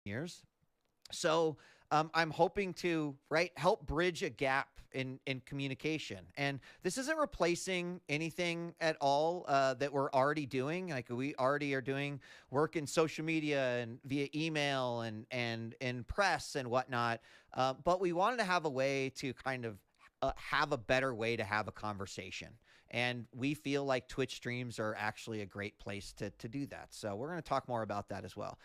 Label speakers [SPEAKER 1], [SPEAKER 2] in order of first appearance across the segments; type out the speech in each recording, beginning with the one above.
[SPEAKER 1] years. So I'm hoping to help bridge a gap in communication, and this isn't replacing anything at all that we're already doing. Like we already are doing work in social media and via email and in press and whatnot. But we wanted to have a way to kind of have a better way to have a conversation. And we feel like Twitch streams are actually a great place to do that. So we're going to talk more about that as well.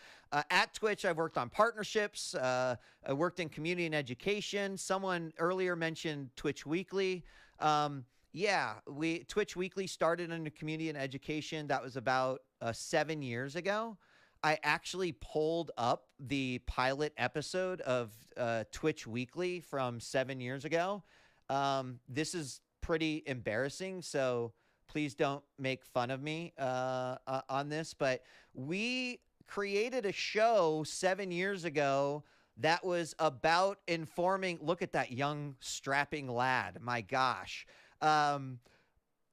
[SPEAKER 1] At Twitch, I've worked on partnerships. I worked in community and education. Someone earlier mentioned Twitch Weekly. Twitch Weekly started under community and education. That was about 7 years ago. I actually pulled up the pilot episode of Twitch Weekly from 7 years ago. This is pretty embarrassing, so please don't make fun of me on this. But we created a show 7 years ago that was about informing. Look at that young, strapping lad. My gosh.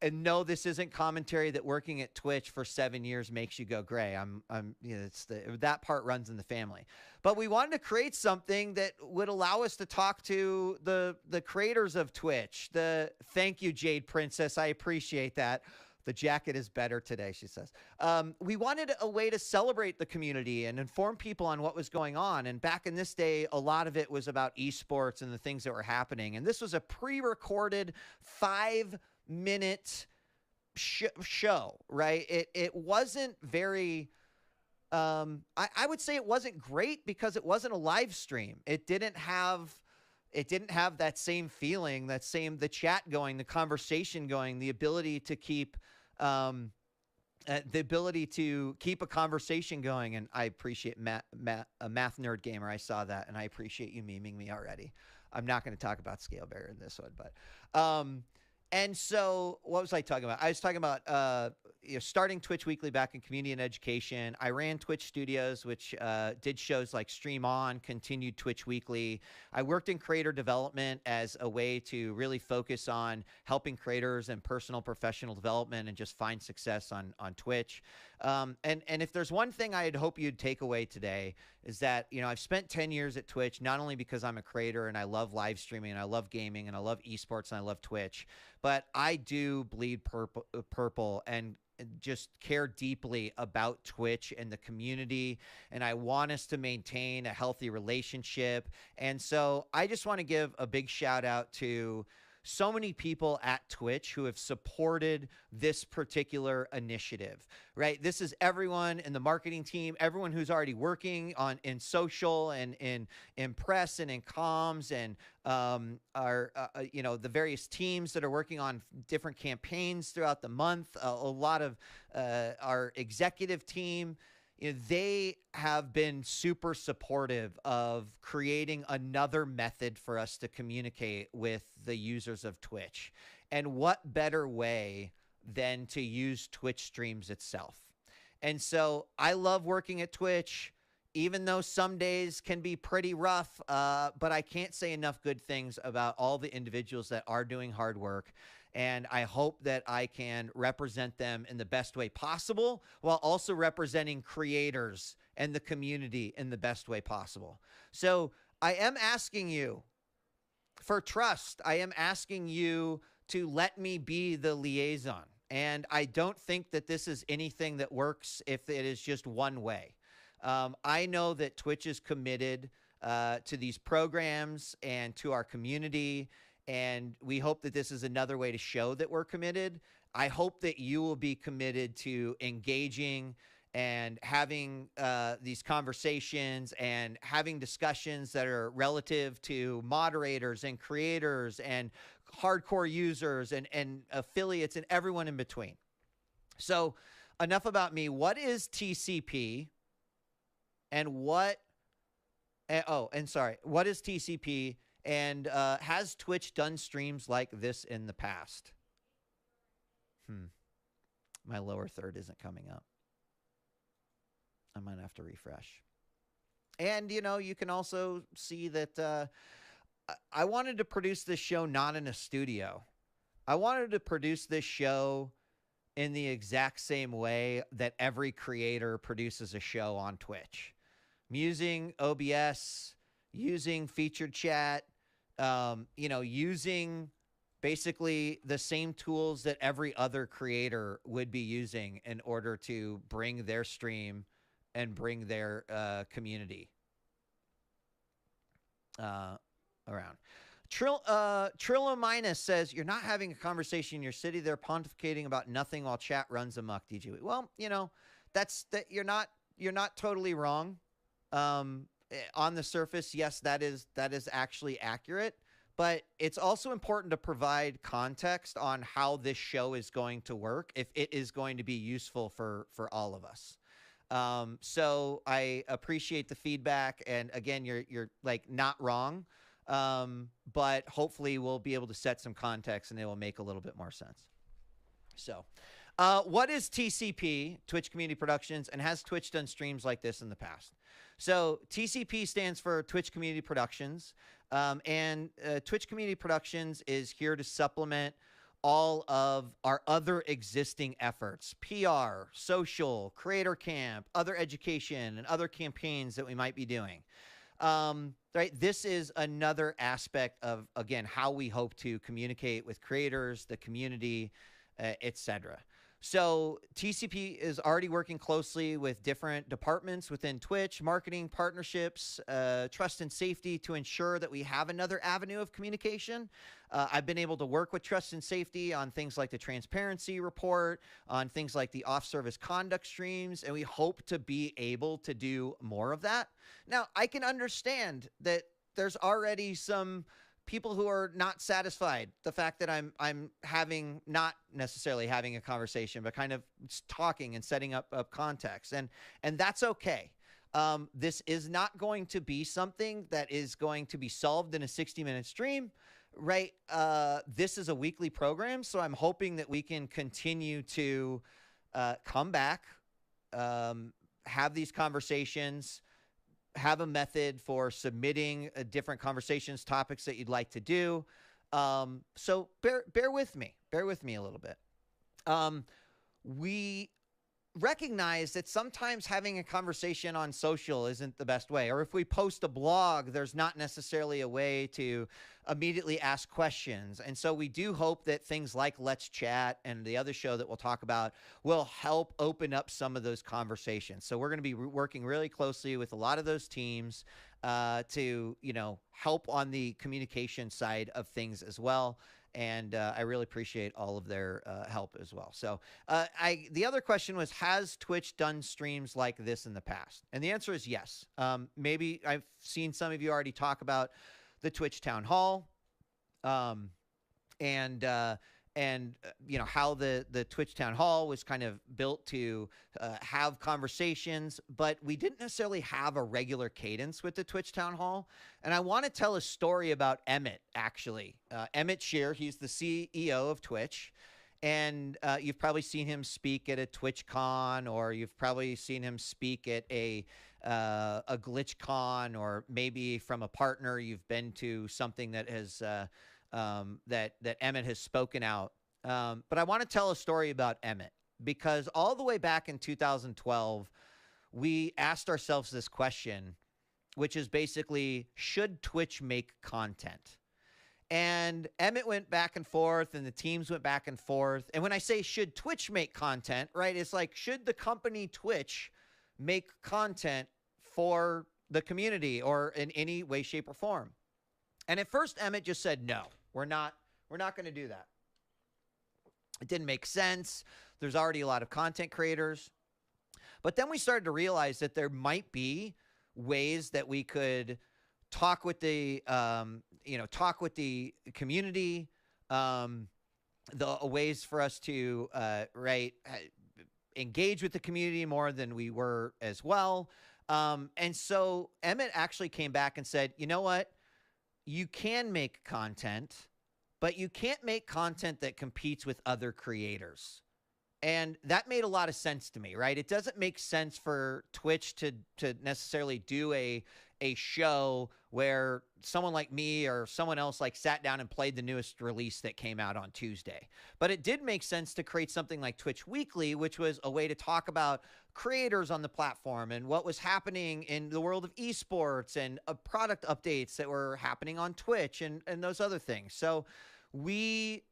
[SPEAKER 1] And no, this isn't commentary that working at Twitch for 7 years makes you go gray. That part runs in the family. But we wanted to create something that would allow us to talk to the creators of Twitch. Thank you, Jade Princess. I appreciate that. The jacket is better today, she says. We wanted a way to celebrate the community and inform people on what was going on. And back in this day, a lot of it was about esports and the things that were happening. And this was a pre-recorded 5-minute show, right? It wasn't very, I would say it wasn't great because it wasn't a live stream. It didn't have that same feeling, the chat going, the conversation going, the ability to keep a conversation going. And I appreciate a math nerd gamer. I saw that, and I appreciate you memeing me already. I'm not going to talk about Scale Bear in this one, but and so what was I talking about? I was talking about starting Twitch Weekly back in community and education. I ran Twitch Studios, which did shows like Stream On, continued Twitch Weekly. I worked in creator development as a way to really focus on helping creators and personal professional development and just find success on Twitch. And if there's one thing I'd hope you'd take away today is that, I've spent 10 years at Twitch, not only because I'm a creator and I love live streaming and I love gaming and I love esports and I love Twitch, but I do bleed purple and just care deeply about Twitch and the community. And I want us to maintain a healthy relationship. And so I just want to give a big shout out to so many people at Twitch who have supported this particular initiative, right? This is everyone in the marketing team, everyone who's already working in social and in press and in comms, and the various teams that are working on different campaigns throughout the month. A lot of our executive team, they have been super supportive of creating another method for us to communicate with the users of Twitch. And what better way than to use Twitch streams itself? And so I love working at Twitch, even though some days can be pretty rough, but I can't say enough good things about all the individuals that are doing hard work. And I hope that I can represent them in the best way possible while also representing creators and the community in the best way possible. So I am asking you for trust. I am asking you to let me be the liaison. And I don't think that this is anything that works if it is just one way. I know that Twitch is committed to these programs and to our community, and we hope that this is another way to show that we're committed. I hope that you will be committed to engaging and having these conversations and having discussions that are relative to moderators and creators and hardcore users and affiliates and everyone in between. So enough about me. What is TCP? And what is TCP? And has Twitch done streams like this in the past? My lower third isn't coming up. I might have to refresh. And, you can also see that I wanted to produce this show not in a studio. I wanted to produce this show in the exact same way that every creator produces a show on Twitch. using OBS, using featured chat, using basically the same tools that every other creator would be using in order to bring their stream and bring their community around. Trillo Minus says, you're not having a conversation in your city. They're pontificating about nothing while chat runs amok, DG. Well, you're not totally wrong. On the surface, yes, that is actually accurate. But it's also important to provide context on how this show is going to work if it is going to be useful for all of us. So I appreciate the feedback, and again, you're like not wrong, but hopefully we'll be able to set some context and it will make a little bit more sense. So, what is TCP, Twitch Community Productions, and has Twitch done streams like this in the past? So TCP stands for Twitch Community Productions, and Twitch Community Productions is here to supplement all of our other existing efforts: PR, social, creator camp, other education, and other campaigns that we might be doing. Right, this is another aspect of, again, how we hope to communicate with creators, the community, etc. So TCP is already working closely with different departments within Twitch, marketing, partnerships, trust and safety, to ensure that we have another avenue of communication. I've been able to work with trust and safety on things like the transparency report, on things like the off-service conduct streams, and we hope to be able to do more of that. Now, I can understand that there's already some people who are not satisfied the fact that I'm having, not necessarily having a conversation, but kind of talking and setting up context, and that's okay. This is not going to be something that is going to be solved in a 60-minute stream, right? This is a weekly program, so I'm hoping that we can continue to come back, have these conversations, have a method for submitting different conversations, topics that you'd like to do. So bear with me. Bear with me a little bit. We recognize that sometimes having a conversation on social isn't the best way. Or if we post a blog, there's not necessarily a way to immediately ask questions. And so we do hope that things like Let's Chat and the other show that we'll talk about will help open up some of those conversations. So we're going to be working really closely with a lot of those teams to, help on the communication side of things as well. And I really appreciate all of their help as well. So the other question was, has Twitch done streams like this in the past? And the answer is yes. Maybe I've seen some of you already talk about the Twitch Town Hall, and how the Twitch Town Hall was kind of built to have conversations, but we didn't necessarily have a regular cadence with the Twitch Town Hall. And I want to tell a story about Emmett, actually. Emmett Shear, he's the CEO of Twitch, and you've probably seen him speak at a TwitchCon, or you've probably seen him speak at a GlitchCon, or maybe from a partner you've been to something that has that Emmett has spoken out. But I want to tell a story about Emmett, because all the way back in 2012, we asked ourselves this question, which is basically, should Twitch make content? And Emmett went back and forth, and the teams went back and forth. And when I say, should Twitch make content, right, it's like, should the company Twitch make content for the community or in any way, shape, or form? And at first, Emmett just said, no, we're not going to do that. It didn't make sense. There's already a lot of content creators. But then we started to realize that there might be ways that we could talk with the, community, the ways for us to, engage with the community more than we were as well. And so Emmett actually came back and said, you know what? You can make content, but you can't make content that competes with other creators. And that made a lot of sense to me, right? It doesn't make sense for Twitch to necessarily do a show where someone like me or someone else like sat down and played the newest release that came out on Tuesday. But it did make sense to create something like Twitch Weekly, which was a way to talk about creators on the platform and what was happening in the world of esports and product updates that were happening on Twitch and those other things. So we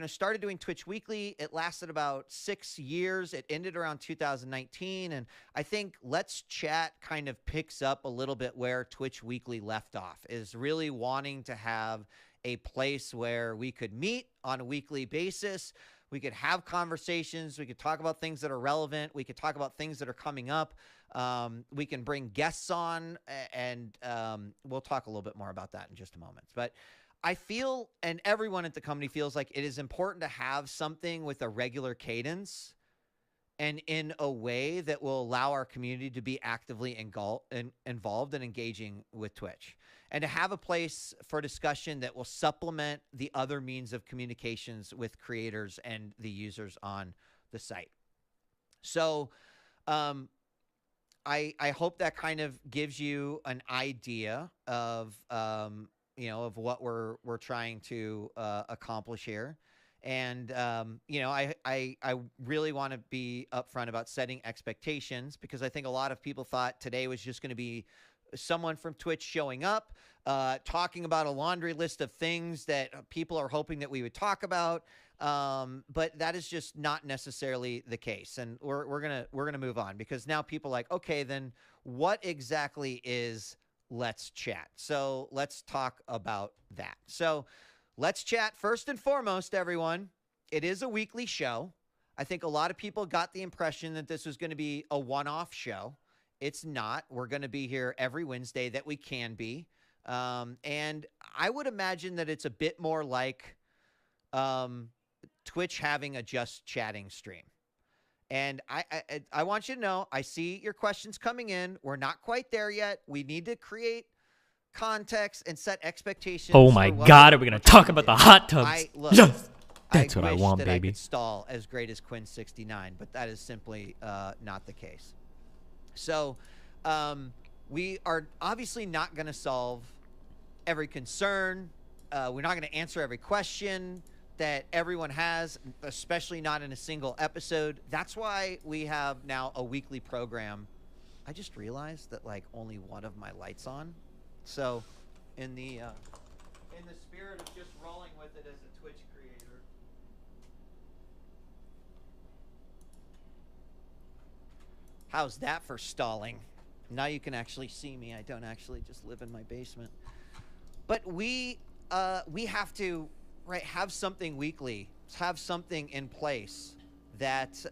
[SPEAKER 1] started doing Twitch Weekly. It lasted about 6 years. It ended around 2019. And I think Let's Chat kind of picks up a little bit where Twitch Weekly left off, is really wanting to have a place where we could meet on a weekly basis. We could have conversations. We could talk about things that are relevant. We could talk about things that are coming up. We can bring guests on, and we'll talk a little bit more about that in just a moment. But I feel, and everyone at the company feels like it is important to have something with a regular cadence and in a way that will allow our community to be actively involved and engaging with Twitch, and to have a place for discussion that will supplement the other means of communications with creators and the users on the site. So I hope that kind of gives you an idea of of what we're trying to accomplish here. And, I really want to be upfront about setting expectations, because I think a lot of people thought today was just going to be someone from Twitch showing up, talking about a laundry list of things that people are hoping that we would talk about. But that is just not necessarily the case. And we're going to move on, because now people are like, okay, then what exactly is Let's Chat? So let's talk about that. So Let's Chat, first and foremost, everyone, it is a weekly show. I think a lot of people got the impression that this was going to be a one-off show. It's not. We're going to be here every Wednesday that we can be. And I would imagine that it's a bit more like Twitch having a just chatting stream. And I want you to know, I see your questions coming in. We're not quite there yet. We need to create context and set expectations.
[SPEAKER 2] Oh my God, are we going to talk about the hot tubs? Yes! That's what I want, baby.
[SPEAKER 1] I could stall as great as Quinn69, but that is simply not the case. So we are obviously not going to solve every concern. We're not going to answer every question that everyone has, especially not in a single episode. That's why we have now a weekly program. I just realized that like only one of my lights on. So in the spirit of just rolling with it as a Twitch creator, how's that for stalling? Now you can actually see me. I don't actually just live in my basement. But we have to have something weekly, have something in place that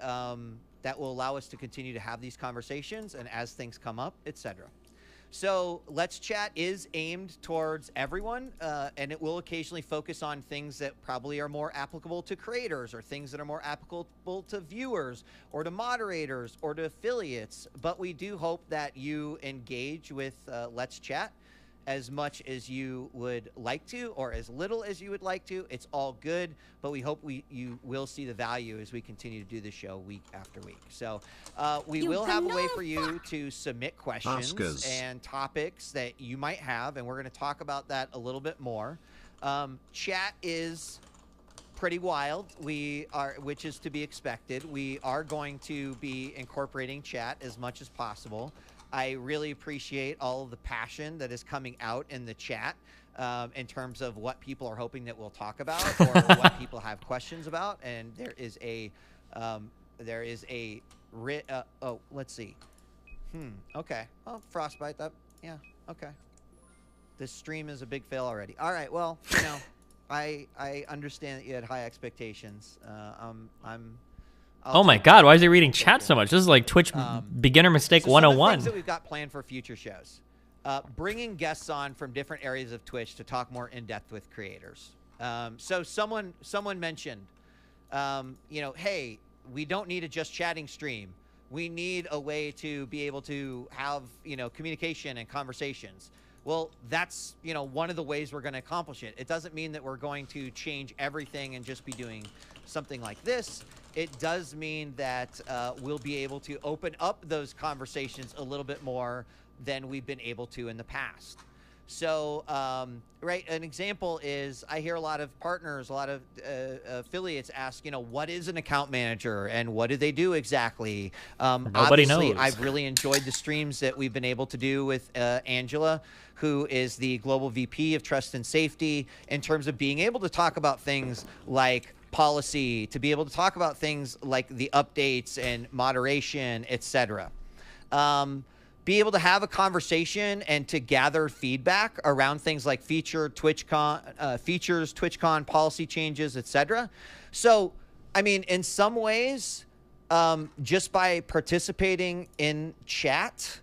[SPEAKER 1] that will allow us to continue to have these conversations, and as things come up, etc. So Let's Chat is aimed towards everyone, and it will occasionally focus on things that probably are more applicable to creators, or things that are more applicable to viewers or to moderators or to affiliates. But we do hope that you engage with Let's Chat as much as you would like to, or as little as you would like to. It's all good, but we hope you will see the value as we continue to do the show week after week. So we will have a way for you to submit questions and topics that you might have, and we're going to talk about that a little bit more. Chat is pretty wild, which is to be expected. We are going to be incorporating chat as much as possible. I really appreciate all of the passion that is coming out in the chat in terms of what people are hoping that we'll talk about, or what people have questions about. And there is a let's see. Okay. Oh, Frostbite. Yeah. Okay. This stream is a big fail already. All right. Well, I understand that you had high expectations.
[SPEAKER 2] Oh my God, why is he reading chat so much? This is like Twitch beginner mistake 101.
[SPEAKER 1] Some things that we've got planned for future shows. Bringing guests on from different areas of Twitch to talk more in depth with creators. So someone mentioned, hey, we don't need a just chatting stream. We need a way to be able to have, communication and conversations. Well, that's, one of the ways we're going to accomplish it. It doesn't mean that we're going to change everything and just be doing something like this. it does mean that we'll be able to open up those conversations a little bit more than we've been able to in the past. So, right, an example is I hear a lot of partners, a lot of affiliates ask, what is an account manager and what do they do exactly?
[SPEAKER 2] Nobody knows.
[SPEAKER 1] I've really enjoyed the streams that we've been able to do with Angela, who is the Global VP of Trust and Safety, in terms of being able to talk about things like policy, to be able to talk about things like the updates and moderation, etc. Be able to have a conversation and to gather feedback around things like features, TwitchCon policy changes, etc. So, I mean, in some ways, just by participating in chat,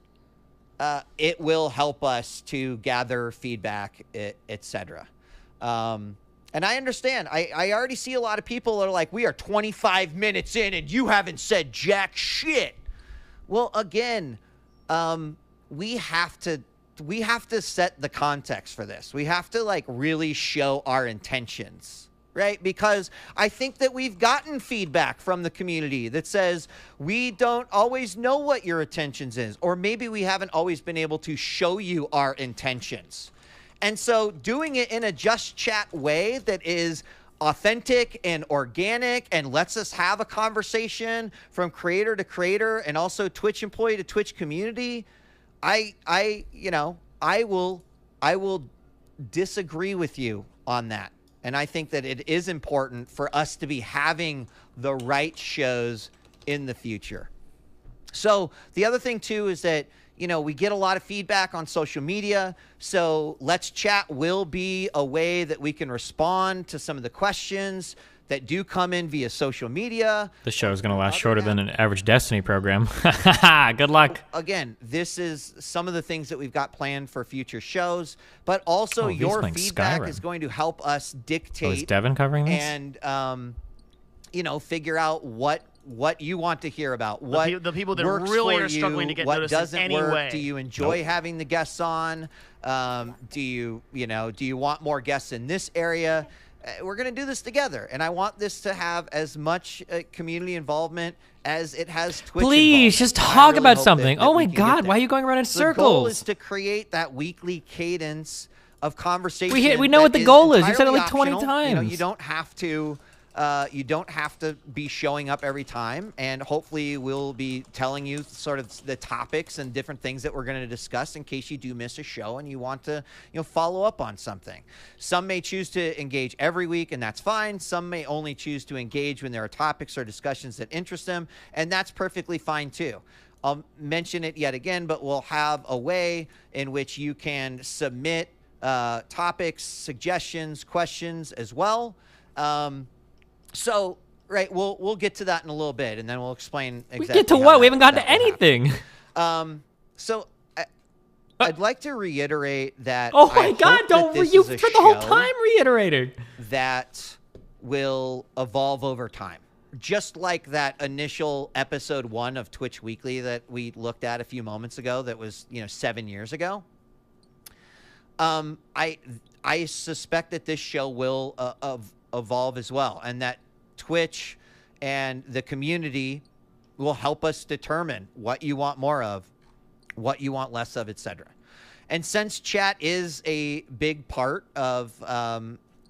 [SPEAKER 1] it will help us to gather feedback, etc. And I understand. I already see a lot of people that are like, we are 25 minutes in and you haven't said jack shit. Well, again, we have to set the context for this. We have to like really show our intentions, right? Because I think that we've gotten feedback from the community that says we don't always know what your intentions is, or maybe we haven't always been able to show you our intentions. And so doing it in a just chat way that is authentic and organic and lets us have a conversation from creator to creator and also Twitch employee to Twitch community, I will disagree with you on that. And I think that it is important for us to be having the right shows in the future. So the other thing too is that, we get a lot of feedback on social media. So Let's Chat will be a way that we can respond to some of the questions that do come in via social media.
[SPEAKER 2] The show is going to last shorter than an average Destiny program. Good luck.
[SPEAKER 1] Again, this is some of the things that we've got planned for future shows, but also your feedback is going to help us dictate.
[SPEAKER 2] Is Devin covering this?
[SPEAKER 1] And, figure out what you want to hear about, what
[SPEAKER 3] the people that
[SPEAKER 1] works
[SPEAKER 3] really
[SPEAKER 1] for
[SPEAKER 3] are struggling to get
[SPEAKER 1] what
[SPEAKER 3] noticed
[SPEAKER 1] doesn't
[SPEAKER 3] in any
[SPEAKER 1] work.
[SPEAKER 3] way.
[SPEAKER 1] Do you enjoy having the guests on? Do you want more guests in this area? We're going to do this together, and I want this to have as much community involvement as it has Twitch
[SPEAKER 2] Please, just talk about something. Oh my God, why are you going around in circles?
[SPEAKER 1] The goal is to create that weekly cadence of conversation.
[SPEAKER 2] We know what the goal is. You said it like 20 times.
[SPEAKER 1] You don't have to. You don't have to be showing up every time, and hopefully we'll be telling you sort of the topics and different things that we're going to discuss in case you do miss a show and you want to follow up on something. Some may choose to engage every week, and that's fine. Some may only choose to engage when there are topics or discussions that interest them, and that's perfectly fine too. I'll mention it yet again, but we'll have a way in which you can submit topics, suggestions, questions as well. So, right, we'll get to that in a little bit, and then we'll explain exactly.
[SPEAKER 2] We get to what? We haven't gotten to anything.
[SPEAKER 1] So I'd like to reiterate that.
[SPEAKER 2] Oh my God! Don't you for the whole time reiterated
[SPEAKER 1] that will evolve over time, just like that initial episode 1 of Twitch Weekly that we looked at a few moments ago. That was 7 years ago. I suspect that this show will evolve as well, and that Twitch and the community will help us determine what you want more of, what you want less of, etc. And since chat is a big part of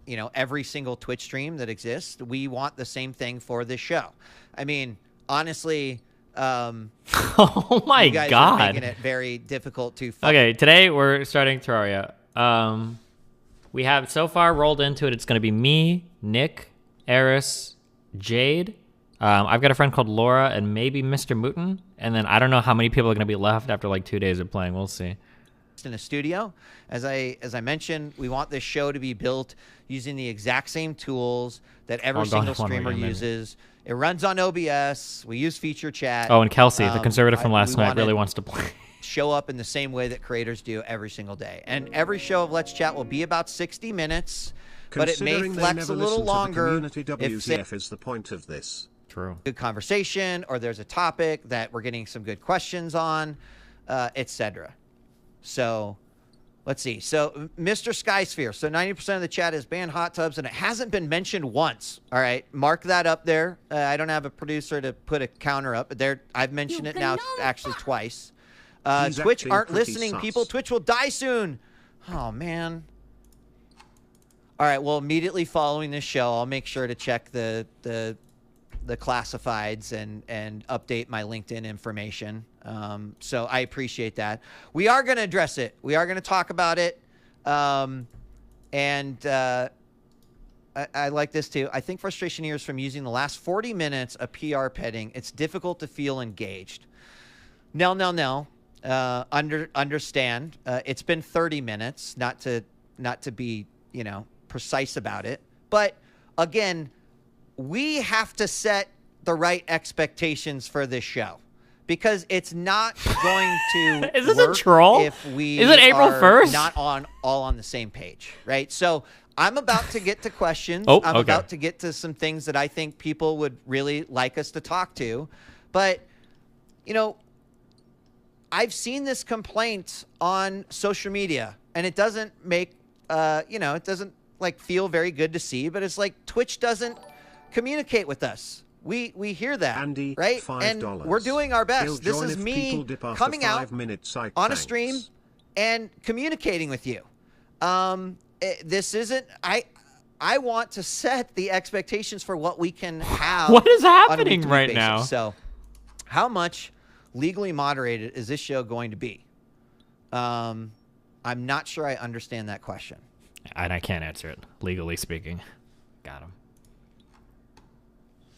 [SPEAKER 1] every single Twitch stream that exists, we want the same thing for this show. I mean, honestly,
[SPEAKER 2] oh my
[SPEAKER 1] you guys
[SPEAKER 2] God,
[SPEAKER 1] are making it very difficult to
[SPEAKER 2] Okay, today we're starting Terraria. We have so far rolled into it. It's going to be me, Nick, Eris, Jade. I've got a friend called Laura and maybe Mr. Mooten. And then I don't know how many people are going to be left after like 2 days of playing. We'll see.
[SPEAKER 1] In a studio. As I mentioned, we want this show to be built using the exact same tools that every single streamer uses. It runs on OBS. We use feature chat.
[SPEAKER 2] Oh, and Kelsey, the conservative from last night, really wants to play.
[SPEAKER 1] Show up in the same way that creators do every single day. And every show of Let's Chat will be about 60 minutes, but it may flex a little longer
[SPEAKER 4] if is the point of this.
[SPEAKER 2] True.
[SPEAKER 1] Good conversation, or there's a topic that we're getting some good questions on, etc. So Let's see. So, Mr. Skysphere. So, 90% of the chat is ban hot tubs, and it hasn't been mentioned once. All right. Mark that up there. I don't have a producer to put a counter up, but there, I've mentioned it now actually twice. Twitch aren't listening, people. Twitch will die soon. Oh, man. All right. Well, immediately following this show, I'll make sure to check the classifieds and update my LinkedIn information. So I appreciate that. We are going to address it. We are going to talk about it. I like this too. I think frustration here is from using the last 40 minutes of PR petting. It's difficult to feel engaged. No. Understand. It's been 30 minutes, not to be, precise about it. But again, we have to set the right expectations for this show, because it's not going to
[SPEAKER 2] is this
[SPEAKER 1] work
[SPEAKER 2] a troll?
[SPEAKER 1] If we
[SPEAKER 2] is it April 1st?
[SPEAKER 1] Not all on the same page, right? So I'm about to get to questions.
[SPEAKER 2] I'm
[SPEAKER 1] about to get to some things that I think people would really like us to talk to. But, I've seen this complaint on social media, and it doesn't make, it doesn't feel very good to see, but it's like Twitch doesn't communicate with us. We hear that,
[SPEAKER 4] Andy,
[SPEAKER 1] right?
[SPEAKER 4] $5.
[SPEAKER 1] And we're doing our best. This is me coming out on a stream and communicating with you. This isn't. I want to set the expectations for what we can have.
[SPEAKER 2] What is happening
[SPEAKER 1] on a weekly
[SPEAKER 2] right
[SPEAKER 1] basis.
[SPEAKER 2] now?
[SPEAKER 1] So, how much legally moderated is this show going to be? I'm not sure I understand that question.
[SPEAKER 2] And I can't answer it, legally speaking. Got him.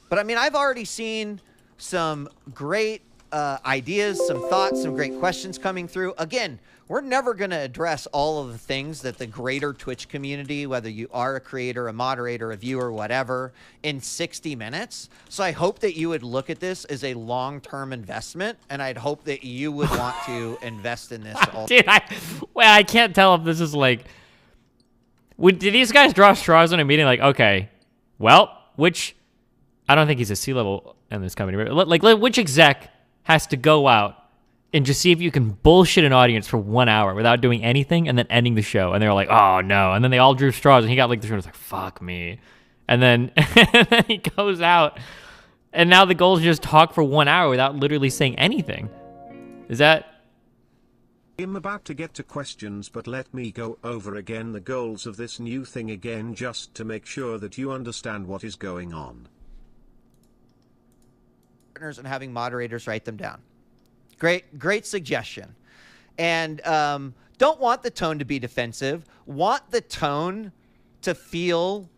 [SPEAKER 1] But, I've already seen some great ideas, some thoughts, some great questions coming through. Again, we're never going to address all of the things that the greater Twitch community, whether you are a creator, a moderator, a viewer, whatever, in 60 minutes. So I hope that you would look at this as a long-term investment, and I'd hope that you would want to invest in this.
[SPEAKER 2] Dude, I can't tell if this is did these guys draw straws in a meeting okay, well, I don't think he's a C-level in this company, but which exec has to go out and just see if you can bullshit an audience for 1 hour without doing anything and then ending the show? And they're like, oh no. And then they all drew straws and he got the show. It's like, fuck me. And then, and then he goes out and now the goal is just talk for 1 hour without literally saying anything. Is that?
[SPEAKER 4] I'm about to get to questions, but let me go over again the goals of this new thing again, just to make sure that you understand what is going on.
[SPEAKER 1] Partners and having moderators write them down. Great suggestion. And don't want the tone to be defensive. Want the tone to feel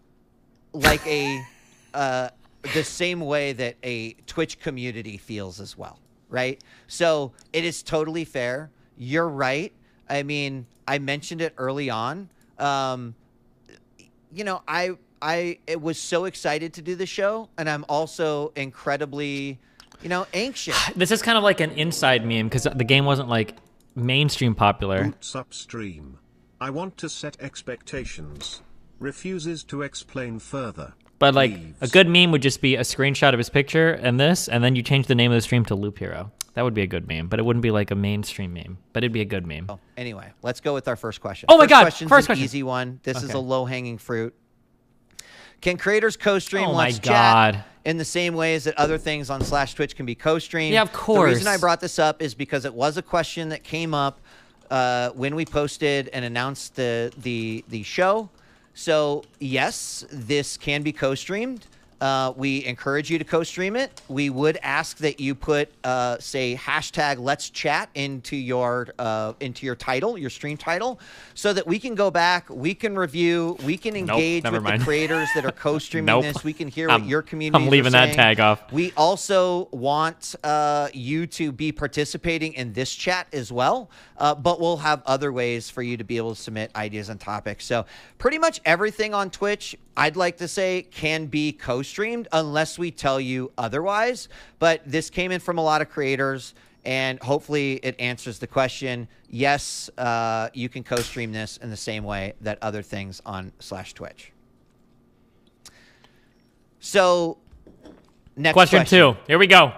[SPEAKER 1] like the same way that a Twitch community feels as well, right? So it is totally fair. You're right. I mentioned it early on. I was so excited to do the show, and I'm also incredibly, anxious.
[SPEAKER 2] This is kind of like an inside meme because the game wasn't mainstream popular.
[SPEAKER 4] Boots upstream. I want to set expectations. Refuses to explain further.
[SPEAKER 2] But
[SPEAKER 4] Leaves.
[SPEAKER 2] A good meme would just be a screenshot of his picture and this, and then you change the name of the stream to Loop Hero. That would be a good meme, but it wouldn't be a mainstream meme. But it'd be a good meme.
[SPEAKER 1] Oh, anyway, let's go with our first question.
[SPEAKER 2] Oh my God!
[SPEAKER 1] First question. Easy one. This is a low-hanging fruit. Can creators co-stream Let's Chat in the same ways that other things on /Twitch can be co-streamed?
[SPEAKER 2] Yeah, of course.
[SPEAKER 1] The reason I brought this up is because it was a question that came up when we posted and announced the show. So yes, this can be co-streamed. We encourage you to co-stream it. We would ask that you put, say, hashtag Let's Chat into your title, your stream title, so that we can go back, we can review, we can engage with the creators that are co-streaming this. We can hear what your community is saying.
[SPEAKER 2] I'm leaving that tag off.
[SPEAKER 1] We also want you to be participating in this chat as well, but we'll have other ways for you to be able to submit ideas and topics. So pretty much everything on Twitch, I'd like to say, can be co-streamed unless we tell you otherwise. But this came in from a lot of creators, and hopefully it answers the question. Yes, you can co-stream this in the same way that other things on /Twitch. So, next
[SPEAKER 2] question 2. Here we go.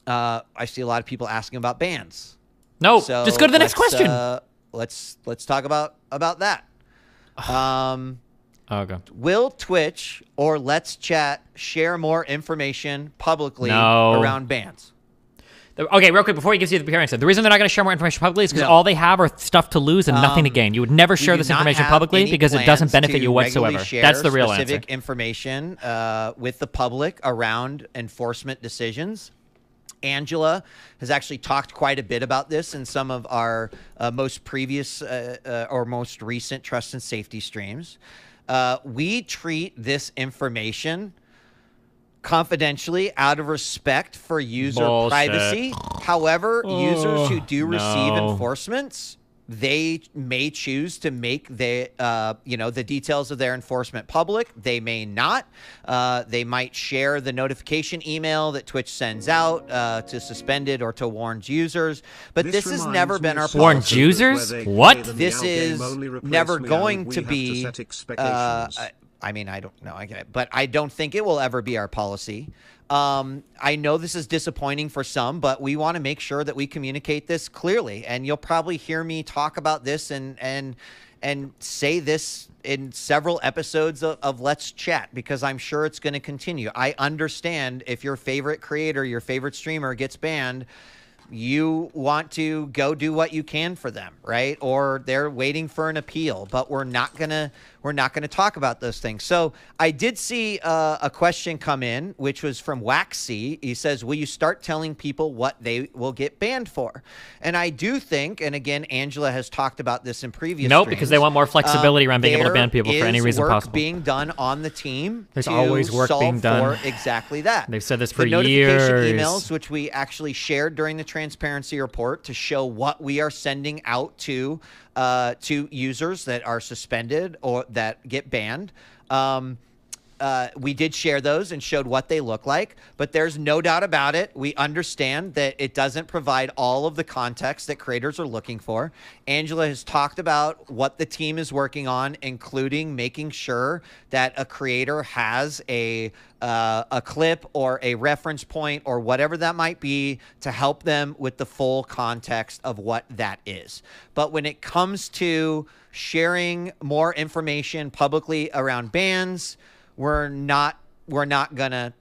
[SPEAKER 1] I see a lot of people asking about bans.
[SPEAKER 2] No,
[SPEAKER 1] So
[SPEAKER 2] just go to the next question.
[SPEAKER 1] let's talk about that.
[SPEAKER 2] Okay.
[SPEAKER 1] Will Twitch or Let's Chat share more information publicly
[SPEAKER 2] No.
[SPEAKER 1] around bans?
[SPEAKER 2] Okay, real quick, before he gives you the answer, the reason they're not going to share more information publicly is because all they have are stuff to lose and nothing to gain. You would never share this information publicly because it doesn't benefit you whatsoever. That's the real answer.
[SPEAKER 1] Specific information with the public around enforcement decisions. Angela has actually talked quite a bit about this in some of our most previous or most recent trust and safety streams. We treat this information confidentially out of respect for user privacy. However, users who do receive enforcements, they may choose to make the details of their enforcement public. They may not. They might share the notification email that Twitch sends out to suspended or to warned users. But this has never been our policy.
[SPEAKER 2] Warned users? What?
[SPEAKER 1] This is never going to be. I mean, I don't know. I get it, but I don't think it will ever be our policy. I know this is disappointing for some, but we want to make sure that we communicate this clearly. And you'll probably hear me talk about this and say this in several episodes of Let's Chat, because I'm sure it's going to continue. I understand if your favorite creator, your favorite streamer gets banned, you want to go do what you can for them, right? Or they're waiting for an appeal, but we're not gonna talk about those things. So I did see a question come in, which was from Waxy. He says, will you start telling people what they will get banned for? And I do think, and again, Angela has talked about this in previous streams,
[SPEAKER 2] because they want more flexibility around being able to ban people for any reason possible.
[SPEAKER 1] There is work being done on the team.
[SPEAKER 2] There's always work being done
[SPEAKER 1] for exactly that.
[SPEAKER 2] They've said this for
[SPEAKER 1] the
[SPEAKER 2] years.
[SPEAKER 1] Notification emails, which we actually shared during the transparency report to show what we are sending out to users that are suspended or that get banned. We did share those and showed what they look like, but there's no doubt about it. We understand that it doesn't provide all of the context that creators are looking for. Angela has talked about what the team is working on, including making sure that a creator has a clip or a reference point or whatever that might be to help them with the full context of what that is. But when it comes to sharing more information publicly around bans, we're not gonna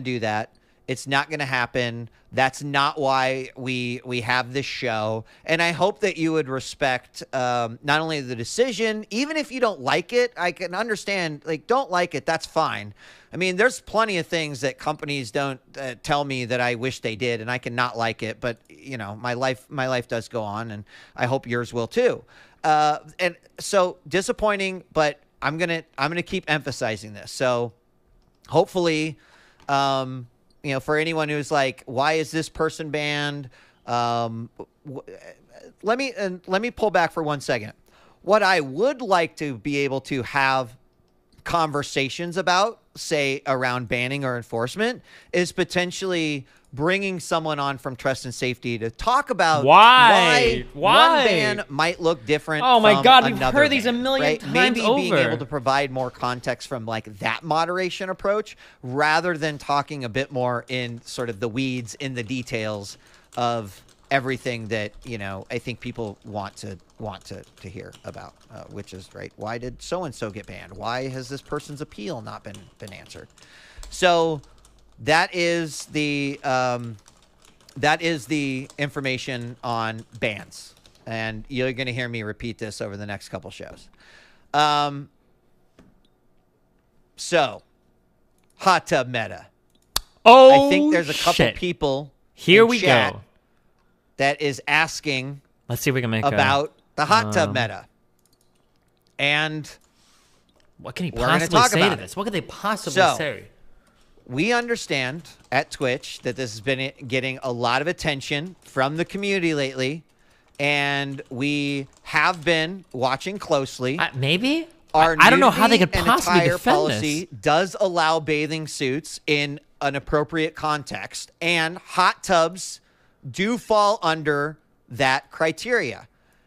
[SPEAKER 1] do that. It's not gonna happen. That's not why we have this show. And I hope that you would respect not only the decision, even if you don't like it. I can understand, like, don't like it, that's fine. I mean, there's plenty of things that companies don't tell me that I wish they did, and I can not like it. But you know, my life does go on, and I hope yours will too. And so disappointing, but I'm gonna keep emphasizing this. So hopefully, for anyone who's like, why is this person banned? Let me pull back for 1 second. What I would like to be able to have conversations about, say around banning or enforcement, is potentially bringing someone on from trust and safety to talk about why one ban might look different.
[SPEAKER 2] Oh my God, we've heard
[SPEAKER 1] ban,
[SPEAKER 2] these a million
[SPEAKER 1] right?
[SPEAKER 2] times
[SPEAKER 1] Maybe
[SPEAKER 2] over.
[SPEAKER 1] being able to provide more context from like that moderation approach, rather than talking a bit more in sort of the weeds, in the details of everything that I think people want to hear about, which is right. Why did so and so get banned? Why has this person's appeal not been answered? So that is the information on bans, and you're going to hear me repeat this over the next couple shows. So, hot tub meta.
[SPEAKER 2] Oh,
[SPEAKER 1] I think there's a couple people
[SPEAKER 2] here
[SPEAKER 1] in
[SPEAKER 2] we
[SPEAKER 1] chat
[SPEAKER 2] go
[SPEAKER 1] that is asking.
[SPEAKER 2] Let's see if we can make
[SPEAKER 1] about the hot tub meta. And
[SPEAKER 2] what can he
[SPEAKER 1] we're gonna
[SPEAKER 2] possibly
[SPEAKER 1] talk
[SPEAKER 2] say
[SPEAKER 1] about
[SPEAKER 2] to
[SPEAKER 1] it.
[SPEAKER 2] this? What could they possibly
[SPEAKER 1] So,
[SPEAKER 2] say?
[SPEAKER 1] We understand at Twitch that this has been getting a lot of attention from the community lately, and we have been watching closely.
[SPEAKER 2] Maybe?
[SPEAKER 1] Our
[SPEAKER 2] I don't know how they
[SPEAKER 1] nudity
[SPEAKER 2] could
[SPEAKER 1] and
[SPEAKER 2] possibly
[SPEAKER 1] attire
[SPEAKER 2] defend
[SPEAKER 1] policy
[SPEAKER 2] this.
[SPEAKER 1] does allow bathing suits in an appropriate context, and hot tubs do fall under that criteria.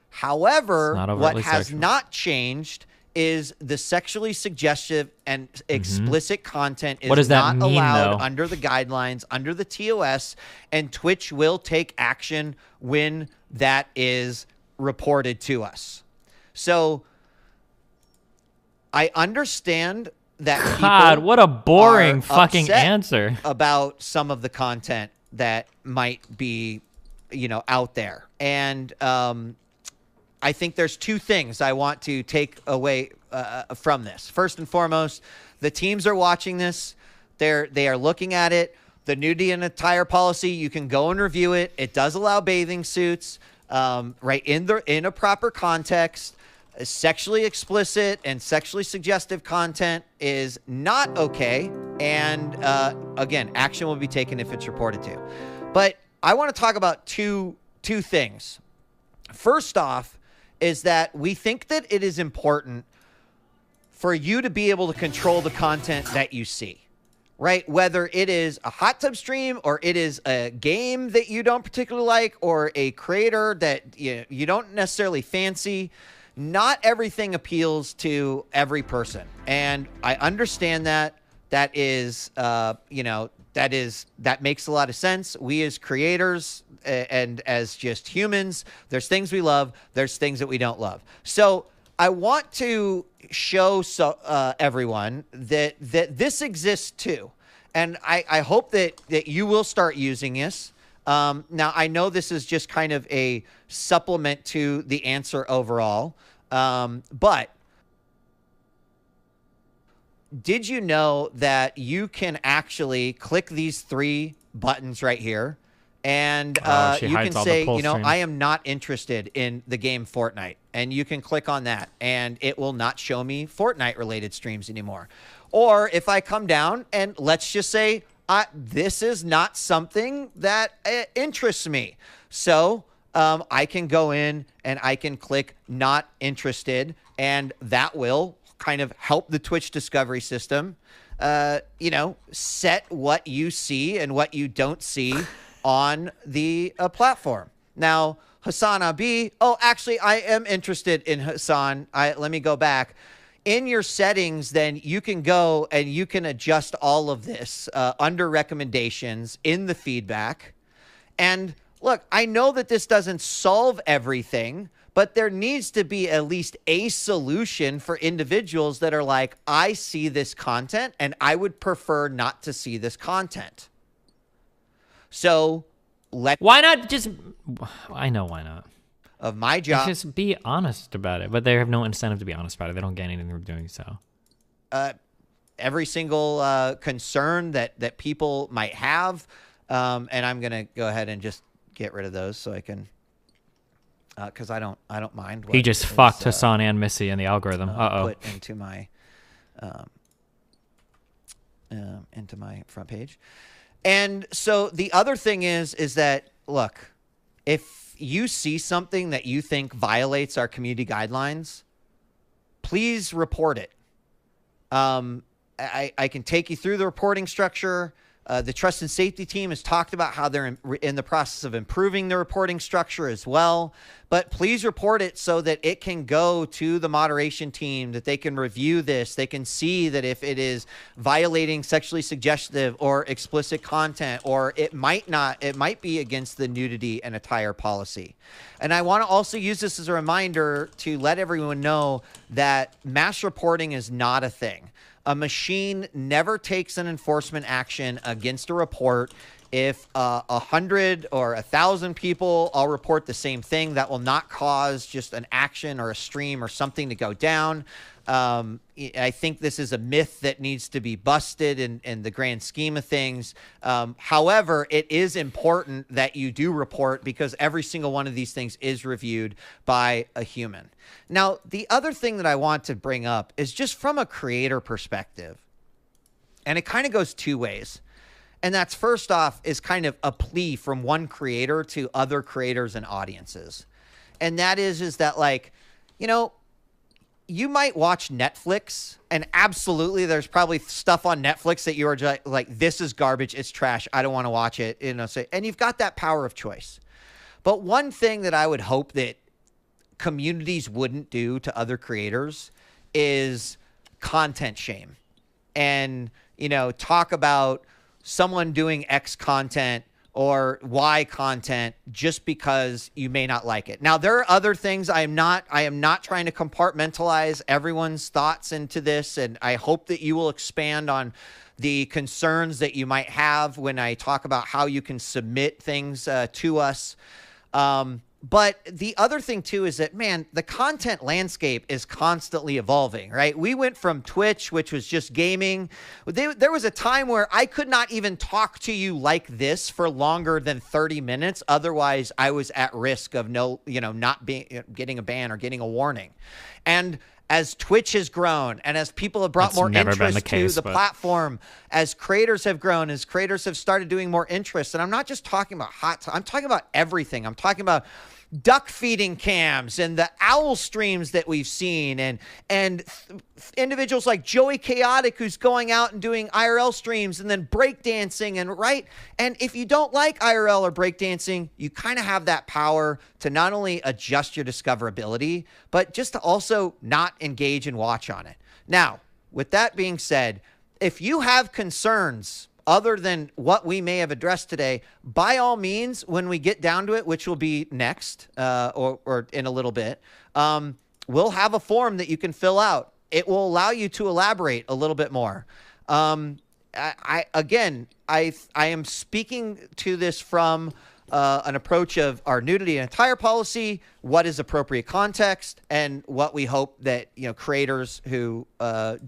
[SPEAKER 1] However, what has
[SPEAKER 2] sexual.
[SPEAKER 1] not changed is the sexually suggestive and explicit content is
[SPEAKER 2] What does that
[SPEAKER 1] not
[SPEAKER 2] mean,
[SPEAKER 1] allowed
[SPEAKER 2] though?
[SPEAKER 1] under the guidelines, under the TOS, and Twitch will take action when that is reported to us. So I understand that
[SPEAKER 2] God,
[SPEAKER 1] people
[SPEAKER 2] what a boring
[SPEAKER 1] are
[SPEAKER 2] fucking
[SPEAKER 1] upset
[SPEAKER 2] answer.
[SPEAKER 1] about some of the content that might be, out there. And I think there's two things I want to take away from this. First and foremost, the teams are watching this. They are looking at it. The nudity and attire policy, you can go and review it. It does allow bathing suits, right, in a proper context. Sexually explicit and sexually suggestive content is not okay. And again, action will be taken if it's reported to. But I want to talk about two things. First off is that we think that it is important for you to be able to control the content that you see. Right? Whether it is a hot tub stream or it is a game that you don't particularly like or a creator that you don't necessarily fancy, not everything appeals to every person. And I understand that. That is, that makes a lot of sense. We as creators and as just humans, there's things we love. There's things that we don't love. So I want to show everyone that this exists too. And I hope that you will start using this. Now, I know this is just kind of a supplement to the answer overall. But did you know that you can actually click these 3 buttons right here? And you can say, I am not interested in the game Fortnite. And you can click on that, and it will not show me Fortnite-related streams anymore. Or if I come down and let's just say, this is not something that interests me. So I can go in and I can click not interested, and that will kind of help the Twitch discovery system, set what you see and what you don't see on the platform. Now, Hassan Abi, actually, I am interested in Hassan. Let me go back. In your settings, then you can go and you can adjust all of this under recommendations in the feedback. And look, I know that this doesn't solve everything, but there needs to be at least a solution for individuals that are like, I see this content and I would prefer not to see this content. So
[SPEAKER 2] why not just, I know why not.
[SPEAKER 1] Of my job.
[SPEAKER 2] Just be honest about it, but they have no incentive to be honest about it. They don't get anything from doing so.
[SPEAKER 1] Every single concern that people might have, and I'm going to go ahead and just get rid of those so I can, because I don't mind.
[SPEAKER 2] He just fucked Hassan and Missy in the algorithm.
[SPEAKER 1] Put into my front page. And so the other thing is that, look, if you see something that you think violates our community guidelines, please report it. I can take you through the reporting structure. The trust and safety team has talked about how they're in the process of improving the reporting structure as well. But please report it so that it can go to the moderation team, that they can review this. They can see that if it is violating sexually suggestive or explicit content, or it might be against the nudity and attire policy. And I want to also use this as a reminder to let everyone know that mass reporting is not a thing. A machine never takes an enforcement action against a report. If 100 or 1,000 people all report the same thing, that will not cause just an action or a stream or something to go down. I think this is a myth that needs to be busted in the grand scheme of things. However, it is important that you do report because every single one of these things is reviewed by a human. Now, the other thing that I want to bring up is just from a creator perspective, and it kind of goes two ways. And that's first off is kind of a plea from one creator to other creators and audiences. And that is that, like, you might watch Netflix, and absolutely there's probably stuff on Netflix that you are just like, this is garbage, it's trash, I don't want to watch it, and you've got that power of choice. But one thing that I would hope that communities wouldn't do to other creators is content shame. And, talk about someone doing X content or Y content just because you may not like it. Now, there are other things. I am not trying to compartmentalize everyone's thoughts into this, and I hope that you will expand on the concerns that you might have when I talk about how you can submit things to us. But the other thing, too, is that, man, the content landscape is constantly evolving, right? We went from Twitch, which was just gaming. There was a time where I could not even talk to you like this for longer than 30 minutes. Otherwise, I was at risk of not getting a ban or getting a warning. And as Twitch has grown and as people have brought more interest to the platform, as creators have grown, as creators have started doing more interest, and I'm not just talking about I'm talking about everything. I'm talking about duck feeding cams and the owl streams that we've seen, and individuals like Joey Chaotic, who's going out and doing IRL streams and then breakdancing, and if you don't like IRL or breakdancing, you kind of have that power to not only adjust your discoverability, but just to also not engage and watch on it. Now, with that being said, if you have concerns other than what we may have addressed today, by all means, when we get down to it, which will be next or in a little bit, we'll have a form that you can fill out. It will allow you to elaborate a little bit more. I am speaking to this from an approach of our nudity and attire policy, what is appropriate context, and what we hope that creators who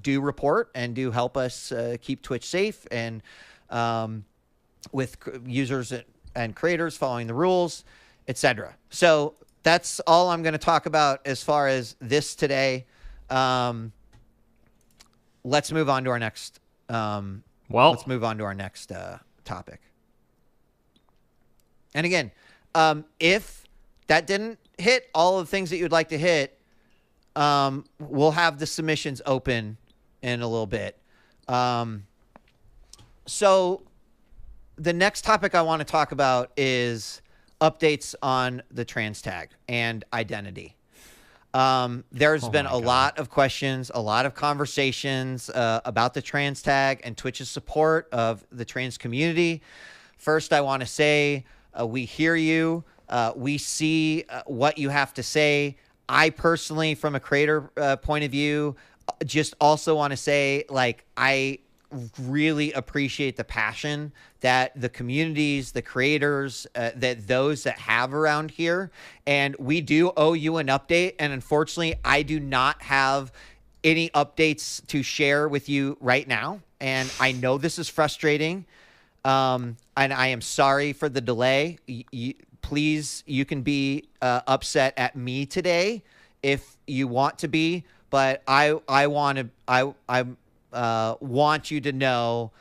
[SPEAKER 1] do report and do help us keep Twitch safe and with users and creators following the rules, etc. So that's all I'm going to talk about as far as this today. Let's move on to our next. Let's move on to our next topic. And again, if that didn't hit all of the things that you'd like to hit, we'll have the submissions open in a little bit. So the next topic I want to talk about is updates on the trans tag and identity. There's been a lot of questions, a lot of conversations about the trans tag and Twitch's support of the trans community. First, I want to say we hear you. We see what you have to say. I personally, from a creator point of view, just also want to say, I really appreciate the passion that the communities, the creators, that those that have around here. And we do owe you an update. And unfortunately, I do not have any updates to share with you right now. And I know this is frustrating. And I am sorry for the delay. Please, you can be upset at me today if you want to be, but I want you to know,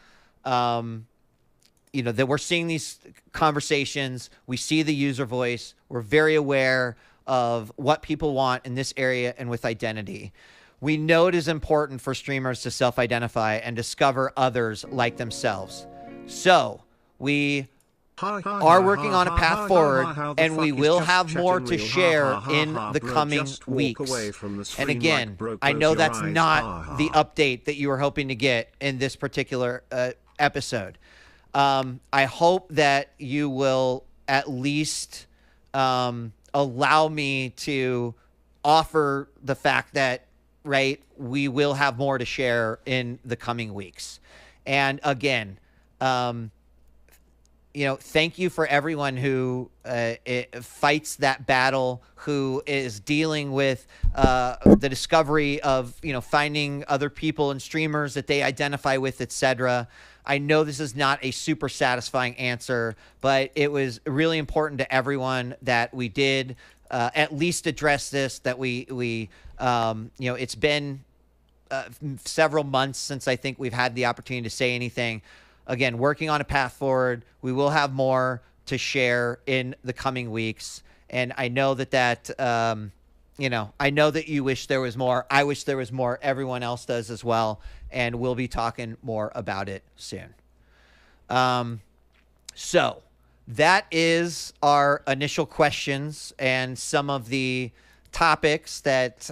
[SPEAKER 1] that we're seeing these conversations. We see the user voice. We're very aware of what people want in this area and with identity. We know it is important for streamers to self-identify and discover others like themselves. So we are working on a path forward, and we will have more to share in the coming weeks. And again, I know that's not the update that you were hoping to get in this particular episode. I hope that you will at least allow me to offer the fact that, we will have more to share in the coming weeks. And again, thank you for everyone who fights that battle, who is dealing with the discovery of, finding other people and streamers that they identify with, etc. I know this is not a super satisfying answer, but it was really important to everyone that we did at least address this, that we it's been several months since I think we've had the opportunity to say anything. Again, working on a path forward. We will have more to share in the coming weeks. And I know I know that you wish there was more. I wish there was more. Everyone else does as well. And we'll be talking more about it soon. So that is our initial questions and some of the topics that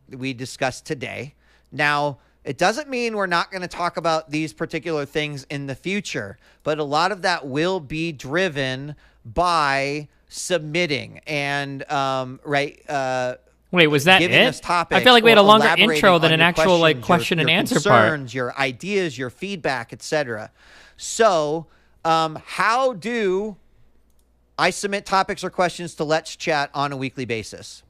[SPEAKER 1] we discussed today. Now, It doesn't mean we're not going to talk about these particular things in the future, but a lot of that will be driven by submitting and
[SPEAKER 2] Wait, was that
[SPEAKER 1] giving
[SPEAKER 2] it?
[SPEAKER 1] us topics.
[SPEAKER 2] I feel like we had a longer
[SPEAKER 1] elaborating
[SPEAKER 2] intro than
[SPEAKER 1] on
[SPEAKER 2] an
[SPEAKER 1] your
[SPEAKER 2] actual like
[SPEAKER 1] questions,
[SPEAKER 2] question and
[SPEAKER 1] your
[SPEAKER 2] answer part.
[SPEAKER 1] concerns, your ideas, your feedback, etc. So, how do I submit topics or questions to Let's Chat on a weekly basis?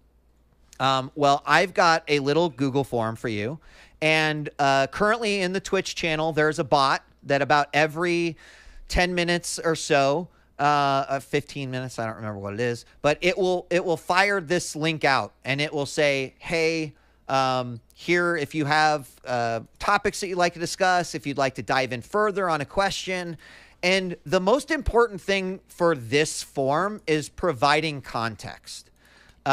[SPEAKER 1] Well, I've got a little Google form for you. And currently in the Twitch channel, there's a bot that about every 10 minutes or so, 15 minutes, I don't remember what it is, but it will fire this link out and it will say, hey, here, if you have topics that you'd like to discuss, if you'd like to dive in further on a question. And the most important thing for this form is providing context. We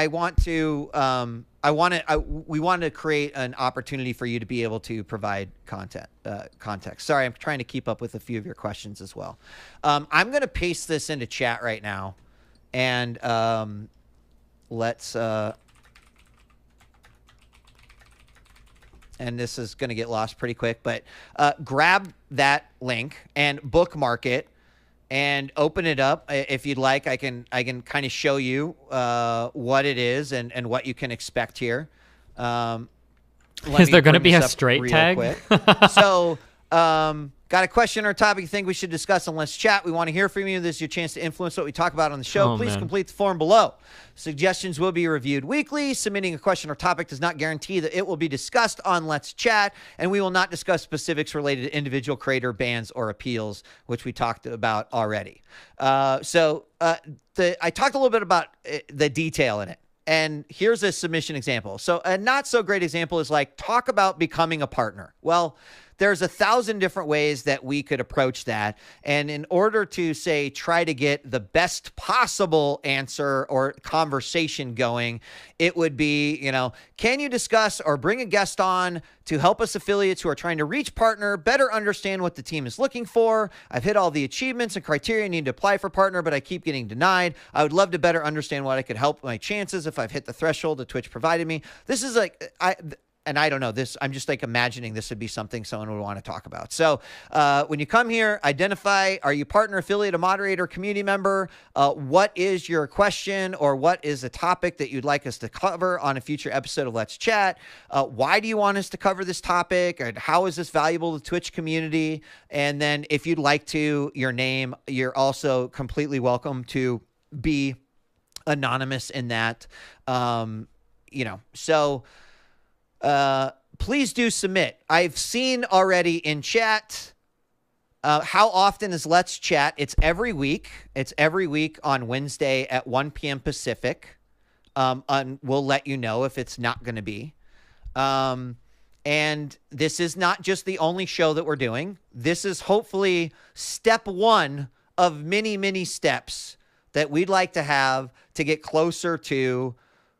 [SPEAKER 1] want to create an opportunity for you to be able to provide context. Sorry, I'm trying to keep up with a few of your questions as well. I'm going to paste this into chat right now, and let's. And this is going to get lost pretty quick, but grab that link and bookmark it. And open it up if you'd like. I can kind of show you what it is and what you can expect here.
[SPEAKER 2] Is there going to be a straight tag?
[SPEAKER 1] So, got a question or a topic you think we should discuss on Let's Chat? We want to hear from you. This is your chance to influence what we talk about on the show. Please complete the form below. Suggestions will be reviewed weekly. Submitting a question or topic does not guarantee that it will be discussed on Let's Chat, and we will not discuss specifics related to individual creator bans or appeals, which we talked about already. I talked a little bit about the detail in it. And here's a submission example. So a not so great example is like, talk about becoming a partner. Well, there's 1,000 different ways that we could approach that. And in order to, say, try to get the best possible answer or conversation going, it would be, can you discuss or bring a guest on to help us affiliates who are trying to reach partner better understand what the team is looking for? I've hit all the achievements and criteria I need to apply for partner, but I keep getting denied. I would love to better understand what I could help my chances if I've hit the threshold that Twitch provided me. This is like, I don't know this. I'm just like imagining this would be something someone would want to talk about. So when you come here, identify, are you partner, affiliate, a moderator, community member? What is your question or what is a topic that you'd like us to cover on a future episode of Let's Chat? Why do you want us to cover this topic? And how is this valuable to the Twitch community? And then if you'd like to, your name, you're also completely welcome to be anonymous in that. Please do submit. I've seen already in chat, how often is Let's Chat? It's every week. It's every week on Wednesday at 1 p.m. Pacific. And we'll let you know if it's not going to be. And this is not just the only show that we're doing. This is hopefully step one of many, many steps that we'd like to have to get closer to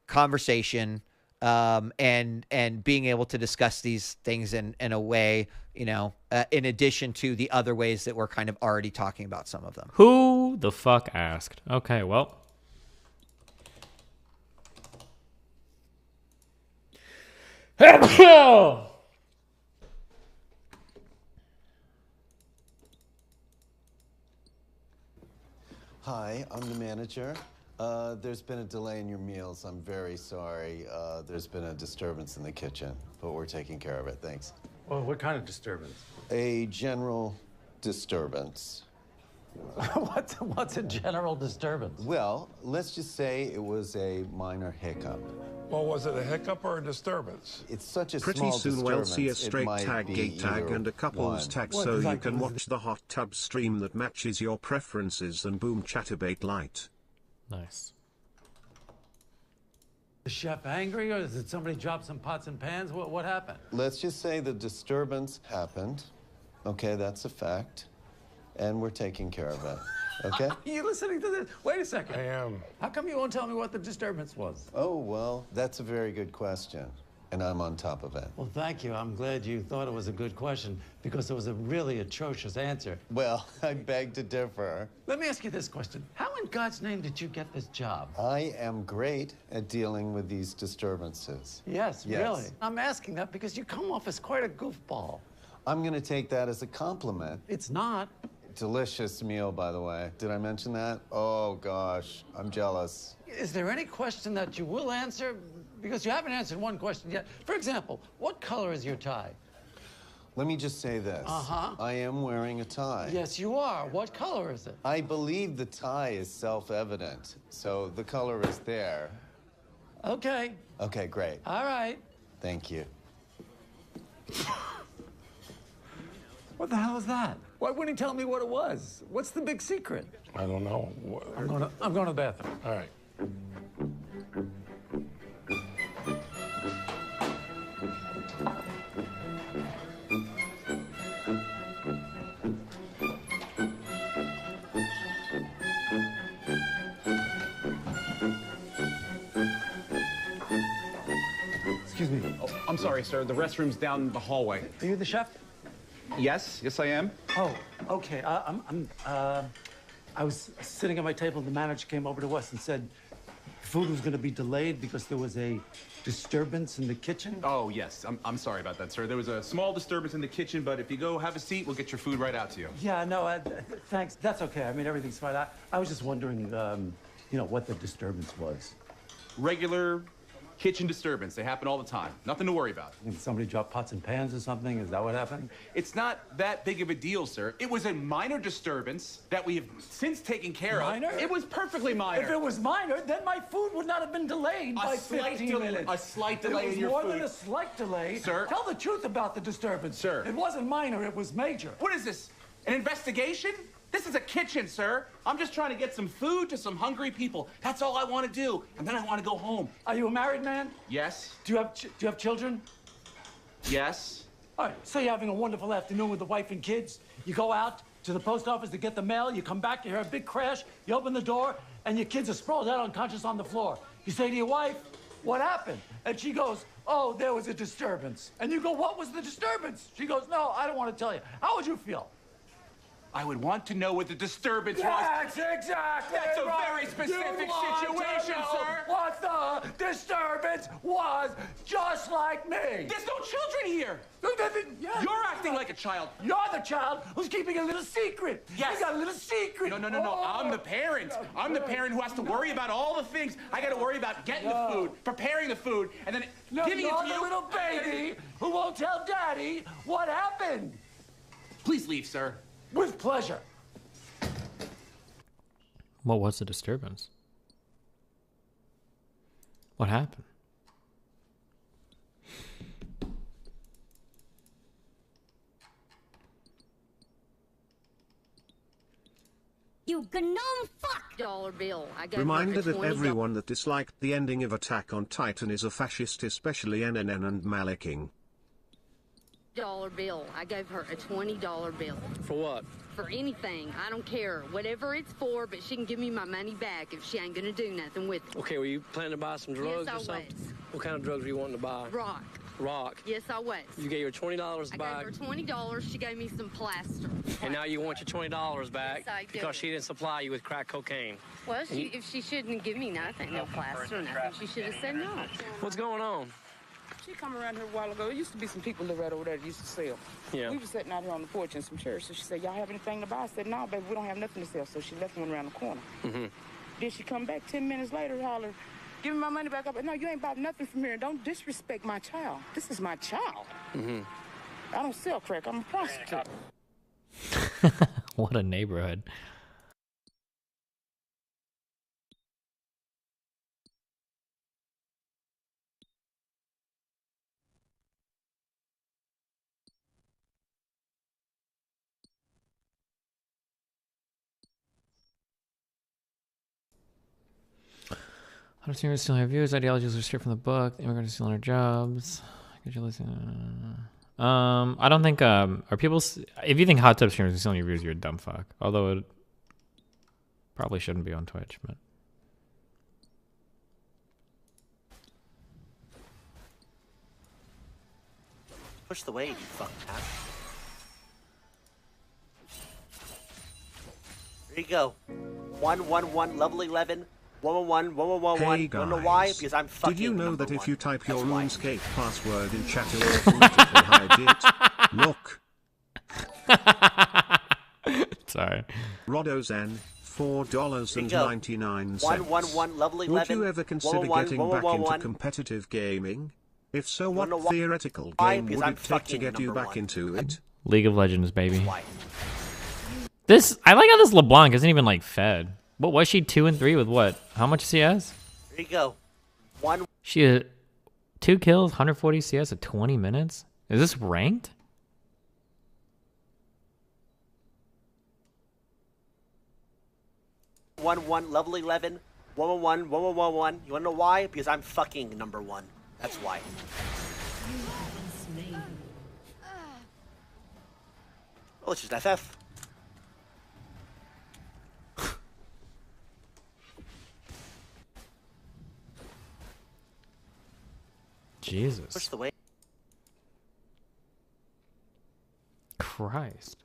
[SPEAKER 1] conversation and being able to discuss these things in a way, in addition to the other ways that we're kind of already talking about some of them.
[SPEAKER 2] Who the fuck asked? Okay, well.
[SPEAKER 3] Hi, I'm the manager. There's been a delay in your meals. I'm very sorry. There's been a disturbance in the kitchen, but we're taking care of it. Thanks.
[SPEAKER 5] Well, what kind of disturbance?
[SPEAKER 3] A general disturbance.
[SPEAKER 5] What's a general disturbance?
[SPEAKER 3] Well, let's just say it was a minor hiccup.
[SPEAKER 6] Well, was it a hiccup or a disturbance?
[SPEAKER 3] It's such a
[SPEAKER 4] Pretty
[SPEAKER 3] small
[SPEAKER 4] soon
[SPEAKER 3] disturbance.
[SPEAKER 4] we'll see a straight tag, gate tag, and a couples tag, so you can watch the hot tub stream that matches your preferences, and boom, chatterbait light.
[SPEAKER 2] Nice.
[SPEAKER 5] Is chef angry, or did somebody drop some pots and pans? What happened?
[SPEAKER 3] Let's just say the disturbance happened. Okay, that's a fact. And we're taking care of it. Okay?
[SPEAKER 5] Are you listening to this? Wait a second.
[SPEAKER 6] I am.
[SPEAKER 5] How come you won't tell me what the disturbance was?
[SPEAKER 3] Oh, well, that's a very good question. and I'm on top of it.
[SPEAKER 5] Well, thank you. I'm glad you thought it was a good question because it was a really atrocious answer.
[SPEAKER 3] Well, I beg to differ.
[SPEAKER 5] Let me ask you this question. How in God's name did you get this job?
[SPEAKER 3] I am great at dealing with these disturbances.
[SPEAKER 5] Yes,
[SPEAKER 3] Yes.
[SPEAKER 5] really. I'm asking that because you come off as quite a goofball.
[SPEAKER 3] I'm going to take that as a compliment.
[SPEAKER 5] It's not.
[SPEAKER 3] Delicious meal, by the way. Did I mention that? Oh, gosh, I'm jealous.
[SPEAKER 5] Is there any question that you will answer? Because you haven't answered one question yet. For example, what color is your tie?
[SPEAKER 3] Let me just say this.
[SPEAKER 5] Uh-huh.
[SPEAKER 3] I am wearing a tie.
[SPEAKER 5] Yes, you are. What color is it?
[SPEAKER 3] I believe the tie is self-evident, so the color is there.
[SPEAKER 5] Okay.
[SPEAKER 3] Okay, great.
[SPEAKER 5] All right.
[SPEAKER 3] Thank you.
[SPEAKER 5] What the hell is that? Why wouldn't he tell me what it was? What's the big secret?
[SPEAKER 6] I don't know.
[SPEAKER 5] I'm going to the bathroom.
[SPEAKER 6] All right.
[SPEAKER 5] Excuse me.
[SPEAKER 7] Oh, I'm sorry, sir. The restroom's down the hallway.
[SPEAKER 5] Are you the chef?
[SPEAKER 7] Yes, I am.
[SPEAKER 5] Oh, okay. I was sitting at my table, and the manager came over to us and said food was going to be delayed because there was a disturbance in the kitchen.
[SPEAKER 7] Oh, yes. I'm sorry about that, sir. There was a small disturbance in the kitchen, but if you go have a seat, we'll get your food right out to you.
[SPEAKER 5] Yeah, no, thanks. That's okay. I mean, everything's fine. I was just wondering, you know, what the disturbance was.
[SPEAKER 7] Regular kitchen disturbance. They happen all the time. Nothing to worry about.
[SPEAKER 5] Did somebody drop pots and pans or something? Is that what happened?
[SPEAKER 7] It's not that big of a deal, sir. It was a minor disturbance that we have since taken care
[SPEAKER 5] Minor?
[SPEAKER 7] of. It was perfectly minor.
[SPEAKER 5] If it was minor, then my food would not have been delayed by 15 minutes.
[SPEAKER 7] A slight delay in your
[SPEAKER 5] It was
[SPEAKER 7] food.
[SPEAKER 5] more than a slight delay.
[SPEAKER 7] Sir?
[SPEAKER 5] Tell the truth about the disturbance.
[SPEAKER 7] Sir.
[SPEAKER 5] It wasn't minor, it was major.
[SPEAKER 7] What is this? An investigation? This is a kitchen, sir. I'm just trying to get some food to some hungry people. That's all I want to do. And then I want to go home.
[SPEAKER 5] Are you a married man?
[SPEAKER 7] Yes.
[SPEAKER 5] Do you have children?
[SPEAKER 7] Yes.
[SPEAKER 5] All right, so you're having a wonderful afternoon with the wife and kids. You go out to the post office to get the mail. You come back, you hear a big crash. You open the door, and your kids are sprawled out unconscious on the floor. You say to your wife, "What happened?" And she goes, "Oh, there was a disturbance." And you go, "What was the disturbance?" She goes, "No, I don't want to tell you." How would you feel?
[SPEAKER 7] I would want to know what the disturbance was.
[SPEAKER 5] That's exactly
[SPEAKER 7] That's a
[SPEAKER 5] right.
[SPEAKER 7] very specific
[SPEAKER 5] You want to
[SPEAKER 7] situation,
[SPEAKER 5] know
[SPEAKER 7] sir.
[SPEAKER 5] What the disturbance was, just like me.
[SPEAKER 7] There's no children here.
[SPEAKER 5] Yeah.
[SPEAKER 7] You're acting like a child.
[SPEAKER 5] You're the child who's keeping a little secret.
[SPEAKER 7] Yes.
[SPEAKER 5] You got a little secret.
[SPEAKER 7] No. I'm the parent. I'm the parent who has to worry about all the things. I got to worry about getting the food, preparing the food, and then giving it
[SPEAKER 5] You're
[SPEAKER 7] to you.
[SPEAKER 5] the little baby who won't tell Daddy what happened.
[SPEAKER 7] Please leave, sir.
[SPEAKER 5] With pleasure.
[SPEAKER 2] What was the disturbance? What happened?
[SPEAKER 8] You gnome fuck dollar bill. I gave
[SPEAKER 4] Reminder
[SPEAKER 8] her a
[SPEAKER 4] that
[SPEAKER 8] $20
[SPEAKER 4] everyone that disliked the ending of Attack on Titan is a fascist, especially NNN and Maliking.
[SPEAKER 8] bill. I gave her a $20 bill.
[SPEAKER 9] For what?
[SPEAKER 8] For anything. I don't care. Whatever it's for, but she can give me my money back if she ain't gonna do nothing with it.
[SPEAKER 9] Okay, were you planning to buy some drugs
[SPEAKER 8] Yes, I
[SPEAKER 9] or something?
[SPEAKER 8] was.
[SPEAKER 9] What kind of drugs were you wanting to buy?
[SPEAKER 8] Rock.
[SPEAKER 9] Rock.
[SPEAKER 8] Yes, I was.
[SPEAKER 9] You gave her $20
[SPEAKER 8] I
[SPEAKER 9] back,
[SPEAKER 8] gave her $20. She gave me some plaster.
[SPEAKER 9] and now you want your $20 back
[SPEAKER 8] Yes, I do.
[SPEAKER 9] because she didn't supply you with crack cocaine.
[SPEAKER 8] Well, if she shouldn't give me nothing, no plaster or nothing, she should have said no.
[SPEAKER 9] What's going on?
[SPEAKER 10] She come around here a while ago. It used to be some people live right over there that used to sell.
[SPEAKER 9] Yeah.
[SPEAKER 10] We were sitting out here on the porch in some chairs. So she said, "Y'all have anything to buy?" I said, "No, baby, we don't have nothing to sell." So she left one around the corner.
[SPEAKER 9] Mm-hmm.
[SPEAKER 10] Then she come back 10 minutes later, holler, "Give me my money back up." No, you ain't bought nothing from here. Don't disrespect my child. This is my child.
[SPEAKER 9] Mm-hmm.
[SPEAKER 10] I don't sell crack. I'm a prostitute.
[SPEAKER 2] What a neighborhood. How to steal stealing our views, ideologies are straight from the book, the immigrants stealing our jobs. Could you listen? I don't think are people if you think hot tub streamers are stealing your views, you're a dumb fuck. Although it probably shouldn't be on Twitch, but
[SPEAKER 11] Push the wave, you fucking ass. There you go. 111, level 11. 111, 111.
[SPEAKER 4] Hey
[SPEAKER 11] You wanna know why?
[SPEAKER 4] guys,
[SPEAKER 11] Because I'm fucking
[SPEAKER 4] did you know
[SPEAKER 11] number
[SPEAKER 4] that if
[SPEAKER 11] one.
[SPEAKER 4] you type your
[SPEAKER 11] That's why.
[SPEAKER 4] RuneScape password in chat, it will automatically hide it? Look.
[SPEAKER 2] Sorry.
[SPEAKER 4] Rodozen, $4.99.
[SPEAKER 11] 111, level 11.
[SPEAKER 4] Would you ever consider
[SPEAKER 11] 111,
[SPEAKER 4] getting back into
[SPEAKER 11] 111.
[SPEAKER 4] competitive gaming? If so, what
[SPEAKER 11] wanna know why?
[SPEAKER 4] theoretical
[SPEAKER 11] Why?
[SPEAKER 4] game
[SPEAKER 11] Because
[SPEAKER 4] would
[SPEAKER 11] I'm
[SPEAKER 4] it take to
[SPEAKER 11] fucking
[SPEAKER 4] get you
[SPEAKER 11] number
[SPEAKER 4] back
[SPEAKER 11] one.
[SPEAKER 4] into it?
[SPEAKER 2] League of Legends, baby.
[SPEAKER 11] Why?
[SPEAKER 2] This I like how this LeBlanc isn't even like fed. What was she 2 and 3 with what? How much CS?
[SPEAKER 11] There you go. One.
[SPEAKER 2] She had 2 kills, 140 CS at 20 minutes. Is this ranked?
[SPEAKER 11] One level 11. 111, 111. You wanna know why? Because I'm fucking number one. That's why. Well, it's just FF.
[SPEAKER 2] Jesus
[SPEAKER 11] Push the way.
[SPEAKER 2] Christ.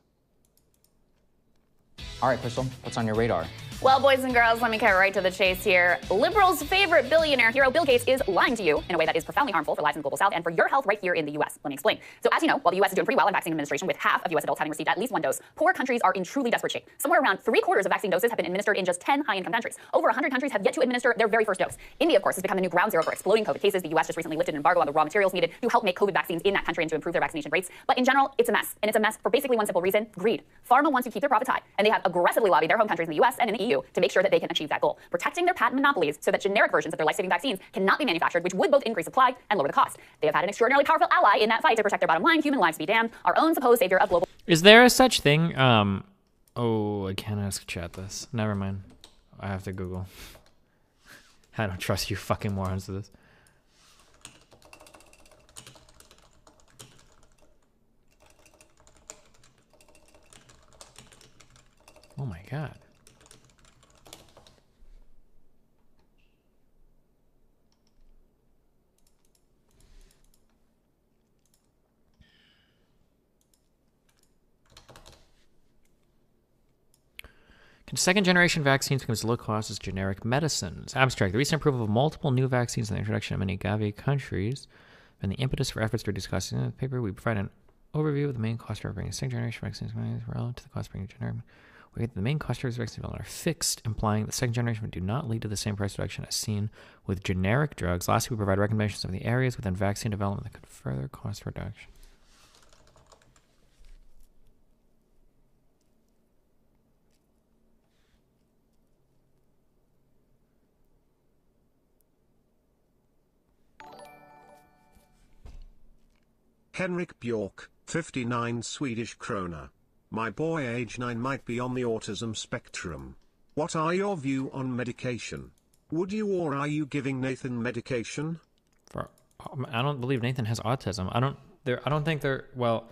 [SPEAKER 12] All right, Pistol, what's on your radar?
[SPEAKER 13] Well, boys and girls, let me cut right to the chase here. Liberals' favorite billionaire hero, Bill Gates, is lying to you in a way that is profoundly harmful for lives in the global south and for your health right here in the U.S. Let me explain. So as you know, while the U.S. is doing pretty well in vaccine administration, with half of U.S. adults having received at least one dose, poor countries are in truly desperate shape. Somewhere around 3/4 of vaccine doses have been administered in just 10 high-income countries. Over 100 countries have yet to administer their very first dose. India, of course, has become the new ground zero for exploding COVID cases. The U.S. just recently lifted an embargo on the raw materials needed to help make COVID vaccines in that country and to improve their vaccination rates. But in general, it's a mess. And it's a mess for basically one simple reason: greed. Pharma wants to keep their profits high, and they have aggressively lobbied their home countries in the U.S. and in the EU to make sure that they can achieve that goal, protecting their patent monopolies so that generic versions of their life-saving vaccines cannot be manufactured, which would both increase supply and lower the cost. They have had an extraordinarily powerful ally in that fight to protect their bottom line: human lives be damned, our own supposed savior of global.
[SPEAKER 2] Is there a such thing? Oh, I can't ask chat this. Never mind. I have to Google. I don't trust you fucking morons to this. Oh my god. Can second-generation vaccines become as low cost as generic medicines? Abstract. The recent approval of multiple new vaccines and the introduction of many Gavi countries and the impetus for efforts to reduce costs. In the paper, we provide an overview of the main cost of bringing second-generation vaccines relative to the cost of bringing generic. The main cost of vaccine development are fixed, implying that second generation do not lead to the same price reduction as seen with generic drugs. Lastly, we provide recommendations of the areas within vaccine development that could further cost reduction.
[SPEAKER 4] Henrik Bjork, 59 Swedish krona. My boy age 9 might be on the autism spectrum. What are your view on medication? Would you or are you giving Nathan medication?
[SPEAKER 2] I don't believe Nathan has autism. I don't think they're, well,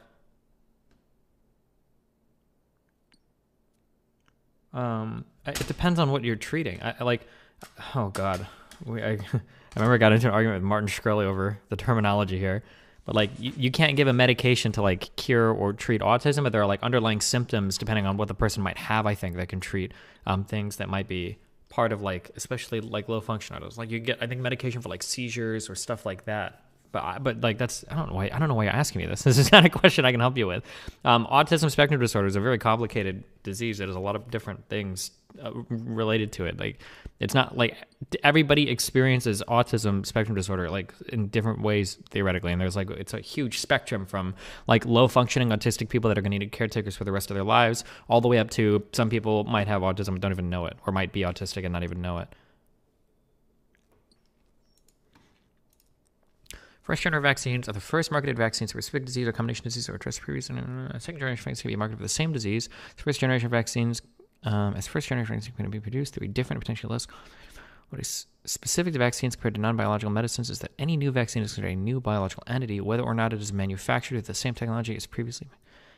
[SPEAKER 2] it depends on what you're treating. Oh God. I remember I got into an argument with Martin Shkreli over the terminology here. But like you can't give a medication to like cure or treat autism, but there are like underlying symptoms depending on what the person might have, I think, that can treat things that might be part of like, especially like low function autism. Like you get, I think, medication for like seizures or stuff like that. But like that's, I don't know why you're asking me this. This is not a question I can help you with. Autism spectrum disorder is a very complicated disease that has a lot of different things related to it. Like it's not like everybody experiences autism spectrum disorder like in different ways theoretically, and there's like it's a huge spectrum from like low functioning autistic people that are going to need caretakers for the rest of their lives, all the way up to some people might have autism and don't even know it, or might be autistic and not even know it. First generation vaccines are the first marketed vaccines for a specific disease or combination of disease or address previous. Second generation vaccines can be marketed for the same disease. First generation vaccines, as first generation vaccines can be produced through a different potential less. What is specific to vaccines compared to non-biological medicines is that any new vaccine is considered a new biological entity, whether or not it is manufactured with the same technology as previously.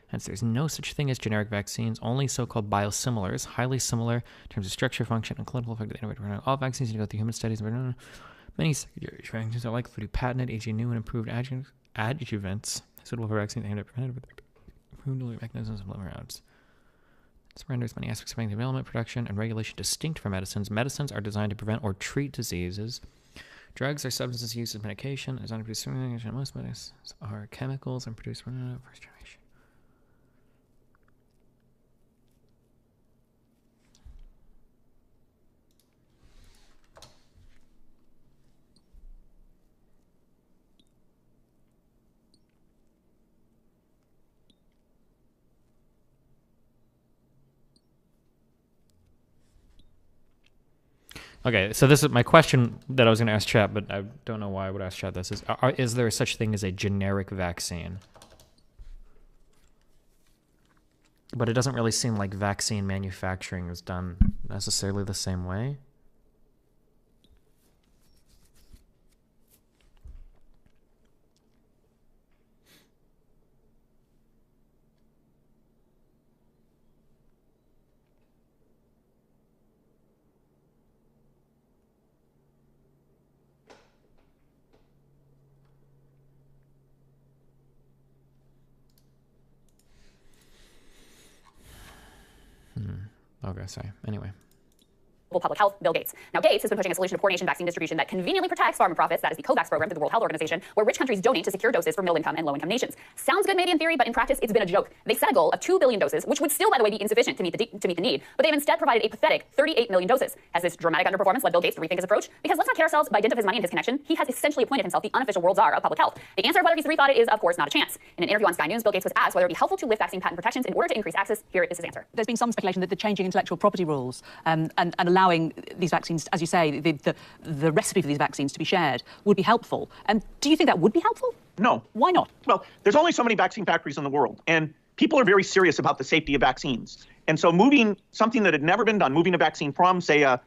[SPEAKER 2] Hence, there's no such thing as generic vaccines, only so-called biosimilars, highly similar in terms of structure, function, and clinical effect of the innovative. All vaccines need to go through human studies. Many second-generation vaccines are likely to be patented, e.g. new and improved adjuvants suitable for vaccine aimed at preventive mechanisms of liver routes. This renders many aspects of development, production, and regulation distinct from medicines. Medicines are designed to prevent or treat diseases. Drugs are substances used as medication. Designed to produce most medicines are chemicals and produced from first generation. Okay, so this is my question that I was going to ask chat, but I don't know why I would ask chat this. Is there such thing as a generic vaccine? But it doesn't really seem like vaccine manufacturing is done necessarily the same way. Okay, sorry. Anyway.
[SPEAKER 13] Public health, Bill Gates. Now, Gates has been pushing a solution to poor nation vaccine distribution that conveniently protects pharma profits. That is the COVAX program through the World Health Organization, where rich countries donate to secure doses for middle-income and low-income nations. Sounds good maybe in theory, but in practice, it's been a joke. They set a goal of 2 billion doses, which would still, by the way, be insufficient to meet the need, but they've instead provided a pathetic 38 million doses. Has this dramatic underperformance led Bill Gates to rethink his approach? Because let's not kid ourselves, by dint of his money and his connection, he has essentially appointed himself the unofficial world czar of public health. The answer of whether he's rethought it is, of course, not a chance. In an interview on Sky News, Bill Gates was asked whether it would be helpful to lift vaccine patent protections in order to increase access. Here is his answer.
[SPEAKER 14] There's been some speculation that the changing intellectual property rules and allowing these vaccines, as you say, the recipe for these vaccines to be shared would be helpful. And do you think that would be helpful?
[SPEAKER 15] No.
[SPEAKER 14] Why not?
[SPEAKER 15] Well, there's only so many vaccine factories in the world, and people are very serious about the safety of vaccines. And so moving something that had never been done, moving a vaccine from, say, a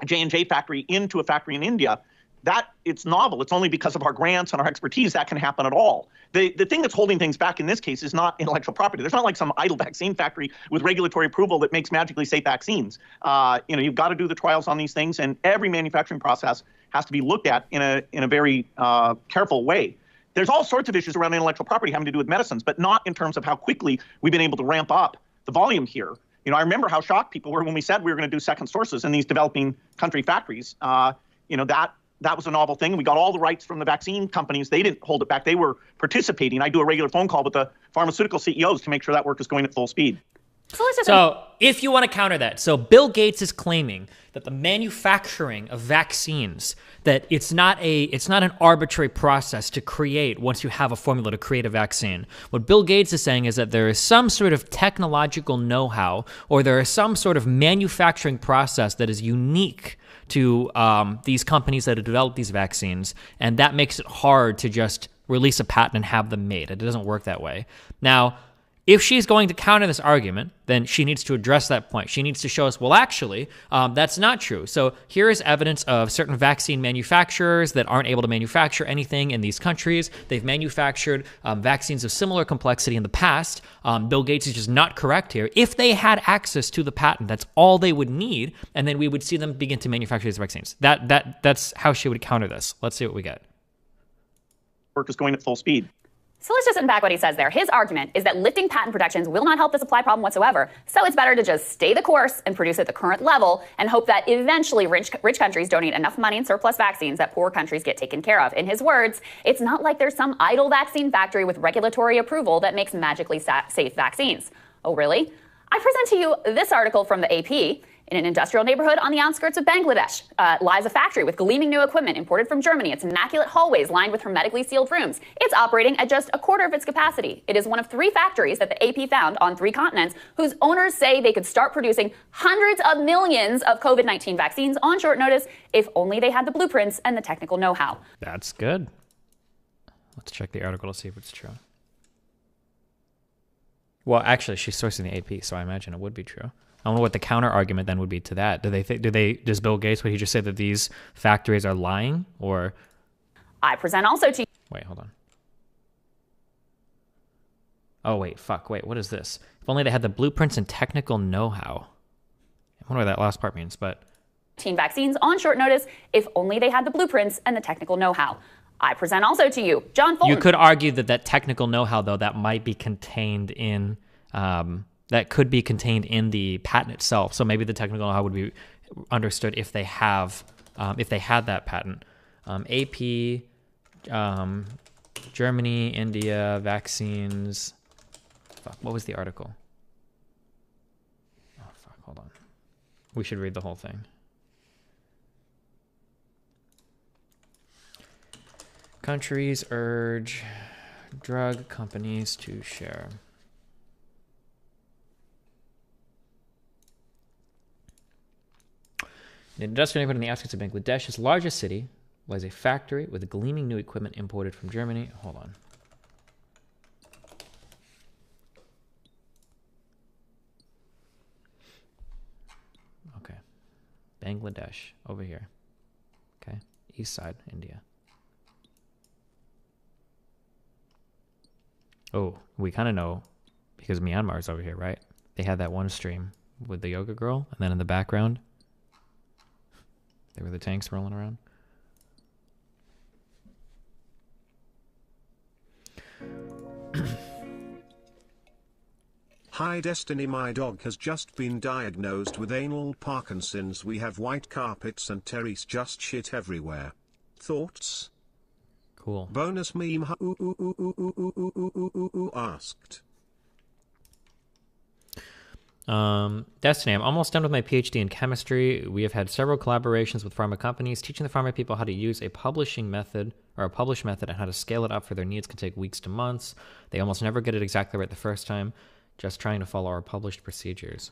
[SPEAKER 15] J&J factory into a factory in India, that it's novel. It's only because of our grants and our expertise that can happen at all. The thing that's holding things back in this case is not intellectual property. There's not like some idle vaccine factory with regulatory approval that makes magically safe vaccines. You've got to do the trials on these things, and every manufacturing process has to be looked at in a very careful way. There's all sorts of issues around intellectual property having to do with medicines, but not in terms of how quickly we've been able to ramp up the volume here. I remember how shocked people were when we said we were going to do second sources in these developing country factories. That was a novel thing. We got all the rights from the vaccine companies. They didn't hold it back. They were participating. I do a regular phone call with the pharmaceutical CEOs to make sure that work is going at full speed.
[SPEAKER 2] So if you want to counter that, so Bill Gates is claiming that the manufacturing of vaccines, that it's not an arbitrary process to create once you have a formula to create a vaccine. What Bill Gates is saying is that there is some sort of technological know-how, or there is some sort of manufacturing process that is unique to these companies that have developed these vaccines, and that makes it hard to just release a patent and have them made. It doesn't work that way. Now, if she's going to counter this argument, then she needs to address that point. She needs to show us, well, actually, that's not true. So here is evidence of certain vaccine manufacturers that aren't able to manufacture anything in these countries. They've manufactured vaccines of similar complexity in the past. Bill Gates is just not correct here. If they had access to the patent, that's all they would need, and then we would see them begin to manufacture these vaccines. That's how she would counter this. Let's see what we get.
[SPEAKER 15] Work is going at full speed.
[SPEAKER 13] So let's just unpack what he says there. His argument is that lifting patent protections will not help the supply problem whatsoever. So it's better to just stay the course and produce at the current level and hope that eventually rich countries donate enough money and surplus vaccines that poor countries get taken care of. In his words, it's not like there's some idle vaccine factory with regulatory approval that makes magically safe vaccines. Oh, really? I present to you this article from the AP. In an industrial neighborhood on the outskirts of Bangladesh lies a factory with gleaming new equipment imported from Germany. Its immaculate hallways lined with hermetically sealed rooms. It's operating at just a quarter of its capacity. It is one of 3 factories that the AP found on 3 continents whose owners say they could start producing hundreds of millions of COVID-19 vaccines on short notice if only they had the blueprints and the technical know-how.
[SPEAKER 2] That's good. Let's check the article to see if it's true. Well, actually, she's sourcing the AP, so I imagine it would be true. I don't know what the counter argument then would be to that. Does Bill Gates, what he just said, that these factories are lying, or?
[SPEAKER 13] I present also to you.
[SPEAKER 2] Wait, hold on. Oh, wait, what is this? If only they had the blueprints and technical know-how. I wonder what that last part means, but.
[SPEAKER 13] Vaccines on short notice if only they had the blueprints and the technical know-how. I present also to you, John Fulton.
[SPEAKER 2] You could argue that technical know-how, though, that might be contained in, that could be contained in the patent itself. So maybe the technical know-how would be understood if they have, if they had that patent. AP, Germany, India, vaccines. Fuck, what was the article? Oh, fuck, hold on. We should read the whole thing. Countries urge drug companies to share. The industrial neighborhood in the outskirts of Bangladesh's largest city lies a factory with gleaming new equipment imported from Germany. Hold on. Okay. Bangladesh, over here. Okay. East side, India. Oh, we kind of know because Myanmar's over here, right? They had that one stream with the yoga girl, and then in the background, there were the tanks rolling around.
[SPEAKER 4] Hi Destiny, my dog has just been diagnosed with anal Parkinson's. We have white carpets and just shit everywhere. Thoughts?
[SPEAKER 2] Cool.
[SPEAKER 4] Bonus meme asked.
[SPEAKER 2] Destiny, I'm almost done with my PhD in chemistry. We have had several collaborations with pharma companies. Teaching the pharma people how to use a publishing method or a published method and how to scale it up for their needs can take weeks to months. They almost never get it exactly right the first time. Just trying to follow our published procedures.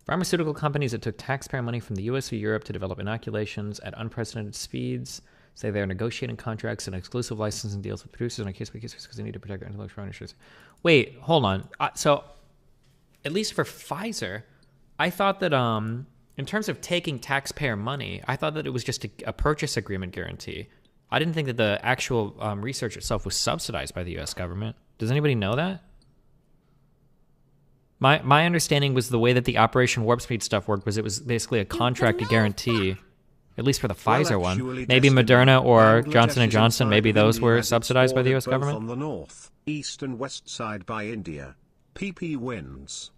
[SPEAKER 2] Pharmaceutical companies that took taxpayer money from the US or Europe to develop inoculations at unprecedented speeds say they are negotiating contracts and exclusive licensing deals with producers on a case-by-case basis because they need to protect their intellectual ownership. Wait, hold on. So, at least for Pfizer, I thought that in terms of taking taxpayer money, I thought that it was just a purchase agreement guarantee. I didn't think that the actual research itself was subsidized by the US government. Does anybody know that? My understanding was the way that the Operation Warp Speed stuff worked was it was basically a contract to guarantee, at least for the Pfizer one. Maybe Moderna or Johnson & Johnson, maybe those were subsidized by the US government?
[SPEAKER 4] On the north, east and west side by India. PP wins.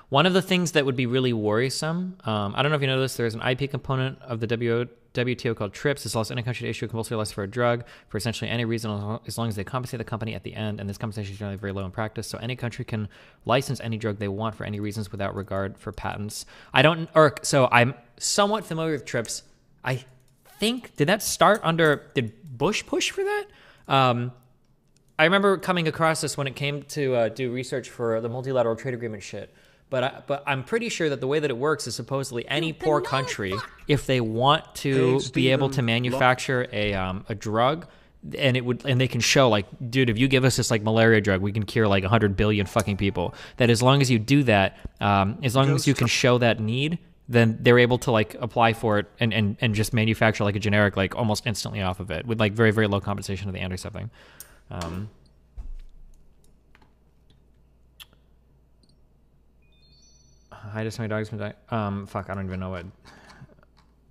[SPEAKER 2] One of the things that would be really worrisome, I don't know if you know this, there's an IP component of the WTO called TRIPS. This allows any country to issue a compulsory license for a drug for essentially any reason as long as they compensate the company at the end, and this compensation is generally very low in practice. So any country can license any drug they want for any reasons without regard for patents. So I'm somewhat familiar with TRIPS. I think, did Bush push for that? I remember coming across this when it came to do research for the multilateral trade agreement shit. But I'm pretty sure that the way that it works is supposedly any poor country, if they want to be able to manufacture a drug, and they can show like, dude, if you give us this like malaria drug, we can cure like 100 billion fucking people. That as long as you do that, as long as you can show that need, then they're able to like apply for it and just manufacture like a generic like almost instantly off of it with like very, very low compensation to the end or something. Hi, Destiny, my dog's been dying. Fuck, I don't even know what.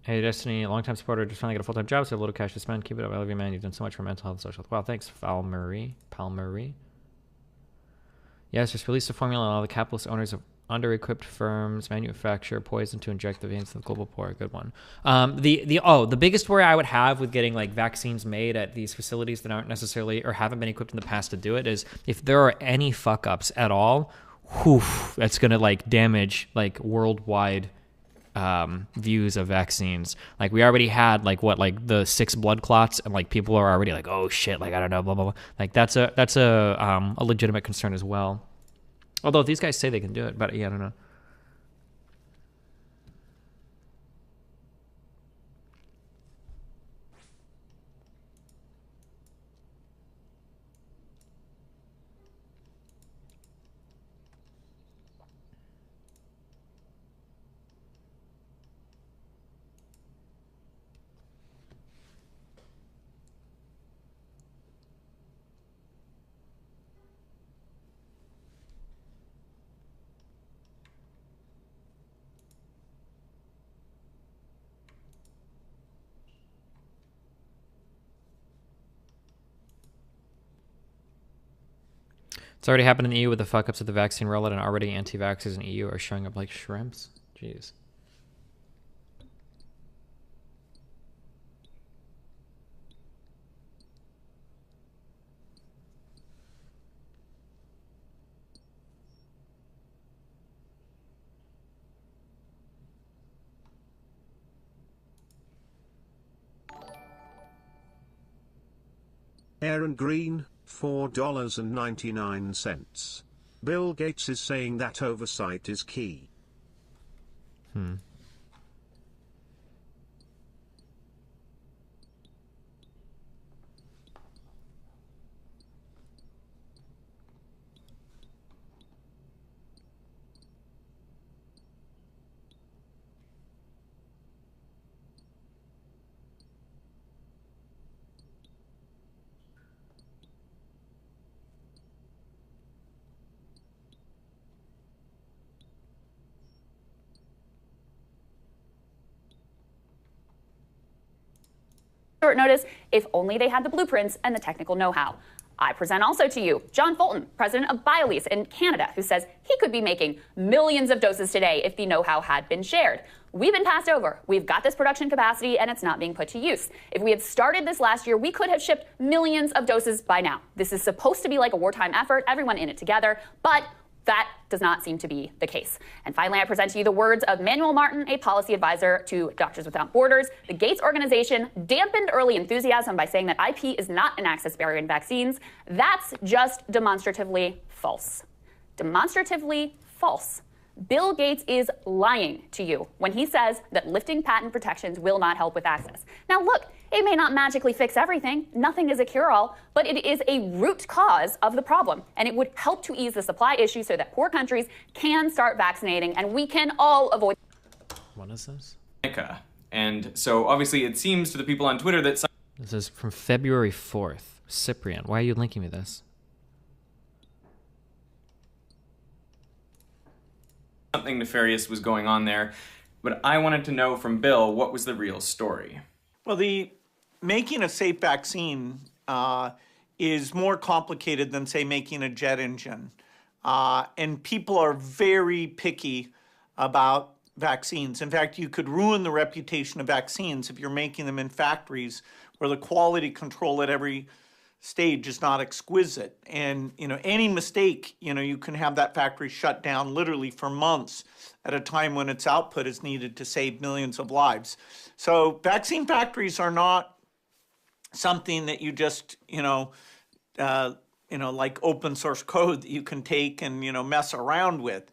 [SPEAKER 2] Hey, Destiny, long-time supporter, just trying to get a full-time job, so I have a little cash to spend. Keep it up. I love you, man. You've done so much for mental health and social health. Wow, thanks, Palmery. Yes, just release the formula and all the capitalist owners of under-equipped firms manufacture poison to inject the veins of the global poor. Good one. The biggest worry I would have with getting like vaccines made at these facilities that aren't necessarily or haven't been equipped in the past to do it is if there are any fuck-ups at all, that's going to like damage like worldwide views of vaccines. Like we already had like the 6 blood clots and like people are already like, oh shit, like I don't know, blah blah blah. Like that's a legitimate concern as well. Although these guys say they can do it, but yeah, I don't know. It's already happened in the EU with the fuck-ups of the vaccine rollout, and already anti-vaxxers in the EU are showing up like shrimps. Jeez.
[SPEAKER 4] Aaron Green, $4.99. Bill Gates is saying that oversight is key.
[SPEAKER 13] Short notice, if only they had the blueprints and the technical know-how. I present also to you John Fulton, president of BioLease in Canada, who says he could be making millions of doses today if the know-how had been shared. We've been passed over. We've got this production capacity and it's not being put to use. If we had started this last year, we could have shipped millions of doses by now. This is supposed to be like a wartime effort, everyone in it together, but that does not seem to be the case. And finally, I present to you the words of Manuel Martin, a policy advisor to Doctors Without Borders. The Gates organization dampened early enthusiasm by saying that IP is not an access barrier in vaccines. That's just demonstratively false. Demonstratively false. Bill Gates is lying to you when he says that lifting patent protections will not help with access. Now look, it may not magically fix everything, nothing is a cure-all, but it is a root cause of the problem, and it would help to ease the supply issue so that poor countries can start vaccinating and we can all avoid...
[SPEAKER 2] What is this?
[SPEAKER 16] And so obviously it seems to the people on Twitter that...
[SPEAKER 2] This is from February 4th. Cyprian, why are you linking me this?
[SPEAKER 16] Something nefarious was going on there, but I wanted to know from Bill what was the real story.
[SPEAKER 15] Well, the making a safe vaccine is more complicated than, say, making a jet engine. And people are very picky about vaccines. In fact, you could ruin the reputation of vaccines if you're making them in factories where the quality control at every stage is not exquisite. And, any mistake, you can have that factory shut down literally for months at a time when its output is needed to save millions of lives. So vaccine factories are not something that you just, like open source code that you can take and, mess around with.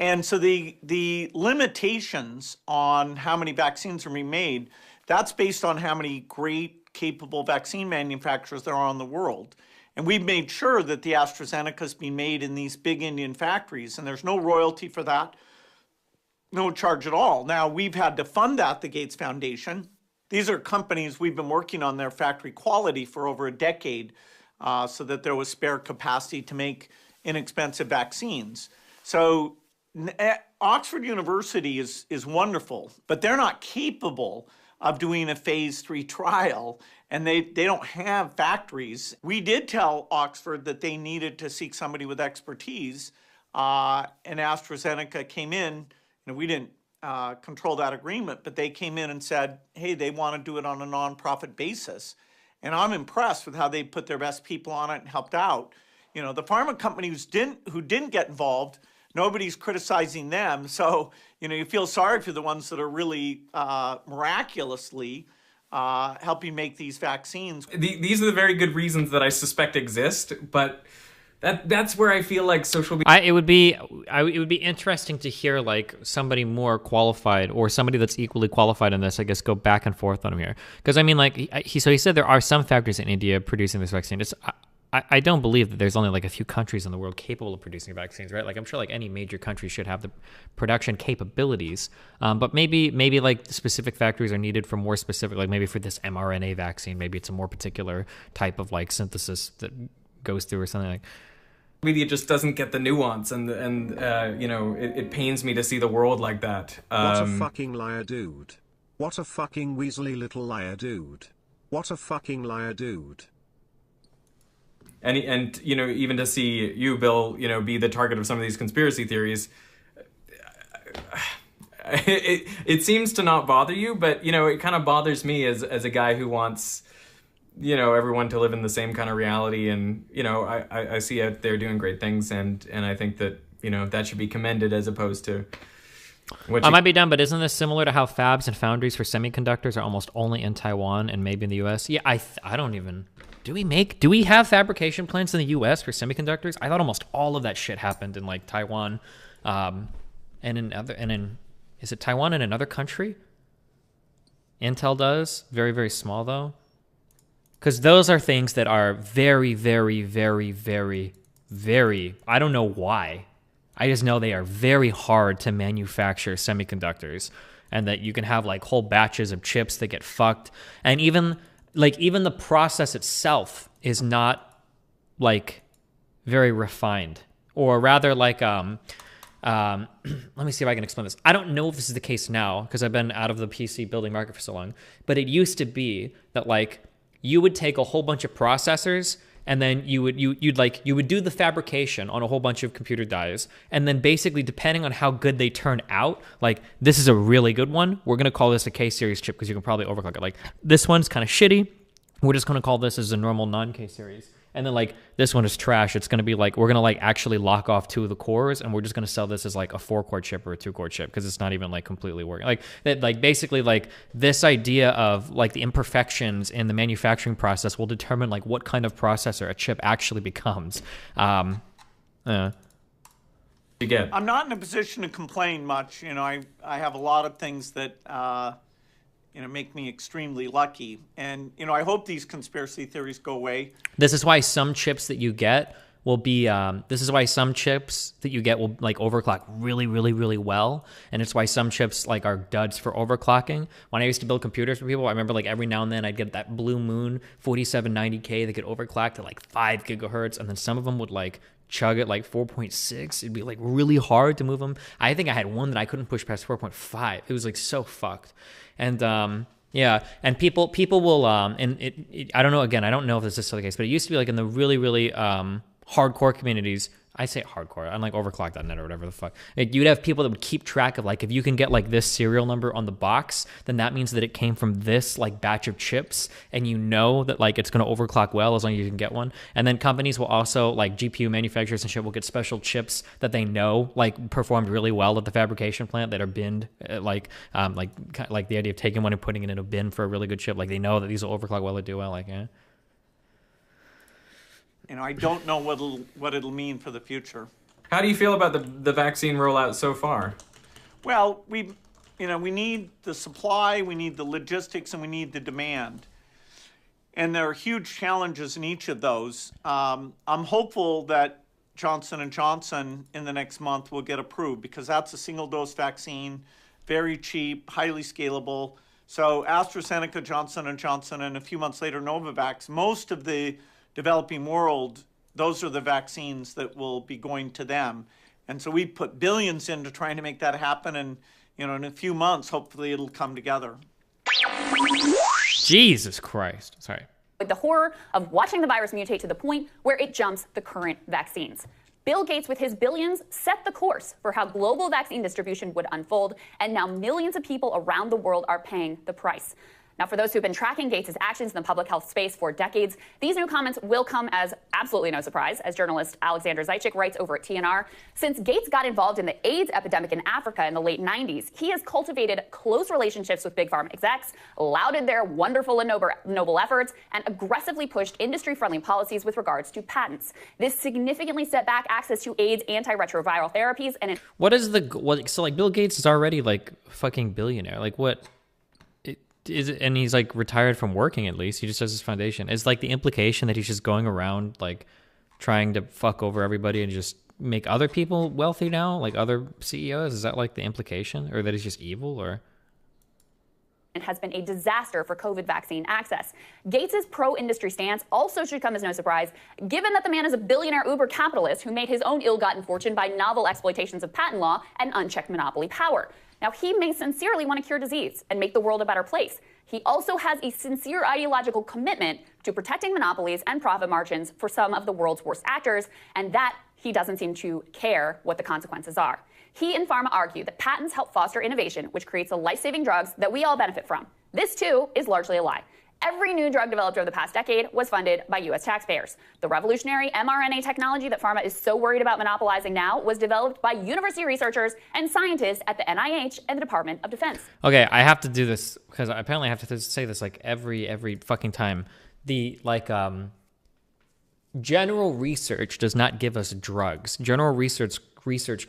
[SPEAKER 15] And so the limitations on how many vaccines are being made, that's based on how many great capable vaccine manufacturers there are in the world. And we've made sure that the AstraZeneca is being made in these big Indian factories, and there's no royalty for that, no charge at all. Now, we've had to fund that, the Gates Foundation. These are companies we've been working on their factory quality for over a decade so that there was spare capacity to make inexpensive vaccines. So Oxford University is wonderful, but they're not capable of doing a phase 3 trial, and they don't have factories. We did tell Oxford that they needed to seek somebody with expertise, and AstraZeneca came in, and we didn't control that agreement, but they came in and said, hey, they want to do it on a nonprofit basis. And I'm impressed with how they put their best people on it and helped out. The pharma companies who didn't get involved, nobody's criticizing them. So, you feel sorry for the ones that are really miraculously helping make these vaccines.
[SPEAKER 16] These are the very good reasons that I suspect exist, but that's where I feel like social media...
[SPEAKER 2] It would be interesting to hear like somebody more qualified or somebody that's equally qualified in this, I guess, go back and forth on him here. Because I mean, like he said there are some factories in India producing this vaccine. I don't believe that there's only like a few countries in the world capable of producing vaccines, right? Like I'm sure like any major country should have the production capabilities, but maybe like specific factories are needed for more specific, like maybe for this mRNA vaccine, maybe it's a more particular type of like synthesis that goes through or something like.
[SPEAKER 16] Media just doesn't get the nuance, and it pains me to see the world like that.
[SPEAKER 4] What a fucking liar, dude. What a fucking weaselly little liar, dude. What a fucking liar, dude.
[SPEAKER 16] and you know, even to see you, Bill, you know, be the target of some of these conspiracy theories, it seems to not bother you, but you know, it kind of bothers me as a guy who wants, you know, everyone to live in the same kind of reality. And you know, I see out there doing great things, and I think that, you know, that should be commended as opposed to
[SPEAKER 2] I might be dumb, but isn't this similar to how fabs and foundries for semiconductors are almost only in Taiwan and maybe in the US? Yeah, I don't even... Do we have fabrication plants in the US for semiconductors? I thought almost all of that shit happened in like Taiwan, and in is it Taiwan in another country? Intel does. Very, very small though. Because those are things that are very, very, very, very, very... I don't know why. I just know they are very hard to manufacture semiconductors, and that you can have like whole batches of chips that get fucked. And even the process itself is not like very refined, or rather like, let me see if I can explain this. I don't know if this is the case now because I've been out of the PC building market for so long, but it used to be that like you would take a whole bunch of processors and then you would do the fabrication on a whole bunch of computer dies, and then basically depending on how good they turn out, like this is a really good one, we're gonna call this a K series chip because you can probably overclock it. Like this one's kind of shitty, we're just gonna call this as a normal non-K series. And then like this one is trash. It's gonna be like we're gonna like actually lock off 2 of the cores, and we're just gonna sell this as like a 4-core chip or a 2-core chip because it's not even like completely working. Like that, like basically like this idea of like the imperfections in the manufacturing process will determine like what kind of processor a chip actually becomes.
[SPEAKER 15] You get. I'm not in a position to complain much. You know, I have a lot of things that you know, make me extremely lucky. And, you know, I hope these conspiracy theories go away.
[SPEAKER 2] This is why some chips that you get will be, this is why some chips that you get will like overclock really, really, really well. And it's why some chips like are duds for overclocking. When I used to build computers for people, I remember like every now and then I'd get that Blue Moon 4790K that could overclock to like 5 gigahertz. And then some of them would like chug at like 4.6. It'd be like really hard to move them. I think I had one that I couldn't push past 4.5. It was like so fucked. And yeah, and people will and it I don't know, again, I don't know if this is still the case, but it used to be like in the really, really hardcore communities. I say hardcore, unlike overclock.net or whatever the fuck. Like, you'd have people that would keep track of like, if you can get like this serial number on the box, then that means that it came from this like batch of chips, and you know that like it's going to overclock well as long as you can get one. And then companies will also, like GPU manufacturers and shit, will get special chips that they know like performed really well at the fabrication plant that are binned, like the idea of taking one and putting it in a bin for a really good chip. Like they know that these will overclock well or do well. Like, yeah.
[SPEAKER 15] You know, I don't know what it'll mean for the future.
[SPEAKER 16] How do you feel about the vaccine rollout so far?
[SPEAKER 15] Well, we need the supply, we need the logistics, and we need the demand. And there are huge challenges in each of those. I'm hopeful that Johnson & Johnson in the next month will get approved, because that's a single-dose vaccine, very cheap, highly scalable. So AstraZeneca, Johnson & Johnson, and a few months later Novavax, most of the developing world, those are the vaccines that will be going to them. And so we put billions into trying to make that happen, and you know, in a few months, hopefully it'll come together.
[SPEAKER 2] Jesus Christ. Sorry.
[SPEAKER 13] With the horror of watching the virus mutate to the point where it jumps the current vaccines. Bill Gates, with his billions, set the course for how global vaccine distribution would unfold, and now millions of people around the world are paying the price. Now, for those who've been tracking Gates' actions in the public health space for decades, these new comments will come as absolutely no surprise, as journalist Alexander Zaitchik writes over at TNR. Since Gates got involved in the AIDS epidemic in Africa in the late 90s, he has cultivated close relationships with big pharma execs, lauded their wonderful and noble efforts, and aggressively pushed industry-friendly policies with regards to patents. This significantly set back access to AIDS antiretroviral therapies. And
[SPEAKER 2] so like Bill Gates is already like fucking billionaire. Like what? Is it, and he's like retired from working, at least he just has his foundation. Is like the implication that he's just going around like trying to fuck over everybody and just make other people wealthy now, like other CEOs? Is that like the implication, or that he's just evil? Or
[SPEAKER 13] has been a disaster for COVID vaccine access. Gates' pro-industry stance also should come as no surprise, given that the man is a billionaire uber capitalist who made his own ill-gotten fortune by novel exploitations of patent law and unchecked monopoly power. Now, he may sincerely want to cure disease and make the world a better place. He also has a sincere ideological commitment to protecting monopolies and profit margins for some of the world's worst actors, and that he doesn't seem to care what the consequences are. He and pharma argue that patents help foster innovation, which creates the life-saving drugs that we all benefit from. This, too, is largely a lie. Every new drug developed over the past decade was funded by U.S. taxpayers. The revolutionary mRNA technology that pharma is so worried about monopolizing now was developed by university researchers and scientists at the NIH and the Department of Defense.
[SPEAKER 2] Okay, I have to do this because I apparently have to say this like every fucking time. General research does not give us drugs. General research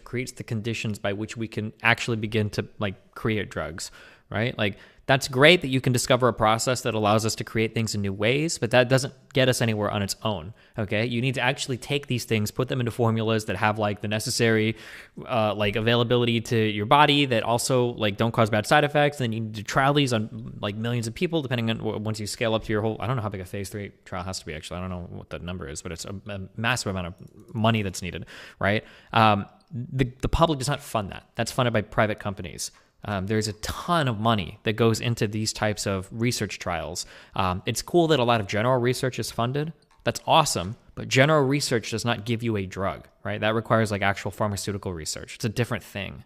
[SPEAKER 2] creates the conditions by which we can actually begin to create drugs, right? Like, that's great that you can discover a process that allows us to create things in new ways, but that doesn't get us anywhere on its own, okay? You need to actually take these things, put them into formulas that have the necessary availability to your body that also don't cause bad side effects. And then you need to trial these on millions of people, depending on once you scale up to your whole, I don't know how big a phase 3 trial has to be, actually. I don't know what the number is, but it's a massive amount of money that's needed, right? The public does not fund that. That's funded by private companies. There's a ton of money that goes into these types of research trials. It's cool that a lot of general research is funded. That's awesome, but general research does not give you a drug, right? That requires actual pharmaceutical research. It's a different thing.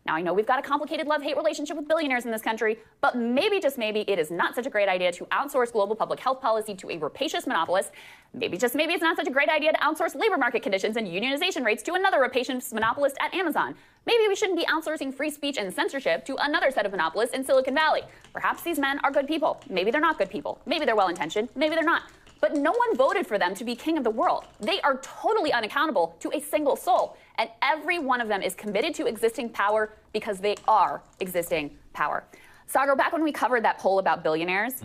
[SPEAKER 13] Now, I know we've got a complicated love-hate relationship with billionaires in this country, but maybe, just maybe, it is not such a great idea to outsource global public health policy to a rapacious monopolist. Maybe, just maybe, it's not such a great idea to outsource labor market conditions and unionization rates to another rapacious monopolist at Amazon. Maybe we shouldn't be outsourcing free speech and censorship to another set of monopolists in Silicon Valley. Perhaps these men are good people. Maybe they're not good people. Maybe they're well-intentioned. Maybe they're not. But no one voted for them to be king of the world. They are totally unaccountable to a single soul. And every one of them is committed to existing power because they are existing power. Sagar, back when we covered that poll about billionaires,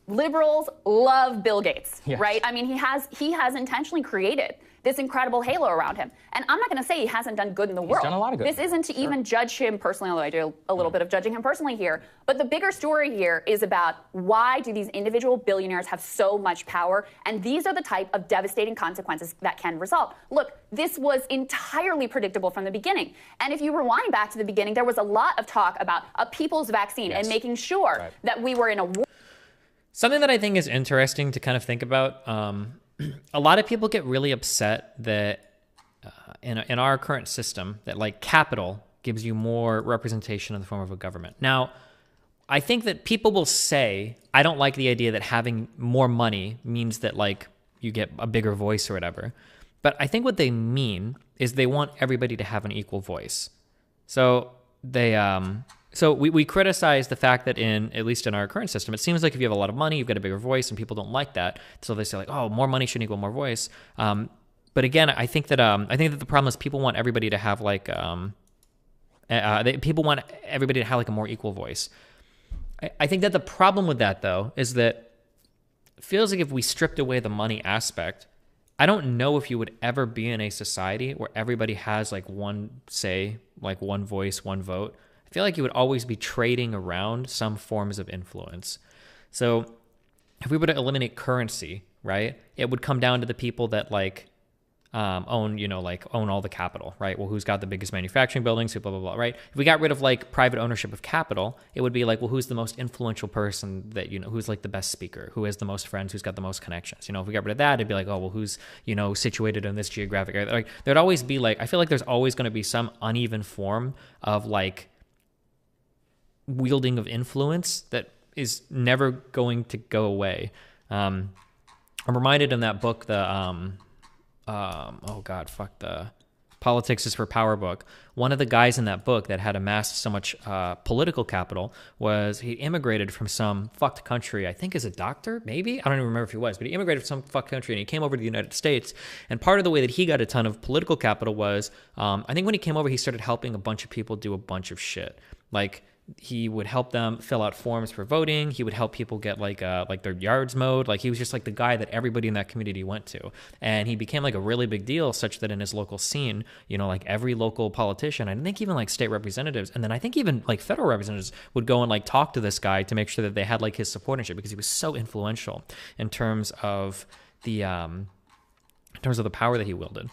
[SPEAKER 13] liberals love Bill Gates, right? I mean, he has intentionally created this incredible halo around him. And I'm not going to say he hasn't done good in the world.
[SPEAKER 12] He's done a lot of good.
[SPEAKER 13] This isn't to even judge him personally, although I do a little bit of judging him personally here. But the bigger story here is about why do these individual billionaires have so much power? And these are the type of devastating consequences that can result. Look, this was entirely predictable from the beginning. And if you rewind back to the beginning, there was a lot of talk about a people's vaccine and making sure that we were in a war.
[SPEAKER 2] Something that I think is interesting to kind of think about, a lot of people get really upset that in our current system that capital gives you more representation in the form of a government. Now, I think that people will say, I don't like the idea that having more money means that you get a bigger voice or whatever. But I think what they mean is they want everybody to have an equal voice. So we criticize the fact that at least in our current system, it seems like if you have a lot of money, you've got a bigger voice, and people don't like that. So they say oh, more money shouldn't equal more voice. But again, I think that the problem is people want everybody to have people want everybody to have a more equal voice. I think that the problem with that though is that it feels like if we stripped away the money aspect, I don't know if you would ever be in a society where everybody has one say, one voice, one vote. I feel like you would always be trading around some forms of influence. So if we were to eliminate currency, right, it would come down to the people that own all the capital, right? Well, who's got the biggest manufacturing buildings, blah, blah, blah, right? If we got rid of private ownership of capital, it would be well, who's the most influential person that, who's the best speaker, who has the most friends, who's got the most connections. If we got rid of that, it'd be oh, well, who's, situated in this geographic area. There'd always be I feel like there's always going to be some uneven form of wielding of influence that is never going to go away. I'm reminded in that book, the Politics is for Power book. One of the guys in that book that had amassed so much political capital he immigrated from some fucked country, I think as a doctor, maybe? I don't even remember if he was, but he immigrated from some fucked country and he came over to the United States. And part of the way that he got a ton of political capital was, I think when he came over, he started helping a bunch of people do a bunch of shit. he would help them fill out forms for voting. He would help people get like their yards mowed. Like he was just like the guy that everybody in that community went to. And he became like a really big deal, such that in his local scene, you know, like every local politician, I think even like state representatives, and then I think even like federal representatives would go and like talk to this guy to make sure that they had like his support and shit, because he was so influential in terms of the power that he wielded.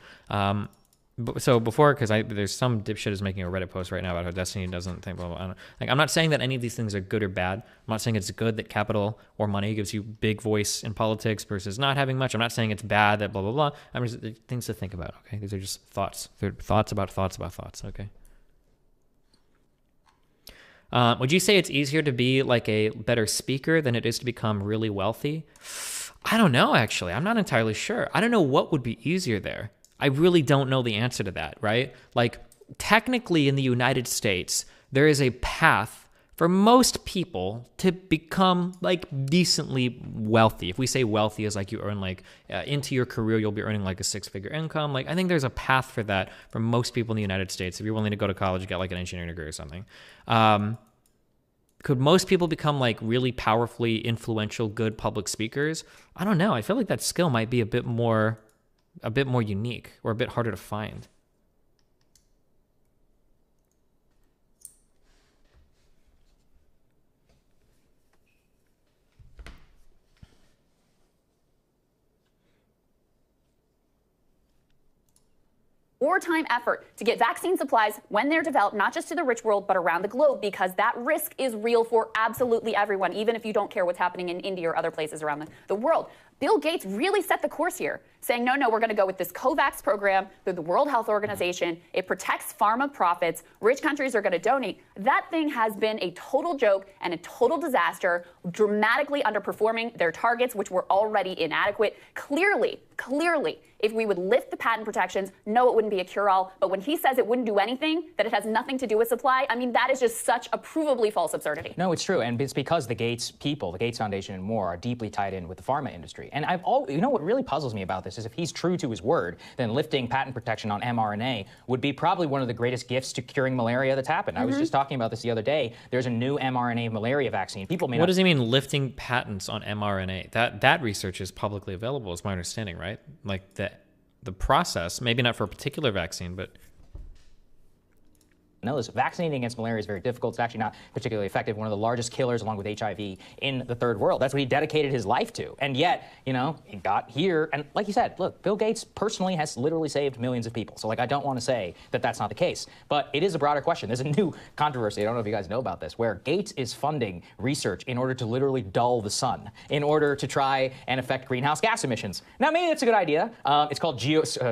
[SPEAKER 2] So before, because there's some dipshit is making a Reddit post right now about how Destiny doesn't think blah, blah, blah. Like, I'm not saying that any of these things are good or bad. I'm not saying it's good that capital or money gives you big voice in politics versus not having much. I'm not saying it's bad that blah, blah, blah. I'm just things to think about, okay? These are just thoughts. They're thoughts about thoughts, okay? Would you say it's easier to be like a better speaker than it is to become really wealthy? I don't know, actually. I'm not entirely sure. I don't know what would be easier there. I really don't know the answer to that, right? Like, technically in the United States, there is a path for most people to become like decently wealthy. If we say wealthy as like you earn like into your career, you'll be earning like a 6-figure income. Like, I think there's a path for that for most people in the United States. If you're willing to go to college, get like an engineering degree or something. Could most people become like really powerfully influential, good public speakers? I don't know. I feel like that skill might be a bit more unique or a bit harder to find.
[SPEAKER 13] Wartime effort to get vaccine supplies when they're developed, not just to the rich world, but around the globe, because that risk is real for absolutely everyone, even if you don't care what's happening in India or other places around the world. Bill Gates really set the course here, saying, no, we're going to go with this COVAX program through the World Health Organization. It protects pharma profits. Rich countries are going to donate. That thing has been a total joke and a total disaster, dramatically underperforming their targets, which were already inadequate. Clearly, if we would lift the patent protections, no, it wouldn't be a cure-all. But when he says it wouldn't do anything, that it has nothing to do with supply, I mean, that is just such a provably false absurdity.
[SPEAKER 12] No, it's true. And it's because the Gates people, the Gates Foundation and more, are deeply tied in with the pharma industry. And you know what really puzzles me about this is if he's true to his word, then lifting patent protection on mRNA would be probably one of the greatest gifts to curing malaria that's happened. I was just talking about this the other day. There's a new mRNA malaria vaccine. People may
[SPEAKER 2] What does he mean lifting patents on mRNA? That research is publicly available, is my understanding, right? Like the process, maybe not for a particular vaccine, but
[SPEAKER 12] know this. Vaccinating against malaria is very difficult. It's actually not particularly effective. One of the largest killers, along with HIV, in the third world. That's what he dedicated his life to. And yet, you know, he got here. And like you said, look, Bill Gates personally has literally saved millions of people. So, like, I don't want to say that that's not the case. But it is a broader question. There's a new controversy. I don't know if you guys know about this, where Gates is funding research in order to literally dull the sun, in order to try and affect greenhouse gas emissions. Now, maybe that's a good idea. It's called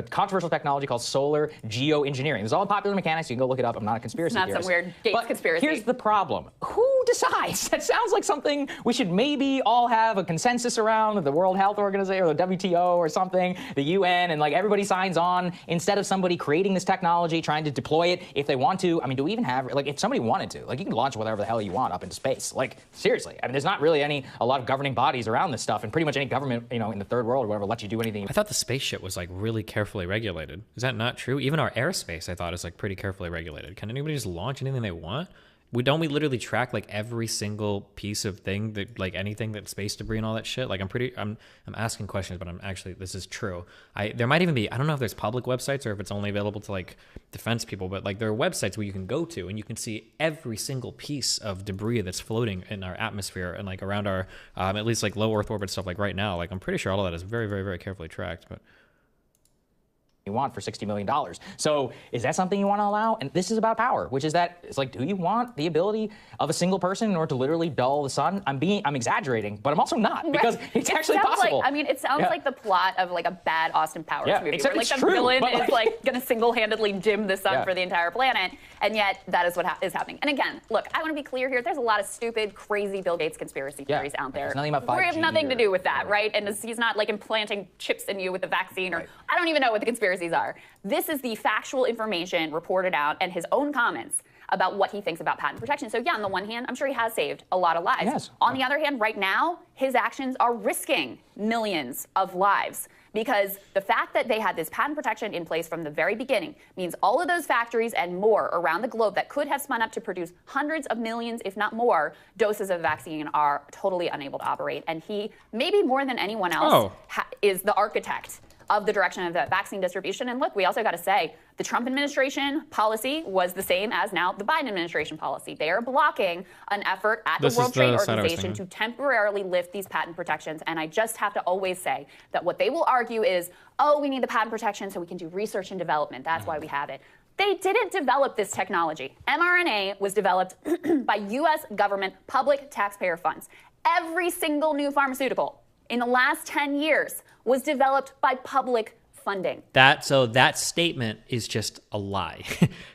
[SPEAKER 12] controversial technology called solar geoengineering. It's all in Popular Mechanics. You can go look it up. I'm not a conspiracy theorist.
[SPEAKER 13] It's not some weird Gates conspiracy.
[SPEAKER 12] Here's the problem. Who decides? That sounds like something we should maybe all have a consensus around, the World Health Organization or the WTO or something, the UN, and like everybody signs on instead of somebody creating this technology, trying to deploy it if they want to. I mean, do we even have, like, if somebody wanted to, like, you can launch whatever the hell you want up into space. Like, seriously. I mean, there's not really a lot of governing bodies around this stuff, and pretty much any government, you know, in the third world or whatever lets you do anything.
[SPEAKER 2] I thought the space shit was like really carefully regulated. Is that not true? Even our airspace, I thought, is like pretty carefully regulated. Can anybody just launch anything they want? We literally track like every single piece of thing that, like, anything that's space debris and all that shit. Like, I'm asking questions, but I'm actually, this is true. There might even be, I don't know if there's public websites or if it's only available to like defense people, but like there are websites where you can go to and you can see every single piece of debris that's floating in our atmosphere and like around our, at least like low Earth orbit stuff. Like right now, like I'm pretty sure all of that is very, very, very carefully tracked, but
[SPEAKER 12] you want for $60 million. So is that something you want to allow? And this is about power, which is that it's like, do you want the ability of a single person in order to literally dull the sun? I'm exaggerating, but I'm also not, because it's actually possible.
[SPEAKER 13] Like, I mean, it sounds like the plot of like a bad Austin Powers movie,
[SPEAKER 12] except
[SPEAKER 13] where like
[SPEAKER 12] it's
[SPEAKER 13] the
[SPEAKER 12] true,
[SPEAKER 13] villain is like going to single-handedly dim the sun for the entire planet, and yet that is what is happening. And again, look, I want to be clear here. There's a lot of stupid, crazy Bill Gates conspiracy theories out there.
[SPEAKER 12] Nothing about 5G
[SPEAKER 13] we have nothing to do with that, right? And he's not like implanting chips in you with the vaccine, or I don't even know what the conspiracies are. This is the factual information reported out and his own comments about what he thinks about patent protection. So yeah, on the one hand, I'm sure he has saved a lot of lives. On the other hand, right now, his actions are risking millions of lives Because the fact that they had this patent protection in place from the very beginning means all of those factories and more around the globe that could have spun up to produce hundreds of millions, if not more, doses of vaccine are totally unable to operate. And he, maybe more than anyone else, is the architect of the direction of the vaccine distribution. And look, we also got to say, the Trump administration policy was the same as now the Biden administration policy. They are blocking an effort at the World Trade Organization to temporarily lift these patent protections. And I just have to always say that what they will argue is, oh, we need the patent protection so we can do research and development. That's why we have it. They didn't develop this technology. mRNA was developed by U.S. government public taxpayer funds. Every single new pharmaceutical in the last 10 years was developed by public funding.
[SPEAKER 2] That statement is just a lie.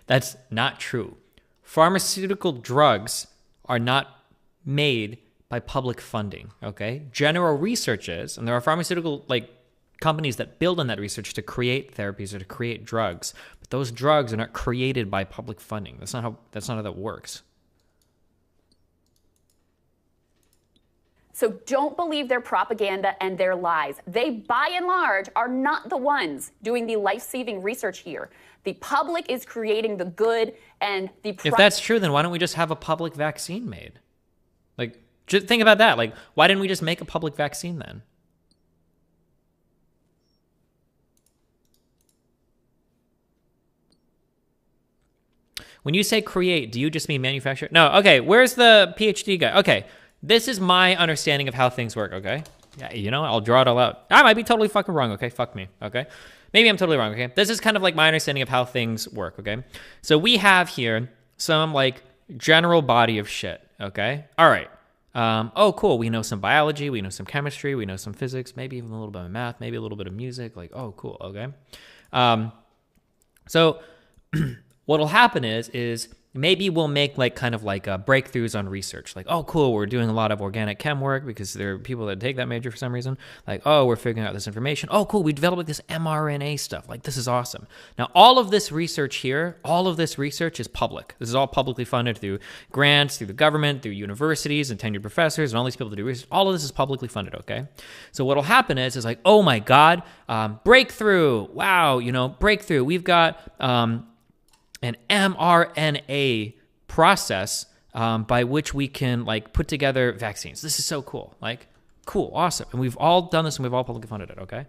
[SPEAKER 2] That's not true. Pharmaceutical drugs are not made by public funding, okay? General research is, and there are pharmaceutical companies that build on that research to create therapies or to create drugs, but those drugs are not created by public funding. That's not how that works.
[SPEAKER 13] So don't believe their propaganda and their lies. They, by and large, are not the ones doing the life-saving research here. The public is creating the good and the...
[SPEAKER 2] If that's true, then why don't we just have a public vaccine made? Just think about that. Why didn't we just make a public vaccine then? When you say create, do you just mean manufacture? No, okay, where's the PhD guy? Okay. This is my understanding of how things work, okay? Yeah, I'll draw it all out. I might be totally fucking wrong, okay? Fuck me, okay? Maybe I'm totally wrong, okay? This is kind of my understanding of how things work, okay? So we have here some, general body of shit, okay? All right. Oh, cool. We know some biology. We know some chemistry. We know some physics. Maybe even a little bit of math. Maybe a little bit of music. Oh, cool, okay? So what'll happen is maybe we'll make breakthroughs on research. Oh, cool, we're doing a lot of organic chem work because there are people that take that major for some reason. Oh, we're figuring out this information. Oh, cool, we developed this mRNA stuff. This is awesome. Now, all of this research here, all of this research is public. This is all publicly funded through grants, through the government, through universities and tenured professors and all these people that do research. All of this is publicly funded, okay? So what'll happen is oh my God, breakthrough. Wow, breakthrough. We've got... an mRNA process by which we can put together vaccines. This is so cool. Cool, awesome. And we've all done this and we've all publicly funded it, okay?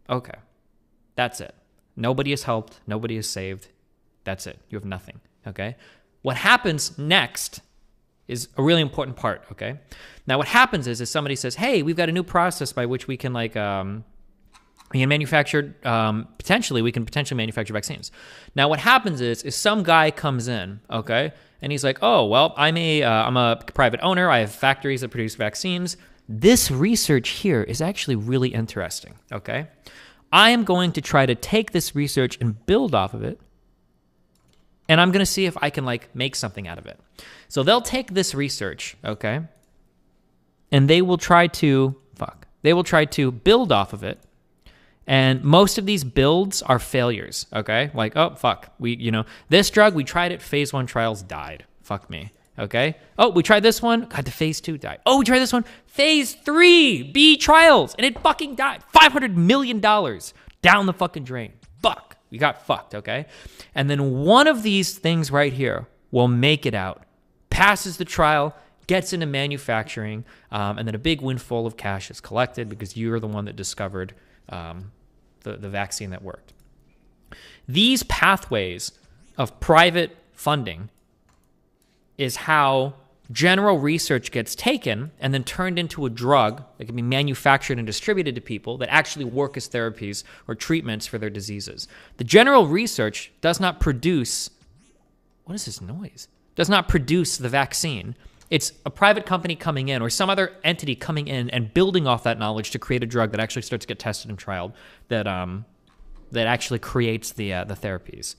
[SPEAKER 2] Okay. That's it. Nobody is helped. Nobody is saved. That's it. You have nothing, okay? What happens next is a really important part, okay? Now what happens is somebody says, hey, we've got a new process by which we can manufacture, we can potentially manufacture vaccines. Now, what happens is some guy comes in, okay, and he's like, oh, well, I'm a private owner. I have factories that produce vaccines. This research here is actually really interesting, okay? I am going to try to take this research and build off of it, and I'm going to see if I can, make something out of it. So they'll take this research, okay, and they will try to build off of it. And most of these builds are failures, okay? Oh, fuck. This drug, we tried it, phase 1 trials died. Fuck me, okay? Oh, we tried this one, got to phase 2, died. Oh, we tried this one, phase 3B trials, and it fucking died. $500 million down the fucking drain. Fuck. We got fucked, okay? And then one of these things right here will make it out, passes the trial, gets into manufacturing, and then a big windfall of cash is collected because you're the one that discovered the vaccine that worked. These pathways of private funding is how general research gets taken and then turned into a drug that can be manufactured and distributed to people that actually work as therapies or treatments for their diseases. The general research does not produce, what is this noise? Does not produce the vaccine. It's a private company coming in or some other entity coming in and building off that knowledge to create a drug that actually starts to get tested and trialed that actually creates the therapies.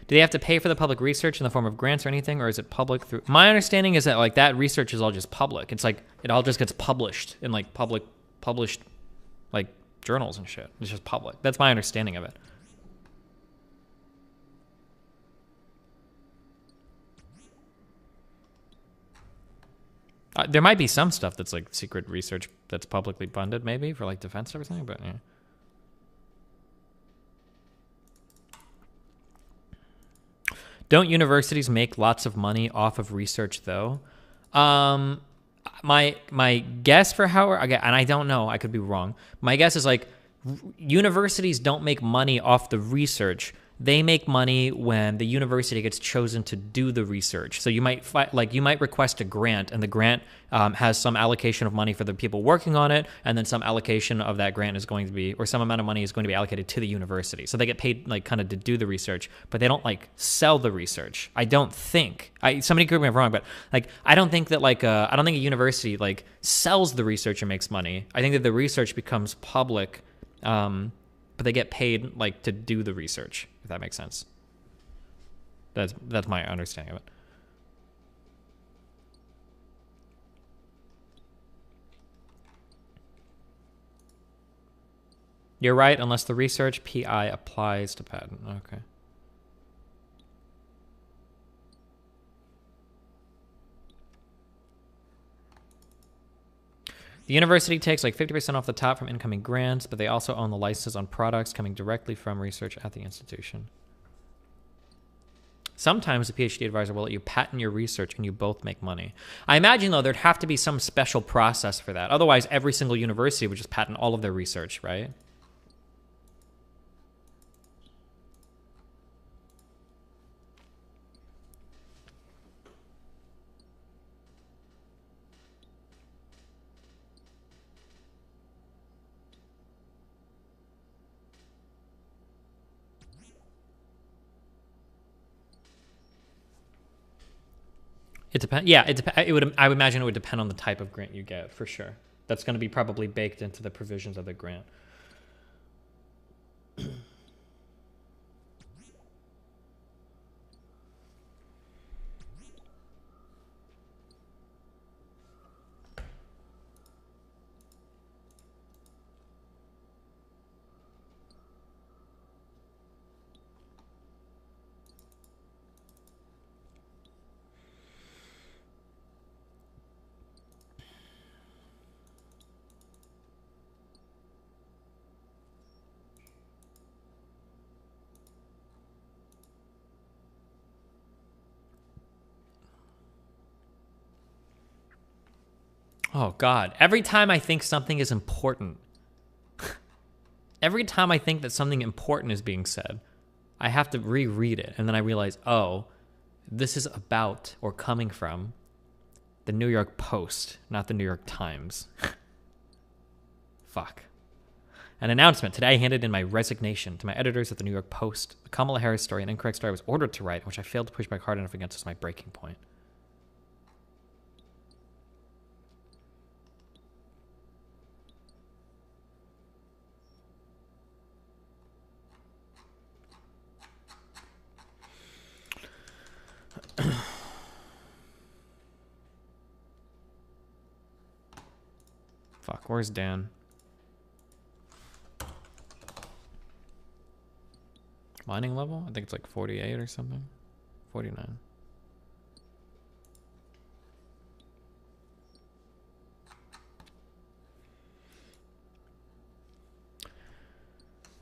[SPEAKER 2] Do they have to pay for the public research in the form of grants or anything, or is it public through? My understanding is that like that research is all just public. It's like it all just gets published in like published like journals and shit. It's just public. That's my understanding of it. There might be some stuff that's like secret research that's publicly funded, maybe for like defense or something, but yeah. Don't universities make lots of money off of research though? My guess for how, again, and I don't know, I could be wrong. My guess is like universities don't make money off the research. They make money when the university gets chosen to do the research. So you might you might request a grant, and the grant has some allocation of money for the people working on it, and then some allocation of that grant is going to be, or some amount of money is going to be allocated to the university. So they get paid like kind of to do the research, but they don't like sell the research. I don't think. Somebody correct me if I'm wrong, but like I don't think that I don't think a university like sells the research and makes money. I think that the research becomes public. But they get paid like to do the research, if that makes sense. That's my understanding of it. You're right, unless the research PI applies to patent. Okay. The university takes like 50% off the top from incoming grants, but they also own the licenses on products coming directly from research at the institution. Sometimes the PhD advisor will let you patent your research and you both make money. I imagine, though, there'd have to be some special process for that. Otherwise, every single university would just patent all of their research, right? It depends. Yeah, it would. I would imagine it would depend on the type of grant you get, for sure. That's going to be probably baked into the provisions of the grant. Oh, God. Every time I think something is important, every time I think that something important is being said, I have to reread it. And then I realize, oh, this is about or coming from the New York Post, not the New York Times. Fuck. An announcement. Today I handed in my resignation to my editors at the New York Post. The Kamala Harris story, an incorrect story I was ordered to write, which I failed to push back hard enough against, was my breaking point. Fuck, where's Dan? Mining level? I think it's like 48 or something. 49.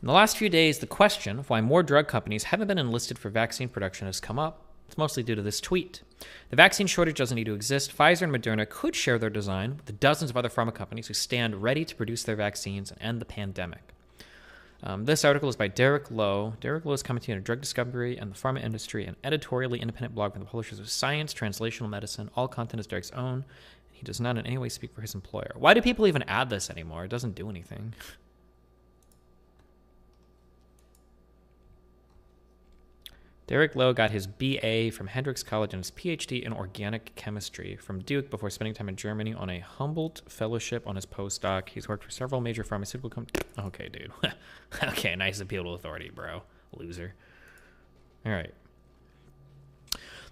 [SPEAKER 2] In the last few days, the question of why more drug companies haven't been enlisted for vaccine production has come up. It's mostly due to this tweet. The vaccine shortage doesn't need to exist. Pfizer and Moderna could share their design with the dozens of other pharma companies who stand ready to produce their vaccines and end the pandemic. This article is by Derek Lowe. Derek Lowe is commenting on drug discovery and the pharma industry, an editorially independent blog from the publishers of Science, Translational Medicine. All content is Derek's own. He does not in any way speak for his employer. Why do people even add this anymore? It doesn't do anything. Derek Lowe got his BA from Hendrix College and his PhD in organic chemistry from Duke before spending time in Germany on a Humboldt fellowship on his postdoc. He's worked for several major pharmaceutical companies. Okay, dude. Okay, nice appeal to authority, bro. Loser. All right.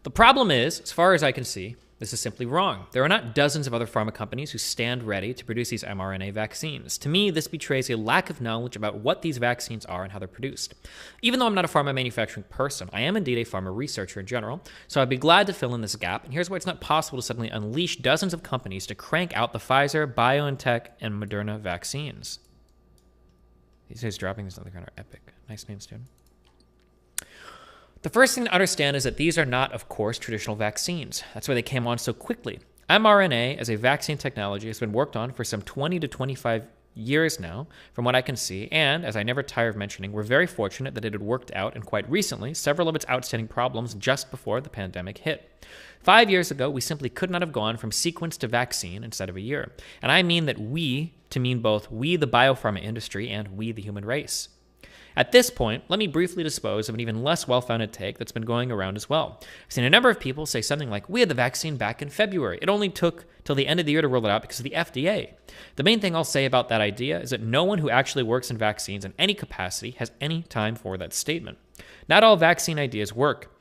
[SPEAKER 2] The problem is, as far as I can see, this is simply wrong. There are not dozens of other pharma companies who stand ready to produce these mRNA vaccines. To me, this betrays a lack of knowledge about what these vaccines are and how they're produced. Even though I'm not a pharma manufacturing person, I am indeed a pharma researcher in general, so I'd be glad to fill in this gap, and here's why it's not possible to suddenly unleash dozens of companies to crank out the Pfizer, BioNTech, and Moderna vaccines. These days dropping this other kind are epic. Nice names, dude. The first thing to understand is that these are not, of course, traditional vaccines. That's why they came on so quickly. mRNA as a vaccine technology has been worked on for some 20 to 25 years now, from what I can see, and, as I never tire of mentioning, we're very fortunate that it had worked out, and quite recently, several of its outstanding problems just before the pandemic hit. 5 years ago, we simply could not have gone from sequence to vaccine inside of a year. And I mean that we, to mean both we, the biopharma industry, and we, the human race. At this point, let me briefly dispose of an even less well-founded take that's been going around as well. I've seen a number of people say something like, we had the vaccine back in February. It only took till the end of the year to roll it out because of the FDA. The main thing I'll say about that idea is that no one who actually works in vaccines in any capacity has any time for that statement. Not all vaccine ideas work.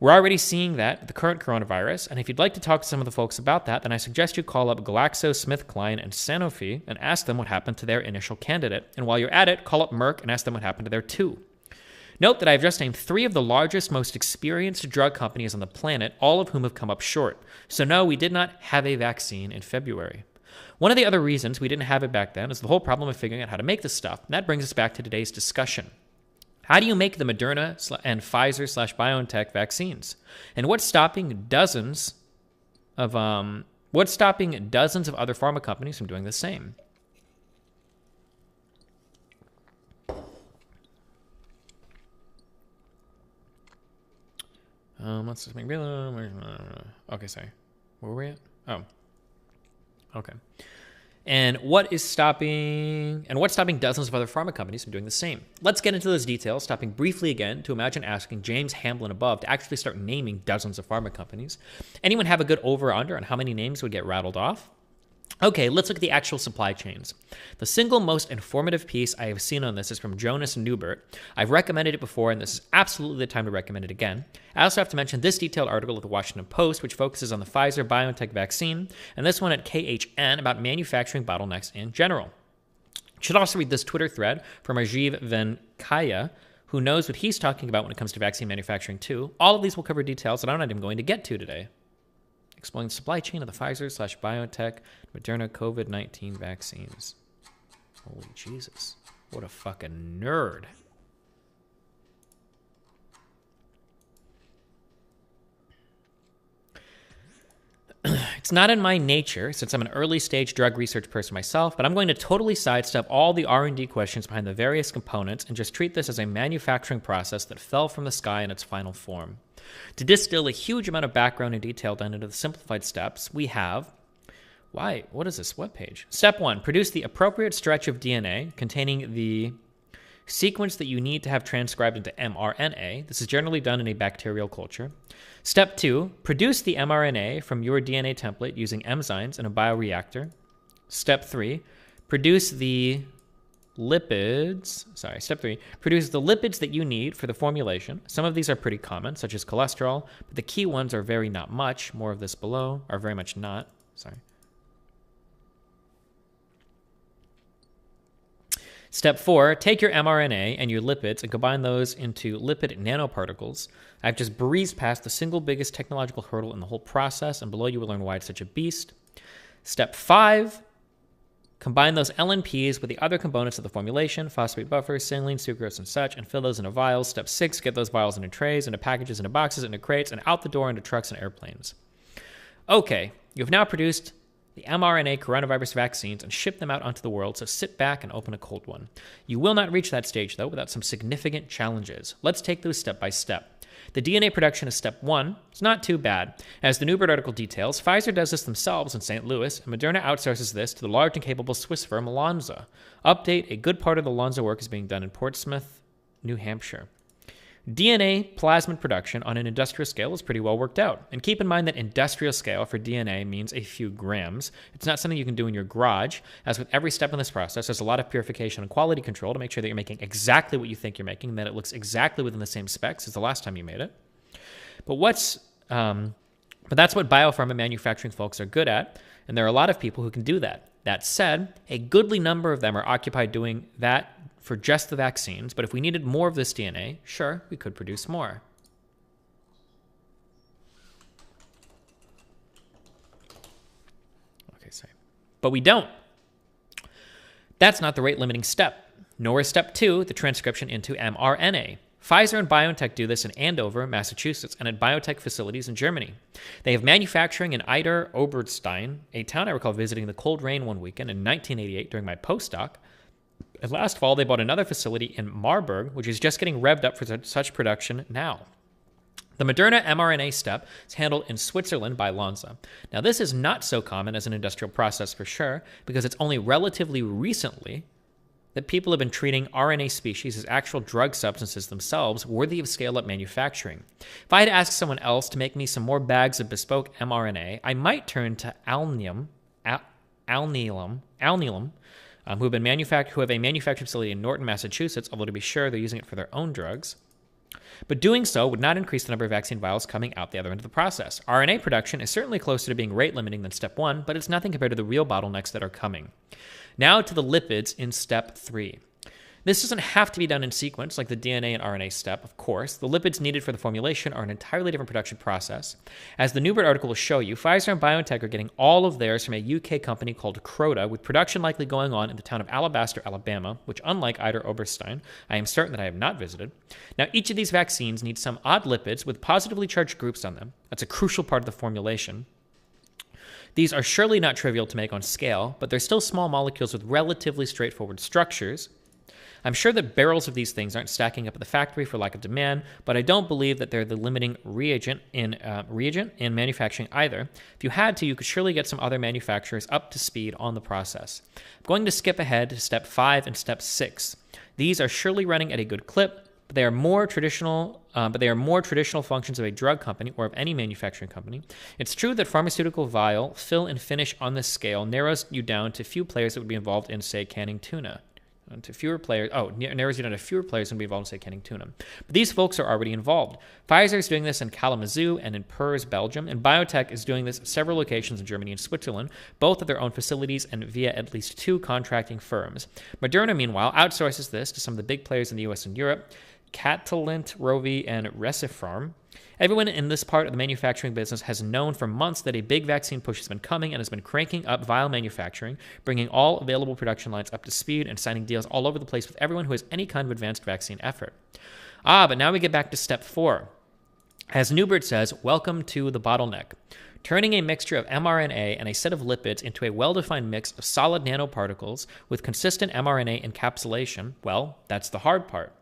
[SPEAKER 2] We're already seeing that with the current coronavirus, and if you'd like to talk to some of the folks about that, then I suggest you call up GlaxoSmithKline and Sanofi and ask them what happened to their initial candidate. And while you're at it, call up Merck and ask them what happened to their two. Note that I've just named 3 of the largest, most experienced drug companies on the planet, all of whom have come up short. So no, we did not have a vaccine in February. One of the other reasons we didn't have it back then is the whole problem of figuring out how to make this stuff. And that brings us back to today's discussion. How do you make the Moderna and Pfizer/BioNTech vaccines? And what's stopping dozens of other pharma companies from doing the same? Let's just make okay, sorry. Where were we at? Oh. Okay. And what's stopping dozens of other pharma companies from doing the same? Let's get into those details, stopping briefly again to imagine asking James Hamblin above to actually start naming dozens of pharma companies. Anyone have a good over or under on how many names would get rattled off? Okay, let's look at the actual supply chains. The single most informative piece I have seen on this is from Jonas Newbert. I've recommended it before, and this is absolutely the time to recommend it again. I also have to mention this detailed article at the Washington Post, which focuses on the Pfizer-BioNTech vaccine, and this one at KHN about manufacturing bottlenecks in general. You should also read this Twitter thread from Rajiv Venkaya, who knows what he's talking about when it comes to vaccine manufacturing too. All of these will cover details that I'm not even going to get to today. Exploring the supply chain of the Pfizer/BioNTech Moderna COVID-19 vaccines. Holy Jesus. What a fucking nerd. It's not in my nature, since I'm an early-stage drug research person myself, but I'm going to totally sidestep all the R&D questions behind the various components and just treat this as a manufacturing process that fell from the sky in its final form. To distill a huge amount of background and detail down into the simplified steps, we have... What is this webpage? Step 1, produce the appropriate stretch of DNA containing the sequence that you need to have transcribed into mRNA. This is generally done in a bacterial culture. Step 2, produce the mRNA from your DNA template using enzymes in a bioreactor. Step 3, produce the lipids that you need for the formulation. Some of these are pretty common, such as cholesterol, but the key ones are very not much. More of this below, are very much not. Step 4, take your mRNA and your lipids and combine those into lipid nanoparticles. I've just breezed past the single biggest technological hurdle in the whole process, and below you will learn why it's such a beast. Step 5, combine those LNPs with the other components of the formulation, phosphate buffers, saline, sucrose, and such, and fill those into vials. Step 6, get those vials into trays, into packages, into boxes, into crates, and out the door into trucks and airplanes. Okay, you've now produced the mRNA coronavirus vaccines and ship them out onto the world, so sit back and open a cold one. You will not reach that stage, though, without some significant challenges. Let's take those step by step. The DNA production is step 1. It's not too bad. As the Newbert article details, Pfizer does this themselves in St. Louis, and Moderna outsources this to the large and capable Swiss firm Lonza. Update, a good part of the Lonza work is being done in Portsmouth, New Hampshire. DNA plasmid production on an industrial scale is pretty well worked out. And keep in mind that industrial scale for DNA means a few grams. It's not something you can do in your garage. As with every step in this process, there's a lot of purification and quality control to make sure that you're making exactly what you think you're making and that it looks exactly within the same specs as the last time you made it. But what's But that's what biopharma manufacturing folks are good at, and there are a lot of people who can do that. That said, a goodly number of them are occupied doing that for just the vaccines, but if we needed more of this DNA, sure, we could produce more. Okay, sorry. But we don't. That's not the rate-limiting step, nor is step 2, the transcription into mRNA. Pfizer and BioNTech do this in Andover, Massachusetts, and at biotech facilities in Germany. They have manufacturing in I30 BtNQBBk, a town I recall visiting the cold rain one weekend in 1988 during my postdoc. And last fall, they bought another facility in Marburg, which is just getting revved up for such production now. The Moderna mRNA step is handled in Switzerland by Lonza. Now, this is not so common as an industrial process for sure, because it's only relatively recently that people have been treating RNA species as actual drug substances themselves worthy of scale-up manufacturing. If I had asked someone else to make me some more bags of bespoke mRNA, I might turn to Alnylam, who have a manufacturing facility in Norton, Massachusetts, although to be sure, they're using it for their own drugs. But doing so would not increase the number of vaccine vials coming out the other end of the process. RNA production is certainly closer to being rate limiting than step 1, but it's nothing compared to the real bottlenecks that are coming. Now to the lipids in step 3. This doesn't have to be done in sequence like the DNA and RNA step, of course. The lipids needed for the formulation are an entirely different production process. As the Newbert article will show you, Pfizer and BioNTech are getting all of theirs from a UK company called Croda, with production likely going on in the town of Alabaster, Alabama, which, unlike I30 BtNQBBk, I am certain that I have not visited. Now, each of these vaccines needs some odd lipids with positively charged groups on them. That's a crucial part of the formulation. These are surely not trivial to make on scale, but they're still small molecules with relatively straightforward structures. I'm sure that barrels of these things aren't stacking up at the factory for lack of demand, but I don't believe that they're the limiting reagent in manufacturing either. If you had to, you could surely get some other manufacturers up to speed on the process. I'm going to skip ahead to step 5 and step 6. These are surely running at a good clip, but they are more traditional functions of a drug company or of any manufacturing company. It's true that pharmaceutical vial fill and finish on this scale narrows you down to few players that would be involved in, say, canning tuna. Narrows you down to fewer players than be involved in, say, canning tuna. But these folks are already involved. Pfizer is doing this in Kalamazoo and in Purs, Belgium, and BioNTech is doing this at several locations in Germany and Switzerland, both at their own facilities and via at least 2 contracting firms. Moderna, meanwhile, outsources this to some of the big players in the US and Europe, Catalent, Rovi, and Recipharm. Everyone in this part of the manufacturing business has known for months that a big vaccine push has been coming and has been cranking up vial manufacturing, bringing all available production lines up to speed and signing deals all over the place with everyone who has any kind of advanced vaccine effort. But now we get back to step 4. As Newbert says, welcome to the bottleneck. Turning a mixture of mRNA and a set of lipids into a well-defined mix of solid nanoparticles with consistent mRNA encapsulation, well, that's the hard part.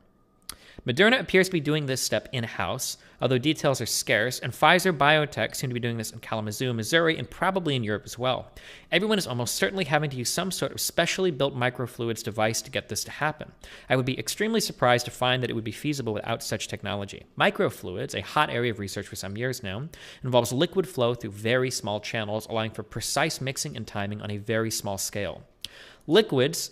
[SPEAKER 2] Moderna appears to be doing this step in-house, although details are scarce, and Pfizer BioNTech seem to be doing this in Kalamazoo, Missouri, and probably in Europe as well. Everyone is almost certainly having to use some sort of specially built microfluidics device to get this to happen. I would be extremely surprised to find that it would be feasible without such technology. Microfluids, a hot area of research for some years now, involves liquid flow through very small channels, allowing for precise mixing and timing on a very small scale. Liquids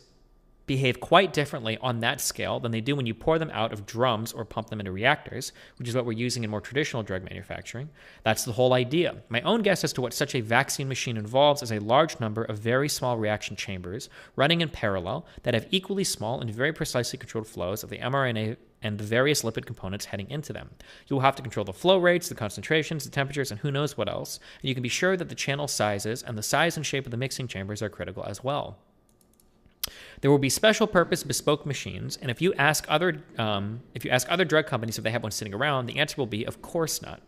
[SPEAKER 2] behave quite differently on that scale than they do when you pour them out of drums or pump them into reactors, which is what we're using in more traditional drug manufacturing. That's the whole idea. My own guess as to what such a vaccine machine involves is a large number of very small reaction chambers running in parallel that have equally small and very precisely controlled flows of the mRNA and the various lipid components heading into them. You will have to control the flow rates, the concentrations, the temperatures, and who knows what else. And you can be sure that the channel sizes and the size and shape of the mixing chambers are critical as well. There will be special purpose bespoke machines, and if you ask other drug companies if they have one sitting around, the answer will be, of course not.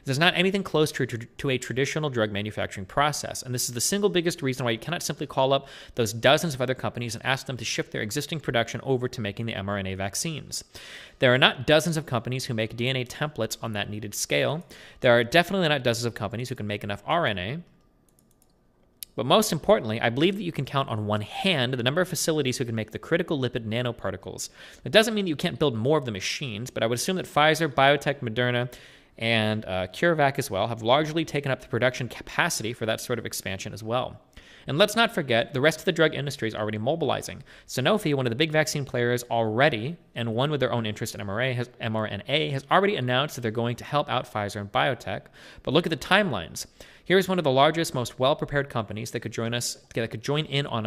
[SPEAKER 2] There's not anything close to a traditional drug manufacturing process, and this is the single biggest reason why you cannot simply call up those dozens of other companies and ask them to shift their existing production over to making the mRNA vaccines. There are not dozens of companies who make DNA templates on that needed scale. There are definitely not dozens of companies who can make enough RNA. But most importantly, I believe that you can count on one hand the number of facilities who can make the critical lipid nanoparticles. It doesn't mean that you can't build more of the machines, but I would assume that Pfizer, BioNTech, Moderna, and CureVac as well have largely taken up the production capacity for that sort of expansion as well. And let's not forget, the rest of the drug industry is already mobilizing. Sanofi, one of the big vaccine players already, and one with their own interest in mRNA, has already announced that they're going to help out Pfizer and biotech. But look at the timelines. Here's one of the largest, most well-prepared companies that could join in on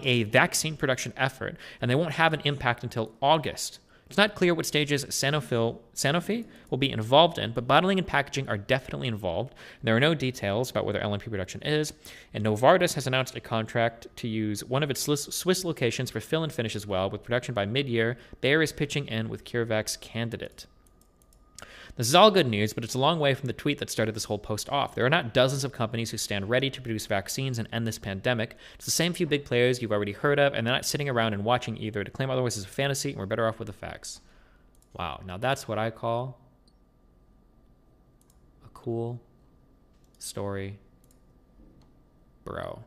[SPEAKER 2] a vaccine production effort, and they won't have an impact until August. It's not clear what stages Sanofi will be involved in, but bottling and packaging are definitely involved. And there are no details about where their LNP production is. And Novartis has announced a contract to use one of its Swiss locations for fill and finish as well, with production by mid-year. Bayer is pitching in with CureVac's candidate. This is all good news, but it's a long way from the tweet that started this whole post off. There are not dozens of companies who stand ready to produce vaccines and end this pandemic. It's the same few big players you've already heard of, and they're not sitting around and watching either. To claim otherwise is a fantasy, and we're better off with the facts. Wow, now that's what I call a cool story, bro.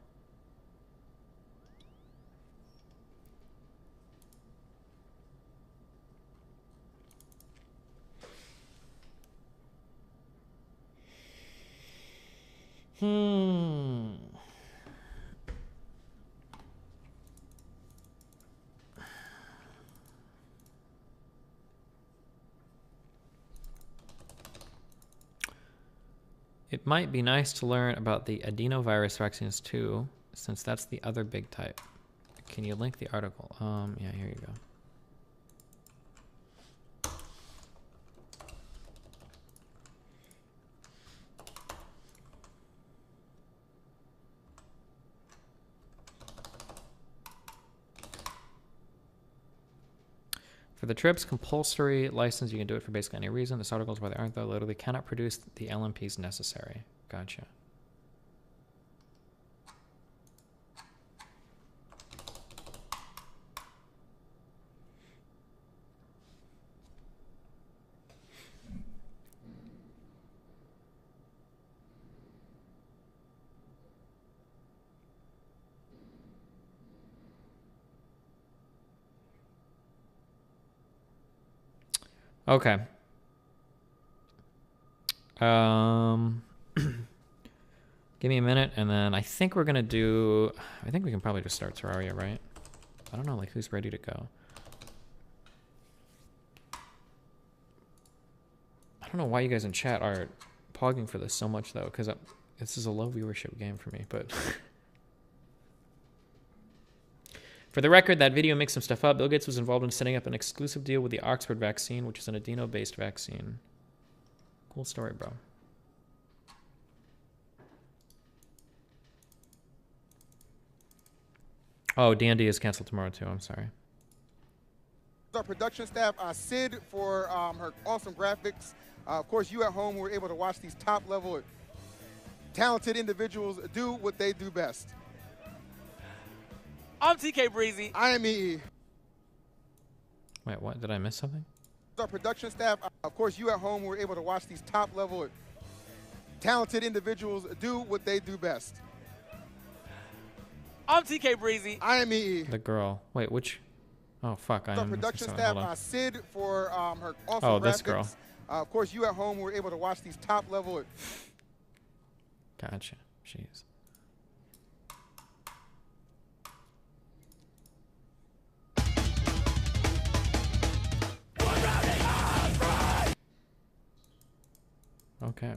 [SPEAKER 2] It might be nice to learn about the adenovirus vaccines too, since that's the other big type. Can you link the article? Yeah, here you go. For the TRIPS compulsory license, you can do it for basically any reason. This article is why they aren't, though. Literally cannot produce the LMPs necessary. Gotcha. Okay. Give me a minute, and then I think we're gonna do. I think we can probably just start Terraria, right? I don't know, like who's ready to go. I don't know why you guys in chat are pogging for this so much though, because this is a low viewership game for me, but. For the record, that video makes some stuff up. Bill Gates was involved in setting up an exclusive deal with the Oxford vaccine, which is an adeno-based vaccine. Cool story, bro. Oh, D&D is canceled tomorrow, too. I'm sorry.
[SPEAKER 17] Our production staff, Sid, for her awesome graphics. Of course, you at home were able to watch these top-level, talented individuals do what they do best.
[SPEAKER 18] I'm TK Breezy.
[SPEAKER 17] I am EE.
[SPEAKER 2] Wait, what? Did I miss something?
[SPEAKER 17] Our production staff, of course, you at home were able to watch these top-level, talented individuals do what they do best.
[SPEAKER 18] I'm TK Breezy.
[SPEAKER 17] I am EE.
[SPEAKER 2] The girl. Wait, which? Oh, fuck. I
[SPEAKER 17] Our
[SPEAKER 2] am
[SPEAKER 17] production
[SPEAKER 2] missing
[SPEAKER 17] staff,
[SPEAKER 2] something.
[SPEAKER 17] Sid, for her awesome
[SPEAKER 2] Oh,
[SPEAKER 17] graphics.
[SPEAKER 2] this girl.
[SPEAKER 17] Of course, you at home were able to watch these top-level.
[SPEAKER 2] Gotcha. Jeez. Okay.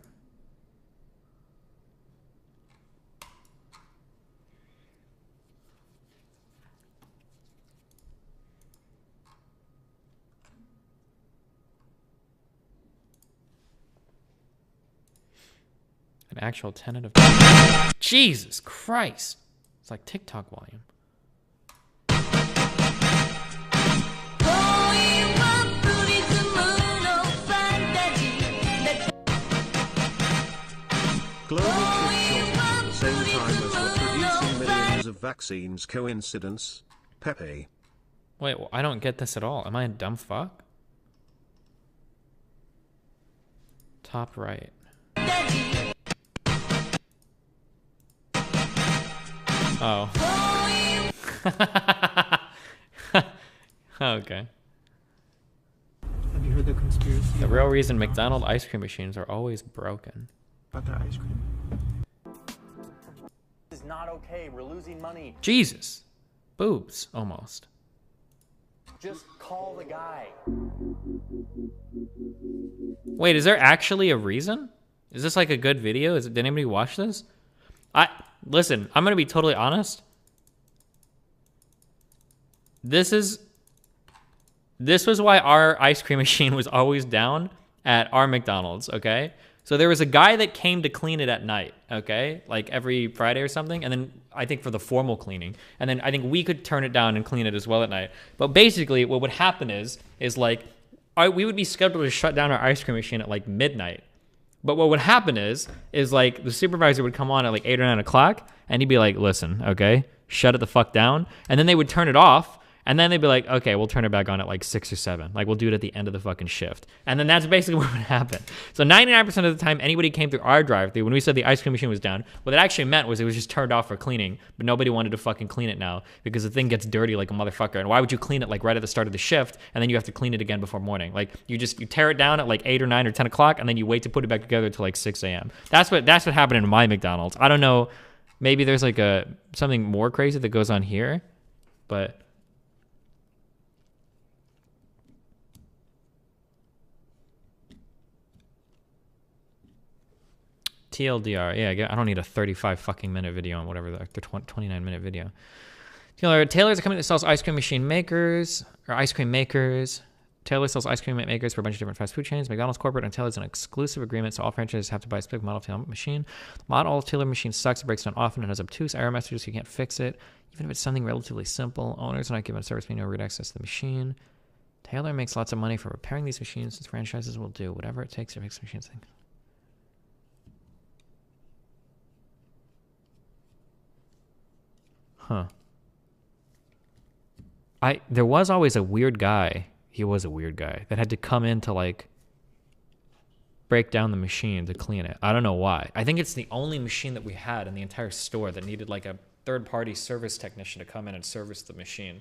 [SPEAKER 2] An actual tentative. Jesus Christ! It's like TikTok volume.
[SPEAKER 4] Global chip shortage at the same time as we're producing millions of vaccines. Coincidence? Pepe.
[SPEAKER 2] Wait, well, I don't get this at all. Am I a dumb fuck? Top right. Oh.
[SPEAKER 19] Have
[SPEAKER 2] Okay.
[SPEAKER 19] you heard
[SPEAKER 18] over the conspiracy.
[SPEAKER 2] The real reason McDonald's ice cream machines are always broken.
[SPEAKER 18] About the ice cream.
[SPEAKER 11] This is not okay. We're losing money.
[SPEAKER 2] Jesus. Boobs, almost.
[SPEAKER 11] Just call the guy.
[SPEAKER 2] Wait, is there actually a reason? Is this like a good video? Did anybody watch this? Listen, I'm gonna be totally honest. This was why our ice cream machine was always down at our McDonald's, okay? So there was a guy that came to clean it at night, okay? Like every Friday or something. And then I think for the formal cleaning. And then I think we could turn it down and clean it as well at night. But basically what would happen is like, we would be scheduled to shut down our ice cream machine at like midnight. But what would happen is like the supervisor would come on at like 8 or 9 o'clock and he'd be like, listen, okay, shut it the fuck down. And then they would turn it off. And then they'd be like, okay, we'll turn it back on at like 6 or 7. Like, we'll do it at the end of the fucking shift. And then that's basically what would happen. So 99% of the time, anybody came through our drive-thru, when we said the ice cream machine was down, what it actually meant was it was just turned off for cleaning, but nobody wanted to fucking clean it now because the thing gets dirty like a motherfucker. And why would you clean it like right at the start of the shift, and then you have to clean it again before morning? Like, you tear it down at like 8 or 9 or 10 o'clock, and then you wait to put it back together until like 6 a.m. That's what happened in my McDonald's. I don't know. Maybe there's like something more crazy that goes on here, but... TLDR, yeah, I don't need a 35 fucking minute video on whatever the 29 minute video. Taylor's a company that sells ice cream machine makers, or ice cream makers. Taylor sells ice cream makers for a bunch of different fast food chains. McDonald's corporate and Taylor's an exclusive agreement, so all franchises have to buy a specific model Taylor machine. The model Taylor machine sucks, it breaks down often, and has obtuse error messages, so you can't fix it. Even if it's something relatively simple, owners are not given a service fee, no read access to the machine. Taylor makes lots of money for repairing these machines, since franchises will do whatever it takes to fix the machines. Huh. There was always a weird guy. He was a weird guy that had to come in to like break down the machine to clean it. I don't know why. I think it's the only machine that we had in the entire store that needed like a third-party service technician to come in and service the machine.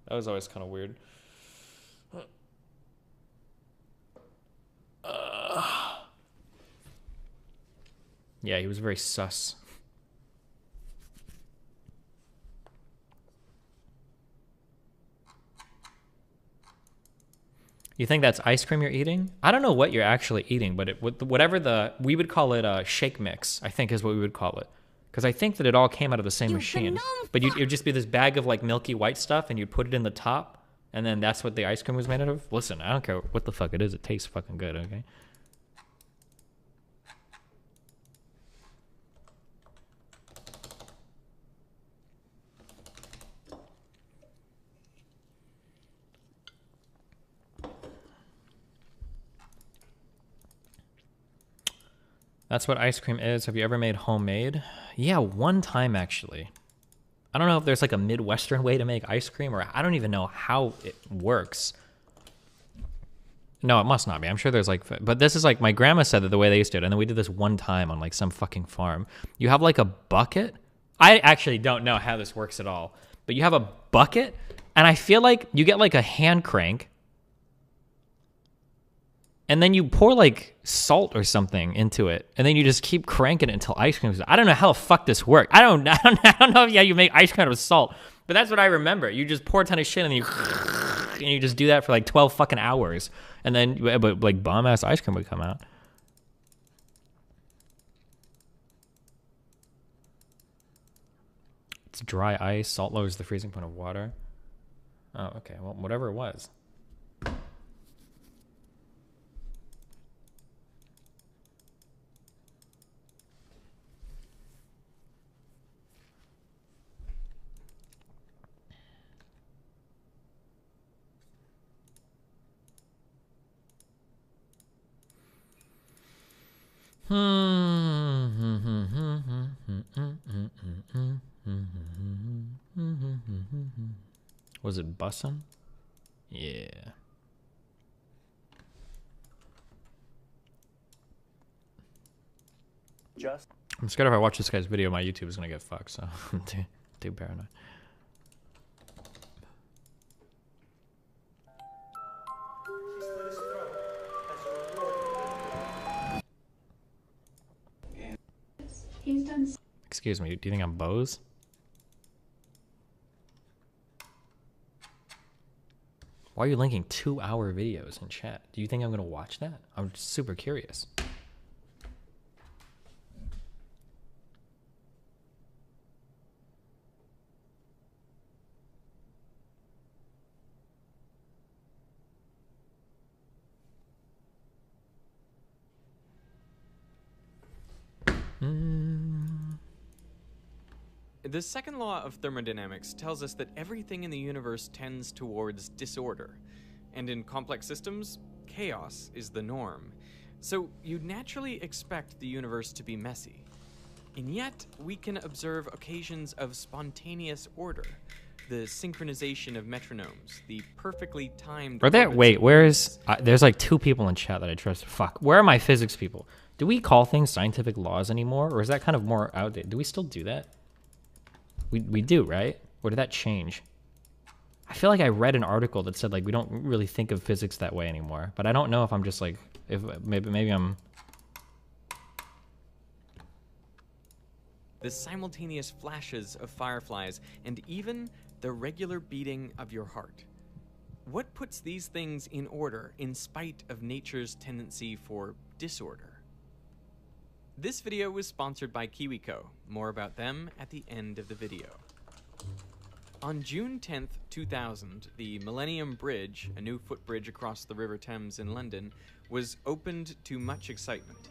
[SPEAKER 2] That was always kind of weird. Yeah, he was very sus. You think that's ice cream you're eating? I don't know what you're actually eating, but we would call it a shake mix, I think is what we would call it. Because I think that it all came out of the same machine. But it would just be this bag of like milky white stuff, and you'd put it in the top, and then that's what the ice cream was made out of. Listen, I don't care what the fuck it is. It tastes fucking good, okay? That's what ice cream is. Have you ever made homemade? Yeah, one time actually. I don't know if there's like a Midwestern way to make ice cream, or I don't even know how it works. No, it must not be. I'm sure there's like, but this is like, my grandma said that the way they used to do it, and then we did this one time on like some fucking farm. You have like a bucket. I actually don't know how this works at all, but you have a bucket, and I feel like you get like a hand crank, and then you pour like salt or something into it, and then you just keep cranking it until ice cream is. I don't know how the fuck this works. I don't know if you make ice cream out of salt, but that's what I remember. You just pour a ton of shit and you just do that for like 12 fucking hours, and then but like bomb ass ice cream would come out. It's dry ice. Salt lowers the freezing point of water. Oh, okay. Well, whatever it was. Was it bussin'? Yeah. I'm scared if I watch this guy's video, my YouTube is gonna get fucked, so I'm too paranoid.
[SPEAKER 18] He's done.
[SPEAKER 2] Excuse me, do you think I'm Bose? Why are you linking 2-hour videos in chat? Do you think I'm gonna watch that? I'm super curious.
[SPEAKER 16] The second law of thermodynamics tells us that everything in the universe tends towards disorder, and in complex systems, chaos is the norm. So you'd naturally expect the universe to be messy. And yet, we can observe occasions of spontaneous order, the synchronization of metronomes, the perfectly timed...
[SPEAKER 2] Are there?
[SPEAKER 16] orbits
[SPEAKER 2] Wait,
[SPEAKER 16] of
[SPEAKER 2] where is?
[SPEAKER 16] planets.
[SPEAKER 2] There's like 2 people in chat that I trust. Fuck. Where are my physics people? Do we call things scientific laws anymore, or is that kind of more outdated? Do we still do that? We do, right? Or did that change? I feel like I read an article that said like we don't really think of physics that way anymore, but I don't know if I'm just like if maybe I'm.
[SPEAKER 16] The simultaneous flashes of fireflies, and even the regular beating of your heart. What puts these things in order in spite of nature's tendency for disorder? This video was sponsored by KiwiCo. More about them at the end of the video. On June 10th, 2000, the Millennium Bridge, a new footbridge across the River Thames in London, was opened to much excitement.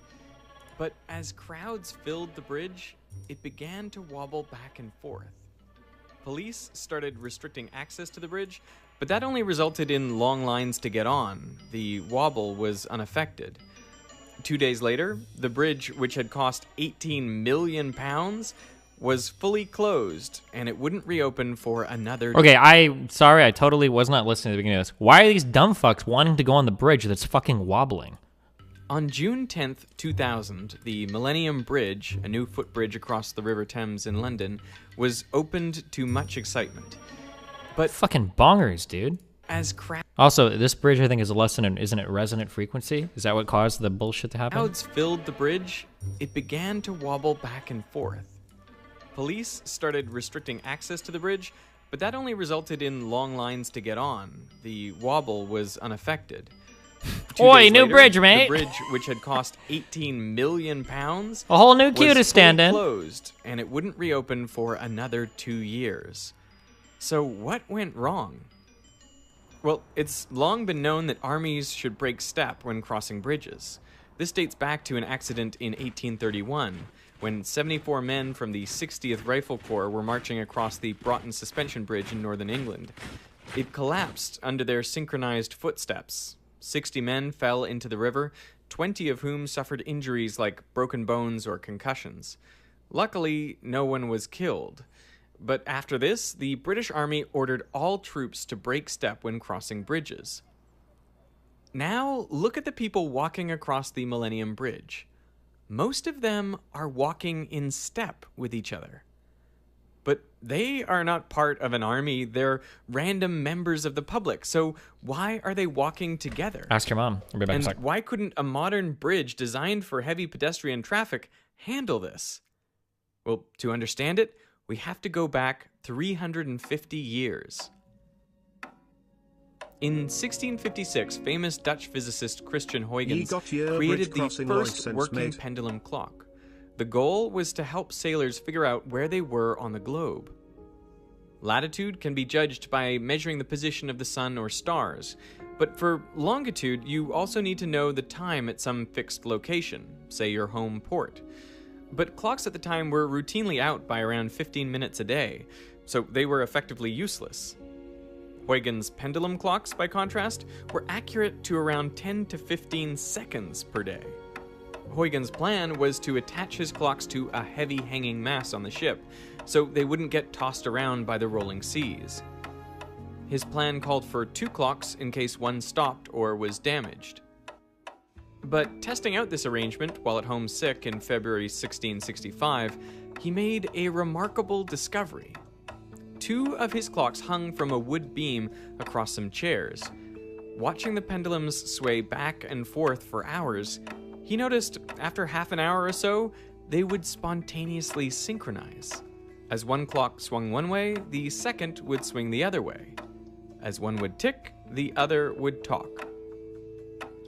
[SPEAKER 16] But as crowds filled the bridge, it began to wobble back and forth. Police started restricting access to the bridge, but that only resulted in long lines to get on. The wobble was unaffected. 2 days later, the bridge, which had cost £18 million, was fully closed, and it wouldn't reopen for another...
[SPEAKER 2] Okay, sorry, I totally was not listening to the beginning of this. Why are these dumb fucks wanting to go on the bridge that's fucking wobbling?
[SPEAKER 16] On June 10th, 2000, the Millennium Bridge, a new footbridge across the River Thames in London, was opened to much excitement. But
[SPEAKER 2] fucking bongers, dude.
[SPEAKER 16] As crowds...
[SPEAKER 2] Also, this bridge I think is less than isn't it resonant frequency? Is that what caused the bullshit to happen?
[SPEAKER 16] Crowds filled the bridge, it began to wobble back and forth. Police started restricting access to the bridge, but that only resulted in long lines to get on. The wobble was unaffected. 2
[SPEAKER 2] Oi,
[SPEAKER 16] days
[SPEAKER 2] new
[SPEAKER 16] later,
[SPEAKER 2] bridge, mate.
[SPEAKER 16] The bridge, which had cost £18 million,
[SPEAKER 2] a whole new queue to stand in.
[SPEAKER 16] Closed, and it wouldn't reopen for another 2 years. So what went wrong? Well, it's long been known that armies should break step when crossing bridges. This dates back to an accident in 1831, when 74 men from the 60th Rifle Corps were marching across the Broughton Suspension Bridge in northern England. It collapsed under their synchronized footsteps. 60 men fell into the river, 20 of whom suffered injuries like broken bones or concussions. Luckily, no one was killed. But after this, the British Army ordered all troops to break step when crossing bridges. Now, look at the people walking across the Millennium Bridge. Most of them are walking in step with each other. But they are not part of an army, they're random members of the public, so why are they walking together?
[SPEAKER 2] Ask your mom. I'll be back in a
[SPEAKER 16] And
[SPEAKER 2] sec.
[SPEAKER 16] why couldn't a modern bridge designed for heavy pedestrian traffic handle this? Well, to understand it, we have to go back 350 years. In 1656, famous Dutch physicist Christian Huygens created the first working pendulum clock. The goal was to help sailors figure out where they were on the globe. Latitude can be judged by measuring the position of the sun or stars, but for longitude, you also need to know the time at some fixed location, say your home port. But clocks at the time were routinely out by around 15 minutes a day, so they were effectively useless. Huygens' pendulum clocks, by contrast, were accurate to around 10 to 15 seconds per day. Huygens' plan was to attach his clocks to a heavy hanging mass on the ship, so they wouldn't get tossed around by the rolling seas. His plan called for 2 clocks in case one stopped or was damaged. But testing out this arrangement while at home sick in February 1665, he made a remarkable discovery. 2 of his clocks hung from a wood beam across some chairs. Watching the pendulums sway back and forth for hours, he noticed after half an hour or so, they would spontaneously synchronize. As one clock swung one way, the second would swing the other way. As one would tick, the other would talk.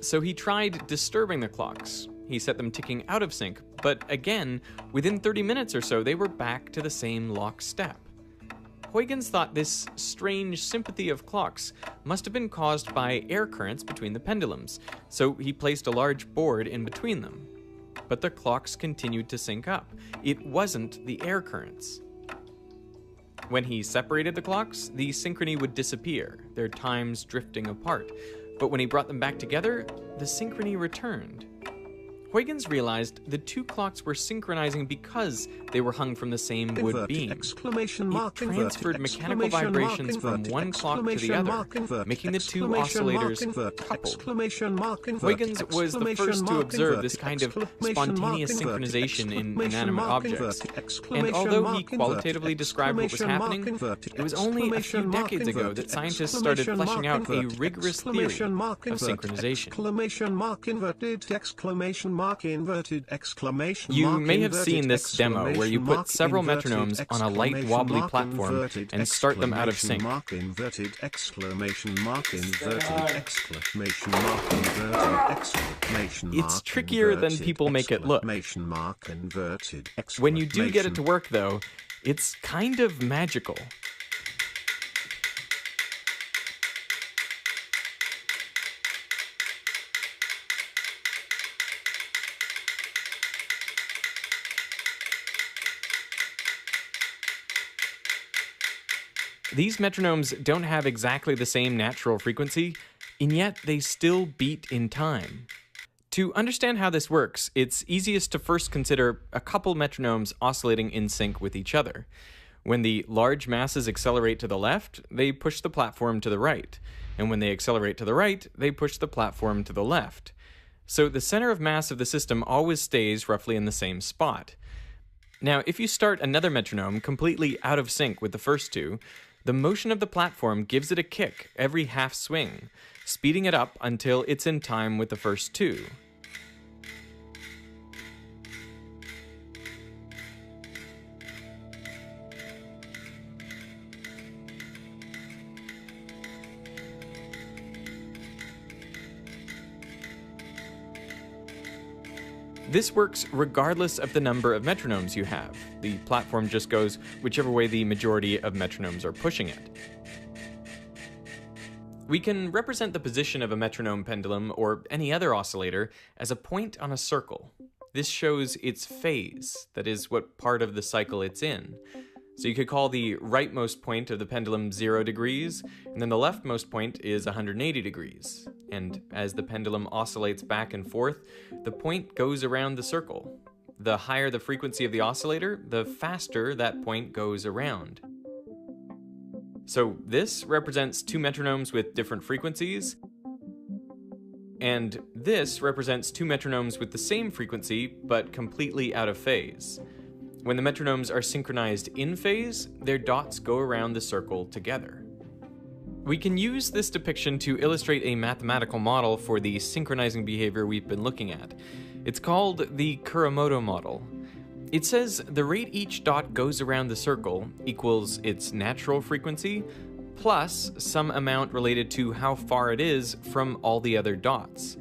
[SPEAKER 16] So he tried disturbing the clocks. He set them ticking out of sync, but again, within 30 minutes or so, they were back to the same lockstep. Huygens thought this strange sympathy of clocks must have been caused by air currents between the pendulums, so he placed a large board in between them. But the clocks continued to sync up. It wasn't the air currents. When he separated the clocks, the synchrony would disappear, their times drifting apart. But when he brought them back together, the synchrony returned. Huygens realized the two clocks were synchronizing because they were hung from the same wood beam. It transferred mechanical vibrations from one clock to the other, making the two oscillators coupled. Huygens was the first to observe this kind of spontaneous synchronization in inanimate objects. And although he qualitatively described what was happening, it was only a few decades ago that scientists started fleshing out a rigorous theory of synchronization. You may have seen this demo where you put several metronomes on a light wobbly platform and start them out of sync. It's trickier than people make it look. When you do get it to work though, it's kind of magical. These metronomes don't have exactly the same natural frequency, and yet they still beat in time. To understand how this works, it's easiest to first consider a couple metronomes oscillating in sync with each other. When the large masses accelerate to the left, they push the platform to the right, and when they accelerate to the right, they push the platform to the left. So the center of mass of the system always stays roughly in the same spot. Now, if you start another metronome completely out of sync with the first two, the motion of the platform gives it a kick every half swing, speeding it up until it's in time with the first two. This works regardless of the number of metronomes you have. The platform just goes whichever way the majority of metronomes are pushing it. We can represent the position of a metronome pendulum or any other oscillator as a point on a circle. This shows its phase, that is, what part of the cycle it's in. So you could call the rightmost point of the pendulum 0 degrees, and then the leftmost point is 180 degrees. And as the pendulum oscillates back and forth, the point goes around the circle. The higher the frequency of the oscillator, the faster that point goes around. So this represents two metronomes with different frequencies, and this represents two metronomes with the same frequency, but completely out of phase. When the metronomes are synchronized in phase, their dots go around the circle together. We can use this depiction to illustrate a mathematical model for the synchronizing behavior we've been looking at. It's called the Kuramoto model. It says the rate each dot goes around the circle equals its natural frequency plus some amount related to how far it is from all the other dots.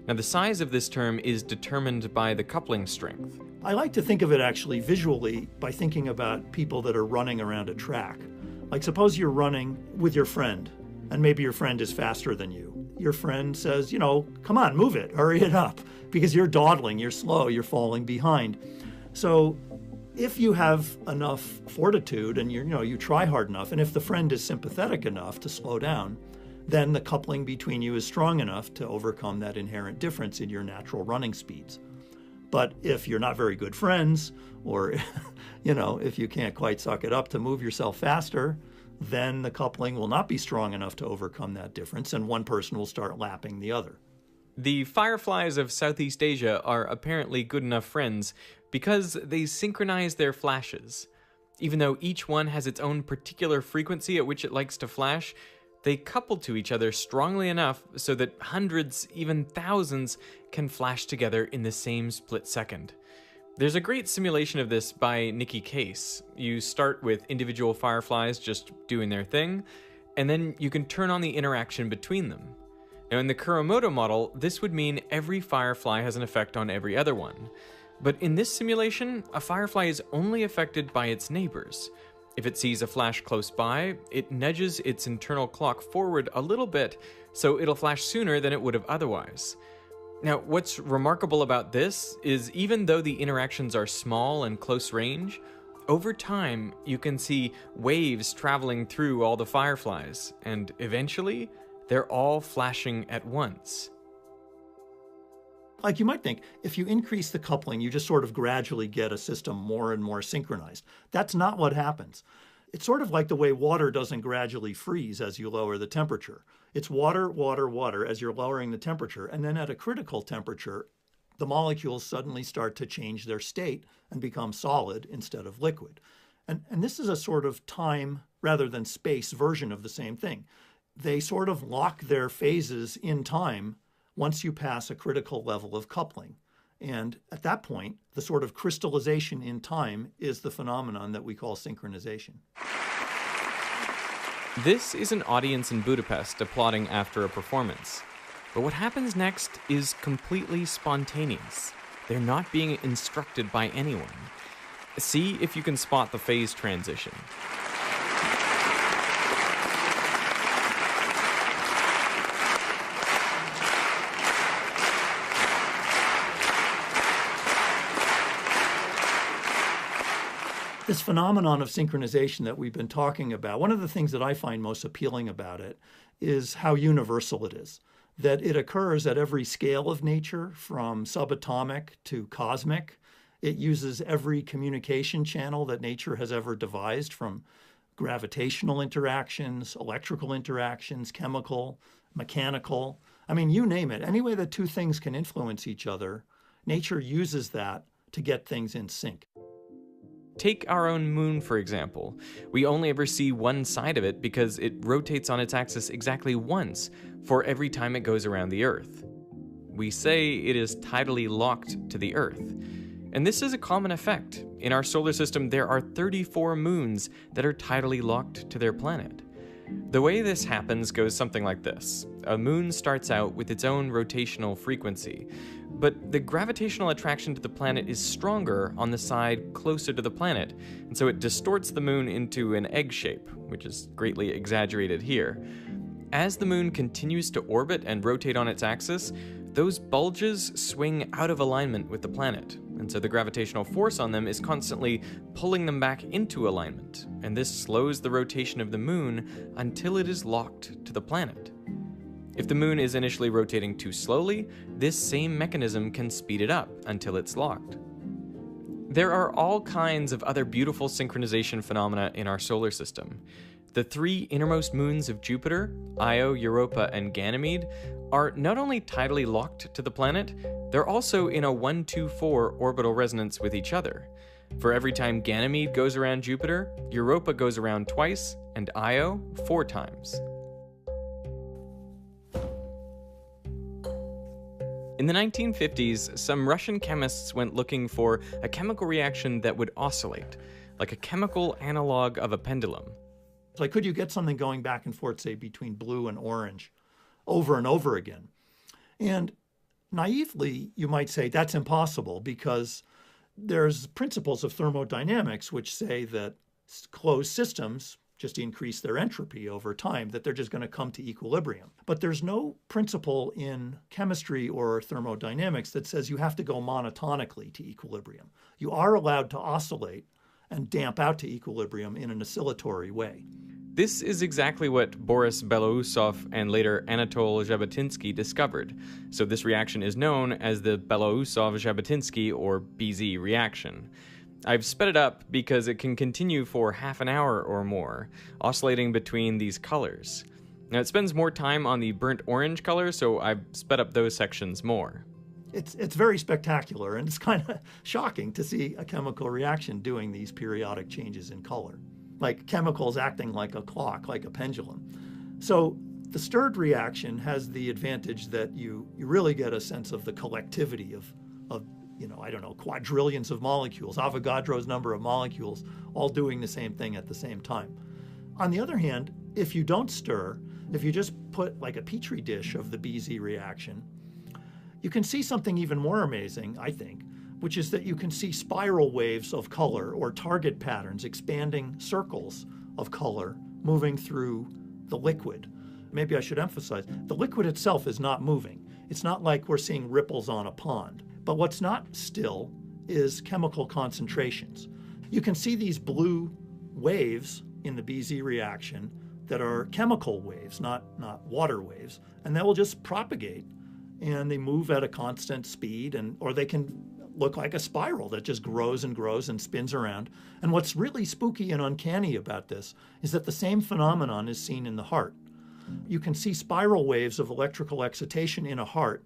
[SPEAKER 16] Now the size of this term is determined by the coupling strength.
[SPEAKER 18] I like to think of it actually visually by thinking about people that are running around a track. Like suppose you're running with your friend, and maybe your friend is faster than you. Your friend says, come on, move it, hurry it up, because you're dawdling, you're slow, you're falling behind. So if you have enough fortitude and you try hard enough, and if the friend is sympathetic enough to slow down, then the coupling between you is strong enough to overcome that inherent difference in your natural running speeds. But if you're not very good friends, or if you can't quite suck it up to move yourself faster, then the coupling will not be strong enough to overcome that difference, and one person will start lapping the other.
[SPEAKER 16] The fireflies of Southeast Asia are apparently good enough friends because they synchronize their flashes. Even though each one has its own particular frequency at which it likes to flash, they couple to each other strongly enough so that hundreds, even thousands, can flash together in the same split second. There's a great simulation of this by Nikki Case. You start with individual fireflies just doing their thing, and then you can turn on the interaction between them. Now in the Kuromoto model, this would mean every firefly has an effect on every other one. But in this simulation, a firefly is only affected by its neighbors. If it sees a flash close by, it nudges its internal clock forward a little bit, so it'll flash sooner than it would have otherwise. Now, what's remarkable about this is even though the interactions are small and close range, over time you can see waves traveling through all the fireflies, and eventually they're all flashing at once.
[SPEAKER 18] Like you might think, if you increase the coupling, you just sort of gradually get a system more and more synchronized. That's not what happens. It's sort of like the way water doesn't gradually freeze as you lower the temperature. It's water, water, water as you're lowering the temperature, and then at a critical temperature, the molecules suddenly start to change their state and become solid instead of liquid. And this is a sort of time rather than space version of the same thing. They sort of lock their phases in time once you pass a critical level of coupling. And at that point, the sort of crystallization in time is the phenomenon that we call synchronization.
[SPEAKER 16] This is an audience in Budapest applauding after a performance. But what happens next is completely spontaneous. They're not being instructed by anyone. See if you can spot the phase transition.
[SPEAKER 18] This phenomenon of synchronization that we've been talking about, one of the things that I find most appealing about it is how universal it is. That it occurs at every scale of nature, from subatomic to cosmic. It uses every communication channel that nature has ever devised, from gravitational interactions, electrical interactions, chemical, mechanical. I mean, you name it. Any way that two things can influence each other, nature uses that to get things in sync.
[SPEAKER 16] Take our own moon, for example. We only ever see one side of it because it rotates on its axis exactly once for every time it goes around the Earth. We say it is tidally locked to the Earth. And this is a common effect. In our solar system, there are 34 moons that are tidally locked to their planet. The way this happens goes something like this. A moon starts out with its own rotational frequency, but the gravitational attraction to the planet is stronger on the side closer to the planet, and so it distorts the moon into an egg shape, which is greatly exaggerated here. As the moon continues to orbit and rotate on its axis, those bulges swing out of alignment with the planet, and so the gravitational force on them is constantly pulling them back into alignment, and this slows the rotation of the moon until it is locked to the planet. If the moon is initially rotating too slowly, this same mechanism can speed it up until it's locked. There are all kinds of other beautiful synchronization phenomena in our solar system. The three innermost moons of Jupiter, Io, Europa, and Ganymede, are not only tidally locked to the planet, they're also in a 1-2-4 orbital resonance with each other. For every time Ganymede goes around Jupiter, Europa goes around twice, and Io 4 times. In the 1950s, some Russian chemists went looking for a chemical reaction that would oscillate, like a chemical analog of a pendulum.
[SPEAKER 18] It's like, could you get something going back and forth, say, between blue and orange over and over again? And naively, you might say that's impossible because there's principles of thermodynamics which say that closed systems just increase their entropy over time, that they're just going to come to equilibrium. But there's no principle in chemistry or thermodynamics that says you have to go monotonically to equilibrium. You are allowed to oscillate and damp out to equilibrium in an oscillatory way.
[SPEAKER 16] This is exactly what Boris Belousov and later Anatol Zhabotinsky discovered. So this reaction is known as the Belousov-Zhabotinsky or BZ reaction. I've sped it up because it can continue for half an hour or more, oscillating between these colors. Now it spends more time on the burnt orange color, so I've sped up those sections more.
[SPEAKER 18] It's very spectacular, and it's kind of shocking to see a chemical reaction doing these periodic changes in color, like chemicals acting like a clock, like a pendulum. So the stirred reaction has the advantage that you really get a sense of the collectivity of I don't know, quadrillions of molecules, Avogadro's number of molecules, all doing the same thing at the same time. On the other hand, if you don't stir, if you just put like a petri dish of the BZ reaction, you can see something even more amazing, I think, which is that you can see spiral waves of color or target patterns, expanding circles of color moving through the liquid. Maybe I should emphasize, the liquid itself is not moving. It's not like we're seeing ripples on a pond. But what's not still is chemical concentrations. You can see these blue waves in the BZ reaction that are chemical waves, not water waves, and they will just propagate, and they move at a constant speed, or they can look like a spiral that just grows and grows and spins around. And what's really spooky and uncanny about this is that the same phenomenon is seen in the heart. You can see spiral waves of electrical excitation in a heart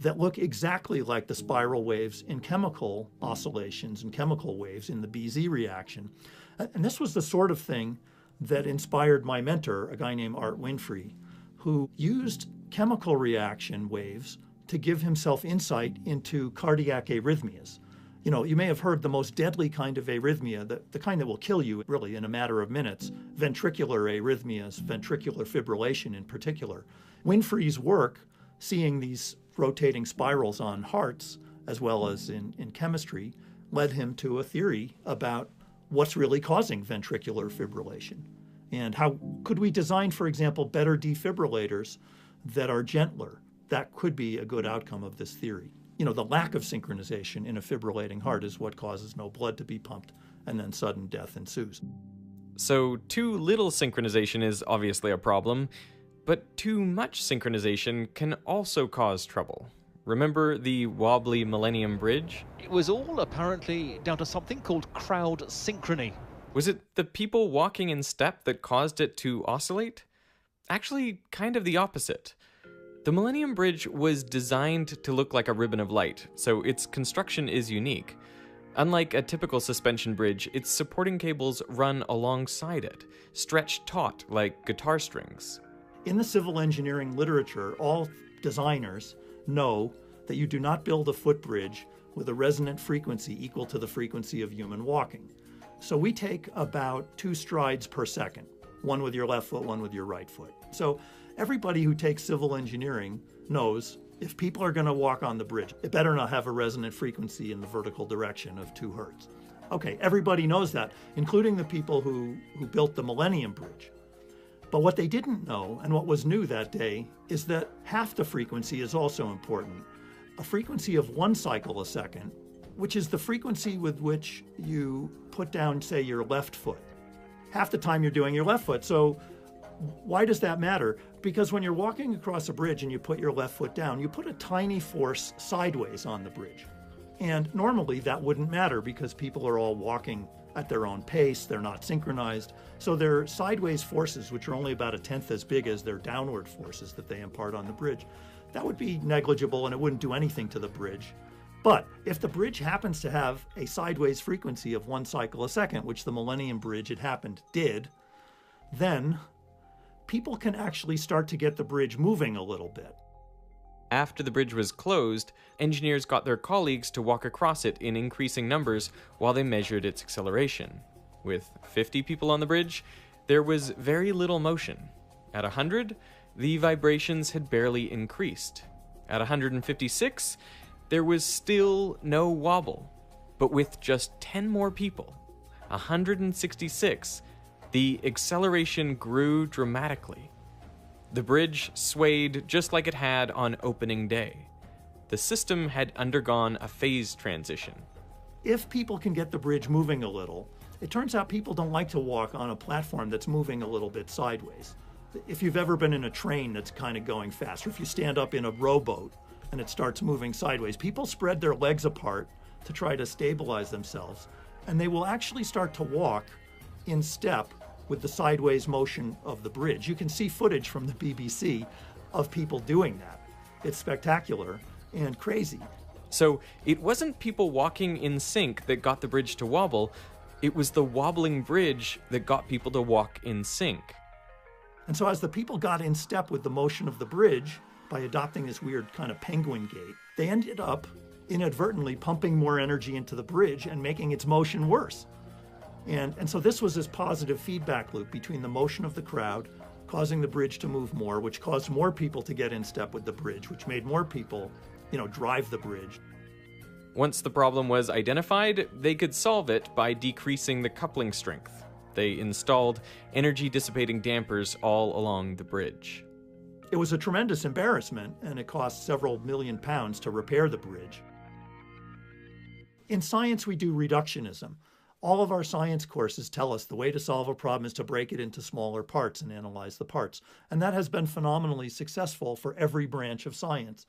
[SPEAKER 18] that look exactly like the spiral waves in chemical oscillations and chemical waves in the BZ reaction. And this was the sort of thing that inspired my mentor, a guy named Art Winfrey, who used chemical reaction waves to give himself insight into cardiac arrhythmias. You may have heard the most deadly kind of arrhythmia, the kind that will kill you really in a matter of minutes, ventricular arrhythmias, ventricular fibrillation in particular. Winfrey's work, seeing these rotating spirals on hearts, as well as in chemistry, led him to a theory about what's really causing ventricular fibrillation. And how could we design, for example, better defibrillators that are gentler? That could be a good outcome of this theory. The lack of synchronization in a fibrillating heart is what causes no blood to be pumped, and then sudden death ensues.
[SPEAKER 16] So too little synchronization is obviously a problem, but too much synchronization can also cause trouble. Remember the wobbly Millennium Bridge?
[SPEAKER 19] It was all apparently down to something called crowd synchrony.
[SPEAKER 16] Was it the people walking in step that caused it to oscillate? Actually, kind of the opposite. The Millennium Bridge was designed to look like a ribbon of light, so its construction is unique. Unlike a typical suspension bridge, its supporting cables run alongside it, stretched taut like guitar strings.
[SPEAKER 18] In the civil engineering literature, all designers know that you do not build a footbridge with a resonant frequency equal to the frequency of human walking. So we take about 2 strides per second, one with your left foot, one with your right foot. So everybody who takes civil engineering knows if people are going to walk on the bridge, it better not have a resonant frequency in the vertical direction of 2 hertz. Okay, everybody knows that, including the people who built the Millennium Bridge. But what they didn't know, and what was new that day, is that half the frequency is also important. A frequency of 1 cycle a second, which is the frequency with which you put down, say, your left foot. Half the time you're doing your left foot. So why does that matter? Because when you're walking across a bridge and you put your left foot down, you put a tiny force sideways on the bridge. And normally that wouldn't matter because people are all walking at their own pace, they're not synchronized. So their sideways forces, which are only about 1/10 as big as their downward forces that they impart on the bridge, that would be negligible and it wouldn't do anything to the bridge. But if the bridge happens to have a sideways frequency of 1 cycle a second, which the Millennium Bridge, it happened, did, then people can actually start to get the bridge moving a little bit.
[SPEAKER 16] After the bridge was closed, engineers got their colleagues to walk across it in increasing numbers while they measured its acceleration. With 50 people on the bridge, there was very little motion. At 100, the vibrations had barely increased. At 156, there was still no wobble. But with just 10 more people, 166, the acceleration grew dramatically. The bridge swayed just like it had on opening day. The system had undergone a phase transition.
[SPEAKER 18] If people can get the bridge moving a little, it turns out people don't like to walk on a platform that's moving a little bit sideways. If you've ever been in a train that's kind of going fast, or if you stand up in a rowboat and it starts moving sideways, people spread their legs apart to try to stabilize themselves, and they will actually start to walk in step with the sideways motion of the bridge. You can see footage from the BBC of people doing that. It's spectacular and crazy.
[SPEAKER 16] So it wasn't people walking in sync that got the bridge to wobble, it was the wobbling bridge that got people to walk in sync.
[SPEAKER 18] And so as the people got in step with the motion of the bridge by adopting this weird kind of penguin gait, they ended up inadvertently pumping more energy into the bridge and making its motion worse. And so this was this positive feedback loop between the motion of the crowd causing the bridge to move more, which caused more people to get in step with the bridge, which made more people, drive the bridge.
[SPEAKER 16] Once the problem was identified, they could solve it by decreasing the coupling strength. They installed energy-dissipating dampers all along the bridge.
[SPEAKER 18] It was a tremendous embarrassment, and it cost several million pounds to repair the bridge. In science, we do reductionism. All of our science courses tell us the way to solve a problem is to break it into smaller parts and analyze the parts. And that has been phenomenally successful for every branch of science.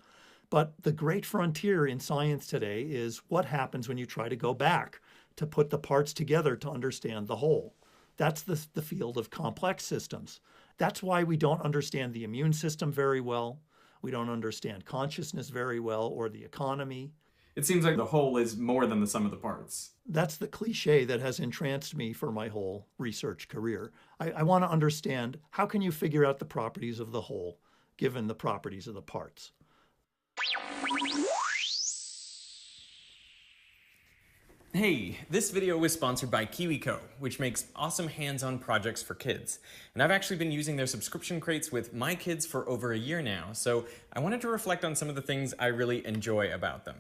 [SPEAKER 18] But the great frontier in science today is what happens when you try to go back to put the parts together to understand the whole. That's the field of complex systems. That's why we don't understand the immune system very well. We don't understand consciousness very well, or the economy.
[SPEAKER 16] It seems like the whole is more than the sum of the parts.
[SPEAKER 18] That's the cliche that has entranced me for my whole research career. I want to understand, how can you figure out the properties of the whole given the properties of the parts?
[SPEAKER 16] Hey, this video was sponsored by KiwiCo, which makes awesome hands-on projects for kids. And I've actually been using their subscription crates with my kids for over a year now, so I wanted to reflect on some of the things I really enjoy about them.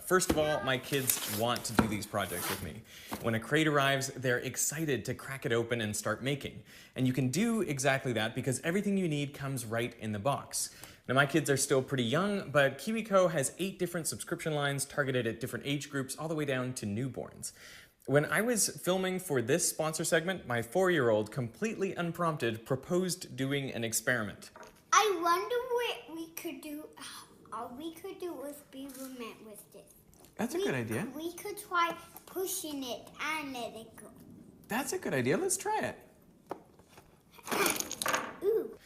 [SPEAKER 16] First of all, my kids want to do these projects with me. When a crate arrives, they're excited to crack it open and start making. And you can do exactly that because everything you need comes right in the box. Now, my kids are still pretty young, but KiwiCo has 8 different subscription lines targeted at different age groups, all the way down to newborns. When I was filming for this sponsor segment, my 4-year-old, completely unprompted, proposed doing an experiment.
[SPEAKER 20] I wonder what we could do. All we could do was be romantic with this.
[SPEAKER 16] That's a good idea.
[SPEAKER 20] We could try pushing it and let it go.
[SPEAKER 16] That's a good idea. Let's try it.
[SPEAKER 20] Ooh.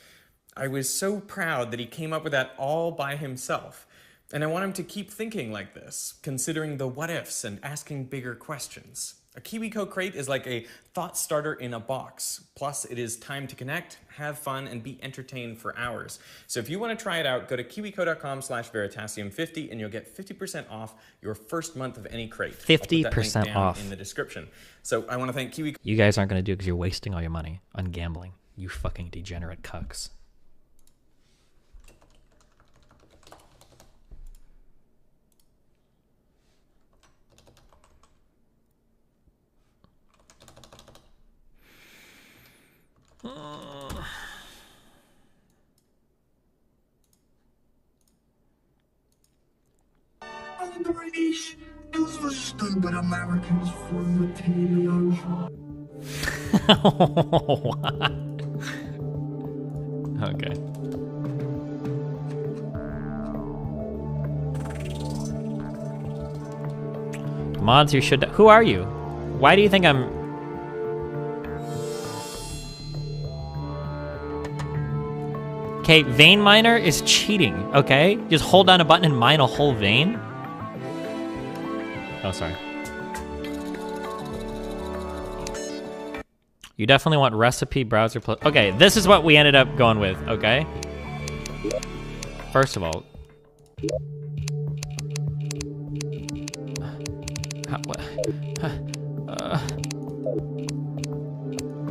[SPEAKER 16] I was so proud that he came up with that all by himself. And I want him to keep thinking like this, considering the what-ifs and asking bigger questions. A KiwiCo crate is like a thought starter in a box. Plus, it is time to connect, have fun, and be entertained for hours. So if you want to try it out, go to kiwico.com/veritasium50 and you'll get 50% off your first month of any crate.
[SPEAKER 2] 50% off
[SPEAKER 16] in the description. So I want to thank KiwiCo.
[SPEAKER 2] You guys aren't going to do it because you're wasting all your money on gambling. You fucking degenerate cucks.
[SPEAKER 21] I'm British. Those were stupid Americans from the TV
[SPEAKER 2] What? Okay. Mods, you should. Who are you? Why do you think I'm? Okay, vein miner is cheating, okay? Just hold down a button and mine a whole vein? Oh, sorry. You definitely want recipe browser plus... Okay, this is what we ended up going with, okay? First of all...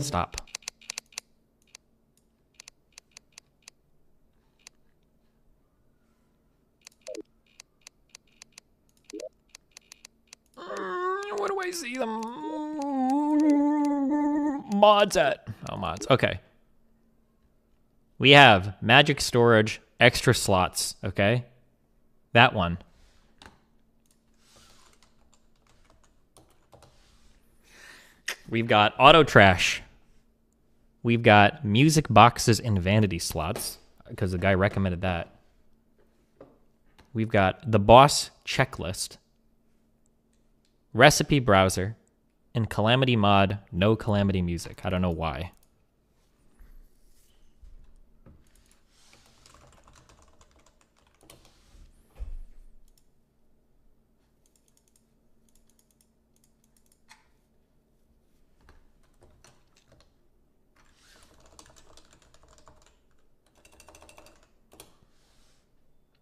[SPEAKER 2] Stop. Where do I see them? Mods at? Oh, mods. Okay. We have magic storage, extra slots, okay? That one. We've got auto trash. We've got music boxes and vanity slots, because the guy recommended that. We've got the boss checklist, recipe browser, and calamity mod, no calamity music. I don't know why.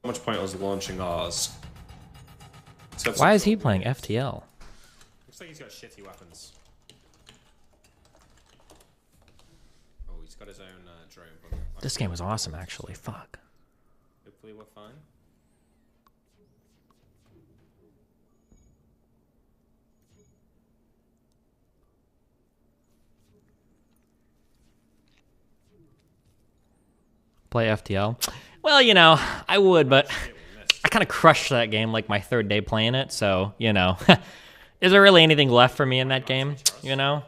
[SPEAKER 22] How much point was launching ours?
[SPEAKER 2] Why is he playing FTL?
[SPEAKER 1] Looks like he's got shitty weapons. Oh, he's got his own drone. But
[SPEAKER 2] This game was awesome, actually. Fuck.
[SPEAKER 1] hopefully we're fine.
[SPEAKER 2] Play FTL? Well, you know, I would, but I kind of crushed that game like my third day playing it, so, you know. Is there really anything left for me in that game? You know?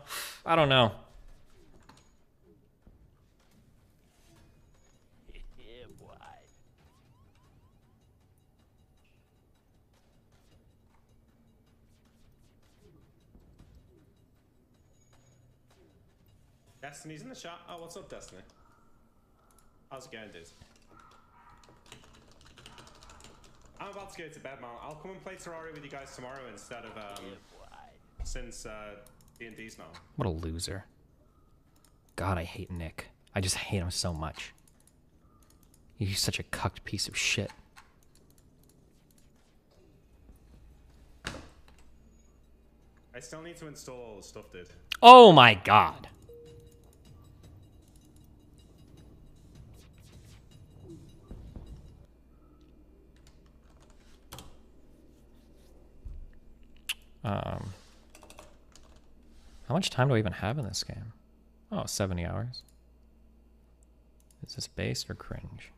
[SPEAKER 2] I don't know.
[SPEAKER 1] Destiny's in the chat. Oh, what's up, Destiny? How's it going, dude? I'm about to go to bed, man. I'll come and play Terraria with you guys tomorrow instead of, since, D&D's now.
[SPEAKER 2] What a loser. God, I hate Nick. I just hate him so much. He's such a cucked piece of shit.
[SPEAKER 1] I still need to install all the stuff, dude.
[SPEAKER 2] Oh my god. How much time do I even have in this game? Oh, 70 hours. Is this based or cringe?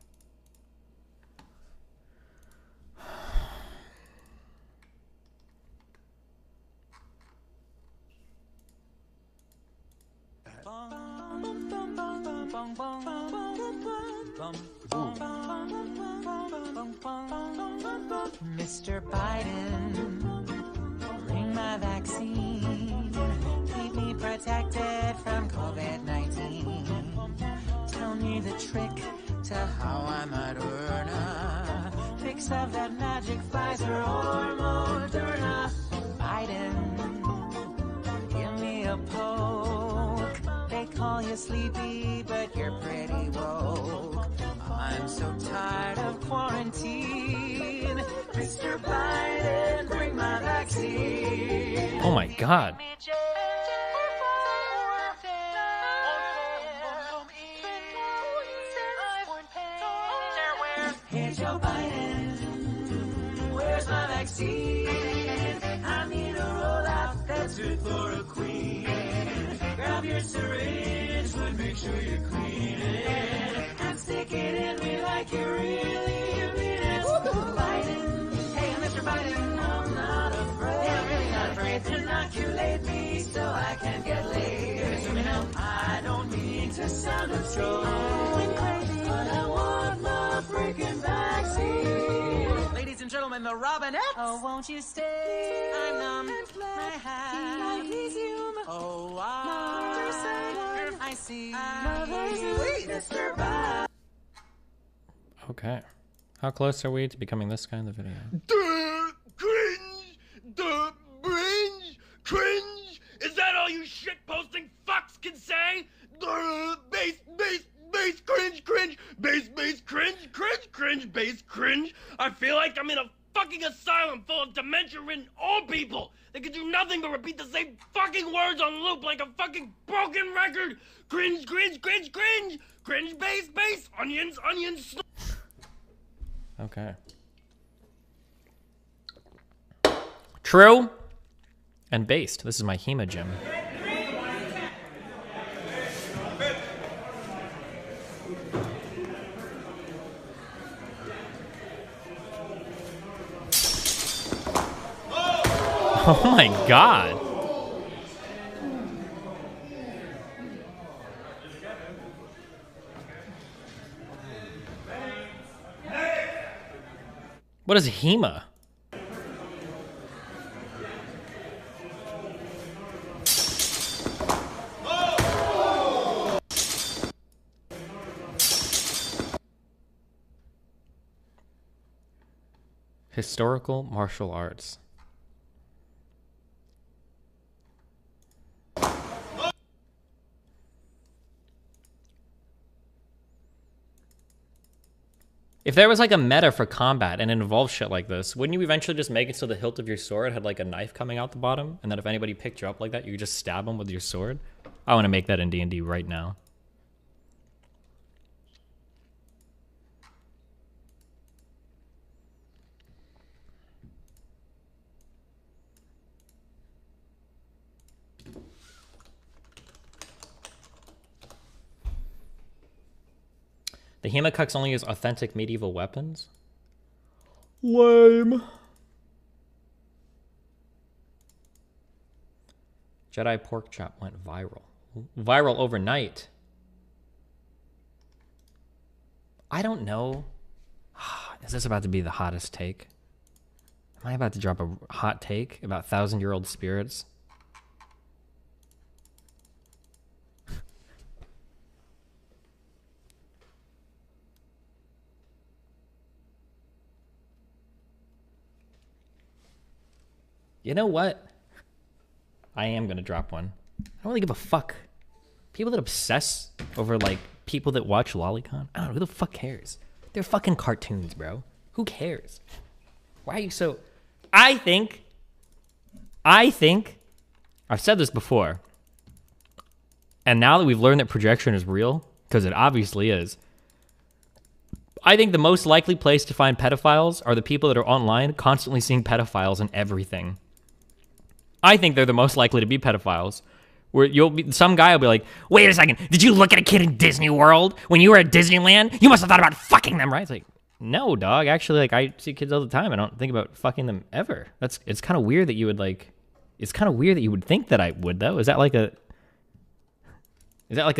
[SPEAKER 22] Mr. Biden, bring my vaccine. Keep me protected from COVID-19. Tell me the trick to how I might earn a fix of that magic Pfizer or Moderna. Biden, give me a poke. They call you sleepy, but you're pretty woke. I'm so tired of quarantine. Mr. Biden, bring my vaccine.
[SPEAKER 2] Oh my god.
[SPEAKER 22] Hey Joe Biden, where's my vaccine? I need a rollout that's fit for a queen. Grab your syringe, but make sure you clean it. And stick it in me like you really mean it. Biden, hey Mr. Biden, I'm not afraid. Yeah, I'm really not afraid to inoculate me so I can get laid. I don't mean to sound absurd, but I want my freaking vaccine. Ladies and gentlemen, the Robin X. Oh, won't you stay? I'm numb. My hat. Oh, I see. Mr. Biden.
[SPEAKER 2] Okay. How close are we to becoming this guy in the video?
[SPEAKER 23] Duh, cringe! Duh, cringe! Cringe! Is that all you shit-posting fucks can say? Duh, base, cringe, cringe, base, cringe, cringe, base, cringe. I feel like I'm in a fucking asylum full of dementia-ridden old people that can do nothing but repeat the same fucking words on loop like a fucking broken record. Cringe, cringe, cringe, cringe, cringe, base, onions,
[SPEAKER 2] Okay. True and based. This is my Hema gym. Oh my god. What is Hema? Historical martial arts. If there was like a meta for combat and it involved shit like this, wouldn't you eventually just make it so the hilt of your sword had like a knife coming out the bottom, and then if anybody picked you up like that, you could just stab them with your sword? I want to make that in D&D right now. The Hemacucks only use authentic medieval weapons? Lame. Jedi pork chop went viral. Viral overnight. I don't know. Is this about to be the hottest take? Am I about to drop a hot take about 1,000-year-old spirits? You know what? I am going to drop one. I don't really give a fuck. People that obsess over, like, people that watch Lolicon, I don't know, who the fuck cares? They're fucking cartoons, bro. Who cares? Why are you so... I think, I've said this before, and now that we've learned that projection is real, because it obviously is, I think the most likely place to find pedophiles are the people that are online constantly seeing pedophiles in everything. I think they're the most likely to be pedophiles. Where some guy will be like, wait a second, did you look at a kid in Disney World when you were at Disneyland? You must have thought about fucking them, right? It's like, no, dog. Actually, like, I see kids all the time. I don't think about fucking them ever. It's kind of weird that you would like. It's kind of weird that you would think that I would, though. Is that like a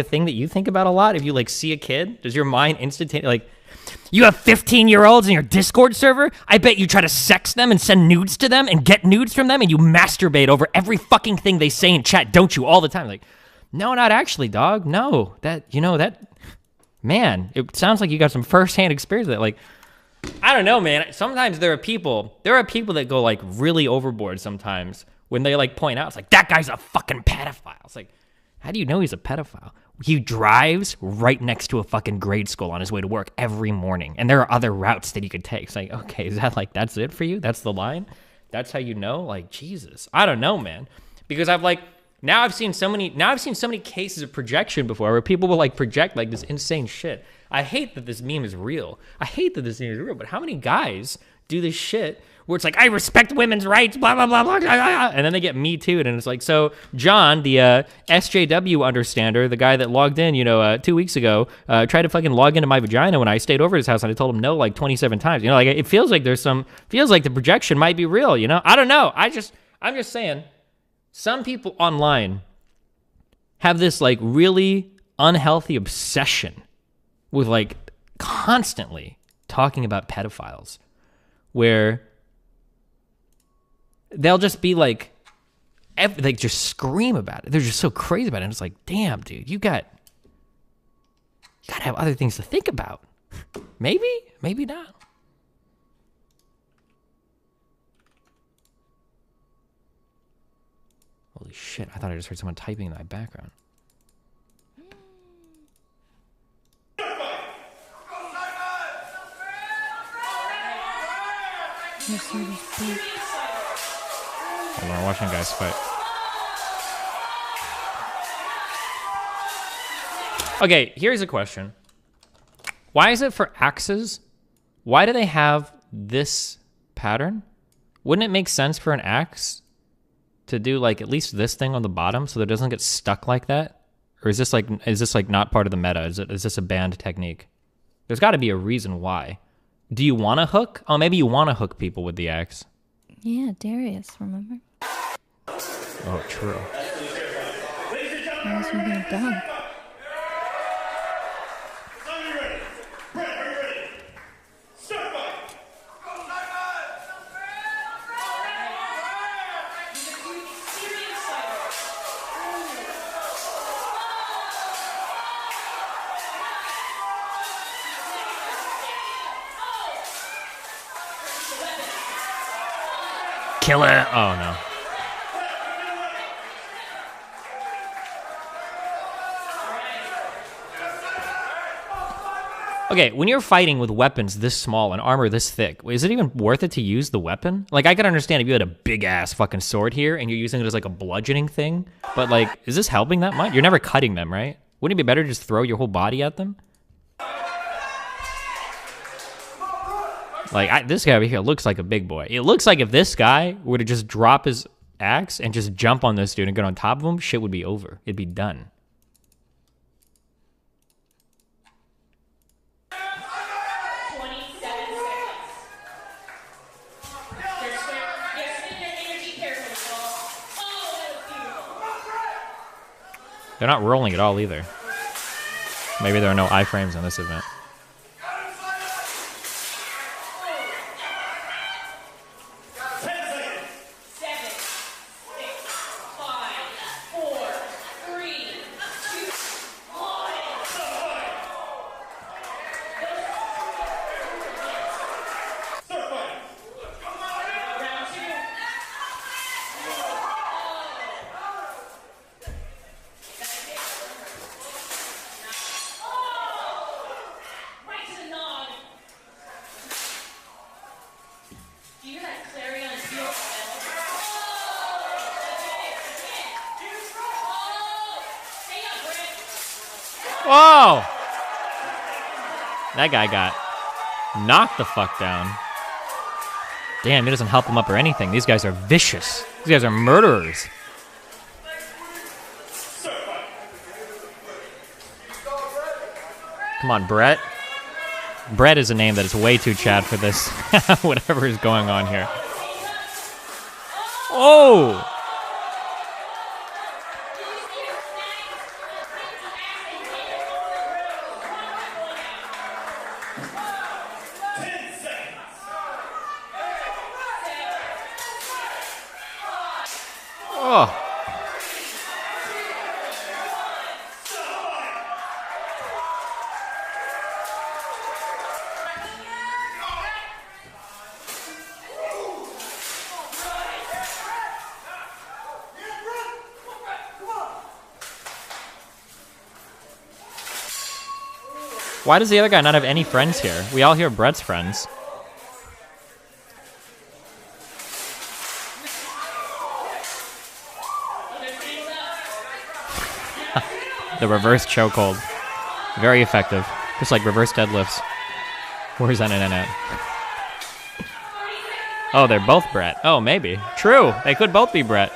[SPEAKER 2] thing that you think about a lot? If you like see a kid, does your mind instantaneously like? You have 15-year-olds in your Discord server? I bet you try to sex them and send nudes to them and get nudes from them, and you masturbate over every fucking thing they say in chat, don't you, all the time? Like, no, not actually, dog. No, man, it sounds like you got some first-hand experience with it. Like, I don't know, man. Sometimes there are people that go, like, really overboard sometimes when they, like, point out, it's like, that guy's a fucking pedophile. It's like, how do you know he's a pedophile? He drives right next to a fucking grade school on his way to work every morning. And there are other routes that he could take. It's like, okay, is that like, that's it for you? That's the line? That's how you know? Like, Jesus. I don't know, man. Because I've seen so many cases of projection before where people will like project like this insane shit. I hate that this meme is real. But how many guys do this shit where it's like, I respect women's rights, blah, blah, blah, blah, blah, blah, and then they get Me Too'd, and it's like, so John, the SJW understander, the guy that logged in, 2 weeks ago, tried to fucking log into my vagina when I stayed over at his house, and I told him no like 27 times. Like, it feels like the projection might be real, I don't know. I'm just saying, some people online have this like really unhealthy obsession with like constantly talking about pedophiles, where they'll just be like, they just scream about it. They're just so crazy about it. And it's like, damn, dude, you gotta have other things to think about. Maybe not. Holy shit, I thought I just heard someone typing in my background. Hold on, we're watching guys fight. Okay, here's a question. Why is it for axes? Why do they have this pattern? Wouldn't it make sense for an axe to do like at least this thing on the bottom so that it doesn't get stuck like that? Or is this like not part of the meta? Is this a banned technique? There's got to be a reason why. Do you want to hook? Oh, maybe you want to hook people with the axe.
[SPEAKER 3] Yeah, Darius, remember?
[SPEAKER 2] Oh, true.
[SPEAKER 3] Why else are you gonna dunk?
[SPEAKER 2] Kill it! Oh no. Okay, when you're fighting with weapons this small and armor this thick, is it even worth it to use the weapon? Like, I could understand if you had a big-ass fucking sword here and you're using it as, like, a bludgeoning thing, but, like, is this helping that much? You're never cutting them, right? Wouldn't it be better to just throw your whole body at them? Like, this guy over here looks like a big boy. It looks like if this guy were to just drop his axe and just jump on this dude and get on top of him, shit would be over. It'd be done. They're not rolling at all either. Maybe there are no iframes in this event. Whoa! That guy got knocked the fuck down. Damn, it doesn't help him up or anything. These guys are vicious. These guys are murderers. Come on, Brett. Brett is a name that is way too Chad for this. Whatever is going on here. Oh! Oh. Why does the other guy not have any friends here? We all hear Brett's friends. The reverse chokehold. Very effective. Just like reverse deadlifts. Where's that at? Oh, they're both Brett. Oh, maybe. True. They could both be Brett.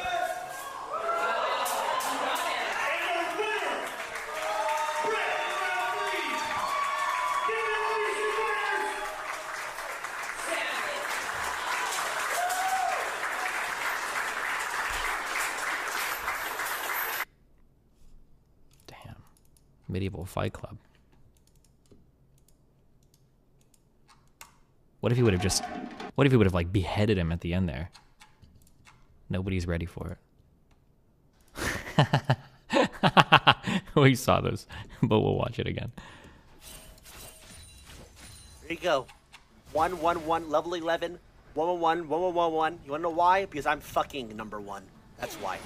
[SPEAKER 2] Medieval Fight Club. What if he would have just... What if he would have, like, beheaded him at the end there? Nobody's ready for it. We saw this, but we'll watch it again.
[SPEAKER 11] There you go. 1-1-1, level 11, 1-1-1, 1-1-1-1. You wanna know why? Because I'm fucking number one. That's why.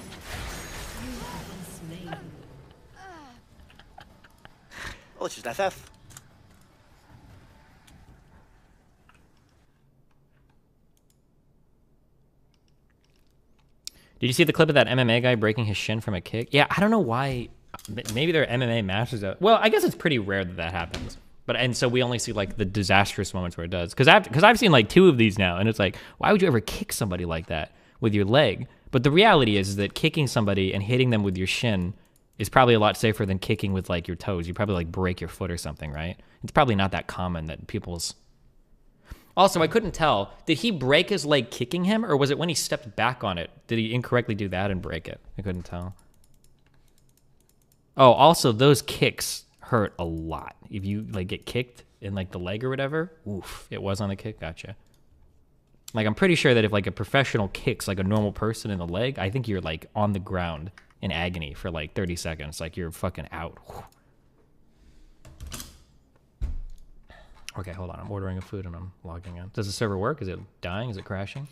[SPEAKER 11] Oh, it's just FF.
[SPEAKER 2] Did you see the clip of that MMA guy breaking his shin from a kick? Yeah, I don't know why. Maybe they're MMA masters. Well, I guess it's pretty rare that that happens. And so we only see like the disastrous moments where it does. Because I've seen like 2 of these now, and it's like, why would you ever kick somebody like that with your leg? But the reality is that kicking somebody and hitting them with your shin is probably a lot safer than kicking with like your toes. You probably like break your foot or something, right? It's probably not that common that people's... Also, I couldn't tell. Did he break his leg kicking him, or was it when he stepped back on it? Did he incorrectly do that and break it? I couldn't tell. Oh, also, those kicks hurt a lot. If you like get kicked in like the leg or whatever, oof, it was on the kick, gotcha. Like, I'm pretty sure that if like a professional kicks like a normal person in the leg, I think you're like on the ground in agony for like 30 seconds. Like, you're fucking out. Okay, hold on. I'm ordering a food and I'm logging in. Does the server work? Is it dying? Is it crashing?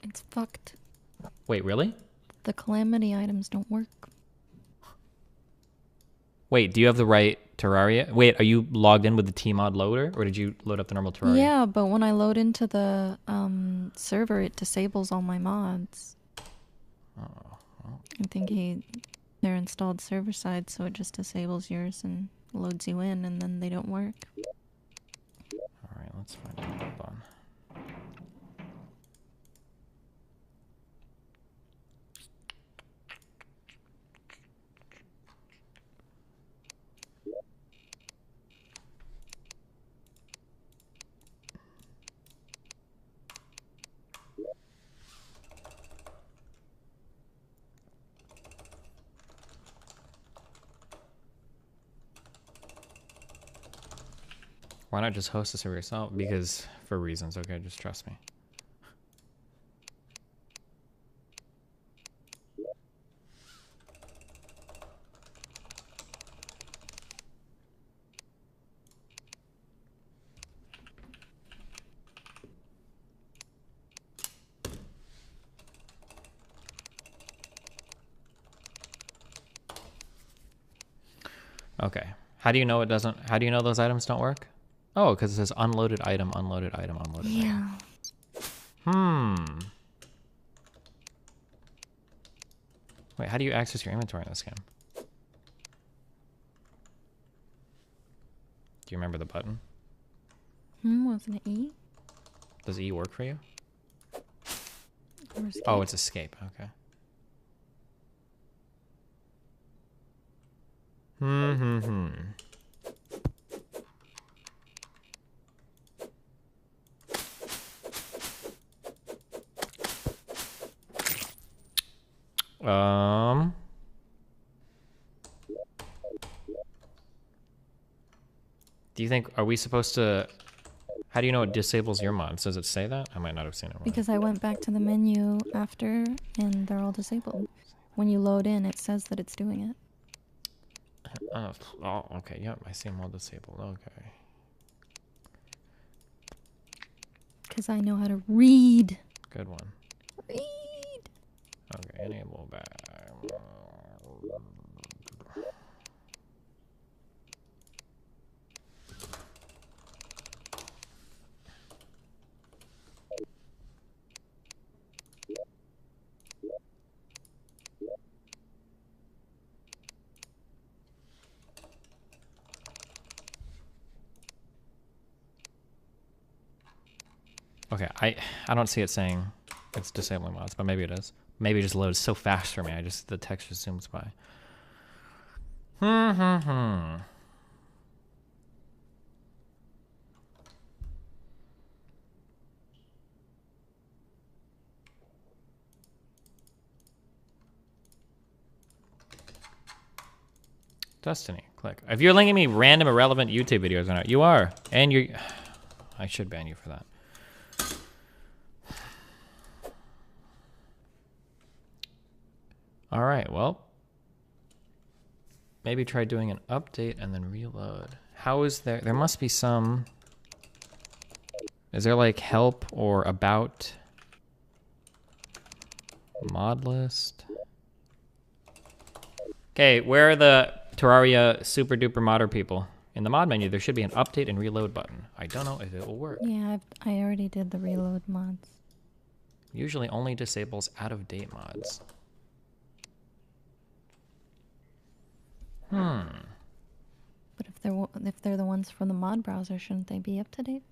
[SPEAKER 3] It's fucked.
[SPEAKER 2] Wait, really?
[SPEAKER 3] The calamity items don't work.
[SPEAKER 2] Wait, do you have the right Terraria. Wait, are you logged in with the Tmod loader, or did you load up the normal Terraria?
[SPEAKER 3] Yeah, but when I load into the server, it disables all my mods.
[SPEAKER 2] Oh, well.
[SPEAKER 3] I think they're installed server side, so it just disables yours and loads you in, and then they don't work.
[SPEAKER 2] All right, let's find out. Hold on. Why not just host the server yourself? Because for reasons, okay, just trust me. Okay. How do you know it doesn't? How do you know those items don't work? Oh, because it says unloaded item, unloaded item, unloaded
[SPEAKER 3] Yeah.
[SPEAKER 2] item. Wait, how do you access your inventory in this game? Do you remember the button?
[SPEAKER 3] Wasn't it E?
[SPEAKER 2] Does E work for you?
[SPEAKER 3] Or escape?
[SPEAKER 2] Oh, it's escape. Okay. Do you think, are we supposed to, how do you know it disables your mods? Does it say that? I might not have seen it wrong.
[SPEAKER 3] Because I went back to the menu after, and they're all disabled. When you load in, it says that it's doing it.
[SPEAKER 2] Oh, okay. Yep, I see them all disabled. Okay.
[SPEAKER 3] Because I know how to read.
[SPEAKER 2] Good one.
[SPEAKER 3] Read.
[SPEAKER 2] Okay, enable back. Okay, I don't see it saying it's disabling mods, but maybe it is. Maybe it just loads so fast for me. The text just zooms by. Destiny, click. If you're linking me random irrelevant YouTube videos or not, you are. And you're, I should ban you for that. All right, well, maybe try doing an update and then reload. How is there must be some, is there like help or about mod list? Okay, where are the Terraria super duper modder people? In the mod menu, there should be an update and reload button. I don't know if it will work.
[SPEAKER 3] Yeah, I already did the reload mods.
[SPEAKER 2] Usually only disables out of date mods.
[SPEAKER 3] But if they're the ones from the mod browser, shouldn't they be up to date?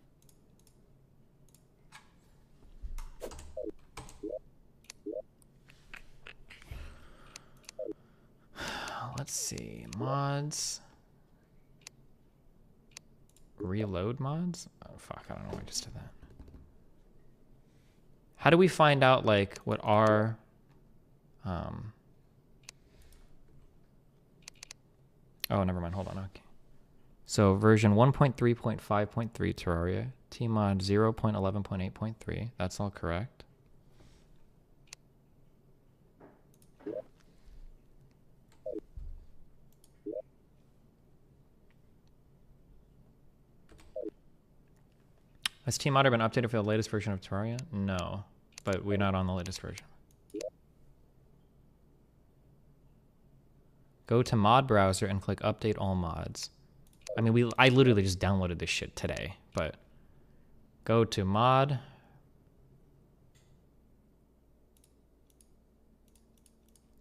[SPEAKER 2] Let's see, mods. Reload mods? Oh fuck, I don't know why I just did that. How do we find out like what our oh, never mind. Hold on. Okay. So version 1.3.5.3 Terraria, Tmod 0.11.8.3. That's all correct. Has Tmodder been updated for the latest version of Terraria? No, but we're not on the latest version. Go to mod browser and click update all mods. I mean, I literally just downloaded this shit today, but go to mod.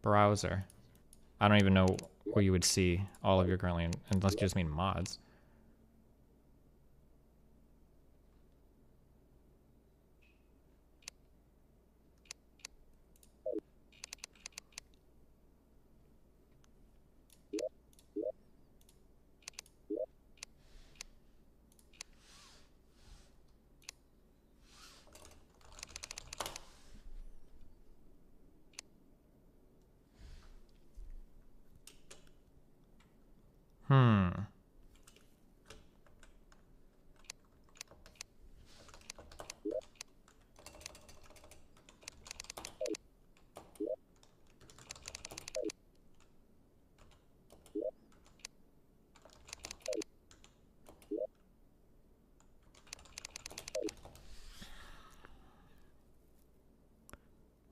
[SPEAKER 2] Browser. I don't even know where you would see all of your currently, unless you just mean mods.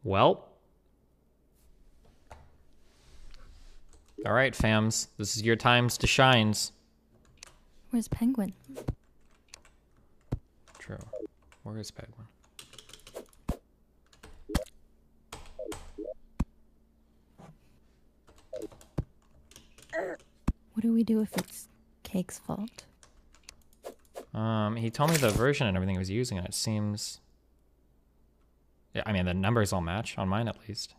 [SPEAKER 2] Well. All right, fams. This is your times to shines.
[SPEAKER 3] Where's Penguin?
[SPEAKER 2] True. Where is Penguin?
[SPEAKER 3] What do we do if it's Cake's fault?
[SPEAKER 2] He told me the version and everything he was using, and it seems... Yeah, I mean, the numbers all match, on mine at least.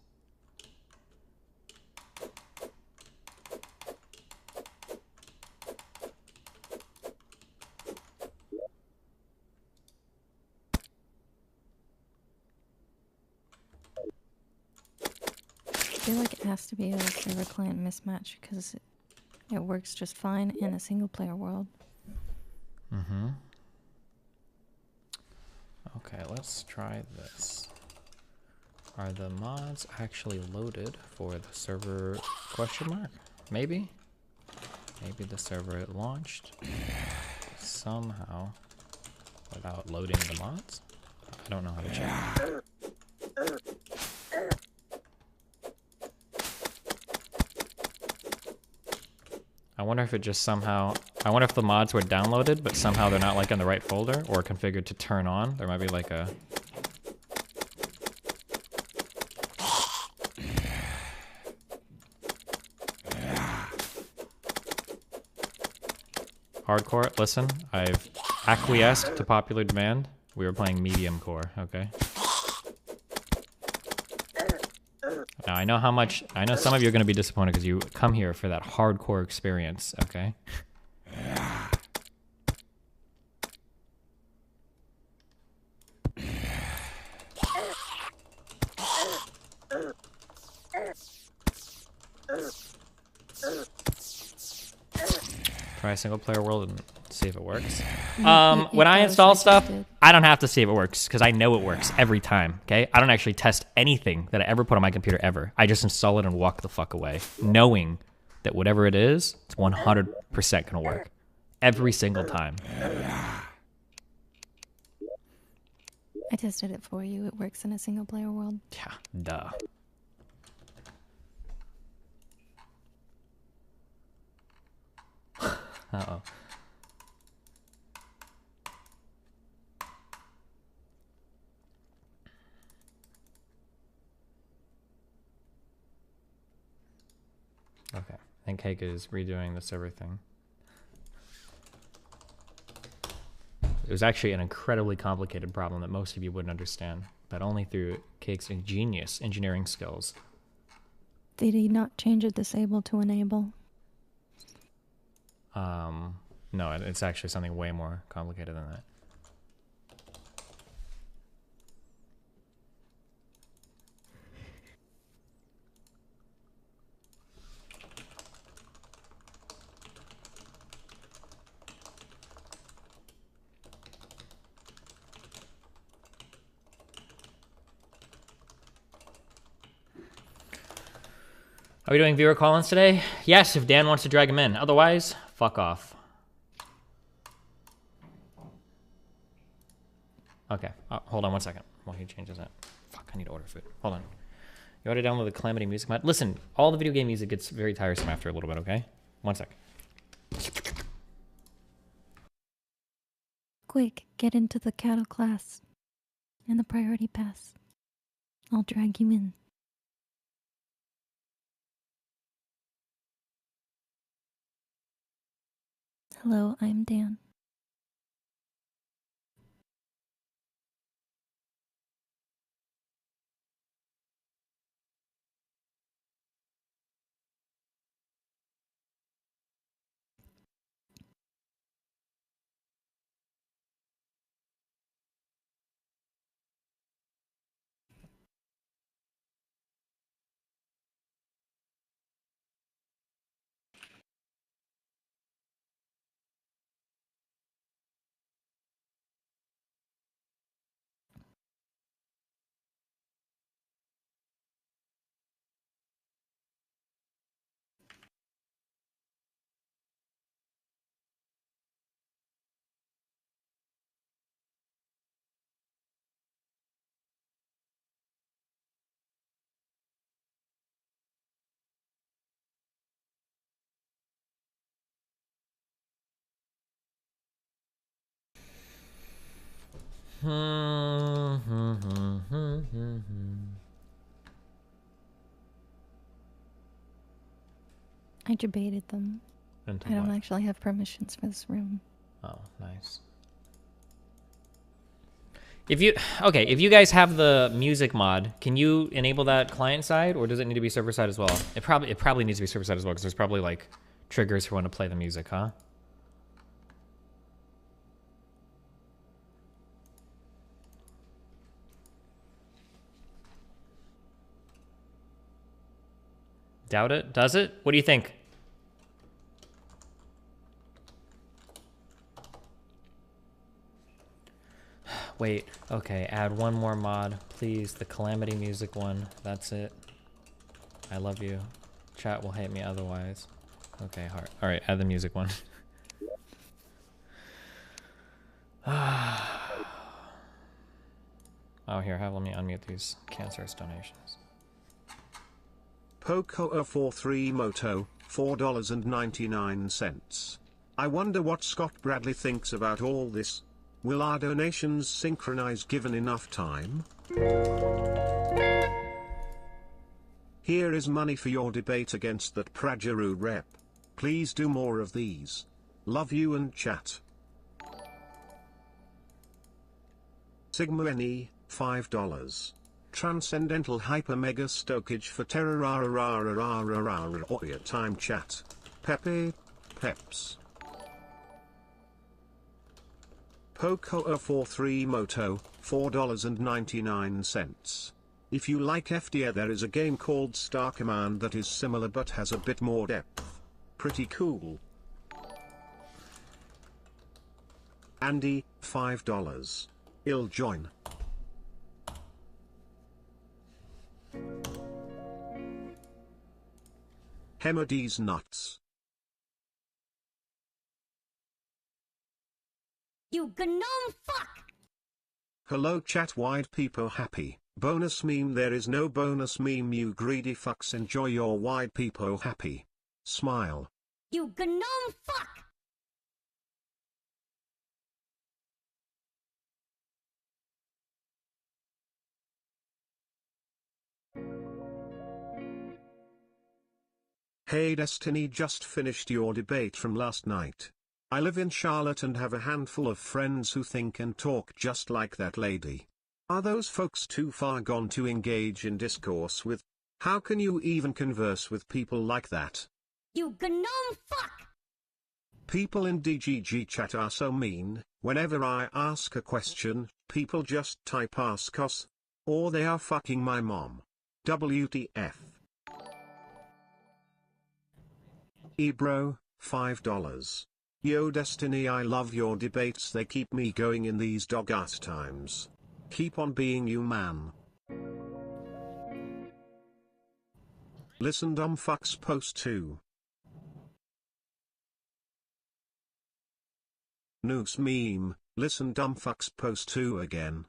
[SPEAKER 3] I feel like it has to be a server-client mismatch because it works just fine in a single-player world.
[SPEAKER 2] Mm-hmm. Okay, let's try this. Are the mods actually loaded for the server question mark? Maybe? Maybe the server launched somehow without loading the mods? I don't know how to check. I wonder if it just somehow... I wonder if the mods were downloaded, but somehow they're not like in the right folder or configured to turn on. There might be like a... Hardcore, listen, I've acquiesced to popular demand. We were playing medium core, okay? Now, I know how much... I know some of you are going to be disappointed because you come here for that hardcore experience, okay? Try a single player world and see if it works. When I install stuff, I don't have to see if it works because I know it works every time, okay? I don't actually test anything that I ever put on my computer ever. I just install it and walk the fuck away, knowing that whatever it is, it's 100% gonna work. Every single time.
[SPEAKER 3] I tested it for you. It works in a single player world.
[SPEAKER 2] Yeah, duh. Uh-oh. Okay, I think Cake is redoing the server thing. It was actually an incredibly complicated problem that most of you wouldn't understand, but only through Cake's ingenious engineering skills.
[SPEAKER 3] Did he not change it disable to enable?
[SPEAKER 2] No, it's actually something way more complicated than that. Are we doing viewer call-ins today? Yes, if Dan wants to drag him in. Otherwise, fuck off. Okay, hold on one second while he changes that. Fuck, I need to order food. Hold on. You already downloaded the Calamity music mod? Listen, all the video game music gets very tiresome after a little bit, okay? One sec.
[SPEAKER 3] Quick, get into the cattle class and the priority pass. I'll drag you in. Hello, I'm Dan. I debated them.
[SPEAKER 2] Into
[SPEAKER 3] I don't
[SPEAKER 2] what?
[SPEAKER 3] actually have permissions for this room.
[SPEAKER 2] Oh, nice. If you guys have the music mod, can you enable that client side, or does it need to be server side as well? It probably needs to be server side as well, because there's probably like triggers for when to play the music, huh? Doubt it? Does it? What do you think? Wait, okay, add one more mod, please. The Calamity music one. That's it. I love you. Chat will hate me otherwise. Okay, heart. Alright, add the music one. Oh, here, let me unmute these cancerous donations.
[SPEAKER 4] Poco043 Moto, $4.99. I wonder what Scott Bradley thinks about all this. Will our donations synchronize given enough time? Here is money for your debate against that Prajaru rep. Please do more of these. Love you and chat. Sigma NE, $5. Transcendental Hyper Mega Stokage for Terraria time chat. Pepe, Peps. Poco043 Moto, $4.99. If you like FDR, there is a game called Star Command that is similar but has a bit more depth. Pretty cool. Andy, $5. I'll join. Hemodies nuts.
[SPEAKER 20] You gnome fuck!
[SPEAKER 4] Hello chat, wide people happy. Bonus meme, there is no bonus meme, you greedy fucks, enjoy your wide people happy. Smile.
[SPEAKER 20] You gnome fuck!
[SPEAKER 4] Hey Destiny, just finished your debate from last night. I live in Charlotte and have a handful of friends who think and talk just like that lady. Are those folks too far gone to engage in discourse with? How can you even converse with people like that?
[SPEAKER 20] You gnome fuck!
[SPEAKER 4] People in DGG chat are so mean. Whenever I ask a question, people just type ask us. Or they are fucking my mom. WTF. Ebro, $5. Yo Destiny, I love your debates, they keep me going in these dog-ass times. Keep on being you, man. Listen, dumb fucks post 2. Noose meme, listen, dumb fucks post 2 again.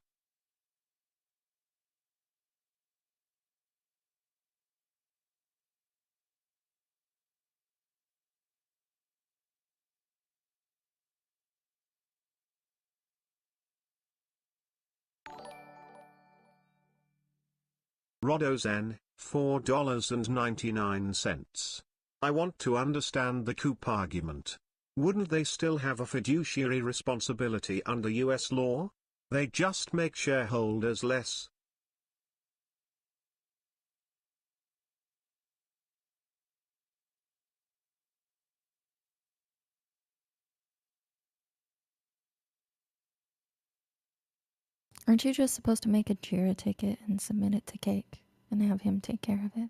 [SPEAKER 4] Rodozen, $4.99. I want to understand the coup argument. Wouldn't they still have a fiduciary responsibility under US law? They just make shareholders less.
[SPEAKER 3] Aren't you just supposed to make a JIRA ticket and submit it to Cake and have him take care of it?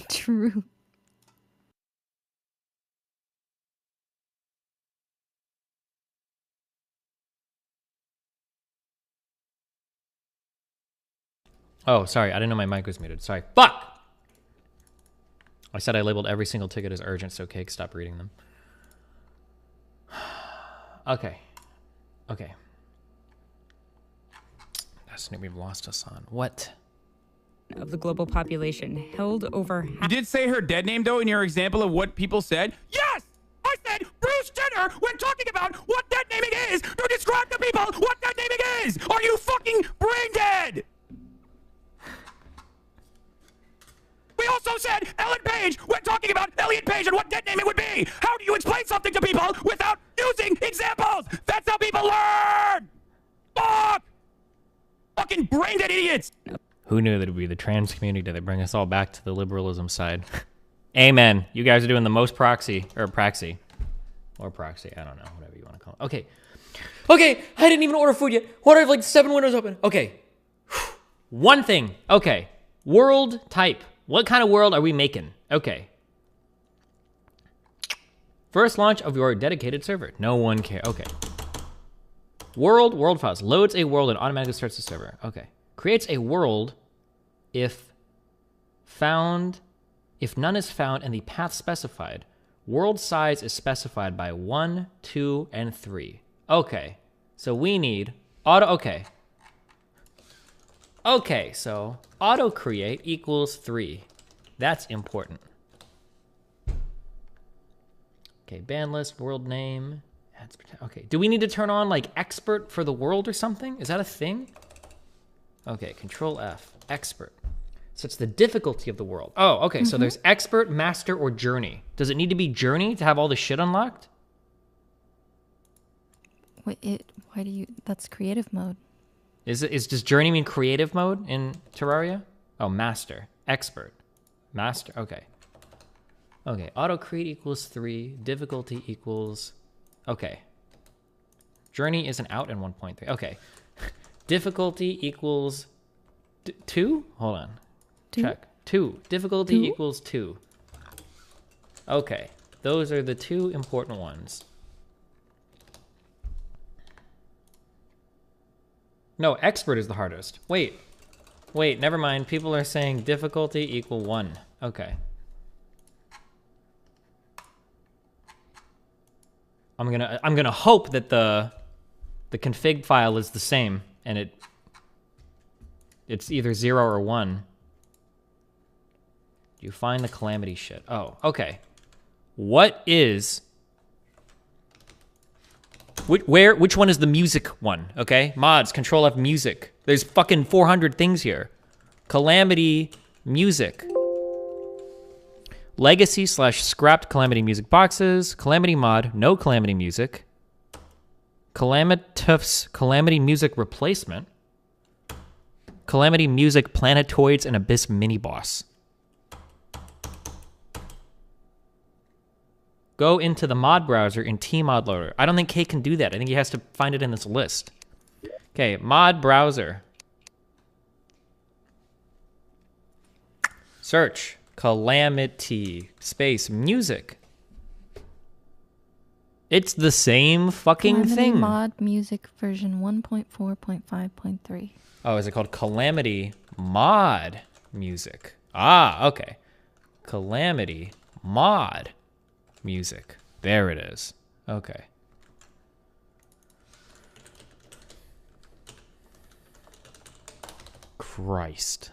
[SPEAKER 3] True.
[SPEAKER 2] Oh, sorry. I didn't know my mic was muted. Sorry. Fuck! I said I labeled every single ticket as urgent, so Cake, stop reading them. Okay. Okay. That's new. We've lost us on. What?
[SPEAKER 5] Of the global population held over
[SPEAKER 6] You did say her dead name, though, in your example of what people said? Yes! I said Bruce Jenner when talking about what dead naming is to describe to people what dead naming is! Are you fucking brain dead? We also said Ellen Page when talking about Elliot Page and what dead naming would be! How do you explain something to people without using examples? That's how people learn! Fuck! Fucking brain dead idiots!
[SPEAKER 2] Who knew that it would be the trans community that bring us all back to the liberalism side? Amen. You guys are doing the most proxy, or praxy. Or proxy, I don't know, whatever you want to call it. Okay. Okay, I didn't even order food yet. What, I have like 7 windows open. Okay. One thing. Okay. World type. What kind of world are we making? Okay. First launch of your dedicated server. No one cares. Okay. World files. Loads a world and automatically starts the server. Okay. Creates a world if none is found and the path specified. World size is specified by 1, 2, and 3. Okay. So we need auto, okay. Okay, so auto create equals 3. That's important. Okay, ban list, world name. Okay, do we need to turn on like expert for the world or something? Is that a thing? Okay, control F, expert. So it's the difficulty of the world. Oh, okay, so there's expert, master, or journey. Does it need to be journey to have all the shit unlocked?
[SPEAKER 3] Wait, why do you, that's creative mode.
[SPEAKER 2] Does journey mean creative mode in Terraria? Oh, master, expert, master, okay. Okay, auto create equals 3, difficulty equals, okay. Journey is an out and 1.3, okay. Difficulty equals 2? Hold on.
[SPEAKER 3] 2?
[SPEAKER 2] Check. 2. Difficulty
[SPEAKER 3] 2?
[SPEAKER 2] equals 2. Okay. Those are the 2 important ones. No, expert is the hardest. Wait, never mind. People are saying difficulty equal 1. Okay. I'm gonna hope that the config file is the same and it's either 0 or 1. You find the calamity shit. Oh, okay. What is which one is the music one? Okay, mods, control F music. There's fucking 400 things here. Calamity music. Legacy / scrapped calamity music boxes. Calamity mod, no calamity music. Calamitous calamity music replacement. Calamity music planetoids and abyss mini boss. Go into the mod browser in Tmod loader. I don't think Kate can do that. I think he has to find it in this list. Okay, mod browser. Search calamity space music. It's the same fucking
[SPEAKER 3] Calamity
[SPEAKER 2] thing.
[SPEAKER 3] mod music version 1.4.5.3.
[SPEAKER 2] Oh, is it called Calamity mod music? Ah, okay. Calamity mod music. There it is. Okay. Christ.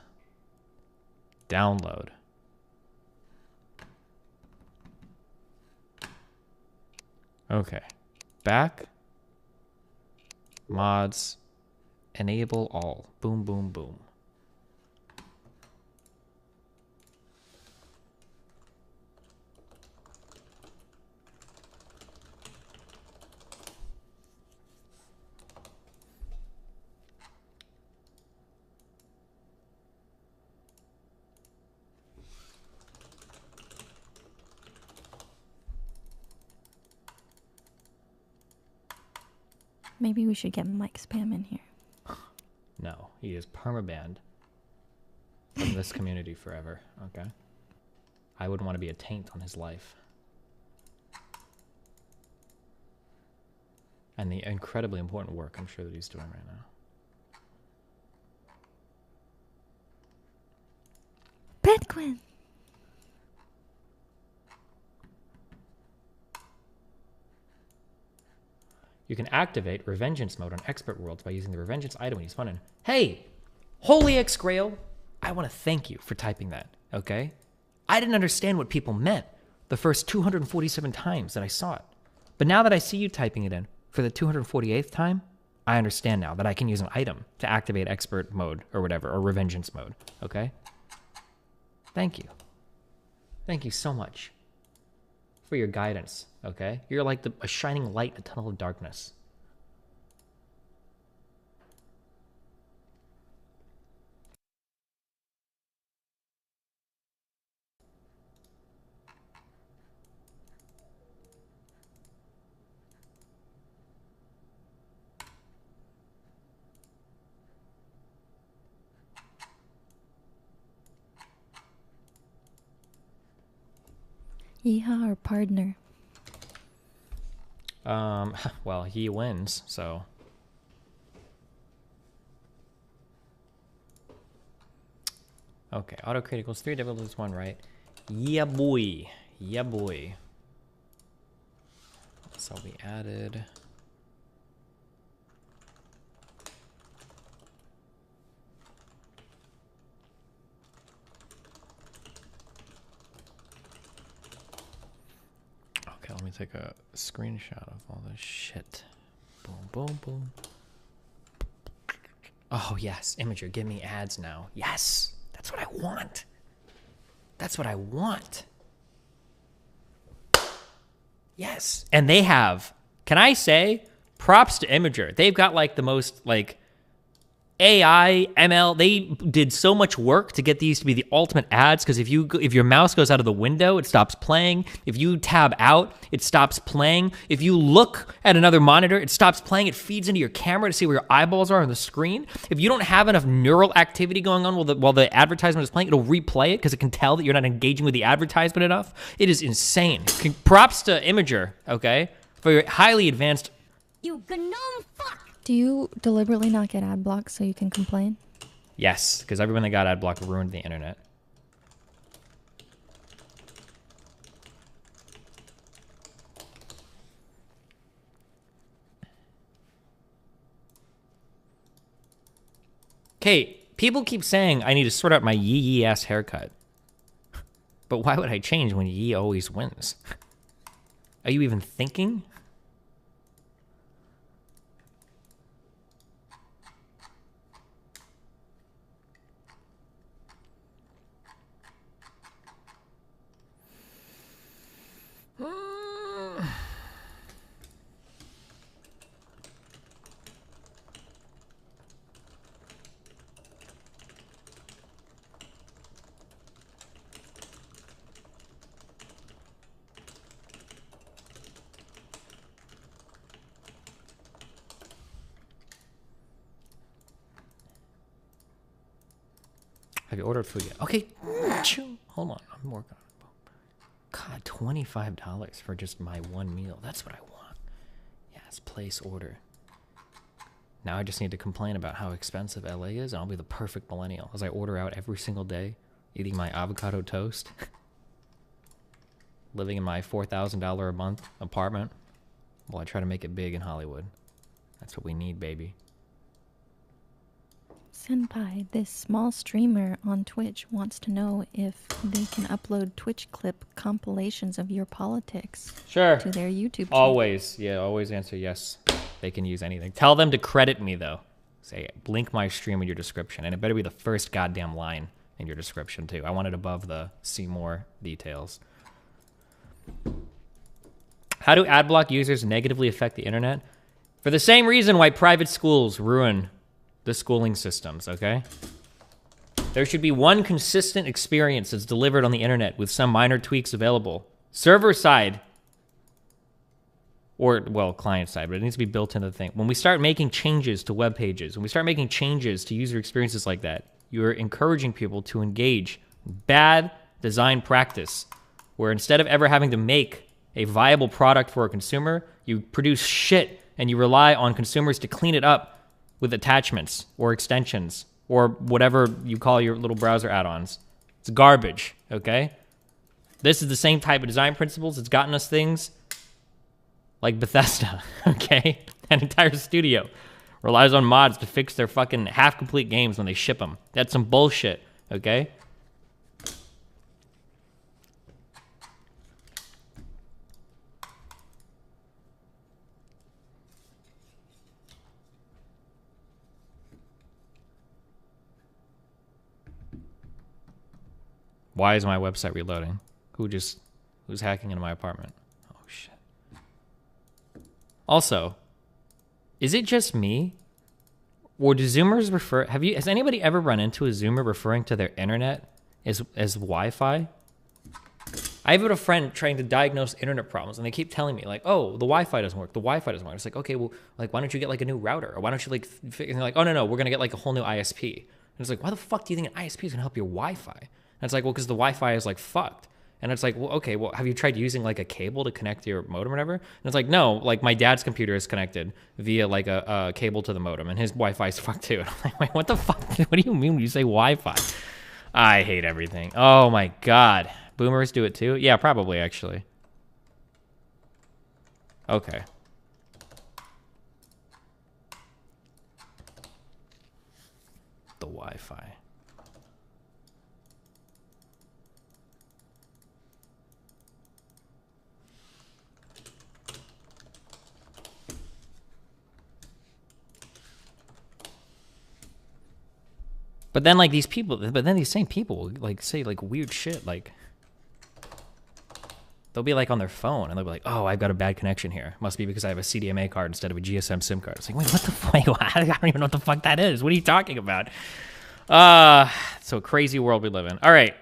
[SPEAKER 2] Download. Okay. Back. Mods. Enable all. Boom, boom, boom.
[SPEAKER 3] Maybe we should get Mike Spam in here.
[SPEAKER 2] No, he is permabanned from this community forever. Okay. I wouldn't want to be a taint on his life. And the incredibly important work I'm sure that he's doing right now.
[SPEAKER 3] Bedquin!
[SPEAKER 2] You can activate Revengeance mode on Expert Worlds by using the Revengeance item when you spawn in. Hey! Holy X Grail! I want to thank you for typing that, okay? I didn't understand what people meant the first 247 times that I saw it. But now that I see you typing it in for the 248th time, I understand now that I can use an item to activate Expert mode or whatever, or Revengeance mode, okay? Thank you. Thank you so much for your guidance, okay? You're like a shining light in a tunnel of darkness.
[SPEAKER 3] Yeehaw, our partner.
[SPEAKER 2] Well, he wins, so. Okay, auto crit equals 3, devil lose 1, right? Yeah, boy. Yeah, boy. So we added. Okay, let me take a screenshot of all this shit. Boom, boom, boom. Oh, yes. Imager, give me ads now. Yes. That's what I want. That's what I want. Yes. And they have, can I say, props to Imager. They've got like the most like AI, ML, they did so much work to get these to be the ultimate ads, because if your mouse goes out of the window, it stops playing. If you tab out, it stops playing. If you look at another monitor, it stops playing. It feeds into your camera to see where your eyeballs are on the screen. If you don't have enough neural activity going on while the advertisement is playing, it'll replay it because it can tell that you're not engaging with the advertisement enough. It is insane. Props to Imager, okay, for your highly advanced.
[SPEAKER 3] You gnome fuck! Do you deliberately not get ad block so you can complain?
[SPEAKER 2] Yes, because everyone that got ad block ruined the internet. Okay, people keep saying I need to sort out my yee ass haircut. But why would I change when Yee always wins? Are you even thinking? Have you ordered food yet? Okay. Hold on. I'm working on it. God, $25 for just my one meal. That's what I want. Yes, place order. Now I just need to complain about how expensive LA is, and I'll be the perfect millennial as I order out every single day, eating my avocado toast, living in my $4,000 a month apartment while I try to make it big in Hollywood. That's what we need, baby.
[SPEAKER 3] Senpai, this small streamer on Twitch wants to know if they can upload Twitch clip compilations of your politics
[SPEAKER 2] Sure.
[SPEAKER 3] to their YouTube channel.
[SPEAKER 2] Always. Yeah, always answer yes. They can use anything. Tell them to credit me, though. Say, link my stream in your description. And it better be the first goddamn line in your description, too. I want it above the see more details. How do adblock users negatively affect the internet? For the same reason why private schools ruin the schooling systems, okay? There should be one consistent experience that's delivered on the internet with some minor tweaks available. Server side, or, well, client side, but it needs to be built into the thing. When we start making changes to web pages, when we start making changes to user experiences like that, you're encouraging people to engage bad design practice, where instead of ever having to make a viable product for a consumer, you produce shit and you rely on consumers to clean it up with attachments or extensions or whatever you call your little browser add-ons. It's garbage, okay? This is the same type of design principles that's gotten us things like Bethesda, okay? An entire studio relies on mods to fix their fucking half-complete games when they ship them. That's some bullshit, okay? Why is my website reloading? Who's hacking into my apartment? Oh shit. Also, is it just me? Or do Zoomers refer, has anybody ever run into a Zoomer referring to their internet as Wi-Fi? I have a friend trying to diagnose internet problems and they keep telling me like, oh, the Wi-Fi doesn't work. The Wi-Fi doesn't work. It's like, okay, well, like, why don't you get like a new router? Or why don't you like, and they're like, oh, no, we're going to get like a whole new ISP. And it's like, why the fuck do you think an ISP is going to help your Wi-Fi? And it's like, well, because the Wi-Fi is like fucked. And it's like, well, okay, well, have you tried using like a cable to connect to your modem or whatever? And it's like, no, like my dad's computer is connected via like a cable to the modem and his Wi-Fi is fucked too. And I'm like, wait, what the fuck? What do you mean when you say Wi-Fi? I hate everything. Oh my God. Boomers do it too? Yeah, probably actually. Okay. The Wi-Fi. But then like these same people will like say like weird shit, like they'll be like on their phone and they'll be like, oh, I've got a bad connection here. Must be because I have a CDMA card instead of a GSM SIM card. It's like, wait, what the fuck? I don't even know what the fuck that is. What are you talking about? So crazy world we live in. All right.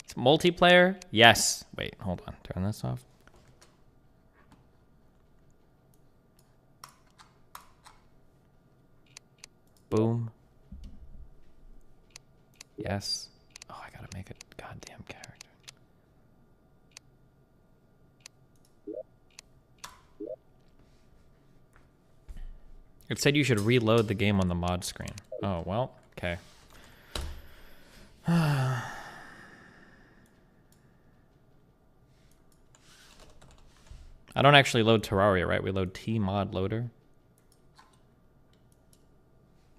[SPEAKER 2] It's multiplayer. Yes. Wait, hold on. Turn this off. Boom. Yes. Oh, I gotta make a goddamn character. It said you should reload the game on the mod screen. Oh, well, okay. I don't actually load Terraria, right? We load T-mod loader.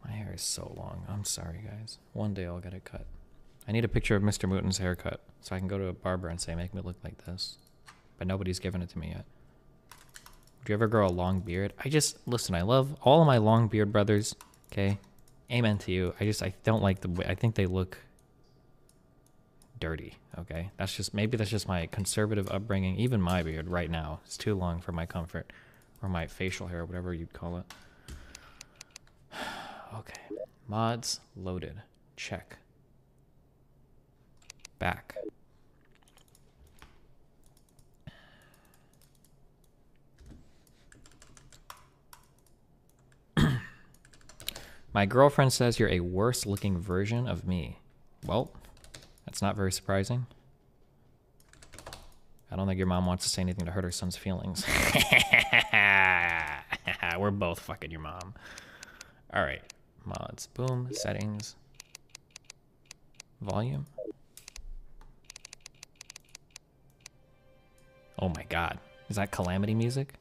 [SPEAKER 2] My hair is so long. I'm sorry, guys. One day I'll get it cut. I need a picture of Mr. Mooton's haircut so I can go to a barber and say, make me look like this. But nobody's given it to me yet. Would you ever grow a long beard? Listen, I love all of my long beard brothers, okay? Amen to you. I don't like the way, I think they look dirty, okay? Maybe that's just my conservative upbringing. Even my beard right now is too long for my comfort. Or my facial hair, whatever you'd call it. Okay, mods loaded. Check. Back. My girlfriend says you're a worse looking version of me. Well, that's not very surprising. I don't think your mom wants to say anything to hurt her son's feelings. We're both fucking your mom. All right. Mods. Boom. Settings. Volume. Oh my God. Is that Calamity music?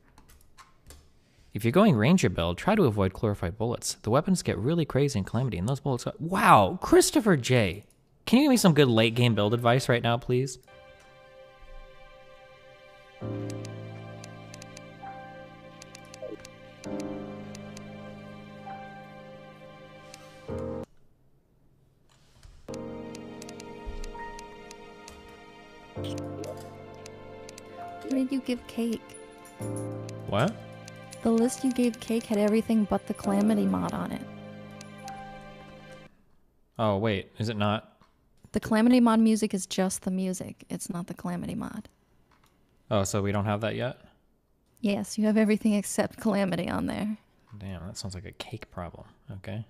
[SPEAKER 2] If you're going Ranger build, try to avoid glorified bullets. The weapons get really crazy in Calamity, and those bullets... Wow, Christopher J. Can you give me some good late game build advice right now, please?
[SPEAKER 3] What did you give Cake?
[SPEAKER 2] What?
[SPEAKER 3] The list you gave Cake had everything but the Calamity mod on it.
[SPEAKER 2] Oh, wait, is it not?
[SPEAKER 3] The Calamity mod music is just the music. It's not the Calamity mod.
[SPEAKER 2] Oh, so we don't have that yet?
[SPEAKER 3] Yes, you have everything except Calamity on there.
[SPEAKER 2] Damn, that sounds like a Cake problem. Okay.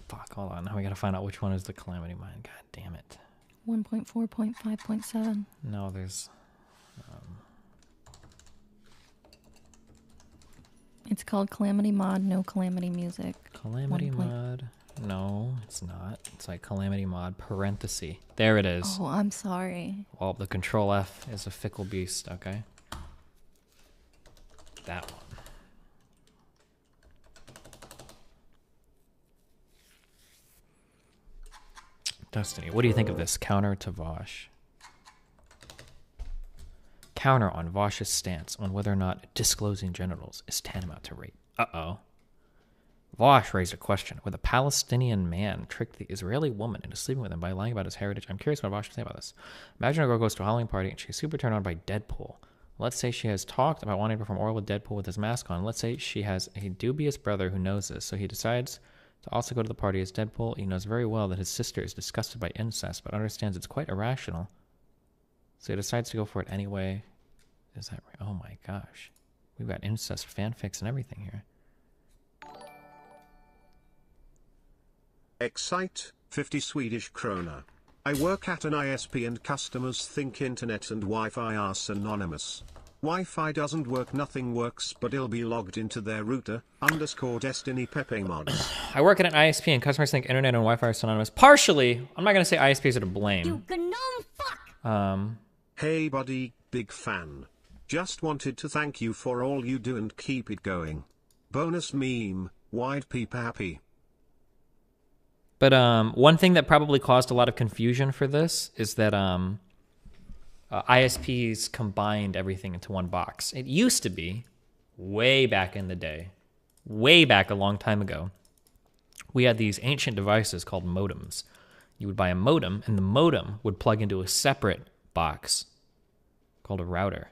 [SPEAKER 2] Fuck, hold on. Now we gotta find out which one is the Calamity Mine. God damn it.
[SPEAKER 3] 1.4.5.7.
[SPEAKER 2] No, there's...
[SPEAKER 3] It's called Calamity mod, no Calamity music.
[SPEAKER 2] Calamity mod. No, it's not. It's like Calamity mod parenthesis. There it is.
[SPEAKER 3] Oh, I'm sorry.
[SPEAKER 2] Well, the Control F is a fickle beast, okay? That one. Destiny, what do you think of this counter to Vosh? Counter on Vosh's stance on whether or not disclosing genitals is tantamount to rape. Uh-oh. Vosh raised a question whether a Palestinian man tricked the Israeli woman into sleeping with him by lying about his heritage. I'm curious what Vosh would say about this. Imagine a girl goes to a Halloween party and she's super turned on by Deadpool. Let's say she has talked about wanting to perform oral with Deadpool with his mask on. Let's say she has a dubious brother who knows this, so he decides to also go to the party as Deadpool. He knows very well that his sister is disgusted by incest, but understands it's quite irrational. So he decides to go for it anyway. Is that right? Oh my gosh. We've got incest fanfics and everything here.
[SPEAKER 4] Excite, 50 Swedish krona. I work at an ISP and customers think internet and Wi-Fi are synonymous. Wi-Fi doesn't work, nothing works, but it'll be logged into their router, _Destiny Pepe mods.
[SPEAKER 2] I work at an ISP and customers think internet and Wi-Fi are synonymous. Partially. I'm not going to say ISPs are to blame.
[SPEAKER 20] You gnome fuck!
[SPEAKER 4] Hey buddy, big fan. Just wanted to thank you for all you do and keep it going. Bonus meme, wide peep happy.
[SPEAKER 2] But one thing that probably caused a lot of confusion for this is that ISPs combined everything into one box. It used to be, way back in the day, way back a long time ago, we had these ancient devices called modems. You would buy a modem, and the modem would plug into a separate box called a router.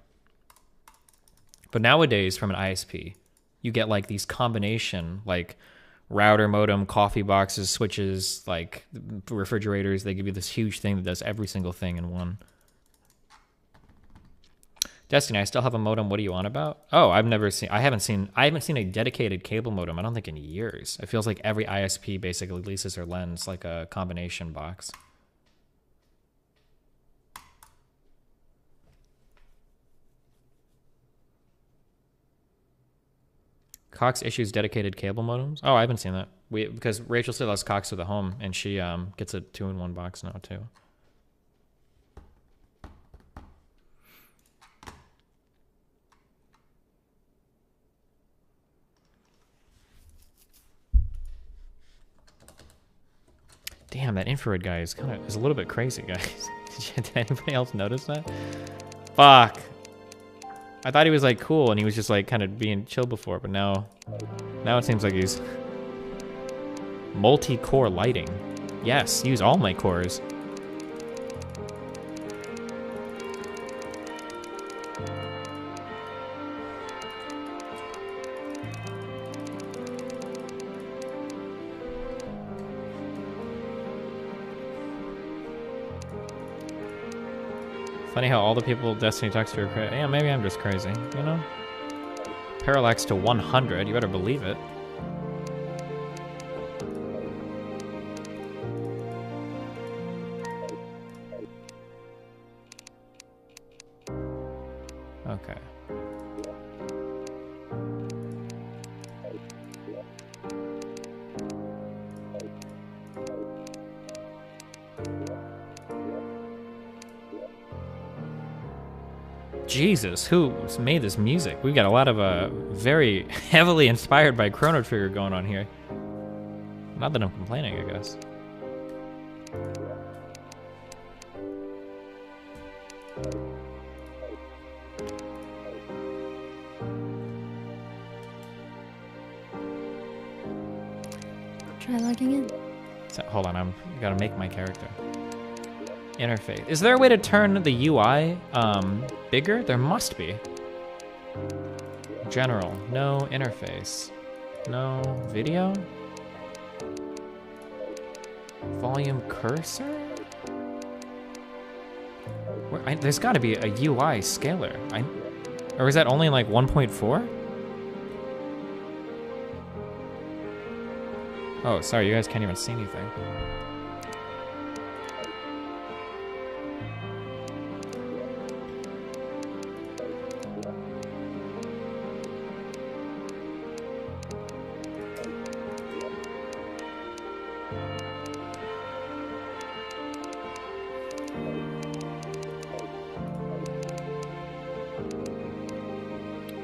[SPEAKER 2] But nowadays, from an ISP, you get like these combination, like router, modem, coffee boxes, switches, like refrigerators. They give you this huge thing that does every single thing in one. Destiny, I still have a modem. What are you on about? Oh, I haven't seen a dedicated cable modem, I don't think, in years. It feels like every ISP basically leases or lends like a combination box. Cox issues dedicated cable modems. Oh, I haven't seen that. Because Rachel still has Cox to the home, and she gets a 2-in-1 box now too. Damn, that infrared guy is a little bit crazy, guys. Did anybody else notice that? Fuck. I thought he was like cool and he was just like kind of being chill before, but now it seems like he's multi-core lighting. Yes, use all my cores. Funny how all the people Destiny talks to are crazy. Yeah, maybe I'm just crazy, you know? Parallax to 100, you better believe it. Okay. Jesus, who's made this music? We've got a lot of very heavily inspired by Chrono Trigger going on here. Not that I'm complaining, I guess.
[SPEAKER 3] Try logging in.
[SPEAKER 2] So, hold on, I gotta make my character. Interface. Is there a way to turn the UI bigger? There must be. General. No interface. No video. Volume cursor? There's got to be a UI scaler. Or is that only like 1.4? Oh, sorry, you guys can't even see anything.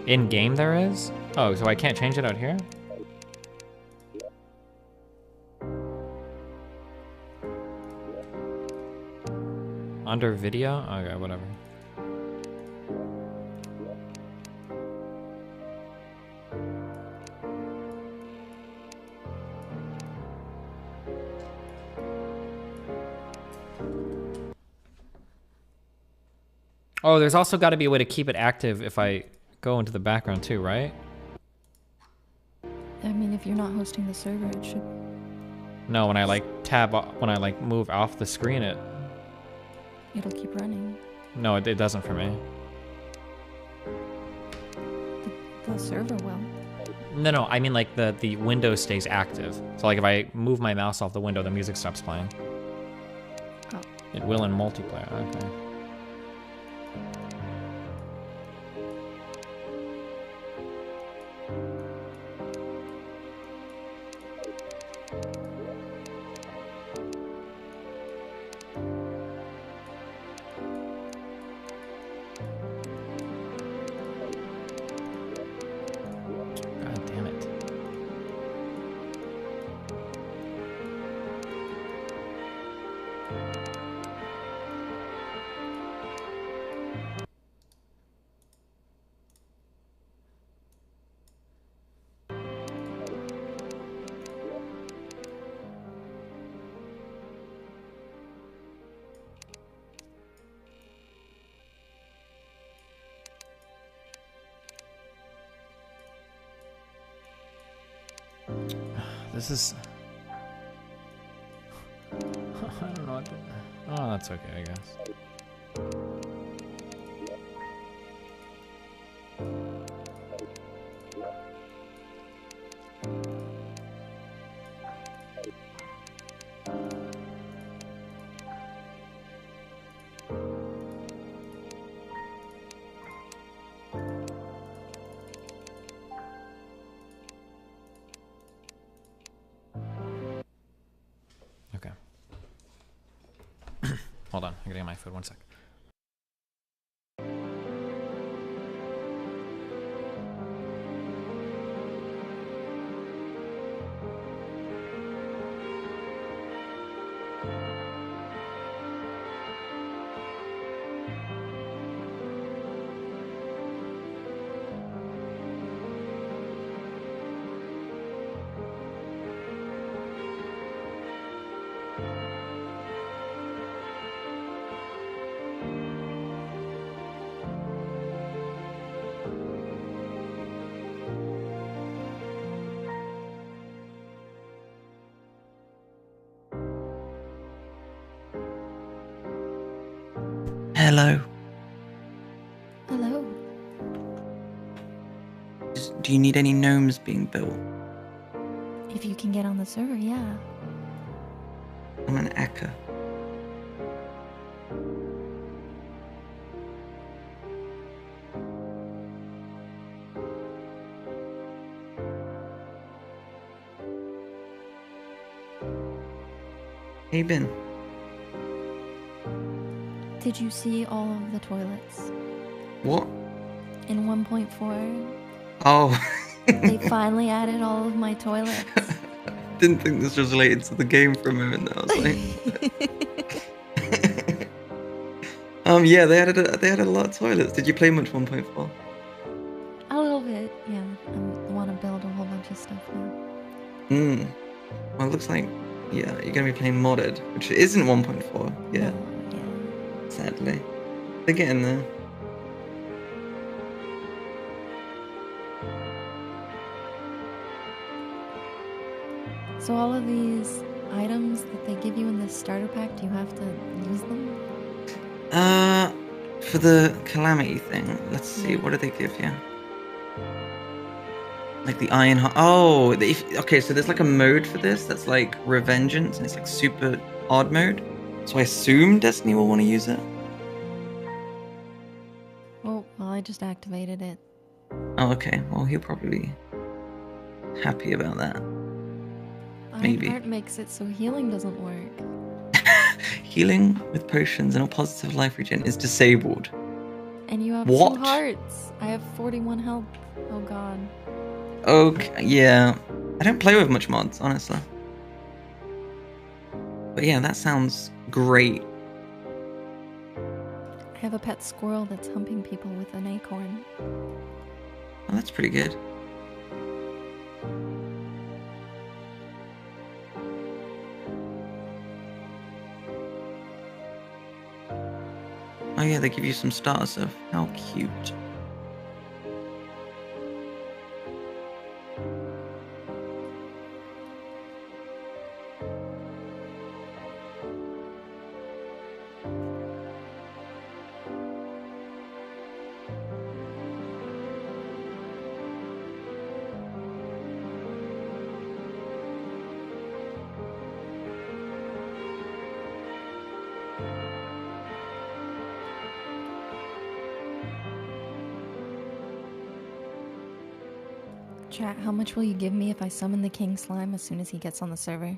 [SPEAKER 2] In game there is? Oh, so I can't change it out here? Under video? Okay, whatever. Oh, there's also got to be a way to keep it active if I go into the background too, right?
[SPEAKER 3] I mean, if you're not hosting the server, it should.
[SPEAKER 2] No, when I like when I like move off the screen,
[SPEAKER 3] It'll keep running.
[SPEAKER 2] No, it doesn't for me.
[SPEAKER 3] The server will.
[SPEAKER 2] No, I mean like the window stays active. So like if I move my mouse off the window, the music stops playing.
[SPEAKER 3] Oh.
[SPEAKER 2] It will in multiplayer. Okay. This is... I don't know what to... Oh, that's okay, I guess. Hold on, I gotta get my food, 1 sec.
[SPEAKER 7] Hello.
[SPEAKER 3] Hello.
[SPEAKER 7] Do you need any gnomes being built?
[SPEAKER 3] If you can get on the server, yeah.
[SPEAKER 7] I'm an Eka. How you been?
[SPEAKER 3] Did you see all of the toilets?
[SPEAKER 7] What?
[SPEAKER 3] In 1.4,
[SPEAKER 7] Oh.
[SPEAKER 3] they finally added all of my toilets.
[SPEAKER 7] Didn't think this was related to the game for a moment. I was like, yeah, they added a lot of toilets. Did you play much 1.4?
[SPEAKER 3] A little bit, yeah. I want to build a whole bunch of stuff now.
[SPEAKER 7] Well, it looks like, yeah, you're gonna be playing modded, which isn't 1.4 yet. Sadly, they're getting there.
[SPEAKER 3] So all of these items that they give you in this starter pack, do you have to use them?
[SPEAKER 7] For the calamity thing, let's see, what do they give you? Like the iron heart. Oh, okay, so there's like a mode for this that's like revengeance, and it's like super odd mode. So I assume Destiny will want to use it.
[SPEAKER 3] Well, I just activated it.
[SPEAKER 7] Oh, okay. Well, he'll probably be happy about that. Maybe.
[SPEAKER 3] Iron heart makes it so healing doesn't work.
[SPEAKER 7] Healing with potions and a positive life regen is disabled.
[SPEAKER 3] And you have
[SPEAKER 7] What?
[SPEAKER 3] 2 hearts. I have 41 health. Oh god.
[SPEAKER 7] Okay, yeah. I don't play with much mods, honestly. But yeah, that sounds great.
[SPEAKER 3] I have a pet squirrel that's humping people with an acorn.
[SPEAKER 7] Oh, that's pretty good. Oh yeah, they give you some starter stuff. How cute.
[SPEAKER 3] Chat, how much will you give me if I summon the king slime as soon as he gets on the server?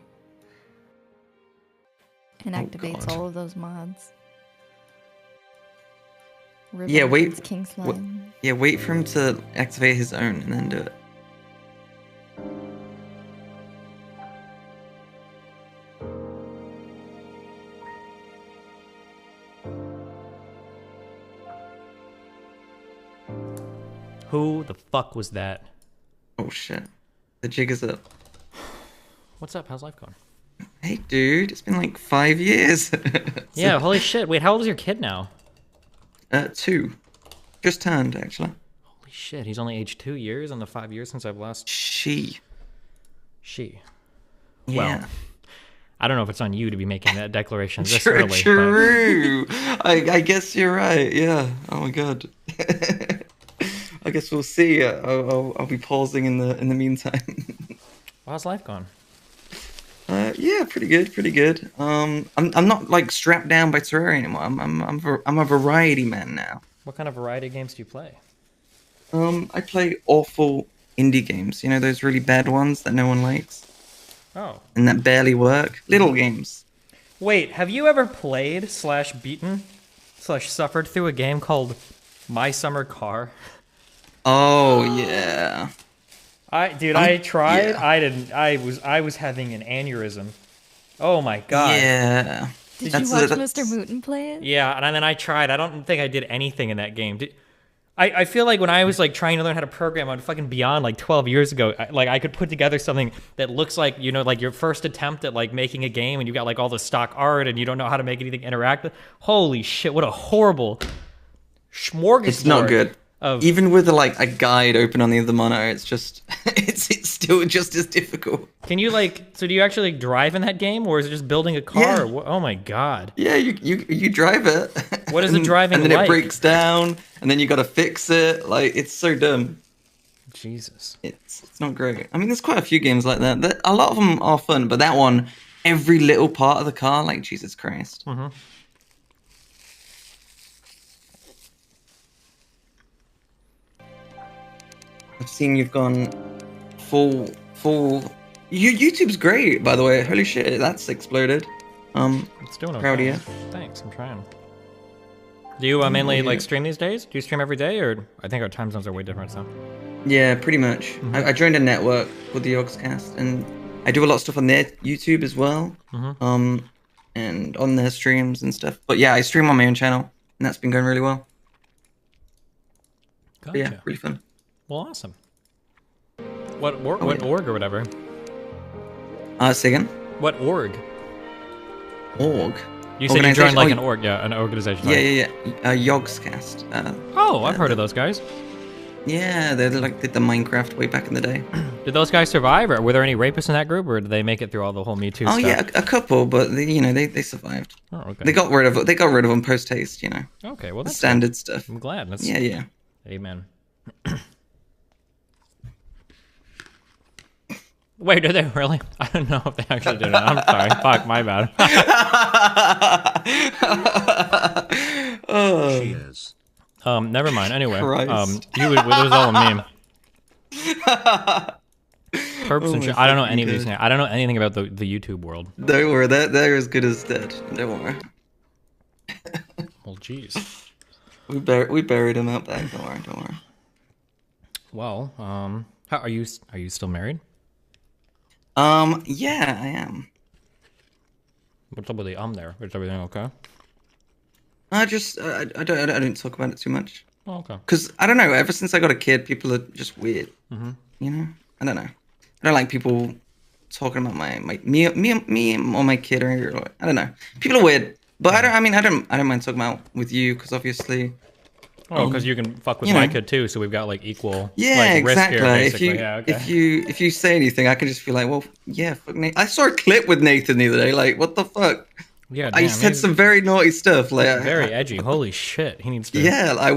[SPEAKER 3] And activates all of those mods.
[SPEAKER 7] Yeah, wait.
[SPEAKER 3] King slime.
[SPEAKER 7] Yeah, wait for him to activate his own and then do it.
[SPEAKER 2] Who the fuck was that?
[SPEAKER 7] Oh shit. The jig is up.
[SPEAKER 2] What's up? How's life going?
[SPEAKER 7] Hey dude, it's been like 5 years.
[SPEAKER 2] Yeah, holy shit. Wait, how old is your kid now?
[SPEAKER 7] 2. Just turned, actually.
[SPEAKER 2] Holy shit, he's only aged 2 years in the 5 years since I've last...
[SPEAKER 7] She.
[SPEAKER 2] Well, I don't know if it's on you to be making that declaration this
[SPEAKER 7] True,
[SPEAKER 2] early.
[SPEAKER 7] true. I guess you're right, yeah. Oh my god. I guess we'll see. I'll be pausing in the meantime.
[SPEAKER 2] How's life going?
[SPEAKER 7] Yeah, pretty good. I'm not like strapped down by Terraria anymore. I'm a variety man now.
[SPEAKER 2] What kind of variety games do you play?
[SPEAKER 7] I play awful indie games. You know, those really bad ones that no one likes.
[SPEAKER 2] Oh.
[SPEAKER 7] And that barely work. Little games.
[SPEAKER 2] Wait, have you ever played / beaten / suffered through a game called My Summer Car?
[SPEAKER 7] Oh yeah.
[SPEAKER 2] I tried.
[SPEAKER 7] Yeah.
[SPEAKER 2] I was having an aneurysm. Oh my god.
[SPEAKER 7] Yeah.
[SPEAKER 3] Did you watch Mr. Mooten play it?
[SPEAKER 2] Yeah, and then I tried. I don't think I did anything in that game. I feel like when I was like trying to learn how to program on fucking Beyond like 12 years ago, I could put together something that looks like, you know, like your first attempt at like making a game, and you got like all the stock art and you don't know how to make anything interactive. Holy shit, what a horrible smorgasbord.
[SPEAKER 7] It's not good. Even with like a guide open on the other monitor, it's just it's still just as difficult.
[SPEAKER 2] Can you so do you actually drive in that game, or is it just building a car?
[SPEAKER 7] Yeah.
[SPEAKER 2] Or oh my god.
[SPEAKER 7] Yeah, you drive it.
[SPEAKER 2] What is the driving
[SPEAKER 7] like? And then
[SPEAKER 2] like?
[SPEAKER 7] it breaks down, and then you got to fix it. Like, it's so dumb.
[SPEAKER 2] Jesus.
[SPEAKER 7] It's not great. I mean, there's quite a few games like that. A lot of them are fun, but that one, every little part of the car, like Jesus Christ.
[SPEAKER 2] Mm-hmm.
[SPEAKER 7] I've seen you've gone full. YouTube's great, by the way. Holy shit, that's exploded.
[SPEAKER 2] It's doing
[SPEAKER 7] Proud of
[SPEAKER 2] okay.
[SPEAKER 7] you.
[SPEAKER 2] Thanks, I'm trying. Do you mainly like stream these days? Do you stream every day, or I think our time zones are way different, so.
[SPEAKER 7] Yeah, pretty much. I joined a network called the Yogscast, and I do a lot of stuff on their YouTube as well, and on their streams and stuff. But yeah, I stream on my own channel, and that's been going really well. But yeah,
[SPEAKER 2] Gotcha.
[SPEAKER 7] really fun.
[SPEAKER 2] Well, awesome. What org or whatever?
[SPEAKER 7] Say again?
[SPEAKER 2] What org?
[SPEAKER 7] Org?
[SPEAKER 2] You said you joined like an org, an organization.
[SPEAKER 7] Yeah. Yogscast.
[SPEAKER 2] I've heard of those guys.
[SPEAKER 7] Yeah, they like did the Minecraft way back in the day.
[SPEAKER 2] Did those guys survive, or were there any rapists in that group, or did they make it through all the whole Me Too stuff?
[SPEAKER 7] Oh yeah, a couple, but they survived.
[SPEAKER 2] Oh, okay.
[SPEAKER 7] They got rid of them post haste, you know.
[SPEAKER 2] Okay, well
[SPEAKER 7] the
[SPEAKER 2] that's
[SPEAKER 7] standard
[SPEAKER 2] good.
[SPEAKER 7] stuff.
[SPEAKER 2] I'm glad. That's,
[SPEAKER 7] yeah.
[SPEAKER 2] Amen. Wait, did they really? I don't know if they actually did it. I'm sorry. Fuck, my bad.
[SPEAKER 4] Cheers.
[SPEAKER 2] Never mind. Anyway,
[SPEAKER 7] Christ.
[SPEAKER 2] it was all a meme. Perps and shit. I don't know any of these names. I don't know anything about the YouTube world.
[SPEAKER 7] Don't worry, they're as good as dead. Don't worry.
[SPEAKER 2] Well, jeez.
[SPEAKER 7] We buried him out back. Don't worry.
[SPEAKER 2] Well, how are you still married?
[SPEAKER 7] Yeah, I am.
[SPEAKER 2] What's up with the there? Is everything okay?
[SPEAKER 7] I don't talk about it too much.
[SPEAKER 2] Oh, okay.
[SPEAKER 7] Because I don't know. Ever since I got a kid, people are just weird. You know, I don't know. I don't like people talking about me or my kid or I don't know. People are weird, but I don't mind talking about with you because obviously.
[SPEAKER 2] Oh, because you can fuck with my kid too, so we've got like equal.
[SPEAKER 7] Yeah,
[SPEAKER 2] like,
[SPEAKER 7] exactly.
[SPEAKER 2] Risk here,
[SPEAKER 7] If you say anything, I can just feel like, well, yeah, fuck Nathan. I saw a clip with Nathan the other day. Like, what the fuck?
[SPEAKER 2] Yeah,
[SPEAKER 7] I said some very naughty stuff. Like,
[SPEAKER 2] very edgy. Holy shit, he needs to.
[SPEAKER 7] Yeah, I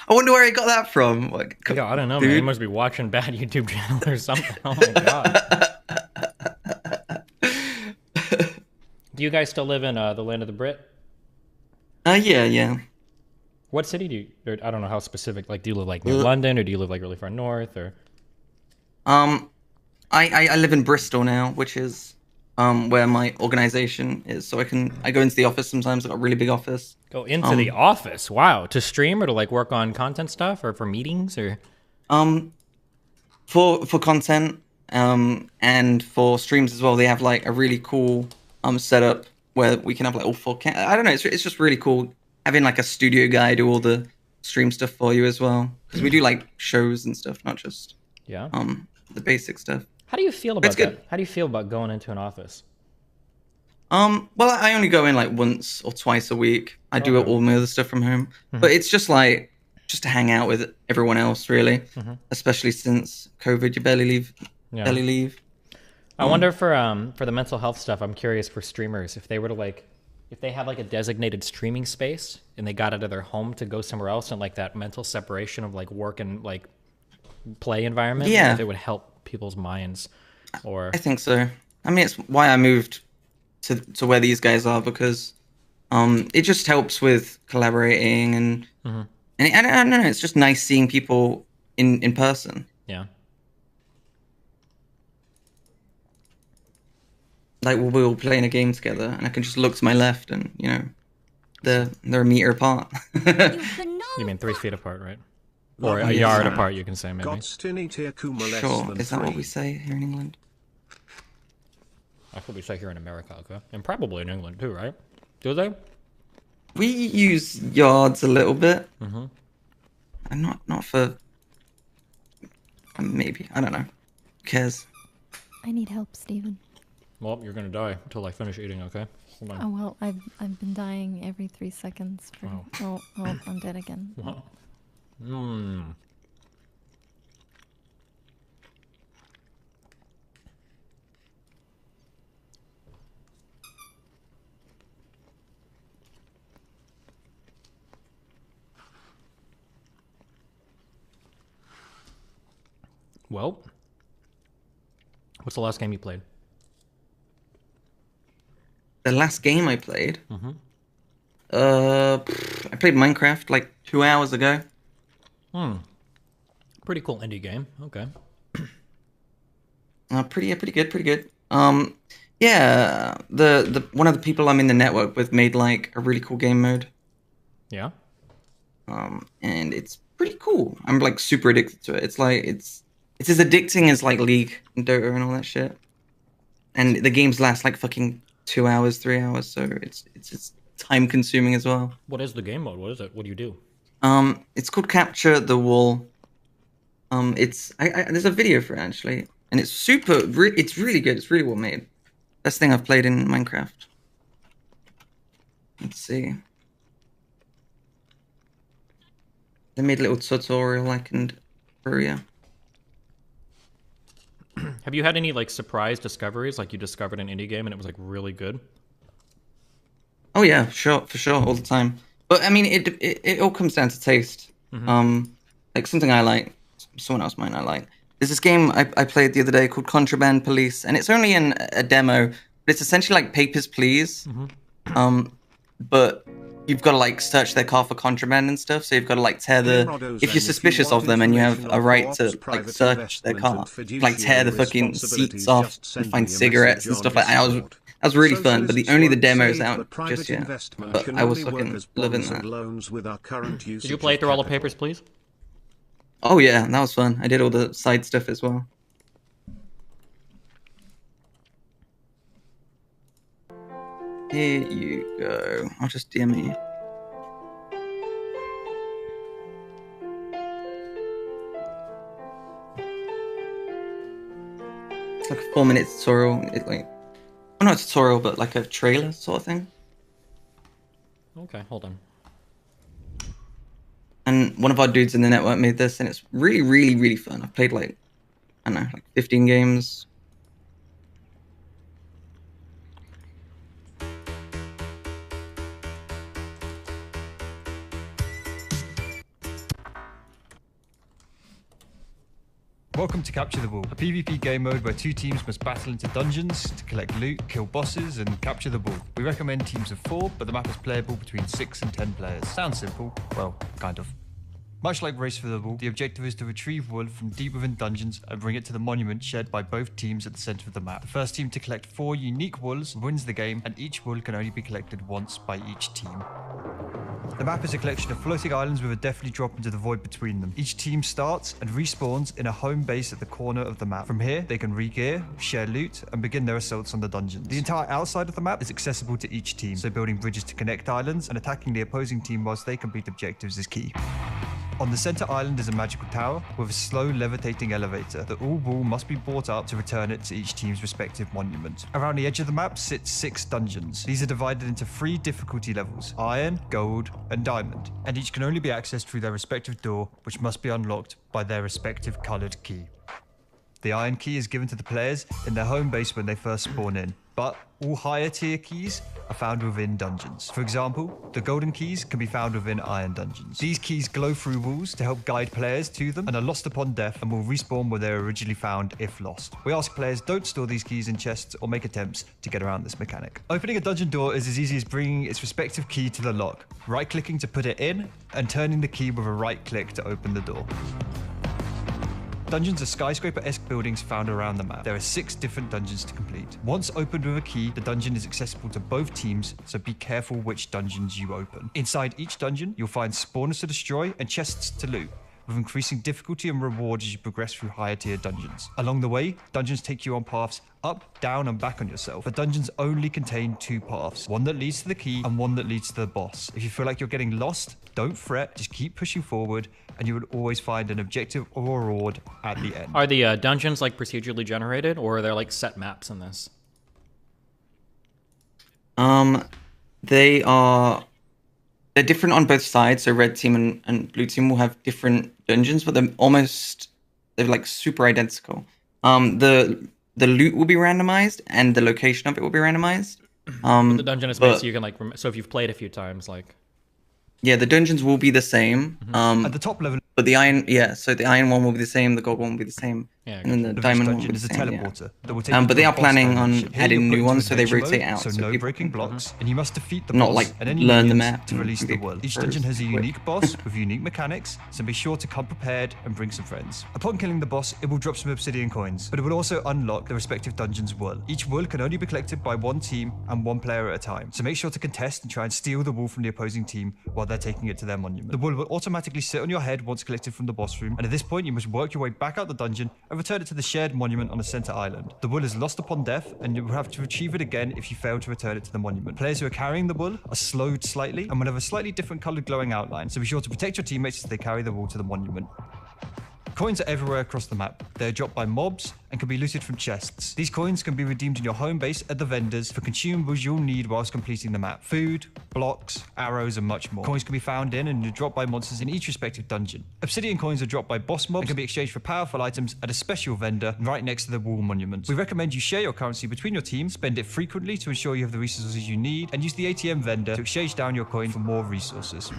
[SPEAKER 7] wonder where he got that from. Like,
[SPEAKER 2] yeah, I don't know,
[SPEAKER 7] dude.
[SPEAKER 2] man. He must be watching bad YouTube channel or something. Oh my god. Do you guys still live in the land of the Brit?
[SPEAKER 7] Yeah.
[SPEAKER 2] What city do you? Or, I don't know how specific. Like, do you live like near London, or do you live like really far north, or?
[SPEAKER 7] I live in Bristol now, which is where my organization is. So I go into the office sometimes. I've got a really big office.
[SPEAKER 2] Go into the office? Wow, to stream or to like work on content stuff, or for meetings, or?
[SPEAKER 7] For content and for streams as well. They have like a really cool setup where we can have like all four. I don't know. It's just really cool. Having like a studio guy do all the stream stuff for you as well, because we do like shows and stuff, not just the basic stuff.
[SPEAKER 2] How do you feel about that? How do you feel about going into an office?
[SPEAKER 7] Well, I only go in like once or twice a week. I do all my other stuff from home, but it's just to hang out with everyone else, really. Especially since COVID, you barely leave.
[SPEAKER 2] I wonder for the mental health stuff. I'm curious for streamers if they were to if they have like a designated streaming space and they got out of their home to go somewhere else and like that mental separation of like work and like play environment, if it would help people's minds. Or
[SPEAKER 7] I think so. I mean, it's why I moved to where these guys are, because it just helps with collaborating and I don't know, it's just nice seeing people in person.
[SPEAKER 2] Yeah.
[SPEAKER 7] Like we're all playing a game together, and I can just look to my left, and you know, they're a meter apart.
[SPEAKER 2] You mean 3 feet apart, right? Or a yard apart, you can say maybe.
[SPEAKER 7] Sure, is that what we say here in England?
[SPEAKER 2] That's what we say here in America, okay? And probably in England too, right? Do they?
[SPEAKER 7] We use yards a little bit. And not for maybe, I don't know. Who cares?
[SPEAKER 3] I need help, Steven.
[SPEAKER 2] Well, you're gonna die until I finish eating, okay? Hold on.
[SPEAKER 3] Oh well, I've been dying every 3 seconds. Oh, I'm dead again.
[SPEAKER 2] Wow. Well, what's the last game you played?
[SPEAKER 7] The last game I played? I played Minecraft like 2 hours ago.
[SPEAKER 2] Pretty cool indie game. Okay.
[SPEAKER 7] Pretty good. Yeah, the one of the people I'm in the network with made like a really cool game mode.
[SPEAKER 2] Yeah.
[SPEAKER 7] And it's pretty cool. I'm like super addicted to it. It's like it's as addicting as like League and Dota and all that shit. And the games last like fucking 2 hours, 3 hours, so it's time consuming as well.
[SPEAKER 2] What is the game mode? What is it? What do you do?
[SPEAKER 7] It's called Capture the Wall. There's a video for it actually, and it's it's really good. It's really well made. Best thing I've played in Minecraft. Let's see. They made a little tutorial like in Terraria.
[SPEAKER 2] Have you had any like surprise discoveries? Like you discovered an indie game and it was like really good?
[SPEAKER 7] Oh yeah, sure, for sure, all the time. But I mean, it all comes down to taste. Like something I like, someone else might not like. There's this game I played the other day called Contraband Police, and it's only in a demo, but it's essentially like Papers, Please. But you've got to like search their car for contraband and stuff, so you've got to like tear if you're suspicious of them and you have a right to like search their car, like tear the fucking seats off and find cigarettes and stuff like that. That was really fun, but only the demo's out just yet. But I was fucking loving that.
[SPEAKER 2] Did you play through all the Papers, Please?
[SPEAKER 7] Oh yeah, that was fun. I did all the side stuff as well. Here you go. I'll just DM you. It's like a 4-minute tutorial. Well, not a tutorial, but like a trailer sort of thing.
[SPEAKER 2] Okay, hold on.
[SPEAKER 7] And one of our dudes in the network made this, and it's really, really, really fun. I've played like, I don't know, like 15 games.
[SPEAKER 8] Welcome to Capture the Ball, a PvP game mode where two teams must battle into dungeons to collect loot, kill bosses, and capture the ball. We recommend teams of 4, but the map is playable between 6 and 10 players. Sounds simple. Well, kind of. Much like Race for the Ball, the objective is to retrieve wool from deep within dungeons and bring it to the monument shared by both teams at the center of the map. The first team to collect 4 unique wools wins the game, and each wool can only be collected once by each team. The map is a collection of floating islands with a deathly drop into the void between them. Each team starts and respawns in a home base at the corner of the map. From here, they can re-gear, share loot, and begin their assaults on the dungeons. The entire outside of the map is accessible to each team, so building bridges to connect islands and attacking the opposing team whilst they complete objectives is key. On the center island is a magical tower with a slow levitating elevator. The all wool must be brought up to return it to each team's respective monument. Around the edge of the map sit 6 dungeons. These are divided into 3 difficulty levels: Iron, Gold, and Diamond, and each can only be accessed through their respective door, which must be unlocked by their respective colored key. The Iron key is given to the players in their home base when they first spawn in, but all higher tier keys are found within dungeons. For example, the golden keys can be found within iron dungeons. These keys glow through walls to help guide players to them and are lost upon death and will respawn where they were originally found if lost. We ask players don't store these keys in chests or make attempts to get around this mechanic. Opening a dungeon door is as easy as bringing its respective key to the lock, right-clicking to put it in, and turning the key with a right click to open the door. Dungeons are skyscraper-esque buildings found around the map. There are 6 different dungeons to complete. Once opened with a key, the dungeon is accessible to both teams, so be careful which dungeons you open. Inside each dungeon, you'll find spawners to destroy and chests to loot, with increasing difficulty and reward as you progress through higher tier dungeons. Along the way, dungeons take you on paths up, down, and back on yourself. But dungeons only contain 2 paths, one that leads to the key and one that leads to the boss. If you feel like you're getting lost, don't fret, just keep pushing forward, and you will always find an objective or a reward at the end.
[SPEAKER 2] Are the dungeons like procedurally generated, or are there like set maps in this?
[SPEAKER 7] They're different on both sides. So red team and blue team will have different dungeons, but they're like super identical. The loot will be randomized and the location of it will be randomized.
[SPEAKER 2] But the dungeon is made so you can like so if you've played a few times, like
[SPEAKER 7] yeah, the dungeons will be the same.
[SPEAKER 8] At the top level,
[SPEAKER 7] but the iron one will be the same. The gold one will be the same.
[SPEAKER 2] Yeah,
[SPEAKER 7] And then the
[SPEAKER 8] The
[SPEAKER 7] diamond
[SPEAKER 8] Village
[SPEAKER 7] one
[SPEAKER 8] Dungeon
[SPEAKER 7] was
[SPEAKER 8] is a
[SPEAKER 7] the same, yeah.
[SPEAKER 8] teleporter that will take you
[SPEAKER 7] But
[SPEAKER 8] to
[SPEAKER 7] they
[SPEAKER 8] a
[SPEAKER 7] are
[SPEAKER 8] boss
[SPEAKER 7] planning on
[SPEAKER 8] dimension. Here
[SPEAKER 7] adding
[SPEAKER 8] you're put
[SPEAKER 7] new
[SPEAKER 8] into
[SPEAKER 7] ones, so they
[SPEAKER 8] adventure
[SPEAKER 7] rotate
[SPEAKER 8] mode,
[SPEAKER 7] out.
[SPEAKER 8] so
[SPEAKER 7] So
[SPEAKER 8] no
[SPEAKER 7] people
[SPEAKER 8] breaking
[SPEAKER 7] can
[SPEAKER 8] blocks, and you must defeat the
[SPEAKER 7] not
[SPEAKER 8] boss
[SPEAKER 7] like
[SPEAKER 8] and any
[SPEAKER 7] learn the
[SPEAKER 8] minions
[SPEAKER 7] map
[SPEAKER 8] to
[SPEAKER 7] and
[SPEAKER 8] release the
[SPEAKER 7] be
[SPEAKER 8] world. Each
[SPEAKER 7] pros
[SPEAKER 8] dungeon has a
[SPEAKER 7] quick.
[SPEAKER 8] unique boss with unique mechanics, so be sure to come prepared and bring some friends. Upon killing the boss, it will drop some obsidian coins, but it will also unlock the respective dungeon's wool. Each wool can only be collected by one team and one player at a time, so make sure to contest and try and steal the wool from the opposing team while they're taking it to their monument. The wool will automatically sit on your head once collected from the boss room, and at this point you must work your way back out the dungeon and return it to the shared monument on the center island. The wool is lost upon death, and you will have to retrieve it again if you fail to return it to the monument. Players who are carrying the wool are slowed slightly and will have a slightly different colored glowing outline, so be sure to protect your teammates as they carry the wool to the monument. Coins are everywhere across the map. They are dropped by mobs and can be looted from chests. These coins can be redeemed in your home base at the vendors for consumables you'll need whilst completing the map. Food, blocks, arrows, and much more. Coins can be found in and are dropped by monsters in each respective dungeon. Obsidian coins are dropped by boss mobs and can be exchanged for powerful items at a special vendor right next to the wall monument. We recommend you share your currency between your teams, spend it frequently to ensure you have the resources you need, and use the ATM vendor to exchange down your coin for more resources.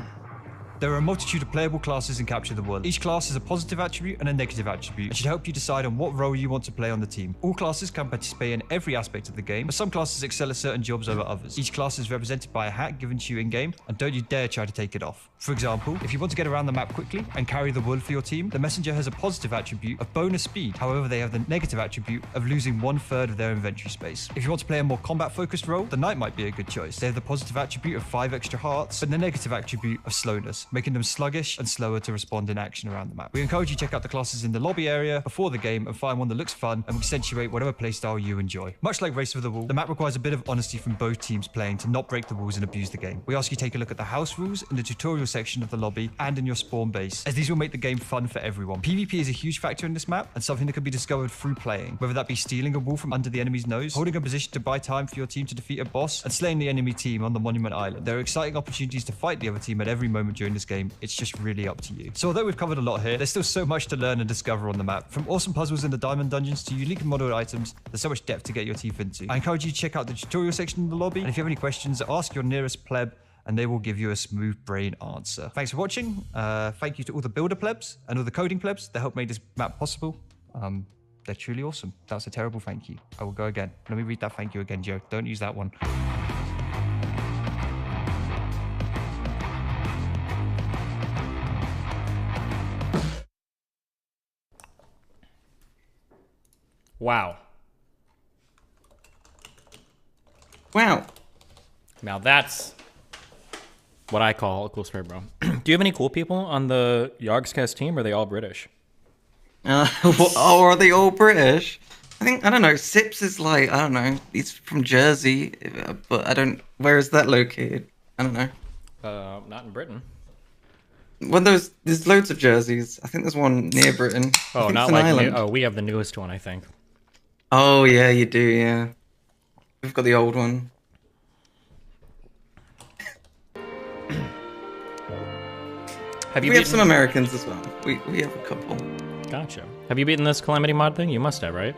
[SPEAKER 8] There are a multitude of playable classes in Capture the World. Each class has a positive attribute and a negative attribute, and should help you decide on what role you want to play on the team. All classes can participate in every aspect of the game, but some classes excel at certain jobs over others. Each class is represented by a hat given to you in-game, and don't you dare try to take it off. For example, if you want to get around the map quickly and carry the wool for your team, the messenger has a positive attribute of bonus speed. However, they have the negative attribute of losing 1/3 of their inventory space. If you want to play a more combat-focused role, the knight might be a good choice. They have the positive attribute of 5 extra hearts, but the negative attribute of slowness, making them sluggish and slower to respond in action around the map. We encourage you to check out the classes in the lobby area before the game and find one that looks fun and will accentuate whatever playstyle you enjoy. Much like Race of the Wall, the map requires a bit of honesty from both teams playing to not break the rules and abuse the game. We ask you to take a look at the house rules in the tutorial section of the lobby and in your spawn base, as these will make the game fun for everyone. PvP is a huge factor in this map and something that can be discovered through playing, whether that be stealing a wall from under the enemy's nose, holding a position to buy time for your team to defeat a boss, and slaying the enemy team on the Monument Island. There are exciting opportunities to fight the other team at every moment during this game. It's just really up to you. So although we've covered a lot here, there's still so much to learn and discover on the map. From awesome puzzles in the diamond dungeons to unique modeled items, there's so much depth to get your teeth into. I encourage you to check out the tutorial section in the lobby, and if you have any questions, ask your nearest pleb and they will give you a smooth brain answer. Thanks for watching. Thank you to all the builder plebs and all the coding plebs that helped make this map possible. They're truly awesome. That was a terrible thank you. I will go again. Let me read that thank you again, Joe. Don't use that one.
[SPEAKER 2] Wow.
[SPEAKER 7] Wow.
[SPEAKER 2] Now that's what I call a cool spray, bro. Do you have any cool people on the Yogscast team, or are they all British?
[SPEAKER 7] Are they all British? I don't know. Sips is like, I don't know. He's from Jersey, but I don't. Where is that located? I don't know.
[SPEAKER 2] Not in Britain.
[SPEAKER 7] Well, there's loads of jerseys. I think there's one near Britain.
[SPEAKER 2] Oh, not like we have the newest one, I think.
[SPEAKER 7] Oh yeah, you do. Yeah, we've got the old one. We have some Americans as well. We have a couple.
[SPEAKER 2] Gotcha. Have you beaten this Calamity mod thing? You must have, right?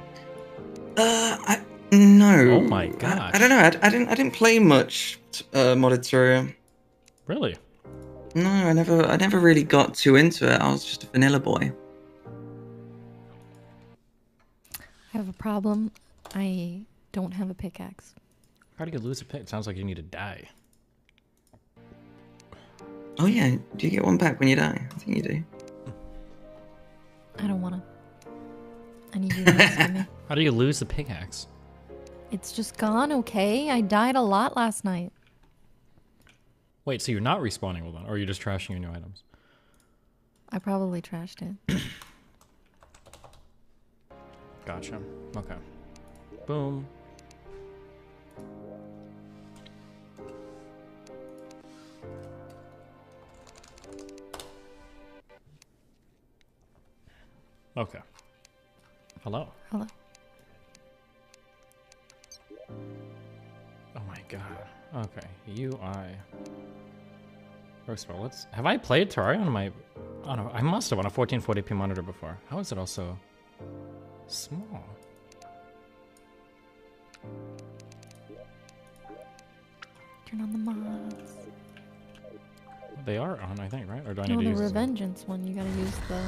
[SPEAKER 7] No.
[SPEAKER 2] Oh my gosh.
[SPEAKER 7] I don't know. I didn't play much modded Terraria.
[SPEAKER 2] Really?
[SPEAKER 7] No, I never really got too into it. I was just a vanilla boy.
[SPEAKER 3] I have a problem. I don't have a pickaxe.
[SPEAKER 2] How do you lose a pick? It sounds like you need to die.
[SPEAKER 7] Oh yeah, do you get one back when you die? I think you do.
[SPEAKER 3] I don't wanna. I need you to rescue me.
[SPEAKER 2] How do you lose the pickaxe?
[SPEAKER 3] It's just gone, okay? I died a lot last night.
[SPEAKER 2] Wait, so you're not respawning with one, or you're just trashing your new items?
[SPEAKER 3] I probably trashed it.
[SPEAKER 2] Gotcha. Okay. Boom. Okay. Hello.
[SPEAKER 3] Hello.
[SPEAKER 2] Oh my god. Okay. UI. First of all, have I played Terraria on my... I don't know. I must have on a 1440p monitor before. How is it also small?
[SPEAKER 3] Turn on the mods.
[SPEAKER 2] They are on, I think, right? Or do I
[SPEAKER 3] No,
[SPEAKER 2] need to
[SPEAKER 3] the
[SPEAKER 2] use
[SPEAKER 3] Revengeance one. You gotta use the...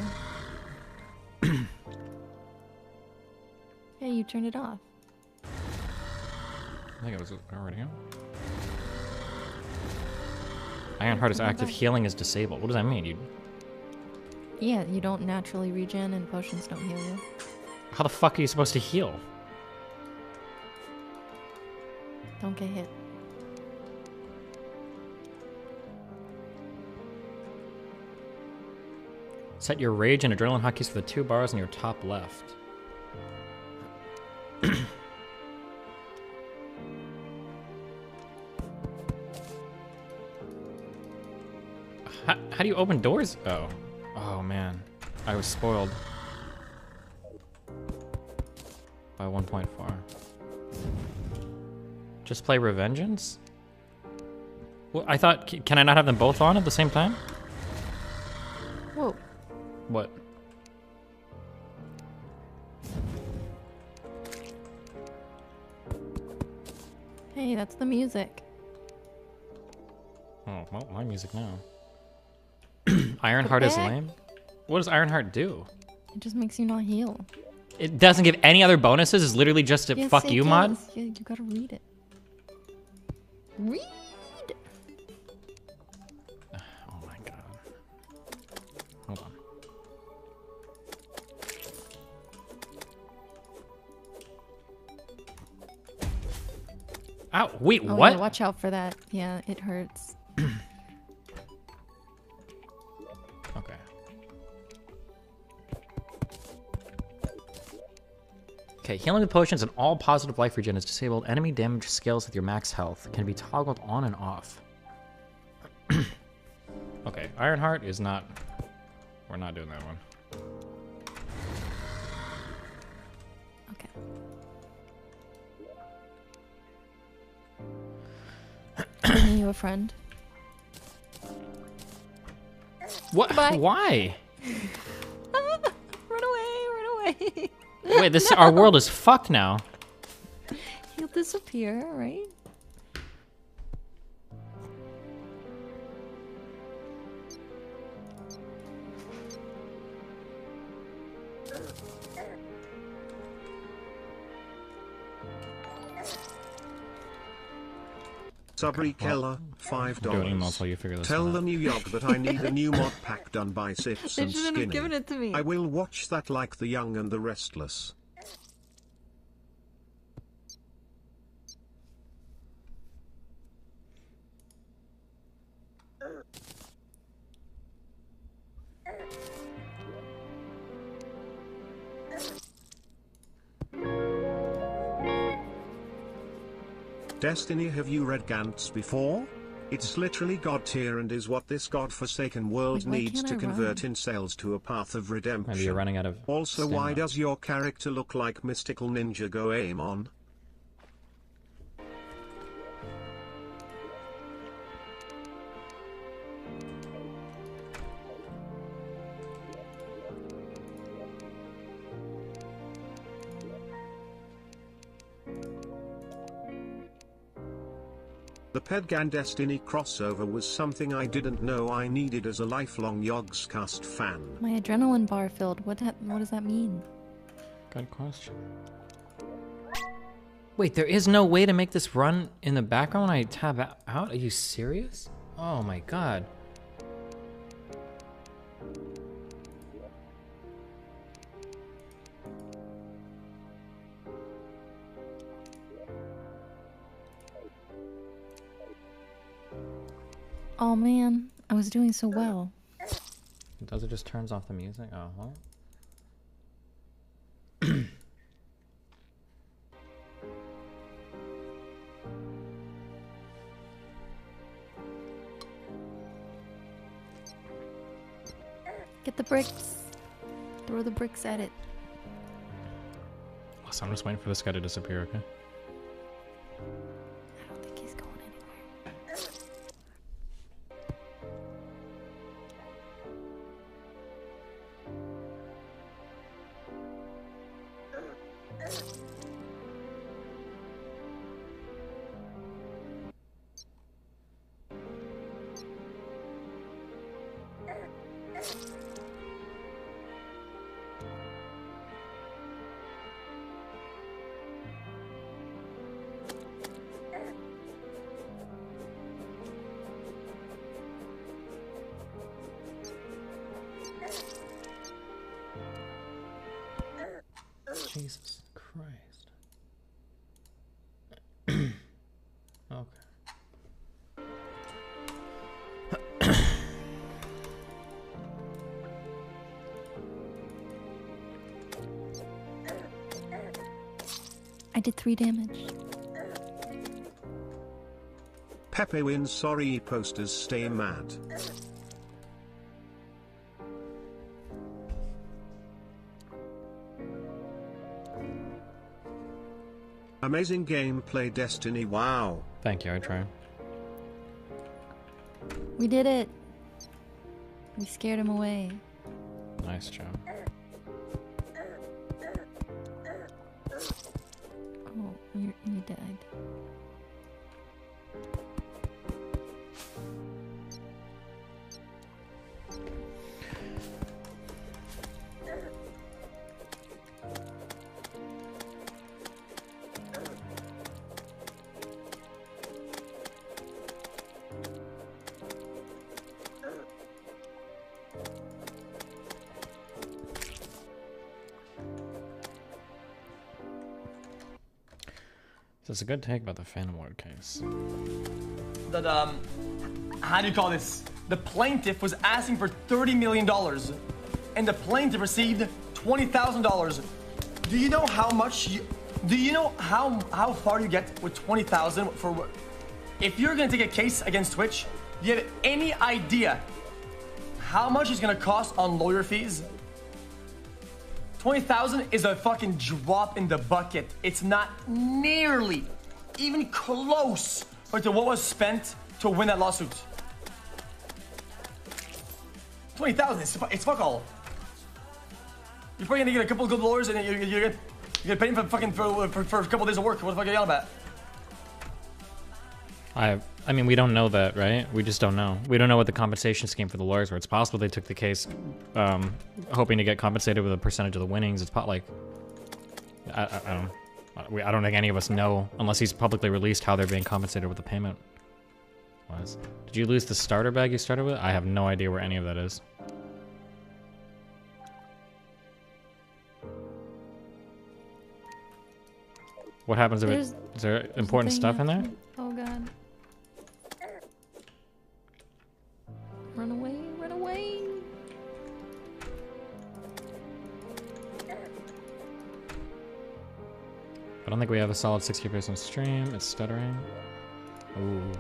[SPEAKER 3] you turned it off.
[SPEAKER 2] I think it was already on. Ironheart is active, healing is disabled. What does that mean?
[SPEAKER 3] Yeah, you don't naturally regen and potions don't heal you.
[SPEAKER 2] How the fuck are you supposed to heal?
[SPEAKER 3] Don't get hit.
[SPEAKER 2] Set your rage and adrenaline hotkeys for the 2 bars on your top left. How do you open doors? Oh. Oh man. I was spoiled. By 1.4. Just play Revengeance? Well, I thought, can I not have them both on at the same time?
[SPEAKER 3] Whoa.
[SPEAKER 2] What?
[SPEAKER 3] Hey, that's the music.
[SPEAKER 2] Oh, well, my music now. Ironheart is lame? What does Ironheart do?
[SPEAKER 3] It just makes you not heal.
[SPEAKER 2] It doesn't give any other bonuses? It's literally just a
[SPEAKER 3] Yes,
[SPEAKER 2] fuck
[SPEAKER 3] it
[SPEAKER 2] you
[SPEAKER 3] does.
[SPEAKER 2] mod?
[SPEAKER 3] Yeah, you gotta read it. Read!
[SPEAKER 2] Oh my god. Hold on. Ow, wait,
[SPEAKER 3] Oh,
[SPEAKER 2] what?
[SPEAKER 3] Yeah, watch out for that. Yeah, it hurts.
[SPEAKER 2] Okay. Okay, healing with potions and all positive life regen is disabled. Enemy damage scales with your max health can be toggled on and off. Okay, Ironheart is not... We're not doing that one.
[SPEAKER 3] Okay. Bringing you a friend.
[SPEAKER 2] What?
[SPEAKER 3] Goodbye.
[SPEAKER 2] Why?
[SPEAKER 3] Run away!
[SPEAKER 2] Wait, this our world is fucked now.
[SPEAKER 3] He'll disappear, right?
[SPEAKER 4] Sabri Keller,
[SPEAKER 2] I'm doing emails while you figure
[SPEAKER 4] $5.
[SPEAKER 2] this
[SPEAKER 4] Tell
[SPEAKER 2] one
[SPEAKER 4] the
[SPEAKER 2] out.
[SPEAKER 4] New York that I need a new mod pack done by Sips
[SPEAKER 3] They
[SPEAKER 4] and
[SPEAKER 3] shouldn't have
[SPEAKER 4] Skinny.
[SPEAKER 3] given it to me.
[SPEAKER 4] I will watch that like The Young and the Restless. Destiny, have you read Gantz before? It's literally god tier and is what this god-forsaken world
[SPEAKER 3] Wait, why
[SPEAKER 4] needs
[SPEAKER 3] can't
[SPEAKER 4] to
[SPEAKER 3] I
[SPEAKER 4] convert
[SPEAKER 3] run?
[SPEAKER 4] incels to a path of redemption.
[SPEAKER 2] Maybe you're running out of
[SPEAKER 4] Also,
[SPEAKER 2] stamina.
[SPEAKER 4] why does your character look like Mystical Ninja Goemon? The Pedgan Destiny crossover was something I didn't know I needed as a lifelong Yogscast fan.
[SPEAKER 3] My adrenaline bar filled. What does that mean?
[SPEAKER 2] Good question. Wait, there is no way to make this run in the background when I tab out? Are you serious? Oh my god.
[SPEAKER 3] Oh man, I was doing so well.
[SPEAKER 2] Does it just turns off the music? Oh, well.
[SPEAKER 3] Get the bricks. Throw the bricks at it.
[SPEAKER 2] So I'm just waiting for this guy to disappear, okay?
[SPEAKER 3] I don't think he's going anywhere.
[SPEAKER 2] Jesus Christ. Okay.
[SPEAKER 3] I did 3 damage.
[SPEAKER 4] Pepe wins. Sorry, posters stay mad. Amazing gameplay, Destiny. Wow.
[SPEAKER 2] Thank you, I tried.
[SPEAKER 3] We did it. We scared him away.
[SPEAKER 2] Nice job.
[SPEAKER 3] Oh, you died.
[SPEAKER 2] So it's a good take about the Phantom Ward case.
[SPEAKER 9] That, how do you call this? The plaintiff was asking for $30 million, and the plaintiff received $20,000. Do you know how much do you know how far you get with $20,000 for, if you're gonna take a case against Twitch, do you have any idea how much it's gonna cost on lawyer fees? 20,000 is a fucking drop in the bucket. It's not nearly even close to what was spent to win that lawsuit. 20,000, it's fuck all. You're probably gonna get a couple of good lawyers and you're gonna pay them for a couple of days of work. What the fuck are you on about?
[SPEAKER 2] I mean, we don't know that, right? We just don't know. We don't know what the compensation scheme for the lawyers were. It's possible they took the case hoping to get compensated with a percentage of the winnings. It's like, I don't think any of us know, unless he's publicly released, how they're being compensated with the payment was. Did you lose the starter bag you started with? I have no idea where any of that is. What happens if is there important stuff in there?
[SPEAKER 3] Oh god. Run away, run away.
[SPEAKER 2] I don't think we have a solid 60 FPS on stream. It's stuttering. Ooh.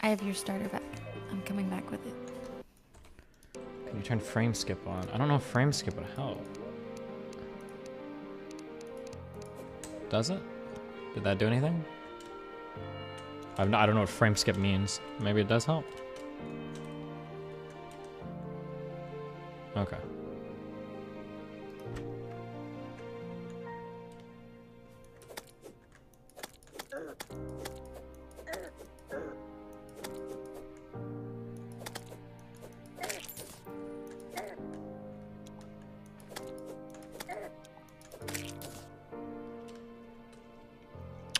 [SPEAKER 3] I have your starter back. I'm coming back with it.
[SPEAKER 2] Can you turn frame skip on? I don't know if frame skip would help. Does it? Did that do anything? I don't know what frame skip means. Maybe it does help. Okay.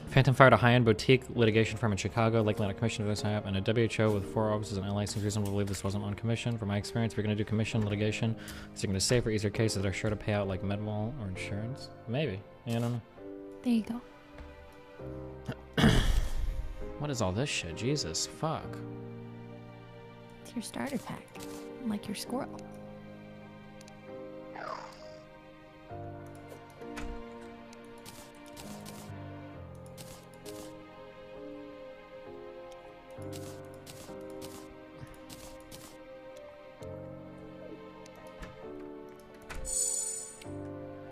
[SPEAKER 2] Phantom fired a high-end boutique litigation firm in Chicago, Lake Atlantic Commission of this app, and a WHO with 4 offices in LA. Seems reasonable to believe this wasn't on commission. From my experience, we're going to do commission litigation. So you're going to safer, easier cases that are sure to pay out like MedWall or insurance. Maybe. Yeah, I don't know.
[SPEAKER 3] There you go.
[SPEAKER 2] What is all this shit? Jesus, fuck.
[SPEAKER 3] It's your starter pack. Like your squirrel.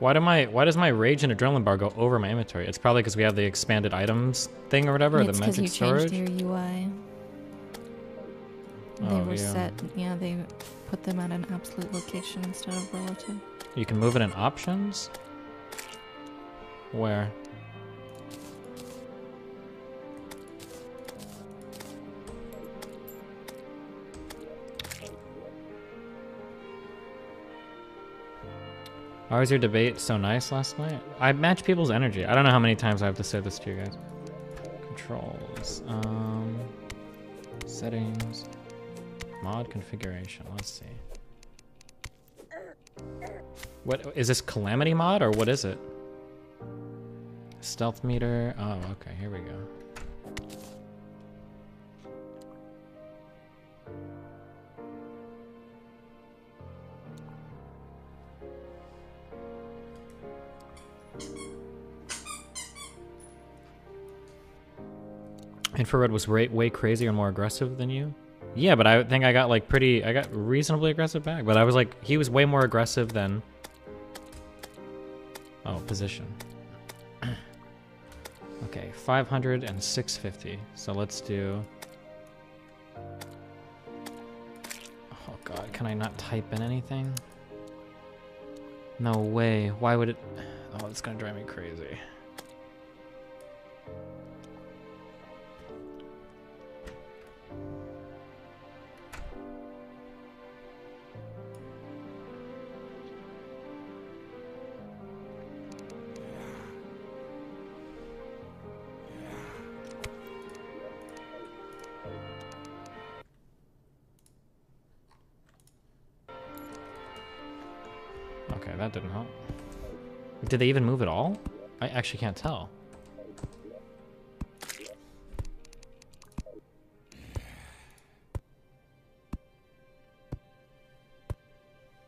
[SPEAKER 2] Why does my rage and adrenaline bar go over my inventory? It's probably because we have the expanded items thing or whatever,
[SPEAKER 3] It's
[SPEAKER 2] the
[SPEAKER 3] because
[SPEAKER 2] magic
[SPEAKER 3] you
[SPEAKER 2] storage.
[SPEAKER 3] changed your UI. They
[SPEAKER 2] Oh,
[SPEAKER 3] were
[SPEAKER 2] yeah.
[SPEAKER 3] set, yeah, they put them at an absolute location instead of relative.
[SPEAKER 2] You can move it in options? Where? Why was your debate so nice last night? I match people's energy. I don't know how many times I have to say this to you guys. Controls. Settings. Mod configuration. Let's see. What is this, Calamity mod or what is it? Stealth meter. Oh, okay. Here we go. Infrared was way crazier and more aggressive than you. Yeah, but I think I got like I got reasonably aggressive back. But I was like, he was way more aggressive than. Oh, position. Okay, 500 and 650. So let's do. Oh God, can I not type in anything? No way. Why would it? Oh, it's gonna drive me crazy. Okay, that didn't help. Did they even move at all? I actually can't tell.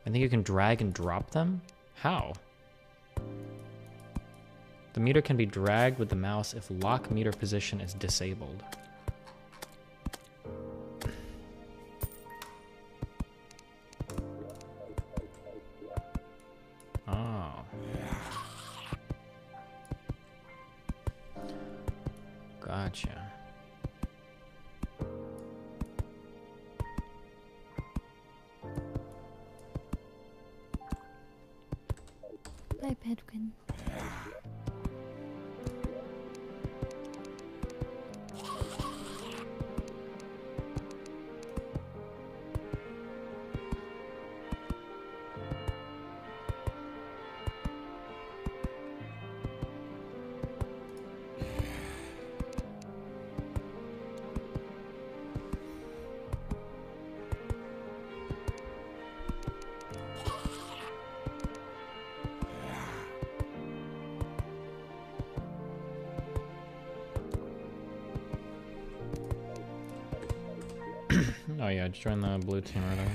[SPEAKER 2] I think you can drag and drop them? How? The meter can be dragged with the mouse if lock meter position is disabled. Oh. Gotcha.
[SPEAKER 3] Bye, Bedouin. Oh yeah, just join the blue team right away.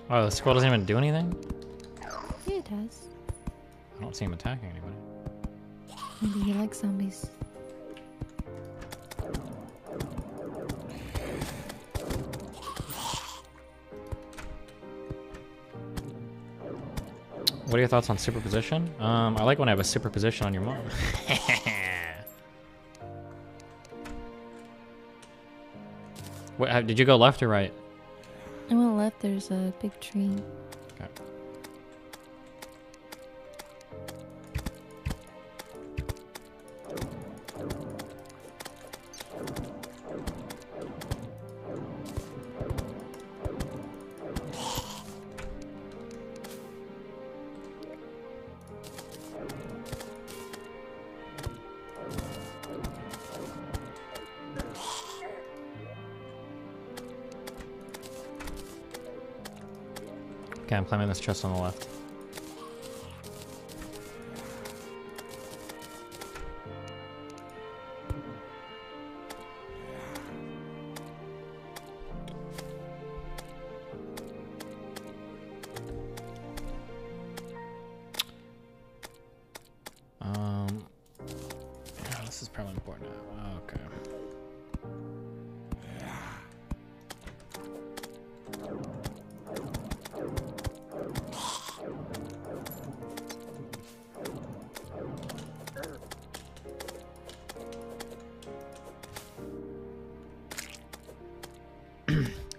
[SPEAKER 3] Oh, the squirrel doesn't even do anything? Yeah, it does.
[SPEAKER 2] I don't see him attacking anybody.
[SPEAKER 3] Maybe he likes zombies.
[SPEAKER 2] What are your thoughts on superposition? I like when I have a superposition on your mom. What, did you go left or right?
[SPEAKER 3] I went left, there's a big tree.
[SPEAKER 2] Okay. Okay, I'm climbing this chest on the left. Yeah, this is probably important. Okay.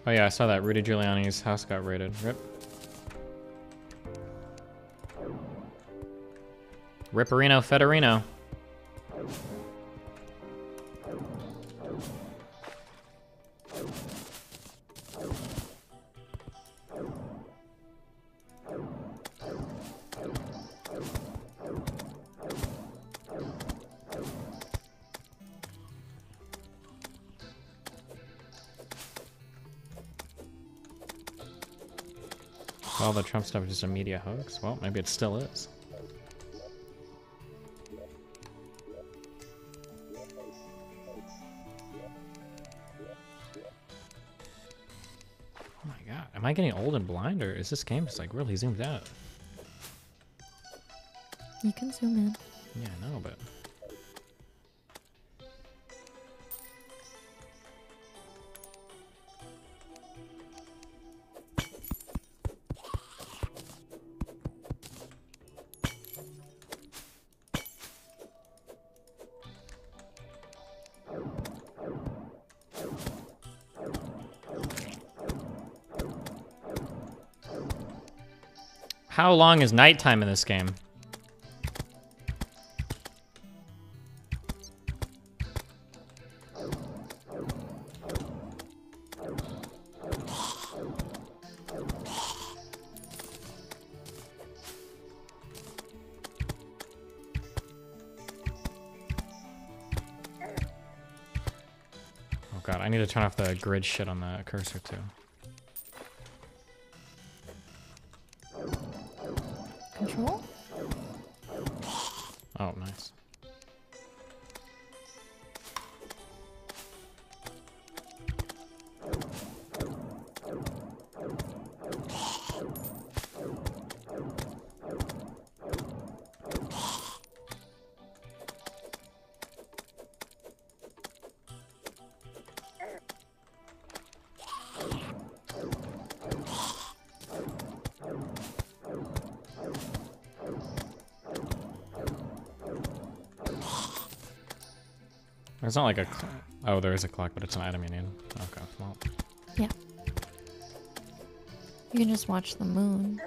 [SPEAKER 2] Oh yeah, I saw that Rudy Giuliani's house got raided. Rip. Ripperino Federino. All the Trump stuff is just a media hoax. Well, maybe it still is. Oh my god, am I getting old and blind, or is this game just like really zoomed out?
[SPEAKER 3] You can zoom in.
[SPEAKER 2] Yeah, I know, but... How long is nighttime in this game? Oh god, I need to turn off the grid shit on the cursor too.
[SPEAKER 3] Control?
[SPEAKER 2] Oh, nice. It's not like a... Oh, there is a clock, but it's an item you need. Okay, well...
[SPEAKER 3] Yeah. You can just watch the moon.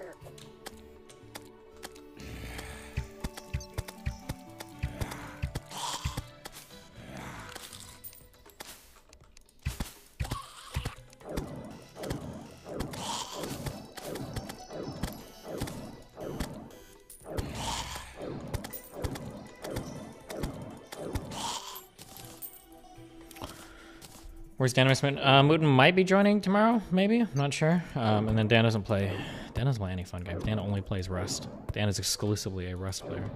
[SPEAKER 2] Where's Dan Smith? Mooten might be joining tomorrow, maybe. I'm not sure. And then Dan doesn't play. Dan doesn't play any fun games. Dan only plays Rust. Dan is exclusively a Rust player.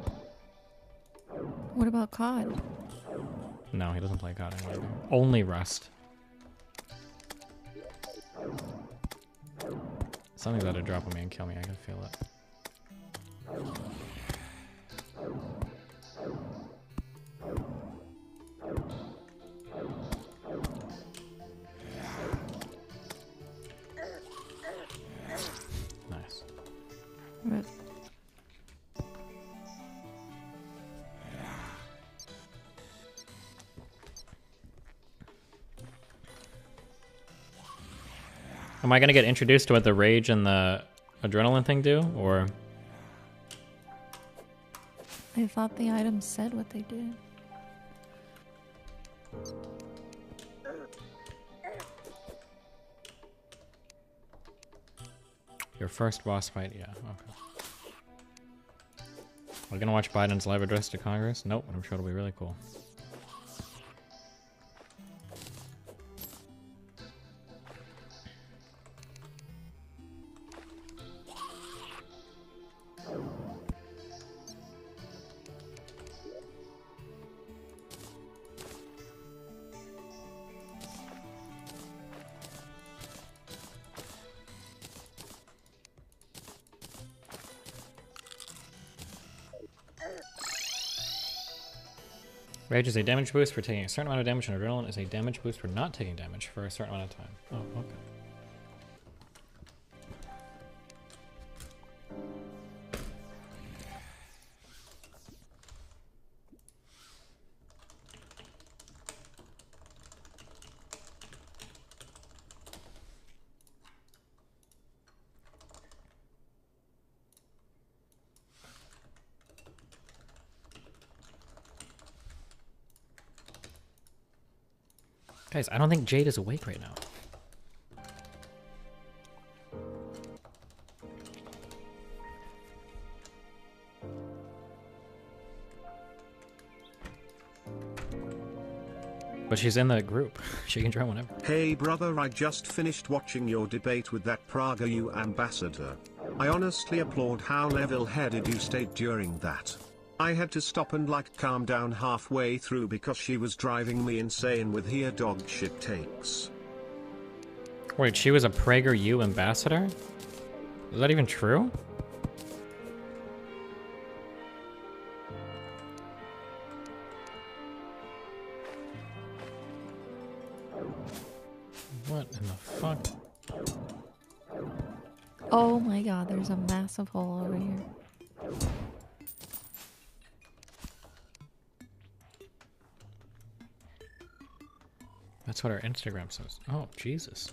[SPEAKER 3] What about COD?
[SPEAKER 2] No, he doesn't play COD anymore. Only Rust. Something's about to drop on me and kill me. I can feel it. Nice.
[SPEAKER 3] Right.
[SPEAKER 2] Am I gonna get introduced to what the rage and the adrenaline thing do, or?
[SPEAKER 3] I thought the items said what they did.
[SPEAKER 2] Your first boss fight? Yeah, okay. Are we gonna watch Biden's live address to Congress? Nope, but I'm sure it'll be really cool. Rage is a damage boost for taking a certain amount of damage, and adrenaline is a damage boost for not taking damage for a certain amount of time. Oh, okay. Guys, I don't think Jade is awake right now. But she's in the group. She can join whenever.
[SPEAKER 4] Hey brother, I just finished watching your debate with that PragerU ambassador. I honestly applaud how level-headed you stayed during that. I had to stop and like calm down halfway through because she was driving me insane with her dog shit takes.
[SPEAKER 2] Wait, she was a PragerU ambassador? Is that even true? What in the fuck?
[SPEAKER 3] Oh my god, there's a massive hole over here.
[SPEAKER 2] That's what our Instagram says. Oh, Jesus.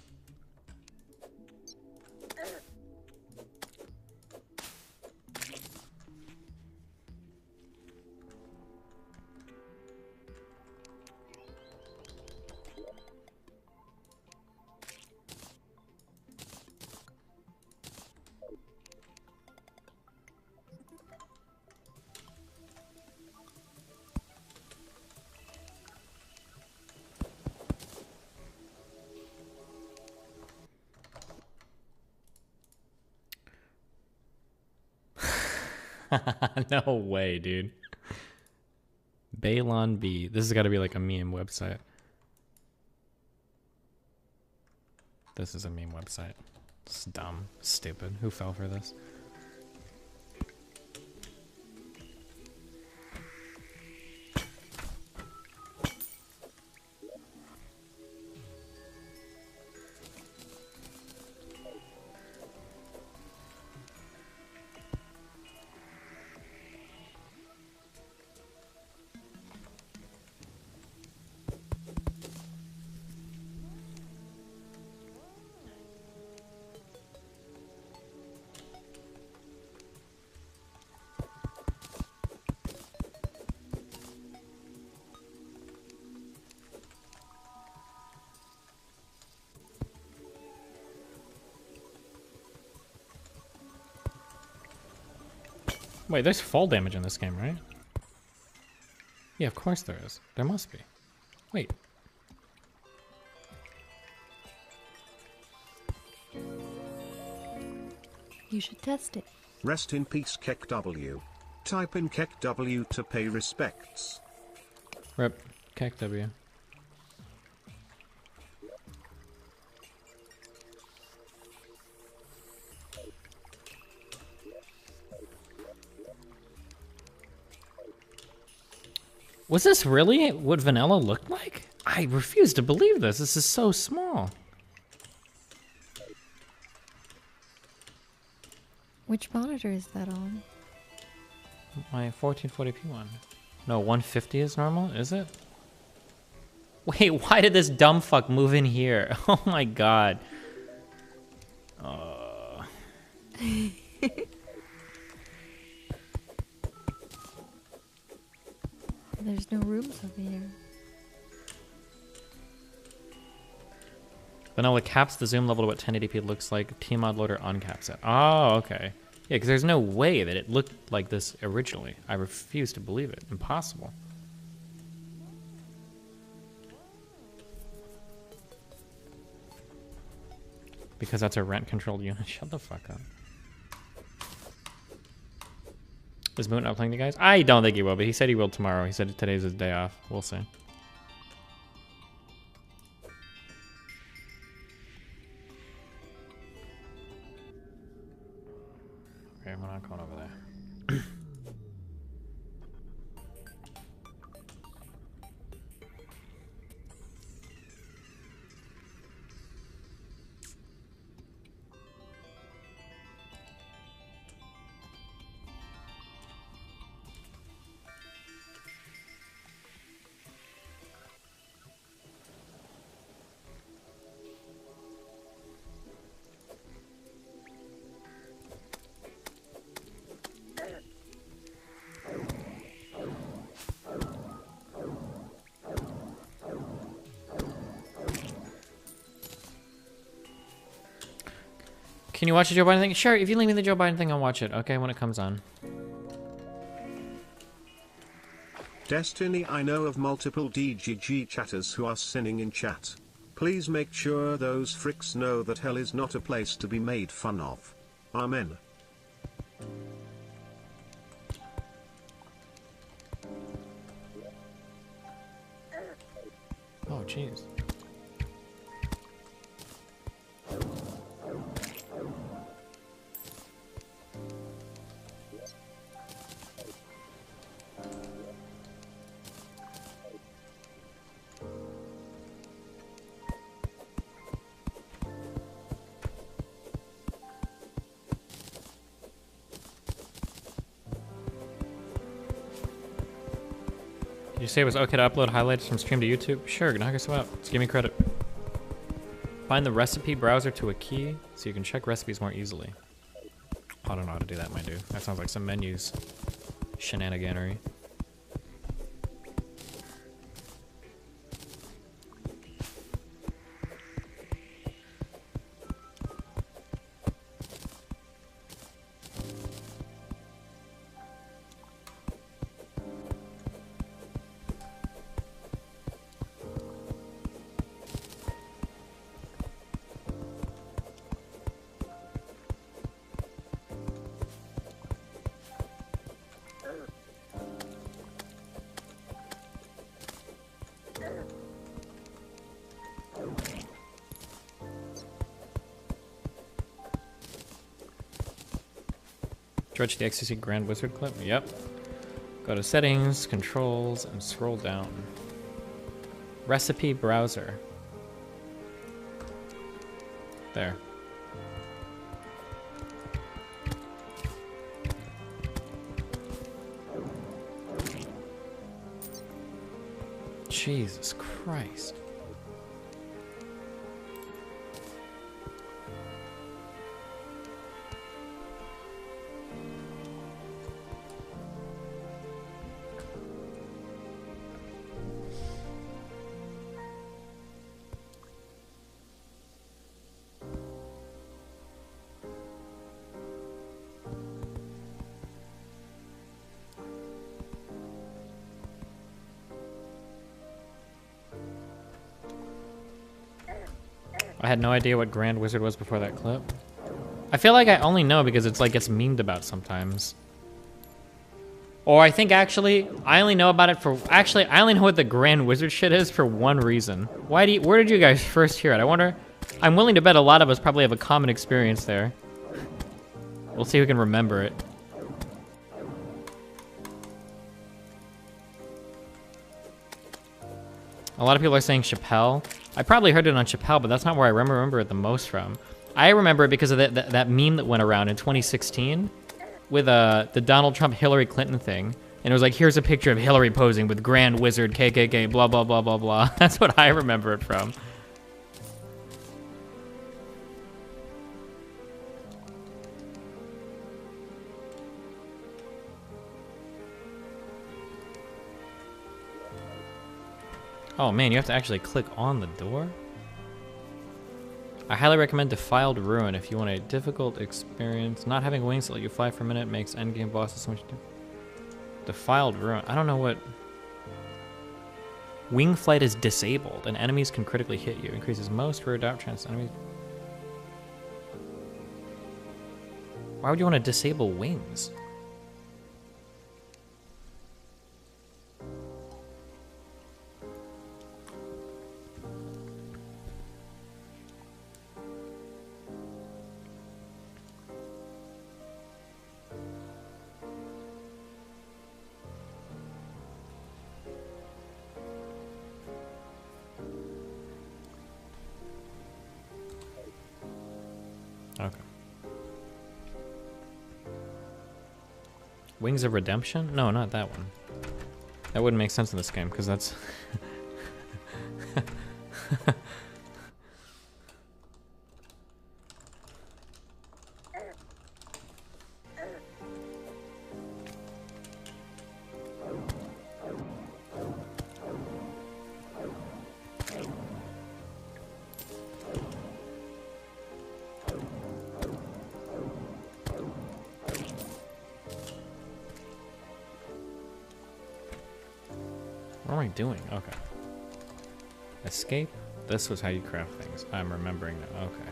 [SPEAKER 2] No way, dude. Balon B. This has got to be like a meme website. This is a meme website. It's dumb. Stupid. Who fell for this? Wait, there's fall damage in this game, right? Yeah, of course there is. There must be. Wait.
[SPEAKER 3] You should test it.
[SPEAKER 4] Rest in peace, KekW. Type in KekW to pay respects.
[SPEAKER 2] Rip. KekW. Was this really what vanilla looked like? I refuse to believe this. This is so small.
[SPEAKER 3] Which monitor is that on?
[SPEAKER 2] My 1440p one. No, 150 is normal, is it? Wait, why did this dumb fuck move in here? Oh my god.
[SPEAKER 3] There's no rooms over here.
[SPEAKER 2] Vanilla caps the zoom level to what 1080p looks like. Tmod loader uncaps it. Oh, okay. Yeah, because there's no way that it looked like this originally. I refuse to believe it. Impossible. Because that's a rent-controlled unit. Shut the fuck up. Is Moon not playing the guys? I don't think he will, but he said he will tomorrow. He said today's his day off. We'll see. Okay, I'm not going over there. Can you watch the Joe Biden thing? Sure, if you link me the Joe Biden thing, I'll watch it, okay, when it comes on.
[SPEAKER 4] Destiny, I know of multiple DGG chatters who are sinning in chat. Please make sure those fricks know that hell is not a place to be made fun of. Amen.
[SPEAKER 2] jeez. Did you say it was okay to upload highlights from stream to YouTube? Sure, knock us out. Just give me credit. Find the recipe browser to a key so you can check recipes more easily. I don't know how to do that, my dude. That sounds like some menus shenaniganery. Watch the XCC Grand Wizard clip? Yep. Go to settings, controls, and scroll down. Recipe browser. There. Jesus Christ. I had no idea what Grand Wizard was before that clip. I feel like I only know because it's like gets memed about sometimes. Or I think actually, I only know about it for, actually, I only know what the Grand Wizard shit is for one reason. Where did you guys first hear it? I wonder, I'm willing to bet a lot of us probably have a common experience there. We'll see who can remember it. A lot of people are saying Chappelle. I probably heard it on Chappelle, but that's not where I remember it the most from. I remember it because of that meme that went around in 2016 with the Donald Trump Hillary Clinton thing. And it was like, here's a picture of Hillary posing with Grand Wizard, KKK, blah, blah, blah, blah, blah. That's what I remember it from. Oh man, you have to actually click on the door? I highly recommend Defiled Ruin if you want a difficult experience. Not having wings that let you fly for a minute makes endgame bosses so much different. Defiled Ruin. I don't know what... Wing flight is disabled and enemies can critically hit you. Increases most rear doubt chance enemies. Why would you want to disable wings? Okay. Wings of Redemption? No, not that one. That wouldn't make sense in this game, because that's... What am I doing? Okay. Escape? This was how you craft things. I'm remembering now. Okay.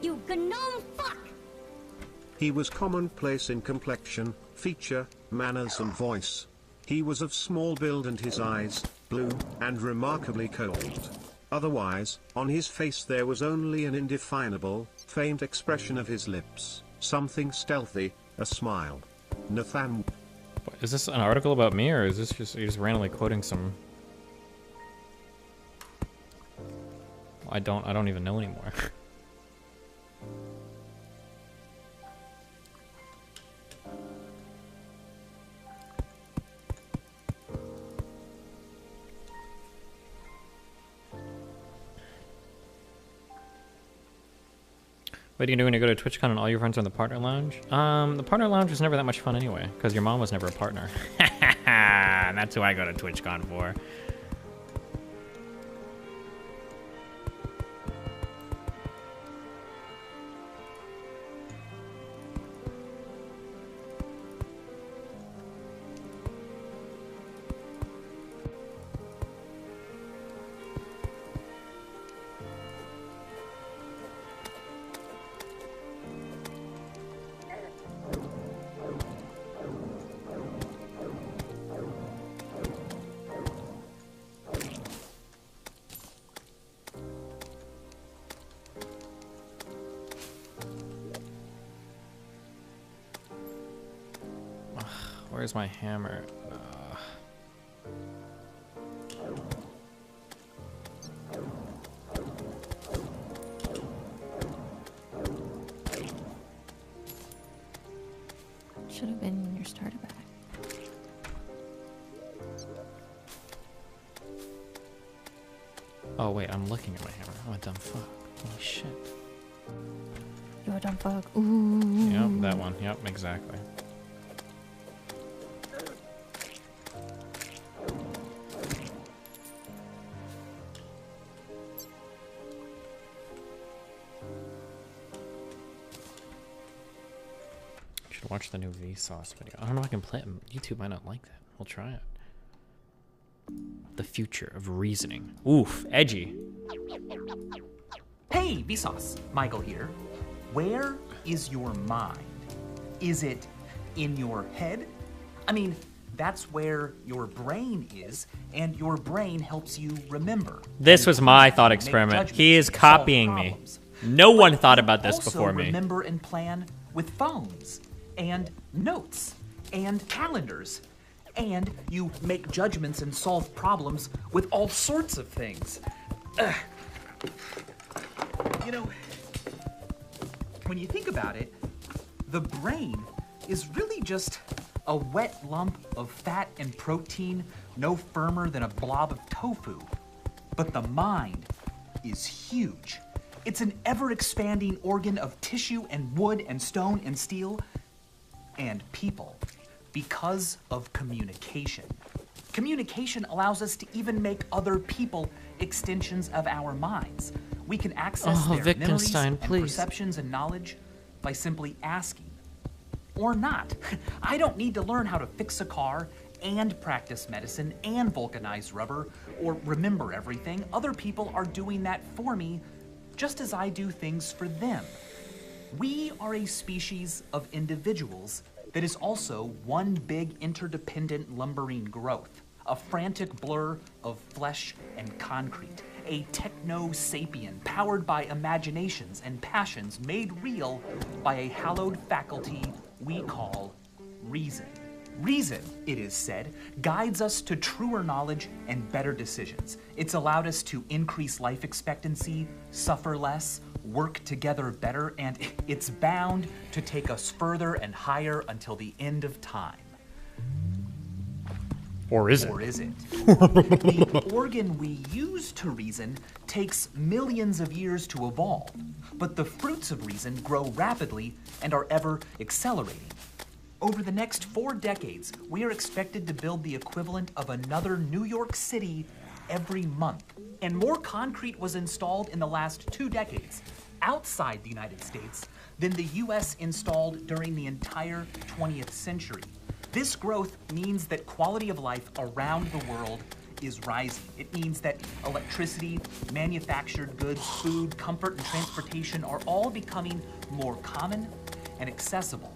[SPEAKER 20] You gnome fuck!
[SPEAKER 4] He was commonplace in complexion, feature, manners and voice. He was of small build and his eyes, blue, and remarkably cold. Otherwise, on his face there was only an indefinable, faint expression of his lips, something stealthy, a smile. Nathan.
[SPEAKER 2] Is this an article about me, or is this just you're just randomly quoting some? I don't even know anymore. What are you doing to go to TwitchCon and all your friends are in the partner lounge? The partner lounge was never that much fun anyway, because your mom was never a partner. That's who I go to TwitchCon for. Where's my hammer?
[SPEAKER 3] Should have been in your starter bag.
[SPEAKER 2] Oh wait, I'm looking at my hammer. I'm a dumb fuck. Holy shit.
[SPEAKER 3] You're a dumb fuck. Ooh.
[SPEAKER 2] Yep, that one. Yep, exactly. Should watch the new Vsauce video. I don't know if I can play it. YouTube might not like that. We'll try it. The future of reasoning. Oof, edgy.
[SPEAKER 10] Hey, Vsauce. Michael here. Where is your mind? Is it in your head? I mean, that's where your brain is, and your brain helps you remember.
[SPEAKER 2] This was my thought experiment. He is copying me. No one thought about this before me.
[SPEAKER 10] Remember and plan with phones, and notes, and calendars. And you make judgments and solve problems with all sorts of things. You know, when you think about it, the brain is really just a wet lump of fat and protein, no firmer than a blob of tofu. But the mind is huge. It's an ever-expanding organ of tissue and wood and stone and steel and people. Because of communication. Communication allows us to even make other people extensions of our minds. We can access their memories and perceptions and knowledge by simply asking. Or not. I don't need to learn how to fix a car and practice medicine and vulcanize rubber or remember everything. Other people are doing that for me just as I do things for them. We are a species of individuals that is also one big interdependent lumbering growth, a frantic blur of flesh and concrete, a techno-sapien powered by imaginations and passions made real by a hallowed faculty we call reason. Reason, it is said, guides us to truer knowledge and better decisions. It's allowed us to increase life expectancy, suffer less, work together better, and it's bound to take us further and higher until the end of time.
[SPEAKER 2] Or is it?
[SPEAKER 10] Or is it? The organ we use to reason takes millions of years to evolve, but the fruits of reason grow rapidly and are ever accelerating. Over the next 4 decades, we are expected to build the equivalent of another New York City every month. And more concrete was installed in the last 2 decades outside the United States than the US installed during the entire 20th century. This growth means that quality of life around the world is rising. It means that electricity, manufactured goods, food, comfort, and transportation are all becoming more common and accessible.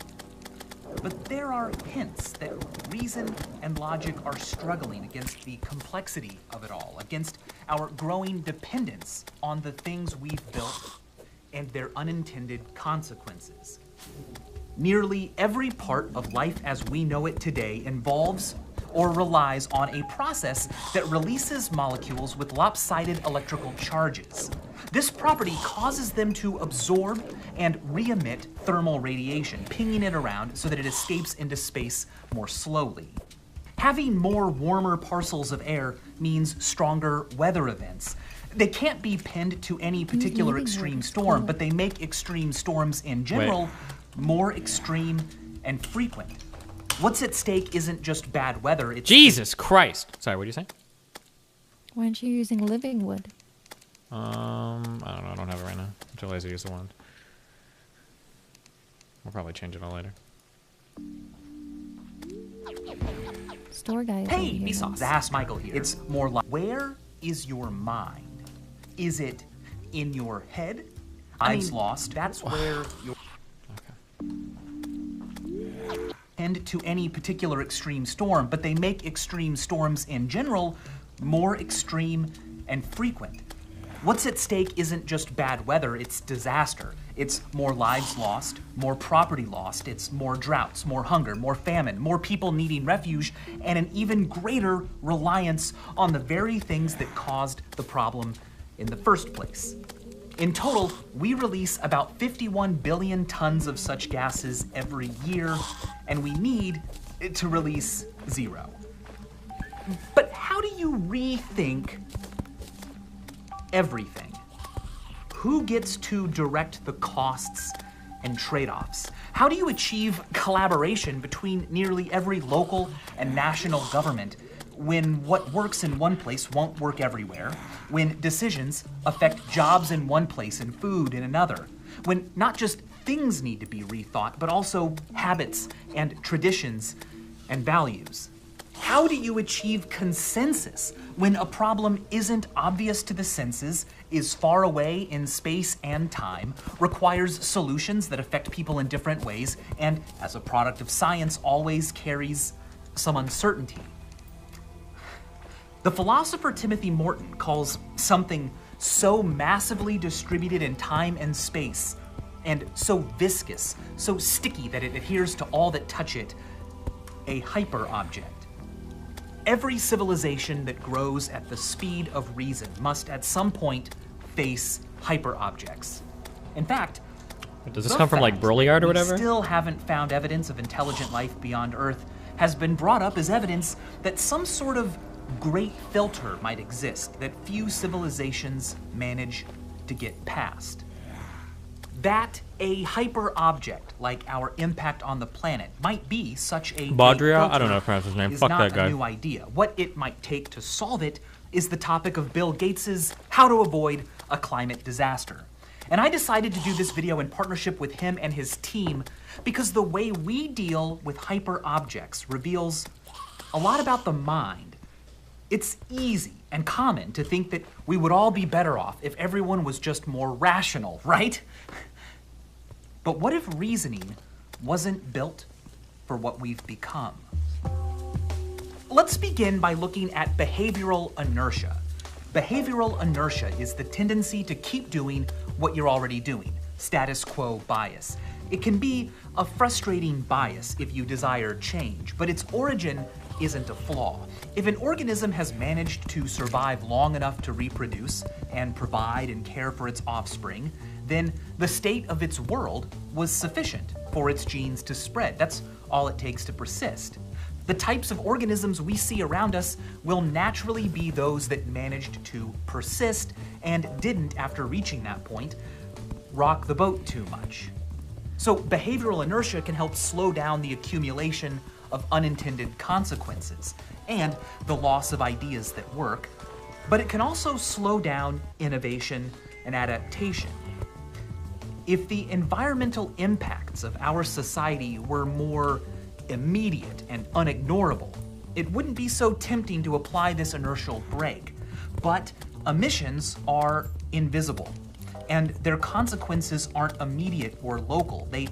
[SPEAKER 10] But there are hints that reason and logic are struggling against the complexity of it all, against our growing dependence on the things we've built and their unintended consequences. Nearly every part of life as we know it today involves or relies on a process that releases molecules with lopsided electrical charges. This property causes them to absorb and re-emit thermal radiation, pinging it around so that it escapes into space more slowly. Having more warmer parcels of air means stronger weather events. They can't be pinned to any particular extreme storm, but they make extreme storms in general more extreme and frequent. What's at stake isn't just bad weather, it's—
[SPEAKER 2] Jesus Christ! Sorry, what are you saying?
[SPEAKER 3] Why aren't you using living wood?
[SPEAKER 2] I don't know, I don't have it right now. I'm too lazy to use the wand. We'll probably change it all later.
[SPEAKER 3] Store guy.
[SPEAKER 10] Hey, Vsauce. Ask Michael here. It's more like, where is your mind? Is it in your head? Eyes lost. That's where your— and to any particular extreme storm, but they make extreme storms in general more extreme and frequent. What's at stake isn't just bad weather, it's disaster. It's more lives lost, more property lost, it's more droughts, more hunger, more famine, more people needing refuge, and an even greater reliance on the very things that caused the problem in the first place. In total, we release about 51 billion tons of such gases every year, and we need to release 0. But how do you rethink everything? Who gets to direct the costs and trade-offs? How do you achieve collaboration between nearly every local and national government when what works in one place won't work everywhere, when decisions affect jobs in one place and food in another, when not just things need to be rethought, but also habits and traditions and values? How do you achieve consensus when a problem isn't obvious to the senses, is far away in space and time, requires solutions that affect people in different ways, and as a product of science always carries some uncertainty? The philosopher Timothy Morton calls something so massively distributed in time and space, and so viscous, so sticky that it adheres to all that touch it, a hyper-object. Every civilization that grows at the speed of reason must at some point face hyper-objects. In fact,
[SPEAKER 2] does this come from like Brilliard or whatever?
[SPEAKER 10] We still haven't found evidence of intelligent life beyond Earth has been brought up as evidence that some sort of great filter might exist that few civilizations manage to get past. That a hyper-object like our impact on the planet might be such a
[SPEAKER 2] Baudrillard? I don't know if I pronounce his name.
[SPEAKER 10] is
[SPEAKER 2] Fuck
[SPEAKER 10] not
[SPEAKER 2] that guy.
[SPEAKER 10] a new idea. What it might take to solve it is the topic of Bill Gates's how to avoid a climate disaster. And I decided to do this video in partnership with him and his team because the way we deal with hyper-objects reveals a lot about the mind. It's easy and common to think that we would all be better off if everyone was just more rational, right? But what if reasoning wasn't built for what we've become? Let's begin by looking at behavioral inertia. Behavioral inertia is the tendency to keep doing what you're already doing, status quo bias. It can be a frustrating bias if you desire change, but its origin isn't a flaw. If an organism has managed to survive long enough to reproduce and provide and care for its offspring, then the state of its world was sufficient for its genes to spread. That's all it takes to persist. The types of organisms we see around us will naturally be those that managed to persist and didn't, after reaching that point, rock the boat too much. So behavioral inertia can help slow down the accumulation of unintended consequences and the loss of ideas that work, but it can also slow down innovation and adaptation. If the environmental impacts of our society were more immediate and unignorable, it wouldn't be so tempting to apply this inertial brake. But emissions are invisible, and their consequences aren't immediate or local. They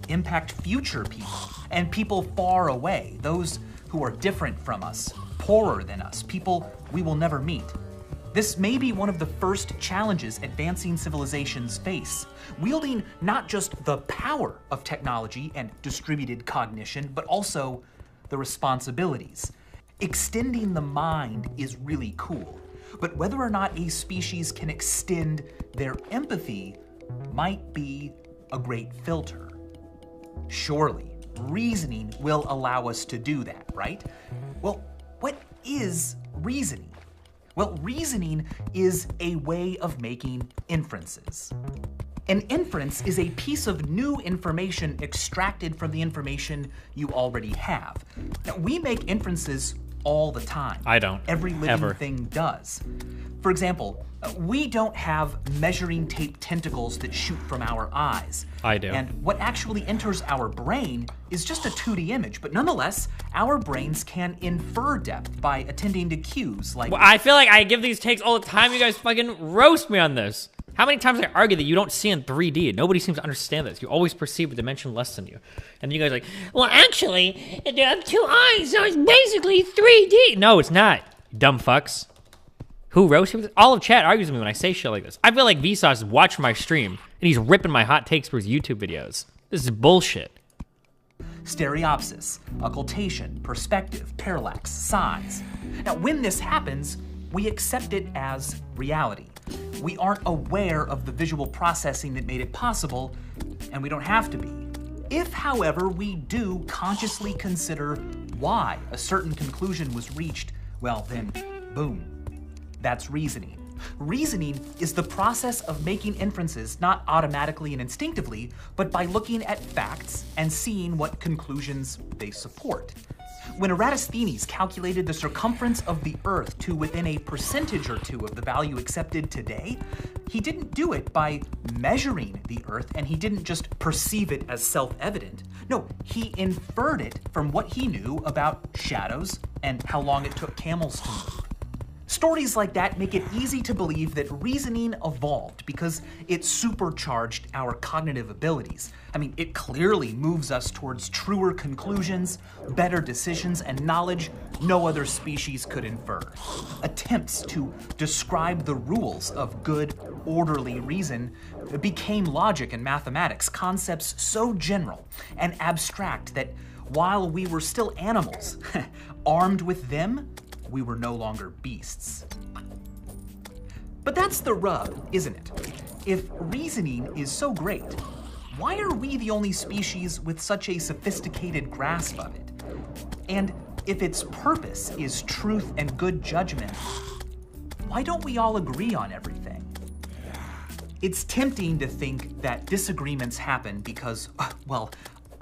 [SPEAKER 10] impact future people, and people far away, those who are different from us, poorer than us, people we will never meet. This may be one of the first challenges advancing civilizations face, wielding not just the power of technology and distributed cognition, but also the responsibilities. Extending the mind is really cool, but whether or not a species can extend their empathy might be a great filter. Surely, reasoning will allow us to do that, right? Well, what is reasoning? Well, reasoning is a way of making inferences. An inference is a piece of new information extracted from the information you already have. Now, we make inferences all the time.
[SPEAKER 2] I don't.
[SPEAKER 10] Every living
[SPEAKER 2] Ever.
[SPEAKER 10] thing does. For example, we don't have measuring tape tentacles that shoot from our eyes.
[SPEAKER 2] I do.
[SPEAKER 10] And what actually enters our brain is just a 2D image, but nonetheless, our brains can infer depth by attending to cues like...
[SPEAKER 2] Well, I feel like I give these takes all the time. You guys fucking roast me on this. How many times I argue that you don't see in 3D? Nobody seems to understand this. You always perceive a dimension less than you. And you guys are like, well, actually, I have 2 eyes, so it's basically 3D. No, it's not, you dumb fucks. Who roasts me? All of chat argues with me when I say shit like this. I feel like Vsauce is watching my stream, and he's ripping my hot takes for his YouTube videos. This is bullshit.
[SPEAKER 10] Stereopsis, occultation, perspective, parallax, size. Now, when this happens, we accept it as reality. We aren't aware of the visual processing that made it possible, and we don't have to be. If, however, we do consciously consider why a certain conclusion was reached, well then, boom, that's reasoning. Reasoning is the process of making inferences not automatically and instinctively, but by looking at facts and seeing what conclusions they support. When Eratosthenes calculated the circumference of the Earth to within a percentage or two of the value accepted today, he didn't do it by measuring the Earth, and he didn't just perceive it as self-evident. No, he inferred it from what he knew about shadows and how long it took camels to move. Stories like that make it easy to believe that reasoning evolved because it supercharged our cognitive abilities. I mean, it clearly moves us towards truer conclusions, better decisions, and knowledge no other species could infer. Attempts to describe the rules of good, orderly reason became logic and mathematics, concepts so general and abstract that while we were still animals, armed with them, we were no longer beasts. But that's the rub, isn't it? If reasoning is so great, why are we the only species with such a sophisticated grasp of it? And if its purpose is truth and good judgment, why don't we all agree on everything? It's tempting to think that disagreements happen because, well,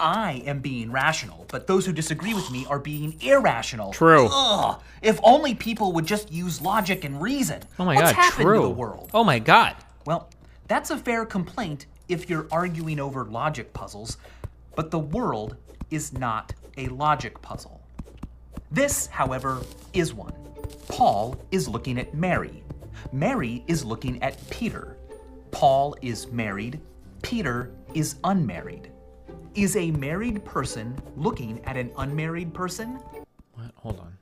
[SPEAKER 10] I am being rational, but those who disagree with me are being irrational.
[SPEAKER 2] True.
[SPEAKER 10] Ugh, if only people would just use logic and reason.
[SPEAKER 2] Oh my
[SPEAKER 10] What's
[SPEAKER 2] God,
[SPEAKER 10] happened
[SPEAKER 2] true.
[SPEAKER 10] to the world?
[SPEAKER 2] Oh my God.
[SPEAKER 10] Well, that's a fair complaint if you're arguing over logic puzzles, but the world is not a logic puzzle. This, however, is one. Paul is looking at Mary. Mary is looking at Peter. Paul is married. Peter is unmarried. Is a married person looking at an unmarried person?
[SPEAKER 2] What? Hold on.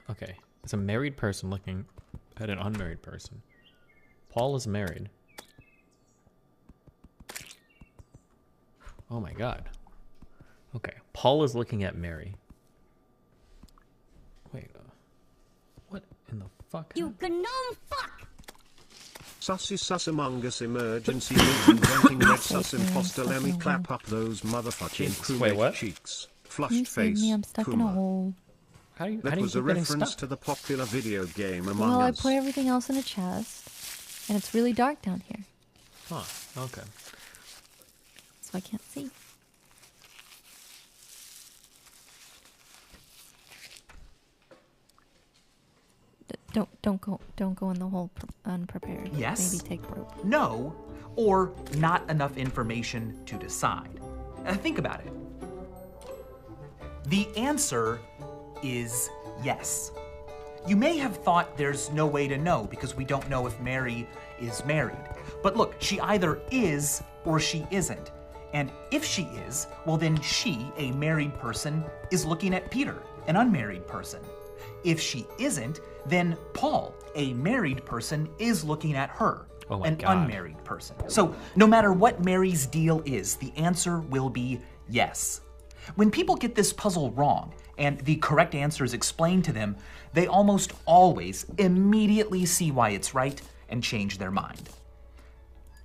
[SPEAKER 2] Okay. It's a married person looking at an unmarried person. Paul is married. Oh my God. Okay. Paul is looking at Mary. Wait. What in the fuck?
[SPEAKER 20] You gnome fuck!
[SPEAKER 4] Sussy sus among us emergency inventing red sus imposter let me clap up those motherfucking
[SPEAKER 2] Wait, what?
[SPEAKER 4] crewmate cheeks.
[SPEAKER 3] You
[SPEAKER 4] Flushed
[SPEAKER 3] saved
[SPEAKER 4] face.
[SPEAKER 3] me, I'm stuck in a
[SPEAKER 4] Kuma.
[SPEAKER 3] hole.
[SPEAKER 2] How do you
[SPEAKER 4] That was a
[SPEAKER 2] keep getting
[SPEAKER 4] reference
[SPEAKER 2] stuck?
[SPEAKER 4] to the popular video game Among
[SPEAKER 3] Well, I
[SPEAKER 4] Us.
[SPEAKER 3] put everything else in a chest, and it's really dark down here,
[SPEAKER 2] Huh. Okay.
[SPEAKER 3] so I can't see. Don't go in the hole unprepared.
[SPEAKER 10] Yes.
[SPEAKER 3] Maybe take rope.
[SPEAKER 10] No, or not enough information to decide. Think about it. The answer is yes. You may have thought there's no way to know because we don't know if Mary is married. But look, she either is or she isn't. And if she is, well then she, a married person, is looking at Peter, an unmarried person. If she isn't, then Paul, a married person, is looking at her, an unmarried person. So no matter what Mary's deal is, the answer will be yes. When people get this puzzle wrong and the correct answer is explained to them, they almost always immediately see why it's right and change their mind.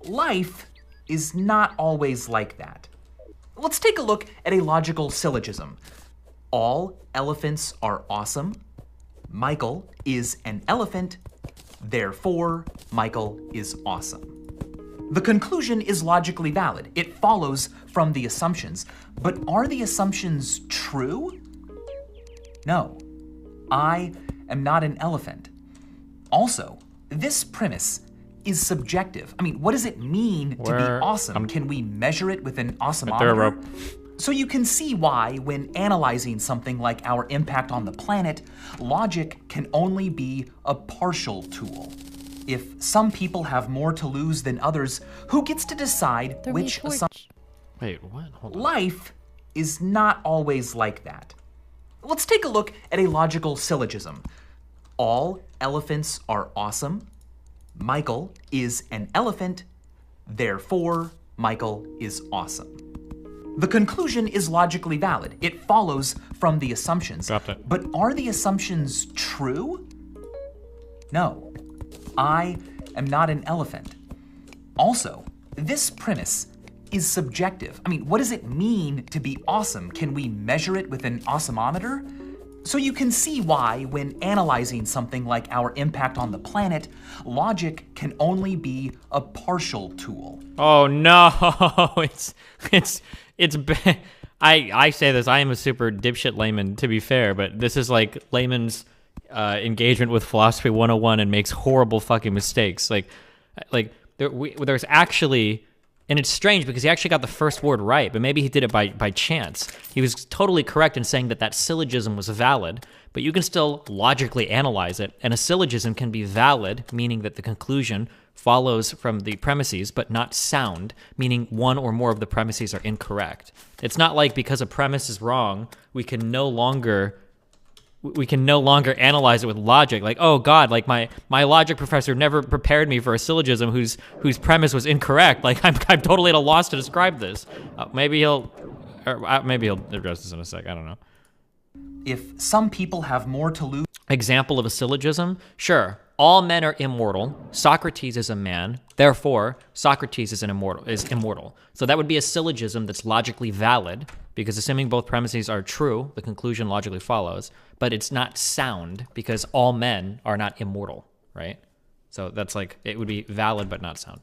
[SPEAKER 10] Life is not always like that. Let's take a look at a logical syllogism. All elephants are awesome. Michael is an elephant. Therefore, Michael is awesome. The conclusion is logically valid. It follows from the assumptions. But are the assumptions true? No. I am not an elephant. Also, this premise is subjective. I mean, what does it mean to be awesome? Can we measure it with an awesomeometer? So you can see why, when analyzing something like our impact on the planet, logic can only be a partial tool. If some people have more to lose than others, who gets to decide which assumption?
[SPEAKER 2] Wait, what? Hold on.
[SPEAKER 10] Life is not always like that. Let's take a look at a logical syllogism. All elephants are awesome. Michael is an elephant. Therefore, Michael is awesome. The conclusion is logically valid. It follows from the assumptions. But are the assumptions true? No. I am not an elephant. Also, this premise is subjective. I mean, what does it mean to be awesome? Can we measure it with an awesomeometer? So you can see why, when analyzing something like our impact on the planet, logic can only be a partial tool.
[SPEAKER 2] Oh no, I say this, I am a super dipshit layman, to be fair, but this is like layman's engagement with philosophy 101 and makes horrible fucking mistakes. There's actually, and it's strange because he actually got the first word right, but maybe he did it by chance. He was totally correct in saying that syllogism was valid, but you can still logically analyze it, and a syllogism can be valid, meaning that the conclusion follows from the premises, but not sound, meaning one or more of the premises are incorrect. It's not like because a premise is wrong, we can no longer analyze it with logic. Like, oh God, like my logic professor never prepared me for a syllogism whose premise was incorrect. Like I'm totally at a loss to describe this. Maybe he'll address this in a sec. I don't know.
[SPEAKER 10] If some people have more to lose.
[SPEAKER 2] Example of a syllogism? Sure. All men are immortal. Socrates is a man. Therefore, Socrates is immortal. So that would be a syllogism that's logically valid, because assuming both premises are true, the conclusion logically follows, but it's not sound because all men are not immortal, right? So that's like, it would be valid but not sound.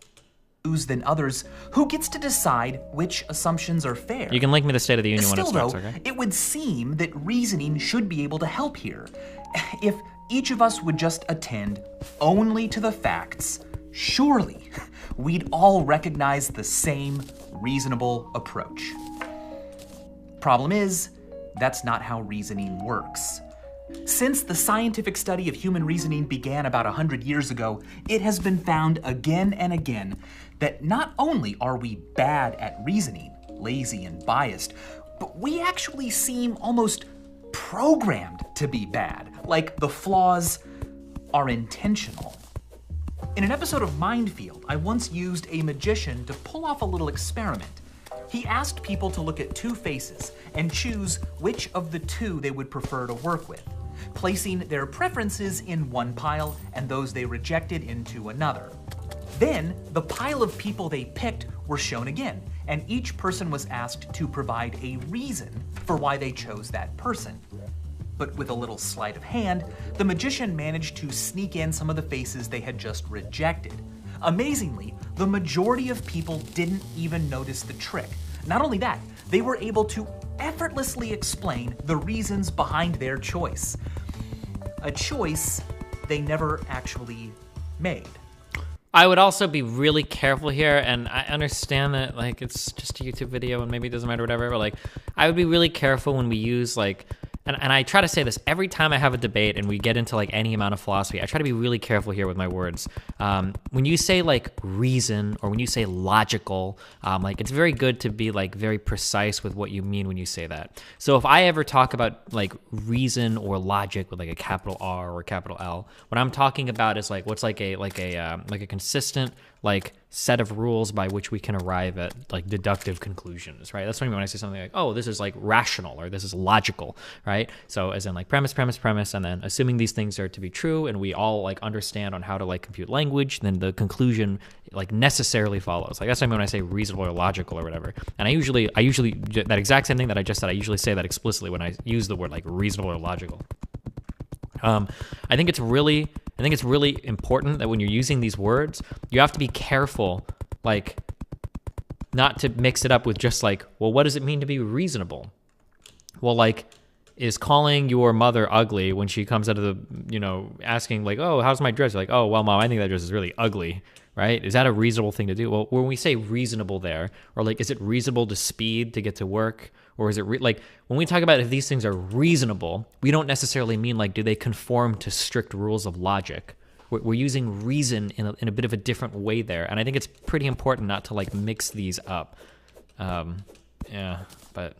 [SPEAKER 10] Than others, who gets to decide which assumptions are fair?
[SPEAKER 2] You can link me the State of the Union when it starts, okay?
[SPEAKER 10] It would seem that reasoning should be able to help here. If each of us would just attend only to the facts, surely we'd all recognize the same reasonable approach. Problem is, that's not how reasoning works. Since the scientific study of human reasoning began about 100 years ago, it has been found again and again that not only are we bad at reasoning, lazy and biased, but we actually seem almost programmed to be bad, like the flaws are intentional. In an episode of Mindfield, I once used a magician to pull off a little experiment. He asked people to look at two faces and choose which of the two they would prefer to work with, placing their preferences in one pile and those they rejected into another. Then, the pile of people they picked were shown again, and each person was asked to provide a reason for why they chose that person. But with a little sleight of hand, the magician managed to sneak in some of the faces they had just rejected. Amazingly, the majority of people didn't even notice the trick. Not only that, they were able to effortlessly explain the reasons behind their choice. A choice they never actually made.
[SPEAKER 2] I would also be really careful here, and I understand that like it's just a YouTube video and maybe it doesn't matter, whatever, but like I would be really careful when we use like, and I try to say this every time I have a debate and we get into like any amount of philosophy, I try to be really careful here with my words. When you say like reason or when you say logical, like it's very good to be like very precise with what you mean when you say that. So if I ever talk about like reason or logic with like a capital R or a capital L, what I'm talking about is like what's like a consistent like set of rules by which we can arrive at like deductive conclusions, right? That's what I mean when I say something like, oh, this is like rational or this is logical, right? So as in like premise, and then assuming these things are to be true and we all like understand on how to like compute language, then the conclusion like necessarily follows. Like that's what I mean when I say reasonable or logical or whatever. And I usually that exact same thing that I just said, I usually say that explicitly when I use the word like reasonable or logical. I think it's really important that when you're using these words, you have to be careful, like, not to mix it up with just like, well, what does it mean to be reasonable? Well, like, is calling your mother ugly when she comes out of the, asking like, oh, how's my dress? You're like, oh, well, Mom, I think that dress is really ugly, right? Is that a reasonable thing to do? Well, when we say reasonable there, or like, is it reasonable to speed to get to work? Or is it like when we talk about if these things are reasonable, we don't necessarily mean like, do they conform to strict rules of logic? We're using reason in a bit of a different way there. And I think it's pretty important not to like mix these up. But.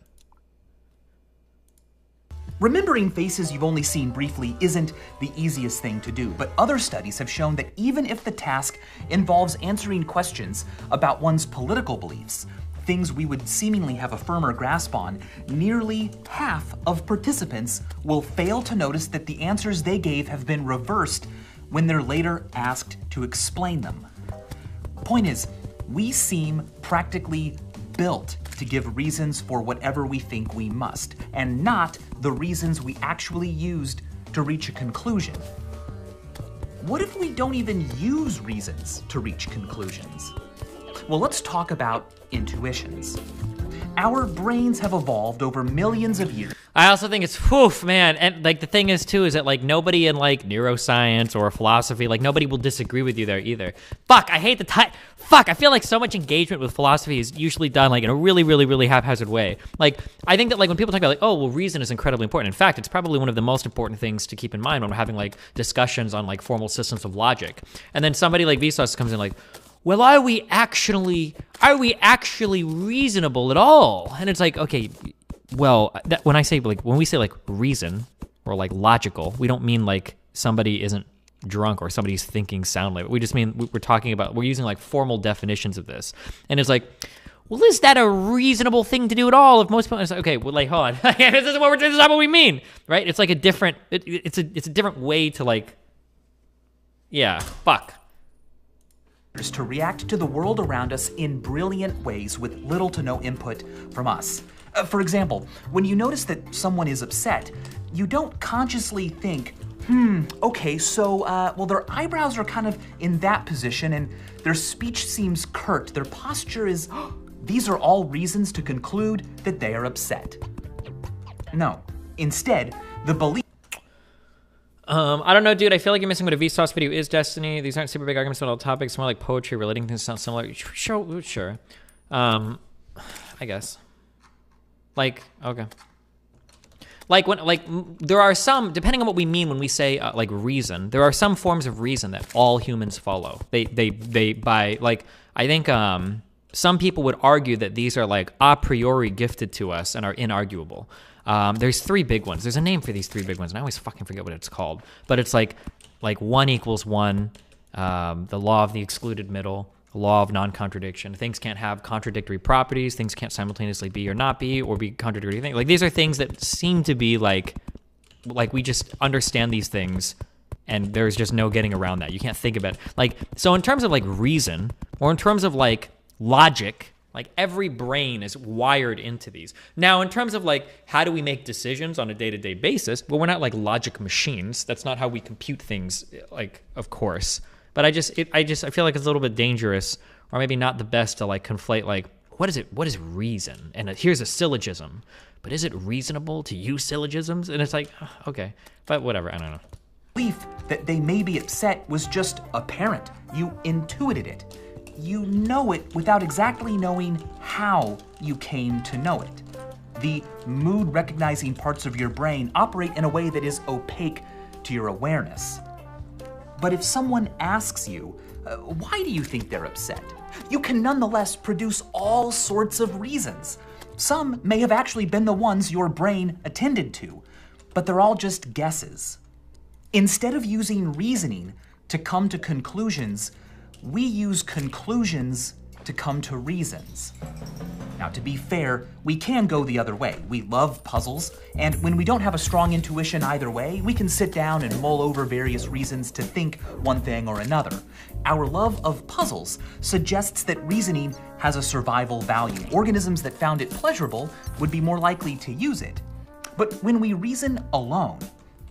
[SPEAKER 10] Remembering faces you've only seen briefly isn't the easiest thing to do, but other studies have shown that even if the task involves answering questions about one's political beliefs, things we would seemingly have a firmer grasp on, nearly half of participants will fail to notice that the answers they gave have been reversed when they're later asked to explain them. Point is, we seem practically built to give reasons for whatever we think we must, and not the reasons we actually used to reach a conclusion. What if we don't even use reasons to reach conclusions? Well, let's talk about intuitions. Our brains have evolved over millions of years.
[SPEAKER 2] I also think it's, woof, man. And like the thing is too, is that like nobody in like neuroscience or philosophy, like nobody will disagree with you there either. Fuck, I hate I feel like so much engagement with philosophy is usually done like in a really, really, really haphazard way. Like, I think that like when people talk about like, oh, well, reason is incredibly important. In fact, it's probably one of the most important things to keep in mind when we're having like discussions on like formal systems of logic. And then somebody like Vsauce comes in like, well, are we actually reasonable at all? And it's like, okay, well, when we say like reason or like logical, we don't mean like somebody isn't drunk or somebody's thinking soundly. We just mean we're using like formal definitions of this. And it's like, well, is that a reasonable thing to do at all? If most people, it's like, okay, well, like, hold on, this is not what we mean, right? It's like a different, it's a different way to like, yeah, fuck.
[SPEAKER 10] To react to the world around us in brilliant ways with little to no input from us. For example, when you notice that someone is upset, you don't consciously think, okay, so, well, their eyebrows are kind of in that position and their speech seems curt, their posture is, these are all reasons to conclude that they are upset. No, instead, the belief.
[SPEAKER 2] I don't know, dude. I feel like you're missing what a Vsauce video is, Destiny. These aren't super big arguments on all topics. More like poetry relating things sound similar. Sure. I guess. Like, okay. Like there are some, depending on what we mean when we say like reason, there are some forms of reason that all humans follow. I think some people would argue that these are like a priori gifted to us and are inarguable. There's three big ones. There's a name for these three big ones, and I always fucking forget what it's called. But it's like 1 equals 1, the law of the excluded middle, the law of non-contradiction. Things can't have contradictory properties. Things can't simultaneously be or not be, or be contradictory things. Like these are things that seem to be like we just understand these things, and there's just no getting around that. You can't think about it. Like, so in terms of like reason, or in terms of like logic, like every brain is wired into these. Now, in terms of like, how do we make decisions on a day-to-day basis? Well, we're not like logic machines. That's not how we compute things, like, of course. But I feel like it's a little bit dangerous, or maybe not the best to like conflate like, what is reason? And here's a syllogism, but is it reasonable to use syllogisms? And it's like, okay, but whatever, I don't know.
[SPEAKER 10] belief that they may be upset was just apparent. You intuited it. You know it without exactly knowing how you came to know it. The mood-recognizing parts of your brain operate in a way that is opaque to your awareness. But if someone asks you, why do you think they're upset? You can nonetheless produce all sorts of reasons. Some may have actually been the ones your brain attended to, but they're all just guesses. Instead of using reasoning to come to conclusions, we use conclusions to come to reasons. Now, to be fair, we can go the other way. We love puzzles, and when we don't have a strong intuition either way, we can sit down and mull over various reasons to think one thing or another. Our love of puzzles suggests that reasoning has a survival value. Organisms that found it pleasurable would be more likely to use it. But when we reason alone,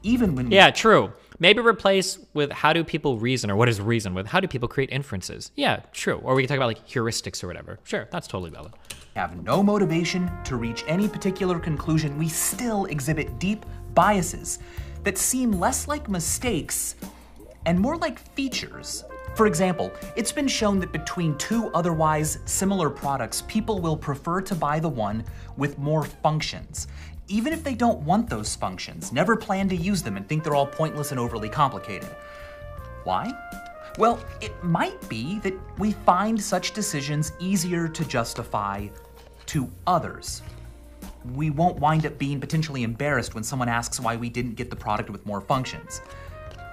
[SPEAKER 10] even when we...
[SPEAKER 2] Yeah, true. Maybe replace with how do people reason, or what is reason with how do people create inferences? Yeah, true. Or we can talk about like heuristics or whatever. Sure, that's totally valid.
[SPEAKER 10] Have no motivation to reach any particular conclusion, we still exhibit deep biases that seem less like mistakes and more like features. For example, it's been shown that between two otherwise similar products, people will prefer to buy the one with more functions, even if they don't want those functions, never plan to use them, and think they're all pointless and overly complicated. Why? Well, it might be that we find such decisions easier to justify to others. We won't wind up being potentially embarrassed when someone asks why we didn't get the product with more functions.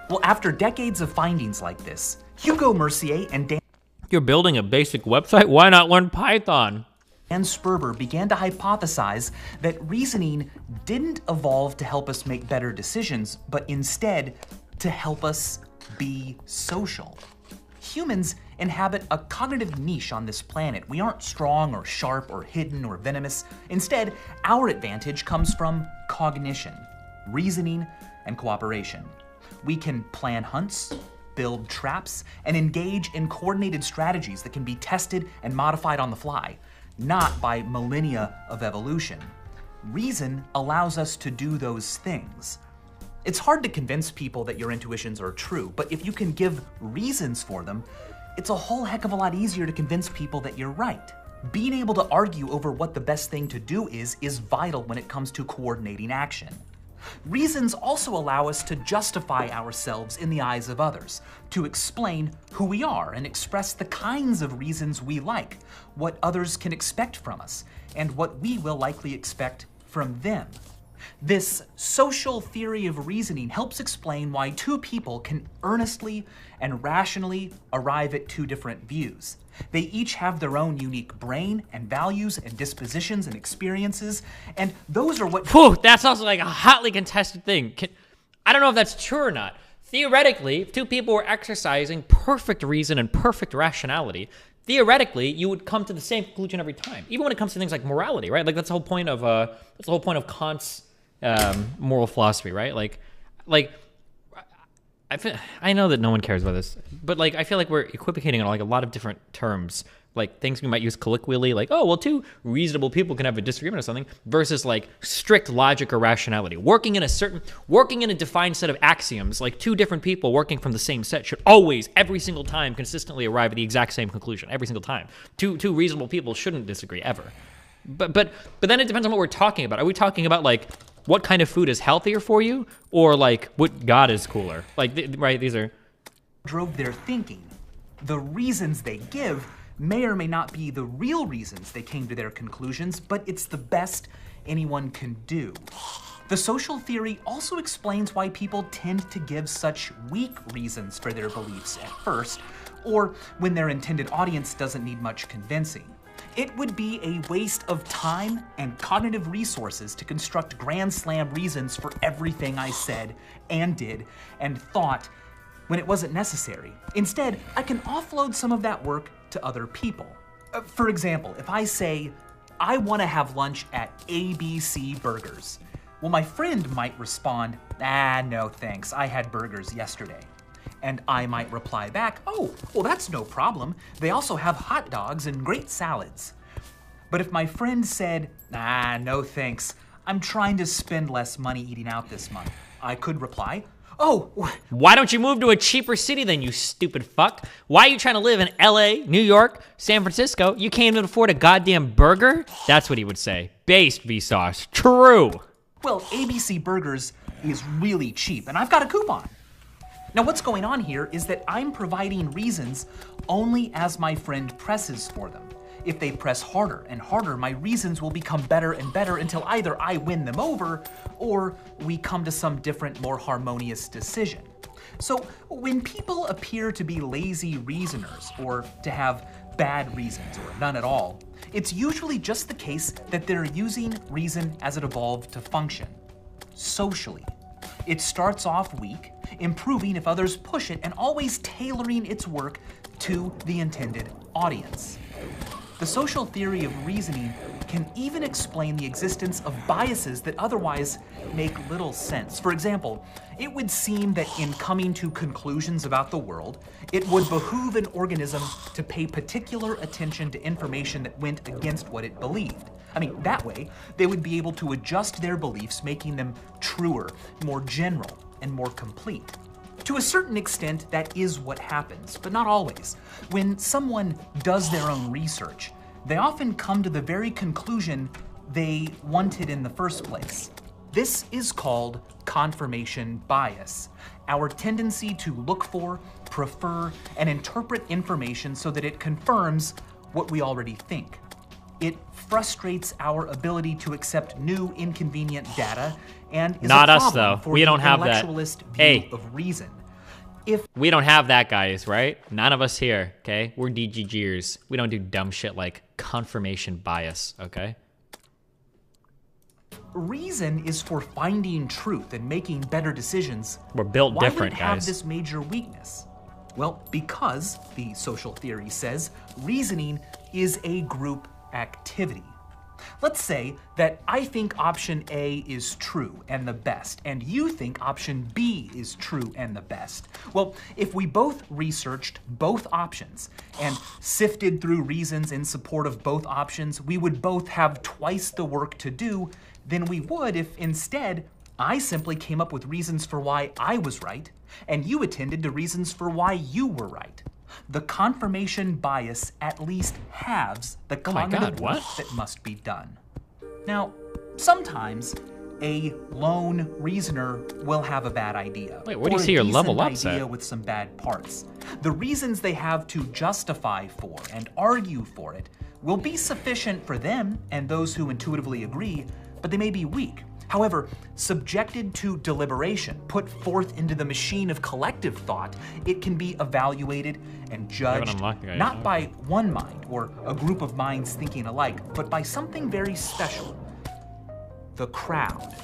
[SPEAKER 10] Well, after decades of findings like this, Hugo Mercier and Dan...
[SPEAKER 2] You're building a basic website? Why not learn Python?
[SPEAKER 10] And Sperber began to hypothesize that reasoning didn't evolve to help us make better decisions, but instead to help us be social. Humans inhabit a cognitive niche on this planet. We aren't strong or sharp or hidden or venomous. Instead, our advantage comes from cognition, reasoning, and cooperation. We can plan hunts, build traps, and engage in coordinated strategies that can be tested and modified on the fly, not by millennia of evolution. Reason allows us to do those things. It's hard to convince people that your intuitions are true, but if you can give reasons for them, it's a whole heck of a lot easier to convince people that you're right. Being able to argue over what the best thing to do is vital when it comes to coordinating action. Reasons also allow us to justify ourselves in the eyes of others, to explain who we are and express the kinds of reasons we like, what others can expect from us, and what we will likely expect from them. This social theory of reasoning helps explain why two people can earnestly and rationally arrive at two different views. They each have their own unique brain and values and dispositions and experiences, and those are what...
[SPEAKER 2] Whew, that's also like a hotly contested thing. I don't know if that's true or not. Theoretically, if two people were exercising perfect reason and perfect rationality, theoretically, you would come to the same conclusion every time. Even when it comes to things like morality, right? Like that's the whole point of Kant's moral philosophy, right? Like I know that no one cares about this, but like I feel like we're equivocating on like a lot of different terms, like things we might use colloquially, like, oh, well, two reasonable people can have a disagreement or something, versus like strict logic or rationality. Working in a defined set of axioms, like two different people working from the same set should always, every single time, consistently arrive at the exact same conclusion, every single time. Two reasonable people shouldn't disagree ever. But then it depends on what we're talking about. Are we talking about like what kind of food is healthier for you, or like what God is cooler? Like, right? These are
[SPEAKER 10] drove their thinking. The reasons they give may or may not be the real reasons they came to their conclusions, but it's the best anyone can do. The social theory also explains why people tend to give such weak reasons for their beliefs at first, or when their intended audience doesn't need much convincing. It would be a waste of time and cognitive resources to construct grand slam reasons for everything I said and did and thought when it wasn't necessary. Instead, I can offload some of that work to other people. For example, if I say, I want to have lunch at ABC Burgers, well, my friend might respond, no thanks, I had burgers yesterday. And I might reply back, oh, well, that's no problem. They also have hot dogs and great salads. But if my friend said, no thanks, I'm trying to spend less money eating out this month, I could reply, Oh,
[SPEAKER 2] why don't you move to a cheaper city then, you stupid fuck? Why are you trying to live in LA, New York, San Francisco? You can't even afford a goddamn burger? That's what he would say. Based, Vsauce. True.
[SPEAKER 10] well, ABC Burgers is really cheap, and I've got a coupon. Now, what's going on here is that I'm providing reasons only as my friend presses for them. If they press harder and harder, my reasons will become better and better until either I win them over or we come to some different, more harmonious decision. So when people appear to be lazy reasoners or to have bad reasons or none at all, it's usually just the case that they're using reason as it evolved to function, socially. It starts off weak, improving if others push it, and always tailoring its work to the intended audience. The social theory of reasoning can even explain the existence of biases that otherwise make little sense. For example, it would seem that in coming to conclusions about the world, it would behoove an organism to pay particular attention to information that went against what it believed. I mean, that way, they would be able to adjust their beliefs, making them truer, more general, and more complete. To a certain extent, that is what happens, but not always. When someone does their own research, they often come to the very conclusion they wanted in the first place. This is called confirmation bias, our tendency to look for, prefer, and interpret information so that it confirms what we already think. It frustrates our ability to accept new, inconvenient data and is
[SPEAKER 2] Not
[SPEAKER 10] a
[SPEAKER 2] us,
[SPEAKER 10] problem
[SPEAKER 2] though.
[SPEAKER 10] for
[SPEAKER 2] We
[SPEAKER 10] the
[SPEAKER 2] don't have that.
[SPEAKER 10] intellectualist view
[SPEAKER 2] Hey.
[SPEAKER 10] of reason.
[SPEAKER 2] We don't have that, guys, right? None of us here, okay? We're DGGers. We don't do dumb shit like confirmation bias, okay?
[SPEAKER 10] Reason is for finding truth and making better decisions.
[SPEAKER 2] We're built
[SPEAKER 10] Why
[SPEAKER 2] different,
[SPEAKER 10] would it have
[SPEAKER 2] guys.
[SPEAKER 10] this major weakness? Well, because, the social theory says, reasoning is a group activity. Let's say that I think option A is true and the best, and you think option B is true and the best. Well, if we both researched both options and sifted through reasons in support of both options, we would both have twice the work to do than we would if instead I simply came up with reasons for why I was right, and you attended to reasons for why you were right. The confirmation bias at least halves the cognitive work that must be done. Now, sometimes a lone reasoner will have a bad idea.
[SPEAKER 2] Wait, where do you
[SPEAKER 10] or a
[SPEAKER 2] see your
[SPEAKER 10] decent
[SPEAKER 2] level up
[SPEAKER 10] idea
[SPEAKER 2] at?
[SPEAKER 10] with some bad parts. The reasons they have to justify for and argue for it will be sufficient for them and those who intuitively agree, but they may be weak. However, subjected to deliberation, put forth into the machine of collective thought, it can be evaluated and judged not by one mind or a group of minds thinking alike, but by something very special: the crowd.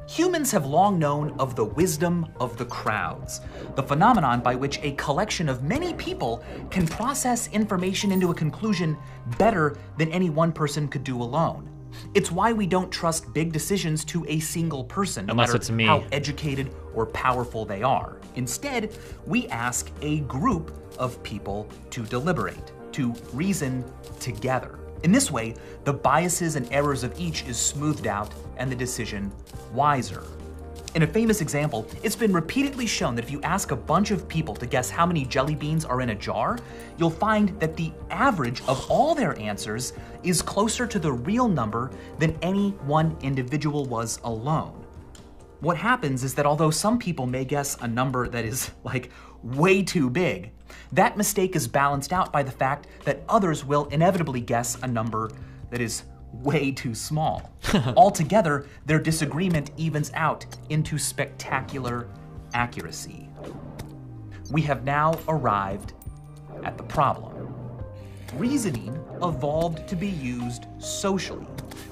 [SPEAKER 10] Humans have long known of the wisdom of the crowds, the phenomenon by which a collection of many people can process information into a conclusion better than any one person could do alone. It's why we don't trust big decisions to a single person, no
[SPEAKER 2] Unless
[SPEAKER 10] matter
[SPEAKER 2] it's me.
[SPEAKER 10] how educated or powerful they are. Instead, we ask a group of people to deliberate, to reason together. In this way, the biases and errors of each is smoothed out and the decision wiser. In a famous example, it's been repeatedly shown that if you ask a bunch of people to guess how many jelly beans are in a jar, you'll find that the average of all their answers is closer to the real number than any one individual was alone. What happens is that although some people may guess a number that is like way too big, that mistake is balanced out by the fact that others will inevitably guess a number that is way too small. Altogether, their disagreement evens out into spectacular accuracy. We have now arrived at the problem. Reasoning evolved to be used socially,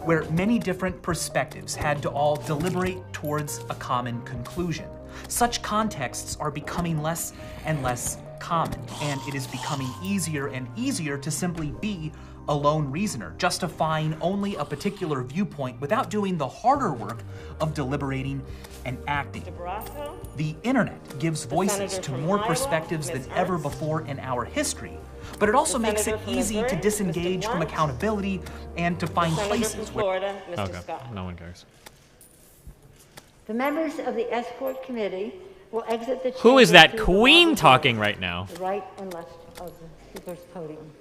[SPEAKER 10] where many different perspectives had to all deliberate towards a common conclusion. Such contexts are becoming less and less common, and it is becoming easier and easier to simply be a lone reasoner, justifying only a particular viewpoint without doing the harder work of deliberating and acting. The internet gives voices to more perspectives than ever before in our history, but it also makes it easy to disengage from accountability and to find places where...
[SPEAKER 2] Okay, no one cares.
[SPEAKER 12] The members of the escort committee will exit the
[SPEAKER 2] Who is
[SPEAKER 12] chamber
[SPEAKER 2] that
[SPEAKER 12] through the
[SPEAKER 2] queen
[SPEAKER 12] lobby
[SPEAKER 2] talking
[SPEAKER 12] doors,
[SPEAKER 2] right now?
[SPEAKER 12] the right and left of the speaker's podium.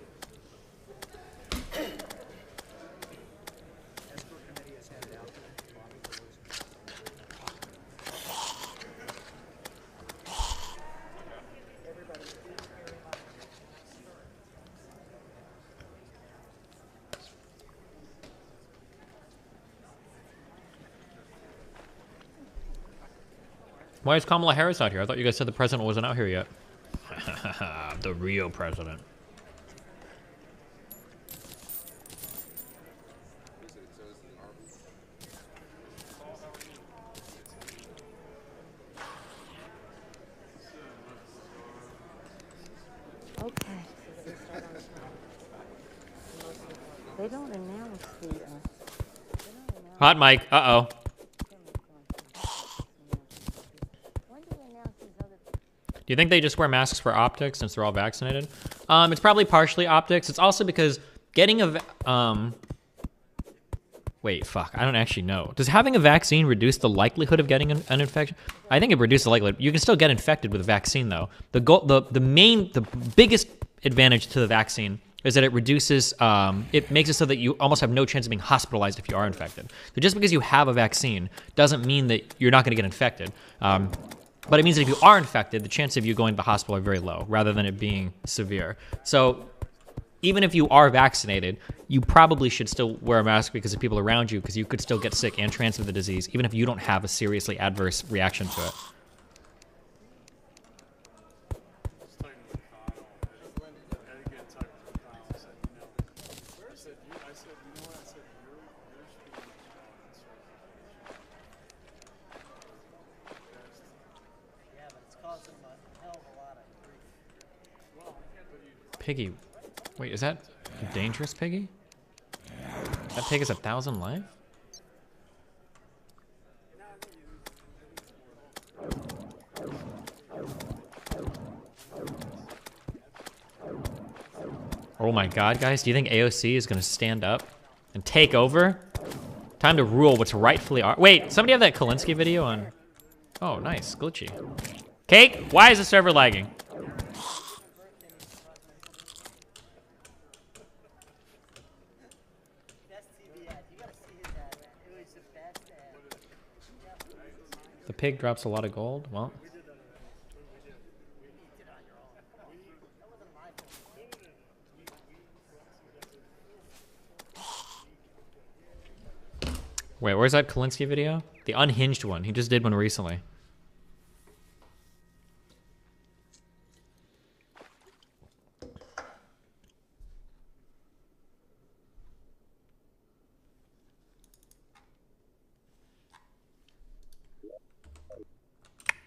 [SPEAKER 2] Why is Kamala Harris out here? I thought you guys said the president wasn't out here yet. The real president.
[SPEAKER 12] Okay. They don't announce the.
[SPEAKER 2] Hot mic. Uh-oh. Do you think they just wear masks for optics since they're all vaccinated? It's probably partially optics. It's also because getting a wait, fuck, I don't actually know. Does having a vaccine reduce the likelihood of getting an infection? I think it reduces the likelihood. You can still get infected with a vaccine though. The biggest advantage to the vaccine is that it reduces, it makes it so that you almost have no chance of being hospitalized if you are infected. So just because you have a vaccine doesn't mean that you're not gonna get infected. But it means that if you are infected, the chance of you going to the hospital are very low, rather than it being severe. So even if you are vaccinated, you probably should still wear a mask because of people around you, because you could still get sick and transmit the disease, even if you don't have a seriously adverse reaction to it. Piggy. Wait, is that a dangerous piggy? That pig is 1,000 life? Oh my god, guys. Do you think AOC is going to stand up and take over? Time to rule what's rightfully ours. Wait, somebody have that Kalinsky video on... Oh, nice. Glitchy. Cake, why is the server lagging? The pig drops a lot of gold. Well. Wait, where's that Kalinsky video? The unhinged one. He just did one recently.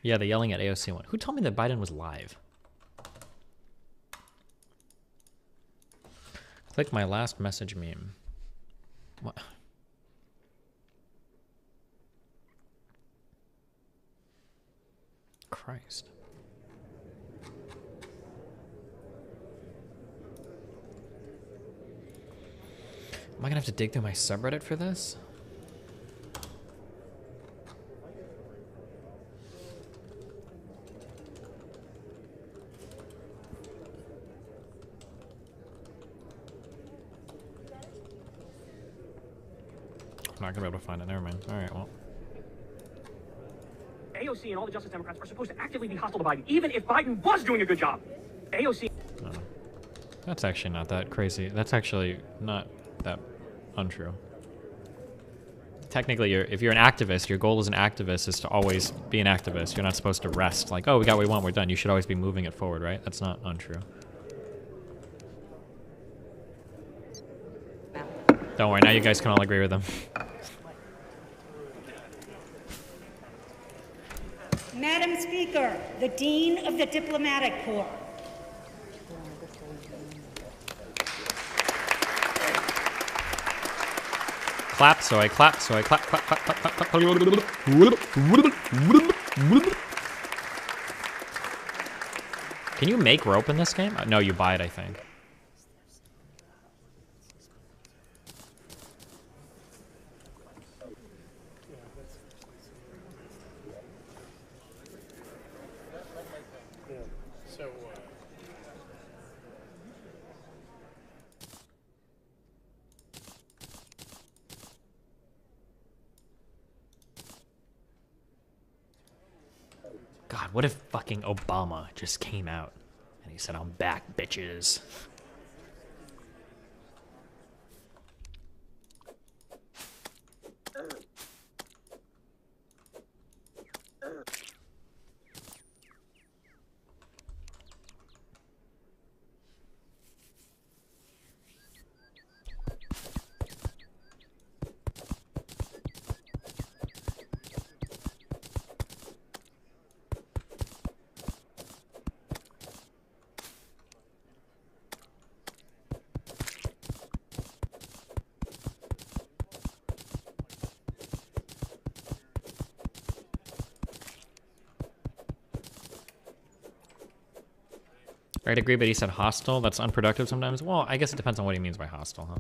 [SPEAKER 2] Yeah, the yelling at AOC one. Who told me that Biden was live? Click my last message meme. What? Christ. Am I gonna have to dig through my subreddit for this? I'm not gonna be able to find it. Never mind. All right, well.
[SPEAKER 6] AOC and all the Justice Democrats are supposed to actively be hostile to Biden, even if Biden was doing a good job. AOC.
[SPEAKER 2] Oh. That's actually not that crazy. That's actually not that untrue. Technically, if you're an activist, your goal as an activist is to always be an activist. You're not supposed to rest. Like, oh, we got what we want, we're done. You should always be moving it forward, right? That's not untrue. Don't worry, now you guys can all agree with them.
[SPEAKER 14] Madam Speaker, the Dean of the Diplomatic Corps.
[SPEAKER 2] Clap, so I clap, so I clap, clap, clap, clap, clap, clap. Can you make rope in this game? No, you buy it, I think. What if fucking Obama just came out and he said, "I'm back, bitches"? I'd agree, but he said hostile. That's unproductive sometimes. Well, I guess it depends on what he means by hostile, huh?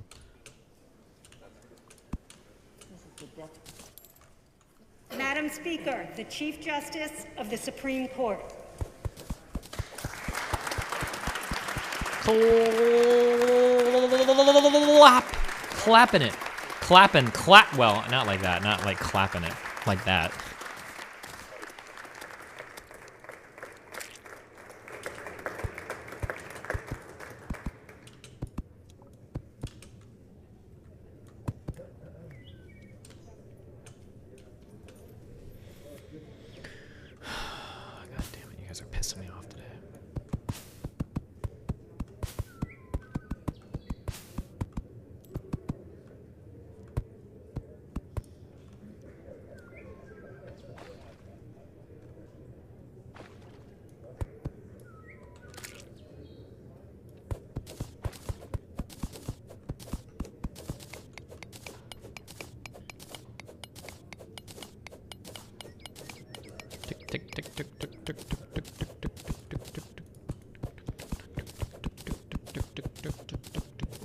[SPEAKER 14] Madam Speaker, the Chief Justice of the Supreme Court.
[SPEAKER 2] Clapping it. Clap. Well, not like that. Not like clapping it. Like that. God damn it, you guys are pissing me off today.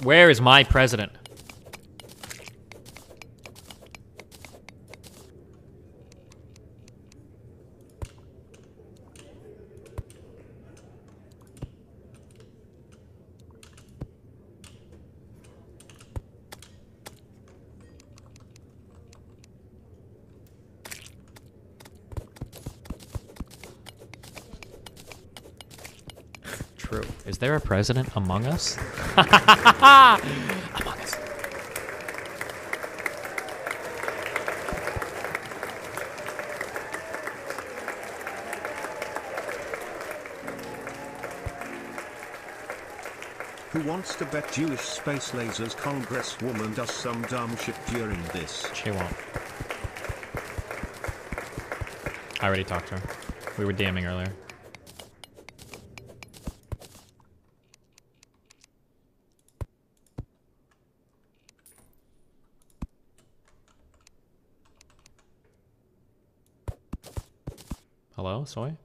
[SPEAKER 2] Where is my president? True. Is there a president among us? Among us.
[SPEAKER 4] Who wants to bet Jewish space lasers Congresswoman does some dumb shit during this?
[SPEAKER 2] She won't. I already talked to her. We were DMing earlier. Hello, Soy?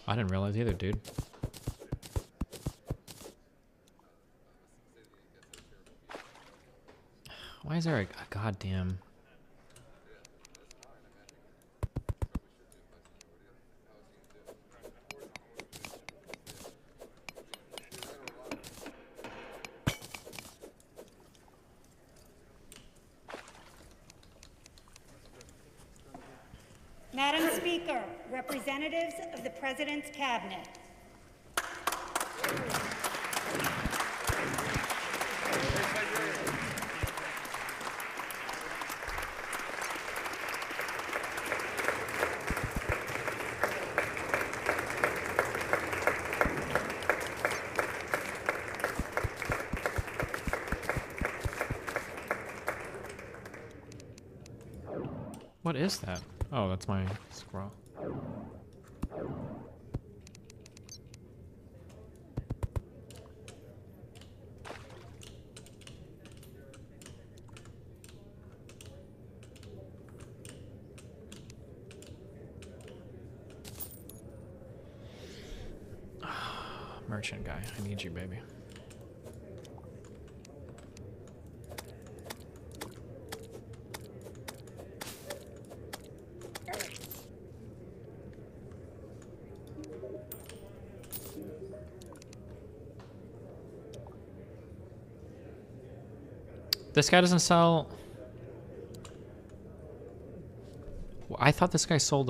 [SPEAKER 2] I didn't realize either, dude. Why is there a goddamn...
[SPEAKER 14] Madam Speaker, representatives of the President's Cabinet.
[SPEAKER 2] What is that? Oh, that's my scroll. merchant guy. I need you, baby. This guy doesn't sell... I thought this guy sold,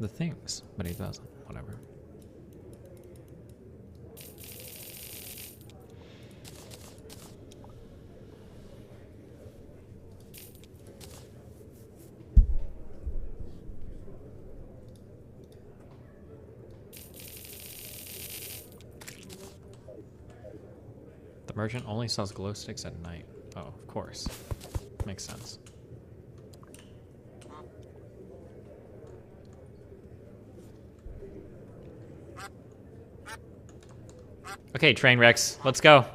[SPEAKER 2] the things, but he doesn't. Whatever. The merchant only sells glow sticks at night. Oh, of course. Makes sense. Okay, train wrecks. Let's go.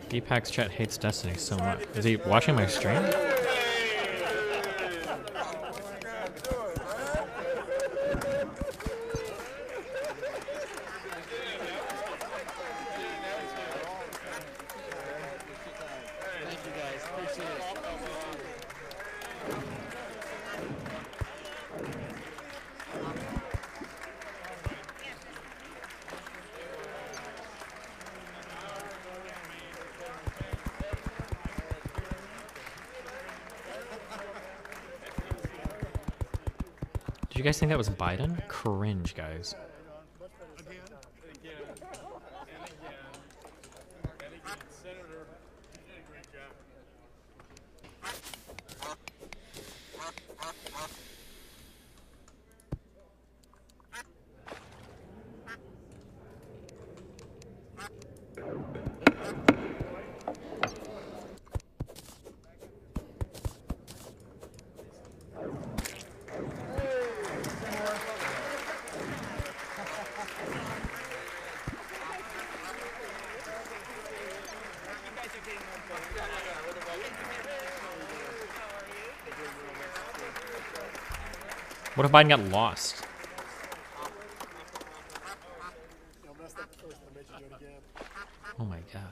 [SPEAKER 2] Deepak's chat hates Destiny so much. Is he watching my stream? Did you guys think that was Biden? Cringe, guys. What if Biden got lost? Oh my god.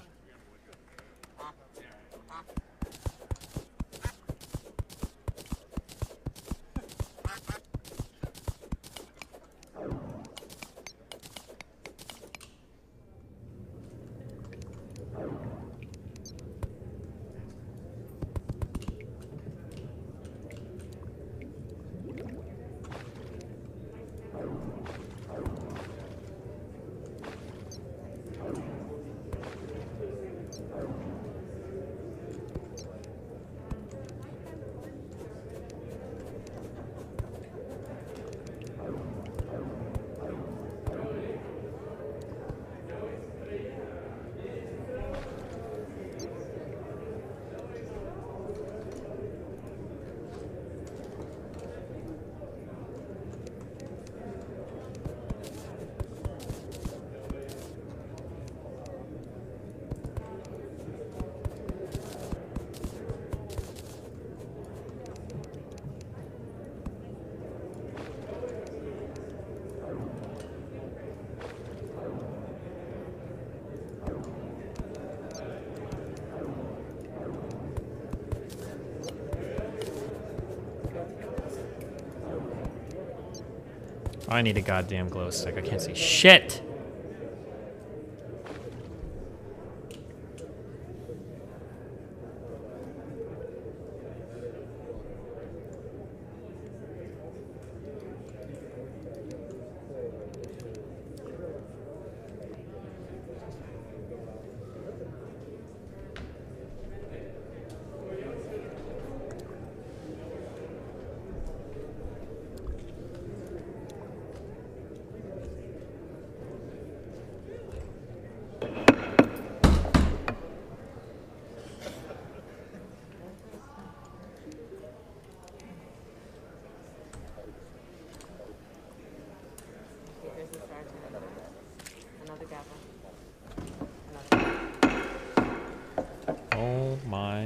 [SPEAKER 2] I need a goddamn glow stick. I can't see shit.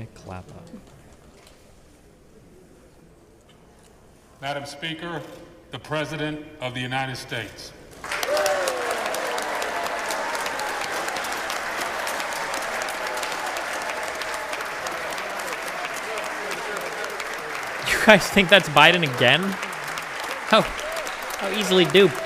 [SPEAKER 2] Nick Klappa.
[SPEAKER 13] Madam Speaker, the President of the United States.
[SPEAKER 2] You guys think that's Biden again? How easily duped.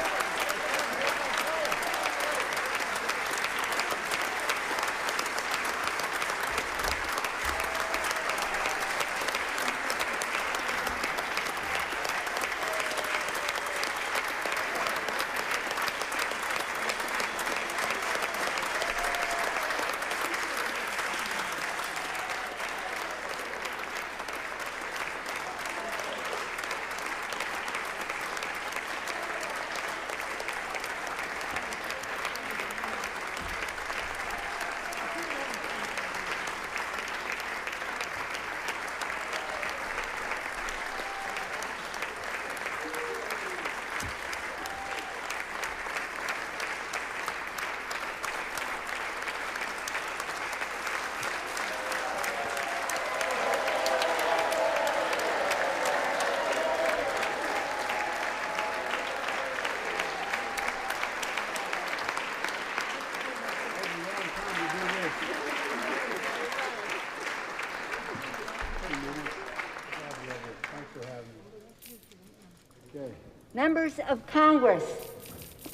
[SPEAKER 12] Members of Congress,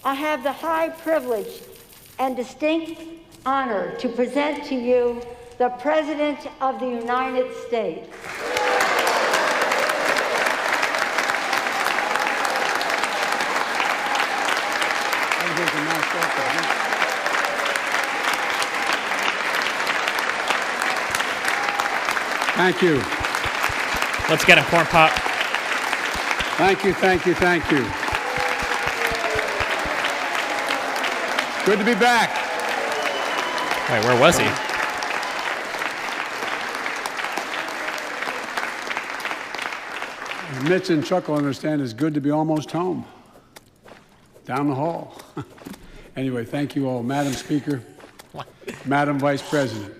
[SPEAKER 12] I have the high privilege and distinct honor to present to you the President of the United States.
[SPEAKER 15] Thank you.
[SPEAKER 2] Let's get him, Corn Pop.
[SPEAKER 15] Thank you, thank you, thank you. Good to be back.
[SPEAKER 2] Wait, where was he?
[SPEAKER 15] As Mitch and Chuck will understand, it's good to be almost home. Down the hall. Anyway, thank you all. Madam Speaker, Madam Vice President.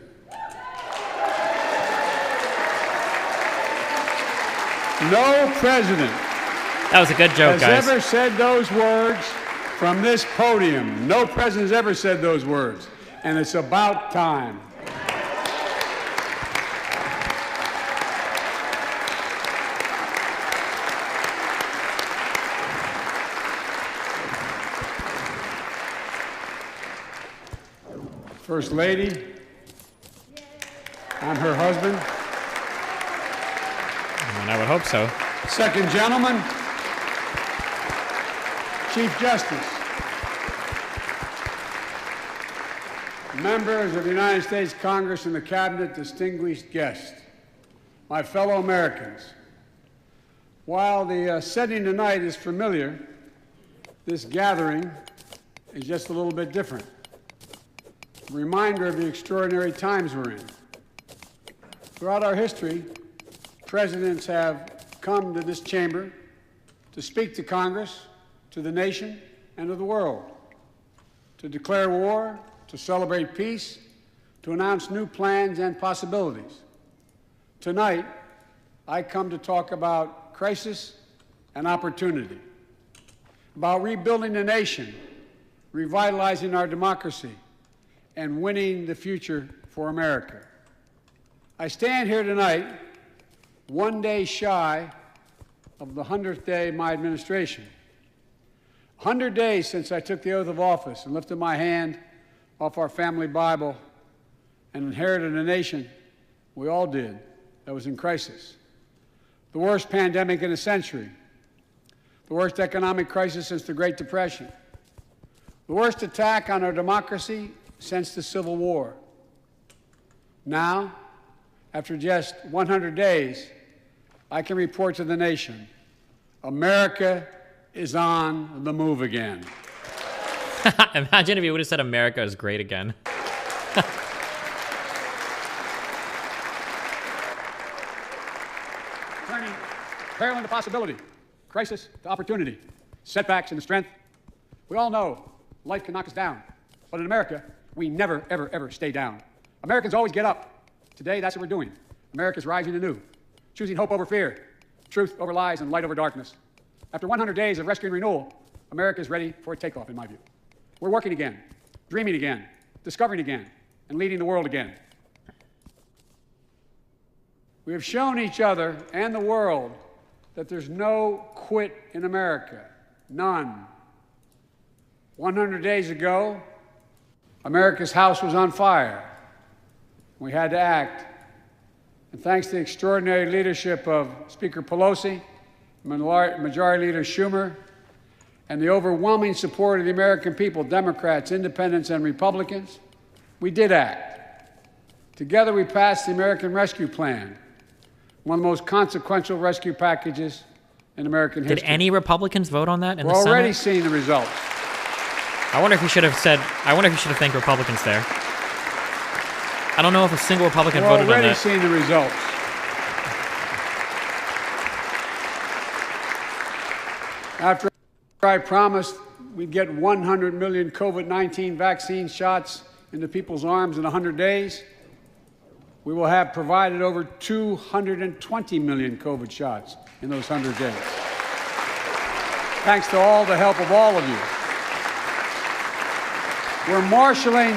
[SPEAKER 15] No president
[SPEAKER 2] that was a good joke, guys.
[SPEAKER 15] has ever said those words from this podium. No president has ever said those words. And it's about time. First Lady, I'm her husband.
[SPEAKER 2] And I would hope so.
[SPEAKER 15] Second Gentleman, Chief Justice, members of the United States Congress and the Cabinet, distinguished guests, my fellow Americans. While the setting tonight is familiar, this gathering is just a little bit different. A reminder of the extraordinary times we're in. Throughout our history, presidents have come to this chamber to speak to Congress, to the nation, and to the world, to declare war, to celebrate peace, to announce new plans and possibilities. Tonight, I come to talk about crisis and opportunity, about rebuilding the nation, revitalizing our democracy, and winning the future for America. I stand here tonight, one day shy of the 100th day of my administration. 100 days since I took the oath of office and lifted my hand off our family Bible and inherited a nation, we all did, that was in crisis. The worst pandemic in a century, the worst economic crisis since the Great Depression, the worst attack on our democracy since the Civil War. Now, after just 100 days, I can report to the nation, America is on the move again.
[SPEAKER 2] Imagine if you would have said America is great again.
[SPEAKER 15] Turning peril into possibility, crisis to opportunity, setbacks into strength. We all know life can knock us down, but in America, we never, ever, ever stay down. Americans always get up. Today, that's what we're doing. America's rising anew, choosing hope over fear, truth over lies, and light over darkness. After 100 days of rescue and renewal, America is ready for a takeoff, in my view. We're working again, dreaming again, discovering again, and leading the world again. We have shown each other and the world that there's no quit in America. None. 100 days ago, America's house was on fire. We had to act. And thanks to the extraordinary leadership of Speaker Pelosi, Majority Leader Schumer, and the overwhelming support of the American people, Democrats, Independents, and Republicans, we did act. Together we passed the American Rescue Plan, one of the most consequential rescue packages in American history.
[SPEAKER 2] Did any Republicans vote on that in
[SPEAKER 15] We're
[SPEAKER 2] the Senate?
[SPEAKER 15] already seeing the results.
[SPEAKER 2] I wonder if you should have thanked Republicans there. I don't know if a single Republican voted on that.
[SPEAKER 15] We're already seeing the results. After I promised we'd get 100 million COVID-19 vaccine shots into people's arms in 100 days, we will have provided over 220 million COVID shots in those 100 days. Thanks to all the help of all of you. We're marshaling,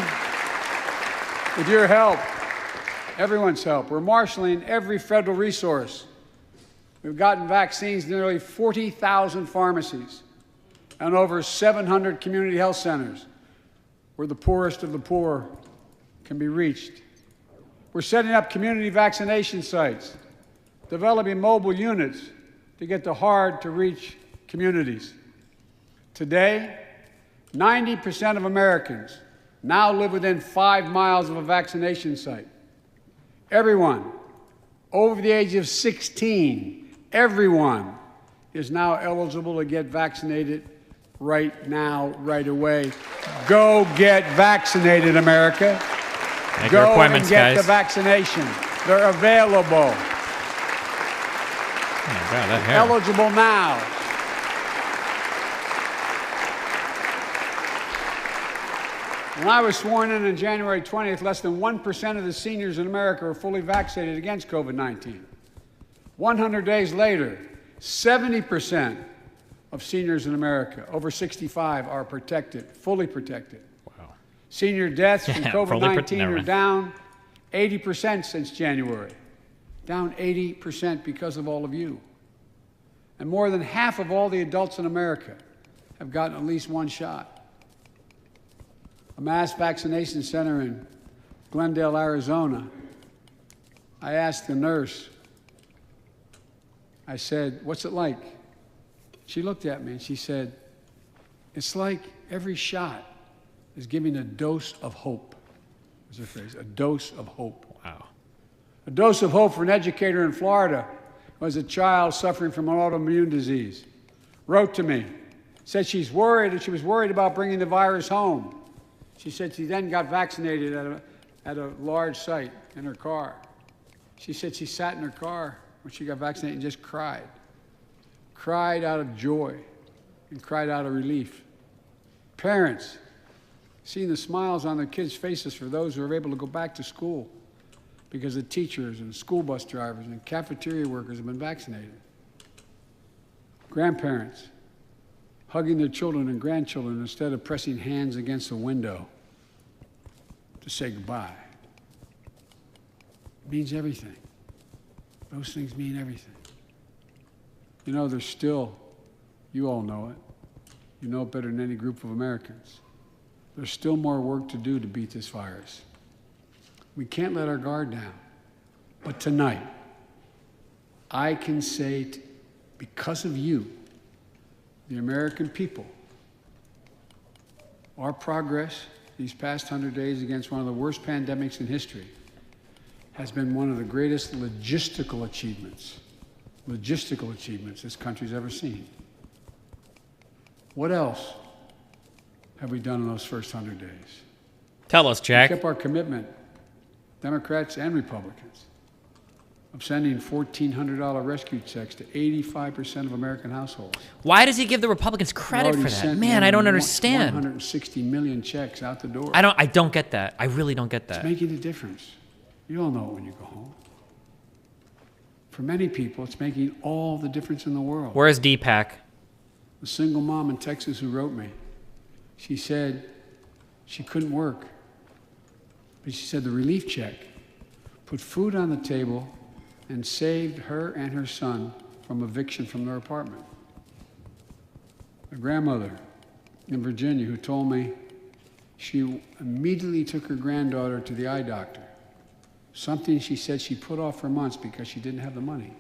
[SPEAKER 15] with your help, everyone's help, we're marshaling every federal resource. We've gotten vaccines to nearly 40,000 pharmacies and over 700 community health centers where the poorest of the poor can be reached. We're setting up community vaccination sites, developing mobile units to get to hard-to-reach communities. Today, 90% of Americans now live within 5 miles of a vaccination site. Everyone over the age of 16, everyone is now eligible to get vaccinated right now, right away. Go get vaccinated, America.
[SPEAKER 2] Make your appointments,
[SPEAKER 15] Go and get
[SPEAKER 2] guys.
[SPEAKER 15] the vaccination. They're available.
[SPEAKER 2] Oh my God, that hair.
[SPEAKER 15] Eligible now. When I was sworn in on January 20th, less than 1% of the seniors in America were fully vaccinated against COVID-19. 100 days later, 70% of seniors in America over 65 are protected, fully protected. Wow. Senior deaths from COVID-19 are down 80% since January. Down 80% because of all of you. And more than half of all the adults in America have gotten at least one shot. A mass vaccination center in Glendale, Arizona, I asked the nurse, I said, "What's it like?" She looked at me and she said, "It's like every shot is giving a dose of hope." Was her phrase, a dose of hope.
[SPEAKER 2] Wow.
[SPEAKER 15] A dose of hope for an educator in Florida who has a child suffering from an autoimmune disease. Wrote to me, said she's worried, and she was worried about bringing the virus home. She said she then got vaccinated at a large site in her car. She said she sat in her car when she got vaccinated and just cried. Cried out of joy and cried out of relief. Parents, seeing the smiles on their kids' faces for those who are able to go back to school because the teachers and school bus drivers and cafeteria workers have been vaccinated. Grandparents, hugging their children and grandchildren instead of pressing hands against a window to say goodbye. It means everything. Those things mean everything. You know, there's still, you all know it, you know it better than any group of Americans, there's still more work to do to beat this virus. We can't let our guard down. But tonight, I can say, because of you, the American people, our progress these past 100 days against one of the worst pandemics in history has been one of the greatest logistical achievements this country's ever seen. What else have we done in those first 100 days?
[SPEAKER 2] Tell us, Jack.
[SPEAKER 15] We kept our commitment, Democrats and Republicans, of sending $1,400 rescue checks to 85% of American households.
[SPEAKER 2] Why does he give the Republicans credit for that? Man, I don't understand.
[SPEAKER 15] 160 million checks out the door.
[SPEAKER 2] I don't get that. I really don't get that.
[SPEAKER 15] It's making a difference. You all know it when you go home. For many people, it's making all the difference in the world.
[SPEAKER 2] Where's Deepak?
[SPEAKER 15] A single mom in Texas who wrote me. She said she couldn't work, but she said the relief check put food on the table and saved her and her son from eviction from their apartment. A grandmother in Virginia who told me she immediately took her granddaughter to the eye doctor, something she said she put off for months because she didn't have the money.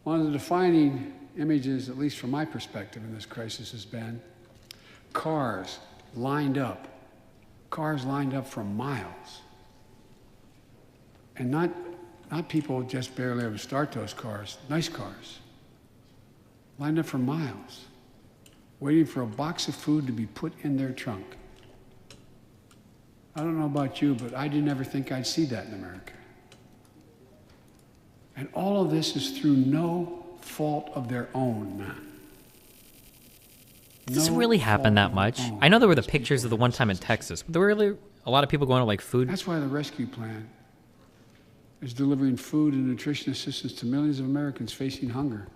[SPEAKER 15] One of the defining images, at least from my perspective in this crisis, has been cars lined up for miles. And not people just barely able to start those cars, nice cars, lined up for miles, waiting for a box of food to be put in their trunk. I don't know about you, but I didn't ever think I'd see that in America. And all of this is through no fault of their own.
[SPEAKER 2] Does this really happen that much? I know there were the pictures of the one time in Texas, but there were really a lot of people going to like food.
[SPEAKER 15] That's why the rescue plan is delivering food and nutrition assistance to millions of Americans facing hunger.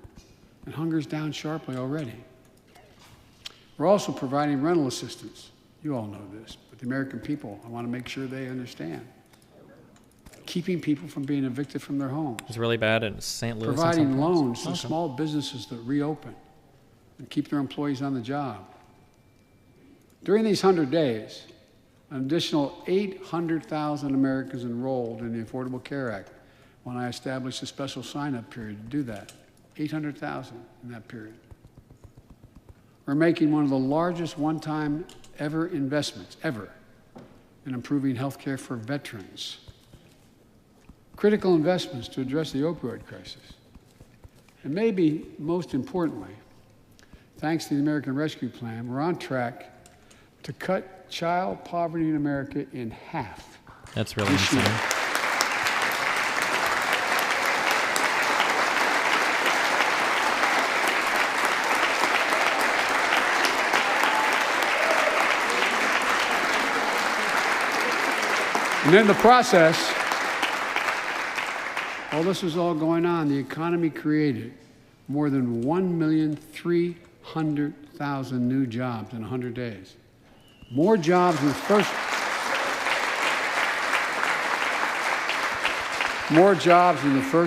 [SPEAKER 15] And hunger's down sharply already. We're also providing rental assistance. You all know this, but the American people, I want to make sure they understand. Keeping people from being evicted from their homes.
[SPEAKER 2] It's really bad in St. Louis.
[SPEAKER 15] Providing loans to small businesses that reopen and keep their employees on the job. During these 100 days, an additional 800,000 Americans enrolled in the Affordable Care Act when I established a special sign-up period to do that. 800,000 in that period. We're making one of the largest one-time ever investments, ever, in improving health care for veterans. Critical investments to address the opioid crisis. And maybe most importantly, thanks to the American Rescue Plan, we're on track to cut child poverty in America in half.
[SPEAKER 2] That's really insane.
[SPEAKER 15] And in the process, while this was all going on, the economy created more than 1,300,000 new jobs in 100 days. More jobs in the first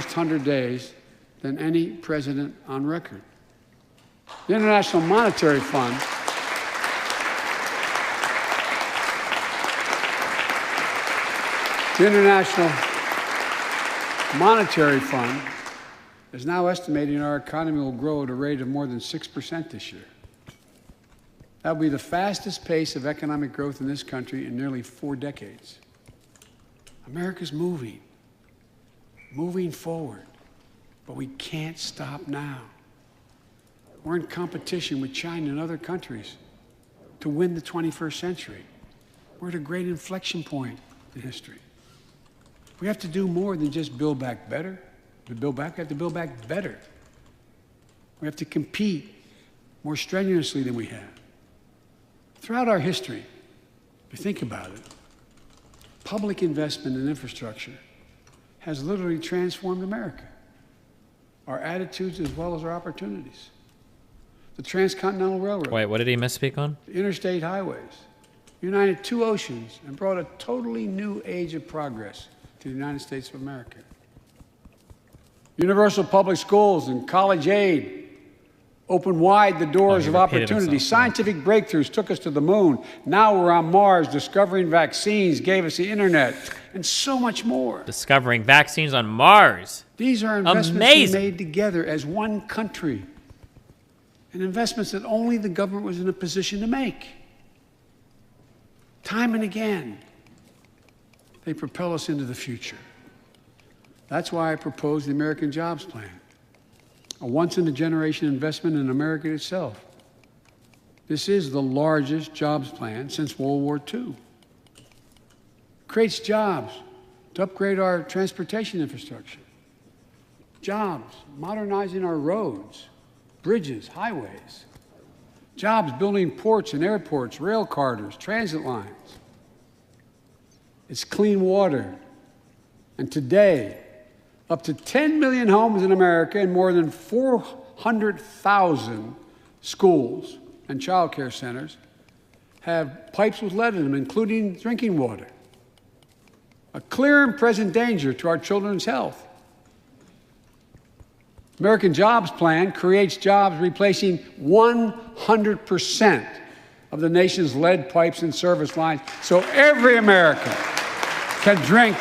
[SPEAKER 15] 100 days than any president on record. The International Monetary Fund is now estimating our economy will grow at a rate of more than 6% this year. That will be the fastest pace of economic growth in this country in nearly 4 decades. America's moving forward, but we can't stop now. We're in competition with China and other countries to win the 21st century. We're at a great inflection point in history. We have to do more than just build back better. We have to build back better. We have to compete more strenuously than we have. Throughout our history, if you think about it, public investment in infrastructure has literally transformed America, our attitudes as well as our opportunities. The Transcontinental Railroad.
[SPEAKER 2] Wait, what did he misspeak on?
[SPEAKER 15] The interstate highways united 2 oceans and brought a totally new age of progress to the United States of America. Universal public schools and college aid opened wide the doors of opportunity. Scientific breakthroughs took us to the moon. Now we're on Mars. Discovering vaccines gave us the internet, and so much more.
[SPEAKER 2] Discovering vaccines on Mars.
[SPEAKER 15] These are investments we made together as one country, and investments that only the government was in a position to make. Time and again, they propel us into the future. That's why I proposed the American Jobs Plan, a once-in-a-generation investment in America itself. This is the largest jobs plan since World War II. Creates jobs to upgrade our transportation infrastructure. Jobs modernizing our roads, bridges, highways. Jobs building ports and airports, rail corridors, transit lines. It's clean water. And today, Up to 10 million homes in America and more than 400,000 schools and child care centers have pipes with lead in them, including drinking water. A clear and present danger to our children's health. American Jobs Plan creates jobs replacing 100% of the nation's lead pipes and service lines so every American can drink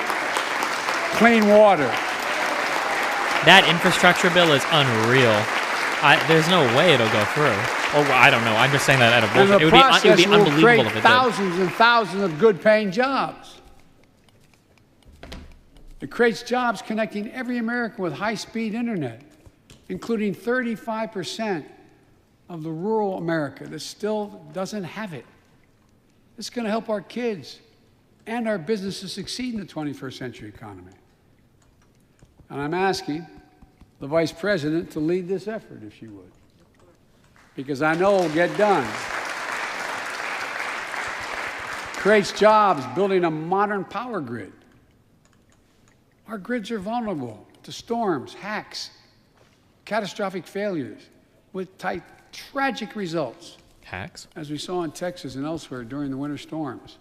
[SPEAKER 15] clean water.
[SPEAKER 2] That infrastructure bill is unreal. There's no way it'll go through. Or I don't know. I'm just saying that out of bullshit.
[SPEAKER 15] And the process
[SPEAKER 2] it would be
[SPEAKER 15] will
[SPEAKER 2] unbelievable
[SPEAKER 15] create
[SPEAKER 2] if it did.
[SPEAKER 15] thousands and thousands of good-paying jobs. It creates jobs connecting every American with high-speed internet, including 35% of the rural America that still doesn't have it. It's going to help our kids and our businesses succeed in the 21st century economy. And I'm asking the Vice President to lead this effort, if she would, because I know it'll get done. Creates jobs building a modern power grid. Our grids are vulnerable to storms, hacks, catastrophic failures with tragic results.
[SPEAKER 2] Hacks?
[SPEAKER 15] As we saw in Texas and elsewhere during the winter storms.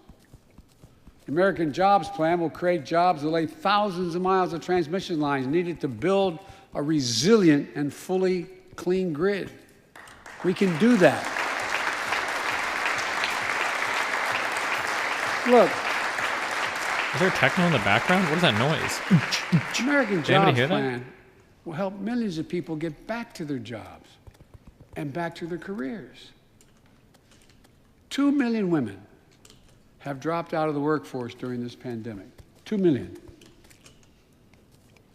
[SPEAKER 15] The American Jobs Plan will create jobs that lay thousands of miles of transmission lines needed to build a resilient and fully clean grid. We can do that. Look.
[SPEAKER 2] Is there techno in the background? What is that noise?
[SPEAKER 15] The American
[SPEAKER 2] Did anybody
[SPEAKER 15] Jobs
[SPEAKER 2] hear that?
[SPEAKER 15] Plan will help millions of people get back to their jobs and back to their careers. 2 million women have dropped out of the workforce during this pandemic. 2 million.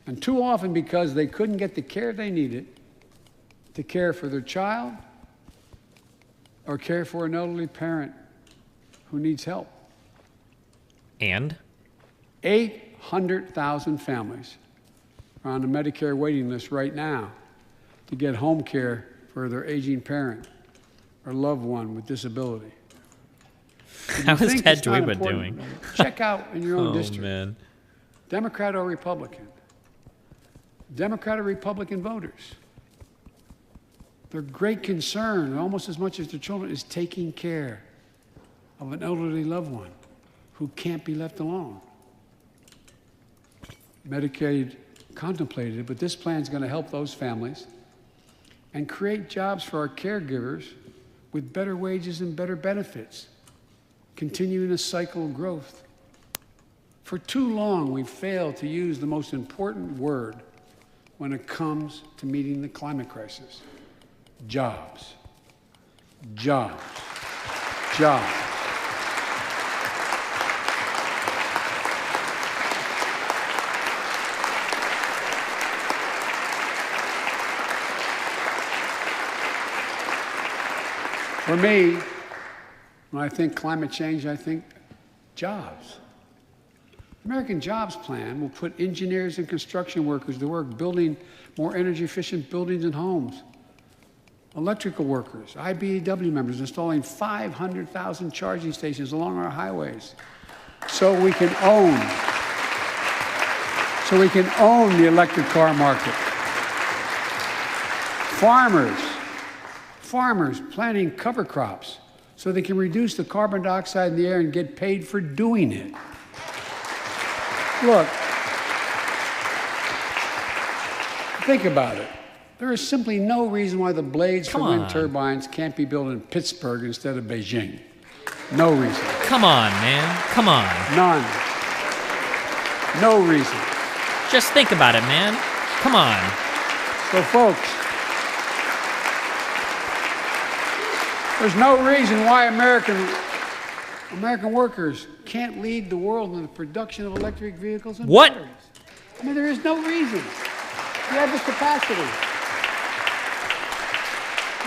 [SPEAKER 15] And too often because they couldn't get the care they needed to care for their child or care for an elderly parent who needs help.
[SPEAKER 2] And?
[SPEAKER 15] 800,000 families are on the Medicare waiting list right now to get home care for their aging parent or loved one with disability.
[SPEAKER 2] How is Ted Dweeba doing?
[SPEAKER 15] Check out in your own district.
[SPEAKER 2] Man.
[SPEAKER 15] Democrat or Republican. Democrat or Republican voters. Their great concern, almost as much as their children, is taking care of an elderly loved one who can't be left alone. Medicaid contemplated it, but this plan is going to help those families and create jobs for our caregivers with better wages and better benefits, continuing a cycle of growth. For too long, we've failed to use the most important word when it comes to meeting the climate crisis. Jobs. Jobs. Jobs. For me, when I think climate change, I think jobs. The American Jobs Plan will put engineers and construction workers to work building more energy-efficient buildings and homes. Electrical workers, IBEW members installing 500,000 charging stations along our highways so we can own the electric car market. Farmers planting cover crops so they can reduce the carbon dioxide in the air and get paid for doing it. Look, think about it. There is simply no reason why the blades for wind turbines can't be built in Pittsburgh instead of Beijing. No reason.
[SPEAKER 2] Come on, man. Come on.
[SPEAKER 15] None. No reason.
[SPEAKER 2] Just think about it, man. Come on.
[SPEAKER 15] So, folks, there's no reason why American workers can't lead the world in the production of electric vehicles and batteries. I mean, there is no reason. We have the capacity.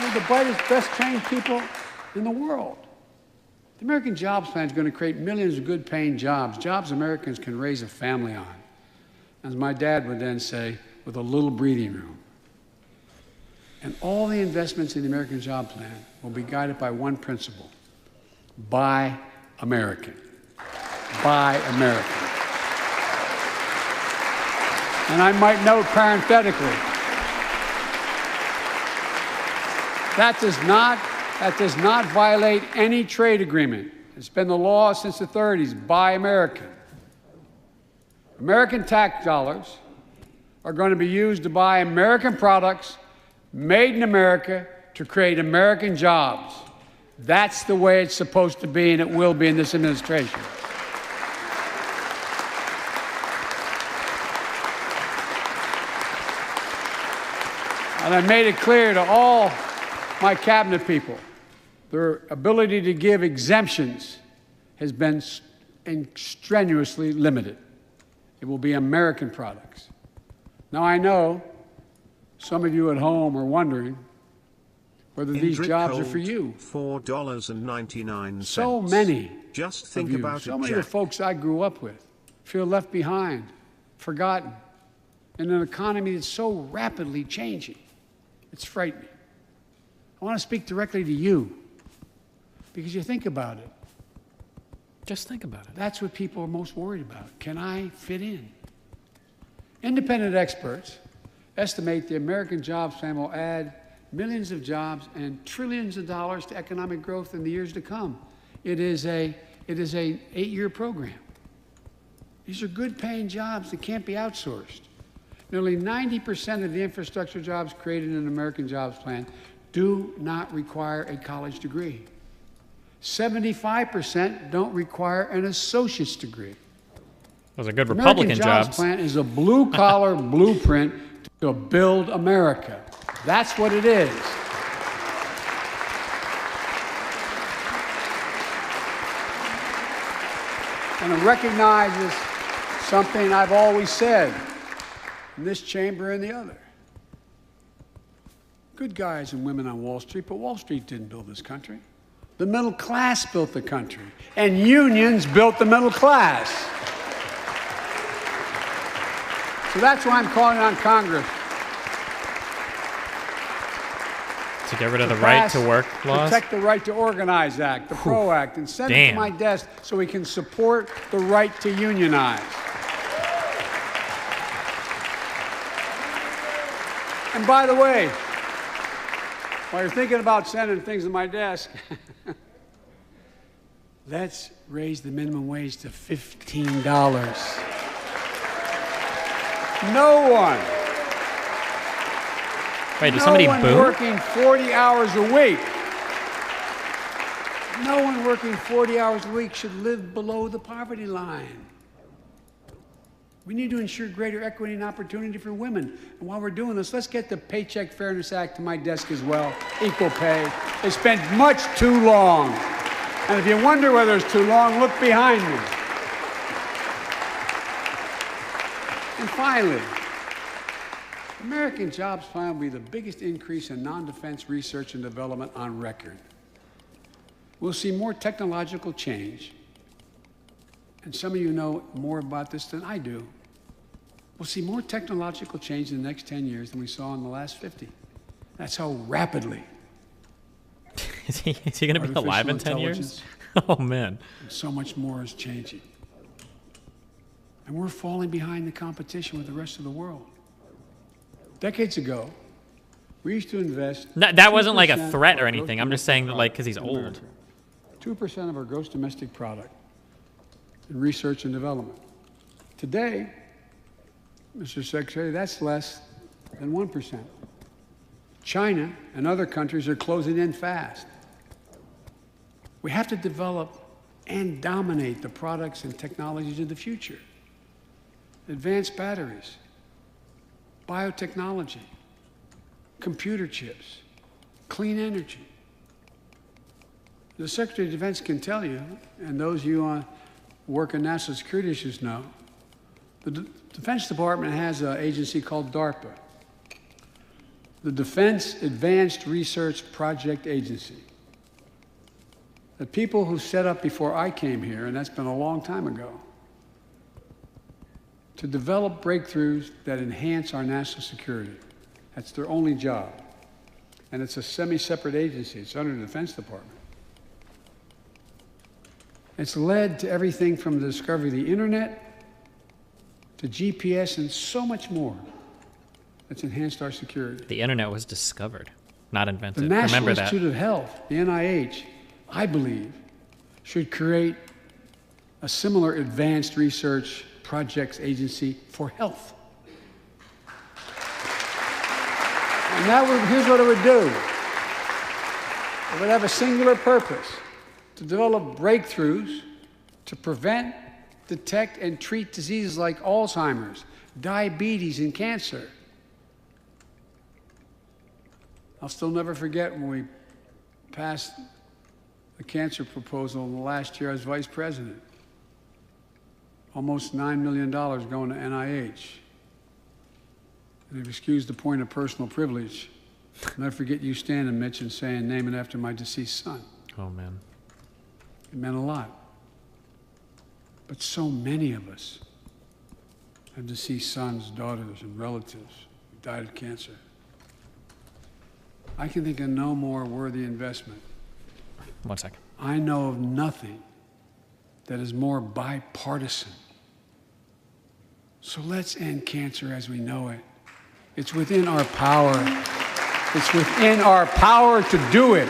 [SPEAKER 15] We're the brightest, best trained people in the world. The American Jobs Plan is going to create millions of good-paying jobs, jobs Americans can raise a family on. As my dad would then say, with a little breathing room. And all the investments in the American Job Plan will be guided by one principle: buy American. Buy American. And I might note parenthetically, that does not violate any trade agreement. It's been the law since the 30s, buy American. American tax dollars are going to be used to buy American products made in America to create American jobs. That's the way it's supposed to be, and it will be in this administration. And I made it clear to all my cabinet people, their ability to give exemptions has been strenuously limited. It will be American products. Now, I know some of you at home are wondering whether these jobs are for you.
[SPEAKER 4] $4.99.
[SPEAKER 15] So many.
[SPEAKER 4] Just think
[SPEAKER 15] of you,
[SPEAKER 4] about
[SPEAKER 15] so
[SPEAKER 4] it,
[SPEAKER 15] many of the
[SPEAKER 4] Jack.
[SPEAKER 15] folks I grew up with feel left behind, forgotten, in an economy that's so rapidly changing. It's frightening. I want to speak directly to you because you think about it.
[SPEAKER 2] Just think about it.
[SPEAKER 15] That's what people are most worried about. Can I fit in? Independent experts estimate the American Jobs Plan will add millions of jobs and trillions of dollars to economic growth in the years to come. It is an 8-year program. These are good-paying jobs that can't be outsourced. Nearly 90% of the infrastructure jobs created in the American Jobs Plan do not require a college degree. 75% don't require an associate's degree.
[SPEAKER 2] Those are good
[SPEAKER 15] The
[SPEAKER 2] Republican
[SPEAKER 15] American Jobs
[SPEAKER 2] jobs.
[SPEAKER 15] Plan is a blue-collar blueprint to build America. That's what it is. And it recognizes something I've always said in this chamber and the other. Good guys and women on Wall Street, but Wall Street didn't build this country. The middle class built the country, and unions built the middle class. So that's why I'm calling on Congress
[SPEAKER 2] To get rid of the right to work laws?
[SPEAKER 15] Protect the Right to Organize Act, the PRO Act, and send it to my desk so we can support the right to unionize. And by the way, while you're thinking about sending things to my desk, let's raise the minimum wage to $15. No one.
[SPEAKER 2] Wait, did somebody
[SPEAKER 15] No one
[SPEAKER 2] boo?
[SPEAKER 15] working 40 hours a week. No one working 40 hours a week should live below the poverty line. We need to ensure greater equity and opportunity for women. And while we're doing this, let's get the Paycheck Fairness Act to my desk as well. Equal pay. It's been much too long. And if you wonder whether it's too long, look behind me. And finally, American Jobs Plan will be the biggest increase in non-defense research and development on record. We'll see more technological change. And some of you know more about this than I do. We'll see more technological change in the next 10 years than we saw in the last 50. That's how rapidly.
[SPEAKER 2] Is he going to be alive in 10 years? Oh, man.
[SPEAKER 15] And so much more is changing. And we're falling behind the competition with the rest of the world. Decades ago, we used to invest.
[SPEAKER 2] That wasn't like a
[SPEAKER 15] 2%
[SPEAKER 2] threat or
[SPEAKER 15] of our
[SPEAKER 2] anything.
[SPEAKER 15] gross
[SPEAKER 2] I'm just saying that, like, because he's
[SPEAKER 15] domestic
[SPEAKER 2] old.
[SPEAKER 15] product. 2% of our gross domestic product in research and development. Today, Mr. Secretary, that's less than 1%. China and other countries are closing in fast. We have to develop and dominate the products and technologies of the future. Advanced batteries, biotechnology, computer chips, clean energy. The Secretary of Defense can tell you, and those of you who work in national security issues know, the Defense Department has an agency called DARPA, the Defense Advanced Research Project Agency. The people who set up before I came here, and that's been a long time ago, to develop breakthroughs that enhance our national security. That's their only job. And it's a semi-separate agency. It's under the Defense Department. It's led to everything from the discovery of the internet to GPS and so much more that's enhanced our security.
[SPEAKER 2] The internet was discovered, not
[SPEAKER 15] The
[SPEAKER 2] invented.
[SPEAKER 15] National
[SPEAKER 2] Remember that.
[SPEAKER 15] Institute of Health, the NIH, I believe, should create a similar advanced research projects agency for health. And here's what it would do. It would have a singular purpose: to develop breakthroughs to prevent, detect, and treat diseases like Alzheimer's, diabetes, and cancer. I'll still never forget when we passed the cancer proposal in the last year I was vice president. Almost $9 million going to NIH. And if you excuse the point of personal privilege, I'll never forget you standing, Mitch, and saying, "Name it after my deceased son."
[SPEAKER 2] Oh, man.
[SPEAKER 15] It meant a lot. But so many of us have deceased sons, daughters, and relatives who died of cancer. I can think of no more worthy investment.
[SPEAKER 2] 1 second.
[SPEAKER 15] I know of nothing that is more bipartisan. So let's end cancer as we know it. It's within our power. It's within our power to do it.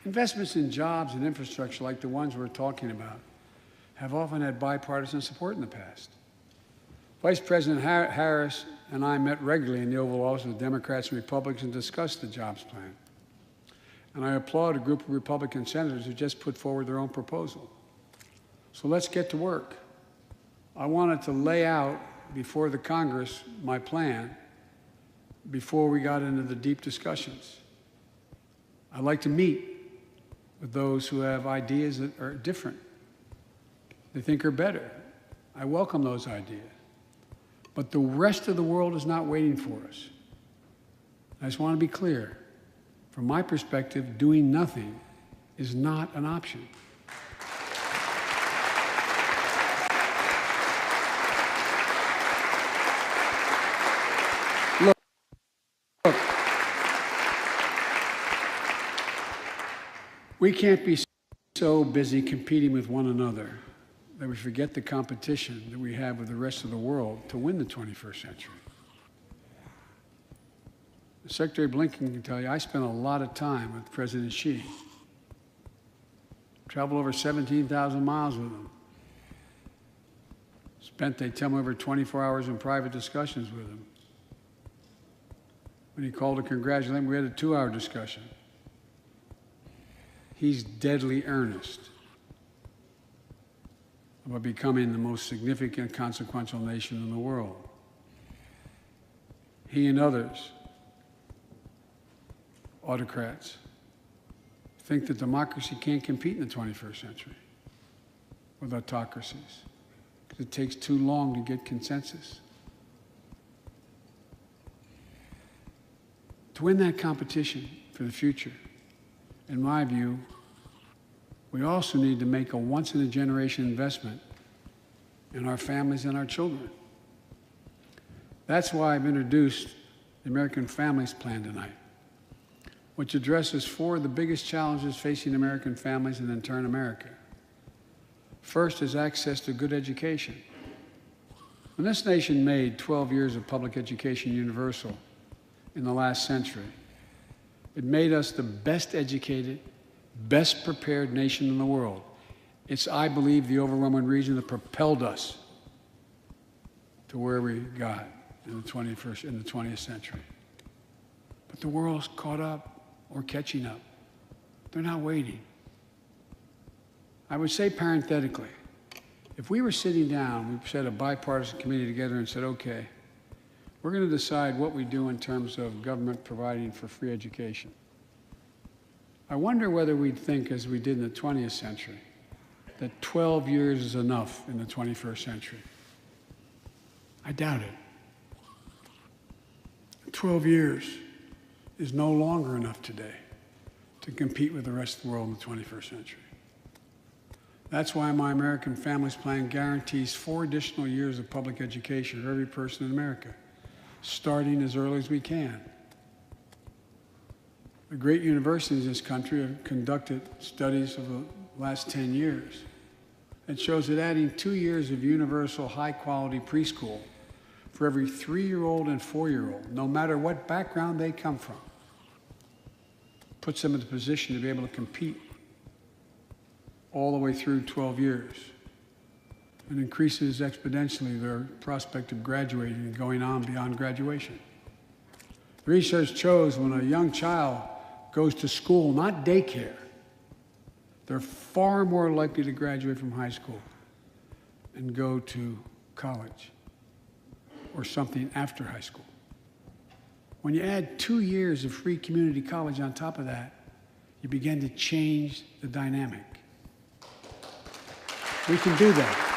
[SPEAKER 15] Investments in jobs and infrastructure like the ones we're talking about have often had bipartisan support in the past. Vice President Harris and I met regularly in the Oval Office with Democrats and Republicans and discussed the jobs plan. And I applaud a group of Republican senators who just put forward their own proposal. So let's get to work. I wanted to lay out before the Congress my plan before we got into the deep discussions. I'd like to meet with those who have ideas that are different, they think are better. I welcome those ideas. But the rest of the world is not waiting for us. I just want to be clear. From my perspective, doing nothing is not an option. Look. We can't be so busy competing with one another that we forget the competition that we have with the rest of the world to win the 21st century. Secretary Blinken can tell you, I spent a lot of time with President Xi. Traveled over 17,000 miles with him. Spent, they tell me, over 24 hours in private discussions with him. When he called to congratulate him, we had a 2-hour discussion. He's deadly earnest about becoming the most significant, consequential nation in the world. He and others, autocrats, think that democracy can't compete in the 21st century with autocracies because it takes too long to get consensus. To win that competition for the future, in my view, we also need to make a once-in-a-generation investment in our families and our children. That's why I've introduced the American Families Plan tonight, which addresses 4 of the biggest challenges facing American families and in turn America. First is access to good education. When this nation made 12 years of public education universal in the last century, it made us the best educated, best prepared nation in the world. It's, I believe, the overwhelming reason that propelled us to where we got in the 20th century. But the world's caught up or catching up. They're not waiting. I would say parenthetically, if we were sitting down, we set a bipartisan committee together and said, okay, we're going to decide what we do in terms of government providing for free education. I wonder whether we'd think, as we did in the 20th century, that 12 years is enough in the 21st century. I doubt it. 12 years is no longer enough today to compete with the rest of the world in the 21st century. That's why my American Families Plan guarantees 4 additional years of public education for every person in America, starting as early as we can. The great universities in this country have conducted studies of the last 10 years. It shows that adding 2 years of universal high-quality preschool for every 3-year-old and 4-year-old, no matter what background they come from, puts them in the position to be able to compete all the way through 12 years and increases exponentially their prospect of graduating and going on beyond graduation. Research shows when a young child goes to school, not daycare, they're far more likely to graduate from high school and go to college or something after high school. When you add 2 years of free community college on top of that, you begin to change the dynamic. We can do that.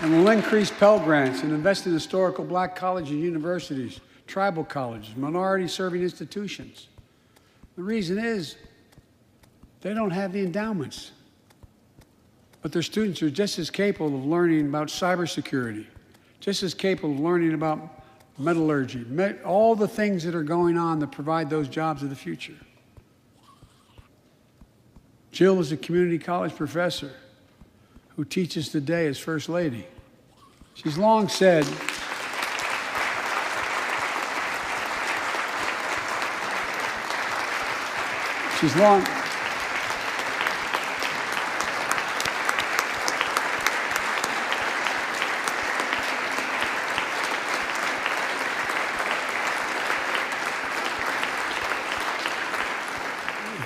[SPEAKER 15] And we'll increase Pell Grants and invest in historical black colleges and universities, tribal colleges, minority-serving institutions. The reason is they don't have the endowments. But their students are just as capable of learning about cybersecurity, just as capable of learning about metallurgy, all the things that are going on that provide those jobs of the future. Jill is a community college professor who teaches today as First Lady. She's long said, if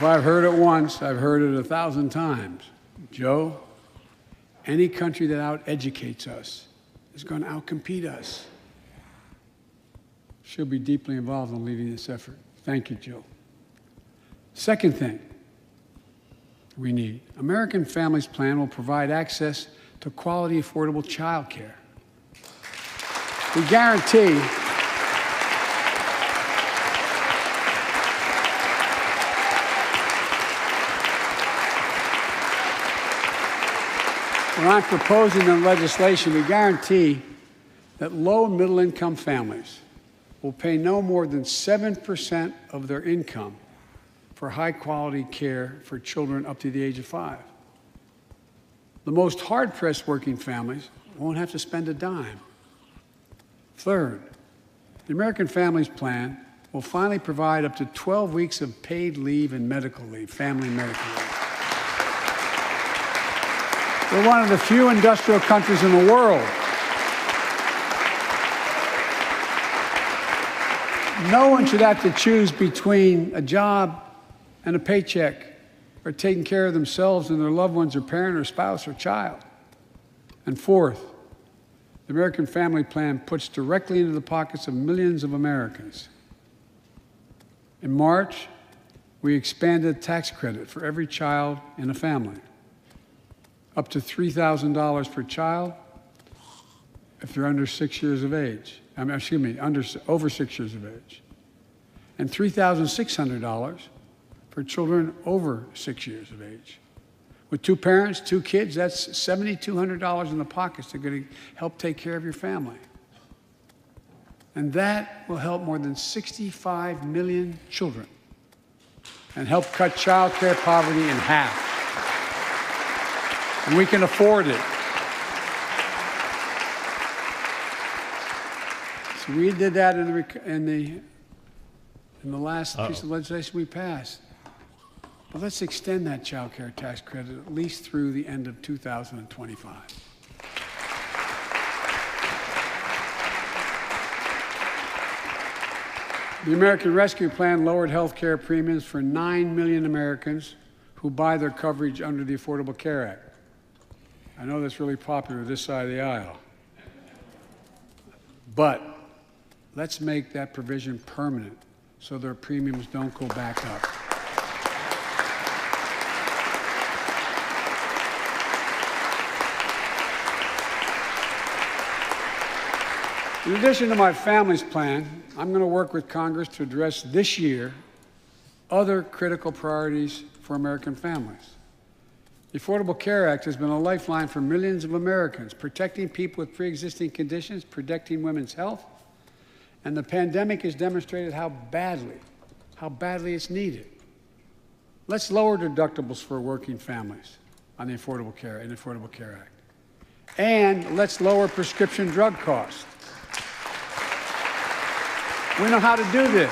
[SPEAKER 15] I've heard it once, I've heard it 1,000 times. Joe, any country that out-educates us is going to out-compete us. She'll be deeply involved in leading this effort. Thank you, Jill. Second thing we need, American Families Plan will provide access to quality, affordable child care. We guarantee when I'm proposing the legislation, we guarantee that low and middle income families will pay no more than 7% of their income for high quality care for children up to the age of 5. The most hard-pressed working families won't have to spend a dime. Third, the American Families Plan will finally provide up to 12 weeks of paid leave and medical leave, family medical leave. We're one of the few industrial countries in the world. No one should have to choose between a job and a paycheck or taking care of themselves and their loved ones or parent or spouse or child. And fourth, the American Family Plan puts directly into the pockets of millions of Americans. In March, we expanded tax credit for every child in a family, up to $3,000 per child if they're under 6 years of age. Over 6 years of age. And $3,600 for children over 6 years of age. With 2 parents, 2 kids, that's $7,200 in the pockets that are going to help take care of your family. And that will help more than 65 million children and help cut child care poverty in half. And we can afford it. So we did that in the last piece of legislation we passed. But let's extend that child care tax credit at least through the end of 2025. The American Rescue Plan lowered health care premiums for 9 million Americans who buy their coverage under the Affordable Care Act. I know that's really popular this side of the aisle. But let's make that provision permanent so their premiums don't go back up. In addition to my family's plan, I'm going to work with Congress to address this year other critical priorities for American families. The Affordable Care Act has been a lifeline for millions of Americans, protecting people with pre-existing conditions, protecting women's health, And the pandemic has demonstrated how badly it's needed. Let's lower deductibles for working families on the Affordable Care Act. And let's lower prescription drug costs. We know how to do this.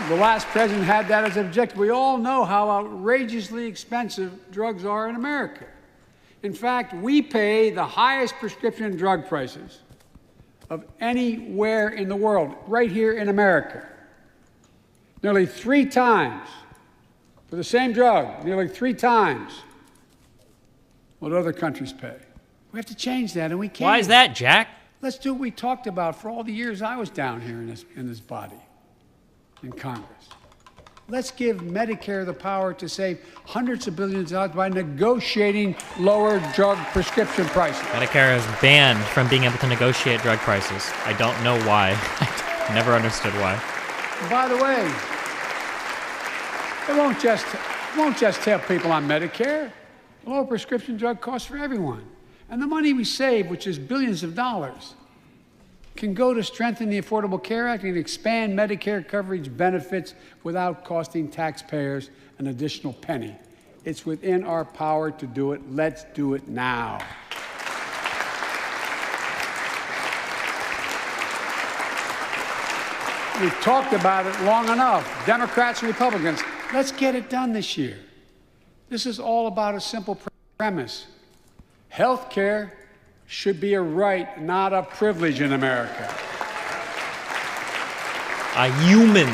[SPEAKER 15] The last president had that as an objective. We all know how outrageously expensive drugs are in America. In fact, we pay the highest prescription drug prices of anywhere in the world, right here in America. Nearly 3 times for the same drug, nearly 3 times what other countries pay. We have to change that, and we can.
[SPEAKER 2] Why is that, Jack?
[SPEAKER 15] Let's do what we talked about for all the years I was down here in this body, in Congress. Let's give Medicare the power to save hundreds of billions of dollars by negotiating lower drug prescription prices.
[SPEAKER 2] Medicare is banned from being able to negotiate drug prices. I don't know why. I never understood why.
[SPEAKER 15] By the way, it won't just help people on Medicare. Lower prescription drug costs for everyone. And the money we save, which is billions of dollars, can go to strengthen the Affordable Care Act and expand Medicare coverage benefits without costing taxpayers an additional penny. It's within our power to do it. Let's do it now. We've talked about it long enough, Democrats and Republicans. Let's get it done this year. This is all about a simple premise. Health care should be a right, not a privilege in America.
[SPEAKER 2] A human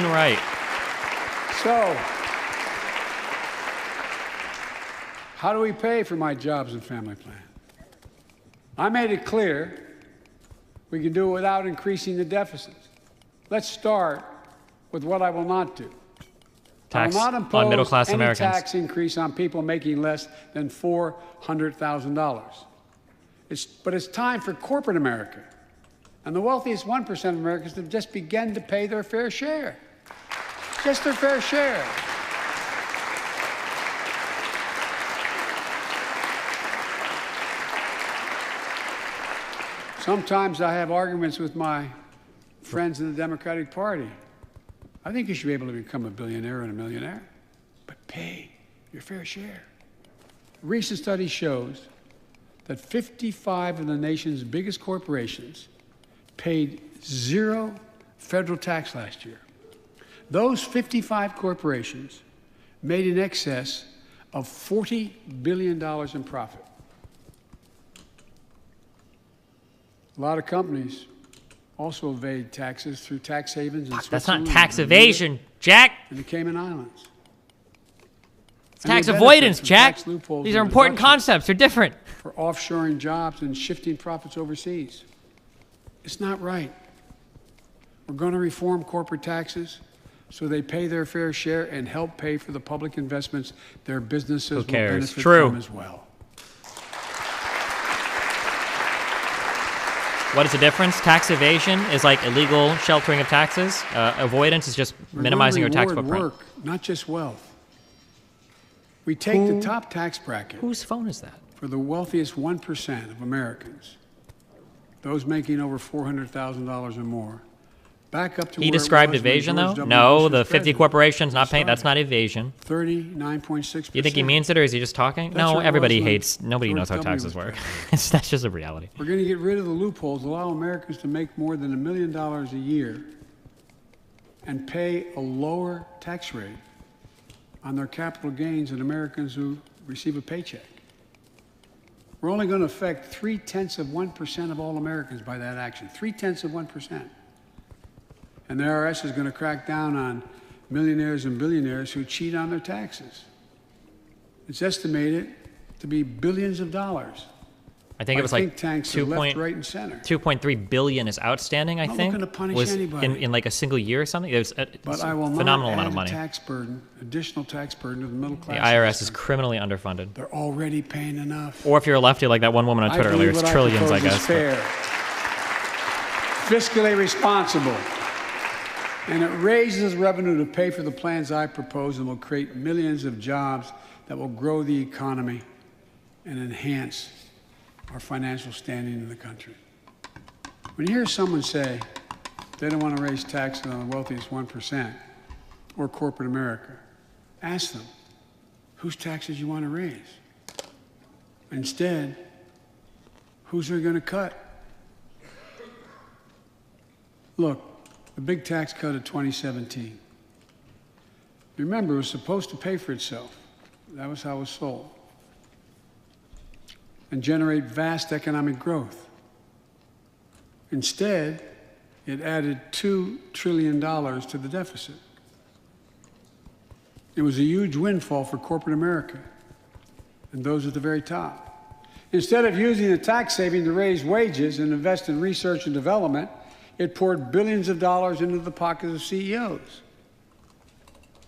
[SPEAKER 2] right.
[SPEAKER 15] So, how do we pay for my jobs and family plan? I made it clear we can do it without increasing the deficits. Let's start with what I will not do.
[SPEAKER 2] Tax
[SPEAKER 15] I will not impose
[SPEAKER 2] on middle-class
[SPEAKER 15] any
[SPEAKER 2] Americans.
[SPEAKER 15] tax increase on people making less than $400,000. But it's time for corporate America and the wealthiest 1% of Americans to just begin to pay their fair share. Just their fair share. Sometimes I have arguments with my friends in the Democratic Party. I think you should be able to become a billionaire and a millionaire, but pay your fair share. A recent study shows that 55 of the nation's biggest corporations paid 0 federal tax last year. Those 55 corporations made in excess of $40 billion in profit. A lot of companies also evade taxes through tax havens in
[SPEAKER 2] That's not
[SPEAKER 15] Switzerland,
[SPEAKER 2] tax
[SPEAKER 15] Bermuda,
[SPEAKER 2] evasion, Jack.
[SPEAKER 15] and the Cayman Islands.
[SPEAKER 2] It's
[SPEAKER 15] And
[SPEAKER 2] tax
[SPEAKER 15] they benefit
[SPEAKER 2] avoidance,
[SPEAKER 15] from
[SPEAKER 2] Jack.
[SPEAKER 15] tax loopholes
[SPEAKER 2] These are
[SPEAKER 15] and
[SPEAKER 2] important
[SPEAKER 15] deductions
[SPEAKER 2] concepts. They're different.
[SPEAKER 15] for offshoring jobs and shifting profits overseas. It's not right. We're going to reform corporate taxes so they pay their fair share and help pay for the public investments their businesses will
[SPEAKER 2] cares?
[SPEAKER 15] benefit
[SPEAKER 2] True.
[SPEAKER 15] from as well.
[SPEAKER 2] What is the difference? Tax evasion is like illegal sheltering of taxes. Avoidance is just
[SPEAKER 15] We're
[SPEAKER 2] minimizing your
[SPEAKER 15] going to
[SPEAKER 2] tax
[SPEAKER 15] reward
[SPEAKER 2] footprint.
[SPEAKER 15] work, not just wealth. We take the top tax bracket.
[SPEAKER 2] Whose phone is that?
[SPEAKER 15] For the wealthiest 1% of Americans, those making over $400,000 or more, back up to
[SPEAKER 2] He
[SPEAKER 15] where it
[SPEAKER 2] described
[SPEAKER 15] was when
[SPEAKER 2] evasion,
[SPEAKER 15] George
[SPEAKER 2] though?
[SPEAKER 15] W.
[SPEAKER 2] No,
[SPEAKER 15] Bush was
[SPEAKER 2] the 50
[SPEAKER 15] president.
[SPEAKER 2] corporations not paying. That's not evasion.
[SPEAKER 15] 39.6%.
[SPEAKER 2] You think he means it, or is he just talking?
[SPEAKER 15] That's
[SPEAKER 2] no,
[SPEAKER 15] what it
[SPEAKER 2] everybody
[SPEAKER 15] was when
[SPEAKER 2] hates. Nobody
[SPEAKER 15] George
[SPEAKER 2] knows how
[SPEAKER 15] W.
[SPEAKER 2] taxes
[SPEAKER 15] was
[SPEAKER 2] work. That's just a reality.
[SPEAKER 15] We're going to get rid of the loopholes, allow Americans to make more than $1 million a year and pay a lower tax rate on their capital gains than Americans who receive a paycheck. We're only going to affect 0.3% of all Americans by that action. 0.3%. And the IRS is going to crack down on millionaires and billionaires who cheat on their taxes. It's estimated to be billions of dollars.
[SPEAKER 2] I think it was like
[SPEAKER 15] think tanks to left, right, and center.
[SPEAKER 2] 2.3 billion is outstanding. I
[SPEAKER 15] I'm not
[SPEAKER 2] think
[SPEAKER 15] looking to punish
[SPEAKER 2] was
[SPEAKER 15] anybody.
[SPEAKER 2] in like a single year or something. It was a
[SPEAKER 15] But I will
[SPEAKER 2] phenomenal
[SPEAKER 15] not
[SPEAKER 2] amount of
[SPEAKER 15] add
[SPEAKER 2] money.
[SPEAKER 15] a tax burden, additional tax burden to the middle
[SPEAKER 2] The
[SPEAKER 15] class.
[SPEAKER 2] IRS is criminally underfunded.
[SPEAKER 15] They're already paying enough.
[SPEAKER 2] Or if you're a lefty like that one woman on
[SPEAKER 15] I
[SPEAKER 2] Twitter
[SPEAKER 15] believe
[SPEAKER 2] earlier, it's
[SPEAKER 15] what
[SPEAKER 2] trillions, I
[SPEAKER 15] propose is
[SPEAKER 2] guess.
[SPEAKER 15] fair, fiscally responsible, and it raises revenue to pay for the plans I propose and will create millions of jobs that will grow the economy and enhance our financial standing in the country. When you hear someone say they don't want to raise taxes on the wealthiest 1% or corporate America, ask them, whose taxes you want to raise? Instead, whose are you going to cut? Look, the big tax cut of 2017. Remember, it was supposed to pay for itself. That was how it was sold. And generate vast economic growth. Instead, it added $2 trillion to the deficit. It was a huge windfall for corporate America and those at the very top. Instead of using the tax saving to raise wages and invest in research and development, it poured billions of dollars into the pockets of CEOs.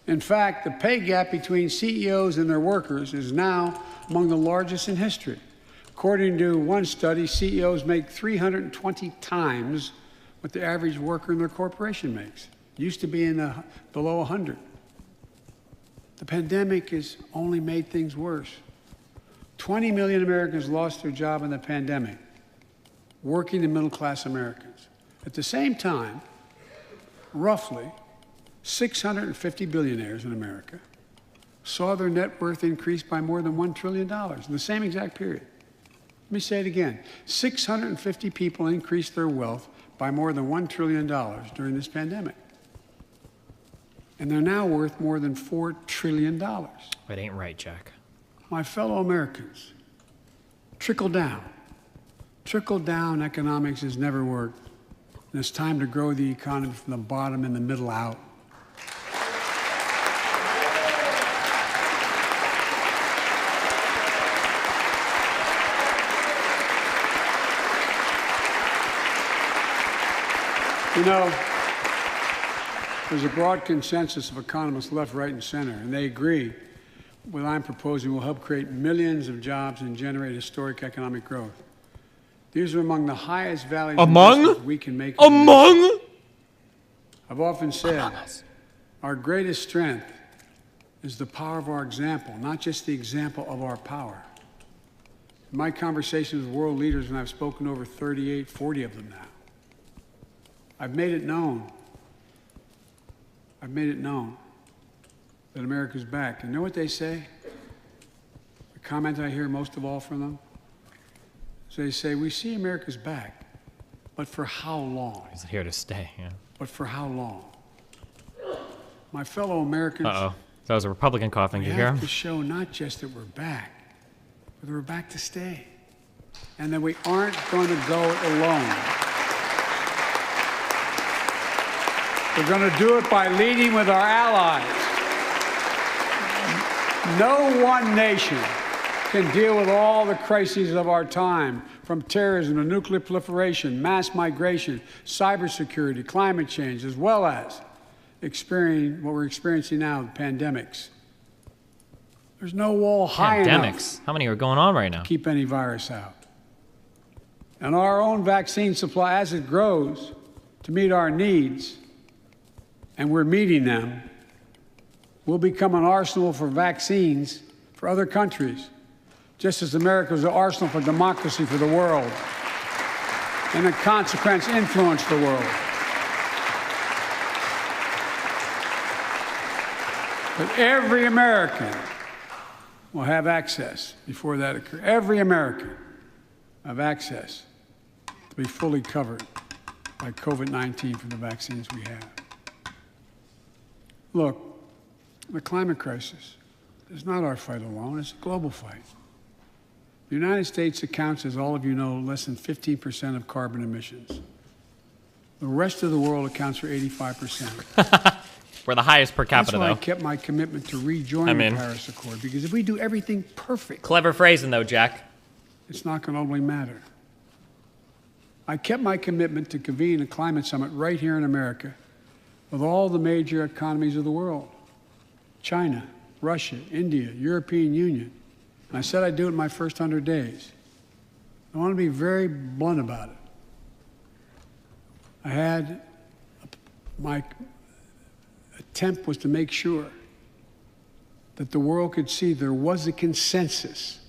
[SPEAKER 15] In fact, the pay gap between CEOs and their workers is now among the largest in history. According to one study, CEOs make 320 times what the average worker in their corporation makes. It used to be below 100. The pandemic has only made things worse. 20 million Americans lost their job in the pandemic, working and middle-class Americans. At the same time, roughly 650 billionaires in America saw their net worth increase by more than $1 trillion in the same exact period. Let me say it again. 650 people increased their wealth by more than $1 trillion during this pandemic. And they're now worth more than $4 trillion.
[SPEAKER 2] It ain't right, Jack.
[SPEAKER 15] My fellow Americans, trickle down. Trickle down economics has never worked. And it's time to grow the economy from the bottom and the middle out. You know, there's a broad consensus of economists left, right, and center, and they agree what I'm proposing will help create millions of jobs and generate historic economic growth. These are among the highest value investments we can make. I've often said our greatest strength is the power of our example, not just the example of our power. In my conversations with world leaders, and I've spoken to over 38, 40 of them now, I've made it known that America's back. And you know what they say? The comment I hear most of all from them? So they say, we see America's back, but for how long?
[SPEAKER 2] He's here to stay, yeah.
[SPEAKER 15] But for how long? My fellow Americans,
[SPEAKER 2] Uh-oh. That was a Republican coughing.
[SPEAKER 15] we
[SPEAKER 2] Did you hear
[SPEAKER 15] have
[SPEAKER 2] him?
[SPEAKER 15] to show not just that we're back, but that we're back to stay. And that we aren't going to go it alone. We're going to do it by leading with our allies. No one nation can deal with all the crises of our time, from terrorism to nuclear proliferation, mass migration, cybersecurity, climate change, as well as what we're experiencing now, pandemics. There's no wall high enough.
[SPEAKER 2] Pandemics. How many are going on right now?
[SPEAKER 15] To keep any virus out. And our own vaccine supply, as it grows to meet our needs, and we're meeting them, will become an arsenal for vaccines for other countries, just as America is an arsenal for democracy for the world, and in consequence influence the world. But every American will have access before that occurs. Every American will have access to be fully covered by COVID-19 from the vaccines we have. Look, the climate crisis is not our fight alone, it's a global fight. The United States accounts, as all of you know, less than 15% of carbon emissions. The rest of the world accounts for 85%.
[SPEAKER 2] We're the highest per capita,
[SPEAKER 15] That's why
[SPEAKER 2] though.
[SPEAKER 15] I kept my commitment to rejoin the Paris Accord, because if we do everything perfect...
[SPEAKER 2] Clever phrasing, though, Jack.
[SPEAKER 15] It's not going to only matter. I kept my commitment to convene a climate summit right here in America with all the major economies of the world. China, Russia, India, European Union. And I said I'd do it in my first 100 days. I want to be very blunt about it. I had my attempt was to make sure that the world could see there was a consensus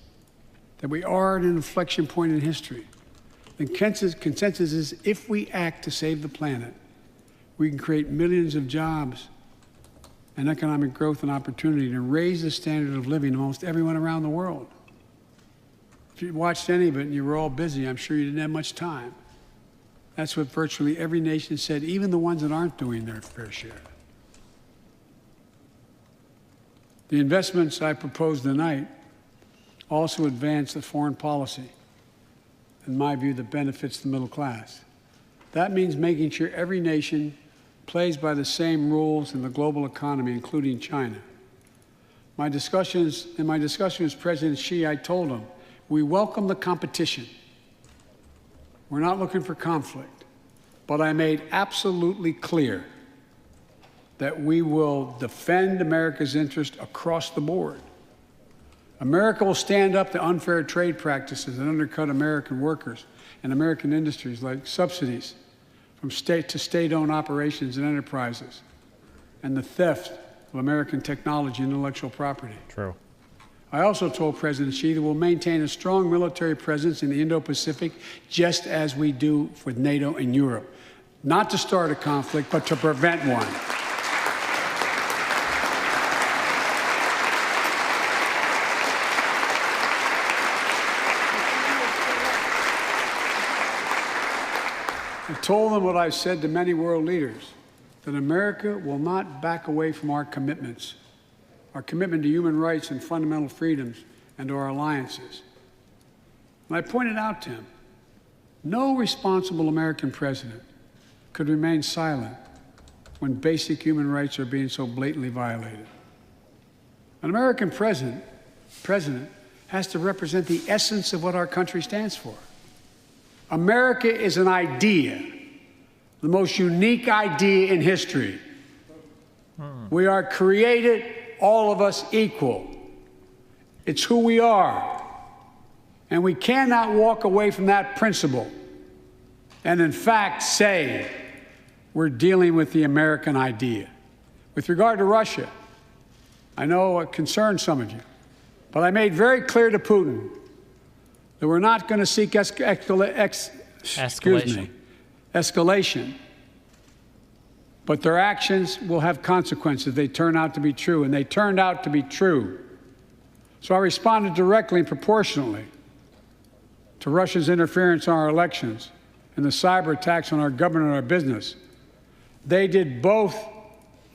[SPEAKER 15] that we are at an inflection point in history. The consensus is if we act to save the planet, we can create millions of jobs and economic growth and opportunity to raise the standard of living of almost everyone around the world. If you watched any of it and you were all busy, I'm sure you didn't have much time. That's what virtually every nation said, even the ones that aren't doing their fair share. The investments I propose tonight also advance the foreign policy, in my view, that benefits the middle class. That means making sure every nation plays by the same rules in the global economy, including China. In my discussion with President Xi, I told him, we welcome the competition. We're not looking for conflict. But I made absolutely clear that we will defend America's interest across the board. America will stand up to unfair trade practices that undercut American workers and American industries, like subsidies from state to state-owned operations and enterprises, and the theft of American technology and intellectual property.
[SPEAKER 2] True.
[SPEAKER 15] I also told President Xi that we'll maintain a strong military presence in the Indo-Pacific, just as we do with NATO and Europe. Not to start a conflict, but to prevent one. I told them what I've said to many world leaders, that America will not back away from our commitments, our commitment to human rights and fundamental freedoms, and to our alliances. And I pointed out to him, no responsible American president could remain silent when basic human rights are being so blatantly violated. An American president has to represent the essence of what our country stands for. America is an idea, the most unique idea in history. We are created, all of us, equal. It's who we are. And we cannot walk away from that principle and, in fact, say we're dealing with the American idea. With regard to Russia, I know it concerns some of you, but I made very clear to Putin that we're not going to seek escalation. But their actions will have consequences. They turn out to be true, and they turned out to be true. So I responded directly and proportionately to Russia's interference in our elections and the cyber attacks on our government and our business. They did both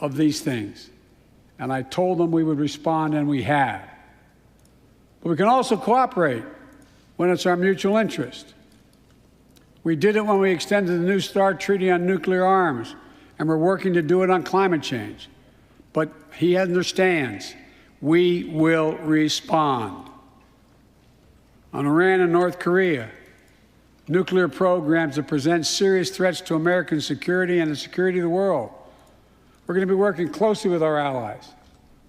[SPEAKER 15] of these things, and I told them we would respond, and we have. But we can also cooperate when it's our mutual interest. We did it when we extended the New START Treaty on nuclear arms, and we're working to do it on climate change. But he understands we will respond. On Iran and North Korea, nuclear programs that present serious threats to American security and the security of the world. We're going to be working closely with our allies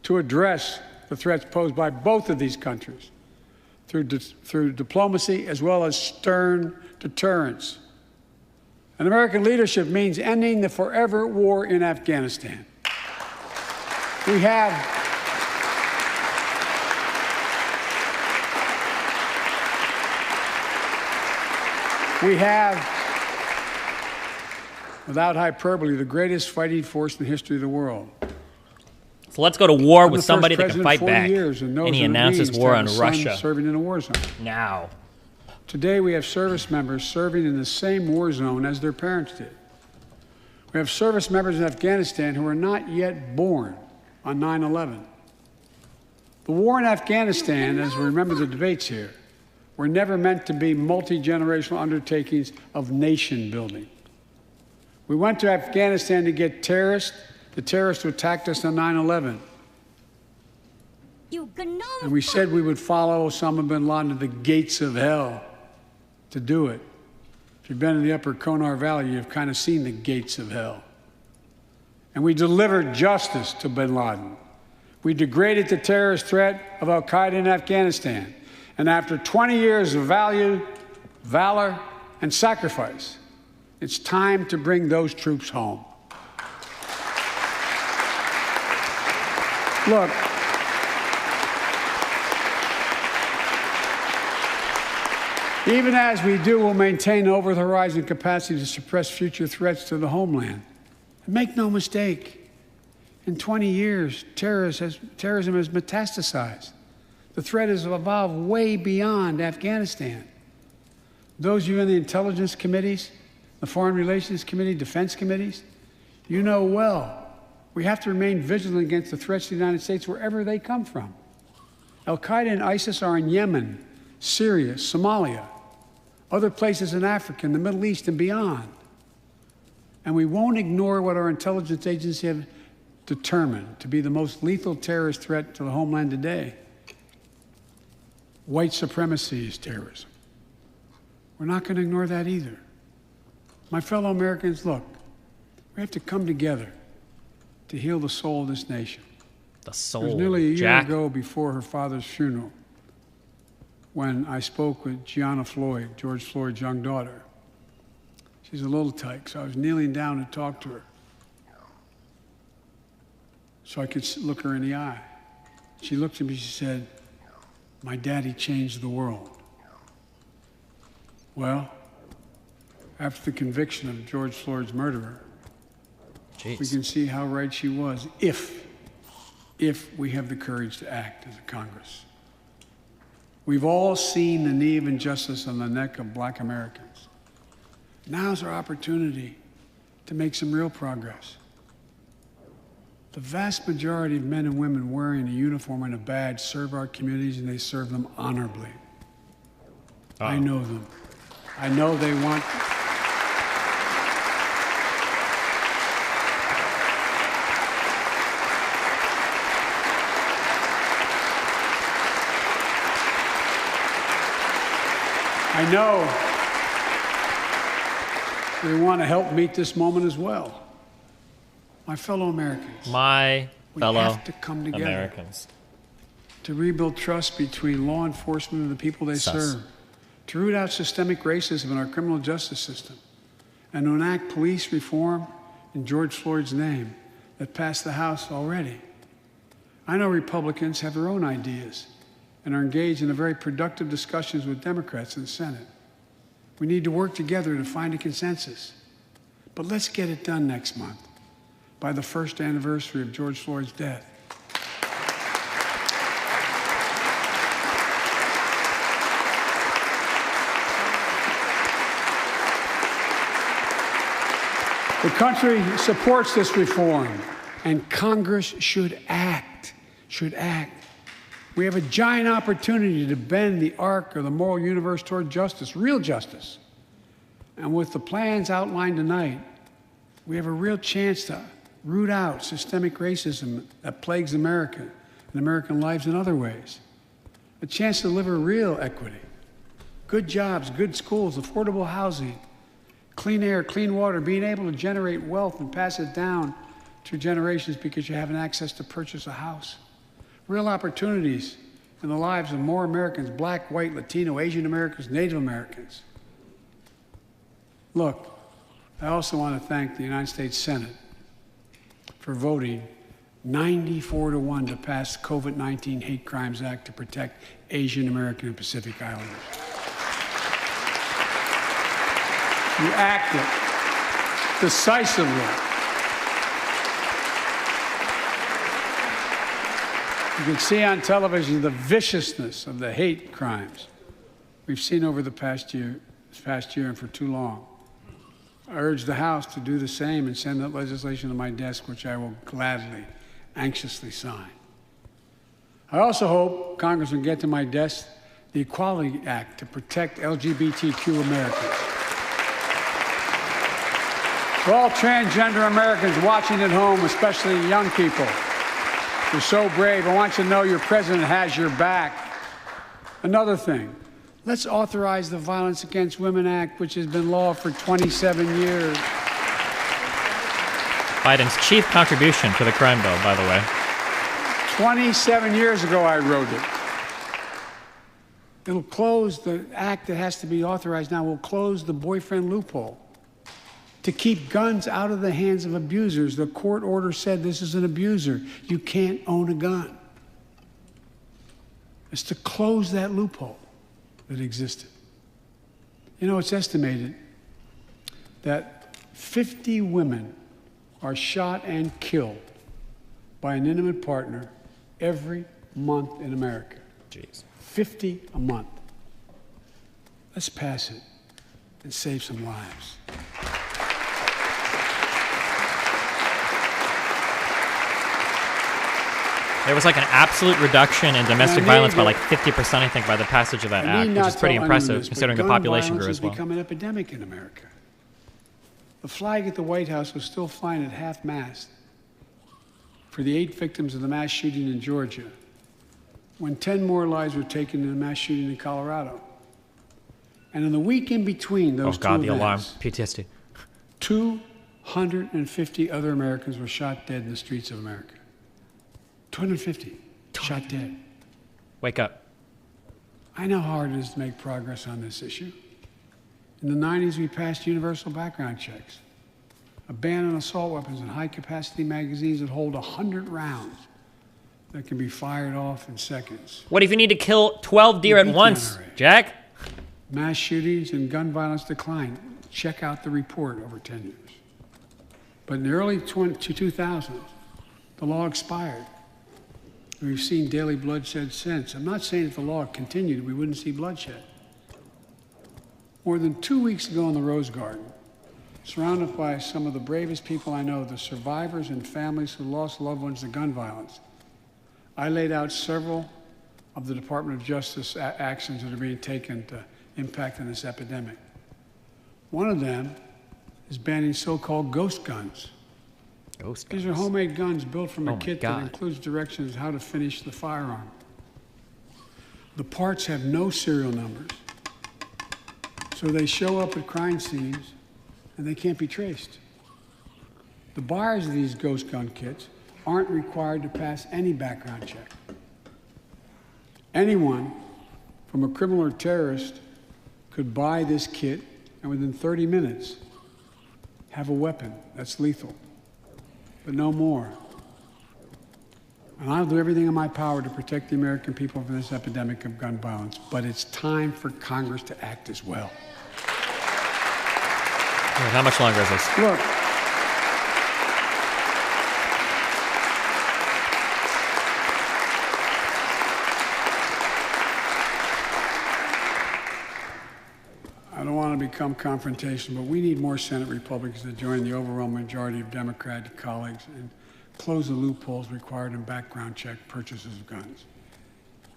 [SPEAKER 15] to address the threats posed by both of these countries through diplomacy as well as stern deterrence. And American leadership means ending the forever war in Afghanistan. We have without hyperbole, the greatest fighting force in the history of the world.
[SPEAKER 2] So let's go to war with somebody that can fight back. And he announces war on Russia.
[SPEAKER 15] Serving in a war zone.
[SPEAKER 2] Now.
[SPEAKER 15] Today we have service members serving in the same war zone as their parents did. We have service members in Afghanistan who are not yet born on 9/11. The war in Afghanistan, as we remember the debates here, were never meant to be multi-generational undertakings of nation building. We went to Afghanistan to get the terrorists who attacked us on 9/11. And we said we would follow Osama bin Laden to the gates of hell to do it. If you've been in the upper Konar Valley, you've kind of seen the gates of hell. And we delivered justice to bin Laden. We degraded the terrorist threat of al-Qaeda in Afghanistan. And after 20 years of valor, and sacrifice, it's time to bring those troops home. Look, Even as we do, we'll maintain over-the-horizon capacity to suppress future threats to the homeland. And make no mistake, in 20 years, terrorism has metastasized. The threat has evolved way beyond Afghanistan. Those of you in the intelligence committees, the foreign relations committee, defense committees, you know well, we have to remain vigilant against the threats to the United States wherever they come from. Al-Qaeda and ISIS are in Yemen, Syria, Somalia, other places in Africa, in the Middle East, and beyond. And we won't ignore what our intelligence agencies have determined to be the most lethal terrorist threat to the homeland today. White supremacy is terrorism. We're not going to ignore that either. My fellow Americans, look, we have to come together to heal the soul of this nation.
[SPEAKER 2] The soul,
[SPEAKER 15] It was nearly a year
[SPEAKER 2] Jack.
[SPEAKER 15] ago before her father's funeral when I spoke with Gianna Floyd, George Floyd's young daughter. She's a little tyke, so I was kneeling down to talk to her so I could look her in the eye. She looked at me, she said, "My daddy changed the world." Well, after the conviction of George Floyd's murderer, we can see how right she was if we have the courage to act as a Congress. We've all seen the knee of injustice on the neck of Black Americans. Now's our opportunity to make some real progress. The vast majority of men and women wearing a uniform and a badge serve our communities, and they serve them honorably. I know them. I know they want... I know they want to help meet this moment as well. My fellow Americans. We have to come together
[SPEAKER 2] Americans.
[SPEAKER 15] to rebuild trust between law enforcement and the people they serve, to root out systemic racism in our criminal justice system, and to enact police reform in George Floyd's name that passed the House already. I know Republicans have their own ideas and are engaged in a very productive discussions with Democrats in the Senate. We need to work together to find a consensus. But let's get it done next month, by the first anniversary of George Floyd's death. The country supports this reform, and Congress should act, We have a giant opportunity to bend the arc of the moral universe toward justice, real justice. And with the plans outlined tonight, we have a real chance to root out systemic racism that plagues America and American lives in other ways. A chance to deliver real equity, good jobs, good schools, affordable housing, clean air, clean water, being able to generate wealth and pass it down through generations because you have an access to purchase a house. Real opportunities in the lives of more Americans, Black, white, Latino, Asian Americans, Native Americans. Look, I also want to thank the United States Senate for voting 94-1 to pass the COVID-19 Hate Crimes Act to protect Asian American and Pacific Islanders. You acted decisively. You can see on television the viciousness of the hate crimes we've seen over the past year and for too long. I urge the House to do the same and send that legislation to my desk, which I will gladly, anxiously sign. I also hope Congress will get to my desk the Equality Act to protect LGBTQ Americans. For all transgender Americans watching at home, especially young people, you're so brave. I want you to know your president has your back. Another thing, let's authorize the Violence Against Women Act, which has been law for 27 years.
[SPEAKER 2] Biden's chief contribution to the crime bill, by the way.
[SPEAKER 15] 27 years ago, I wrote it. It'll close the act that has to be authorized now, will close the boyfriend loophole to keep guns out of the hands of abusers. The court order said this is an abuser. You can't own a gun. It's to close that loophole that existed. You know, it's estimated that 50 women are shot and killed by an intimate partner every month in America.
[SPEAKER 2] Jeez.
[SPEAKER 15] 50 a month. Let's pass it and save some lives.
[SPEAKER 2] There was like an absolute reduction in domestic violence by like 50%, I think, by the passage of that act, which is pretty impressive considering the population grew as well.
[SPEAKER 15] It's become an epidemic in America. The flag at the White House was still flying at half-mast for the 8 victims of the mass shooting in Georgia, when 10 more lives were taken in a mass shooting in Colorado. And in the week in between those two events,
[SPEAKER 2] the alarm, PTSD.
[SPEAKER 15] 250 other Americans were shot dead in the streets of America. 250 shot dead.
[SPEAKER 2] Wake up.
[SPEAKER 15] I know how hard it is to make progress on this issue. In the 90s, we passed universal background checks, a ban on assault weapons and high-capacity magazines that hold 100 rounds that can be fired off in seconds.
[SPEAKER 2] What if you need to kill 12 deer at once, Jack?
[SPEAKER 15] Mass shootings and gun violence declined. Check out the report over 10 years. But in the early 2000s, the law expired. We've seen daily bloodshed since. I'm not saying if the law continued, we wouldn't see bloodshed. More than 2 weeks ago in the Rose Garden, surrounded by some of the bravest people I know, the survivors and families who lost loved ones to gun violence, I laid out several of the Department of Justice actions that are being taken to impact on this epidemic. One of them is banning so-called ghost guns. These are homemade guns built from a kit that includes directions how to finish the firearm. The parts have no serial numbers, so they show up at crime scenes and they can't be traced. The buyers of these ghost gun kits aren't required to pass any background check. Anyone, from a criminal or terrorist, could buy this kit and within 30 minutes have a weapon that's lethal. But no more. And I'll do everything in my power to protect the American people from this epidemic of gun violence. But it's time for Congress to act as well.
[SPEAKER 2] How much longer is this?
[SPEAKER 15] Look. I don't want to become confrontational, but we need more Senate Republicans to join the overwhelming majority of Democratic colleagues and close the loopholes required in background check purchases of guns.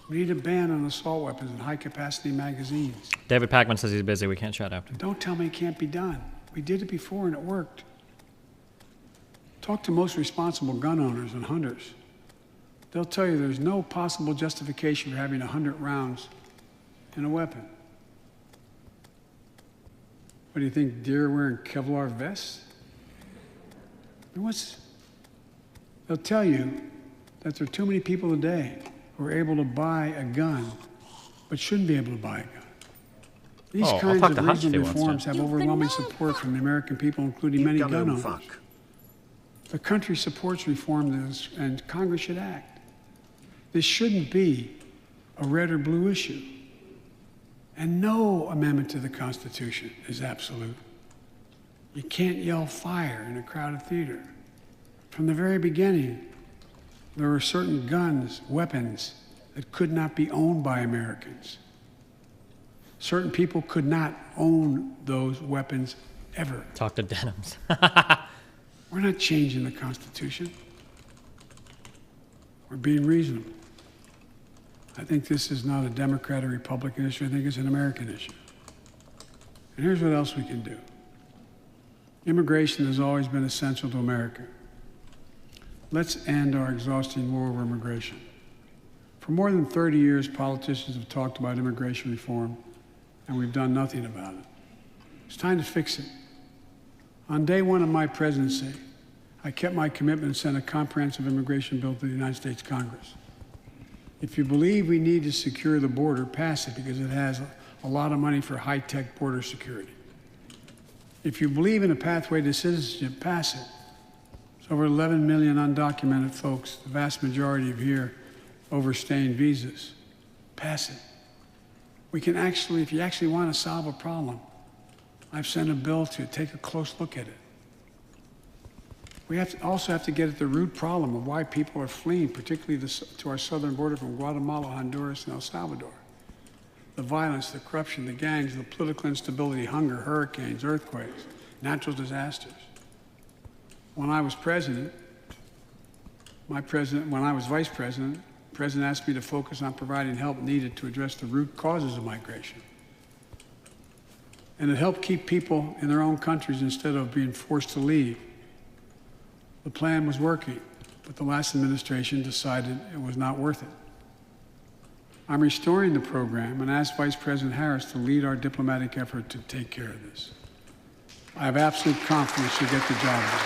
[SPEAKER 15] We need a ban on assault weapons and high-capacity magazines.
[SPEAKER 2] David Packman says he's busy. We can't chat after.
[SPEAKER 15] Don't tell me it can't be done. We did it before and it worked. Talk to most responsible gun owners and hunters. They'll tell you there's no possible justification for having 100 rounds in a weapon. What do you think, deer wearing Kevlar vests? They'll tell you that there are too many people today who are able to buy a gun, but shouldn't be able to buy a gun. These kinds of reasonable reforms have overwhelming support from the American people, including many gun owners. The country supports reform, and Congress should act. This shouldn't be a red or blue issue. And no amendment to the Constitution is absolute. You can't yell fire in a crowded theater. From the very beginning, there were certain guns, weapons, that could not be owned by Americans. Certain people could not own those weapons ever.
[SPEAKER 2] Talk to Denims.
[SPEAKER 15] We're not changing the Constitution. We're being reasonable. I think this is not a Democrat or Republican issue. I think it's an American issue. And here's what else we can do. Immigration has always been essential to America. Let's end our exhausting war over immigration. For more than 30 years, politicians have talked about immigration reform, and we've done nothing about it. It's time to fix it. On day one of my presidency, I kept my commitment and sent a comprehensive immigration bill to the United States Congress. If you believe we need to secure the border, pass it because it has a lot of money for high-tech border security. If you believe in a pathway to citizenship, pass it. There's over 11 million undocumented folks, the vast majority of here overstaying visas. Pass it. We can actually, if you actually want to solve a problem, I've sent a bill to take a close look at it. We also have to get at the root problem of why people are fleeing, particularly to our southern border from Guatemala, Honduras, and El Salvador. The violence, the corruption, the gangs, the political instability, hunger, hurricanes, earthquakes, natural disasters. When I was president, when I was vice president, the president asked me to focus on providing help needed to address the root causes of migration. And it helped keep people in their own countries instead of being forced to leave. The plan was working, but the last administration decided it was not worth it. I'm restoring the program and asked Vice President Harris to lead our diplomatic effort to take care of this. I have absolute confidence she'll get the job done.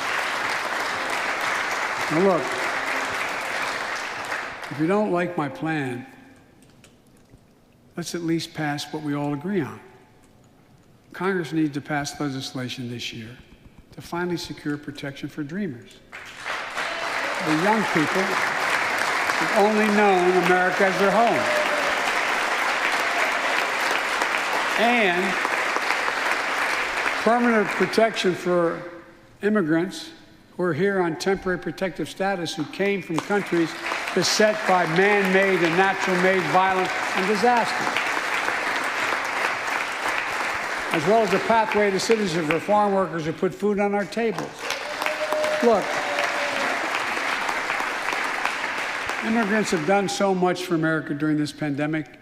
[SPEAKER 15] Now look, if you don't like my plan, let's at least pass what we all agree on. Congress needs to pass legislation this year to finally secure protection for dreamers. The young people have only known America as their home. And permanent protection for immigrants who are here on temporary protective status who came from countries beset by man-made and natural-made violence and disaster. As well as a pathway to citizenship for farm workers who put food on our tables. Look, immigrants have done so much for America during this pandemic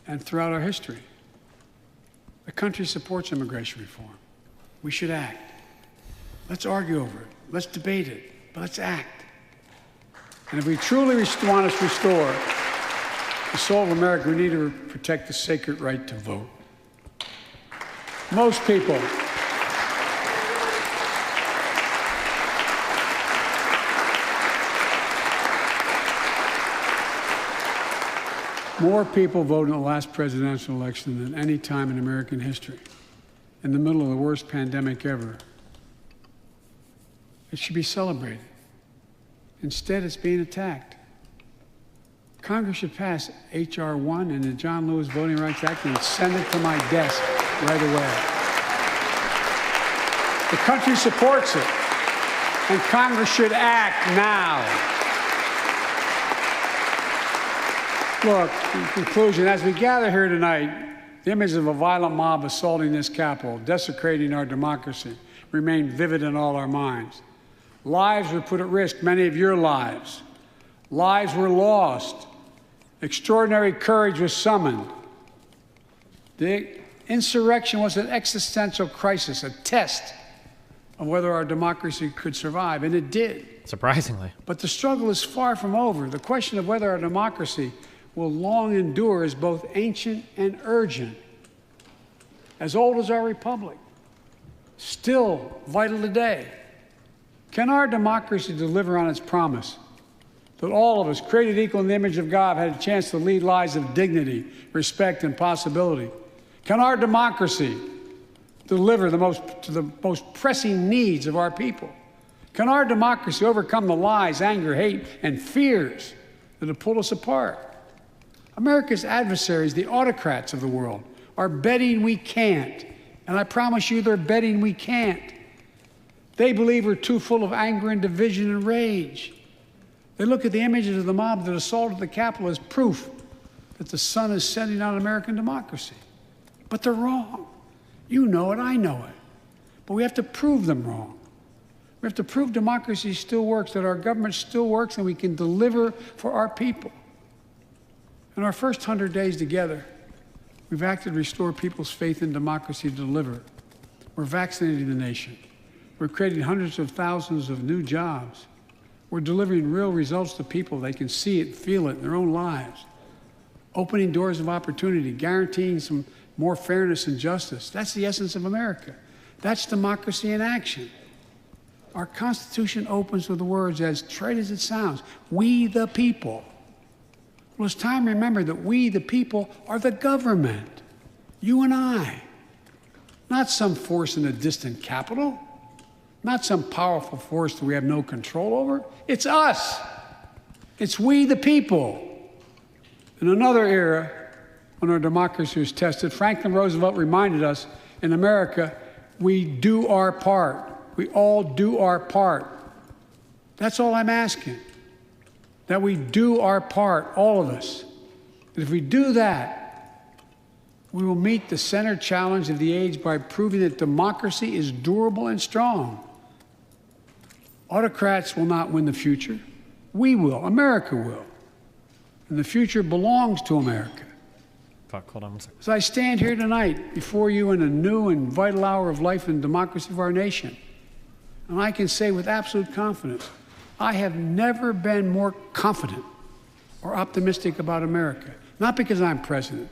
[SPEAKER 15] and throughout our history. The country supports immigration reform. We should act. Let's argue over it. Let's debate it. But let's act. And if we truly want to restore the soul of America, we need to protect the sacred right to vote. Most people more people voted in the last presidential election than any time in American history, in the middle of the worst pandemic ever. It should be celebrated. Instead, it's being attacked. Congress should pass H.R. 1 and the John Lewis Voting Rights Act and send it to my desk right away. The country supports it, and Congress should act now. Look, in conclusion, as we gather here tonight, the image of a violent mob assaulting this Capitol, desecrating our democracy, remain vivid in all our minds. Lives were put at risk, many of your lives. Lives were lost. Extraordinary courage was summoned. The insurrection was an existential crisis, a test of whether our democracy could survive, and it did.
[SPEAKER 2] Surprisingly.
[SPEAKER 15] But the struggle is far from over. The question of whether our democracy will long endure is both ancient and urgent. As old as our republic, still vital today. Can our democracy deliver on its promise that all of us, created equal in the image of God, had a chance to lead lives of dignity, respect, and possibility? Can our democracy deliver to the most pressing needs of our people? Can our democracy overcome the lies, anger, hate, and fears that have pulled us apart? America's adversaries, the autocrats of the world, are betting we can't. And I promise you they're betting we can't. They believe we're too full of anger and division and rage. They look at the images of the mob that assaulted the Capitol as proof that the sun is setting on American democracy. But they're wrong. You know it, I know it. But we have to prove them wrong. We have to prove democracy still works, that our government still works, and we can deliver for our people. In our first 100 days together, we've acted to restore people's faith in democracy to deliver. We're vaccinating the nation. We're creating hundreds of thousands of new jobs. We're delivering real results to people. They can see it, feel it in their own lives. Opening doors of opportunity, guaranteeing some more fairness and justice. That's the essence of America. That's democracy in action. Our Constitution opens with the words, as trite as it sounds, we the people. Well, it's time to remember that we the people are the government. You and I. Not some force in a distant capital. Not some powerful force that we have no control over. It's us. It's we the people. In another era, when our democracy was tested, Franklin Roosevelt reminded us in America, we do our part. We all do our part. That's all I'm asking. That we do our part, all of us. And if we do that, we will meet the center challenge of the age by proving that democracy is durable and strong. Autocrats will not win the future. We will. America will. And the future belongs to America.
[SPEAKER 2] Fuck, hold on one second.
[SPEAKER 15] As I stand here tonight before you in a new and vital hour of life and democracy of our nation, and I can say with absolute confidence, I have never been more confident or optimistic about America. Not because I'm president,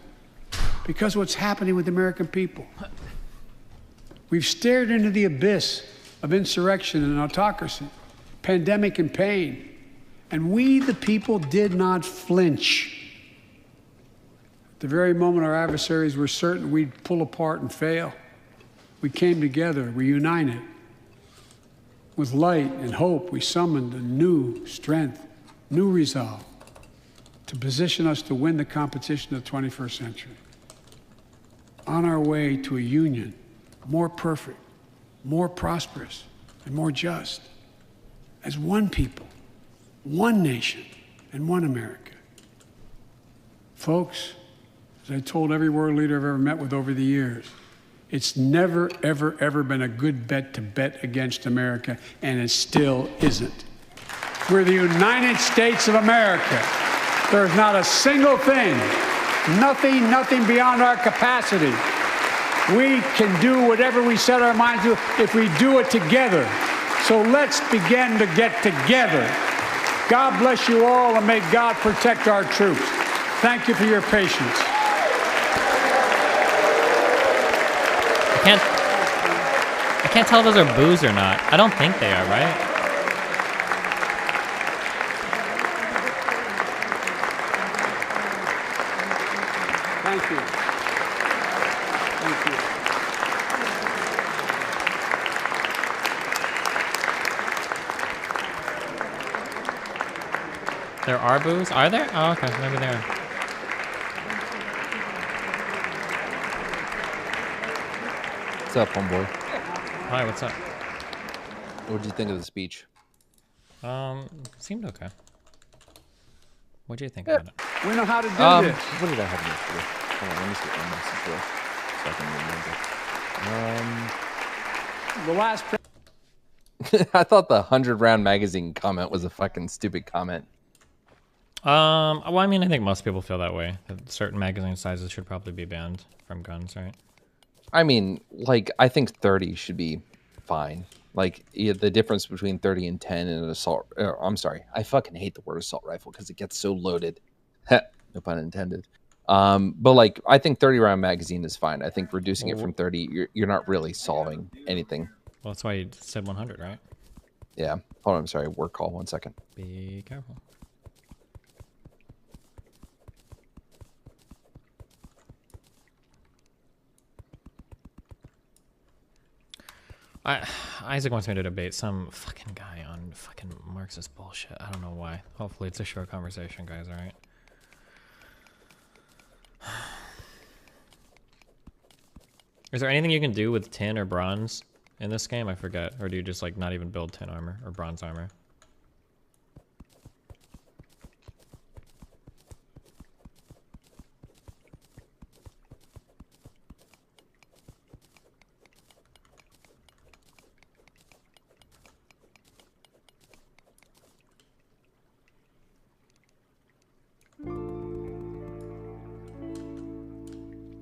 [SPEAKER 15] because what's happening with the American people. We've stared into the abyss of insurrection and autocracy, pandemic and pain, and we, the people, did not flinch. At the very moment our adversaries were certain we'd pull apart and fail, we came together, we united. With light and hope, we summoned a new strength, new resolve to position us to win the competition of the 21st century. On our way to a union more perfect, more prosperous, and more just, as one people, one nation, and one America. Folks, as I told every world leader I've ever met with over the years, it's never, ever, ever been a good bet to bet against America, and it still isn't. We're the United States of America. There's not a single thing, nothing beyond our capacity. We can do whatever we set our minds to if we do it together. So let's begin to get together. God bless you all, and may God protect our troops. Thank you for your patience.
[SPEAKER 2] I can't tell if those are boos or not. I don't think they are, right?
[SPEAKER 15] Thank you. Thank you.
[SPEAKER 2] There are boos? Are there? Oh, okay. Maybe there are.
[SPEAKER 17] What's up, homeboy?
[SPEAKER 2] Hi, what's up?
[SPEAKER 17] What did you think of the speech?
[SPEAKER 2] Seemed okay. What do you think about it?
[SPEAKER 15] We know how to do this.
[SPEAKER 17] What did I have yesterday? Hold on, let me see my message here so I can remember.
[SPEAKER 15] The last.
[SPEAKER 17] I thought the 100-round magazine comment was a fucking stupid comment.
[SPEAKER 2] Well, I mean, I think most people feel that way. That certain magazine sizes should probably be banned from guns, right?
[SPEAKER 17] I mean, like, I think 30 should be fine. Like, the difference between 30 and 10 in an assault... I'm sorry. I fucking hate the word assault rifle because it gets so loaded. No pun intended. But, like, I think 30-round magazine is fine. I think reducing it from 30, you're not really solving anything.
[SPEAKER 2] Well, that's why you said 100, right?
[SPEAKER 17] Yeah. Hold on, I'm sorry. Work call. 1 second.
[SPEAKER 2] Be careful. Isaac wants me to debate some fucking guy on fucking Marxist bullshit. I don't know why. Hopefully it's a short conversation, guys, alright? Is there anything you can do with tin or bronze in this game? I forget. Or do you just like not even build tin armor or bronze armor?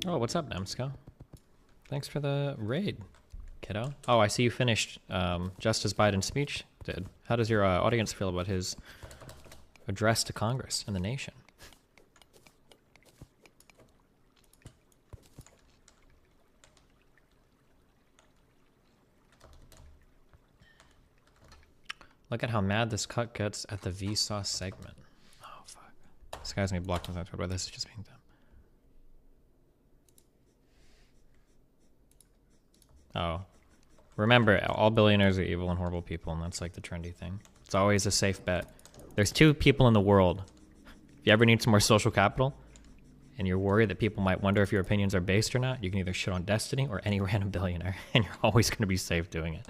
[SPEAKER 2] Oh, what's up, Nemsko? Thanks for the raid, kiddo. Oh, I see you finished just as Biden's speech did. How does your audience feel about his address to Congress and the nation? Look at how mad this cut gets at the Vsauce segment. Oh, fuck. This guy's gonna be blocked on that Twitter, but this is just being done. Oh. Remember, all billionaires are evil and horrible people, and that's like the trendy thing. It's always a safe bet. There's two people in the world. If you ever need some more social capital, and you're worried that people might wonder if your opinions are based or not, you can either shit on Destiny or any random billionaire, and you're always going to be safe doing it.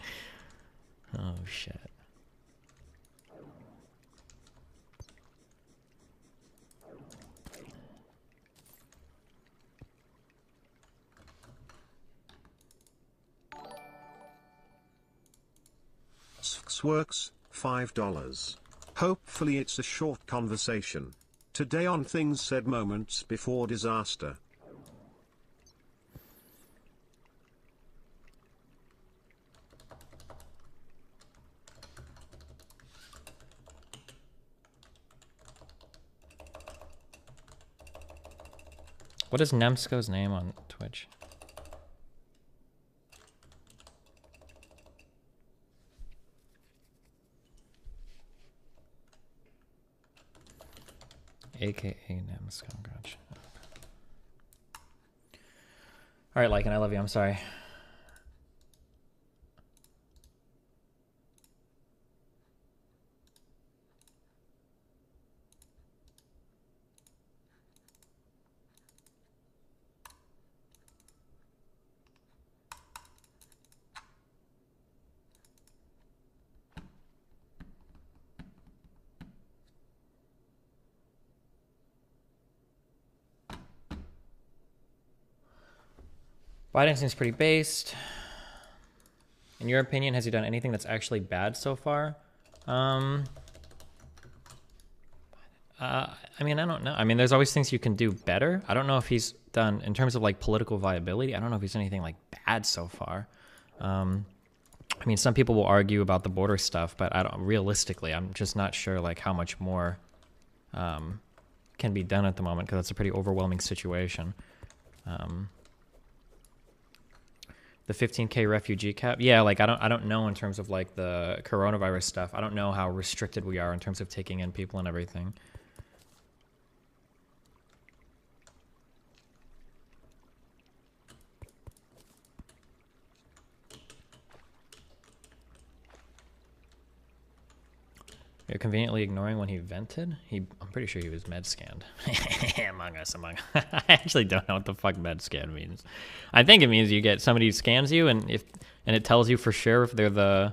[SPEAKER 2] Oh, shit.
[SPEAKER 4] Works, $5. Hopefully it's a short conversation. Today on Things Said Moments Before Disaster.
[SPEAKER 2] What is Nemsko's name on Twitch? AKA Nemsko, gotcha. Alright, Lycan, I love you, I'm sorry. Biden seems pretty based. In your opinion, has he done anything that's actually bad so far? I mean, I don't know. I mean, there's always things you can do better. I don't know if he's done, in terms of like political viability, I don't know if he's done anything like bad so far. I mean, some people will argue about the border stuff, but realistically, I'm just not sure like how much more can be done at the moment, because that's a pretty overwhelming situation. The 15K refugee cap, yeah, like I don't know in terms of like the coronavirus stuff. I don't know how restricted we are in terms of taking in people and everything. You're conveniently ignoring when he vented? I'm pretty sure he was med scanned. Among Us. I actually don't know what the fuck med scan means. I think it means you get somebody who scans you, and it tells you for sure if they're the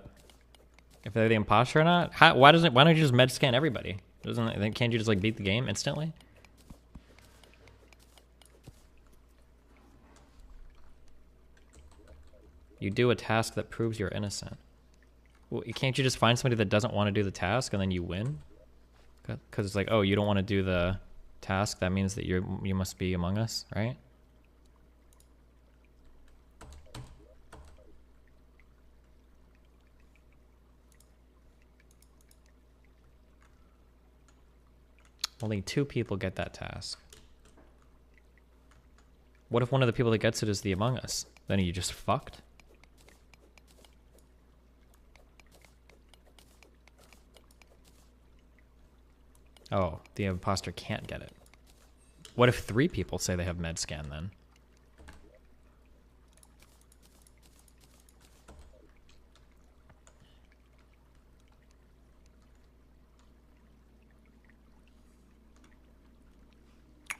[SPEAKER 2] imposter or not. Why don't you just med scan everybody? Can't you just like beat the game instantly? You do a task that proves you're innocent. Well, can't you just find somebody that doesn't want to do the task and then you win? Because it's like, oh, you don't want to do the task. That means that you must be Among Us, right? Only 2 people get that task. What if one of the people that gets it is the Among Us? Then are you just fucked? Oh, the imposter can't get it. What if 3 people say they have med scan then?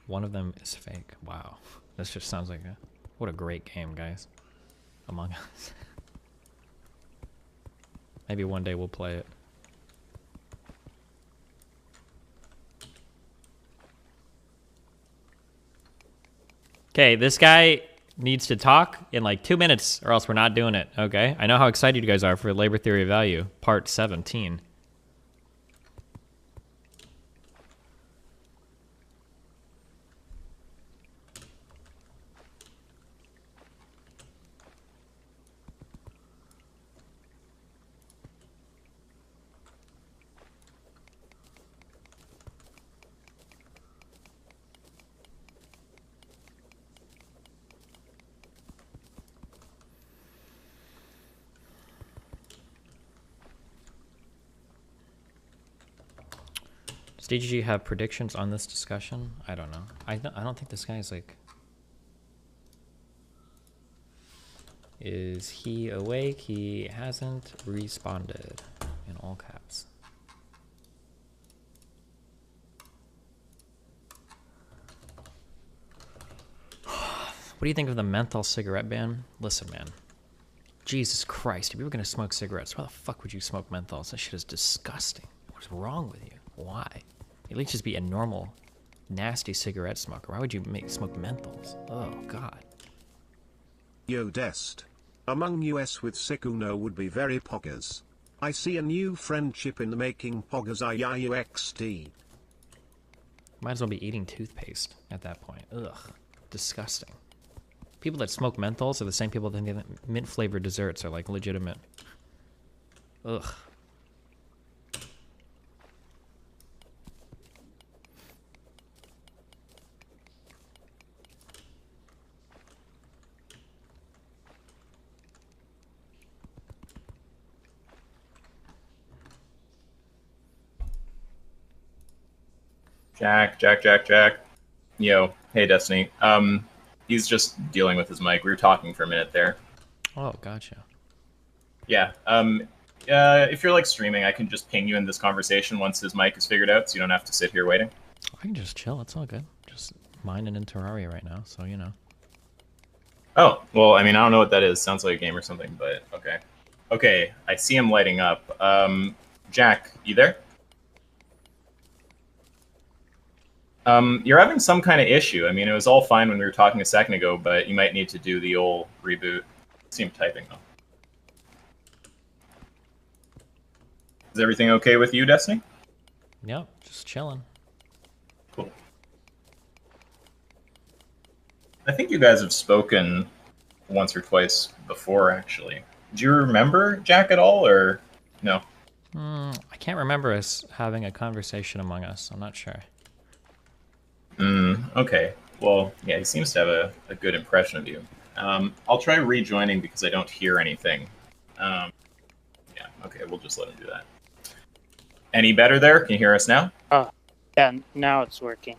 [SPEAKER 2] One of them is fake. Wow. This just sounds like what a great game, guys. Among Us. Maybe one day we'll play it. Okay, this guy needs to talk in like 2 minutes or else we're not doing it, okay? I know how excited you guys are for Labor Theory of Value, Part 17. Does DGG have predictions on this discussion? I don't know. I don't think this guy is like... Is he awake? He hasn't responded. In all caps. What do you think of the menthol cigarette ban? Listen, man. Jesus Christ, if you were going to smoke cigarettes, why the fuck would you smoke menthols? That shit is disgusting. What's wrong with you? Why? At least just be a normal, nasty cigarette smoker. Why would you smoke menthols? Oh, God.
[SPEAKER 4] Yo Dest. Among us with Sikuno would be very poggers. I see a new friendship in the making, poggers IUXT.
[SPEAKER 2] Might as well be eating toothpaste at that point. Ugh. Disgusting. People that smoke menthols are the same people that think that mint-flavored desserts are, like, legitimate. Ugh.
[SPEAKER 16] Jack. Yo, hey Destiny. He's just dealing with his mic. We were talking for a minute there.
[SPEAKER 2] Oh, gotcha.
[SPEAKER 16] Yeah. If you're like streaming, I can just ping you in this conversation once his mic is figured out, so you don't have to sit here waiting.
[SPEAKER 2] I can just chill. It's all good. Just mining in Terraria right now, so you know.
[SPEAKER 16] Oh, well, I mean, I don't know what that is. Sounds like a game or something, but okay. Okay, I see him lighting up. Jack, you there? You're having some kind of issue. I mean, it was all fine when we were talking a second ago, but you might need to do the old reboot. I see him typing, though. Is everything okay with you, Destiny?
[SPEAKER 2] Yep, just chilling.
[SPEAKER 16] Cool. I think you guys have spoken once or twice before, actually. Do you remember Jack at all, or no?
[SPEAKER 2] I can't remember us having a conversation among us. I'm not sure.
[SPEAKER 16] Okay. Well, yeah, he seems to have a good impression of you. I'll try rejoining because I don't hear anything. Yeah, okay, we'll just let him do that. Any better there? Can you hear us now?
[SPEAKER 18] Yeah, now it's working.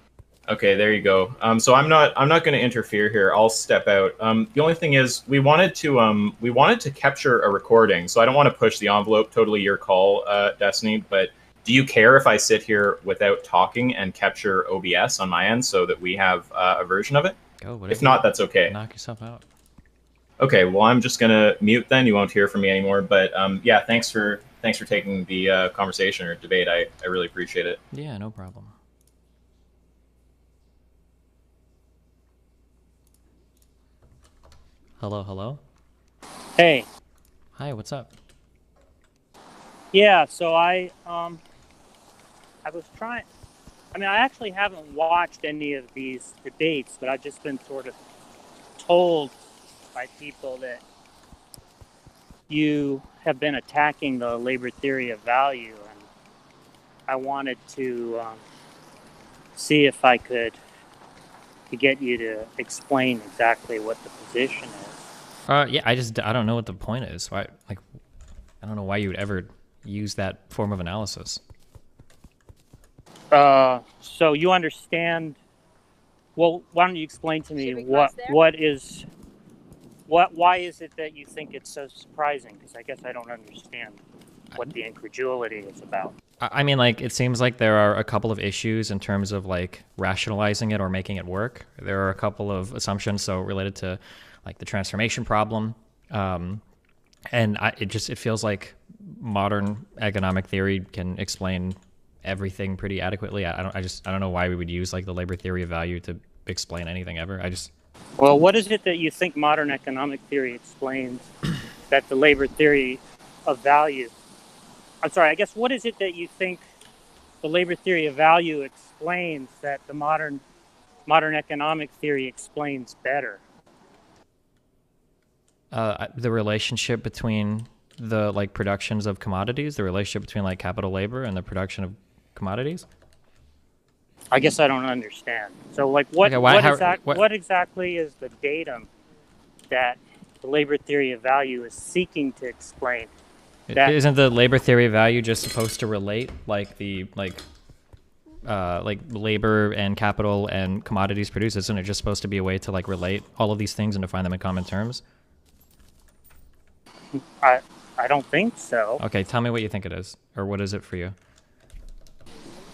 [SPEAKER 16] Okay, there you go. So I'm not going to interfere here. I'll step out. The only thing is, we wanted to capture a recording, so I don't want to push the envelope. Totally your call, Destiny. But do you care if I sit here without talking and capture OBS on my end so that we have a version of it?
[SPEAKER 2] Go.
[SPEAKER 16] If not, that's okay.
[SPEAKER 2] Knock yourself out.
[SPEAKER 16] Okay. Well, I'm just gonna mute then. You won't hear from me anymore. But yeah, thanks for taking the conversation or debate. I really appreciate it.
[SPEAKER 2] Yeah, no problem. Hello.
[SPEAKER 18] Hey.
[SPEAKER 2] Hi, what's up?
[SPEAKER 18] Yeah, so I was trying. I mean, I actually haven't watched any of these debates, but I've just been sort of told by people that you have been attacking the labor theory of value, and I wanted to see if I could get you to explain exactly what the position is.
[SPEAKER 2] Yeah, I don't know what the point is. I don't know why you would ever use that form of analysis.
[SPEAKER 18] So you understand? Well, why don't you explain to me why is it that you think it's so surprising? Because I guess I don't understand what the incredulity is about.
[SPEAKER 2] I mean, like, it seems like there are a couple of issues in terms of, like, rationalizing it or making it work. There are a couple of assumptions, so related to, like, the transformation problem. And it feels like modern economic theory can explain everything pretty adequately. I don't know why we would use, like, the labor theory of value to explain anything ever.
[SPEAKER 18] Well, what is it that you think modern economic theory explains that the labor theory of value... I'm sorry, I guess what is it that you think the labor theory of value explains that the modern economic theory explains better?
[SPEAKER 2] The relationship between the, like, productions of commodities, the relationship between, like, capital labor and the production of commodities?
[SPEAKER 18] I guess I don't understand. So, like, what exactly is the datum that the labor theory of value is seeking to explain?
[SPEAKER 2] Isn't the labor theory of value just supposed to relate, like, the labor and capital and commodities produced? Isn't it just supposed to be a way to, like, relate all of these things and to find them in common terms?
[SPEAKER 18] I don't think so.
[SPEAKER 2] Okay, tell me what you think it is, or what is it for you?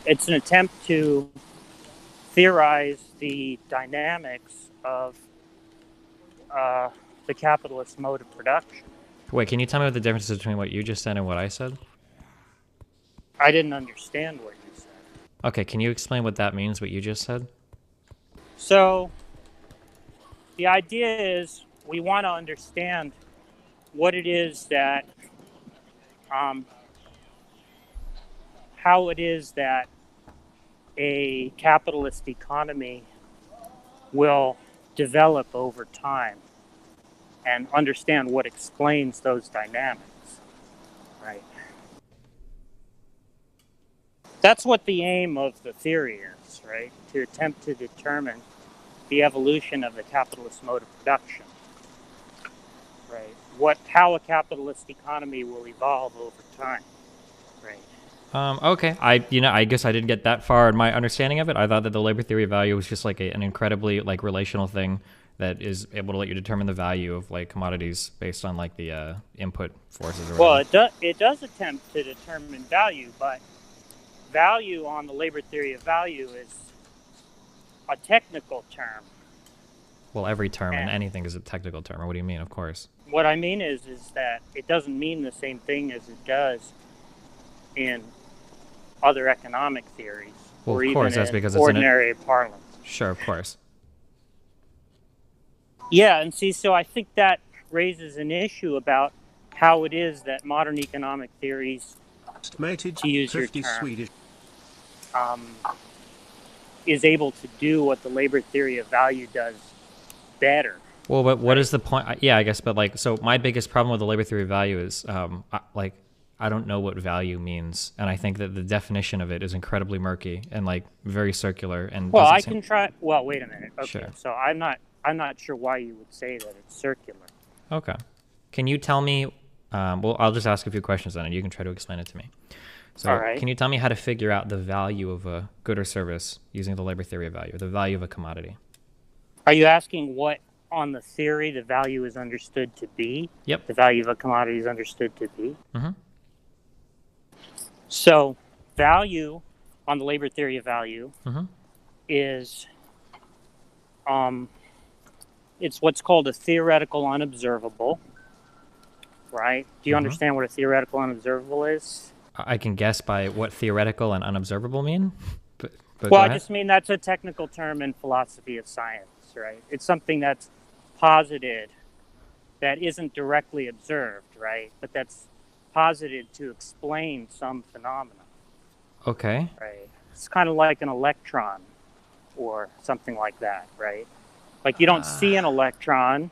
[SPEAKER 18] It's an attempt to theorize the dynamics of the capitalist mode of production.
[SPEAKER 2] Wait, can you tell me what the difference is between what you just said and what I said?
[SPEAKER 18] I didn't understand what you said.
[SPEAKER 2] Okay, can you explain what that means, what you just said?
[SPEAKER 18] So, the idea is we want to understand what it is that, how it is that a capitalist economy will develop over time and understand what explains those dynamics, right? That's what the aim of the theory is, right? To attempt to determine the evolution of the capitalist mode of production, right? How a capitalist economy will evolve over time, right?
[SPEAKER 2] Okay. I guess I didn't get that far in my understanding of it. I thought that the labor theory of value was just like an incredibly like relational thing that is able to let you determine the value of like commodities based on like the input forces. Or
[SPEAKER 18] Well, it does attempt to determine value, but value on the labor theory of value is a technical term.
[SPEAKER 2] Well, every term and anything is a technical term. Or what do you mean? Of course.
[SPEAKER 18] What I mean is that it doesn't mean the same thing as it does in other economic theories,
[SPEAKER 2] Well,
[SPEAKER 18] or
[SPEAKER 2] of course,
[SPEAKER 18] even
[SPEAKER 2] that's
[SPEAKER 18] in
[SPEAKER 2] because
[SPEAKER 18] ordinary parlance.
[SPEAKER 2] Sure, of course.
[SPEAKER 18] Yeah, and see, so I think that raises an issue about how it is that modern economic theories,
[SPEAKER 4] Estimated
[SPEAKER 18] to use your
[SPEAKER 4] 50
[SPEAKER 18] term,
[SPEAKER 4] Swedish.
[SPEAKER 18] Is able to do what the labor theory of value does better.
[SPEAKER 2] Well, but what is the point? Yeah, I guess, but like, so my biggest problem with the labor theory of value is, I don't know what value means, and I think that the definition of it is incredibly murky and like very circular. And
[SPEAKER 18] Well,
[SPEAKER 2] doesn't
[SPEAKER 18] I
[SPEAKER 2] seem-
[SPEAKER 18] can try. Well, wait a minute. Okay,
[SPEAKER 2] Sure.
[SPEAKER 18] so I'm not sure why you would say that it's circular.
[SPEAKER 2] Okay. Can you tell me? Well, I'll just ask a few questions then, and you can try to explain it to me. So,
[SPEAKER 18] All right.
[SPEAKER 2] Can you tell me how to figure out the value of a good or service using the labor theory of value, the value of a commodity?
[SPEAKER 18] Are you asking what on the theory the value is understood to be?
[SPEAKER 2] Yep.
[SPEAKER 18] The value of a commodity is understood to be.
[SPEAKER 2] Mm-hmm.
[SPEAKER 18] So, value on the labor theory of value
[SPEAKER 2] Mm-hmm.
[SPEAKER 18] is it's what's called a theoretical unobservable, right? Do you
[SPEAKER 2] Mhm.
[SPEAKER 18] understand what a theoretical unobservable is?
[SPEAKER 2] I can guess by what theoretical and unobservable mean. But
[SPEAKER 18] Well,
[SPEAKER 2] go
[SPEAKER 18] I
[SPEAKER 2] ahead.
[SPEAKER 18] just mean that's a technical term in philosophy of science, right? It's something that's posited that isn't directly observed, right? But that's posited to explain some phenomena,
[SPEAKER 2] Okay.
[SPEAKER 18] right? It's kind of like an electron or something like that, right? Like you don't see an electron,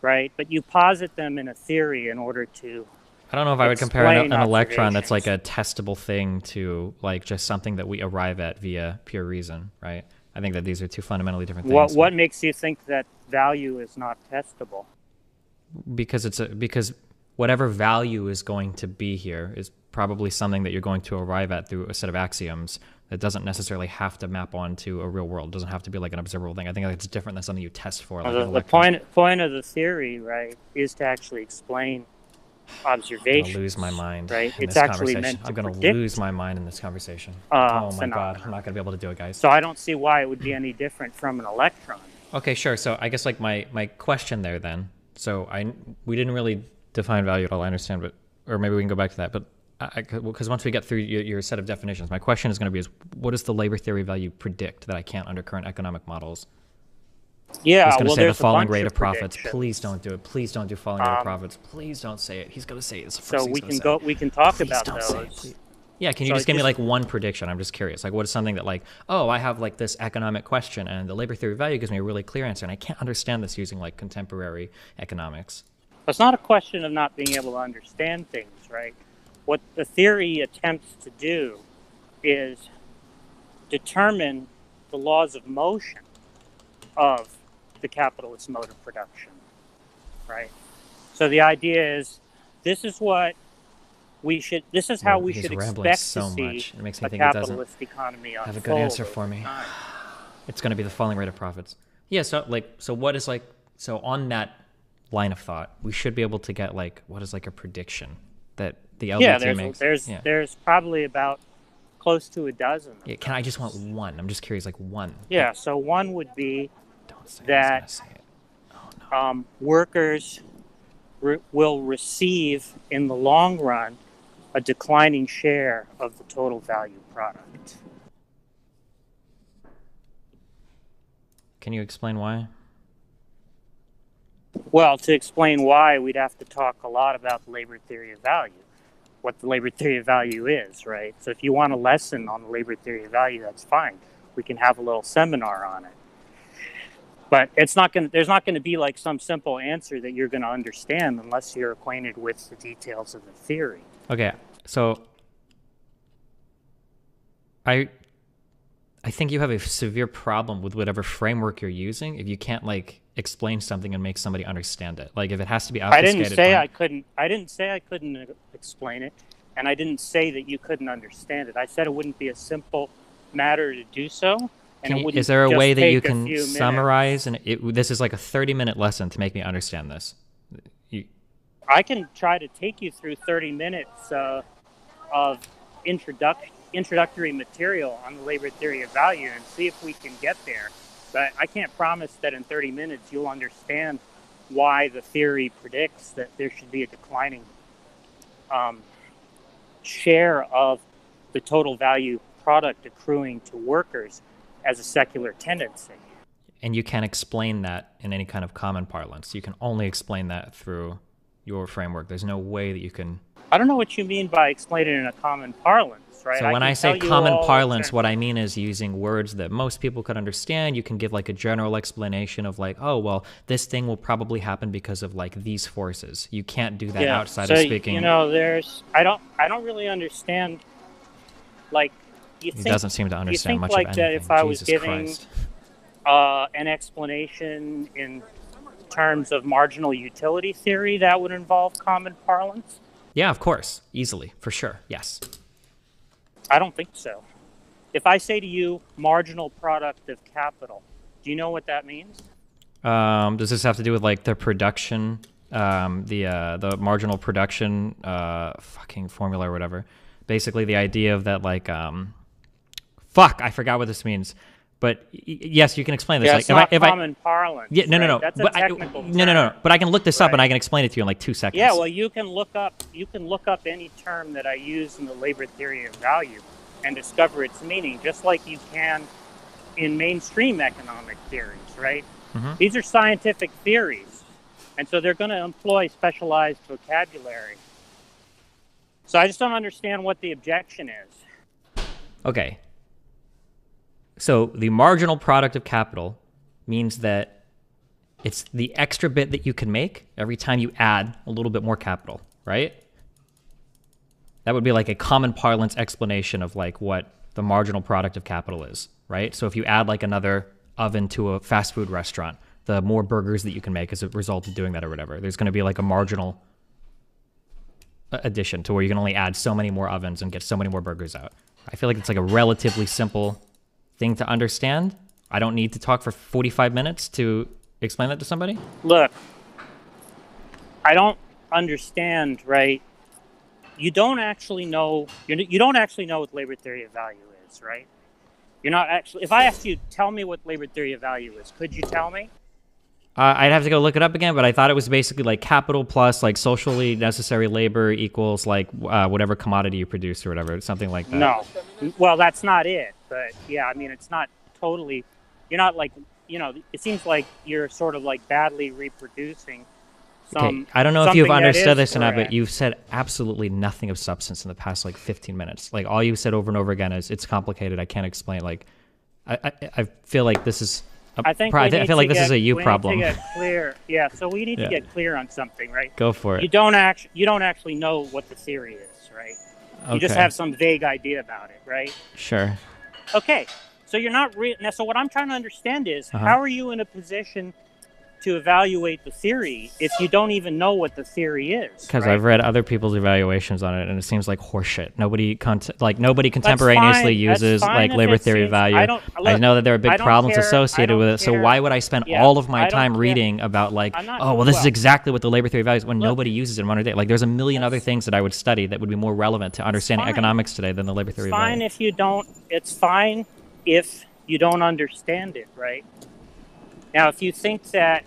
[SPEAKER 18] right? But you posit them in a theory in order to
[SPEAKER 2] I don't know if I would compare
[SPEAKER 18] explain
[SPEAKER 2] an electron that's
[SPEAKER 18] observations.
[SPEAKER 2] like a testable thing to like just something that we arrive at via pure reason, right? I think that these are two fundamentally different things.
[SPEAKER 18] What makes you think that value is not testable?
[SPEAKER 2] Because because whatever value is going to be here is probably something that you're going to arrive at through a set of axioms that doesn't necessarily have to map onto a real world. It doesn't have to be like an observable thing. I think it's different than something you test for. Like an
[SPEAKER 18] The
[SPEAKER 2] electron.
[SPEAKER 18] point of the theory, right, is to actually explain
[SPEAKER 2] I'm
[SPEAKER 18] observations.
[SPEAKER 2] gonna lose my mind.
[SPEAKER 18] Right?
[SPEAKER 2] In
[SPEAKER 18] It's
[SPEAKER 2] this
[SPEAKER 18] actually
[SPEAKER 2] conversation.
[SPEAKER 18] meant to
[SPEAKER 2] I'm gonna
[SPEAKER 18] predict,
[SPEAKER 2] lose my mind in this conversation. Oh my god,
[SPEAKER 18] phenomena.
[SPEAKER 2] I'm not gonna be able to do it, guys.
[SPEAKER 18] So I don't see why it would be any different from an electron.
[SPEAKER 2] Okay, sure. So I guess like my question there then. So we didn't really define value at all. I understand, but or maybe we can go back to that. But because once we get through your set of definitions, my question is going to be: what does the labor theory value predict that I can't under current economic models?
[SPEAKER 18] Yeah,
[SPEAKER 2] He's going to
[SPEAKER 18] well,
[SPEAKER 2] say the
[SPEAKER 18] there's a
[SPEAKER 2] falling
[SPEAKER 18] bunch
[SPEAKER 2] rate
[SPEAKER 18] of
[SPEAKER 2] of profits.
[SPEAKER 18] predictions.
[SPEAKER 2] Please don't do it. Please don't do falling rate of profits. Please don't say it. He's going to say it. It's the first
[SPEAKER 18] So
[SPEAKER 2] thing
[SPEAKER 18] we
[SPEAKER 2] he's
[SPEAKER 18] can
[SPEAKER 2] gonna
[SPEAKER 18] go.
[SPEAKER 2] say.
[SPEAKER 18] We can talk
[SPEAKER 2] Please
[SPEAKER 18] about
[SPEAKER 2] don't say it,
[SPEAKER 18] those.
[SPEAKER 2] please. Yeah, can you
[SPEAKER 18] So
[SPEAKER 2] just
[SPEAKER 18] it
[SPEAKER 2] give me
[SPEAKER 18] just-
[SPEAKER 2] like one prediction? I'm just curious. Like, what is something that like, oh, I have like this economic question, and the labor theory of value gives me a really clear answer, and I can't understand this using like contemporary economics.
[SPEAKER 18] It's not a question of not being able to understand things, right? What the theory attempts to do is determine the laws of motion of the capitalist mode of production, right? So the idea is, this is what we should. This is how we
[SPEAKER 2] He's
[SPEAKER 18] should
[SPEAKER 2] rambling
[SPEAKER 18] expect
[SPEAKER 2] so
[SPEAKER 18] to see
[SPEAKER 2] much. It makes me
[SPEAKER 18] a
[SPEAKER 2] think it doesn't
[SPEAKER 18] capitalist economy unfold.
[SPEAKER 2] have a good answer
[SPEAKER 18] over
[SPEAKER 2] for me.
[SPEAKER 18] time.
[SPEAKER 2] It's going to be the falling rate of profits. Yeah. So what is like? So on that line of thought, we should be able to get like what is like a prediction that the LBT
[SPEAKER 18] Yeah,
[SPEAKER 2] makes.
[SPEAKER 18] there's probably about close to a dozen.
[SPEAKER 2] Yeah, can I just want one? I'm just curious, like one.
[SPEAKER 18] Yeah, so one would be
[SPEAKER 2] Don't say
[SPEAKER 18] that
[SPEAKER 2] it. Oh no.
[SPEAKER 18] workers will receive in the long run a declining share of the total value product.
[SPEAKER 2] Can you explain why?
[SPEAKER 18] Well, to explain why, we'd have to talk a lot about the labor theory of value, what the labor theory of value is, right? So if you want a lesson on the labor theory of value, that's fine. We can have a little seminar on it. But there's not going to be like some simple answer that you're going to understand unless you're acquainted with the details of the theory.
[SPEAKER 2] Okay, so I think you have a severe problem with whatever framework you're using if you can't like explain something and make somebody understand it. Like if it has to be obfuscated.
[SPEAKER 18] I didn't say I couldn't explain it, and I didn't say that you couldn't understand it. I said it wouldn't be a simple matter to do so.
[SPEAKER 2] Is there a way that you can summarize? And this is like a 30-minute lesson to make me understand this.
[SPEAKER 18] I can try to take you through 30 minutes of introductory material on the labor theory of value and see if we can get there. But I can't promise that in 30 minutes you'll understand why the theory predicts that there should be a declining share of the total value product accruing to workers as a secular tendency.
[SPEAKER 2] And you can't explain that in any kind of common parlance. You can only explain that through your framework. There's no way that you can...
[SPEAKER 18] I don't know what you mean by explaining it in a common parlance, right?
[SPEAKER 2] So when I say common parlance, what I mean is using words that most people could understand. You can give like a general explanation of like, oh, well, this thing will probably happen because of like these forces. You can't do that outside of speaking.
[SPEAKER 18] You know, I don't really understand, like,
[SPEAKER 2] He doesn't seem to understand much of anything.
[SPEAKER 18] That if I was
[SPEAKER 2] Jesus
[SPEAKER 18] giving
[SPEAKER 2] Christ.
[SPEAKER 18] An explanation in terms of marginal utility theory, that would involve common parlance?
[SPEAKER 2] Yeah, of course. Easily. For sure. Yes.
[SPEAKER 18] I don't think so. If I say to you, marginal product of capital, do you know what that means?
[SPEAKER 2] Does this have to do with like the production, the marginal production fucking formula or whatever? Basically the idea of that like... Fuck, I forgot what this means. But yes, you can explain this.
[SPEAKER 18] Yeah,
[SPEAKER 2] like,
[SPEAKER 18] it's not common parlance.
[SPEAKER 2] Yeah, no.
[SPEAKER 18] That's a
[SPEAKER 2] but
[SPEAKER 18] technical term.
[SPEAKER 2] No. But I can look this up and I can explain it to you in like 2 seconds.
[SPEAKER 18] Yeah, well, you can look up any term that I use in the labor theory of value and discover its meaning, just like you can in mainstream economic theories, right?
[SPEAKER 2] Mm-hmm.
[SPEAKER 18] These are scientific theories, and so they're going to employ specialized vocabulary. So I just don't understand what the objection is.
[SPEAKER 2] Okay. So the marginal product of capital means that it's the extra bit that you can make every time you add a little bit more capital, right? That would be like a common parlance explanation of like what the marginal product of capital is, right? So if you add like another oven to a fast food restaurant, the more burgers that you can make as a result of doing that or whatever, there's going to be like a marginal addition to where you can only add so many more ovens and get so many more burgers out. I feel like it's like a relatively simple thing to understand. I don't need to talk for 45 minutes to explain that to somebody.
[SPEAKER 18] Look, I don't understand, right? You don't actually know what labor theory of value is, right? You're not actually, if I asked you, tell me what labor theory of value is, could you tell me?
[SPEAKER 2] I'd have to go look it up again, but I thought it was basically like capital plus like socially necessary labor equals like whatever commodity you produce or whatever, something like that.
[SPEAKER 18] No. Well, that's not it. But yeah, I mean, it's not totally, you're not like, it seems like you're sort of like badly reproducing some.
[SPEAKER 2] Okay, I don't know if you've understood this or not, but you've said absolutely nothing of substance in the past like 15 minutes. Like all you've said over and over again is it's complicated. I can't explain. Like, I feel like this is.
[SPEAKER 18] I feel like this
[SPEAKER 2] is a you problem.
[SPEAKER 18] We need to get clear. Yeah, so we need to get clear on something, right?
[SPEAKER 2] Go for it.
[SPEAKER 18] You don't actually know what the theory is, right? You just have some vague idea about it, right?
[SPEAKER 2] Sure.
[SPEAKER 18] Okay, so you're not now. So what I'm trying to understand is how are you in a position to evaluate the theory if you don't even know what the theory is?
[SPEAKER 2] Because I've read other people's evaluations on it, and it seems like horseshit. Nobody contemporaneously uses like labor theory of value. I know that there are big problems associated with it. So why would I spend all of my time reading about like, this is exactly what the labor theory of value is when nobody uses it in modern day? Like, there's a million other things that I would study that would be more relevant to understanding economics today than the labor theory of value.
[SPEAKER 18] It's fine if you don't understand it, right? Now, if you think that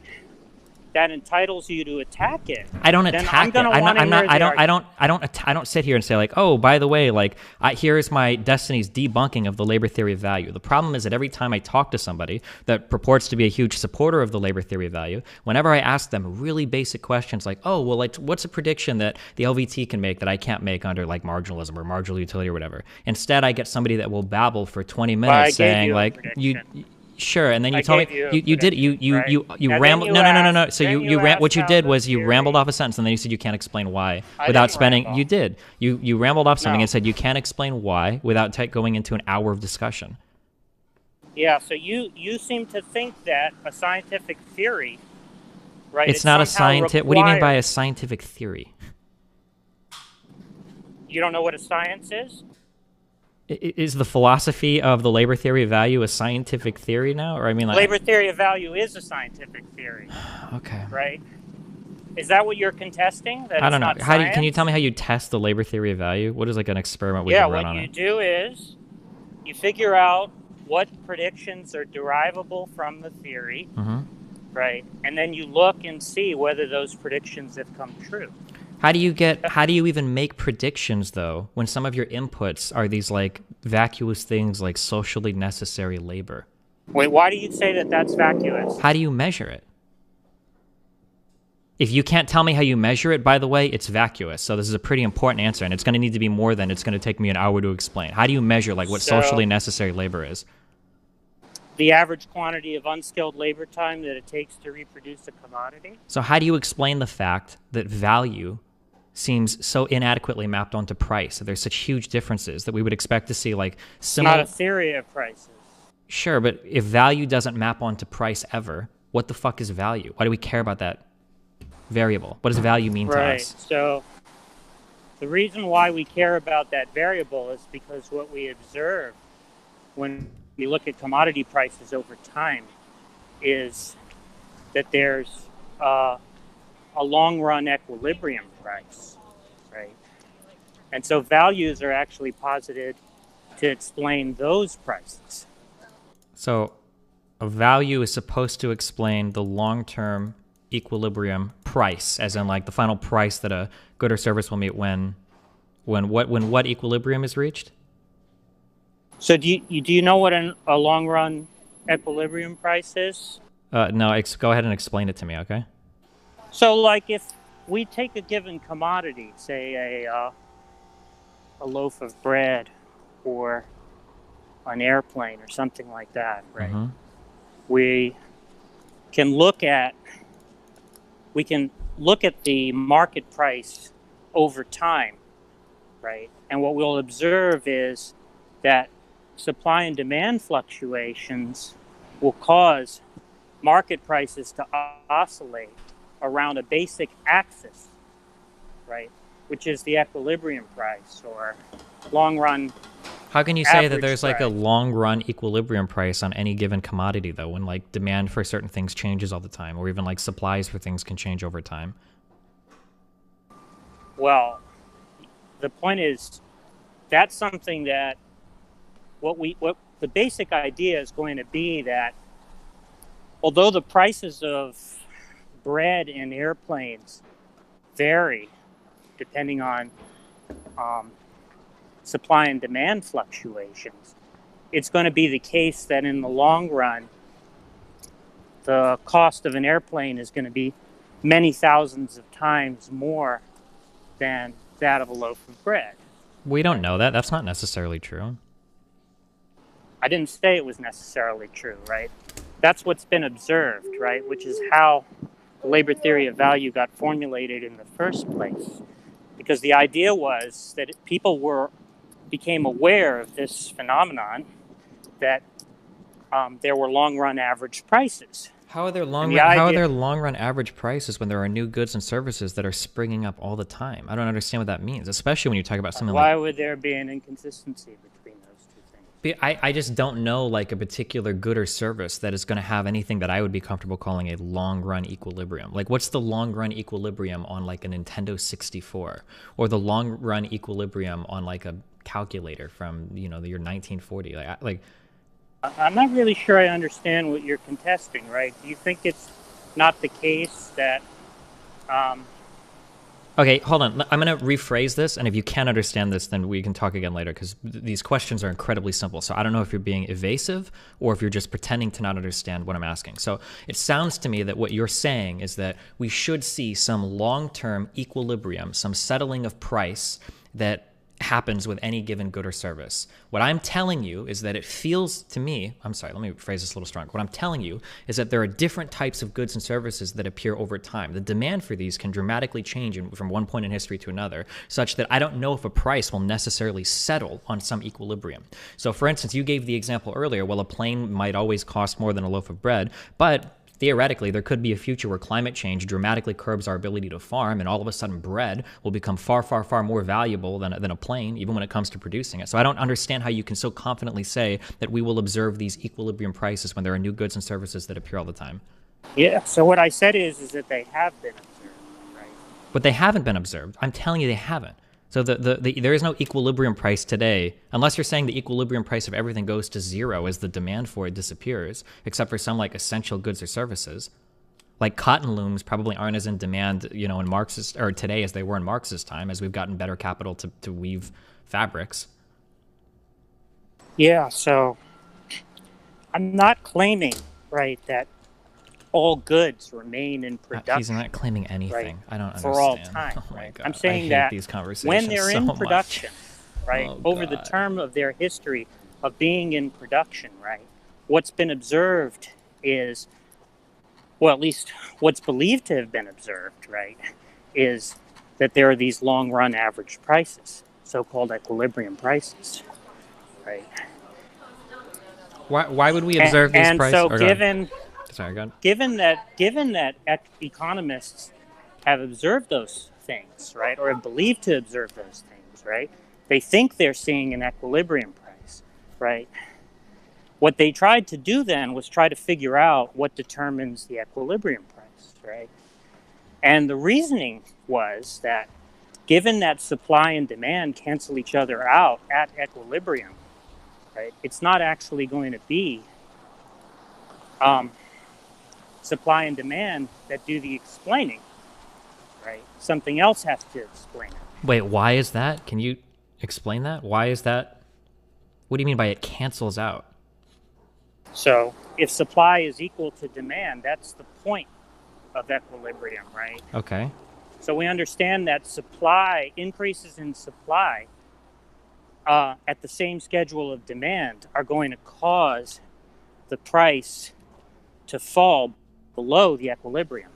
[SPEAKER 18] that entitles you to attack it.
[SPEAKER 2] I don't
[SPEAKER 18] then
[SPEAKER 2] attack
[SPEAKER 18] I'm
[SPEAKER 2] it.
[SPEAKER 18] gonna
[SPEAKER 2] I'm
[SPEAKER 18] wanna
[SPEAKER 2] not.
[SPEAKER 18] hear
[SPEAKER 2] I
[SPEAKER 18] the
[SPEAKER 2] don't. I don't sit here and say like, oh, by the way, like, here's my Destiny's debunking of the labor theory of value. The problem is that every time I talk to somebody that purports to be a huge supporter of the labor theory of value, whenever I ask them really basic questions like, oh, well, like, what's a prediction that the LVT can make that I can't make under like marginalism or marginal utility or whatever? Instead, I get somebody that will babble for 20 minutes saying like, Sure, and then you told me you did rambled. No. So you what you did was you rambled off a sentence, and then you said you can't explain why without spending. You did. You rambled off something and said you can't explain why without going into an hour of discussion.
[SPEAKER 18] Yeah. So you seem to think that a scientific theory, right?
[SPEAKER 2] It's not a scientific. What do you mean by a scientific theory?
[SPEAKER 18] You don't know what a science is?
[SPEAKER 2] Is the philosophy of the labor theory of value a scientific theory now, or I mean, like,
[SPEAKER 18] labor theory of value is a scientific theory.
[SPEAKER 2] Okay.
[SPEAKER 18] Right. Is that what you're contesting? That
[SPEAKER 2] I don't know.
[SPEAKER 18] Not science?
[SPEAKER 2] Can you tell me how you test the labor theory of value? What is like an experiment we
[SPEAKER 18] can
[SPEAKER 2] run on it?
[SPEAKER 18] Yeah, what you do is you figure out what predictions are derivable from the theory, right? And then you look and see whether those predictions have come true.
[SPEAKER 2] How do you even make predictions though when some of your inputs are these like vacuous things like socially necessary labor?
[SPEAKER 18] Wait, why do you say that that's vacuous?
[SPEAKER 2] How do you measure it? If you can't tell me how you measure it, by the way, it's vacuous. So this is a pretty important answer, and it's going to need to be more than it's going to take me an hour to explain. How do you measure like what socially necessary labor is?
[SPEAKER 18] The average quantity of unskilled labor time that it takes to reproduce a commodity.
[SPEAKER 2] So how do you explain the fact that value seems so inadequately mapped onto price? So there's such huge differences that we would expect to see like similar.
[SPEAKER 18] Not a theory of prices.
[SPEAKER 2] Sure, but if value doesn't map onto price ever, what the fuck is value? Why do we care about that variable? What does value mean to us?
[SPEAKER 18] Right. So the reason why we care about that variable is because what we observe when we look at commodity prices over time is that there's a long-run equilibrium price, right? And so values are actually posited to explain those prices.
[SPEAKER 2] So a value is supposed to explain the long-term equilibrium price, as in like the final price that a good or service will meet when what equilibrium is reached?
[SPEAKER 18] So do you know what a long-run equilibrium price is?
[SPEAKER 2] No, go ahead and explain it to me, okay?
[SPEAKER 18] So, like, if we take a given commodity, say a loaf of bread or an airplane or something like that, right? We can look at the market price over time, right? And what we'll observe is that supply and demand fluctuations will cause market prices to oscillate around a basic axis, right, which is the equilibrium price or long-run.
[SPEAKER 2] How can you say that there's like a long-run equilibrium price on any given commodity, though, when like demand for certain things changes all the time, or even like supplies for things can change over time?
[SPEAKER 18] Well, the point is that's something that what the basic idea is going to be that although the prices of bread and airplanes vary depending on supply and demand fluctuations, it's going to be the case that in the long run, the cost of an airplane is going to be many thousands of times more than that of a loaf of bread.
[SPEAKER 2] We don't know that. That's not necessarily true.
[SPEAKER 18] I didn't say it was necessarily true, right? That's what's been observed, right? Which is how the labor theory of value got formulated in the first place. Because the idea was that people became aware of this phenomenon that there were long-run average prices.
[SPEAKER 2] How are there long-run average prices when there are new goods and services that are springing up all the time? I don't understand what that means, especially when you talk about something
[SPEAKER 18] Why would there be an inconsistency between those two things?
[SPEAKER 2] I just don't know like a particular good or service that is going to have anything that I would be comfortable calling a long-run equilibrium. Like, what's the long-run equilibrium on like a Nintendo 64, or the long-run equilibrium on like a calculator from the year 1940? Like
[SPEAKER 18] I'm not really sure I understand what you're contesting, right? Do you think it's not the case that
[SPEAKER 2] Okay, hold on. I'm going to rephrase this, and if you can't understand this, then we can talk again later, because these questions are incredibly simple. So I don't know if you're being evasive or if you're just pretending to not understand what I'm asking. So it sounds to me that what you're saying is that we should see some long-term equilibrium, some settling of price that happens with any given good or service. What I'm telling you is that it feels to me, I'm sorry, let me phrase this a little stronger. What I'm telling you is that there are different types of goods and services that appear over time. The demand for these can dramatically change from one point in history to another, such that I don't know if a price will necessarily settle on some equilibrium. So for instance, you gave the example earlier, well, a plane might always cost more than a loaf of bread, but theoretically, there could be a future where climate change dramatically curbs our ability to farm, and all of a sudden bread will become far, far, far more valuable than a plane, even when it comes to producing it. So I don't understand how you can so confidently say that we will observe these equilibrium prices when there are new goods and services that appear all the time.
[SPEAKER 18] Yeah, so what I said is that they have been observed, right?
[SPEAKER 2] But they haven't been observed. I'm telling you they haven't. So there is no equilibrium price today, unless you're saying the equilibrium price of everything goes to zero as the demand for it disappears, except for some like essential goods or services. Like cotton looms probably aren't as in demand, you know, in Marxist or today as they were in Marxist time, as we've gotten better capital to weave fabrics.
[SPEAKER 18] Yeah, so I'm not claiming, right, that all goods remain in production.
[SPEAKER 2] He's not claiming anything.
[SPEAKER 18] Right,
[SPEAKER 2] I don't understand.
[SPEAKER 18] for all time.
[SPEAKER 2] Oh my
[SPEAKER 18] right?
[SPEAKER 2] God.
[SPEAKER 18] I'm saying
[SPEAKER 2] I hate
[SPEAKER 18] that
[SPEAKER 2] these conversations
[SPEAKER 18] when they're in
[SPEAKER 2] so
[SPEAKER 18] production,
[SPEAKER 2] much.
[SPEAKER 18] right,
[SPEAKER 2] Oh,
[SPEAKER 18] over the
[SPEAKER 2] God.
[SPEAKER 18] term of their history of being in production, right, what's been observed is, well, at least what's believed to have been observed, right, is that there are these long-run average prices, so-called equilibrium prices, right?
[SPEAKER 2] Why would we observe these prices?
[SPEAKER 18] And so given that economists have observed those things, right, or have believed to observe those things, right, they think they're seeing an equilibrium price, right? What they tried to do then was try to figure out what determines the equilibrium price, right? And the reasoning was that given that supply and demand cancel each other out at equilibrium, right, it's not actually going to be supply and demand that do the explaining, right? Something else has to explain it.
[SPEAKER 2] Wait, why is that? Can you explain that? Why is that? What do you mean by it cancels out?
[SPEAKER 18] So if supply is equal to demand, that's the point of equilibrium, right?
[SPEAKER 2] Okay.
[SPEAKER 18] So we understand that increases in supply at the same schedule of demand are going to cause the price to fall below the equilibrium.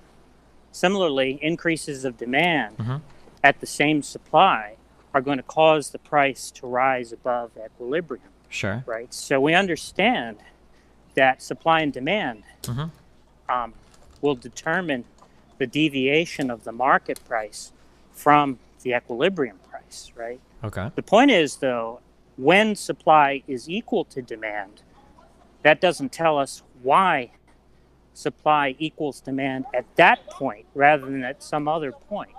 [SPEAKER 18] Similarly, increases of demand at the same supply are going to cause the price to rise above equilibrium.
[SPEAKER 2] Sure.
[SPEAKER 18] Right? So we understand that supply and demand will determine the deviation of the market price from the equilibrium price, right?
[SPEAKER 2] Okay.
[SPEAKER 18] The point is, though, when supply is equal to demand, that doesn't tell us why supply equals demand at that point rather than at some other point,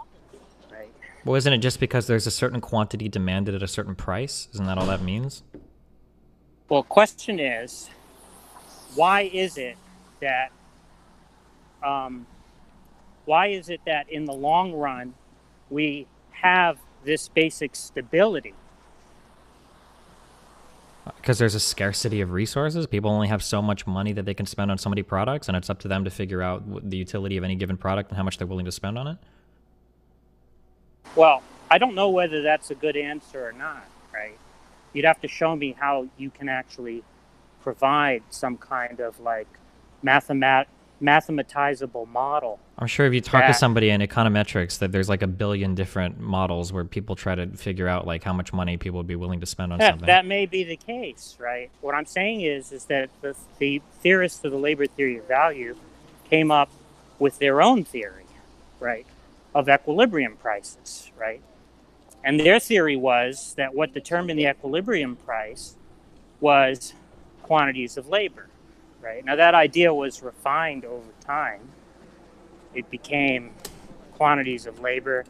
[SPEAKER 18] right?
[SPEAKER 2] Well, isn't it just because there's a certain quantity demanded at a certain price? Isn't that all that means?
[SPEAKER 18] Well, question is, why is it that in the long run we have this basic stability?
[SPEAKER 2] Because there's a scarcity of resources. People only have so much money that they can spend on so many products, and it's up to them to figure out the utility of any given product and how much they're willing to spend on it?
[SPEAKER 18] Well, I don't know whether that's a good answer or not, right? You'd have to show me how you can actually provide some kind of like mathematizable model.
[SPEAKER 2] I'm sure if you talk to somebody in econometrics that there's like a billion different models where people try to figure out like how much money people would be willing to spend on something.
[SPEAKER 18] That may be the case, right? What I'm saying is that the theorists of the labor theory of value came up with their own theory, right, of equilibrium prices, right? And their theory was that what determined the equilibrium price was quantities of labor, right? Now that idea was refined over time. It became quantities of labor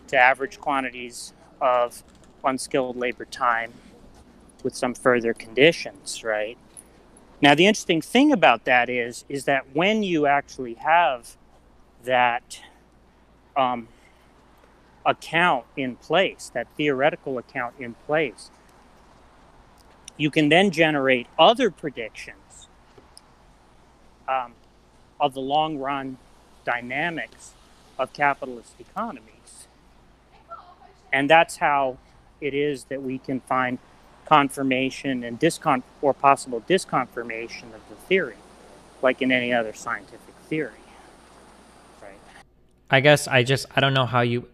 [SPEAKER 18] to average quantities of unskilled labor time with some further conditions, right? Now the interesting thing about that is that when you actually have that account in place, that theoretical account in place, you can then generate other predictions of the long run dynamics of capitalist economies. And that's how it is that we can find confirmation and or possible disconfirmation of the theory, like in any other scientific theory. Right.
[SPEAKER 2] I guess I don't know how you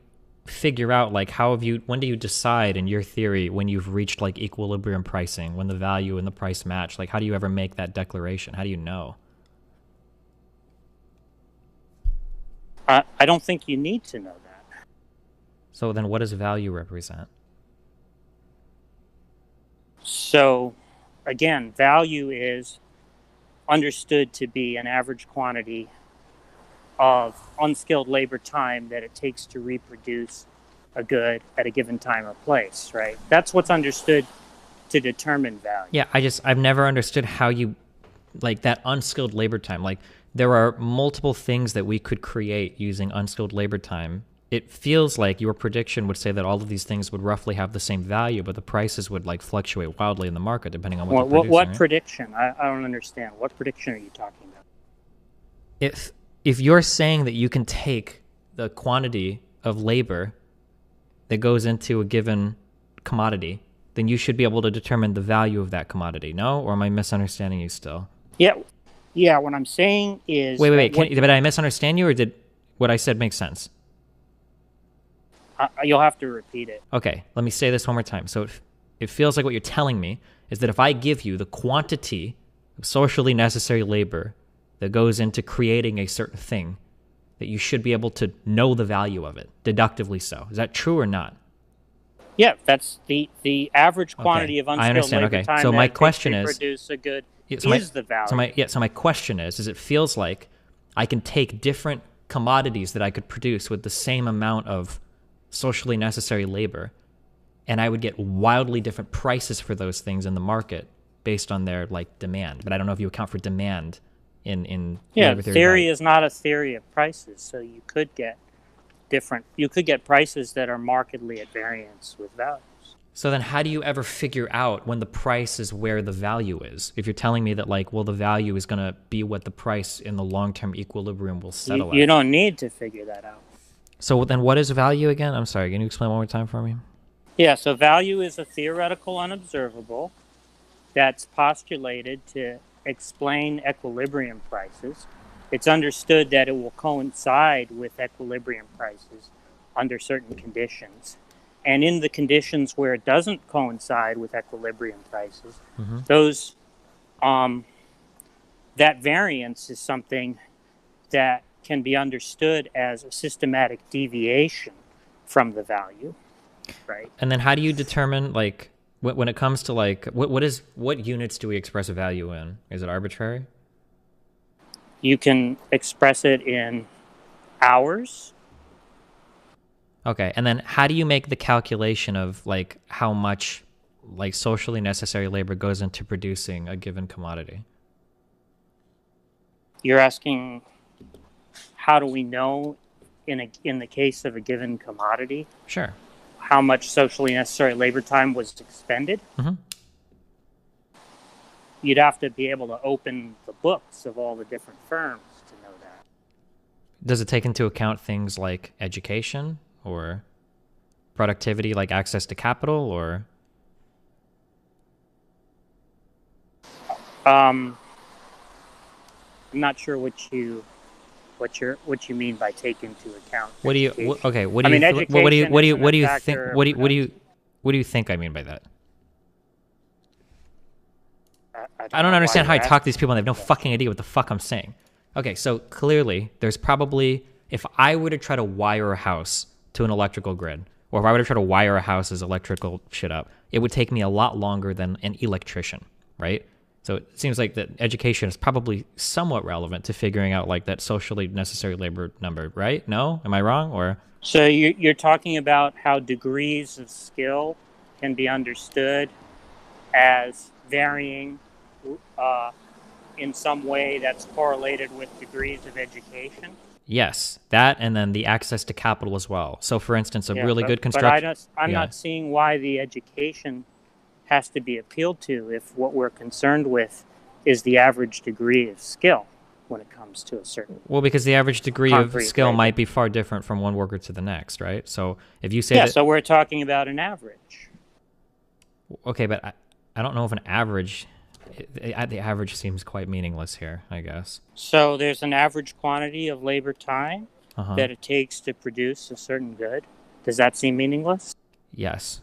[SPEAKER 2] figure out, like, when do you decide in your theory when you've reached like equilibrium pricing, when the value and the price match? Like, how do you ever make that declaration? How do you know?
[SPEAKER 18] I don't think you need to know that.
[SPEAKER 2] So then what does value represent?
[SPEAKER 18] So, again, value is understood to be an average quantity of unskilled labor time that it takes to reproduce a good at a given time or place, right? That's what's understood to determine value.
[SPEAKER 2] Yeah, I've never understood how you, like, that unskilled labor time. Like, there are multiple things that we could create using unskilled labor time. It feels like your prediction would say that all of these things would roughly have the same value, but the prices would like fluctuate wildly in the market depending on what they're producing.
[SPEAKER 18] What
[SPEAKER 2] right?
[SPEAKER 18] prediction? I don't understand. What prediction are you talking about?
[SPEAKER 2] If you're saying that you can take the quantity of labor that goes into a given commodity, then you should be able to determine the value of that commodity. No? Or am I misunderstanding you still?
[SPEAKER 18] Yeah, what I'm saying is...
[SPEAKER 2] Wait. Did I misunderstand you, or did what I said make sense?
[SPEAKER 18] You'll have to repeat it.
[SPEAKER 2] Okay, let me say this one more time. So it feels like what you're telling me is that if I give you the quantity of socially necessary labor that goes into creating a certain thing, that you should be able to know the value of it, deductively so. Is that true or not?
[SPEAKER 18] Yeah, that's the average quantity of unskilled labor time
[SPEAKER 2] so
[SPEAKER 18] that
[SPEAKER 2] my question
[SPEAKER 18] to
[SPEAKER 2] is,
[SPEAKER 18] produce a good
[SPEAKER 2] so
[SPEAKER 18] is the value.
[SPEAKER 2] So my question is it feels like I can take different commodities that I could produce with the same amount of socially necessary labor, and I would get wildly different prices for those things in the market based on their like demand. But I don't know if you account for demand in labor theory.
[SPEAKER 18] Theory is not a theory of prices, so you could get prices that are markedly at variance with values.
[SPEAKER 2] So then how do you ever figure out when the price is where the value is? If you're telling me that, like, well, the value is going to be what the price in the long-term equilibrium will settle at.
[SPEAKER 18] You don't need to figure that out.
[SPEAKER 2] So then what is value again? I'm sorry, can you explain one more time for me?
[SPEAKER 18] Yeah, so value is a theoretical unobservable that's postulated to explain equilibrium prices. It's understood that it will coincide with equilibrium prices under certain conditions. And in the conditions where it doesn't coincide with equilibrium prices, those that variance is something that can be understood as a systematic deviation from the value, right?
[SPEAKER 2] And then how do you determine, like, when it comes to, like, what units do we express a value in? Is it arbitrary?
[SPEAKER 18] You can express it in hours.
[SPEAKER 2] Okay, and then how do you make the calculation of, like, how much, like, socially necessary labor goes into producing a given commodity?
[SPEAKER 18] You're asking, how do we know in the case of a given commodity?
[SPEAKER 2] Sure.
[SPEAKER 18] How much socially necessary labor time was expended? You'd have to be able to open the books of all the different firms to know that.
[SPEAKER 2] Does it take into account things like education or productivity, like access to capital, or?
[SPEAKER 18] I'm not sure what you mean by take into account.
[SPEAKER 2] What do you? Okay. What do
[SPEAKER 18] I
[SPEAKER 2] you?
[SPEAKER 18] mean,
[SPEAKER 2] What do you? What do you? What do you think?
[SPEAKER 18] education
[SPEAKER 2] What do you think I mean by that? I don't understand how I talk to these people and they have no fucking idea what the fuck I'm saying. Okay, so clearly there's probably, if I were to try to wire a house to an electrical grid, or if I were to try to wire a house's electrical shit up, it would take me a lot longer than an electrician, right? So it seems like that education is probably somewhat relevant to figuring out, like, that socially necessary labor number, right? No? Am I wrong? Or?
[SPEAKER 18] So you're talking about how degrees of skill can be understood as varying in some way that's correlated with degrees of education?
[SPEAKER 2] Yes, that, and then the access to capital as well. So, for instance, a really good construction.
[SPEAKER 18] But I'm not seeing why the education has to be appealed to if what we're concerned with is the average degree of skill when it comes to a certain.
[SPEAKER 2] Well, because the average degree of
[SPEAKER 18] concrete
[SPEAKER 2] skill
[SPEAKER 18] labor.
[SPEAKER 2] might be far different from one worker to the next, right? So, if you say that,
[SPEAKER 18] so we're talking about an average.
[SPEAKER 2] okay, but I don't know if an average. The average seems quite meaningless here, I guess.
[SPEAKER 18] So there's an average quantity of labor time that it takes to produce a certain good. Does that seem meaningless?
[SPEAKER 2] Yes.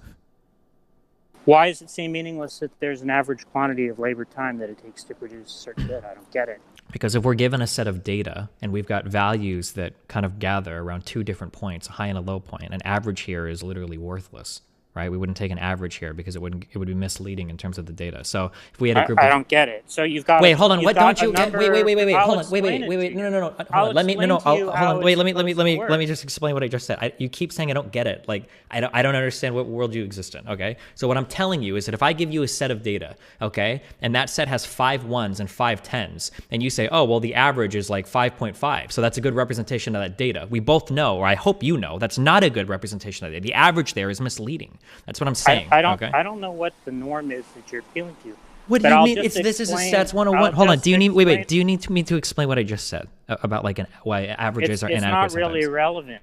[SPEAKER 18] Why does it seem meaningless that there's an average quantity of labor time that it takes to produce a certain good? I don't get it.
[SPEAKER 2] Because if we're given a set of data and we've got values that kind of gather around two different points, a high and a low point, an average here is literally worthless. Right, we wouldn't take an average here because it would be misleading in terms of the data. So if we had a group,
[SPEAKER 18] I don't get it. So you've got.
[SPEAKER 2] Wait, hold on. What don't you get? Wait.
[SPEAKER 18] Hold
[SPEAKER 2] on. Wait. No. Hold on. Let me just explain what I just said. You keep saying I don't get it. Like I don't understand what world you exist in. Okay. So what I'm telling you is that if I give you a set of data, okay, and that set has 5 1s and 5 10s, and you say, oh well, the average is like 5.5, so that's a good representation of that data. We both know, or I hope you know, that's not a good representation of the data. The average there is misleading. That's what I'm saying.
[SPEAKER 18] I don't know what the norm is that you're appealing to.
[SPEAKER 2] What do you mean? This is a stats 101. Hold on. Do you need Do you need me to explain what I just said about like why averages are inadequate?
[SPEAKER 18] It's not really relevant,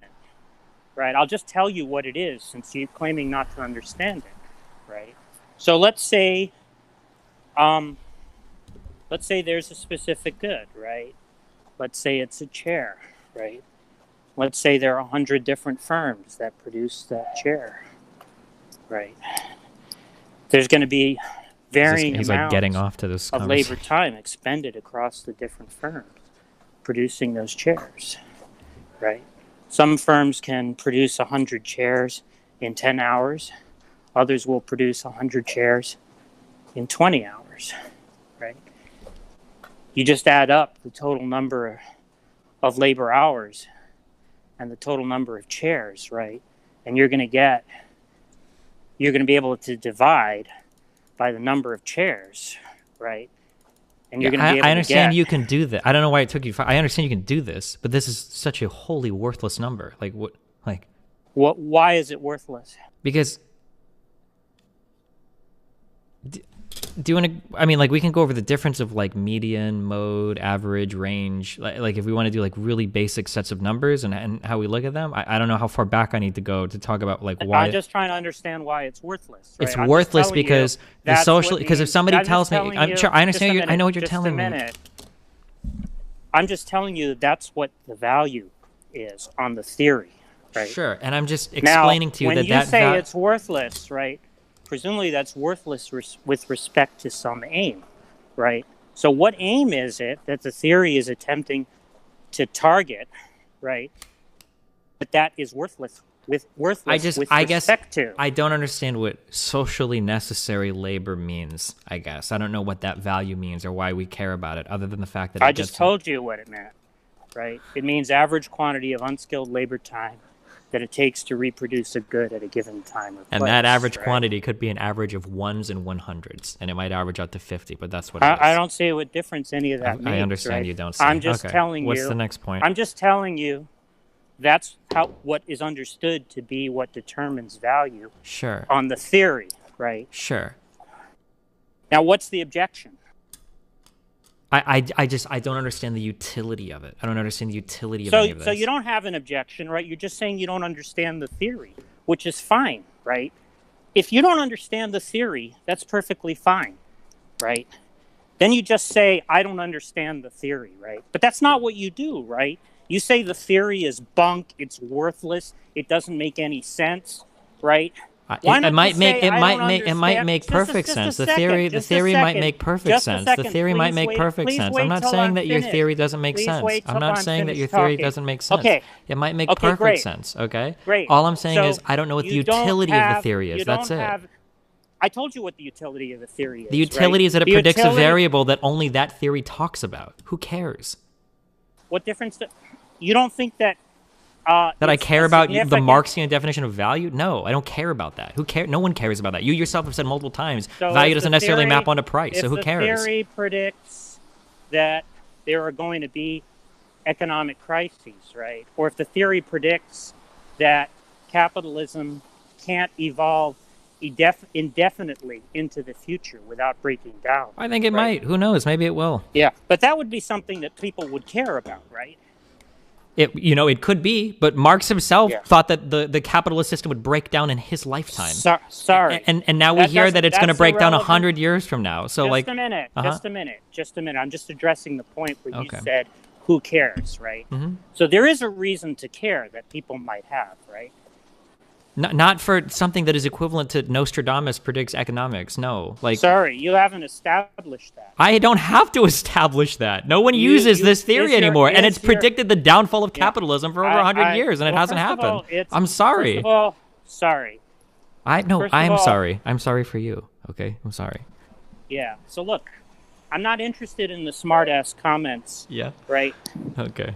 [SPEAKER 18] right? I'll just tell you what it is, since you're claiming not to understand it, right? So let's say there's a specific good, right? Let's say it's a chair, right? Let's say there are 100 different firms that produce that chair. Right. There's going to be varying amounts of labor time expended across the different firms producing those chairs. Right. Some firms can produce 100 chairs in 10 hours. Others will produce 100 chairs in 20 hours. Right. You just add up the total number of labor hours and the total number of chairs, right? And you're going to be able to divide by the number of chairs, right? And you're going to be able
[SPEAKER 2] I understand
[SPEAKER 18] to
[SPEAKER 2] you can do that. I don't know why it took you. I understand you can do this, but this is such a wholly worthless number. Like what? Like
[SPEAKER 18] what? Why is it worthless?
[SPEAKER 2] Because do you want to? I mean, like we can go over the difference of like median, mode, average, range. Like if we want to do like really basic sets of numbers and how we look at them. I don't know how far back I need to go to talk about like why.
[SPEAKER 18] I'm just trying to understand why it's worthless. Right?
[SPEAKER 2] It's worthless because the social. Because if somebody tells me, I'm sure I understand you. I know what you're telling me.
[SPEAKER 18] I'm just telling you that's what the value is on the theory, right?
[SPEAKER 2] Sure, and I'm just explaining to you
[SPEAKER 18] when
[SPEAKER 2] that
[SPEAKER 18] you say it's worthless, right? Presumably that's worthless with respect to some aim, right? So what aim is it that the theory is attempting to target, right? But that is worthless with respect to.
[SPEAKER 2] I don't understand what socially necessary labor means, I guess. I don't know what that value means or why we care about it, other than the fact that
[SPEAKER 18] I just told you what it meant, right? It means average quantity of unskilled labor time that it takes to reproduce a good at a given time or place.
[SPEAKER 2] And that average quantity could be an average of 1s and 100s, and it might average out to 50, but that's what it is.
[SPEAKER 18] I don't see what difference any of that makes.
[SPEAKER 2] I understand
[SPEAKER 18] right?
[SPEAKER 2] you don't see.
[SPEAKER 18] I'm just telling you.
[SPEAKER 2] What's the next point?
[SPEAKER 18] I'm just telling you that's what is understood to be what determines value.
[SPEAKER 2] Sure.
[SPEAKER 18] On the theory, right?
[SPEAKER 2] Sure.
[SPEAKER 18] Now, what's the objection?
[SPEAKER 2] I don't understand the utility of it. I don't understand the utility of any of this.
[SPEAKER 18] So you don't have an objection, right? You're just saying you don't understand the theory, which is fine, right? If you don't understand the theory, that's perfectly fine, right? Then you just say, I don't understand the theory, right? But that's not what you do, right? You say the theory is bunk, it's worthless, it doesn't make any sense, right?
[SPEAKER 2] It might make perfect sense. The theory might make perfect sense. The theory might make perfect sense. I'm not saying that your theory doesn't make sense. I'm not saying that your theory doesn't make sense.
[SPEAKER 18] Okay.
[SPEAKER 2] It might make perfect sense. Okay.
[SPEAKER 18] Great.
[SPEAKER 2] All I'm saying is I don't know what the utility of the theory is. That's it.
[SPEAKER 18] I told you what the utility of the theory is.
[SPEAKER 2] The utility is that it predicts a variable that only that theory talks about. Who cares?
[SPEAKER 18] What difference? You don't think that?
[SPEAKER 2] That I care about the Marxian definition of value? No, I don't care about that. Who cares? No one cares about that. You yourself have said multiple times, value doesn't necessarily map onto price, so who cares?
[SPEAKER 18] If the theory predicts that there are going to be economic crises, right? Or if the theory predicts that capitalism can't evolve indefinitely into the future without breaking down.
[SPEAKER 2] I think it might. Who knows? Maybe it will.
[SPEAKER 18] Yeah, but that would be something that people would care about, right?
[SPEAKER 2] It could be, but Marx himself thought that the capitalist system would break down in his lifetime.
[SPEAKER 18] Sorry.
[SPEAKER 2] And now we hear that it's going to break down 100 years from now. So
[SPEAKER 18] just a minute. I'm just addressing the point where you
[SPEAKER 2] Okay.
[SPEAKER 18] said, who cares, right?
[SPEAKER 2] Mhm.
[SPEAKER 18] So there is a reason to care that people might have, right?
[SPEAKER 2] Not for something that is equivalent to Nostradamus predicts economics. No,
[SPEAKER 18] Sorry, you haven't established that.
[SPEAKER 2] I don't have to establish that. No one uses this theory anymore, and it's predicted the downfall of capitalism for over 100 years, and it hasn't happened. I'm sorry.
[SPEAKER 18] First of all, sorry. First of
[SPEAKER 2] I'm
[SPEAKER 18] all-
[SPEAKER 2] sorry. I'm sorry for you. Okay, I'm sorry.
[SPEAKER 18] Yeah. So look, I'm not interested in the smart-ass comments.
[SPEAKER 2] Yeah.
[SPEAKER 18] Right.
[SPEAKER 2] Okay.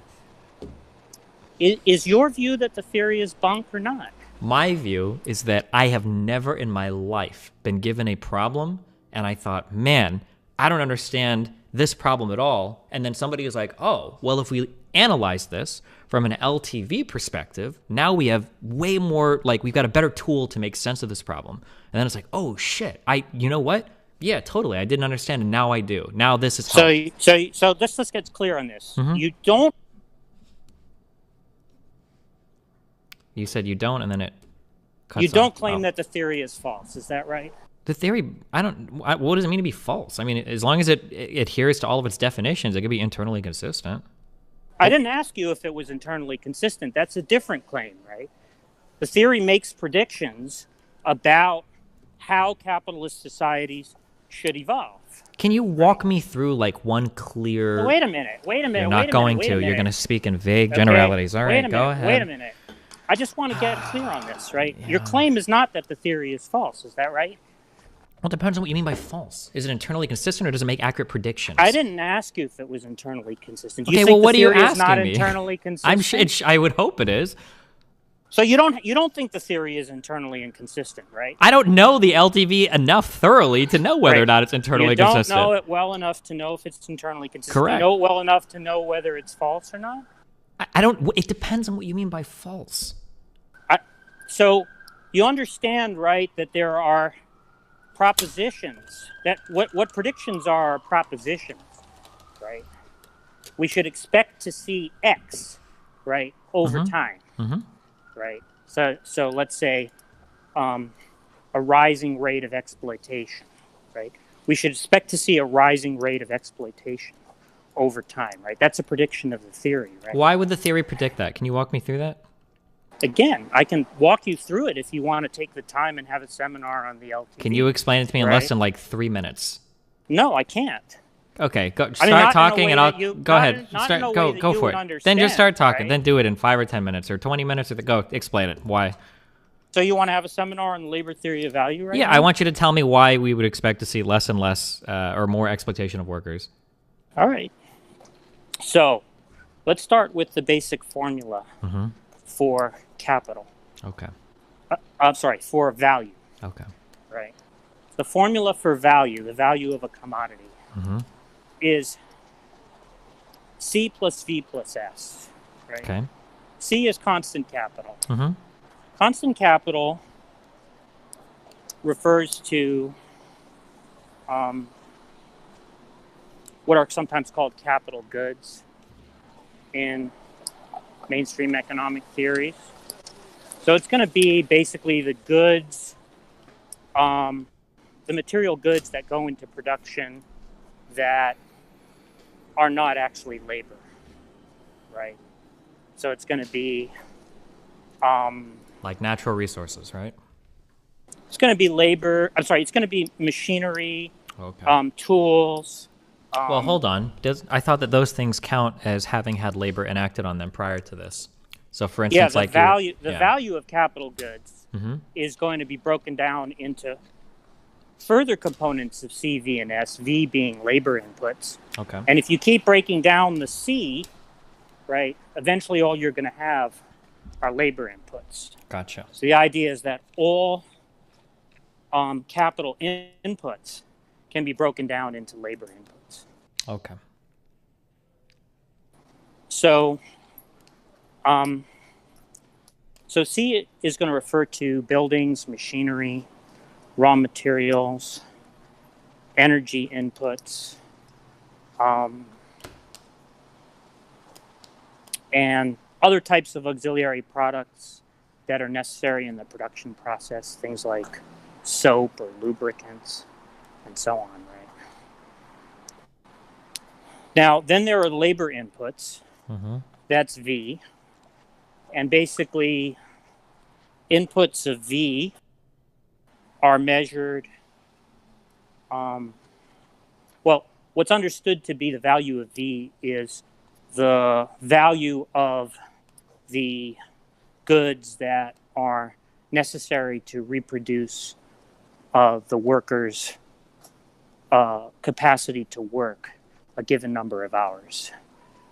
[SPEAKER 18] Is your view that the theory is bunk or not?
[SPEAKER 2] My view is that I have never in my life been given a problem and I thought, man, I don't understand this problem at all. And then somebody is like, oh, well, if we analyze this from an LTV perspective, now we have way more, we've got a better tool to make sense of this problem. And then it's like, oh, shit, you know what? Yeah, totally. I didn't understand, and now I do. Now this is
[SPEAKER 18] So let's get clear on this.
[SPEAKER 2] Mhm.
[SPEAKER 18] You don't.
[SPEAKER 2] You said you don't, and then it cuts
[SPEAKER 18] You don't
[SPEAKER 2] off.
[SPEAKER 18] claim
[SPEAKER 2] Oh.
[SPEAKER 18] that the theory is false. Is that right?
[SPEAKER 2] The theory, what does it mean to be false? I mean, as long as it adheres to all of its definitions, it could be internally consistent.
[SPEAKER 18] I didn't ask you if it was internally consistent. That's a different claim, right? The theory makes predictions about how capitalist societies should evolve.
[SPEAKER 2] Can you walk me through one clear?
[SPEAKER 18] Wait a minute.
[SPEAKER 2] You're not going to. You're going to speak in vague generalities. All right, go ahead.
[SPEAKER 18] Wait a minute. I just want to get clear on this, right? Your claim is not that the theory is false. Is that right?
[SPEAKER 2] Well, it depends on what you mean by false. Is it internally consistent or does it make accurate predictions?
[SPEAKER 18] I didn't ask you if it was internally consistent.
[SPEAKER 2] Okay,
[SPEAKER 18] You
[SPEAKER 2] well,
[SPEAKER 18] think
[SPEAKER 2] what
[SPEAKER 18] the
[SPEAKER 2] are you
[SPEAKER 18] theory is
[SPEAKER 2] asking
[SPEAKER 18] not
[SPEAKER 2] me?
[SPEAKER 18] internally consistent?
[SPEAKER 2] I'm sure I would hope it is.
[SPEAKER 18] So you don't think the theory is internally inconsistent, right?
[SPEAKER 2] I don't know the LTV enough thoroughly to know whether or not it's internally consistent.
[SPEAKER 18] You don't know it well enough to know if it's internally consistent.
[SPEAKER 2] Correct.
[SPEAKER 18] You know it well enough to know whether it's false or not?
[SPEAKER 2] I don't. It depends on what you mean by false.
[SPEAKER 18] So you understand, right, that there are propositions, that what predictions are propositions, right? We should expect to see X, right, over time, right? So let's say a rising rate of exploitation, right? We should expect to see a rising rate of exploitation over time, right? That's a prediction of the theory, right?
[SPEAKER 2] Why would the theory predict that? Can you walk me through that?
[SPEAKER 18] Again, I can walk you through it if you want to take the time and have a seminar on the LTV.
[SPEAKER 2] Can you explain it to me in less than 3 minutes?
[SPEAKER 18] No, I can't.
[SPEAKER 2] Okay, go
[SPEAKER 18] I mean, not in a
[SPEAKER 2] talking
[SPEAKER 18] way
[SPEAKER 2] and I'll
[SPEAKER 18] that you-
[SPEAKER 2] go
[SPEAKER 18] not
[SPEAKER 2] ahead.
[SPEAKER 18] in- not in a way that
[SPEAKER 2] Go
[SPEAKER 18] you
[SPEAKER 2] for
[SPEAKER 18] would
[SPEAKER 2] it. Then just start
[SPEAKER 18] understand,
[SPEAKER 2] talking.
[SPEAKER 18] right?
[SPEAKER 2] Then do it in 5 or 10 minutes or 20 minutes. Go explain it. Why?
[SPEAKER 18] So you want to have a seminar on the labor theory of value, right?
[SPEAKER 2] Yeah,
[SPEAKER 18] now?
[SPEAKER 2] I want you to tell me why we would expect to see less and less or more exploitation of workers.
[SPEAKER 18] All right. So let's start with the basic formula for capital.
[SPEAKER 2] Okay.
[SPEAKER 18] I'm sorry, for value.
[SPEAKER 2] Okay.
[SPEAKER 18] Right. The formula for value, the value of a commodity, is C plus V plus S. Right.
[SPEAKER 2] Okay.
[SPEAKER 18] C is constant capital.
[SPEAKER 2] Mm-hmm.
[SPEAKER 18] Constant capital refers to what are sometimes called capital goods in mainstream economic theories. So it's going to be basically the goods, the material goods that go into production that are not actually labor, right? So it's going to be
[SPEAKER 2] like natural resources, right?
[SPEAKER 18] It's going to be labor. I'm sorry. It's going to be machinery,
[SPEAKER 2] Okay.
[SPEAKER 18] Tools.
[SPEAKER 2] Well, hold on. I thought that those things count as having had labor enacted on them prior to this. So, for instance,
[SPEAKER 18] the value of capital goods
[SPEAKER 2] Mhm.
[SPEAKER 18] is going to be broken down into further components of C, V, and S. V being labor inputs.
[SPEAKER 2] Okay.
[SPEAKER 18] And if you keep breaking down the C, right, eventually all you're going to have are labor inputs.
[SPEAKER 2] Gotcha.
[SPEAKER 18] So the idea is that all capital inputs can be broken down into labor inputs.
[SPEAKER 2] Okay.
[SPEAKER 18] So, so C is going to refer to buildings, machinery, raw materials, energy inputs, and other types of auxiliary products that are necessary in the production process, things like soap or lubricants and so on, right? Now, then there are labor inputs. That's V. And basically, inputs of V are measured, well, what's understood to be the value of V is the value of the goods that are necessary to reproduce the worker's capacity to work a given number of hours,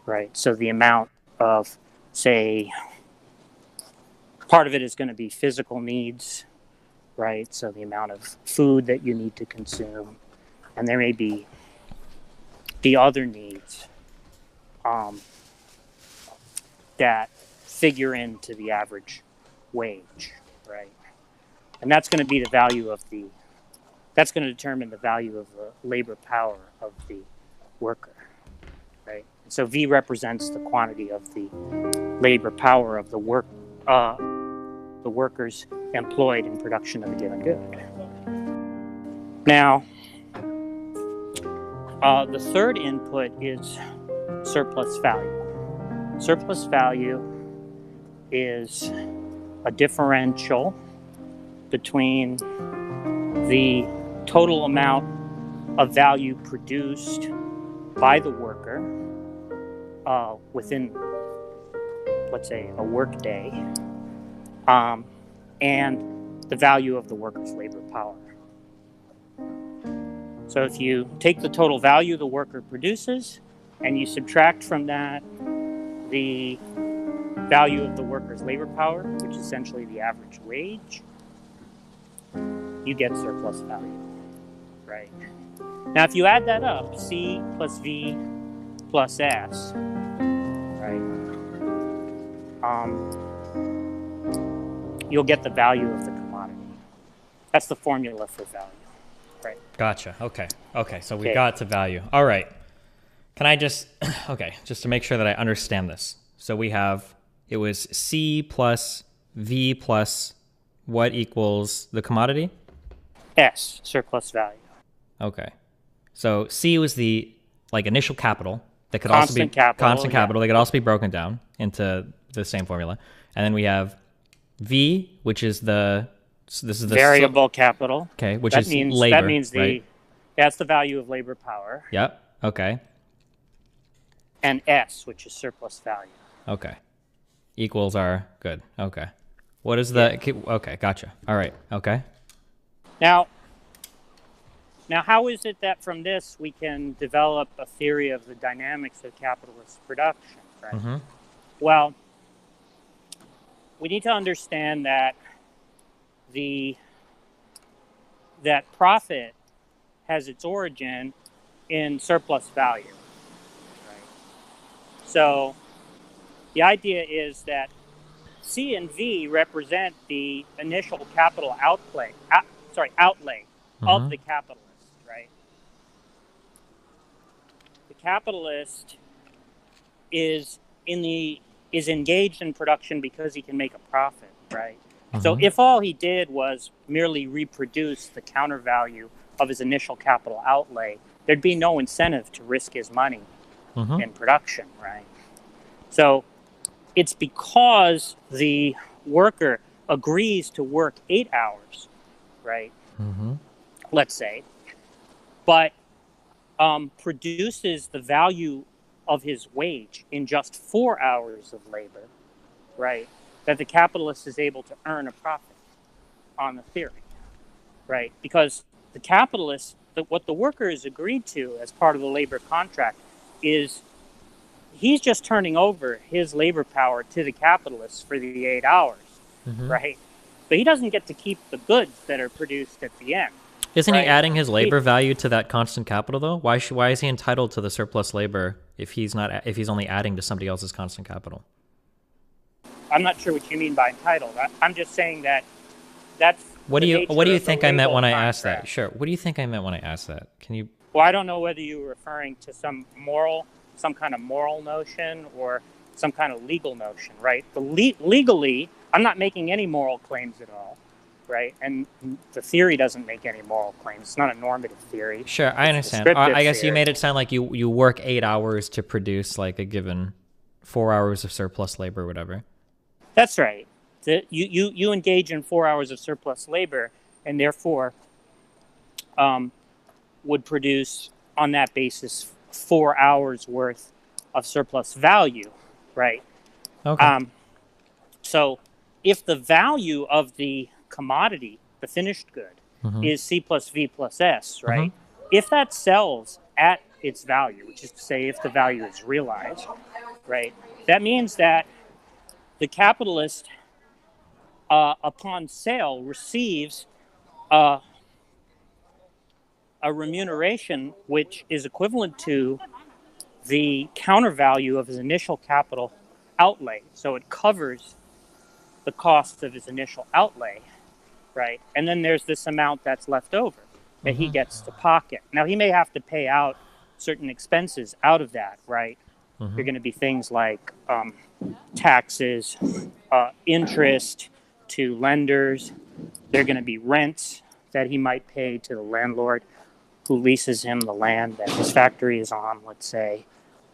[SPEAKER 18] right? So the amount of, say, part of it is going to be physical needs, right? So the amount of food that you need to consume, and there may be the other needs that figure into the average wage, right? And that's going to be the value of the, that's going to determine the value of the labor power of the worker, right? So V represents the quantity of the labor power of the workers employed in production of a given good. Now, the third input is surplus value. Surplus value is a differential between the total amount of value produced by the worker within, let's say, a work day, and the value of the worker's labor power. So if you take the total value the worker produces and you subtract from that the value of the worker's labor power, which is essentially the average wage, you get surplus value, right? Now, if you add that up, C plus V plus S, right, you'll get the value of the commodity. That's the formula for value, right?
[SPEAKER 2] Gotcha. Okay. Okay. So we got to value. All right. Can I just, okay, just to make sure that I understand this. So we have, it was C plus V plus what equals the commodity?
[SPEAKER 18] S, surplus value.
[SPEAKER 2] Okay. So C was the like initial capital that could
[SPEAKER 18] Constant
[SPEAKER 2] also be
[SPEAKER 18] capital,
[SPEAKER 2] constant capital. They could also be broken down into the same formula. And then we have V, which is the, so this is the
[SPEAKER 18] variable capital.
[SPEAKER 2] Okay, which
[SPEAKER 18] that
[SPEAKER 2] is
[SPEAKER 18] means,
[SPEAKER 2] labor.
[SPEAKER 18] That means
[SPEAKER 2] right?
[SPEAKER 18] That's the value of labor power.
[SPEAKER 2] Yep. Okay.
[SPEAKER 18] And S, which is surplus value.
[SPEAKER 2] Okay. Equals are good. Okay. What is the, okay, gotcha. All right. Okay.
[SPEAKER 18] Now, how is it that from this we can develop a theory of the dynamics of capitalist production, right? Well, we need to understand that that profit has its origin in surplus value. Right? So the idea is that C and V represent the initial capital outlay of the capitalist, right? The capitalist is engaged in production because he can make a profit, right? So if all he did was merely reproduce the counter value of his initial capital outlay, there'd be no incentive to risk his money in production, right? So it's because the worker agrees to work 8 hours, right? Let's say, but produces the value of his wage in just 4 hours of labor, right? That the capitalist is able to earn a profit on the theory, right? Because the capitalist, what the worker has agreed to as part of the labor contract is he's just turning over his labor power to the capitalist for the 8 hours, right? But he doesn't get to keep the goods that are produced at the end.
[SPEAKER 2] Isn't he adding his labor value to that constant capital, though? Why is he entitled to the surplus labor if he's only adding to somebody else's constant capital.
[SPEAKER 18] I'm not sure what you mean by entitled. I'm just saying that that's
[SPEAKER 2] What do you think I meant when I asked
[SPEAKER 18] contract.
[SPEAKER 2] that? Sure. What do you think I meant when I asked that? Can you?
[SPEAKER 18] Well, I don't know whether you were referring to some kind of moral notion or some kind of legal notion, right? Legally, I'm not making any moral claims at all, right? And the theory doesn't make any moral claims. It's not a normative theory.
[SPEAKER 2] Sure, I understand. I guess you made it sound like you work 8 hours to produce like a given 4 hours of surplus labor or whatever.
[SPEAKER 18] That's right. You engage in 4 hours of surplus labor and therefore would produce on that basis 4 hours worth of surplus value, right?
[SPEAKER 2] Okay.
[SPEAKER 18] So if the value of the commodity, the finished good, is C plus V plus S, right? If that sells at its value, which is to say if the value is realized, right? That means that the capitalist, upon sale, receives a remuneration which is equivalent to the counter value of his initial capital outlay. So it covers the costs of his initial outlay, right? And then there's this amount that's left over that he gets to pocket. Now, he may have to pay out certain expenses out of that, right? They're going to be things like taxes, interest to lenders. They're going to be rents that he might pay to the landlord who leases him the land that his factory is on, let's say.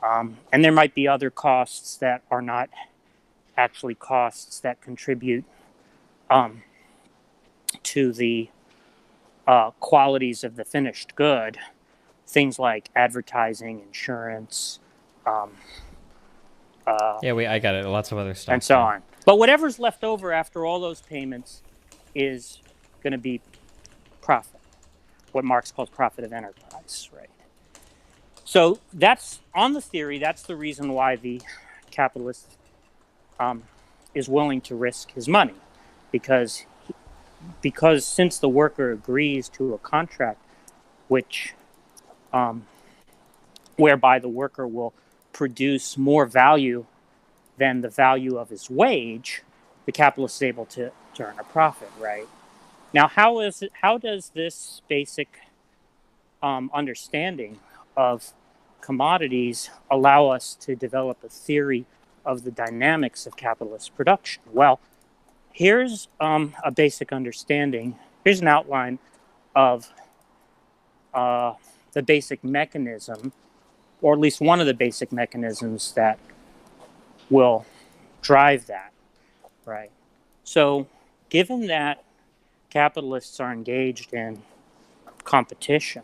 [SPEAKER 18] And there might be other costs that are not actually costs that contribute to the qualities of the finished good. Things like advertising, insurance,
[SPEAKER 2] I got it. Lots of other stuff.
[SPEAKER 18] and so on. But whatever's left over after all those payments is going to be profit, what Marx calls profit of enterprise, right? So that's, on the theory, that's the reason why the capitalist is willing to risk his money, because since the worker agrees to a contract which whereby the worker will produce more value than the value of his wage, the capitalist is able to earn a profit, right? Now, how does this basic understanding of commodities allow us to develop a theory of the dynamics of capitalist production? Well, here's a basic understanding. Here's an outline of the basic mechanism, or at least one of the basic mechanisms that will drive that, right? So given that capitalists are engaged in competition,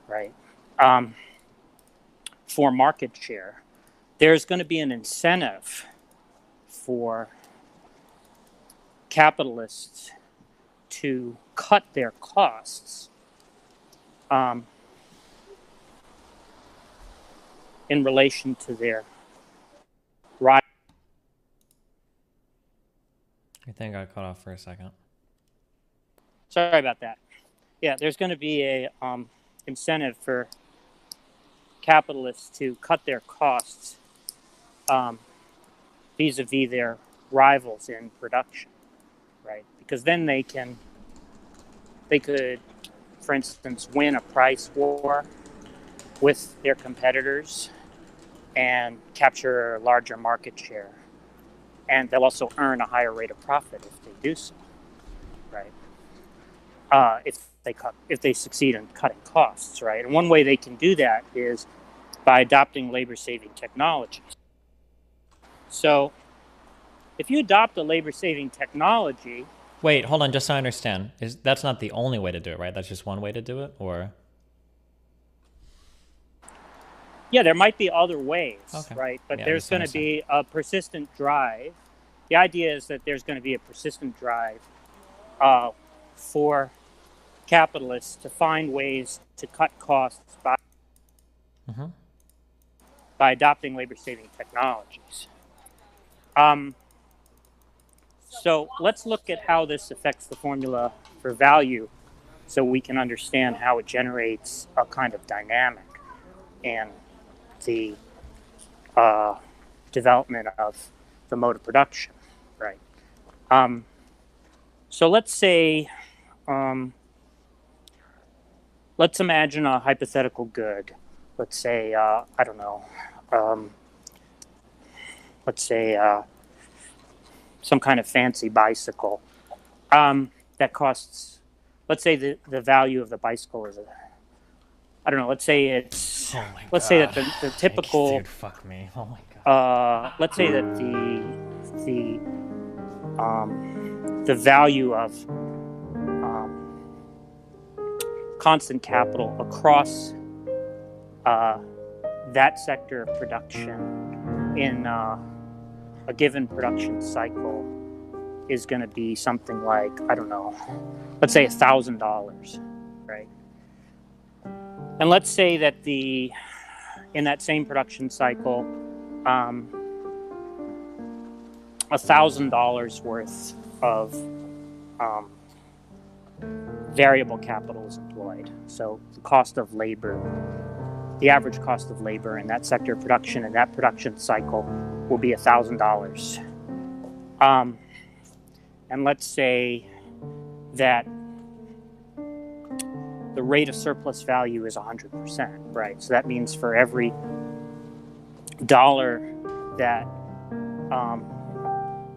[SPEAKER 18] right, for market share, there's going to be an incentive for capitalists to cut their costs in relation to their right.
[SPEAKER 2] I think I cut off for a second.
[SPEAKER 18] Sorry about that. Yeah, there's going to be a incentive for capitalists to cut their costs vis-a-vis their rivals in production, right? Because then they could, for instance, win a price war with their competitors and capture a larger market share. And they'll also earn a higher rate of profit if they do so, right? If they succeed in cutting costs, right? And one way they can do that is by adopting labor-saving technologies. So if you adopt a labor-saving technology...
[SPEAKER 2] Wait, hold on, just so I understand. That's not the only way to do it, right? That's just one way to do it, or...
[SPEAKER 18] Yeah, there might be other ways,
[SPEAKER 2] okay,
[SPEAKER 18] right? But
[SPEAKER 2] yeah,
[SPEAKER 18] there's going to be a persistent drive. The idea is that there's going to be a persistent drive for capitalists to find ways to cut costs by adopting labor-saving technologies. So let's look at how this affects the formula for value so we can understand how it generates a kind of dynamic and the development of the mode of production, right? So let's say, let's imagine a hypothetical good. Let's say, I don't know, let's say some kind of fancy bicycle that costs, let's say the value of the bicycle is, I don't know, let's say it's, let's say that the typical,
[SPEAKER 2] Dude, fuck me. Oh my god.
[SPEAKER 18] let's say that the value of constant capital across that sector of production in a given production cycle is going to be something like, I don't know, let's say $1,000, right? And let's say that in that same production cycle, $1,000 worth of variable capital is employed. So the cost of labor, the average cost of labor in that sector of production in that production cycle will be $1,000. And let's say that the rate of surplus value is 100%, right? So that means for every dollar that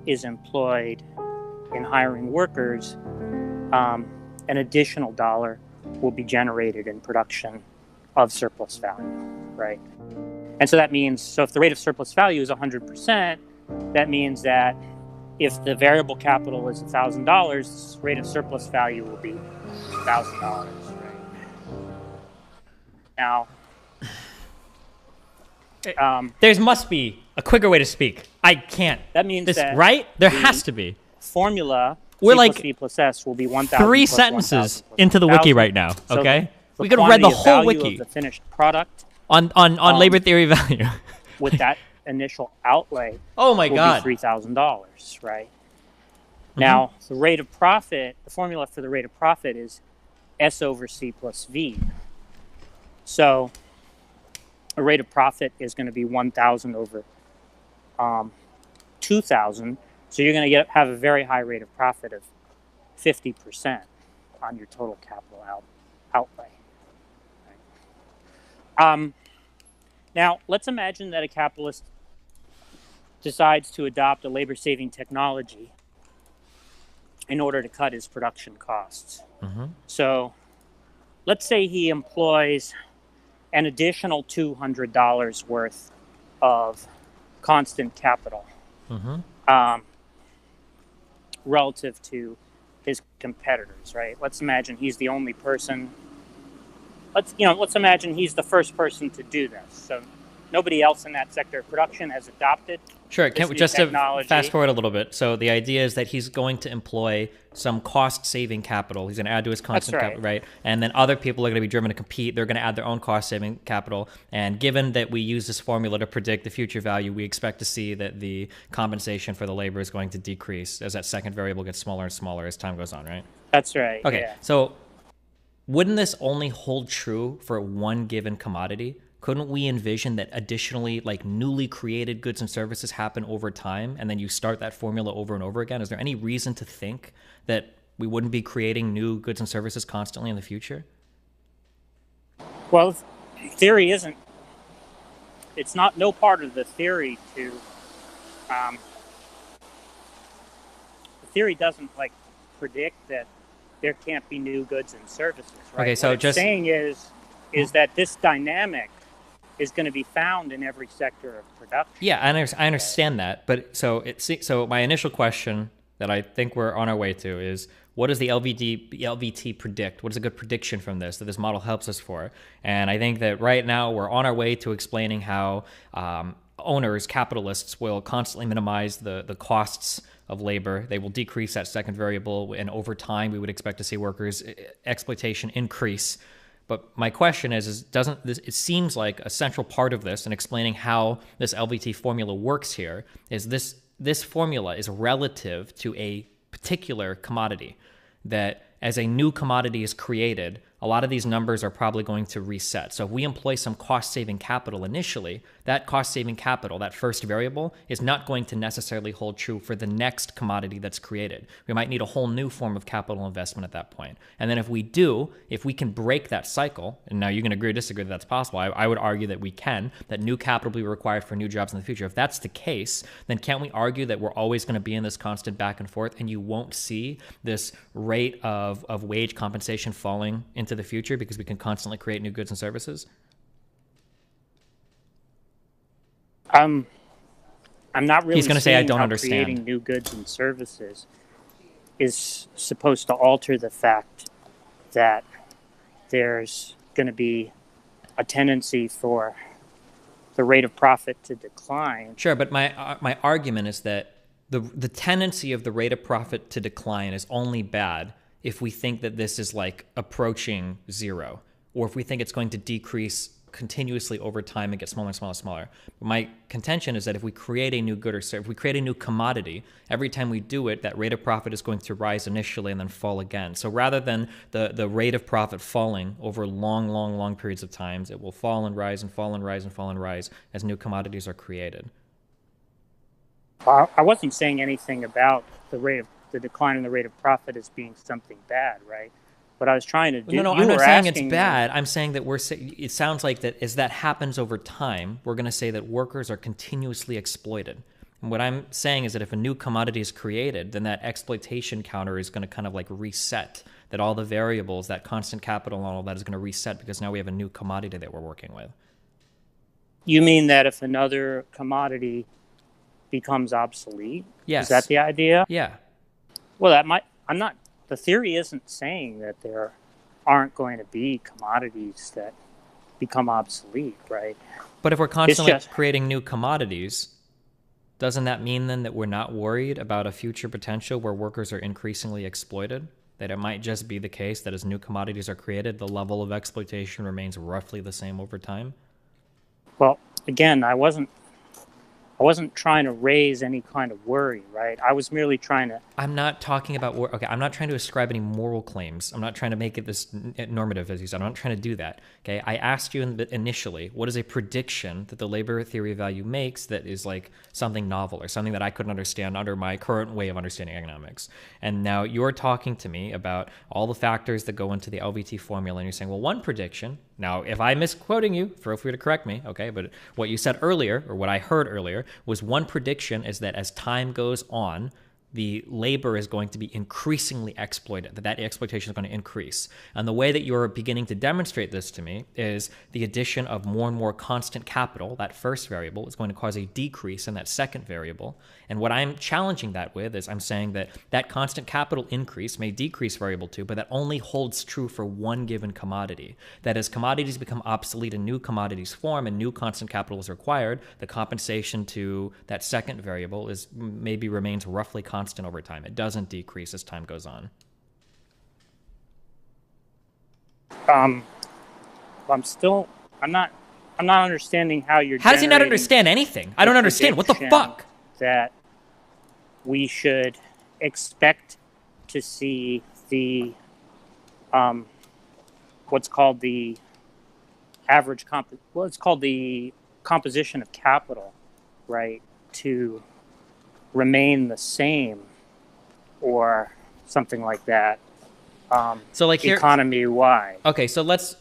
[SPEAKER 18] is employed in hiring workers, an additional dollar will be generated in production of surplus value, right? And so that means, so if the rate of surplus value is 100%, that means that if the variable capital is $1,000, the rate of surplus value will be $1,000, right? Now,
[SPEAKER 2] there must be a quicker way to speak. I can't.
[SPEAKER 18] That means
[SPEAKER 2] this,
[SPEAKER 18] that
[SPEAKER 2] right? There has to be.
[SPEAKER 18] Formula
[SPEAKER 2] We're
[SPEAKER 18] C
[SPEAKER 2] like
[SPEAKER 18] plus V plus S will be 1,000
[SPEAKER 2] 3
[SPEAKER 18] plus
[SPEAKER 2] sentences
[SPEAKER 18] 1,000 plus
[SPEAKER 2] into the wiki
[SPEAKER 18] 1,000.
[SPEAKER 2] right now.
[SPEAKER 18] So
[SPEAKER 2] Okay, we
[SPEAKER 18] the
[SPEAKER 2] could have read the
[SPEAKER 18] quantity of
[SPEAKER 2] whole
[SPEAKER 18] value
[SPEAKER 2] wiki
[SPEAKER 18] of the finished product
[SPEAKER 2] on labor theory value.
[SPEAKER 18] with that initial outlay.
[SPEAKER 2] Oh my
[SPEAKER 18] will
[SPEAKER 2] God.
[SPEAKER 18] be $3,000, right? Now, the rate of profit, the formula for the rate of profit is S over C plus V. So a rate of profit is going to be 1,000 over 2,000. So you're going to have a very high rate of profit of 50% on your total capital outlay. Right? Now, let's imagine that a capitalist decides to adopt a labor-saving technology in order to cut his production costs. So let's say he employs an additional $200 worth of constant capital relative to his competitors, right? Let's imagine he's the only person. Let's imagine he's the first person to do this. So nobody else in that sector of production has adopted.
[SPEAKER 2] Sure.
[SPEAKER 18] this new
[SPEAKER 2] Just
[SPEAKER 18] technology.
[SPEAKER 2] to fast forward a little bit. So the idea is that he's going to employ some cost-saving capital. He's going to add to his constant capital, right? And then other people are going to be driven to compete. They're going to add their own cost-saving capital. And given that we use this formula to predict the future value, we expect to see that the compensation for the labor is going to decrease as that second variable gets smaller and smaller as time goes on, right?
[SPEAKER 18] That's right.
[SPEAKER 2] Okay.
[SPEAKER 18] Yeah.
[SPEAKER 2] So wouldn't this only hold true for one given commodity? Couldn't we envision that additionally, like newly created goods and services happen over time, and then you start that formula over and over again? Is there any reason to think that we wouldn't be creating new goods and services constantly in the future?
[SPEAKER 18] Well, theory isn't. It's not no part of the theory to. The theory doesn't predict that there can't be new goods and services. Right?
[SPEAKER 2] Okay, so
[SPEAKER 18] what it's saying is that this dynamic is going to be found in every sector of production.
[SPEAKER 2] Yeah, I understand that, but so my initial question that I think we're on our way to is, what does the LVT predict? What is a good prediction from this that this model helps us for? And I think that right now we're on our way to explaining how owners, capitalists, will constantly minimize the costs of labor. They will decrease that second variable, and over time we would expect to see workers' exploitation increase. But my question is doesn't this? It seems like a central part of this, and explaining how this LVT formula works here, is this formula is relative to a particular commodity. That as a new commodity is created, a lot of these numbers are probably going to reset. So if we employ some cost-saving capital initially, that cost-saving capital, that first variable, is not going to necessarily hold true for the next commodity that's created. We might need a whole new form of capital investment at that point. And then if we can break that cycle, and now you can agree or disagree that that's possible, I would argue that we can, that new capital will be required for new jobs in the future. If that's the case, then can't we argue that we're always going to be in this constant back and forth, and you won't see this rate of wage compensation falling into the future because we can constantly create new goods and services?
[SPEAKER 18] I'm not really.
[SPEAKER 2] He's going to say, I
[SPEAKER 18] seeing
[SPEAKER 2] don't
[SPEAKER 18] how
[SPEAKER 2] understand.
[SPEAKER 18] Creating new goods and services is supposed to alter the fact that there's going to be a tendency for the rate of profit to decline.
[SPEAKER 2] Sure, but my argument is that the tendency of the rate of profit to decline is only bad if we think that this is like approaching zero, or if we think it's going to decrease continuously over time and get smaller and smaller and smaller. But my contention is that if we create a new good or service, if we create a new commodity, every time we do it, that rate of profit is going to rise initially and then fall again. So rather than the rate of profit falling over long periods of times, it will fall and rise and fall and rise and fall and rise as new commodities are created.
[SPEAKER 18] I wasn't saying anything about the decline in the rate of profit as being something bad, right? What I was trying to do.
[SPEAKER 2] No, I'm not saying it's bad. I'm saying that it sounds like that as that happens over time, we're going to say that workers are continuously exploited. And what I'm saying is that if a new commodity is created, then that exploitation counter is going to kind of like reset, that all the variables, that constant capital and all that is going to reset because now we have a new commodity that we're working with.
[SPEAKER 18] You mean that if another commodity becomes obsolete?
[SPEAKER 2] Yes.
[SPEAKER 18] Is that the idea?
[SPEAKER 2] Yeah.
[SPEAKER 18] Well, the theory isn't saying that there aren't going to be commodities that become obsolete, right?
[SPEAKER 2] But if we're constantly creating new commodities, doesn't that mean then that we're not worried about a future potential where workers are increasingly exploited? That it might just be the case that as new commodities are created, the level of exploitation remains roughly the same over time?
[SPEAKER 18] Well, again, I wasn't trying to raise any kind of worry, right? I was merely trying to...
[SPEAKER 2] I'm not talking about... Okay, I'm not trying to ascribe any moral claims. I'm not trying to make it this normative, as you said. I'm not trying to do that, okay? I asked you initially, what is a prediction that the labor theory of value makes that is like something novel or something that I couldn't understand under my current way of understanding economics? And now you're talking to me about all the factors that go into the LVT formula, and you're saying, well, one prediction... Now, if I'm misquoting you, feel free to correct me, okay? But what you said earlier, or what I heard earlier, was one prediction is that as time goes on, the labor is going to be increasingly exploited, that exploitation is going to increase. And the way that you're beginning to demonstrate this to me is the addition of more and more constant capital, that first variable, is going to cause a decrease in that second variable. And what I'm challenging that with is I'm saying that that constant capital increase may decrease variable 2, but that only holds true for one given commodity. That as commodities become obsolete and new commodities form and new constant capital is required, the compensation to that second variable maybe remains roughly constant over time. It doesn't decrease as time goes on.
[SPEAKER 18] I'm not understanding how you're...
[SPEAKER 2] How does he not understand anything? I don't understand. What the fuck?
[SPEAKER 18] That we should expect to see the what's called the composition of capital, right, to remain the same or something like that.
[SPEAKER 2] So like here,
[SPEAKER 18] economy-wide.
[SPEAKER 2] Okay, so let's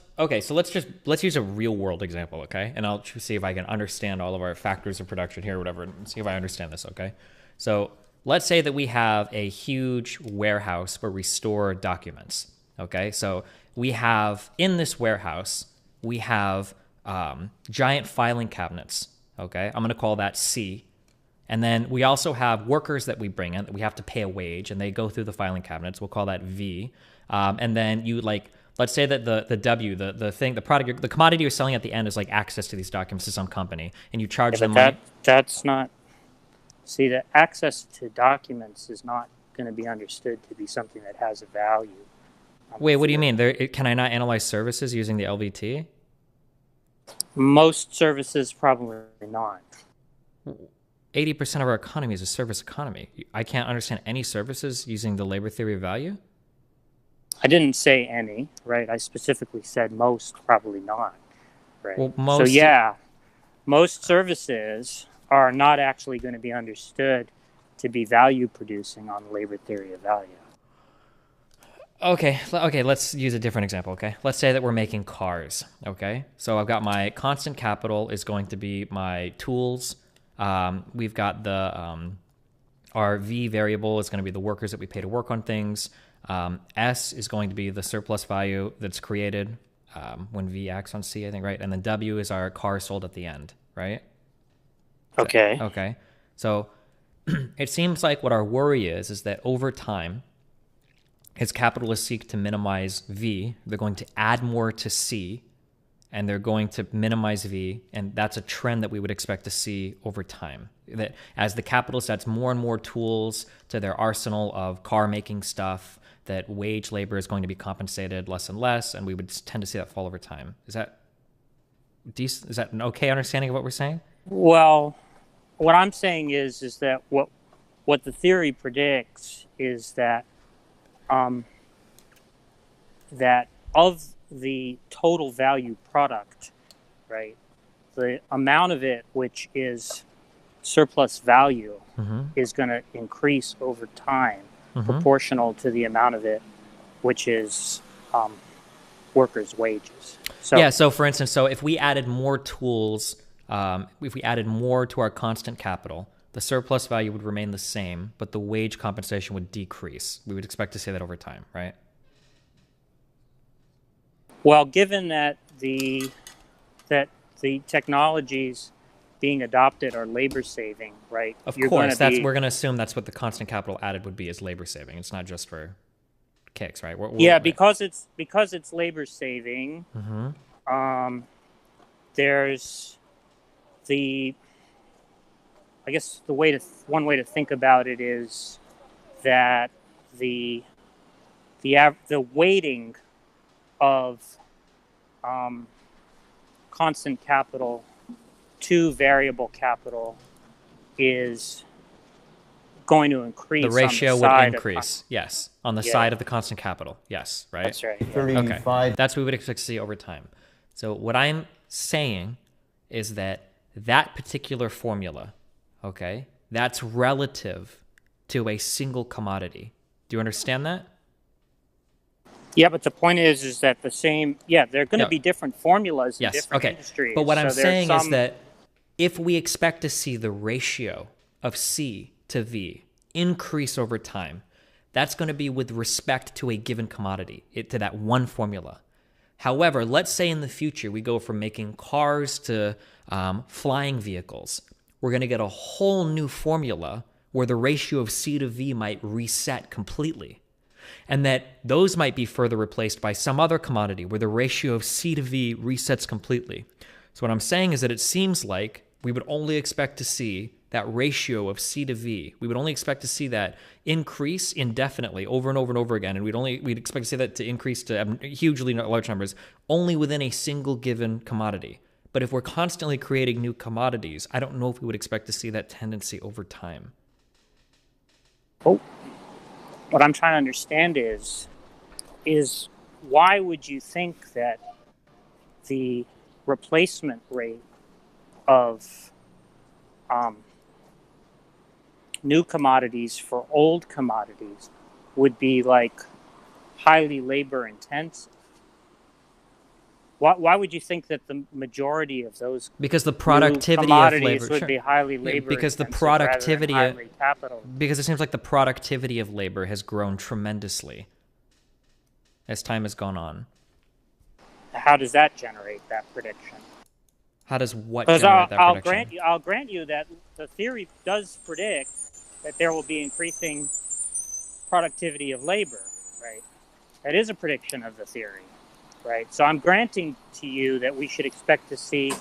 [SPEAKER 2] use a real world example, okay? And I'll see if I can understand all of our factors of production here or whatever, and see if I understand this, okay? So let's say that we have a huge warehouse where we store documents, okay? So we have, in this warehouse, we have giant filing cabinets, okay? I'm gonna call that C. And then we also have workers that we bring in that we have to pay a wage, and they go through the filing cabinets. We'll call that V. And then you let's say that the W, the product, the commodity you're selling at the end is like access to these documents to some company, and you charge them money.
[SPEAKER 18] That's not. See, the access to documents is not going to be understood to be something that has a value.
[SPEAKER 2] Wait, what do you mean? Can I not analyze services using the LVT?
[SPEAKER 18] Most services probably not.
[SPEAKER 2] 80% of our economy is a service economy. I can't understand any services using the labor theory of value?
[SPEAKER 18] I didn't say any, right? I specifically said most, probably not, right?
[SPEAKER 2] Well,
[SPEAKER 18] So
[SPEAKER 2] most-
[SPEAKER 18] yeah, most services are not actually going to be understood to be value producing on the labor theory of value.
[SPEAKER 2] Okay, let's use a different example, okay? Let's say that we're making cars, okay? So I've got my constant capital is going to be my tools. We've got our V variable is going to be the workers that we pay to work on things. S is going to be the surplus value that's created when V acts on C, I think, right? And then W is our car sold at the end, right?
[SPEAKER 18] Okay.
[SPEAKER 2] Okay. So it seems like what our worry is that over time, as capitalists seek to minimize V, they're going to add more to C, and they're going to minimize V, and that's a trend that we would expect to see over time. That as the capitalist adds more and more tools to their arsenal of car-making stuff, that wage labor is going to be compensated less and less, and we would tend to see that fall over time. Is that an okay understanding of what we're saying?
[SPEAKER 18] Well, what I'm saying is that what the theory predicts is that that of the total value product, right, the amount of it which is surplus value is going to increase over time, proportional to the amount of it which is workers' wages. So
[SPEAKER 2] yeah, so for instance, if we added more tools, if we added more to our constant capital, the surplus value would remain the same, but the wage compensation would decrease. We would expect to see that over time, right?
[SPEAKER 18] Well, given that the technologies being adopted are labor saving, right?
[SPEAKER 2] Of course, we're going to assume that's what the constant capital added would be, is labor saving. It's not just for kicks, right?
[SPEAKER 18] Because it's labor saving. There's I guess one way to think about it is that the weighting of constant capital to variable capital is going to increase.
[SPEAKER 2] The ratio
[SPEAKER 18] on the side
[SPEAKER 2] would increase, yes, on the
[SPEAKER 18] Yeah.
[SPEAKER 2] side of the constant capital, yes, right?
[SPEAKER 18] That's right. Yeah.
[SPEAKER 2] Okay, that's what we would expect to see over time. So what I'm saying is that particular formula, okay, that's relative to a single commodity. Do you understand that?
[SPEAKER 18] Yeah, but the point is that the same. Yeah, there are going to be different formulas in different industries.
[SPEAKER 2] But what I'm
[SPEAKER 18] So
[SPEAKER 2] saying
[SPEAKER 18] there's
[SPEAKER 2] is that if we expect to see the ratio of C to V increase over time, that's going to be with respect to a given commodity, to that one formula. However, let's say in the future we go from making cars to flying vehicles. We're going to get a whole new formula where the ratio of C to V might reset completely. And that those might be further replaced by some other commodity where the ratio of C to V resets completely. So what I'm saying is that it seems like we would only expect to see that ratio of C to V. We would only expect to see that increase indefinitely over and over and over again. And we'd expect to see that to increase to hugely large numbers only within a single given commodity. But if we're constantly creating new commodities, I don't know if we would expect to see that tendency over time.
[SPEAKER 18] Oh, what I'm trying to understand is why would you think that the replacement rate of new commodities for old commodities would be like highly labor intensive? Why would you think that the majority of those
[SPEAKER 2] because the productivity of labor
[SPEAKER 18] would be highly labor
[SPEAKER 2] because the
[SPEAKER 18] intensive
[SPEAKER 2] productivity
[SPEAKER 18] rather than highly capital?
[SPEAKER 2] Because it seems like the productivity of labor has grown tremendously as time has gone on.
[SPEAKER 18] How does that generate that prediction?
[SPEAKER 2] How does what generate that prediction?
[SPEAKER 18] I'll grant you that the theory does predict that there will be increasing productivity of labor, right? That is a prediction of the theory, right? So I'm granting to you that we should expect to see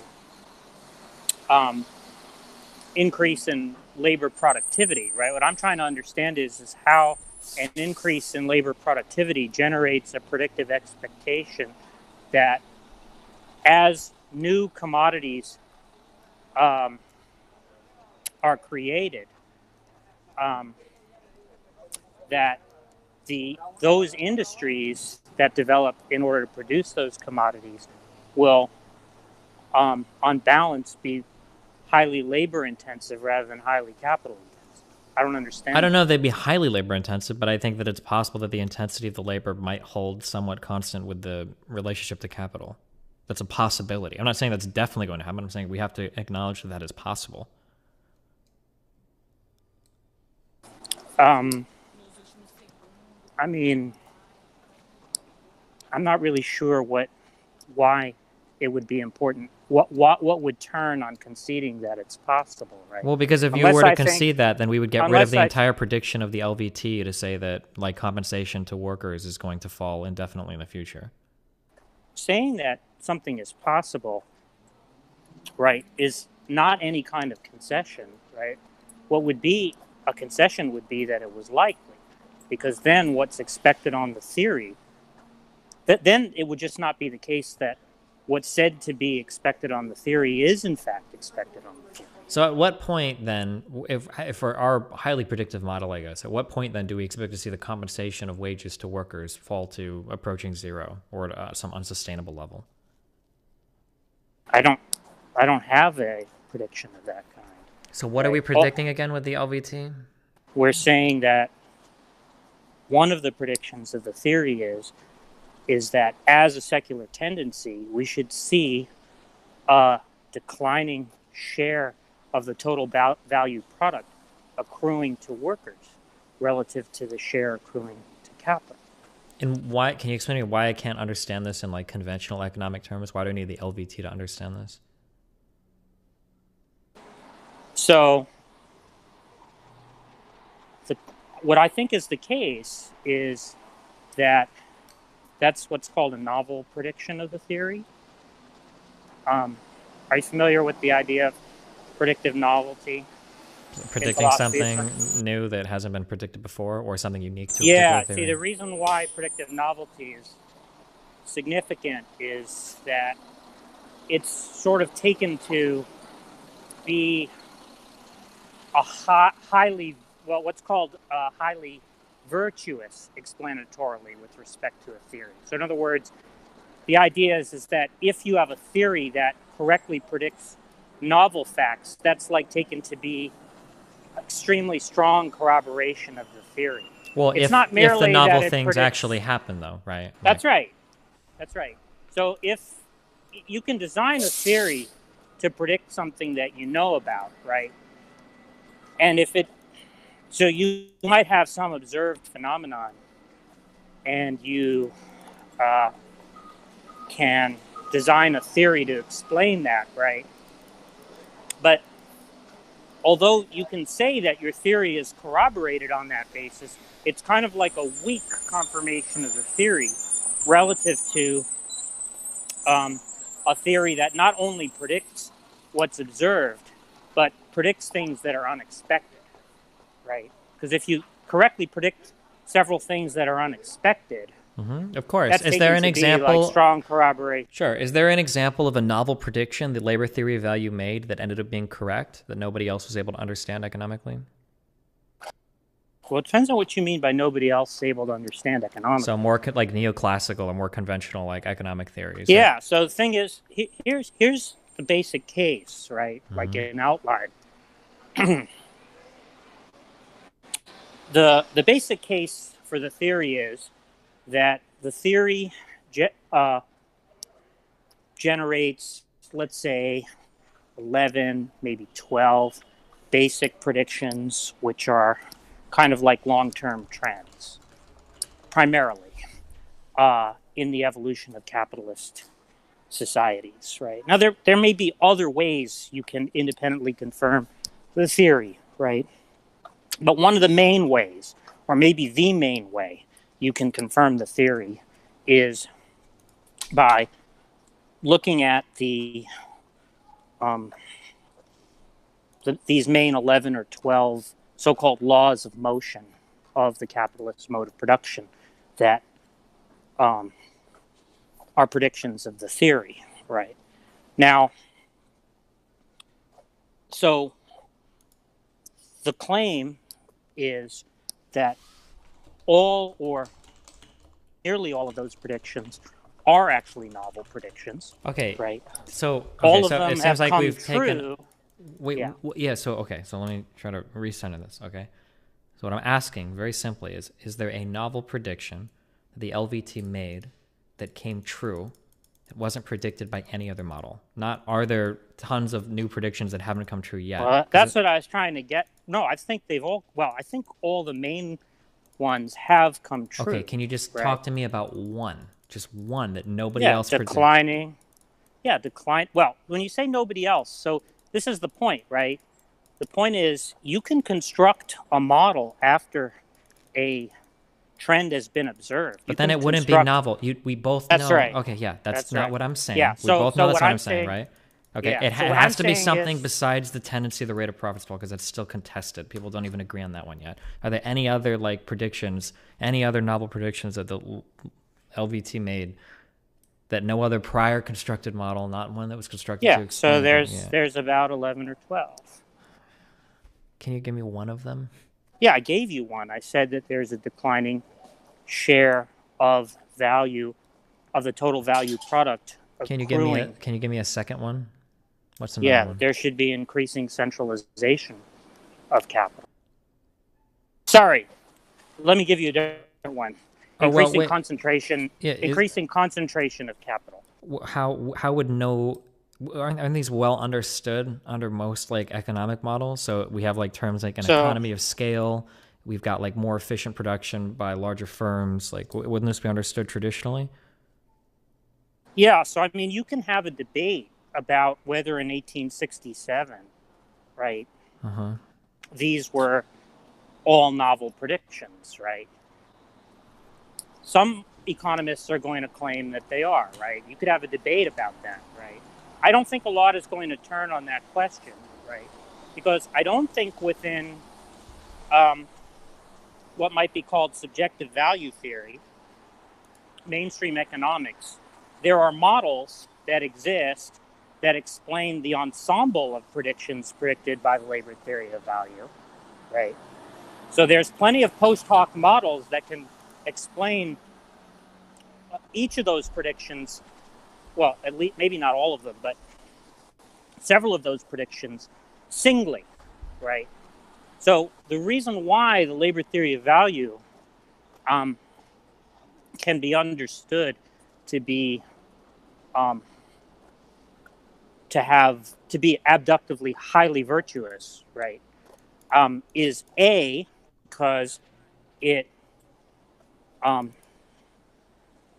[SPEAKER 18] increase in labor productivity, right? What I'm trying to understand is how an increase in labor productivity generates a predictive expectation that as new commodities are created, that those industries that develop in order to produce those commodities will, on balance, be highly labor intensive rather than highly capital intensive. I don't understand.
[SPEAKER 2] I don't know if they'd be highly labor intensive, but I think that it's possible that the intensity of the labor might hold somewhat constant with the relationship to capital. That's a possibility. I'm not saying that's definitely going to happen. I'm saying we have to acknowledge that that is possible.
[SPEAKER 18] I mean, I'm not really sure why it would be important. What would turn on conceding that it's possible, right?
[SPEAKER 2] Well, because if you were to concede that, then we would get rid of the entire prediction of the LVT to say that like compensation to workers is going to fall indefinitely in the future.
[SPEAKER 18] Saying that something is possible, right, is not any kind of concession, right? What would be a concession would be that it was likely, because then what's expected on the theory, then it would just not be the case that what's said to be expected on the theory is in fact expected on the theory.
[SPEAKER 2] So at what point then, if for our highly predictive model, I guess, at what point then do we expect to see the compensation of wages to workers fall to approaching zero or at some unsustainable level?
[SPEAKER 18] I don't have a prediction of that kind.
[SPEAKER 2] So what are we predicting again with the LVT?
[SPEAKER 18] We're saying that one of the predictions of the theory is that as a secular tendency, we should see a declining share of the total value product accruing to workers relative to the share accruing to capital.
[SPEAKER 2] And why? Can you explain to me why I can't understand this in like conventional economic terms? Why do I need the LVT to understand this?
[SPEAKER 18] So, what I think is the case is that that's what's called a novel prediction of the theory. Are you familiar with the idea of predictive novelty?
[SPEAKER 2] Predicting something new that hasn't been predicted before, or something unique to a
[SPEAKER 18] particular
[SPEAKER 2] theory?
[SPEAKER 18] See, the reason why predictive novelty is significant is that it's sort of taken to be a highly, well, what's called highly virtuous explanatorily with respect to a theory. So in other words, the idea is that if you have a theory that correctly predicts novel facts, that's like taken to be extremely strong corroboration of the theory.
[SPEAKER 2] Well,
[SPEAKER 18] it's
[SPEAKER 2] if,
[SPEAKER 18] not merely
[SPEAKER 2] if the novel
[SPEAKER 18] that
[SPEAKER 2] things actually happen, though, right?
[SPEAKER 18] That's right. That's right. So if you can design a theory to predict something that you know about, right? And if it, so you might have some observed phenomenon, and you can design a theory to explain that, right? But although you can say that your theory is corroborated on that basis, it's kind of like a weak confirmation of the theory relative to a theory that not only predicts what's observed, but predicts things that are unexpected, right? Because if you correctly predict several things that are unexpected,
[SPEAKER 2] of course.
[SPEAKER 18] that's
[SPEAKER 2] Is there an example?
[SPEAKER 18] Like strong corroboration.
[SPEAKER 2] Sure. Is there an example of a novel prediction the labor theory of value made that ended up being correct, that nobody else was able to understand economically?
[SPEAKER 18] Well, it depends on what you mean by nobody else is able to understand economics.
[SPEAKER 2] So more like neoclassical or more conventional like economic theories.
[SPEAKER 18] Yeah. Right? So the thing is, here's the basic case, right? Like an outline. The basic case for the theory is that the theory generates, let's say, 11, maybe 12 basic predictions, which are kind of like long-term trends, primarily in the evolution of capitalist societies, right? Now, there may be other ways you can independently confirm the theory, right? But one of the main ways, or maybe the main way, you can confirm the theory is by looking at these main 11 or 12 so-called laws of motion of the capitalist mode of production that are predictions of the theory, right? Now, so the claim is that all or nearly all of those predictions are actually novel predictions.
[SPEAKER 2] Okay.
[SPEAKER 18] Right.
[SPEAKER 2] So okay,
[SPEAKER 18] all of
[SPEAKER 2] so
[SPEAKER 18] them
[SPEAKER 2] it seems
[SPEAKER 18] have
[SPEAKER 2] like
[SPEAKER 18] come
[SPEAKER 2] we've taken.
[SPEAKER 18] true.
[SPEAKER 2] Wait.
[SPEAKER 18] Yeah.
[SPEAKER 2] Yeah. So okay. So let me try to recenter this. Okay. So what I'm asking very simply is there a novel prediction that the LVT made that came true that wasn't predicted by any other model? Not are there tons of new predictions that haven't come true yet?
[SPEAKER 18] Well, that's what I was trying to get. No, I think they've all. Well, I think all the main ones have come true.
[SPEAKER 2] Okay. Can you just talk to me about one? Just one that nobody
[SPEAKER 18] yeah,
[SPEAKER 2] else predicted?
[SPEAKER 18] declining. Yeah, decline. Well, when you say nobody else, so this is the point, right? The point is you can construct a model after a trend has been observed.
[SPEAKER 2] But then it wouldn't be novel. We both know.
[SPEAKER 18] That's right.
[SPEAKER 2] Okay, yeah, that's not
[SPEAKER 18] right.
[SPEAKER 2] what I'm saying.
[SPEAKER 18] Yeah,
[SPEAKER 2] we both know that's what I'm saying, right? Okay,
[SPEAKER 18] yeah,
[SPEAKER 2] it
[SPEAKER 18] so what
[SPEAKER 2] has
[SPEAKER 18] I'm
[SPEAKER 2] to be
[SPEAKER 18] saying
[SPEAKER 2] something
[SPEAKER 18] is-
[SPEAKER 2] besides the tendency of the rate of profits fall because it's still contested. People don't even agree on that one yet. Are there any other like predictions, any other novel predictions that the LVT made that no other prior constructed model, not one that was constructed to
[SPEAKER 18] Yeah,
[SPEAKER 2] explain?
[SPEAKER 18] so there's about 11 or 12.
[SPEAKER 2] Can you give me one of them?
[SPEAKER 18] Yeah, I gave you one. I said that there's a declining share of value of the total value product
[SPEAKER 2] Can you
[SPEAKER 18] accruing.
[SPEAKER 2] give me a second one? What's another
[SPEAKER 18] Yeah,
[SPEAKER 2] one?
[SPEAKER 18] there should be increasing centralization of capital. Sorry, let me give you a different one.
[SPEAKER 2] Oh, well,
[SPEAKER 18] Increasing
[SPEAKER 2] wait.
[SPEAKER 18] concentration.
[SPEAKER 2] Yeah,
[SPEAKER 18] increasing concentration of capital.
[SPEAKER 2] How would aren't these well understood under most like economic models? So we have like terms like an economy of scale. We've got like more efficient production by larger firms. Like wouldn't this be understood traditionally?
[SPEAKER 18] Yeah, so I mean, you can have a debate about whether in 1867, right, these were all novel predictions, right? Some economists are going to claim that they are, right? You could have a debate about that, right? I don't think a lot is going to turn on that question, right? Because I don't think within what might be called subjective value theory, mainstream economics, there are models that exist that explain the ensemble of predictions predicted by the labor theory of value, right? So there's plenty of post hoc models that can explain each of those predictions, well, at least maybe not all of them, but several of those predictions singly, right? So the reason why the labor theory of value can be understood to be to be abductively highly virtuous, right? Is A, because it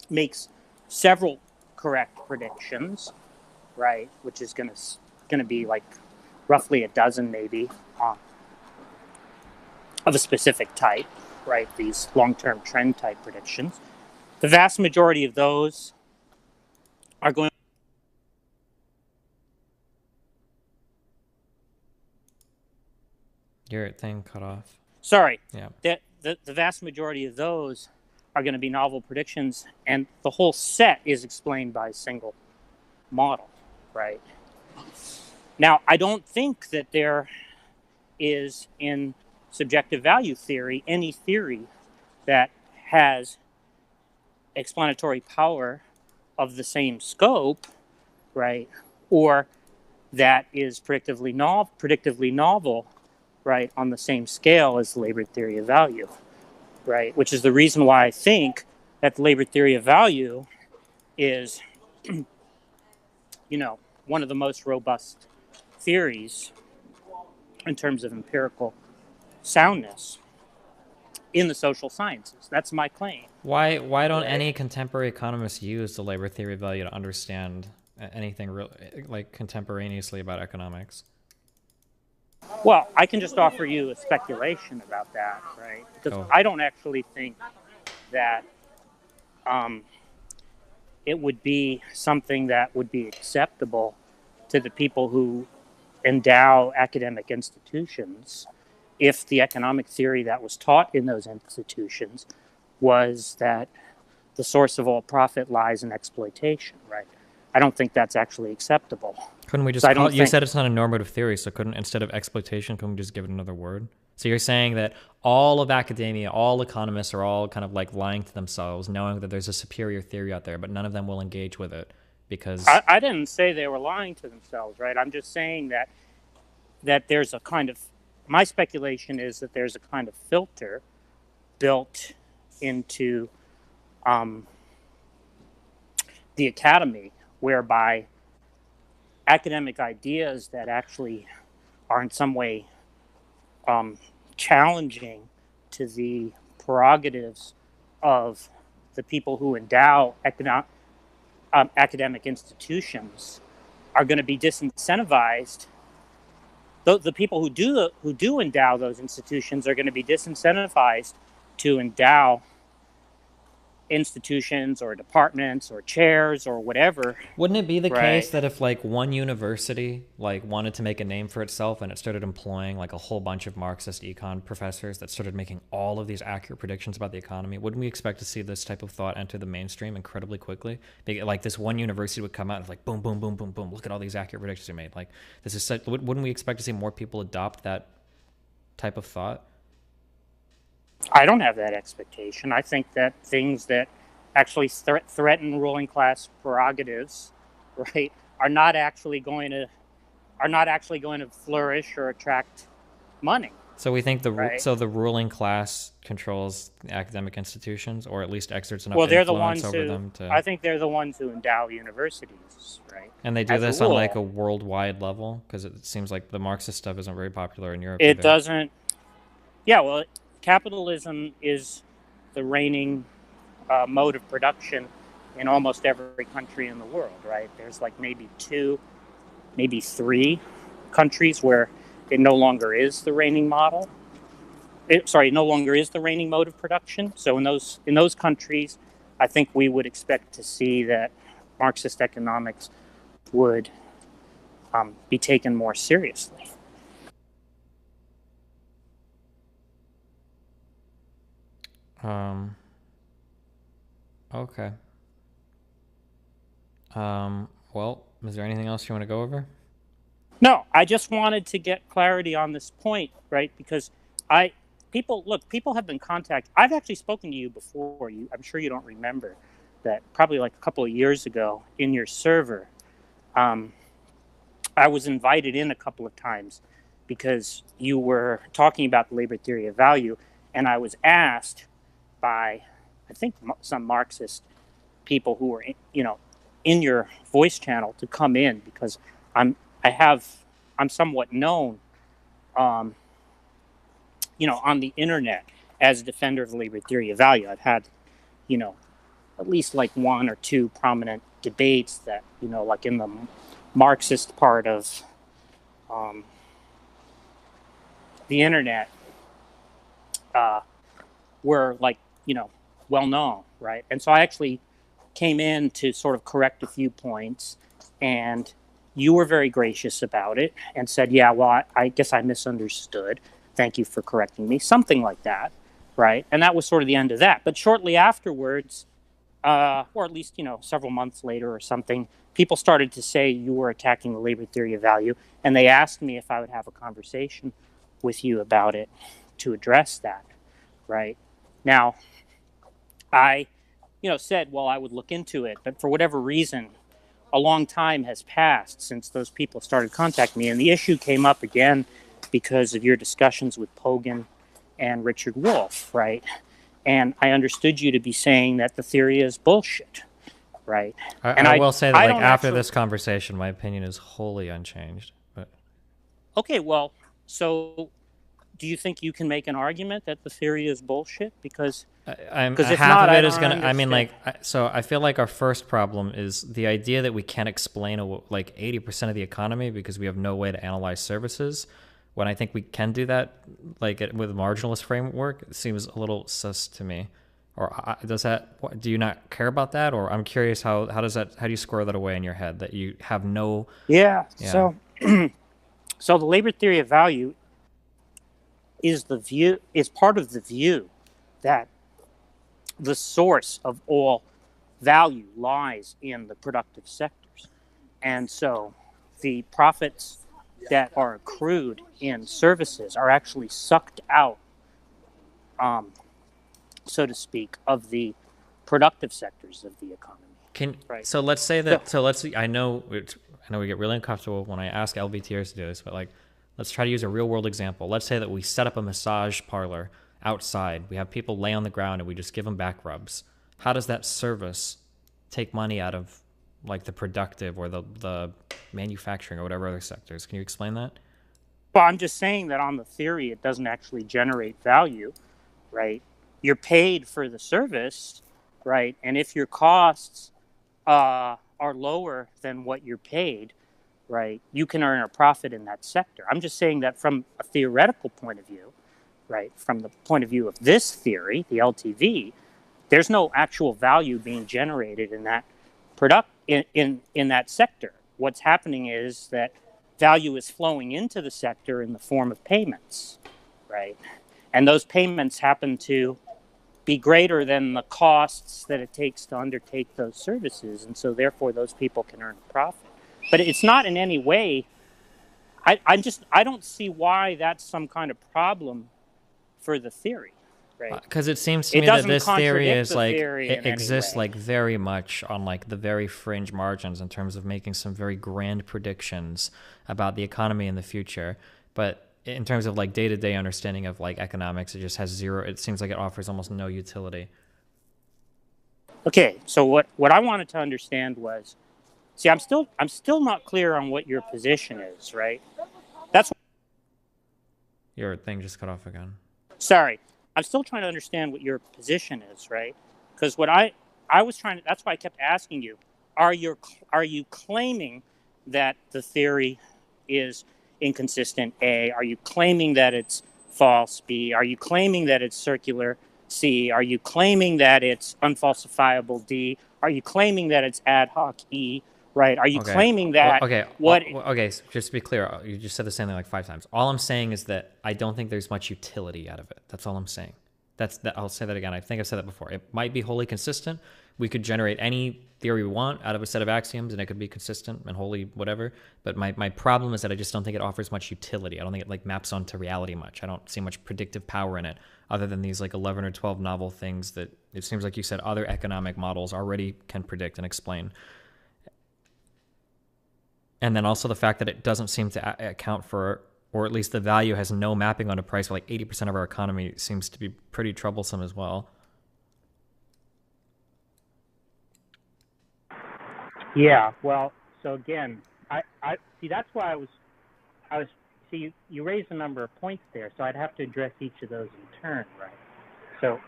[SPEAKER 18] makes several correct predictions, right? Which is going to be like roughly a dozen, maybe, of a specific type, right? These long-term trend type predictions. The vast majority of those are going.
[SPEAKER 2] Your thing cut off.
[SPEAKER 18] Sorry.
[SPEAKER 2] Yeah.
[SPEAKER 18] The vast majority of those are going to be novel predictions, and the whole set is explained by a single model, right? Now, I don't think that there is in subjective value theory any theory that has explanatory power of the same scope, right? Or that is predictively novel, right, on the same scale as the labor theory of value, right? Which is the reason why I think that the labor theory of value is, one of the most robust theories in terms of empirical soundness in the social sciences. That's my claim.
[SPEAKER 2] Why don't any contemporary economists use the labor theory of value to understand anything like contemporaneously about economics?
[SPEAKER 18] Well, I can just offer you a speculation about that, right? Because I don't actually think that it would be something that would be acceptable to the people who endow academic institutions if the economic theory that was taught in those institutions was that the source of all profit lies in exploitation, right? I don't think that's actually acceptable.
[SPEAKER 2] Couldn't we just you said it's not a normative theory, so instead of exploitation, couldn't we just give it another word? So you're saying that all of academia, all economists are all kind of like lying to themselves, knowing that there's a superior theory out there, but none of them will engage with it because
[SPEAKER 18] I didn't say they were lying to themselves, right? I'm just saying that there's a kind of, my speculation is that there's a kind of filter built into the academy whereby academic ideas that actually are in some way challenging to the prerogatives of the people who endow academic institutions are going to be disincentivized. The people who do endow those institutions are going to be disincentivized to endow institutions or departments or chairs or whatever.
[SPEAKER 2] Wouldn't it be the
[SPEAKER 18] right?
[SPEAKER 2] case that if like one university like wanted to make a name for itself and it started employing like a whole bunch of Marxist econ professors that started making all of these accurate predictions about the economy, wouldn't we expect to see this type of thought enter the mainstream incredibly quickly? Like this one university would come out and like boom, boom, boom, boom, boom, look at all these accurate predictions we made. Like this is such, wouldn't we expect to see more people adopt that type of thought?
[SPEAKER 18] I don't have that expectation. I think that things that actually threaten ruling class prerogatives, right, are not actually going to flourish or attract money.
[SPEAKER 2] So we think the
[SPEAKER 18] right?
[SPEAKER 2] the ruling class controls academic institutions, or at least exerts enough
[SPEAKER 18] they're the
[SPEAKER 2] influence
[SPEAKER 18] ones
[SPEAKER 2] over
[SPEAKER 18] who,
[SPEAKER 2] them to.
[SPEAKER 18] I think they're the ones who endow universities, right?
[SPEAKER 2] And they do
[SPEAKER 18] As a
[SPEAKER 2] this on
[SPEAKER 18] rule.
[SPEAKER 2] like a worldwide level, because it seems like the Marxist stuff isn't very popular in Europe.
[SPEAKER 18] It
[SPEAKER 2] either.
[SPEAKER 18] doesn't. Yeah, well, capitalism is the reigning mode of production in almost every country in the world, right? There's like maybe 2, maybe 3 countries where it no longer is the reigning model. No longer is the reigning mode of production. So in those countries, I think we would expect to see that Marxist economics would be taken more seriously.
[SPEAKER 2] Okay. Well, is there anything else you want to go over?
[SPEAKER 18] No, I just wanted to get clarity on this point, right? Because people have been contacted. I've actually spoken to you before. I'm sure you don't remember that. Probably like a couple of years ago in your server, I was invited in a couple of times because you were talking about the labor theory of value, and I was asked by, I think, some Marxist people who were, in your voice channel to come in because I'm somewhat known, on the internet as a defender of the labor theory of value. I've had, at least like 1 or 2 prominent debates that, like in the Marxist part of the internet, were like, well known, right? And so I actually came in to sort of correct a few points, and you were very gracious about it and said, yeah, well, I guess I misunderstood. Thank you for correcting me. Something like that, right? And that was sort of the end of that. But shortly afterwards, or at least, several months later or something, people started to say you were attacking the labor theory of value, and they asked me if I would have a conversation with you about it to address that, right? Now, I, said, well, I would look into it, but for whatever reason, a long time has passed since those people started contacting me, and the issue came up again because of your discussions with Pogan and Richard Wolff, right? And I understood you to be saying that the theory is bullshit, right?
[SPEAKER 2] I will say that after this conversation, my opinion is wholly unchanged. But
[SPEAKER 18] okay, well, so do you think you can make an argument that the theory is bullshit? Because
[SPEAKER 2] half of it is going to, I mean, like, so I feel like our first problem is the idea that we can't explain like 80% of the economy because we have no way to analyze services. When I think we can do that, like with a marginalist framework, it seems a little sus to me. Or do you not care about that? Or I'm curious, how do you square that away in your head that you have no...
[SPEAKER 18] Yeah. So the labor theory of value is part of the view that the source of all value lies in the productive sectors. And so the profits that are accrued in services are actually sucked out so to speak, of the productive sectors of the economy. Right.
[SPEAKER 2] So let's say that. So let's. I know we get really uncomfortable when I ask LBTers to do this, but like, let's try to use a real world example. Let's say that we set up a massage parlor outside. We have people lay on the ground and we just give them back rubs. How does that service take money out of like the productive or the manufacturing or whatever other sectors? Can you explain that?
[SPEAKER 18] Well, I'm just saying that on the theory, it doesn't actually generate value, right? You're paid for the service, right? And if your costs are lower than what you're paid, right, you can earn a profit in that sector. I'm just saying that from a theoretical point of view, right, from the point of view of this theory, the LTV, there's no actual value being generated in that in that sector. What's happening is that value is flowing into the sector in the form of payments, right? And those payments happen to be greater than the costs that it takes to undertake those services, and so therefore those people can earn a profit. But it's not in any way, I don't see why that's some kind of problem for the theory, right?
[SPEAKER 2] Because it seems to me that this theory is like, it exists like very much on like the very fringe margins in terms of making some very grand predictions about the economy in the future. But in terms of like day-to-day understanding of like economics, it just has zero, it seems like it offers almost no utility.
[SPEAKER 18] Okay, so what I wanted to understand was, see, I'm still not clear on what your position is, right? That's
[SPEAKER 2] Your thing just cut off again.
[SPEAKER 18] Sorry. I'm still trying to understand what your position is, right? Because what I was trying to, that's why I kept asking you, are you claiming that the theory is inconsistent, A? Are you claiming that it's false, B? Are you claiming that it's circular, C? Are you claiming that it's unfalsifiable, D? Are you claiming that it's ad hoc, E? Right? Are you claiming that
[SPEAKER 2] Okay, so just to be clear, you just said the same thing like 5 times. All I'm saying is that I don't think there's much utility out of it. That's all I'm saying. I'll say that again. I think I've said that before. It might be wholly consistent. We could generate any theory we want out of a set of axioms, and it could be consistent and wholly whatever. But my problem is that I just don't think it offers much utility. I don't think it like maps onto reality much. I don't see much predictive power in it, other than these like 11 or 12 novel things that it seems like you said other economic models already can predict and explain. And then also the fact that it doesn't seem to account for, or at least the value has no mapping on a price for like 80% of our economy seems to be pretty troublesome as well.
[SPEAKER 18] Yeah, well, so again, I see, that's why I was see, you raised a number of points there, so I'd have to address each of those in turn, right? So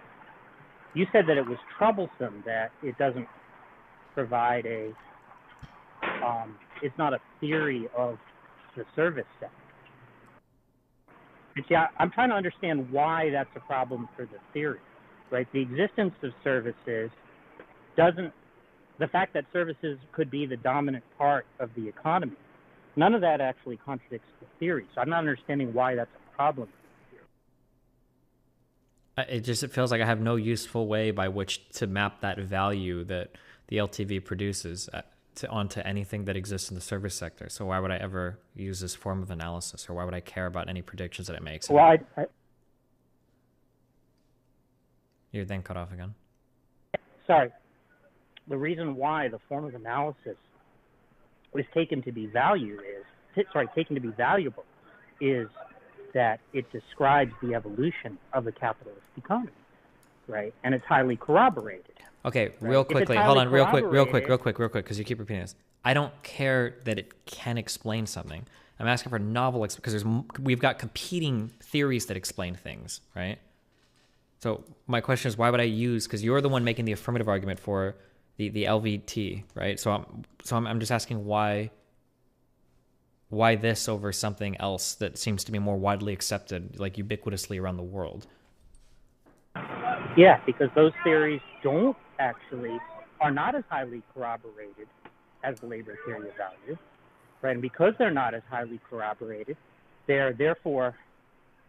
[SPEAKER 18] you said that it was troublesome that it doesn't provide it's not a theory of the service sector. And see, I'm trying to understand why that's a problem for the theory, right? The existence of services the fact that services could be the dominant part of the economy, none of that actually contradicts the theory. So I'm not understanding why that's a problem.
[SPEAKER 2] It feels like I have no useful way by which to map that value that the LTV produces onto anything that exists in the service sector. So why would I ever use this form of analysis, or why would I care about any predictions that it makes?
[SPEAKER 18] Well,
[SPEAKER 2] You're then cut off again.
[SPEAKER 18] Sorry. The reason why the form of analysis is taken to be valuable is that it describes the evolution of a capitalist economy, right? And it's highly corroborated.
[SPEAKER 2] Okay, real quickly, hold on, real quick, because you keep repeating this. I don't care that it can explain something. I'm asking for novel, because we've got competing theories that explain things, right? So my question is, why would I use, because you're the one making the affirmative argument for the LVT, right? So I'm just asking why this over something else that seems to be more widely accepted, like ubiquitously around the world?
[SPEAKER 18] Yeah, because those theories are not as highly corroborated as the labor theory of value, right? And because they're not as highly corroborated, they're therefore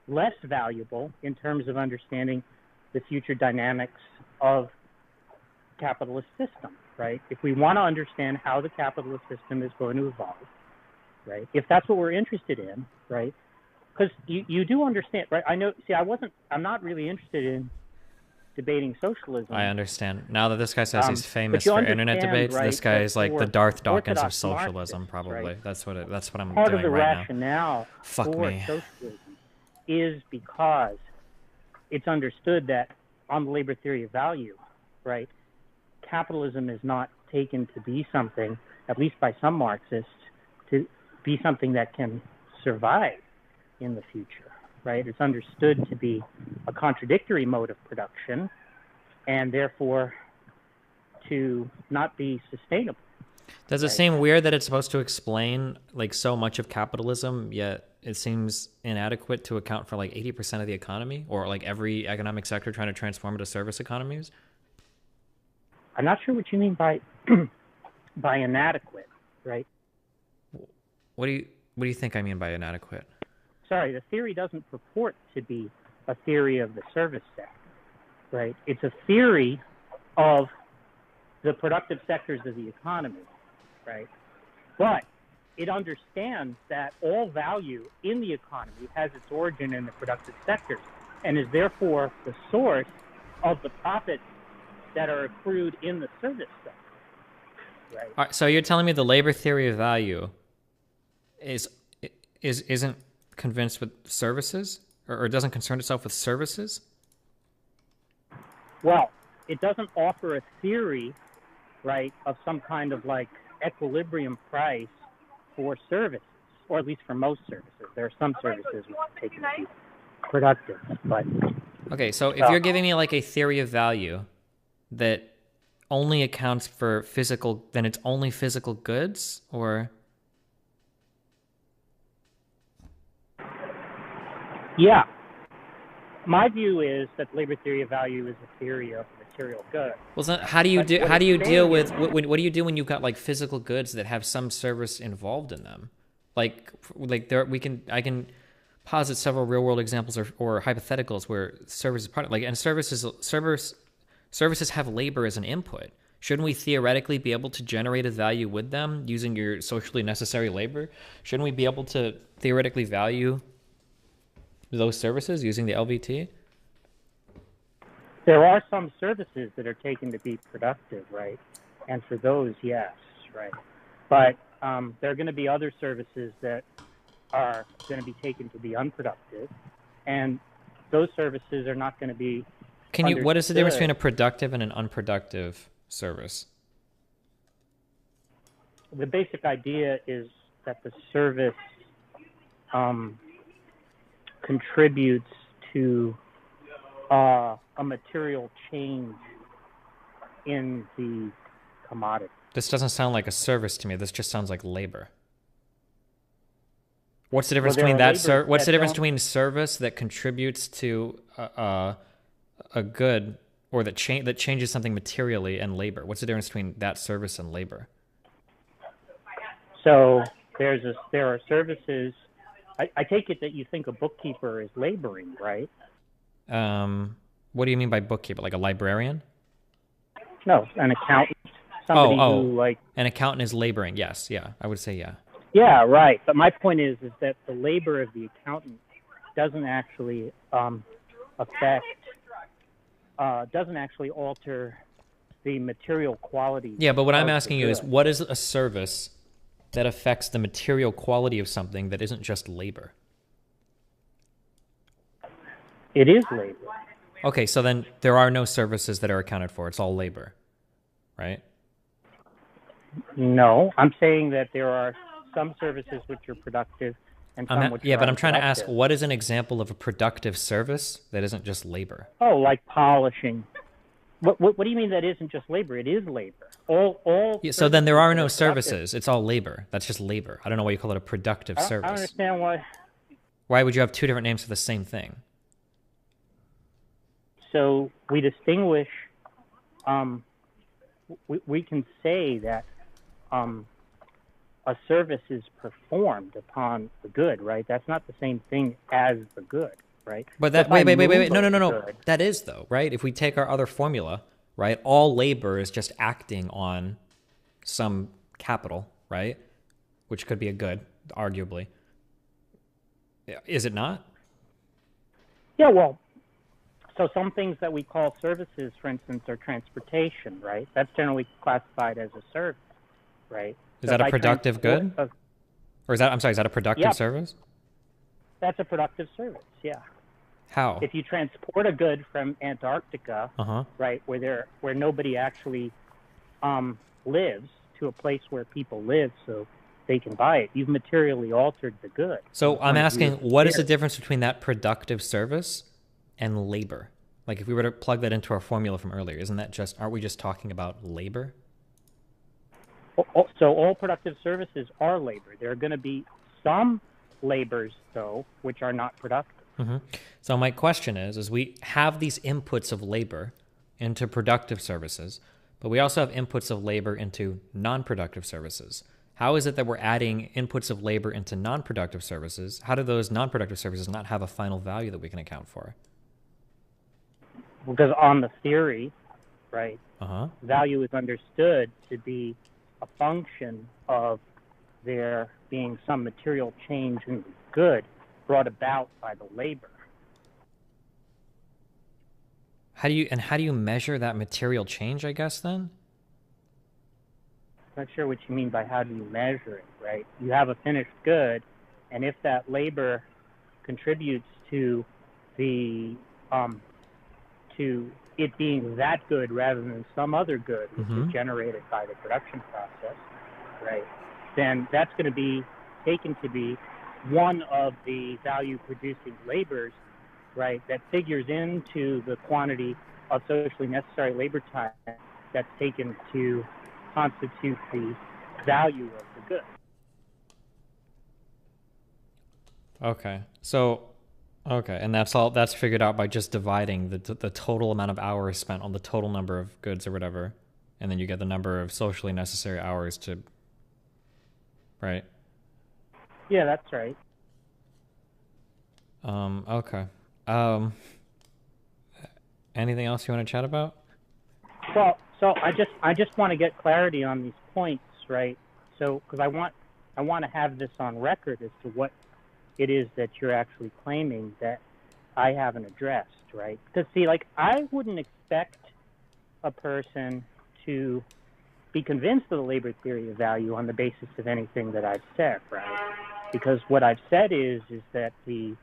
[SPEAKER 18] less valuable in terms of understanding the future dynamics of capitalist system, right? If we want to understand how the capitalist system is going to evolve, right? If that's what we're interested in, right? because you do understand, right? I know. See, I'm not really interested in debating socialism.
[SPEAKER 2] I understand. Now that this guy says he's
[SPEAKER 18] But
[SPEAKER 2] famous
[SPEAKER 18] you
[SPEAKER 2] for internet
[SPEAKER 18] understand,
[SPEAKER 2] debates,
[SPEAKER 18] right,
[SPEAKER 2] this guy
[SPEAKER 18] that
[SPEAKER 2] is like the
[SPEAKER 18] for
[SPEAKER 2] Darth Dawkins of
[SPEAKER 18] Orthodox
[SPEAKER 2] socialism,
[SPEAKER 18] Marxists,
[SPEAKER 2] probably.
[SPEAKER 18] right,
[SPEAKER 2] That's what I'm
[SPEAKER 18] part
[SPEAKER 2] doing
[SPEAKER 18] of the
[SPEAKER 2] right now.
[SPEAKER 18] rationale
[SPEAKER 2] Fuck
[SPEAKER 18] for
[SPEAKER 2] me.
[SPEAKER 18] socialism is because it's understood that on the labor theory of value, right, capitalism is not taken to be something, at least by some Marxists, to be something that can survive in the future, right? It's understood to be a contradictory mode of production and therefore to not be sustainable.
[SPEAKER 2] Does it seem weird that it's supposed to explain like so much of capitalism, yet it seems inadequate to account for like 80% of the economy, or like every economic sector trying to transform into service economies?
[SPEAKER 18] I'm not sure what you mean by by inadequate, right?
[SPEAKER 2] What do you think I mean by inadequate?
[SPEAKER 18] Sorry, the theory doesn't purport to be a theory of the service sector, right? It's a theory of the productive sectors of the economy, right? But it understands that all value in the economy has its origin in the productive sectors and is therefore the source of the profits that are accrued in the service sector, right?
[SPEAKER 2] All right, so you're telling me the labor theory of value isn't convinced with services, or doesn't concern itself with services?
[SPEAKER 18] Well, it doesn't offer a theory, right, of some kind of like equilibrium price for services, or at least for most services. There are some services which are taken to be productive, but
[SPEAKER 2] okay. So if you're giving me like a theory of value that only accounts for physical, then it's only physical goods, or?
[SPEAKER 18] Yeah. My view is that labor theory of value is a theory of material goods.
[SPEAKER 2] Well, so how do you deal with what do you do when you've got like physical goods that have some service involved in them? Like there I can posit several real world examples or hypotheticals where service is part of, like, and services have labor as an input. Shouldn't we theoretically be able to generate a value with them using your socially necessary labor? Shouldn't we be able to theoretically value those services using the LVT?
[SPEAKER 18] There are some services that are taken to be productive, right? And for those, yes, right. But there are going to be other services that are going to be taken to be unproductive, and those services are not going to be
[SPEAKER 2] What is the difference between a
[SPEAKER 18] understood.
[SPEAKER 2] productive and an unproductive service?
[SPEAKER 18] The basic idea is that the service contributes to a material change in the commodity.
[SPEAKER 2] This doesn't sound like a service to me. This just sounds like labor. What's the difference between that? What's the difference between service that contributes to a good, or that changes something materially, and labor? What's the difference between that service and labor?
[SPEAKER 18] So there are services. I take it that you think a bookkeeper is laboring, right?
[SPEAKER 2] What do you mean by bookkeeper? Like a librarian?
[SPEAKER 18] No, an accountant. Somebody who, like,
[SPEAKER 2] an accountant is laboring. Yes, yeah, I would say yeah.
[SPEAKER 18] Yeah, right. But my point is that the labor of the accountant doesn't actually doesn't actually alter the material quality.
[SPEAKER 2] Yeah, but what I'm asking you is, what is a service that affects the material quality of something that isn't just labor?
[SPEAKER 18] It is labor.
[SPEAKER 2] Okay, so then there are no services that are accounted for. It's all labor, right?
[SPEAKER 18] No, I'm saying that there are some services which are productive and some which are
[SPEAKER 2] but I'm trying to ask,
[SPEAKER 18] unproductive.
[SPEAKER 2] what is an example of a productive service that isn't just labor?
[SPEAKER 18] Oh, like polishing. What do you mean that isn't just labor? It is labor. All.
[SPEAKER 2] Yeah, so then there are no
[SPEAKER 18] services that productive.
[SPEAKER 2] services. It's all labor. That's just labor. I don't know why you call it a productive
[SPEAKER 18] I don't
[SPEAKER 2] service.
[SPEAKER 18] understand why.
[SPEAKER 2] Why would you have two different names for the same thing?
[SPEAKER 18] So we distinguish. We can say that a service is performed upon the good, right? That's not the same thing as the good, right?
[SPEAKER 2] But that
[SPEAKER 18] If I
[SPEAKER 2] wait.
[SPEAKER 18] move
[SPEAKER 2] No.
[SPEAKER 18] a good-
[SPEAKER 2] That is though, right? If we take our other formula, right? All labor is just acting on some capital, right? Which could be a good, arguably. Is it not?
[SPEAKER 18] Yeah, well, so some things that we call services, for instance, are transportation, right? That's generally classified as a service, right?
[SPEAKER 2] Is
[SPEAKER 18] So
[SPEAKER 2] that
[SPEAKER 18] if
[SPEAKER 2] a
[SPEAKER 18] I
[SPEAKER 2] productive good?
[SPEAKER 18] transport
[SPEAKER 2] Or is that, I'm sorry, is that a productive
[SPEAKER 18] Yeah.
[SPEAKER 2] service?
[SPEAKER 18] That's a productive service, yeah.
[SPEAKER 2] How?
[SPEAKER 18] If you transport a good from Antarctica,
[SPEAKER 2] Uh-huh.
[SPEAKER 18] right, where nobody actually lives, to a place where people live so they can buy it, you've materially altered the good.
[SPEAKER 2] So I'm asking, what is the
[SPEAKER 18] there.
[SPEAKER 2] difference between that productive service and labor? Like if we were to plug that into our formula from earlier, aren't we just talking about labor?
[SPEAKER 18] So all productive services are labor. There are going to be some labors, though, which are not productive.
[SPEAKER 2] Mm-hmm. So my question is we have these inputs of labor into productive services, but we also have inputs of labor into non-productive services. How is it that we're adding inputs of labor into non-productive services? How do those non-productive services not have a final value that we can account for?
[SPEAKER 18] Because on the theory, right,
[SPEAKER 2] Uh-huh.
[SPEAKER 18] value is understood to be a function of there being some material change in the good brought about by the labor.
[SPEAKER 2] How do you measure that material change, I guess, then?
[SPEAKER 18] Not sure what you mean by how do you measure it, right? You have a finished good, and if that labor contributes to the to it being that good rather than some other good which is generated by the production process, right, then that's going to be taken to be one of the value producing labors, right, that figures into the quantity of socially necessary labor time that's taken to constitute the value of the good.
[SPEAKER 2] Okay. Okay, and that's figured out by just dividing the total amount of hours spent on the total number of goods or whatever, and then you get the number of socially necessary hours to, right?
[SPEAKER 18] Yeah, that's right.
[SPEAKER 2] Okay. Anything else you want to chat about?
[SPEAKER 18] Well, so I just want to get clarity on these points, right? So because I want to have this on record as to what it is that you're actually claiming that I haven't addressed, right? Because see, like, I wouldn't expect a person to be convinced of the labor theory of value on the basis of anything that I've said, right? Because what I've said is that the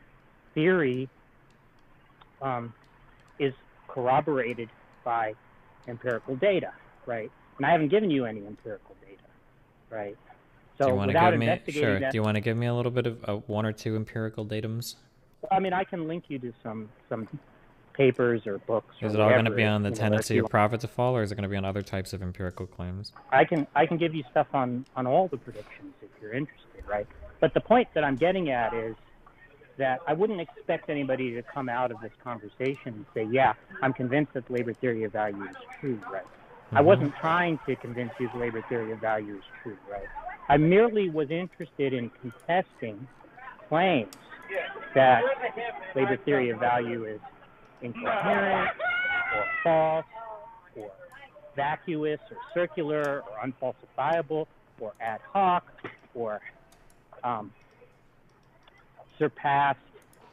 [SPEAKER 18] theory is corroborated by empirical data, right? And I haven't given you any empirical data, right? So
[SPEAKER 2] do you want to
[SPEAKER 18] without
[SPEAKER 2] give me
[SPEAKER 18] investigating that,
[SPEAKER 2] do you want to give me a little bit of one or two empirical datums?
[SPEAKER 18] I mean, I can link you to some papers or books.
[SPEAKER 2] Is
[SPEAKER 18] or
[SPEAKER 2] it all going to
[SPEAKER 18] whatever,
[SPEAKER 2] be on the
[SPEAKER 18] you know,
[SPEAKER 2] tendency
[SPEAKER 18] if you-
[SPEAKER 2] of profit to fall, or is it going to be on other types of empirical claims?
[SPEAKER 18] I can give you stuff on all the predictions if you're interested, right? But the point that I'm getting at is that I wouldn't expect anybody to come out of this conversation and say, yeah, I'm convinced that the labor theory of value is true, right? I wasn't trying to convince you the labor theory of value is true, right? I merely was interested in contesting claims that labor theory of value is incoherent or false or vacuous or circular or unfalsifiable or ad hoc or surpassed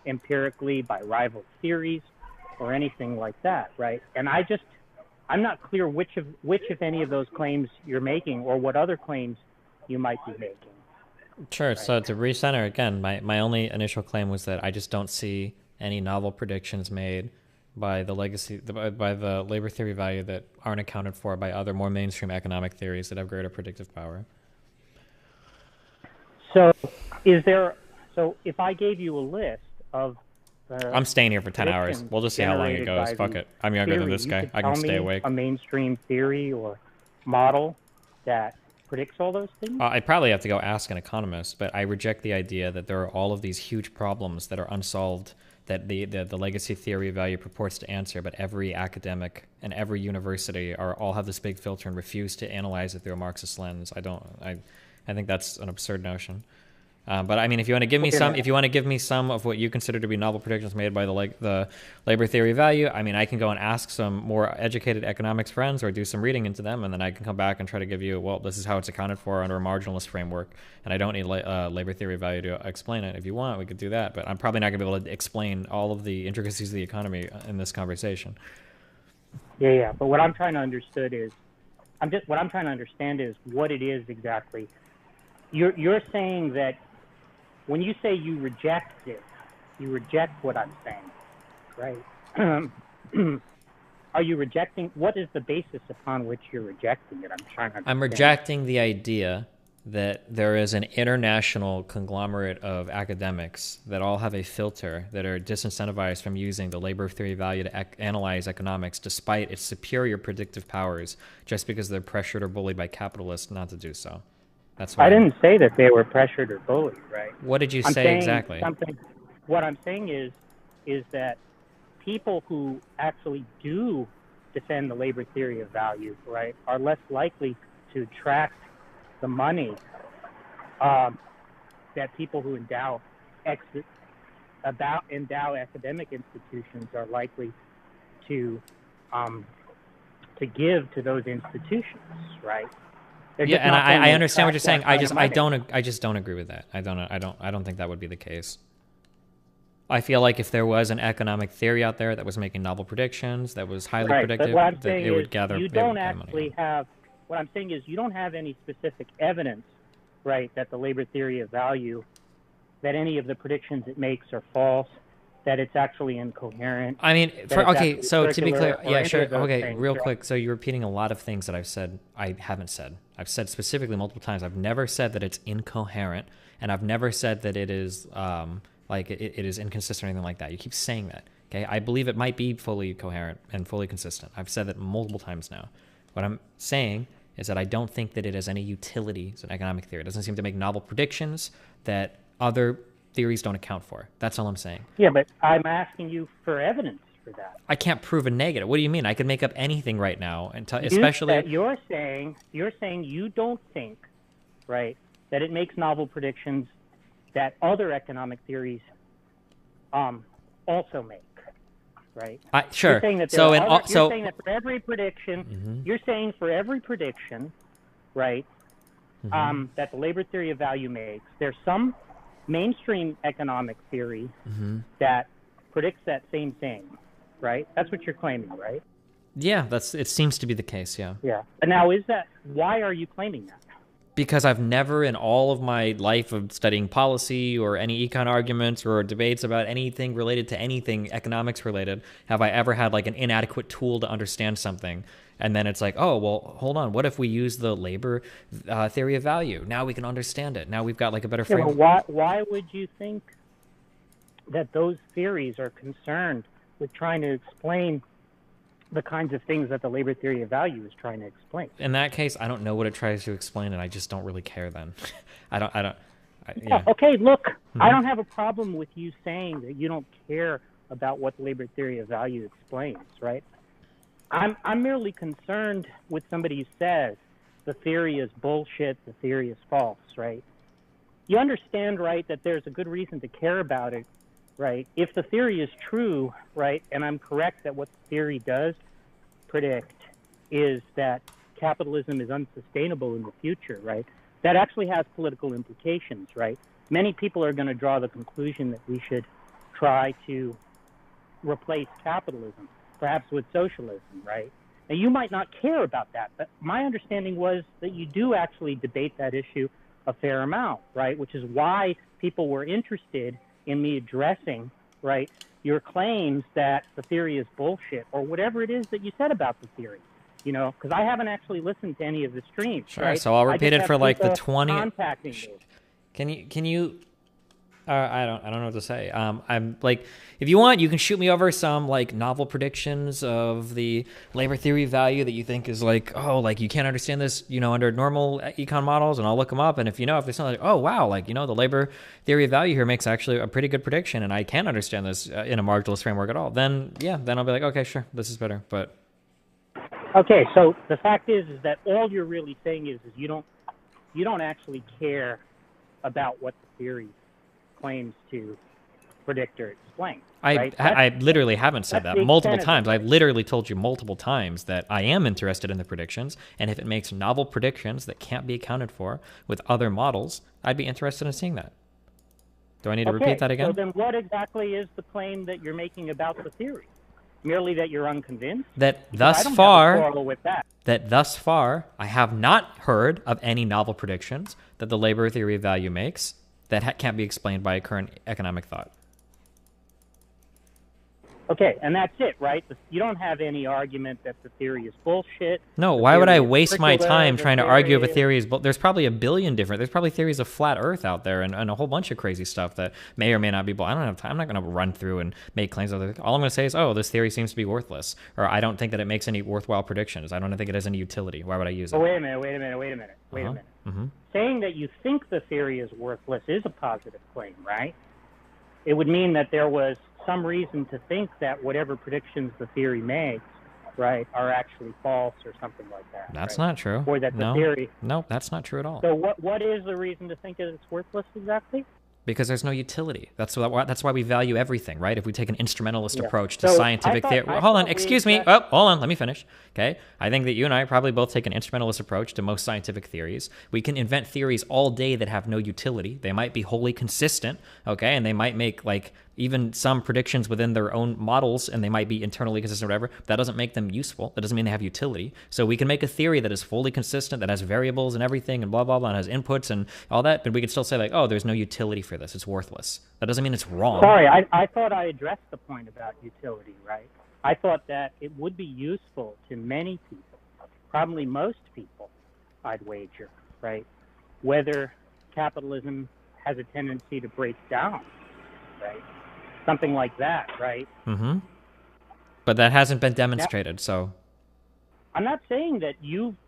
[SPEAKER 18] empirically by rival theories or anything like that, right? And I'm not clear which if any of those claims you're making or what other claims you might be making.
[SPEAKER 2] Sure. So to recenter again, my only initial claim was that I just don't see any novel predictions made by the labor theory value that aren't accounted for by other more mainstream economic theories that have greater predictive power.
[SPEAKER 18] So if I gave you a list of
[SPEAKER 2] I'm staying here for 10 hours.
[SPEAKER 18] predictions
[SPEAKER 2] We'll just see how long it
[SPEAKER 18] generated
[SPEAKER 2] goes.
[SPEAKER 18] by
[SPEAKER 2] Fuck
[SPEAKER 18] the
[SPEAKER 2] it. I'm younger than
[SPEAKER 18] theory,
[SPEAKER 2] this
[SPEAKER 18] you
[SPEAKER 2] guy.
[SPEAKER 18] could
[SPEAKER 2] I can
[SPEAKER 18] tell
[SPEAKER 2] stay
[SPEAKER 18] me
[SPEAKER 2] awake.
[SPEAKER 18] a mainstream theory or model that predicts all those things?
[SPEAKER 2] I'd probably have to go ask an economist, but I reject the idea that there are all of these huge problems that are unsolved that the legacy theory of value purports to answer, but every academic and every university all have this big filter and refuse to analyze it through a Marxist lens. I think that's an absurd notion. But I mean, if you want to give me
[SPEAKER 18] Okay,
[SPEAKER 2] some,
[SPEAKER 18] now-
[SPEAKER 2] if you want to give me some of what you consider to be novel predictions made by the labor theory of value, I mean, I can go and ask some more educated economics friends or do some reading into them, and then I can come back and try to give you, well, this is how it's accounted for under a marginalist framework, and I don't need labor theory of value to explain it. If you want, we could do that, but I'm probably not going to be able to explain all of the intricacies of the economy in this conversation.
[SPEAKER 18] Yeah. But what I'm trying to understand is what it is exactly. You're saying that when you say you reject it, you reject what I'm saying, right? Are you rejecting? What is the basis upon which you're rejecting it? I'm trying to understand.
[SPEAKER 2] I'm rejecting the idea that there is an international conglomerate of academics that all have a filter that are disincentivized from using the labor theory of value to analyze economics despite its superior predictive powers just because they're pressured or bullied by capitalists not to do so. That's what
[SPEAKER 18] I didn't say that they were pressured or bullied, right?
[SPEAKER 2] What did you
[SPEAKER 18] I'm
[SPEAKER 2] say
[SPEAKER 18] saying
[SPEAKER 2] exactly?
[SPEAKER 18] What I'm saying is that people who actually do defend the labor theory of value, right, are less likely to attract the money that people who endow academic institutions are likely to give to those institutions, right?
[SPEAKER 2] Yeah, and I understand what you're saying. I just don't agree with that. I don't think that would be the case. I feel like if there was an economic theory out there that was making novel predictions, that was highly predictive, that it would gather.
[SPEAKER 18] You don't actually have. What I'm saying is you don't have any specific evidence, right, that the labor theory of value, that any of the predictions it makes are false, that it's actually incoherent.
[SPEAKER 2] I mean, okay, so to be clear, yeah, sure, okay,
[SPEAKER 18] things,
[SPEAKER 2] real
[SPEAKER 18] right?
[SPEAKER 2] quick. So you're repeating a lot of things that I've said I haven't said. I've said specifically multiple times. I've never said that it's incoherent, and I've never said that it is it is inconsistent or anything like that. You keep saying that. Okay, I believe it might be fully coherent and fully consistent. I've said that multiple times now. What I'm saying is that I don't think that it has any utility as an economic theory. It doesn't seem to make novel predictions that other theories don't account for. That's all I'm saying.
[SPEAKER 18] Yeah, but I'm asking you for evidence for that.
[SPEAKER 2] I can't prove a negative. What do you mean? I can make up anything right now, and especially
[SPEAKER 18] you're saying you don't think, right, that it makes novel predictions that other economic theories also make, right?
[SPEAKER 2] Sure.
[SPEAKER 18] You're saying that you're saying that for every prediction, you're saying for every prediction, right, that the labor theory of value makes, there's some mainstream economic theory that predicts that same thing, right? That's what you're claiming, right?
[SPEAKER 2] Yeah, it seems to be the case, yeah.
[SPEAKER 18] Yeah. And now why are you claiming that?
[SPEAKER 2] Because I've never in all of my life of studying policy or any econ arguments or debates about anything related to anything economics related, have I ever had like an inadequate tool to understand something. And then it's like, oh, well, hold on. What if we use the labor theory of value? Now we can understand it. Now we've got like a better framework.
[SPEAKER 18] Well, why would you think that those theories are concerned with trying to explain the kinds of things that the labor theory of value is trying to explain?
[SPEAKER 2] In that case, I don't know what it tries to explain, and I just don't really care then.
[SPEAKER 18] Yeah. Okay, look, I don't have a problem with you saying that you don't care about what the labor theory of value explains, right? I'm merely concerned with somebody who says the theory is bullshit, the theory is false, right? You understand, right, that there's a good reason to care about it, right? If the theory is true, right, and I'm correct that what the theory does predict is that capitalism is unsustainable in the future, right? That actually has political implications, right? Many people are going to draw the conclusion that we should try to replace capitalism, perhaps with socialism, right? Now, you might not care about that, but my understanding was that you do actually debate that issue a fair amount, right? Which is why people were interested in me addressing, right, your claims that the theory is bullshit or whatever it is that you said about the theory, you know, because I haven't actually listened to any of the streams.
[SPEAKER 2] Sure,
[SPEAKER 18] right?
[SPEAKER 2] so I'll repeat it for like the 20.
[SPEAKER 18] Contacting me.
[SPEAKER 2] Can you? I don't know what to say. I'm like, if you want, you can shoot me over some like novel predictions of the labor theory of value that you think is like, oh, like you can't understand this, you know, under normal econ models, and I'll look them up. And if there's something like, oh wow, like the labor theory of value here makes actually a pretty good prediction, and I can't understand this in a marginalist framework at all, then I'll be like, okay, sure, this is better. But
[SPEAKER 18] okay, so the fact is that all you're really saying is you don't actually care about what the theory claims to predict or explain.
[SPEAKER 2] I
[SPEAKER 18] right?
[SPEAKER 2] I literally haven't said
[SPEAKER 18] that's
[SPEAKER 2] that
[SPEAKER 18] the
[SPEAKER 2] multiple
[SPEAKER 18] extent of
[SPEAKER 2] times. I've literally told you multiple times that I am interested in the predictions, and if it makes novel predictions that can't be accounted for with other models, I'd be interested in seeing that. Do I need to repeat that again?
[SPEAKER 18] So then what exactly is the claim that you're making about the theory? Merely that you're unconvinced?
[SPEAKER 2] That
[SPEAKER 18] Because I
[SPEAKER 2] thus
[SPEAKER 18] don't
[SPEAKER 2] far,
[SPEAKER 18] have a quarrel with that.
[SPEAKER 2] I have not heard of any novel predictions that the labor theory of value makes that can't be explained by current economic thought.
[SPEAKER 18] Okay, and that's it, right? You don't have any argument that the theory is bullshit.
[SPEAKER 2] No,
[SPEAKER 18] the
[SPEAKER 2] why would
[SPEAKER 18] theory
[SPEAKER 2] I
[SPEAKER 18] is
[SPEAKER 2] waste my
[SPEAKER 18] circular,
[SPEAKER 2] time
[SPEAKER 18] the
[SPEAKER 2] trying to argue if a
[SPEAKER 18] theory-
[SPEAKER 2] theory is... There's probably a billion different... There's probably theories of flat Earth out there and a whole bunch of crazy stuff that may or may not be... I don't have time. I'm not going to run through and make claims. All I'm going to say is, oh, this theory seems to be worthless. Or I don't think that it makes any worthwhile predictions. I don't think it has any utility. Why would I use it?
[SPEAKER 18] Oh, wait a minute.
[SPEAKER 2] Mm-hmm.
[SPEAKER 18] Saying that you think the theory is worthless is a positive claim, right? It would mean that there was some reason to think that whatever predictions the theory makes, right, are actually false or something like that.
[SPEAKER 2] That's
[SPEAKER 18] right?
[SPEAKER 2] not true.
[SPEAKER 18] Or that the
[SPEAKER 2] No.
[SPEAKER 18] theory...
[SPEAKER 2] No, that's not true at all.
[SPEAKER 18] So what is the reason to think that it's worthless exactly?
[SPEAKER 2] Because there's no utility. That's why we value everything, right? If we take an instrumentalist
[SPEAKER 18] Yeah.
[SPEAKER 2] approach to
[SPEAKER 18] So
[SPEAKER 2] scientific theory... Hold on, excuse me. Oh, hold on, let me finish. Okay? I think that you and I probably both take an instrumentalist approach to most scientific theories. We can invent theories all day that have no utility. They might be wholly consistent, okay? And they might make, like, even some predictions within their own models, and they might be internally consistent or whatever. That doesn't make them useful. That doesn't mean they have utility. So we can make a theory that is fully consistent, that has variables and everything, and blah, blah, blah, and has inputs and all that, but we can still say, like, oh, there's no utility for this. It's worthless. That doesn't mean it's wrong.
[SPEAKER 18] Sorry, I thought I addressed the point about utility, right? I thought that it would be useful to many people, probably most people, I'd wager, right? Whether capitalism has a tendency to break down, right? Something like that, right?
[SPEAKER 2] Mm-hmm. But that hasn't been demonstrated, so...
[SPEAKER 18] I'm not saying that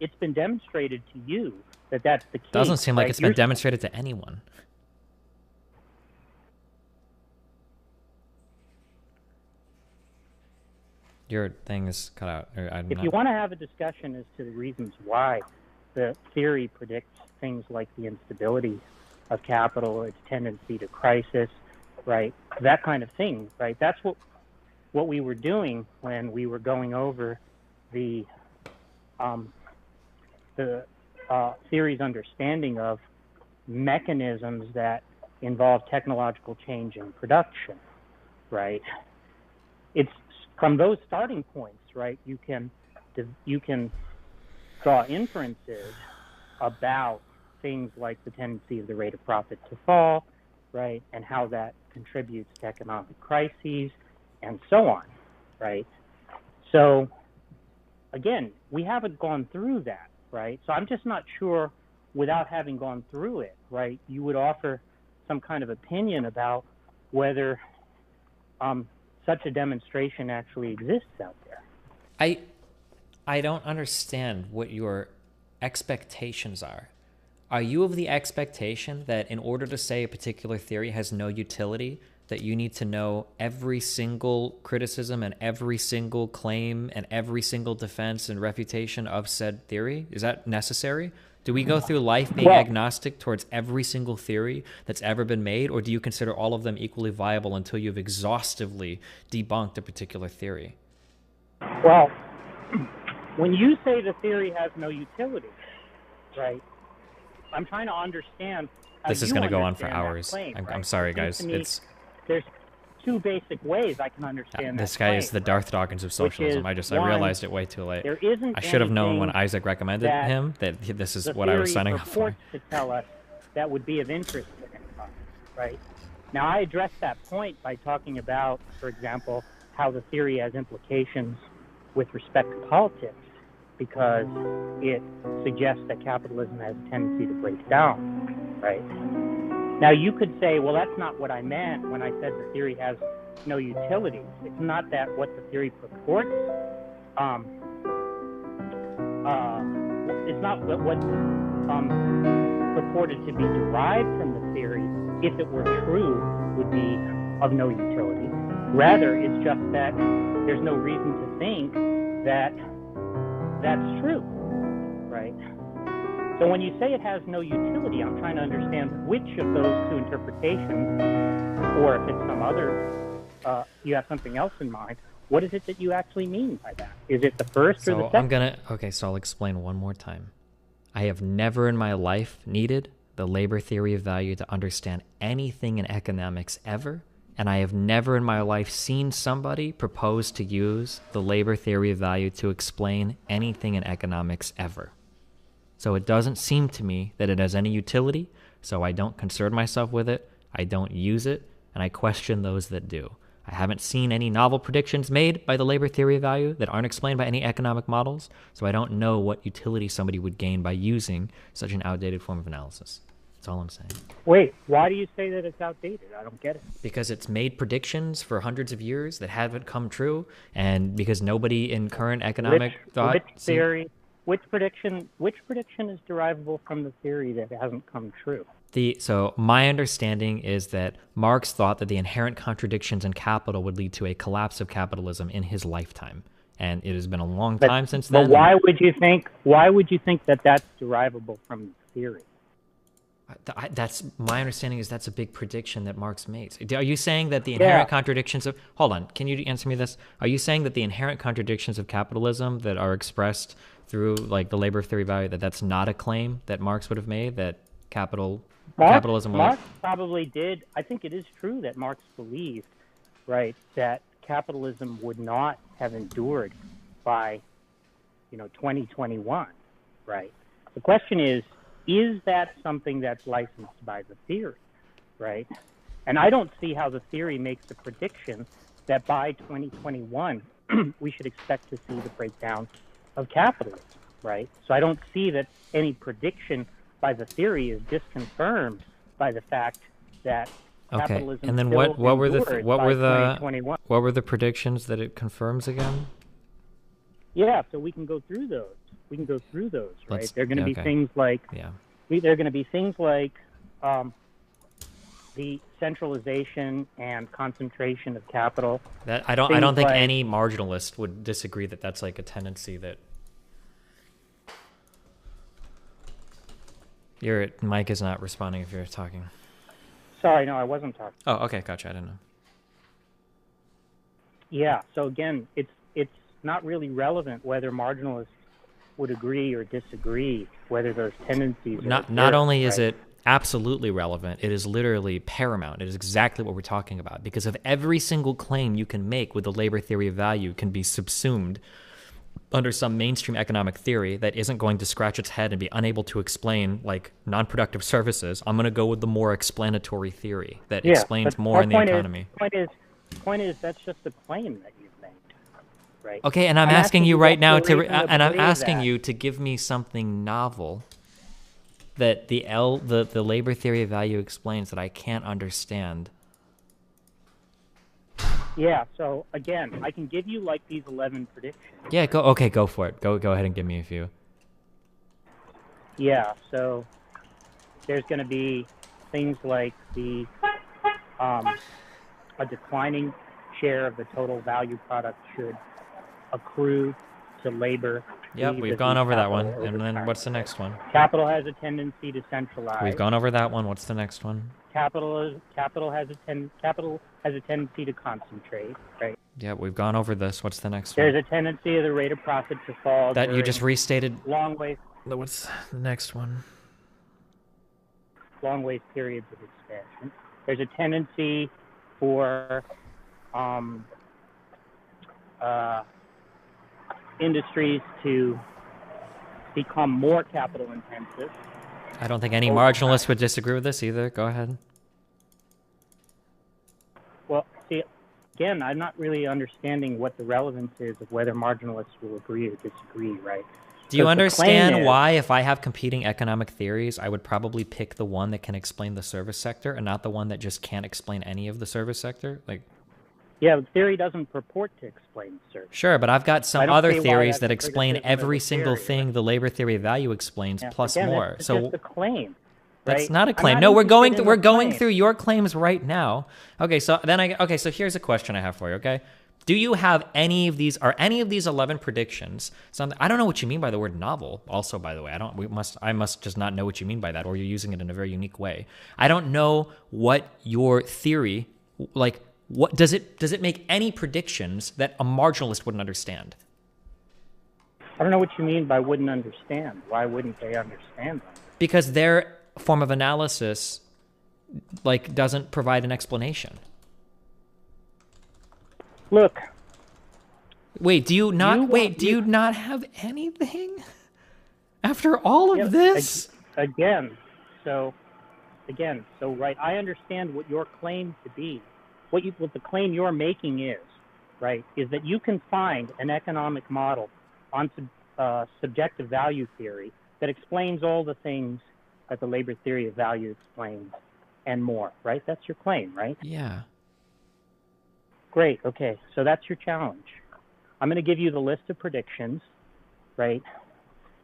[SPEAKER 18] it's been demonstrated to you that that's the case.
[SPEAKER 2] Doesn't seem like
[SPEAKER 18] right?
[SPEAKER 2] it's been demonstrated to anyone. Your thing is cut out.
[SPEAKER 18] If you want to have a discussion as to the reasons why the theory predicts things like the instability of capital, its tendency to crisis, right? That kind of thing, right? That's what we were doing when we were going over the theory's understanding of mechanisms that involve technological change in production, right? It's from those starting points, right? You can draw inferences about things like the tendency of the rate of profit to fall, right, and how that contributes to economic crises, and so on, right? So, again, we haven't gone through that, right? So I'm just not sure, without having gone through it, right, you would offer some kind of opinion about whether such a demonstration actually exists out there.
[SPEAKER 2] I don't understand what your expectations are. Are you of the expectation that in order to say a particular theory has no utility, that you need to know every single criticism and every single claim and every single defense and refutation of said theory? Is that necessary? Do we go through life being agnostic towards every single theory that's ever been made, or do you consider all of them equally viable until you've exhaustively debunked a particular theory?
[SPEAKER 18] Well, when you say the theory has no utility, right, I'm trying to understand how
[SPEAKER 2] This is
[SPEAKER 18] you
[SPEAKER 2] going to go on for
[SPEAKER 18] understand that
[SPEAKER 2] hours.
[SPEAKER 18] claim,
[SPEAKER 2] I'm
[SPEAKER 18] right?
[SPEAKER 2] sorry,
[SPEAKER 18] It seems
[SPEAKER 2] guys.
[SPEAKER 18] to me there's two basic ways I can understand
[SPEAKER 2] This
[SPEAKER 18] that
[SPEAKER 2] guy
[SPEAKER 18] claim,
[SPEAKER 2] is the Darth Dawkins of socialism. I
[SPEAKER 18] one,
[SPEAKER 2] realized it way too late.
[SPEAKER 18] there isn't
[SPEAKER 2] I should have known when
[SPEAKER 18] anything
[SPEAKER 2] Isaac recommended
[SPEAKER 18] that
[SPEAKER 2] him that this is
[SPEAKER 18] the
[SPEAKER 2] what I was
[SPEAKER 18] theory
[SPEAKER 2] signing up for.
[SPEAKER 18] purports to tell us that would be of interest to anybody, right? Now, I addressed that point by talking about, for example, how the theory has implications with respect to politics, because it suggests that capitalism has a tendency to break down, right? Now, you could say, well, that's not what I meant when I said the theory has no utility. It's not that what the theory purports, it's not what purported to be derived from the theory, if it were true, would be of no utility. Rather, it's just that there's no reason to think that that's true, right? So when you say it has no utility, I'm trying to understand which of those two interpretations, or if it's some other, you have something else in mind. What is it that you actually mean by that? Is it the first or the second?
[SPEAKER 2] So I'll explain one more time. I have never in my life needed the labor theory of value to understand anything in economics ever. And I have never in my life seen somebody propose to use the labor theory of value to explain anything in economics ever. So it doesn't seem to me that it has any utility, so I don't concern myself with it, I don't use it, and I question those that do. I haven't seen any novel predictions made by the labor theory of value that aren't explained by any economic models, so I don't know what utility somebody would gain by using such an outdated form of analysis. That's all I'm saying.
[SPEAKER 18] Wait, why do you say that it's outdated? I don't get it.
[SPEAKER 2] Because it's made predictions for hundreds of years that haven't come true, and because nobody in current economic thought...
[SPEAKER 18] Which prediction is derivable from the theory that hasn't come true?
[SPEAKER 2] So my understanding is that Marx thought that the inherent contradictions in capital would lead to a collapse of capitalism in his lifetime. And it has been a long time since then.
[SPEAKER 18] But why would you think that that's derivable from the theory?
[SPEAKER 2] That's my understanding is that's a big prediction that Marx makes. Are you saying that the inherent contradictions of... Hold on, can you answer me this? Are you saying that the inherent contradictions of capitalism that are expressed through like the labor theory value, that's not a claim that Marx would have made, that capitalism...
[SPEAKER 18] Marx probably did. I think it is true that Marx believed, right, that capitalism would not have endured by, 2021, right? The question is that something that's licensed by the theory, right? And I don't see how the theory makes a prediction that by 2021 we should expect to see the breakdown of capitalism, right? So I don't see that any prediction by the theory is disconfirmed by the fact that capitalism
[SPEAKER 2] and then
[SPEAKER 18] still
[SPEAKER 2] what were the predictions that it confirms again?
[SPEAKER 18] Yeah, so we can go through those. Right? They're going to be things like they're going to be things like the centralization and concentration of capital.
[SPEAKER 2] That I don't think any marginalist would disagree that that's like a tendency that your mic is not responding if you're talking.
[SPEAKER 18] Sorry, no, I wasn't talking.
[SPEAKER 2] Oh, okay, gotcha. I didn't know.
[SPEAKER 18] Yeah, so again, it's not really relevant whether marginalists would agree or disagree whether those tendencies are
[SPEAKER 2] not only is it absolutely relevant, it is literally paramount. It is exactly what we're talking about, because of every single claim you can make with the labor theory of value can be subsumed under some mainstream economic theory that isn't going to scratch its head and be unable to explain like non-productive services. I'm going to go with the more explanatory theory that explains more in the economy.
[SPEAKER 18] Point is that's just a claim that you've made, right?
[SPEAKER 2] Okay, and I'm asking you right now to give me something novel that the labor theory of value explains that I can't understand.
[SPEAKER 18] Yeah, so again, I can give you like these 11 predictions.
[SPEAKER 2] Yeah, go for it. Go ahead and give me a few.
[SPEAKER 18] Yeah, so there's going to be things like a declining share of the total value product should accrue to labor.
[SPEAKER 2] Yep, we've gone over that one. And then what's the next one?
[SPEAKER 18] Capital has a tendency to centralize.
[SPEAKER 2] We've gone over that one. What's the next one?
[SPEAKER 18] Capital has a tendency to concentrate, right?
[SPEAKER 2] Yeah, we've gone over this. What's the next one?
[SPEAKER 18] There's a tendency of the rate of profit to fall.
[SPEAKER 2] That you just restated.
[SPEAKER 18] Long ways.
[SPEAKER 2] What's the next one?
[SPEAKER 18] Long ways periods of expansion. There's a tendency for industries to become more capital intensive.
[SPEAKER 2] I don't think any marginalist would disagree with this either. Go ahead.
[SPEAKER 18] Well, see, again, I'm not really understanding what the relevance is of whether marginalists will agree or disagree, right?
[SPEAKER 2] Do you understand why, if I have competing economic theories, I would probably pick the one that can explain the service sector and not the one that just can't explain any of the service sector?
[SPEAKER 18] Yeah, the theory doesn't purport to explain the service.
[SPEAKER 2] Sure, but I've got some other theories that explain every single thing the labor theory of value explains, plus more.
[SPEAKER 18] That's just a claim.
[SPEAKER 2] That's not a claim. No, we're going through your claims right now. Okay, so here's a question I have for you. Okay, Do you have any of these? Are any of these 11 predictions something? I don't know what you mean by the word novel. Also, by the way, I must just not know what you mean by that, or you're using it in a very unique way. I don't know what your theory, like, what does it make any predictions that a marginalist wouldn't understand?
[SPEAKER 18] I don't know what you mean by wouldn't understand. Why wouldn't they understand them?
[SPEAKER 2] Because their form of analysis, like, doesn't provide an explanation.
[SPEAKER 18] Look.
[SPEAKER 2] Wait, do you not have anything after all of this?
[SPEAKER 18] Again, right, I understand what your claim to be. What the claim you're making is, right, is that you can find an economic model on subjective value theory that explains all the things that the labor theory of value explains and more, right? That's your claim, right?
[SPEAKER 2] Yeah.
[SPEAKER 18] Great. Okay. So that's your challenge. I'm going to give you the list of predictions, right?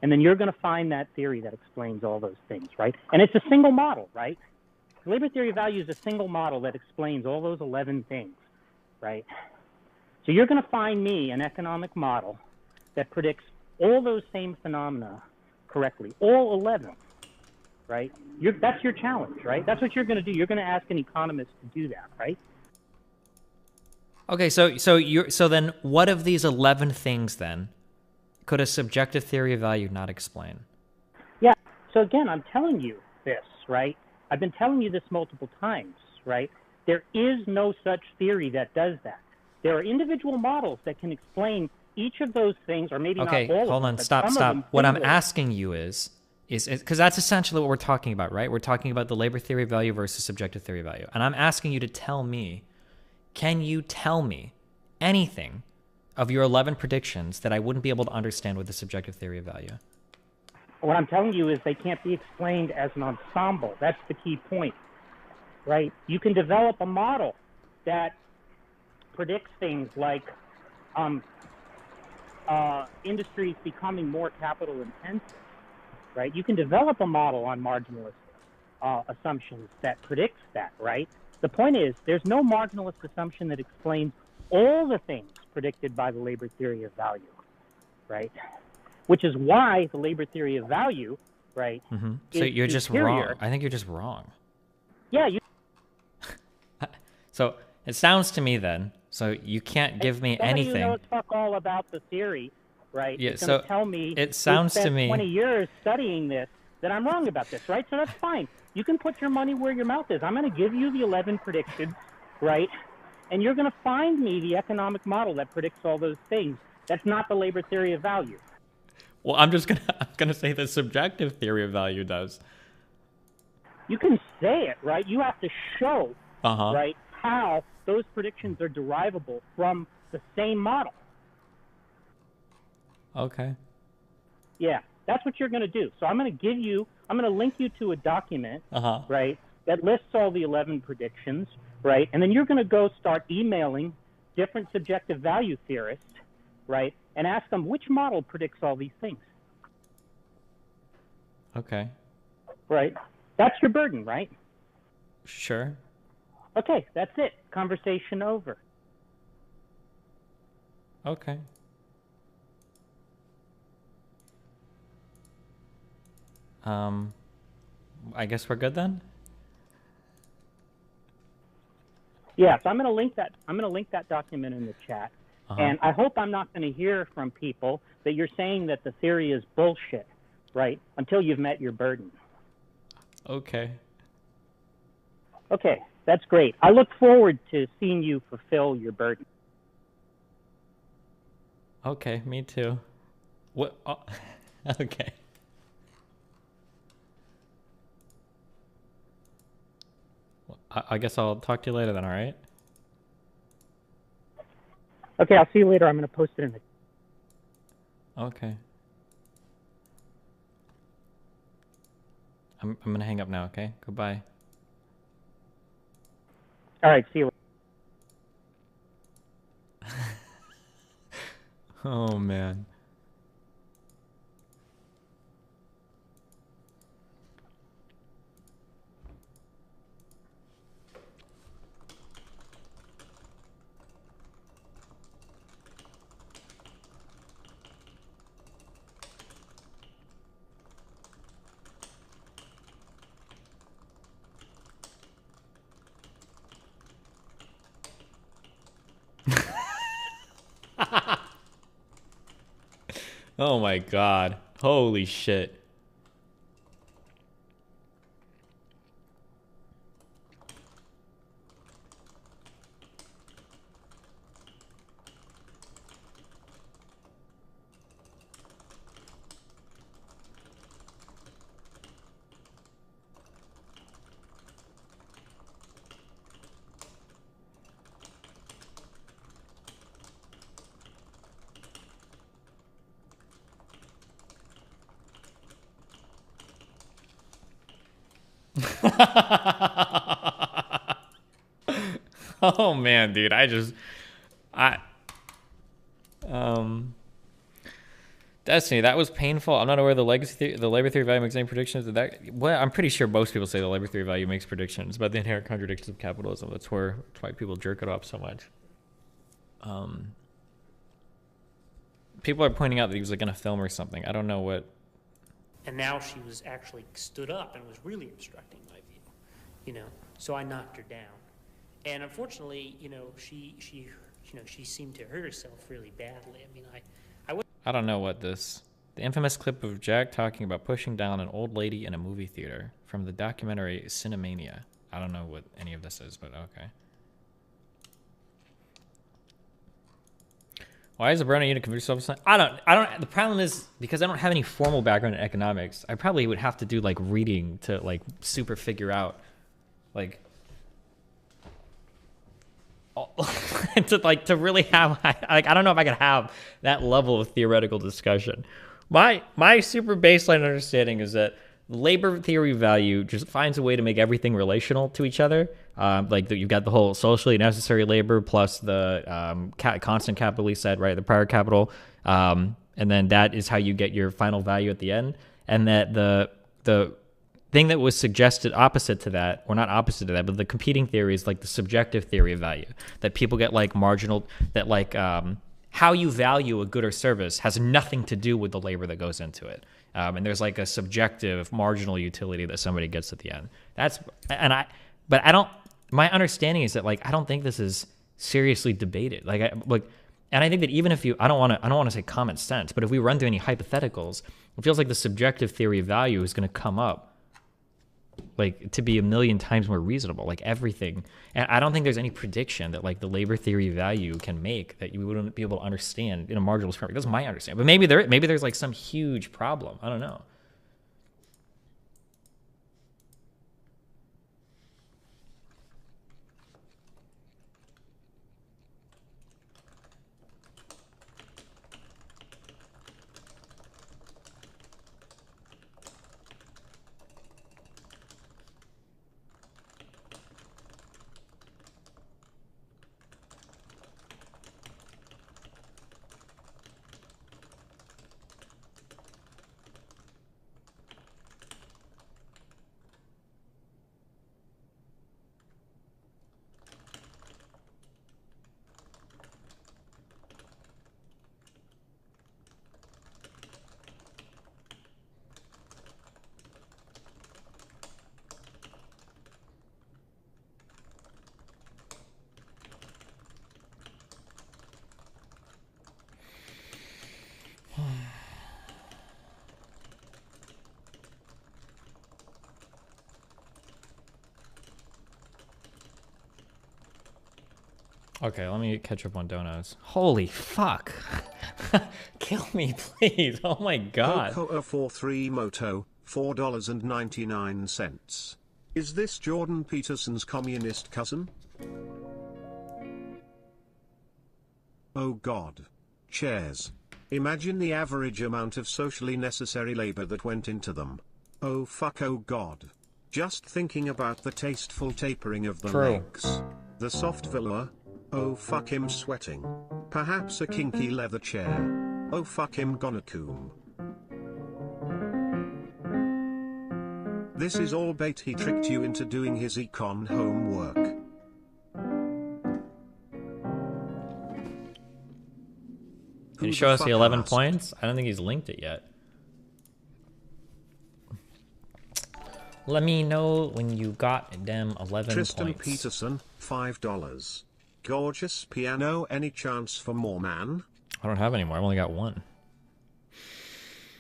[SPEAKER 18] And then you're going to find that theory that explains all those things, right? And it's a single model, right? The labor theory of value is a single model that explains all those 11 things, right? So you're going to find me an economic model that predicts all those same phenomena correctly, all 11, right? That's your challenge, right? That's what you're going to do. You're going to ask an economist to do that, right?
[SPEAKER 2] Okay, so then what of these 11 things then could a subjective theory of value not explain?
[SPEAKER 18] Yeah. So again, I'm telling you this, right? I've been telling you this multiple times, right? There is no such theory that does that. There are individual models that can explain each of those things, or maybe not all of them.
[SPEAKER 2] Okay, hold on, stop. What I'm asking you is because that's essentially what we're talking about, right? We're talking about the labor theory of value versus subjective theory of value. And I'm asking you to tell me, can you tell me anything of your 11 predictions that I wouldn't be able to understand with the subjective theory of value?
[SPEAKER 18] What I'm telling you is they can't be explained as an ensemble. That's the key point, right? You can develop a model that predicts things like industries becoming more capital intensive, right? You can develop a model on marginalist assumptions that predicts that, right? The point is, there's no marginalist assumption that explains all the things predicted by the labor theory of value, right? Which is why the labor theory of value, right?
[SPEAKER 2] Mm-hmm. So you're just wrong. I think you're just wrong.
[SPEAKER 18] Yeah. You.
[SPEAKER 2] So it sounds to me then, so you can't give me anything.
[SPEAKER 18] Somebody who knows fuck all about the theory, right?
[SPEAKER 2] Yeah,
[SPEAKER 18] is going to tell me
[SPEAKER 2] it sounds
[SPEAKER 18] who spent
[SPEAKER 2] to me
[SPEAKER 18] 20 years studying this that I'm wrong about this, right? So that's fine. You can put your money where your mouth is. I'm going to give you the 11 predictions, right? And you're going to find me the economic model that predicts all those things. That's not the labor theory of value.
[SPEAKER 2] Well, I'm gonna say the subjective theory of value does.
[SPEAKER 18] You can say it, right? You have to show,
[SPEAKER 2] Uh-huh.
[SPEAKER 18] right, how those predictions are derivable from the same model.
[SPEAKER 2] Okay.
[SPEAKER 18] Yeah, that's what you're going to do. So I'm going to link you to a document,
[SPEAKER 2] Uh-huh.
[SPEAKER 18] right, that lists all the 11 predictions, right? And then you're going to go start emailing different subjective value theorists, right, and ask them which model predicts all these things.
[SPEAKER 2] Okay.
[SPEAKER 18] Right? That's your burden, right?
[SPEAKER 2] Sure.
[SPEAKER 18] Okay, that's it. Conversation over.
[SPEAKER 2] Okay. I guess we're good then?
[SPEAKER 18] Yeah, so I'm going to link that document in the chat.
[SPEAKER 2] Uh-huh.
[SPEAKER 18] And I hope I'm not going to hear from people that you're saying that the theory is bullshit, right? Until you've met your burden.
[SPEAKER 2] Okay.
[SPEAKER 18] Okay, that's great. I look forward to seeing you fulfill your burden.
[SPEAKER 2] Okay, me too. What? Oh, okay. Well, I guess I'll talk to you later then, all right?
[SPEAKER 18] Okay, I'll see you later. I'm going to post it in the...
[SPEAKER 2] Okay. I'm going to hang up now, okay? Goodbye.
[SPEAKER 18] All right, see you later.
[SPEAKER 2] Oh, man. Oh my god. Holy shit. Oh man, dude, Destiny, that was painful. I'm not aware the labor theory value makes any predictions. Well, I'm pretty sure most people say the labor theory value makes predictions about the inherent contradictions of capitalism. That's why people jerk it up so much. People are pointing out that he was like in a film or something. I don't know what.
[SPEAKER 1] And now she was actually stood up and was really obstructing my view, you know. So I knocked her down, and unfortunately, you know, she seemed to hurt herself really badly. I mean,
[SPEAKER 2] I don't know what this. The infamous clip of Jack talking about pushing down an old lady in a movie theater from the documentary Cinemania. I don't know what any of this is, but okay. Why is a Brownie unit convert yourself? I don't. The problem is because I don't have any formal background in economics. I probably would have to do like reading to like super figure out, like, to really have like I don't know if I could have that level of theoretical discussion. My super baseline understanding is that labor theory value just finds a way to make everything relational to each other. Like you've got the whole socially necessary labor plus the constant capital, he said, right? The prior capital. And then that is how you get your final value at the end. And that the thing that was suggested opposite to that, or not opposite to that, but the competing theory is like the subjective theory of value. That people get like marginal, that like how you value a good or service has nothing to do with the labor that goes into it. And there's like a subjective marginal utility that somebody gets at the end. My understanding is that like I don't think this is seriously debated. And I think that even if I don't want to say common sense, but if we run through any hypotheticals, it feels like the subjective theory of value is going to come up like to be a million times more reasonable, like everything. And I don't think there's any prediction that like the labor theory value can make that you wouldn't be able to understand in a marginal framework. That's my understanding. But maybe there's like some huge problem. I don't know. Okay, let me catch up on donuts. Holy fuck. Kill me, please. Oh my god.
[SPEAKER 4] Coco43 Moto, $4.99. Is this Jordan Peterson's communist cousin? Oh god. Chairs. Imagine the average amount of socially necessary labor that went into them. Oh fuck, oh god. Just thinking about the tasteful tapering of the legs. The soft velour. Oh fuck, him sweating. Perhaps a kinky leather chair. Oh fuck, him gonna coom. This is all bait, he tricked you into doing his econ homework.
[SPEAKER 2] Can you show us the 11 points? I don't think he's linked it yet. Let me know when you got them 11
[SPEAKER 4] Tristan
[SPEAKER 2] points.
[SPEAKER 4] Peterson, $5. Gorgeous piano, any chance for more, man?
[SPEAKER 2] I don't have any more. I've only got one.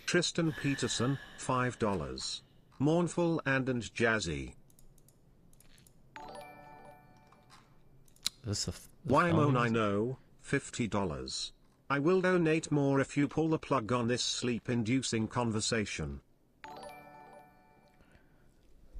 [SPEAKER 4] Tristan Peterson, $5. Mournful and jazzy.
[SPEAKER 2] This
[SPEAKER 4] YMO90, $50. I will donate more if you pull the plug on this sleep-inducing conversation.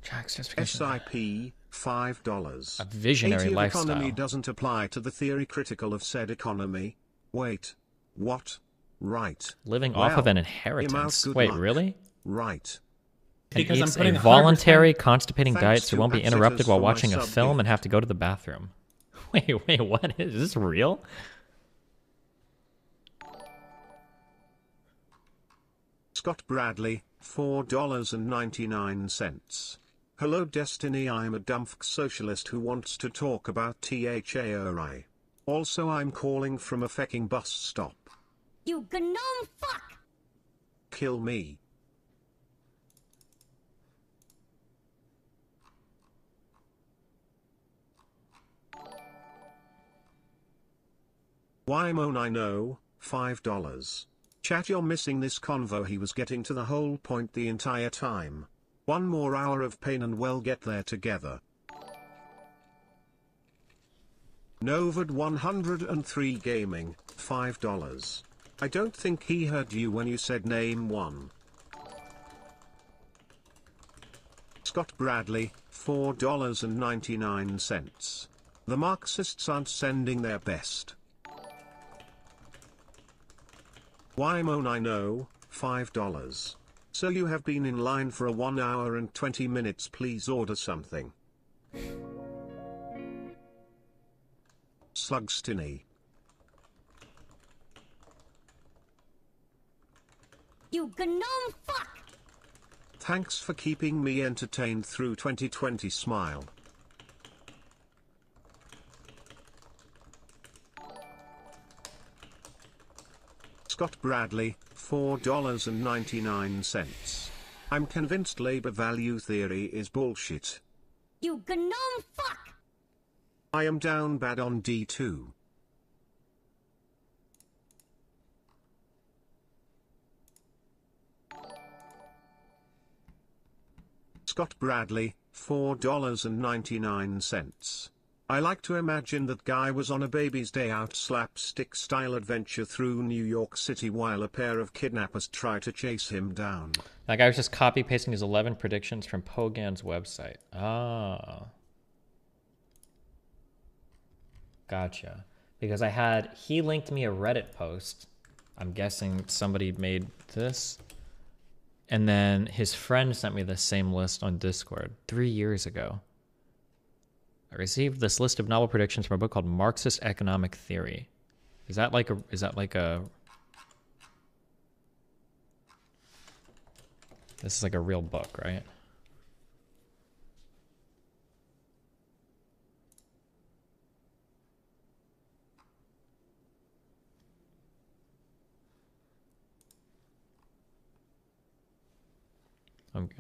[SPEAKER 4] SIP, $5.
[SPEAKER 2] A visionary
[SPEAKER 4] Haiti
[SPEAKER 2] lifestyle.
[SPEAKER 4] economy doesn't apply to the theory critical of said economy. Wait. What? Right.
[SPEAKER 2] Living off of an inheritance. Wait, really?
[SPEAKER 4] Right.
[SPEAKER 2] And
[SPEAKER 19] Because I'm
[SPEAKER 2] eats
[SPEAKER 19] putting
[SPEAKER 2] a
[SPEAKER 19] 100%
[SPEAKER 2] voluntary constipating
[SPEAKER 4] Thanks
[SPEAKER 2] diet so
[SPEAKER 4] to
[SPEAKER 2] he won't be
[SPEAKER 4] Exeter's
[SPEAKER 2] interrupted while
[SPEAKER 4] for my
[SPEAKER 2] watching a
[SPEAKER 4] sub
[SPEAKER 2] film
[SPEAKER 4] gift.
[SPEAKER 2] and have to go to the bathroom. Wait, what? Is this real?
[SPEAKER 4] Scott Bradley, $4.99. Hello Destiny, I'm a dumph socialist who wants to talk about THAORI. Also I'm calling from a fucking bus stop.
[SPEAKER 20] You gnome fuck!
[SPEAKER 4] Kill me. YMO90, $5. Chat, you're missing this convo. He was getting to the whole point the entire time. One more hour of pain and we'll get there together. Novad 103 Gaming, $5. I don't think he heard you when you said name one. Scott Bradley, $4.99. The Marxists aren't sending their best. YMO90, $5. So you have been in line for a 1 hour and 20 minutes. Please order something. Slugstiny.
[SPEAKER 20] You gnome fuck!
[SPEAKER 4] Thanks for keeping me entertained through 2020. Smile. Scott Bradley, $4.99. I'm convinced labor value theory is bullshit.
[SPEAKER 20] You gnome fuck!
[SPEAKER 4] I am down bad on D2. Scott Bradley, $4.99. I like to imagine that guy was on a baby's day out slapstick style adventure through New York City while a pair of kidnappers try to chase him down.
[SPEAKER 2] That guy was just copy pasting his 11 predictions from Pogan's website. Ah. Gotcha. Because he linked me a Reddit post. I'm guessing somebody made this. And then his friend sent me the same list on Discord 3 years ago. I received this list of novel predictions from a book called Marxist Economic Theory. Is that like a This is like a real book, right?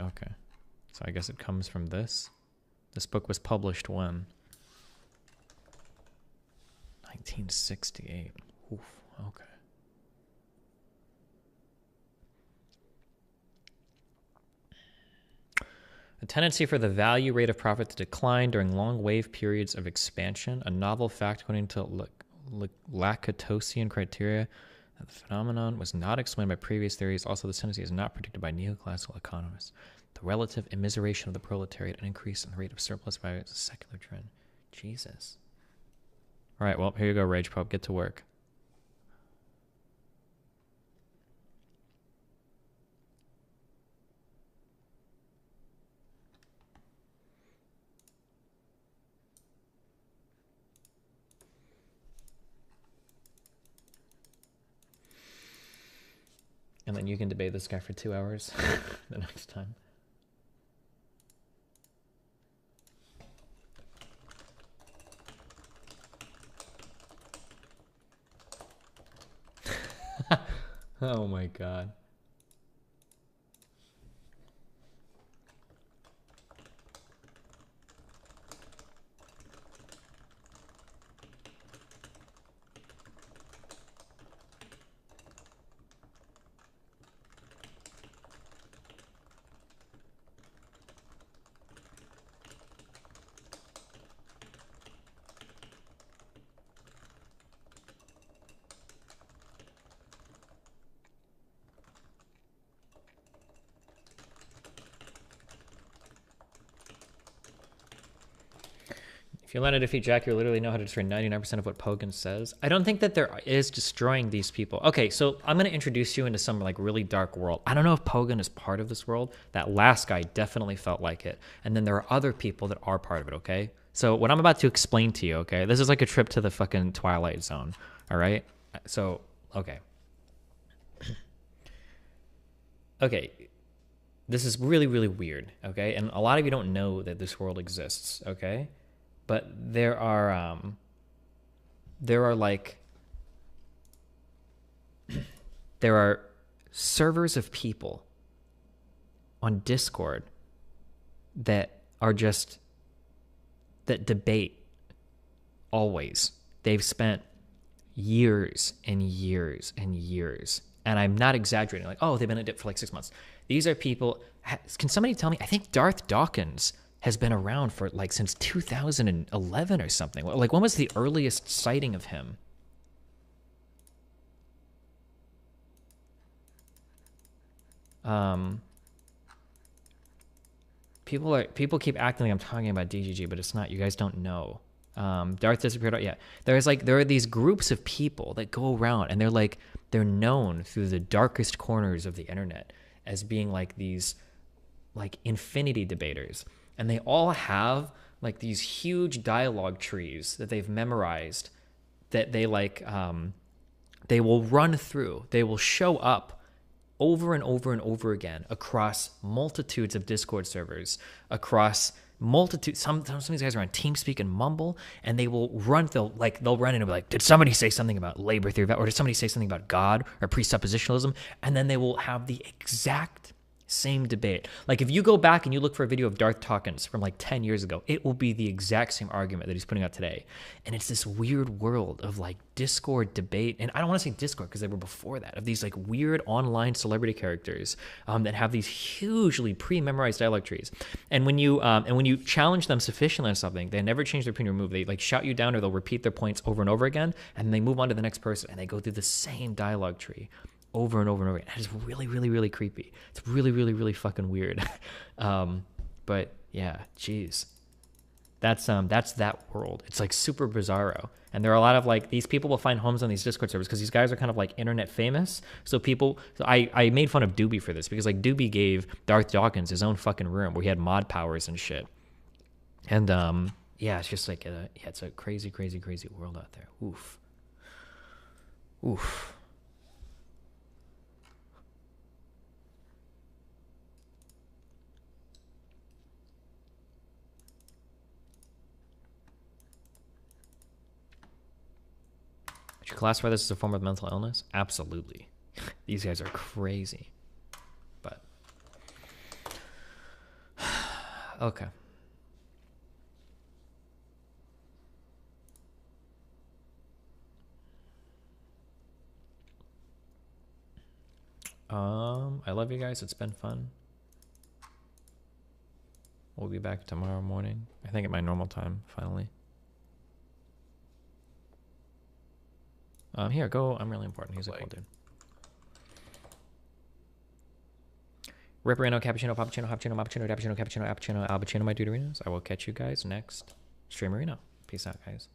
[SPEAKER 2] Okay. So I guess it comes from this. This book was published when? 1968. Oof, okay. A tendency for the value rate of profit to decline during long wave periods of expansion. A novel fact according to Lakatosian criteria that the phenomenon was not explained by previous theories. Also, this tendency is not predicted by neoclassical economists. The relative immiseration of the proletariat, an increase in the rate of surplus value is a secular trend. Jesus. All right, well, here you go, Rage Pope. Get to work. And then you can debate this guy for 2 hours the next time. Oh my god. If you learn to defeat Jack, you literally know how to destroy 99% of what Pogan says. I don't think that there is destroying these people. Okay, so I'm going to introduce you into some like really dark world. I don't know if Pogan is part of this world. That last guy definitely felt like it. And then there are other people that are part of it, okay? So what I'm about to explain to you, okay? This is like a trip to the fucking Twilight Zone, all right? So, okay. Okay. This is really, really weird, okay? And a lot of you don't know that this world exists, okay? But there are like there are servers of people on Discord that are just that debate always. They've spent years and years and years, and I'm not exaggerating, like, oh, they've been at it for like 6 months. These are people. Can somebody tell me? I think Darth Dawkins has been around for like since 2011 or something. Like, when was the earliest sighting of him? People keep acting like I'm talking about DGG, but it's not. You guys don't know. Darth disappeared. Yeah, there are these groups of people that go around, and they're known through the darkest corners of the internet as being like these like infinity debaters. And they all have like these huge dialogue trees that they've memorized that they they will run through. They will show up over and over and over again across multitudes of Discord servers, across multitudes. Some of these guys are on TeamSpeak and Mumble, and they'll run in and be like, did somebody say something about labor theory, or did somebody say something about God or presuppositionalism? And then they will have the exact same debate. Like, if you go back and you look for a video of Darth Dawkins from like 10 years ago, it will be the exact same argument that he's putting out today. And it's this weird world of like Discord debate. And I don't want to say Discord because they were before that, of these like weird online celebrity characters that have these hugely pre-memorized dialogue trees. And when you challenge them sufficiently on something, they never change their opinion or move. They like shout you down, or they'll repeat their points over and over again, and they move on to the next person, and they go through the same dialogue tree over and over and over again. It's really, really, really creepy. It's really, really, really fucking weird. But yeah, geez. That's that world. It's like super bizarro. And there are a lot of like, these people will find homes on these Discord servers because these guys are kind of like internet famous. So I made fun of Doobie for this because like Doobie gave Darth Dawkins his own fucking room where he had mod powers and shit. And yeah, it's just like, it's a crazy, crazy, crazy world out there. Oof. Oof. Would you classify this as a form of mental illness? Absolutely. These guys are crazy. But okay. I love you guys. It's been fun. We'll be back tomorrow morning. I think at my normal time, finally. Here, go. I'm really important. He's a cool dude. Ripperino, Cappuccino, Pappuccino, Hoppuccino, Mappuccino, Cappuccino, Cappuccino, Appuccino, Albuccino, my duderinos. I will catch you guys next Streamerino. Peace out, guys.